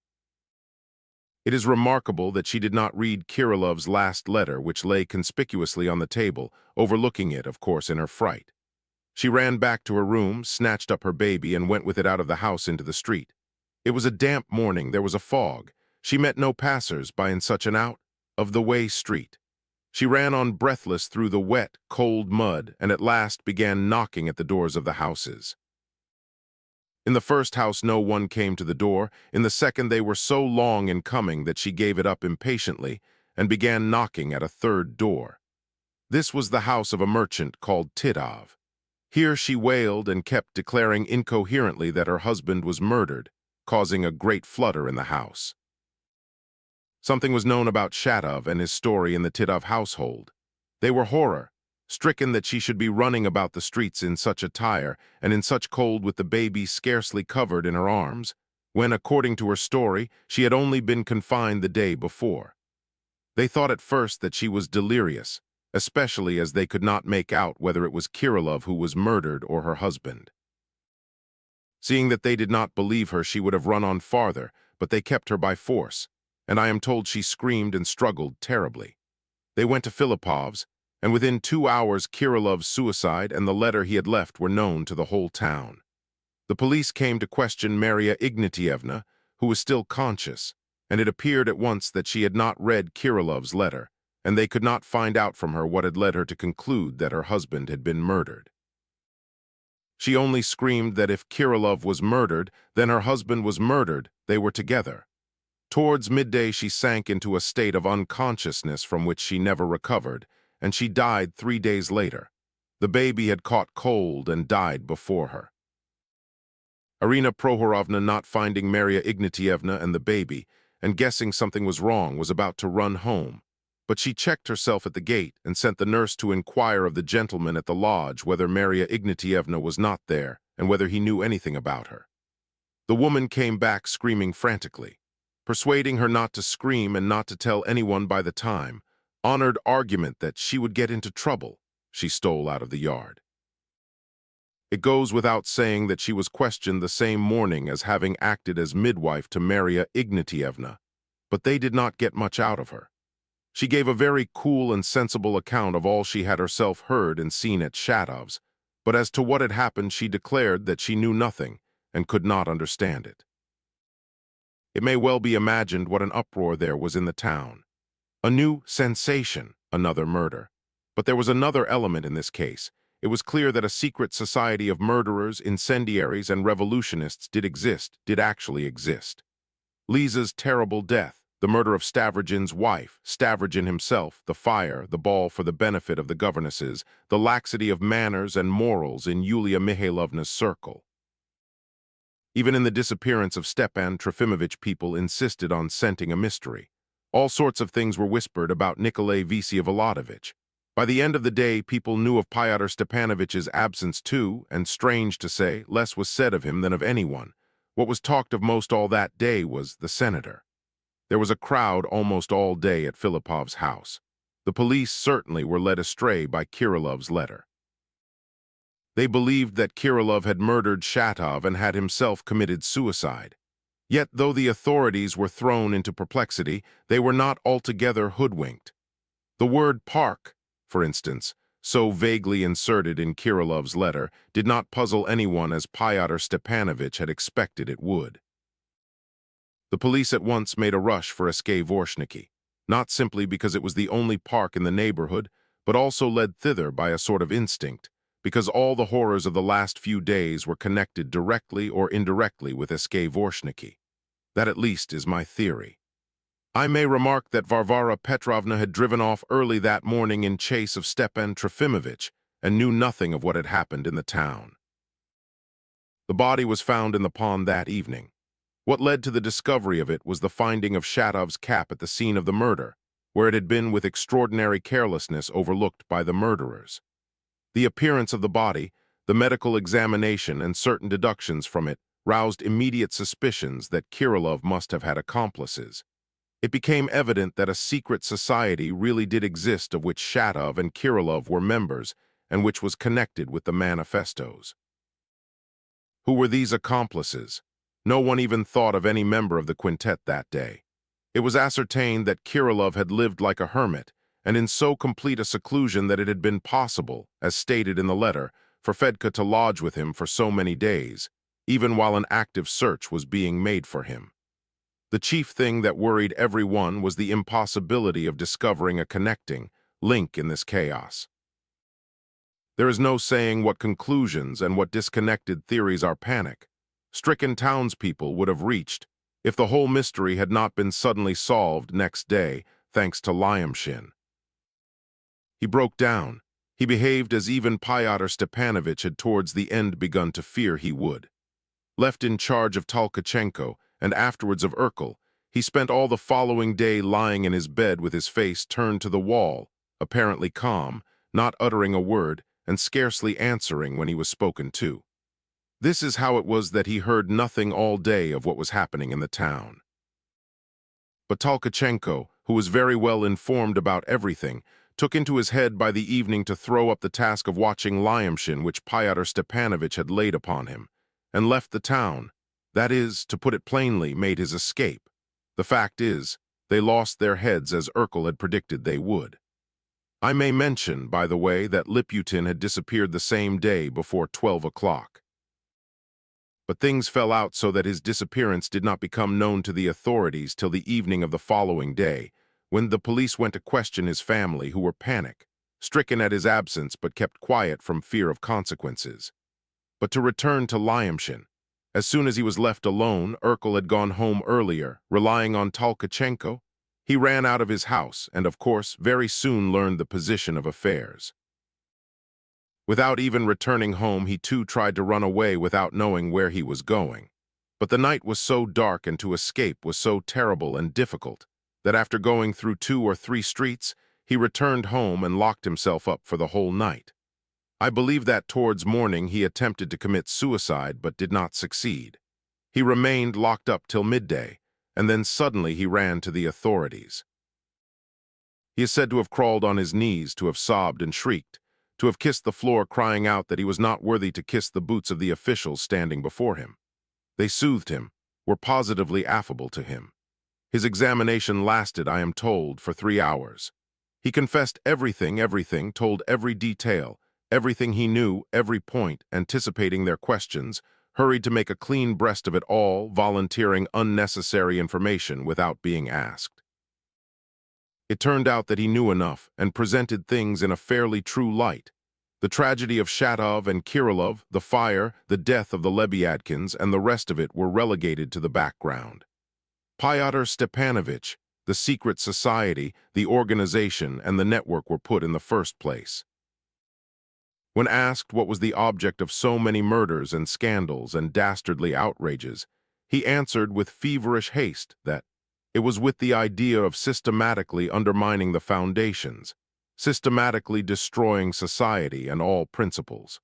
It is remarkable that she did not read Kirilov's last letter, which lay conspicuously on the table, overlooking it, of course, in her fright. She ran back to her room, snatched up her baby, and went with it out of the house into the street. It was a damp morning, there was a fog. She met no passers-by in such an out-of-the-way street. She ran on breathless through the wet, cold mud, and at last began knocking at the doors of the houses. In the first house no one came to the door. In the second they were so long in coming that she gave it up impatiently and began knocking at a third door. This was the house of a merchant called Titov. Here she wailed and kept declaring incoherently that her husband was murdered, causing a great flutter in the house. Something was known about Shatov and his story in the Titov household. They were horror-stricken that she should be running about the streets in such attire and in such cold with the baby scarcely covered in her arms, when, according to her story, she had only been confined the day before. They thought at first that she was delirious, especially as they could not make out whether it was Kirilov who was murdered or her husband. Seeing that they did not believe her, she would have run on farther, but they kept her by force, and I am told she screamed and struggled terribly. They went to Filipov's, and within 2 hours Kirilov's suicide and the letter he had left were known to the whole town. The police came to question Maria Ignatievna, who was still conscious, and it appeared at once that she had not read Kirilov's letter, and they could not find out from her what had led her to conclude that her husband had been murdered. She only screamed that if Kirilov was murdered, then her husband was murdered, they were together. Towards midday she sank into a state of unconsciousness from which she never recovered, and she died 3 days later. The baby had caught cold and died before her. Irina Prohorovna, not finding Maria Ignatievna and the baby, and guessing something was wrong, was about to run home. But she checked herself at the gate and sent the nurse to inquire of the gentleman at the lodge whether Maria Ignatievna was not there and whether he knew anything about her. The woman came back screaming frantically. Persuading her not to scream and not to tell anyone by the time, honored argument that she would get into trouble, she stole out of the yard. It goes without saying that she was questioned the same morning as having acted as midwife to Maria Ignatievna, but they did not get much out of her. She gave a very cool and sensible account of all she had herself heard and seen at Shatov's, but as to what had happened she declared that she knew nothing and could not understand it. It may well be imagined what an uproar there was in the town. A new sensation, another murder. But there was another element in this case. It was clear that a secret society of murderers, incendiaries, and revolutionists did actually exist. Liza's terrible death, the murder of Stavrogin's wife, Stavrogin himself, the fire, the ball for the benefit of the governesses, the laxity of manners and morals in Yulia Mihailovna's circle. Even in the disappearance of Stepan Trofimovich, people insisted on scenting a mystery. All sorts of things were whispered about Nikolai Vsevolodovich. By the end of the day, people knew of Fyodor Stepanovich's absence too, and strange to say, less was said of him than of anyone. What was talked of most all that day was the senator. There was a crowd almost all day at Filipov's house. The police certainly were led astray by Kirilov's letter. They believed that Kirilov had murdered Shatov and had himself committed suicide. Yet, though the authorities were thrown into perplexity, they were not altogether hoodwinked. The word park, for instance, so vaguely inserted in Kirilov's letter, did not puzzle anyone as Fyodor Stepanovich had expected it would. The police at once made a rush for Vorshniki, not simply because it was the only park in the neighborhood, but also led thither by a sort of instinct, because all the horrors of the last few days were connected directly or indirectly with Vorshniki. That at least is my theory. I may remark that Varvara Petrovna had driven off early that morning in chase of Stepan Trofimovich and knew nothing of what had happened in the town. The body was found in the pond that evening. What led to the discovery of it was the finding of Shatov's cap at the scene of the murder, where it had been with extraordinary carelessness overlooked by the murderers. The appearance of the body, the medical examination, and certain deductions from it roused immediate suspicions that Kirilov must have had accomplices. It became evident that a secret society really did exist of which Shatov and Kirillov were members and which was connected with the manifestos. Who were these accomplices? No one even thought of any member of the quintet that day. It was ascertained that Kirillov had lived like a hermit and in so complete a seclusion that it had been possible, as stated in the letter, for Fedka to lodge with him for so many days, even while an active search was being made for him. The chief thing that worried everyone was the impossibility of discovering a connecting link in this chaos. There is no saying what conclusions and what disconnected theories our panic-stricken townspeople would have reached if the whole mystery had not been suddenly solved next day thanks to Lyamshin. He broke down. He behaved as even Pyotr Stepanovich had towards the end begun to fear he would. Left in charge of Tolkachenko and afterwards of Urkel, he spent all the following day lying in his bed with his face turned to the wall, apparently calm, not uttering a word, and scarcely answering when he was spoken to. This is how it was that he heard nothing all day of what was happening in the town. But Tolkachenko, who was very well informed about everything, took into his head by the evening to throw up the task of watching Lyamshin which Pyotr Stepanovich had laid upon him, and left the town. That is, to put it plainly, made his escape. The fact is, they lost their heads as Urkel had predicted they would. I may mention, by the way, that Liputin had disappeared the same day before 12 o'clock. But things fell out so that his disappearance did not become known to the authorities till the evening of the following day, when the police went to question his family, who were panic-stricken at his absence but kept quiet from fear of consequences. But to return to Lyamshin, as soon as he was left alone, Urkel had gone home earlier, relying on Tolkachenko. He ran out of his house and, of course, very soon learned the position of affairs. Without even returning home, he too tried to run away without knowing where he was going. But the night was so dark and to escape was so terrible and difficult that after going through 2 or 3 streets, he returned home and locked himself up for the whole night. I believe that towards morning he attempted to commit suicide but did not succeed. He remained locked up till midday, and then suddenly he ran to the authorities. He is said to have crawled on his knees, to have sobbed and shrieked, to have kissed the floor, crying out that he was not worthy to kiss the boots of the officials standing before him. They soothed him, were positively affable to him. His examination lasted, I am told, for 3 hours. He confessed everything, told every detail, everything he knew, every point, anticipating their questions, hurried to make a clean breast of it all, volunteering unnecessary information without being asked. It turned out that he knew enough and presented things in a fairly true light. The tragedy of Shatov and Kirillov, the fire, the death of the Lebyadkins, and the rest of it were relegated to the background. Pyotr Stepanovich, the secret society, the organization, and the network were put in the first place. When asked what was the object of so many murders and scandals and dastardly outrages, he answered with feverish haste that it was with the idea of systematically undermining the foundations, systematically destroying society and all principles.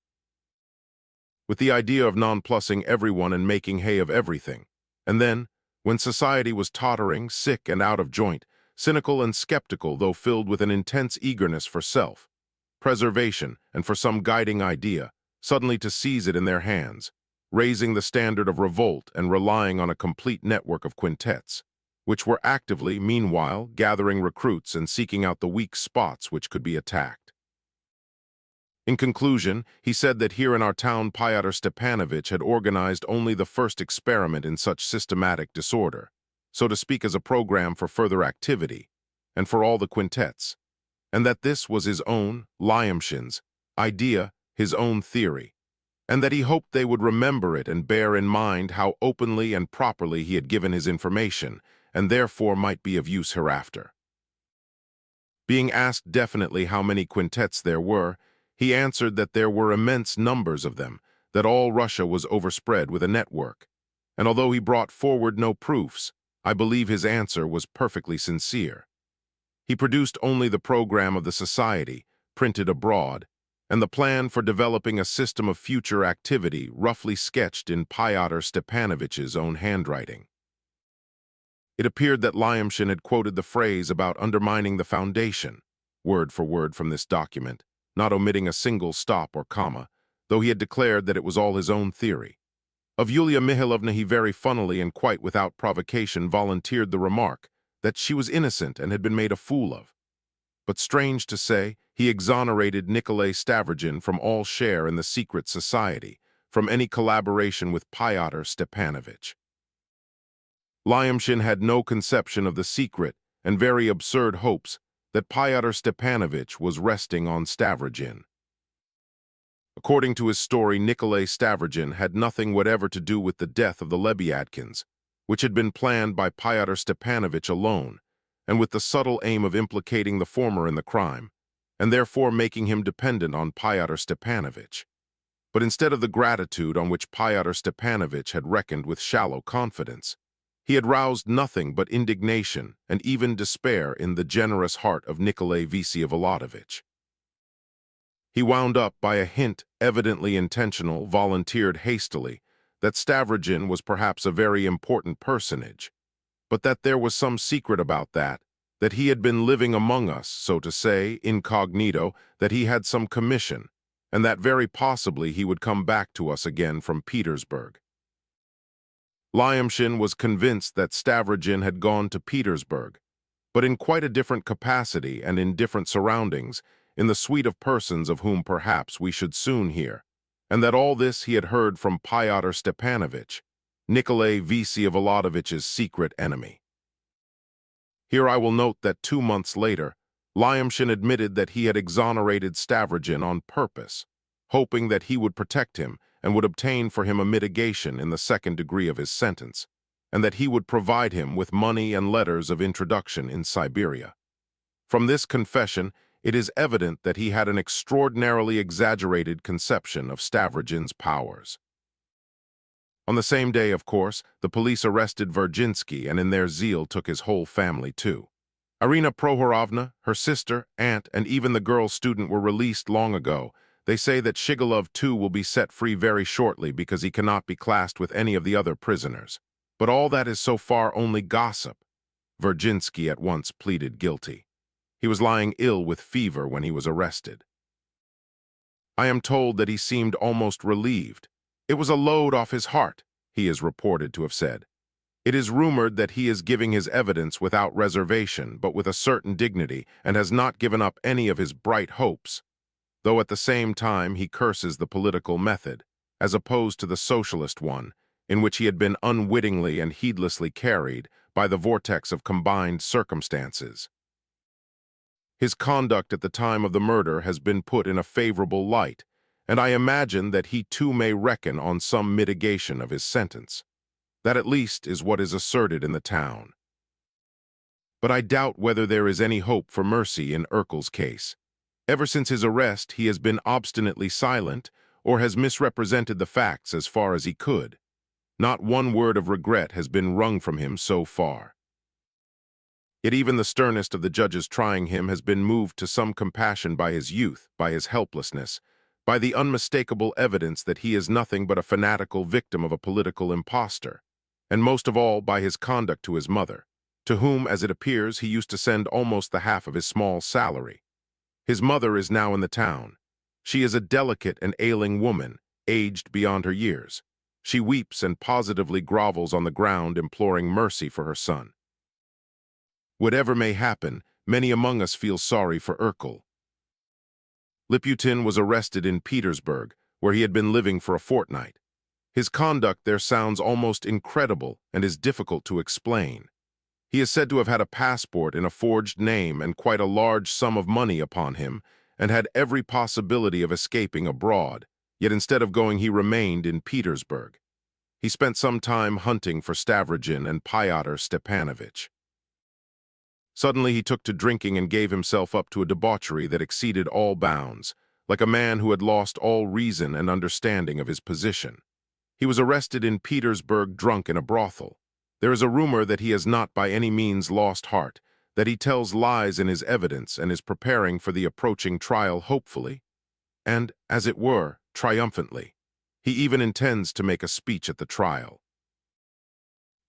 With the idea of nonplussing everyone and making hay of everything. And then, when society was tottering, sick and out of joint, cynical and skeptical, though filled with an intense eagerness for self-preservation and for some guiding idea, suddenly to seize it in their hands, raising the standard of revolt and relying on a complete network of quintets, which were actively, meanwhile, gathering recruits and seeking out the weak spots which could be attacked. In conclusion, he said that here in our town Pyotr Stepanovich had organized only the first experiment in such systematic disorder, so to speak, as a program for further activity, and for all the quintets, and that this was his own, Lyamshin's, idea, his own theory, and that he hoped they would remember it and bear in mind how openly and properly he had given his information, and therefore might be of use hereafter. Being asked definitely how many quintets there were, he answered that there were immense numbers of them, that all Russia was overspread with a network, and although he brought forward no proofs, I believe his answer was perfectly sincere. He produced only the program of the society, printed abroad, and the plan for developing a system of future activity roughly sketched in Pyotr Stepanovich's own handwriting. It appeared that Lyamshin had quoted the phrase about undermining the foundation, word for word from this document, not omitting a single stop or comma, though he had declared that it was all his own theory. Of Yulia Mihailovna he very funnily and quite without provocation volunteered the remark that she was innocent and had been made a fool of. But strange to say, he exonerated Nikolay Stavrogin from all share in the secret society, from any collaboration with Pyotr Stepanovich. Lyamshin had no conception of the secret and very absurd hopes that Pyotr Stepanovich was resting on Stavrogin. According to his story, Nikolay Stavrogin had nothing whatever to do with the death of the Lebyatkins, which had been planned by Pyotr Stepanovich alone, and with the subtle aim of implicating the former in the crime, and therefore making him dependent on Pyotr Stepanovich. But instead of the gratitude on which Pyotr Stepanovich had reckoned with shallow confidence, he had roused nothing but indignation and even despair in the generous heart of Nikolay Vsyevolodovich. He wound up by a hint, evidently intentional, volunteered hastily, that Stavrogin was perhaps a very important personage, but that there was some secret about that he had been living among us, so to say, incognito, that he had some commission, and that very possibly he would come back to us again from Petersburg. Lyamshin was convinced that Stavrogin had gone to Petersburg, but in quite a different capacity and in different surroundings, in the suite of persons of whom perhaps we should soon hear, and that all this he had heard from Pyotr Stepanovich, Nikolay Vsyevolodovitch's secret enemy. Here I will note that 2 months later, Lyamshin admitted that he had exonerated Stavrogin on purpose, hoping that he would protect him and would obtain for him a mitigation in the second degree of his sentence, and that he would provide him with money and letters of introduction in Siberia. From this confession, it is evident that he had an extraordinarily exaggerated conception of Stavrogin's powers. On the same day, of course, the police arrested Virginsky and in their zeal took his whole family too. Irina Prohorovna, her sister, aunt, and even the girl student were released long ago. They say that Shigulov too will be set free very shortly because he cannot be classed with any of the other prisoners. But all that is so far only gossip. Virginsky at once pleaded guilty. He was lying ill with fever when he was arrested. I am told that he seemed almost relieved. It was a load off his heart, he is reported to have said. It is rumored that he is giving his evidence without reservation, but with a certain dignity, and has not given up any of his bright hopes, though at the same time he curses the political method, as opposed to the socialist one, in which he had been unwittingly and heedlessly carried by the vortex of combined circumstances. His conduct at the time of the murder has been put in a favorable light, and I imagine that he too may reckon on some mitigation of his sentence. That at least is what is asserted in the town. But I doubt whether there is any hope for mercy in Urkel's case. Ever since his arrest, he has been obstinately silent or has misrepresented the facts as far as he could. Not one word of regret has been wrung from him so far. Yet even the sternest of the judges trying him has been moved to some compassion by his youth, by his helplessness, by the unmistakable evidence that he is nothing but a fanatical victim of a political impostor, and most of all by his conduct to his mother, to whom, as it appears, he used to send almost the half of his small salary. His mother is now in the town. She is a delicate and ailing woman, aged beyond her years. She weeps and positively grovels on the ground, imploring mercy for her son. Whatever may happen, many among us feel sorry for Urkel. Liputin was arrested in Petersburg, where he had been living for a fortnight. His conduct there sounds almost incredible and is difficult to explain. He is said to have had a passport in a forged name and quite a large sum of money upon him, and had every possibility of escaping abroad, yet instead of going he remained in Petersburg. He spent some time hunting for Stavrogin and Pyotr Stepanovich. Suddenly he took to drinking and gave himself up to a debauchery that exceeded all bounds, like a man who had lost all reason and understanding of his position. He was arrested in Petersburg drunk in a brothel. There is a rumor that he has not by any means lost heart, that he tells lies in his evidence and is preparing for the approaching trial hopefully, and, as it were, triumphantly. He even intends to make a speech at the trial.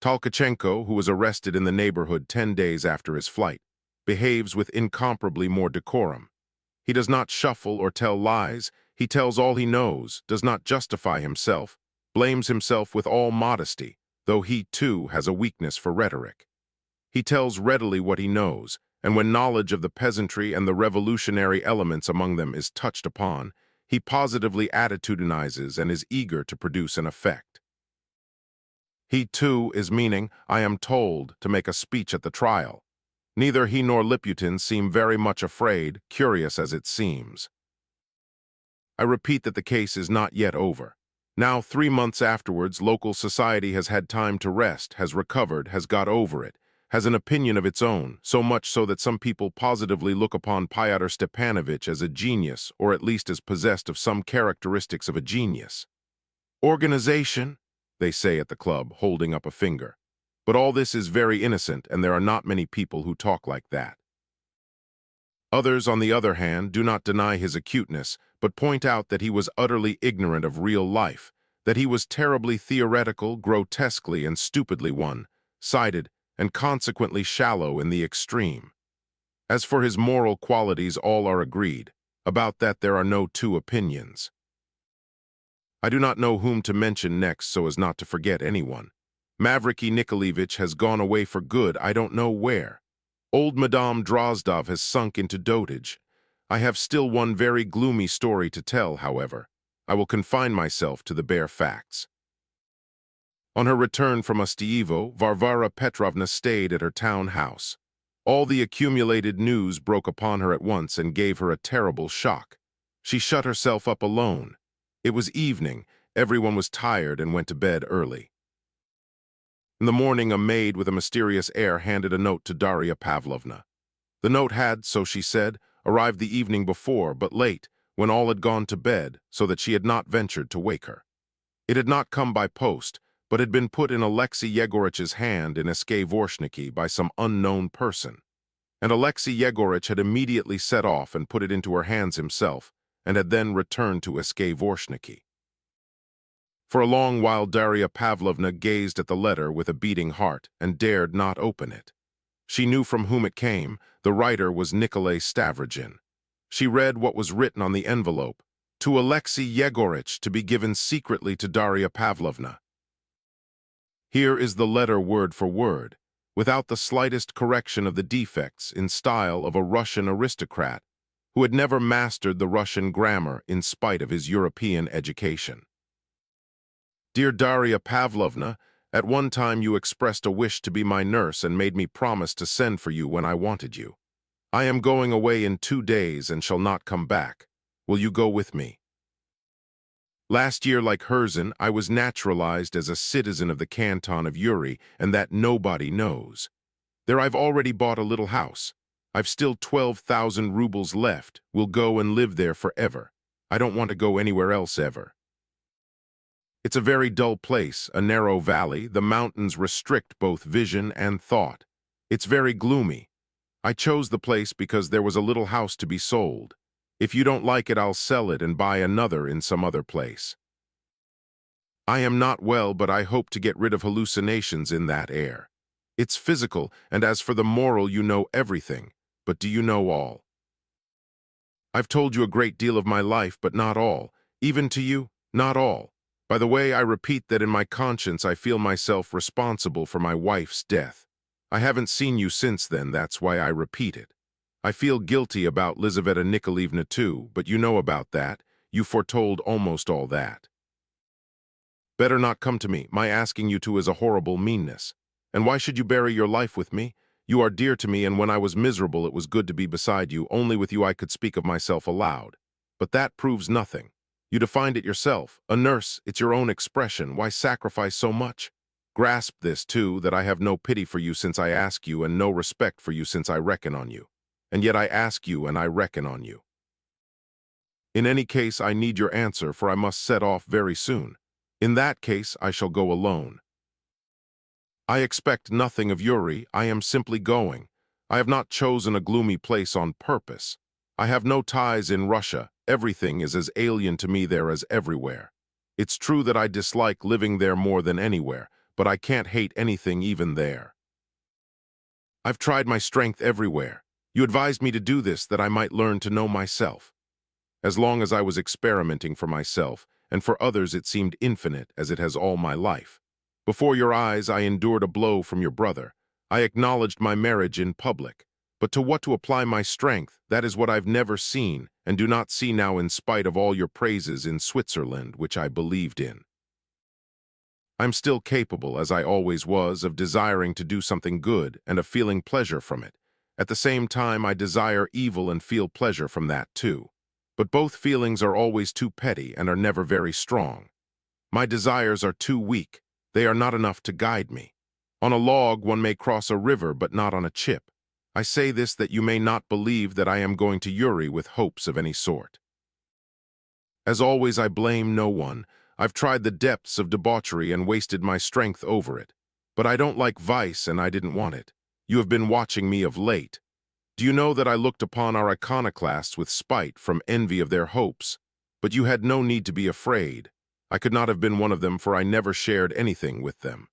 Tolkachenko, who was arrested in the neighborhood 10 days after his flight, behaves with incomparably more decorum. He does not shuffle or tell lies. He tells all he knows, does not justify himself, blames himself with all modesty, though he, too, has a weakness for rhetoric. He tells readily what he knows, and when knowledge of the peasantry and the revolutionary elements among them is touched upon, he positively attitudinizes and is eager to produce an effect. He, too, is meaning, I am told, to make a speech at the trial. Neither he nor Liputin seem very much afraid, curious as it seems. I repeat that the case is not yet over. Now, 3 months afterwards, local society has had time to rest, has recovered, has got over it, has an opinion of its own, so much so that some people positively look upon Fyodor Stepanovich as a genius, or at least as possessed of some characteristics of a genius. Organization, they say at the club, holding up a finger. But all this is very innocent, and there are not many people who talk like that. Others, on the other hand, do not deny his acuteness, but point out that he was utterly ignorant of real life, that he was terribly theoretical, grotesquely and stupidly one-sided, and consequently shallow in the extreme. As for his moral qualities, all are agreed. About that there are no two opinions. I do not know whom to mention next so as not to forget anyone. Mavriky Nikolaevich has gone away for good, I don't know where. Old Madame Drozdov has sunk into dotage. I have still one very gloomy story to tell, however. I will confine myself to the bare facts. On her return from Ostyevo, Varvara Petrovna stayed at her town house. All the accumulated news broke upon her at once and gave her a terrible shock. She shut herself up alone. It was evening, everyone was tired and went to bed early. In the morning, a maid with a mysterious air handed a note to Daria Pavlovna. The note had, so she said, arrived the evening before, but late, when all had gone to bed, so that she had not ventured to wake her. It had not come by post, but had been put in Alexei Yegorich's hand in Eskavorniki by some unknown person. And Alexei Yegorich had immediately set off and put it into her hands himself, and had then returned to Eskavorniki. For a long while Daria Pavlovna gazed at the letter with a beating heart and dared not open it. She knew from whom it came. The writer was Nikolai Stavrogin. She read what was written on the envelope, to Alexei Yegorich, to be given secretly to Daria Pavlovna. Here is the letter word for word, without the slightest correction of the defects, in style of a Russian aristocrat who had never mastered the Russian grammar in spite of his European education. Dear Daria Pavlovna, at one time you expressed a wish to be my nurse and made me promise to send for you when I wanted you. I am going away in 2 days and shall not come back. Will you go with me? Last year, like Herzen, I was naturalized as a citizen of the canton of Uri, and that nobody knows. There I've already bought a little house. I've still 12,000 rubles left. Will go and live there forever. I don't want to go anywhere else ever. It's a very dull place, a narrow valley. The mountains restrict both vision and thought. It's very gloomy. I chose the place because there was a little house to be sold. If you don't like it, I'll sell it and buy another in some other place. I am not well, but I hope to get rid of hallucinations in that air. It's physical, and as for the moral, you know everything. But do you know all? I've told you a great deal of my life, but not all. Even to you, not all. By the way, I repeat that in my conscience I feel myself responsible for my wife's death. I haven't seen you since then, that's why I repeat it. I feel guilty about Lizaveta Nikolaevna too, but you know about that. You foretold almost all that. Better not come to me. My asking you to is a horrible meanness. And why should you bury your life with me? You are dear to me, and when I was miserable it was good to be beside you. Only with you I could speak of myself aloud. But that proves nothing. You defined it yourself. A nurse, it's your own expression. Why sacrifice so much? Grasp this, too, that I have no pity for you since I ask you, and no respect for you since I reckon on you. And yet I ask you and I reckon on you. In any case, I need your answer, for I must set off very soon. In that case, I shall go alone. I expect nothing of Yuri. I am simply going. I have not chosen a gloomy place on purpose. I have no ties in Russia. Everything is as alien to me there as everywhere. It's true that I dislike living there more than anywhere, but I can't hate anything even there. I've tried my strength everywhere. You advised me to do this that I might learn to know myself. As long as I was experimenting for myself, and for others it seemed infinite as it has all my life. Before your eyes I endured a blow from your brother. I acknowledged my marriage in public. But to what to apply my strength, that is what I've never seen, and do not see now in spite of all your praises in Switzerland, which I believed in. I'm still capable, as I always was, of desiring to do something good and of feeling pleasure from it. At the same time, I desire evil and feel pleasure from that too. But both feelings are always too petty and are never very strong. My desires are too weak. They are not enough to guide me. On a log one may cross a river, but not on a chip. I say this that you may not believe that I am going to Uri with hopes of any sort. As always, I blame no one. I've tried the depths of debauchery and wasted my strength over it. But I don't like vice, and I didn't want it. You have been watching me of late. Do you know that I looked upon our iconoclasts with spite from envy of their hopes? But you had no need to be afraid. I could not have been one of them, for I never shared anything with them.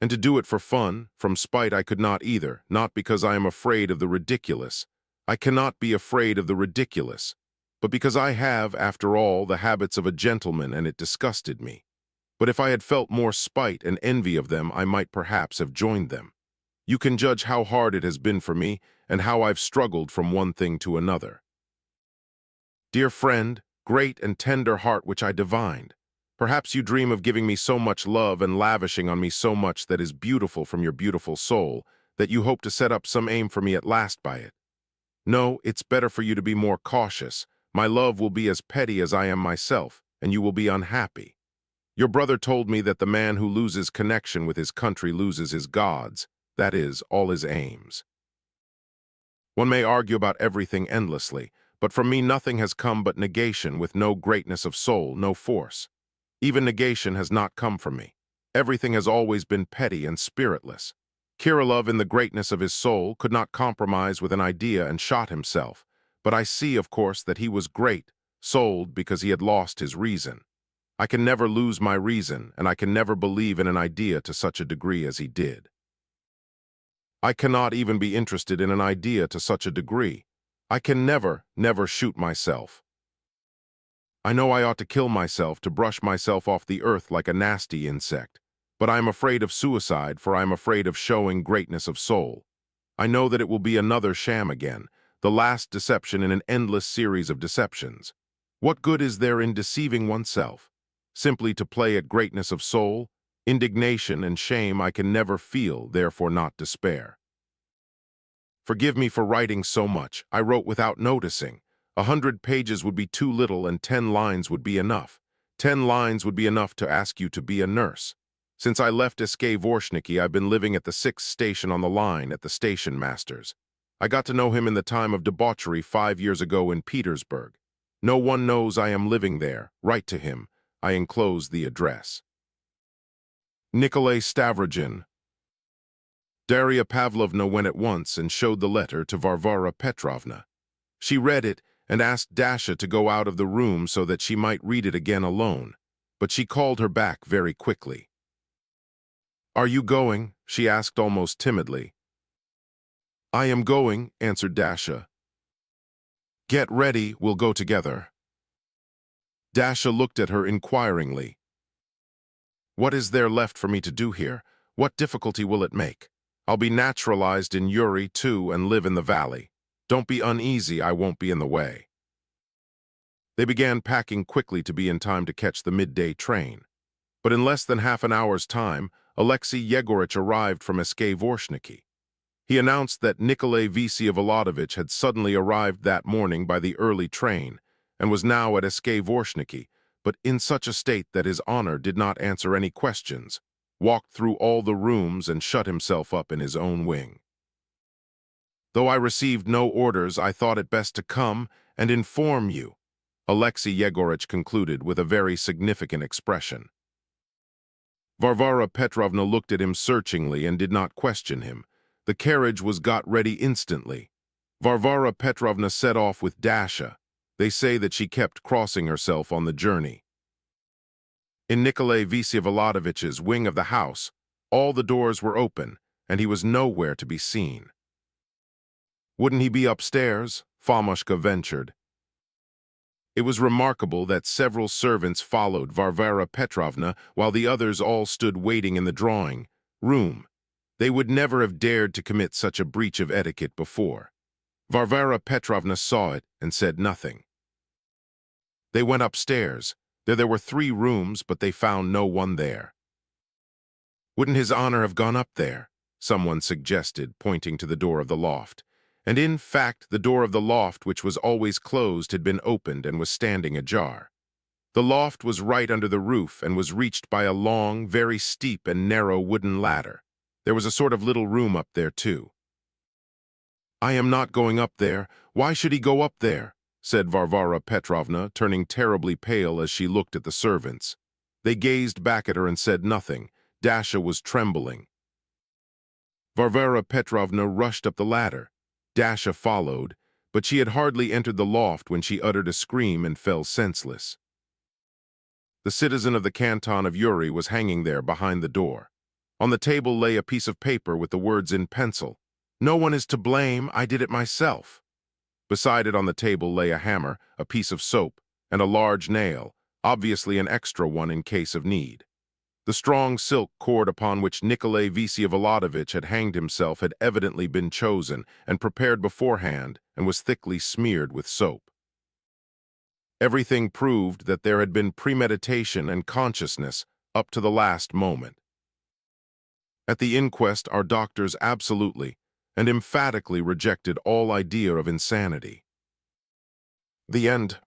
And to do it for fun, from spite I could not either, not because I am afraid of the ridiculous. I cannot be afraid of the ridiculous, but because I have, after all, the habits of a gentleman, and it disgusted me. But if I had felt more spite and envy of them, I might perhaps have joined them. You can judge how hard it has been for me, and how I've struggled from one thing to another. Dear friend, great and tender heart which I divined, perhaps you dream of giving me so much love and lavishing on me so much that is beautiful from your beautiful soul, that you hope to set up some aim for me at last by it. No, it's better for you to be more cautious. My love will be as petty as I am myself, and you will be unhappy. Your brother told me that the man who loses connection with his country loses his gods, that is, all his aims. One may argue about everything endlessly, but from me nothing has come but negation with no greatness of soul, no force. Even negation has not come from me. Everything has always been petty and spiritless. Kirillov, in the greatness of his soul, could not compromise with an idea and shot himself. But I see, of course, that he was great, souled because he had lost his reason. I can never lose my reason, and I can never believe in an idea to such a degree as he did. I cannot even be interested in an idea to such a degree. I can never shoot myself. I know I ought to kill myself, to brush myself off the earth like a nasty insect. But I am afraid of suicide, for I am afraid of showing greatness of soul. I know that it will be another sham again, the last deception in an endless series of deceptions. What good is there in deceiving oneself? Simply to play at greatness of soul? Indignation and shame I can never feel, therefore not despair. Forgive me for writing so much. I wrote without noticing. 100 pages would be too little, and 10 lines would be enough. 10 lines would be enough to ask you to be a nurse. Since I left Vorshniki, I've been living at the 6th station on the line at the station master's. I got to know him in the time of debauchery 5 years ago in Petersburg. No one knows I am living there. Write to him. I enclose the address. Nikolay Stavrogin. Daria Pavlovna went at once and showed the letter to Varvara Petrovna. She read it and asked Dasha to go out of the room so that she might read it again alone, but she called her back very quickly. "Are you going?" she asked almost timidly. "I am going," answered Dasha. "Get ready, we'll go together." Dasha looked at her inquiringly. "What is there left for me to do here? What difficulty will it make? I'll be naturalized in Uri, too, and live in the valley. Don't be uneasy, I won't be in the way." They began packing quickly to be in time to catch the midday train. But in less than half an hour's time, Alexei Yegorich arrived from Vorshniki. He announced that Nikolay Vsevolodovich had suddenly arrived that morning by the early train and was now at Vorshniki, but in such a state that his honor did not answer any questions, walked through all the rooms and shut himself up in his own wing. "Though I received no orders, I thought it best to come and inform you," Alexei Yegorich concluded with a very significant expression. Varvara Petrovna looked at him searchingly and did not question him. The carriage was got ready instantly. Varvara Petrovna set off with Dasha. They say that she kept crossing herself on the journey. In Nikolai Vsevolodovitch's wing of the house, all the doors were open, and he was nowhere to be seen. Wouldn't he be upstairs? Fomushka ventured. It was remarkable that several servants followed Varvara Petrovna while the others all stood waiting in the drawing room. They would never have dared to commit such a breach of etiquette before. Varvara Petrovna saw it and said nothing. They went upstairs. There were 3 rooms, but they found no one there. Wouldn't His Honor have gone up there? Someone suggested, pointing to the door of the loft. And in fact, the door of the loft, which was always closed, had been opened and was standing ajar. The loft was right under the roof and was reached by a long, very steep and narrow wooden ladder. There was a sort of little room up there, too. "I am not going up there. Why should he go up there?" said Varvara Petrovna, turning terribly pale as she looked at the servants. They gazed back at her and said nothing. Dasha was trembling. Varvara Petrovna rushed up the ladder. Dasha followed, but she had hardly entered the loft when she uttered a scream and fell senseless. The citizen of the canton of Uri was hanging there behind the door. On the table lay a piece of paper with the words in pencil, "No one is to blame, I did it myself." Beside it on the table lay a hammer, a piece of soap, and a large nail, obviously an extra one in case of need. The strong silk cord upon which Nikolai Vsevolodovitch had hanged himself had evidently been chosen and prepared beforehand and was thickly smeared with soap. Everything proved that there had been premeditation and consciousness up to the last moment. At the inquest, our doctors absolutely and emphatically rejected all idea of insanity. The end.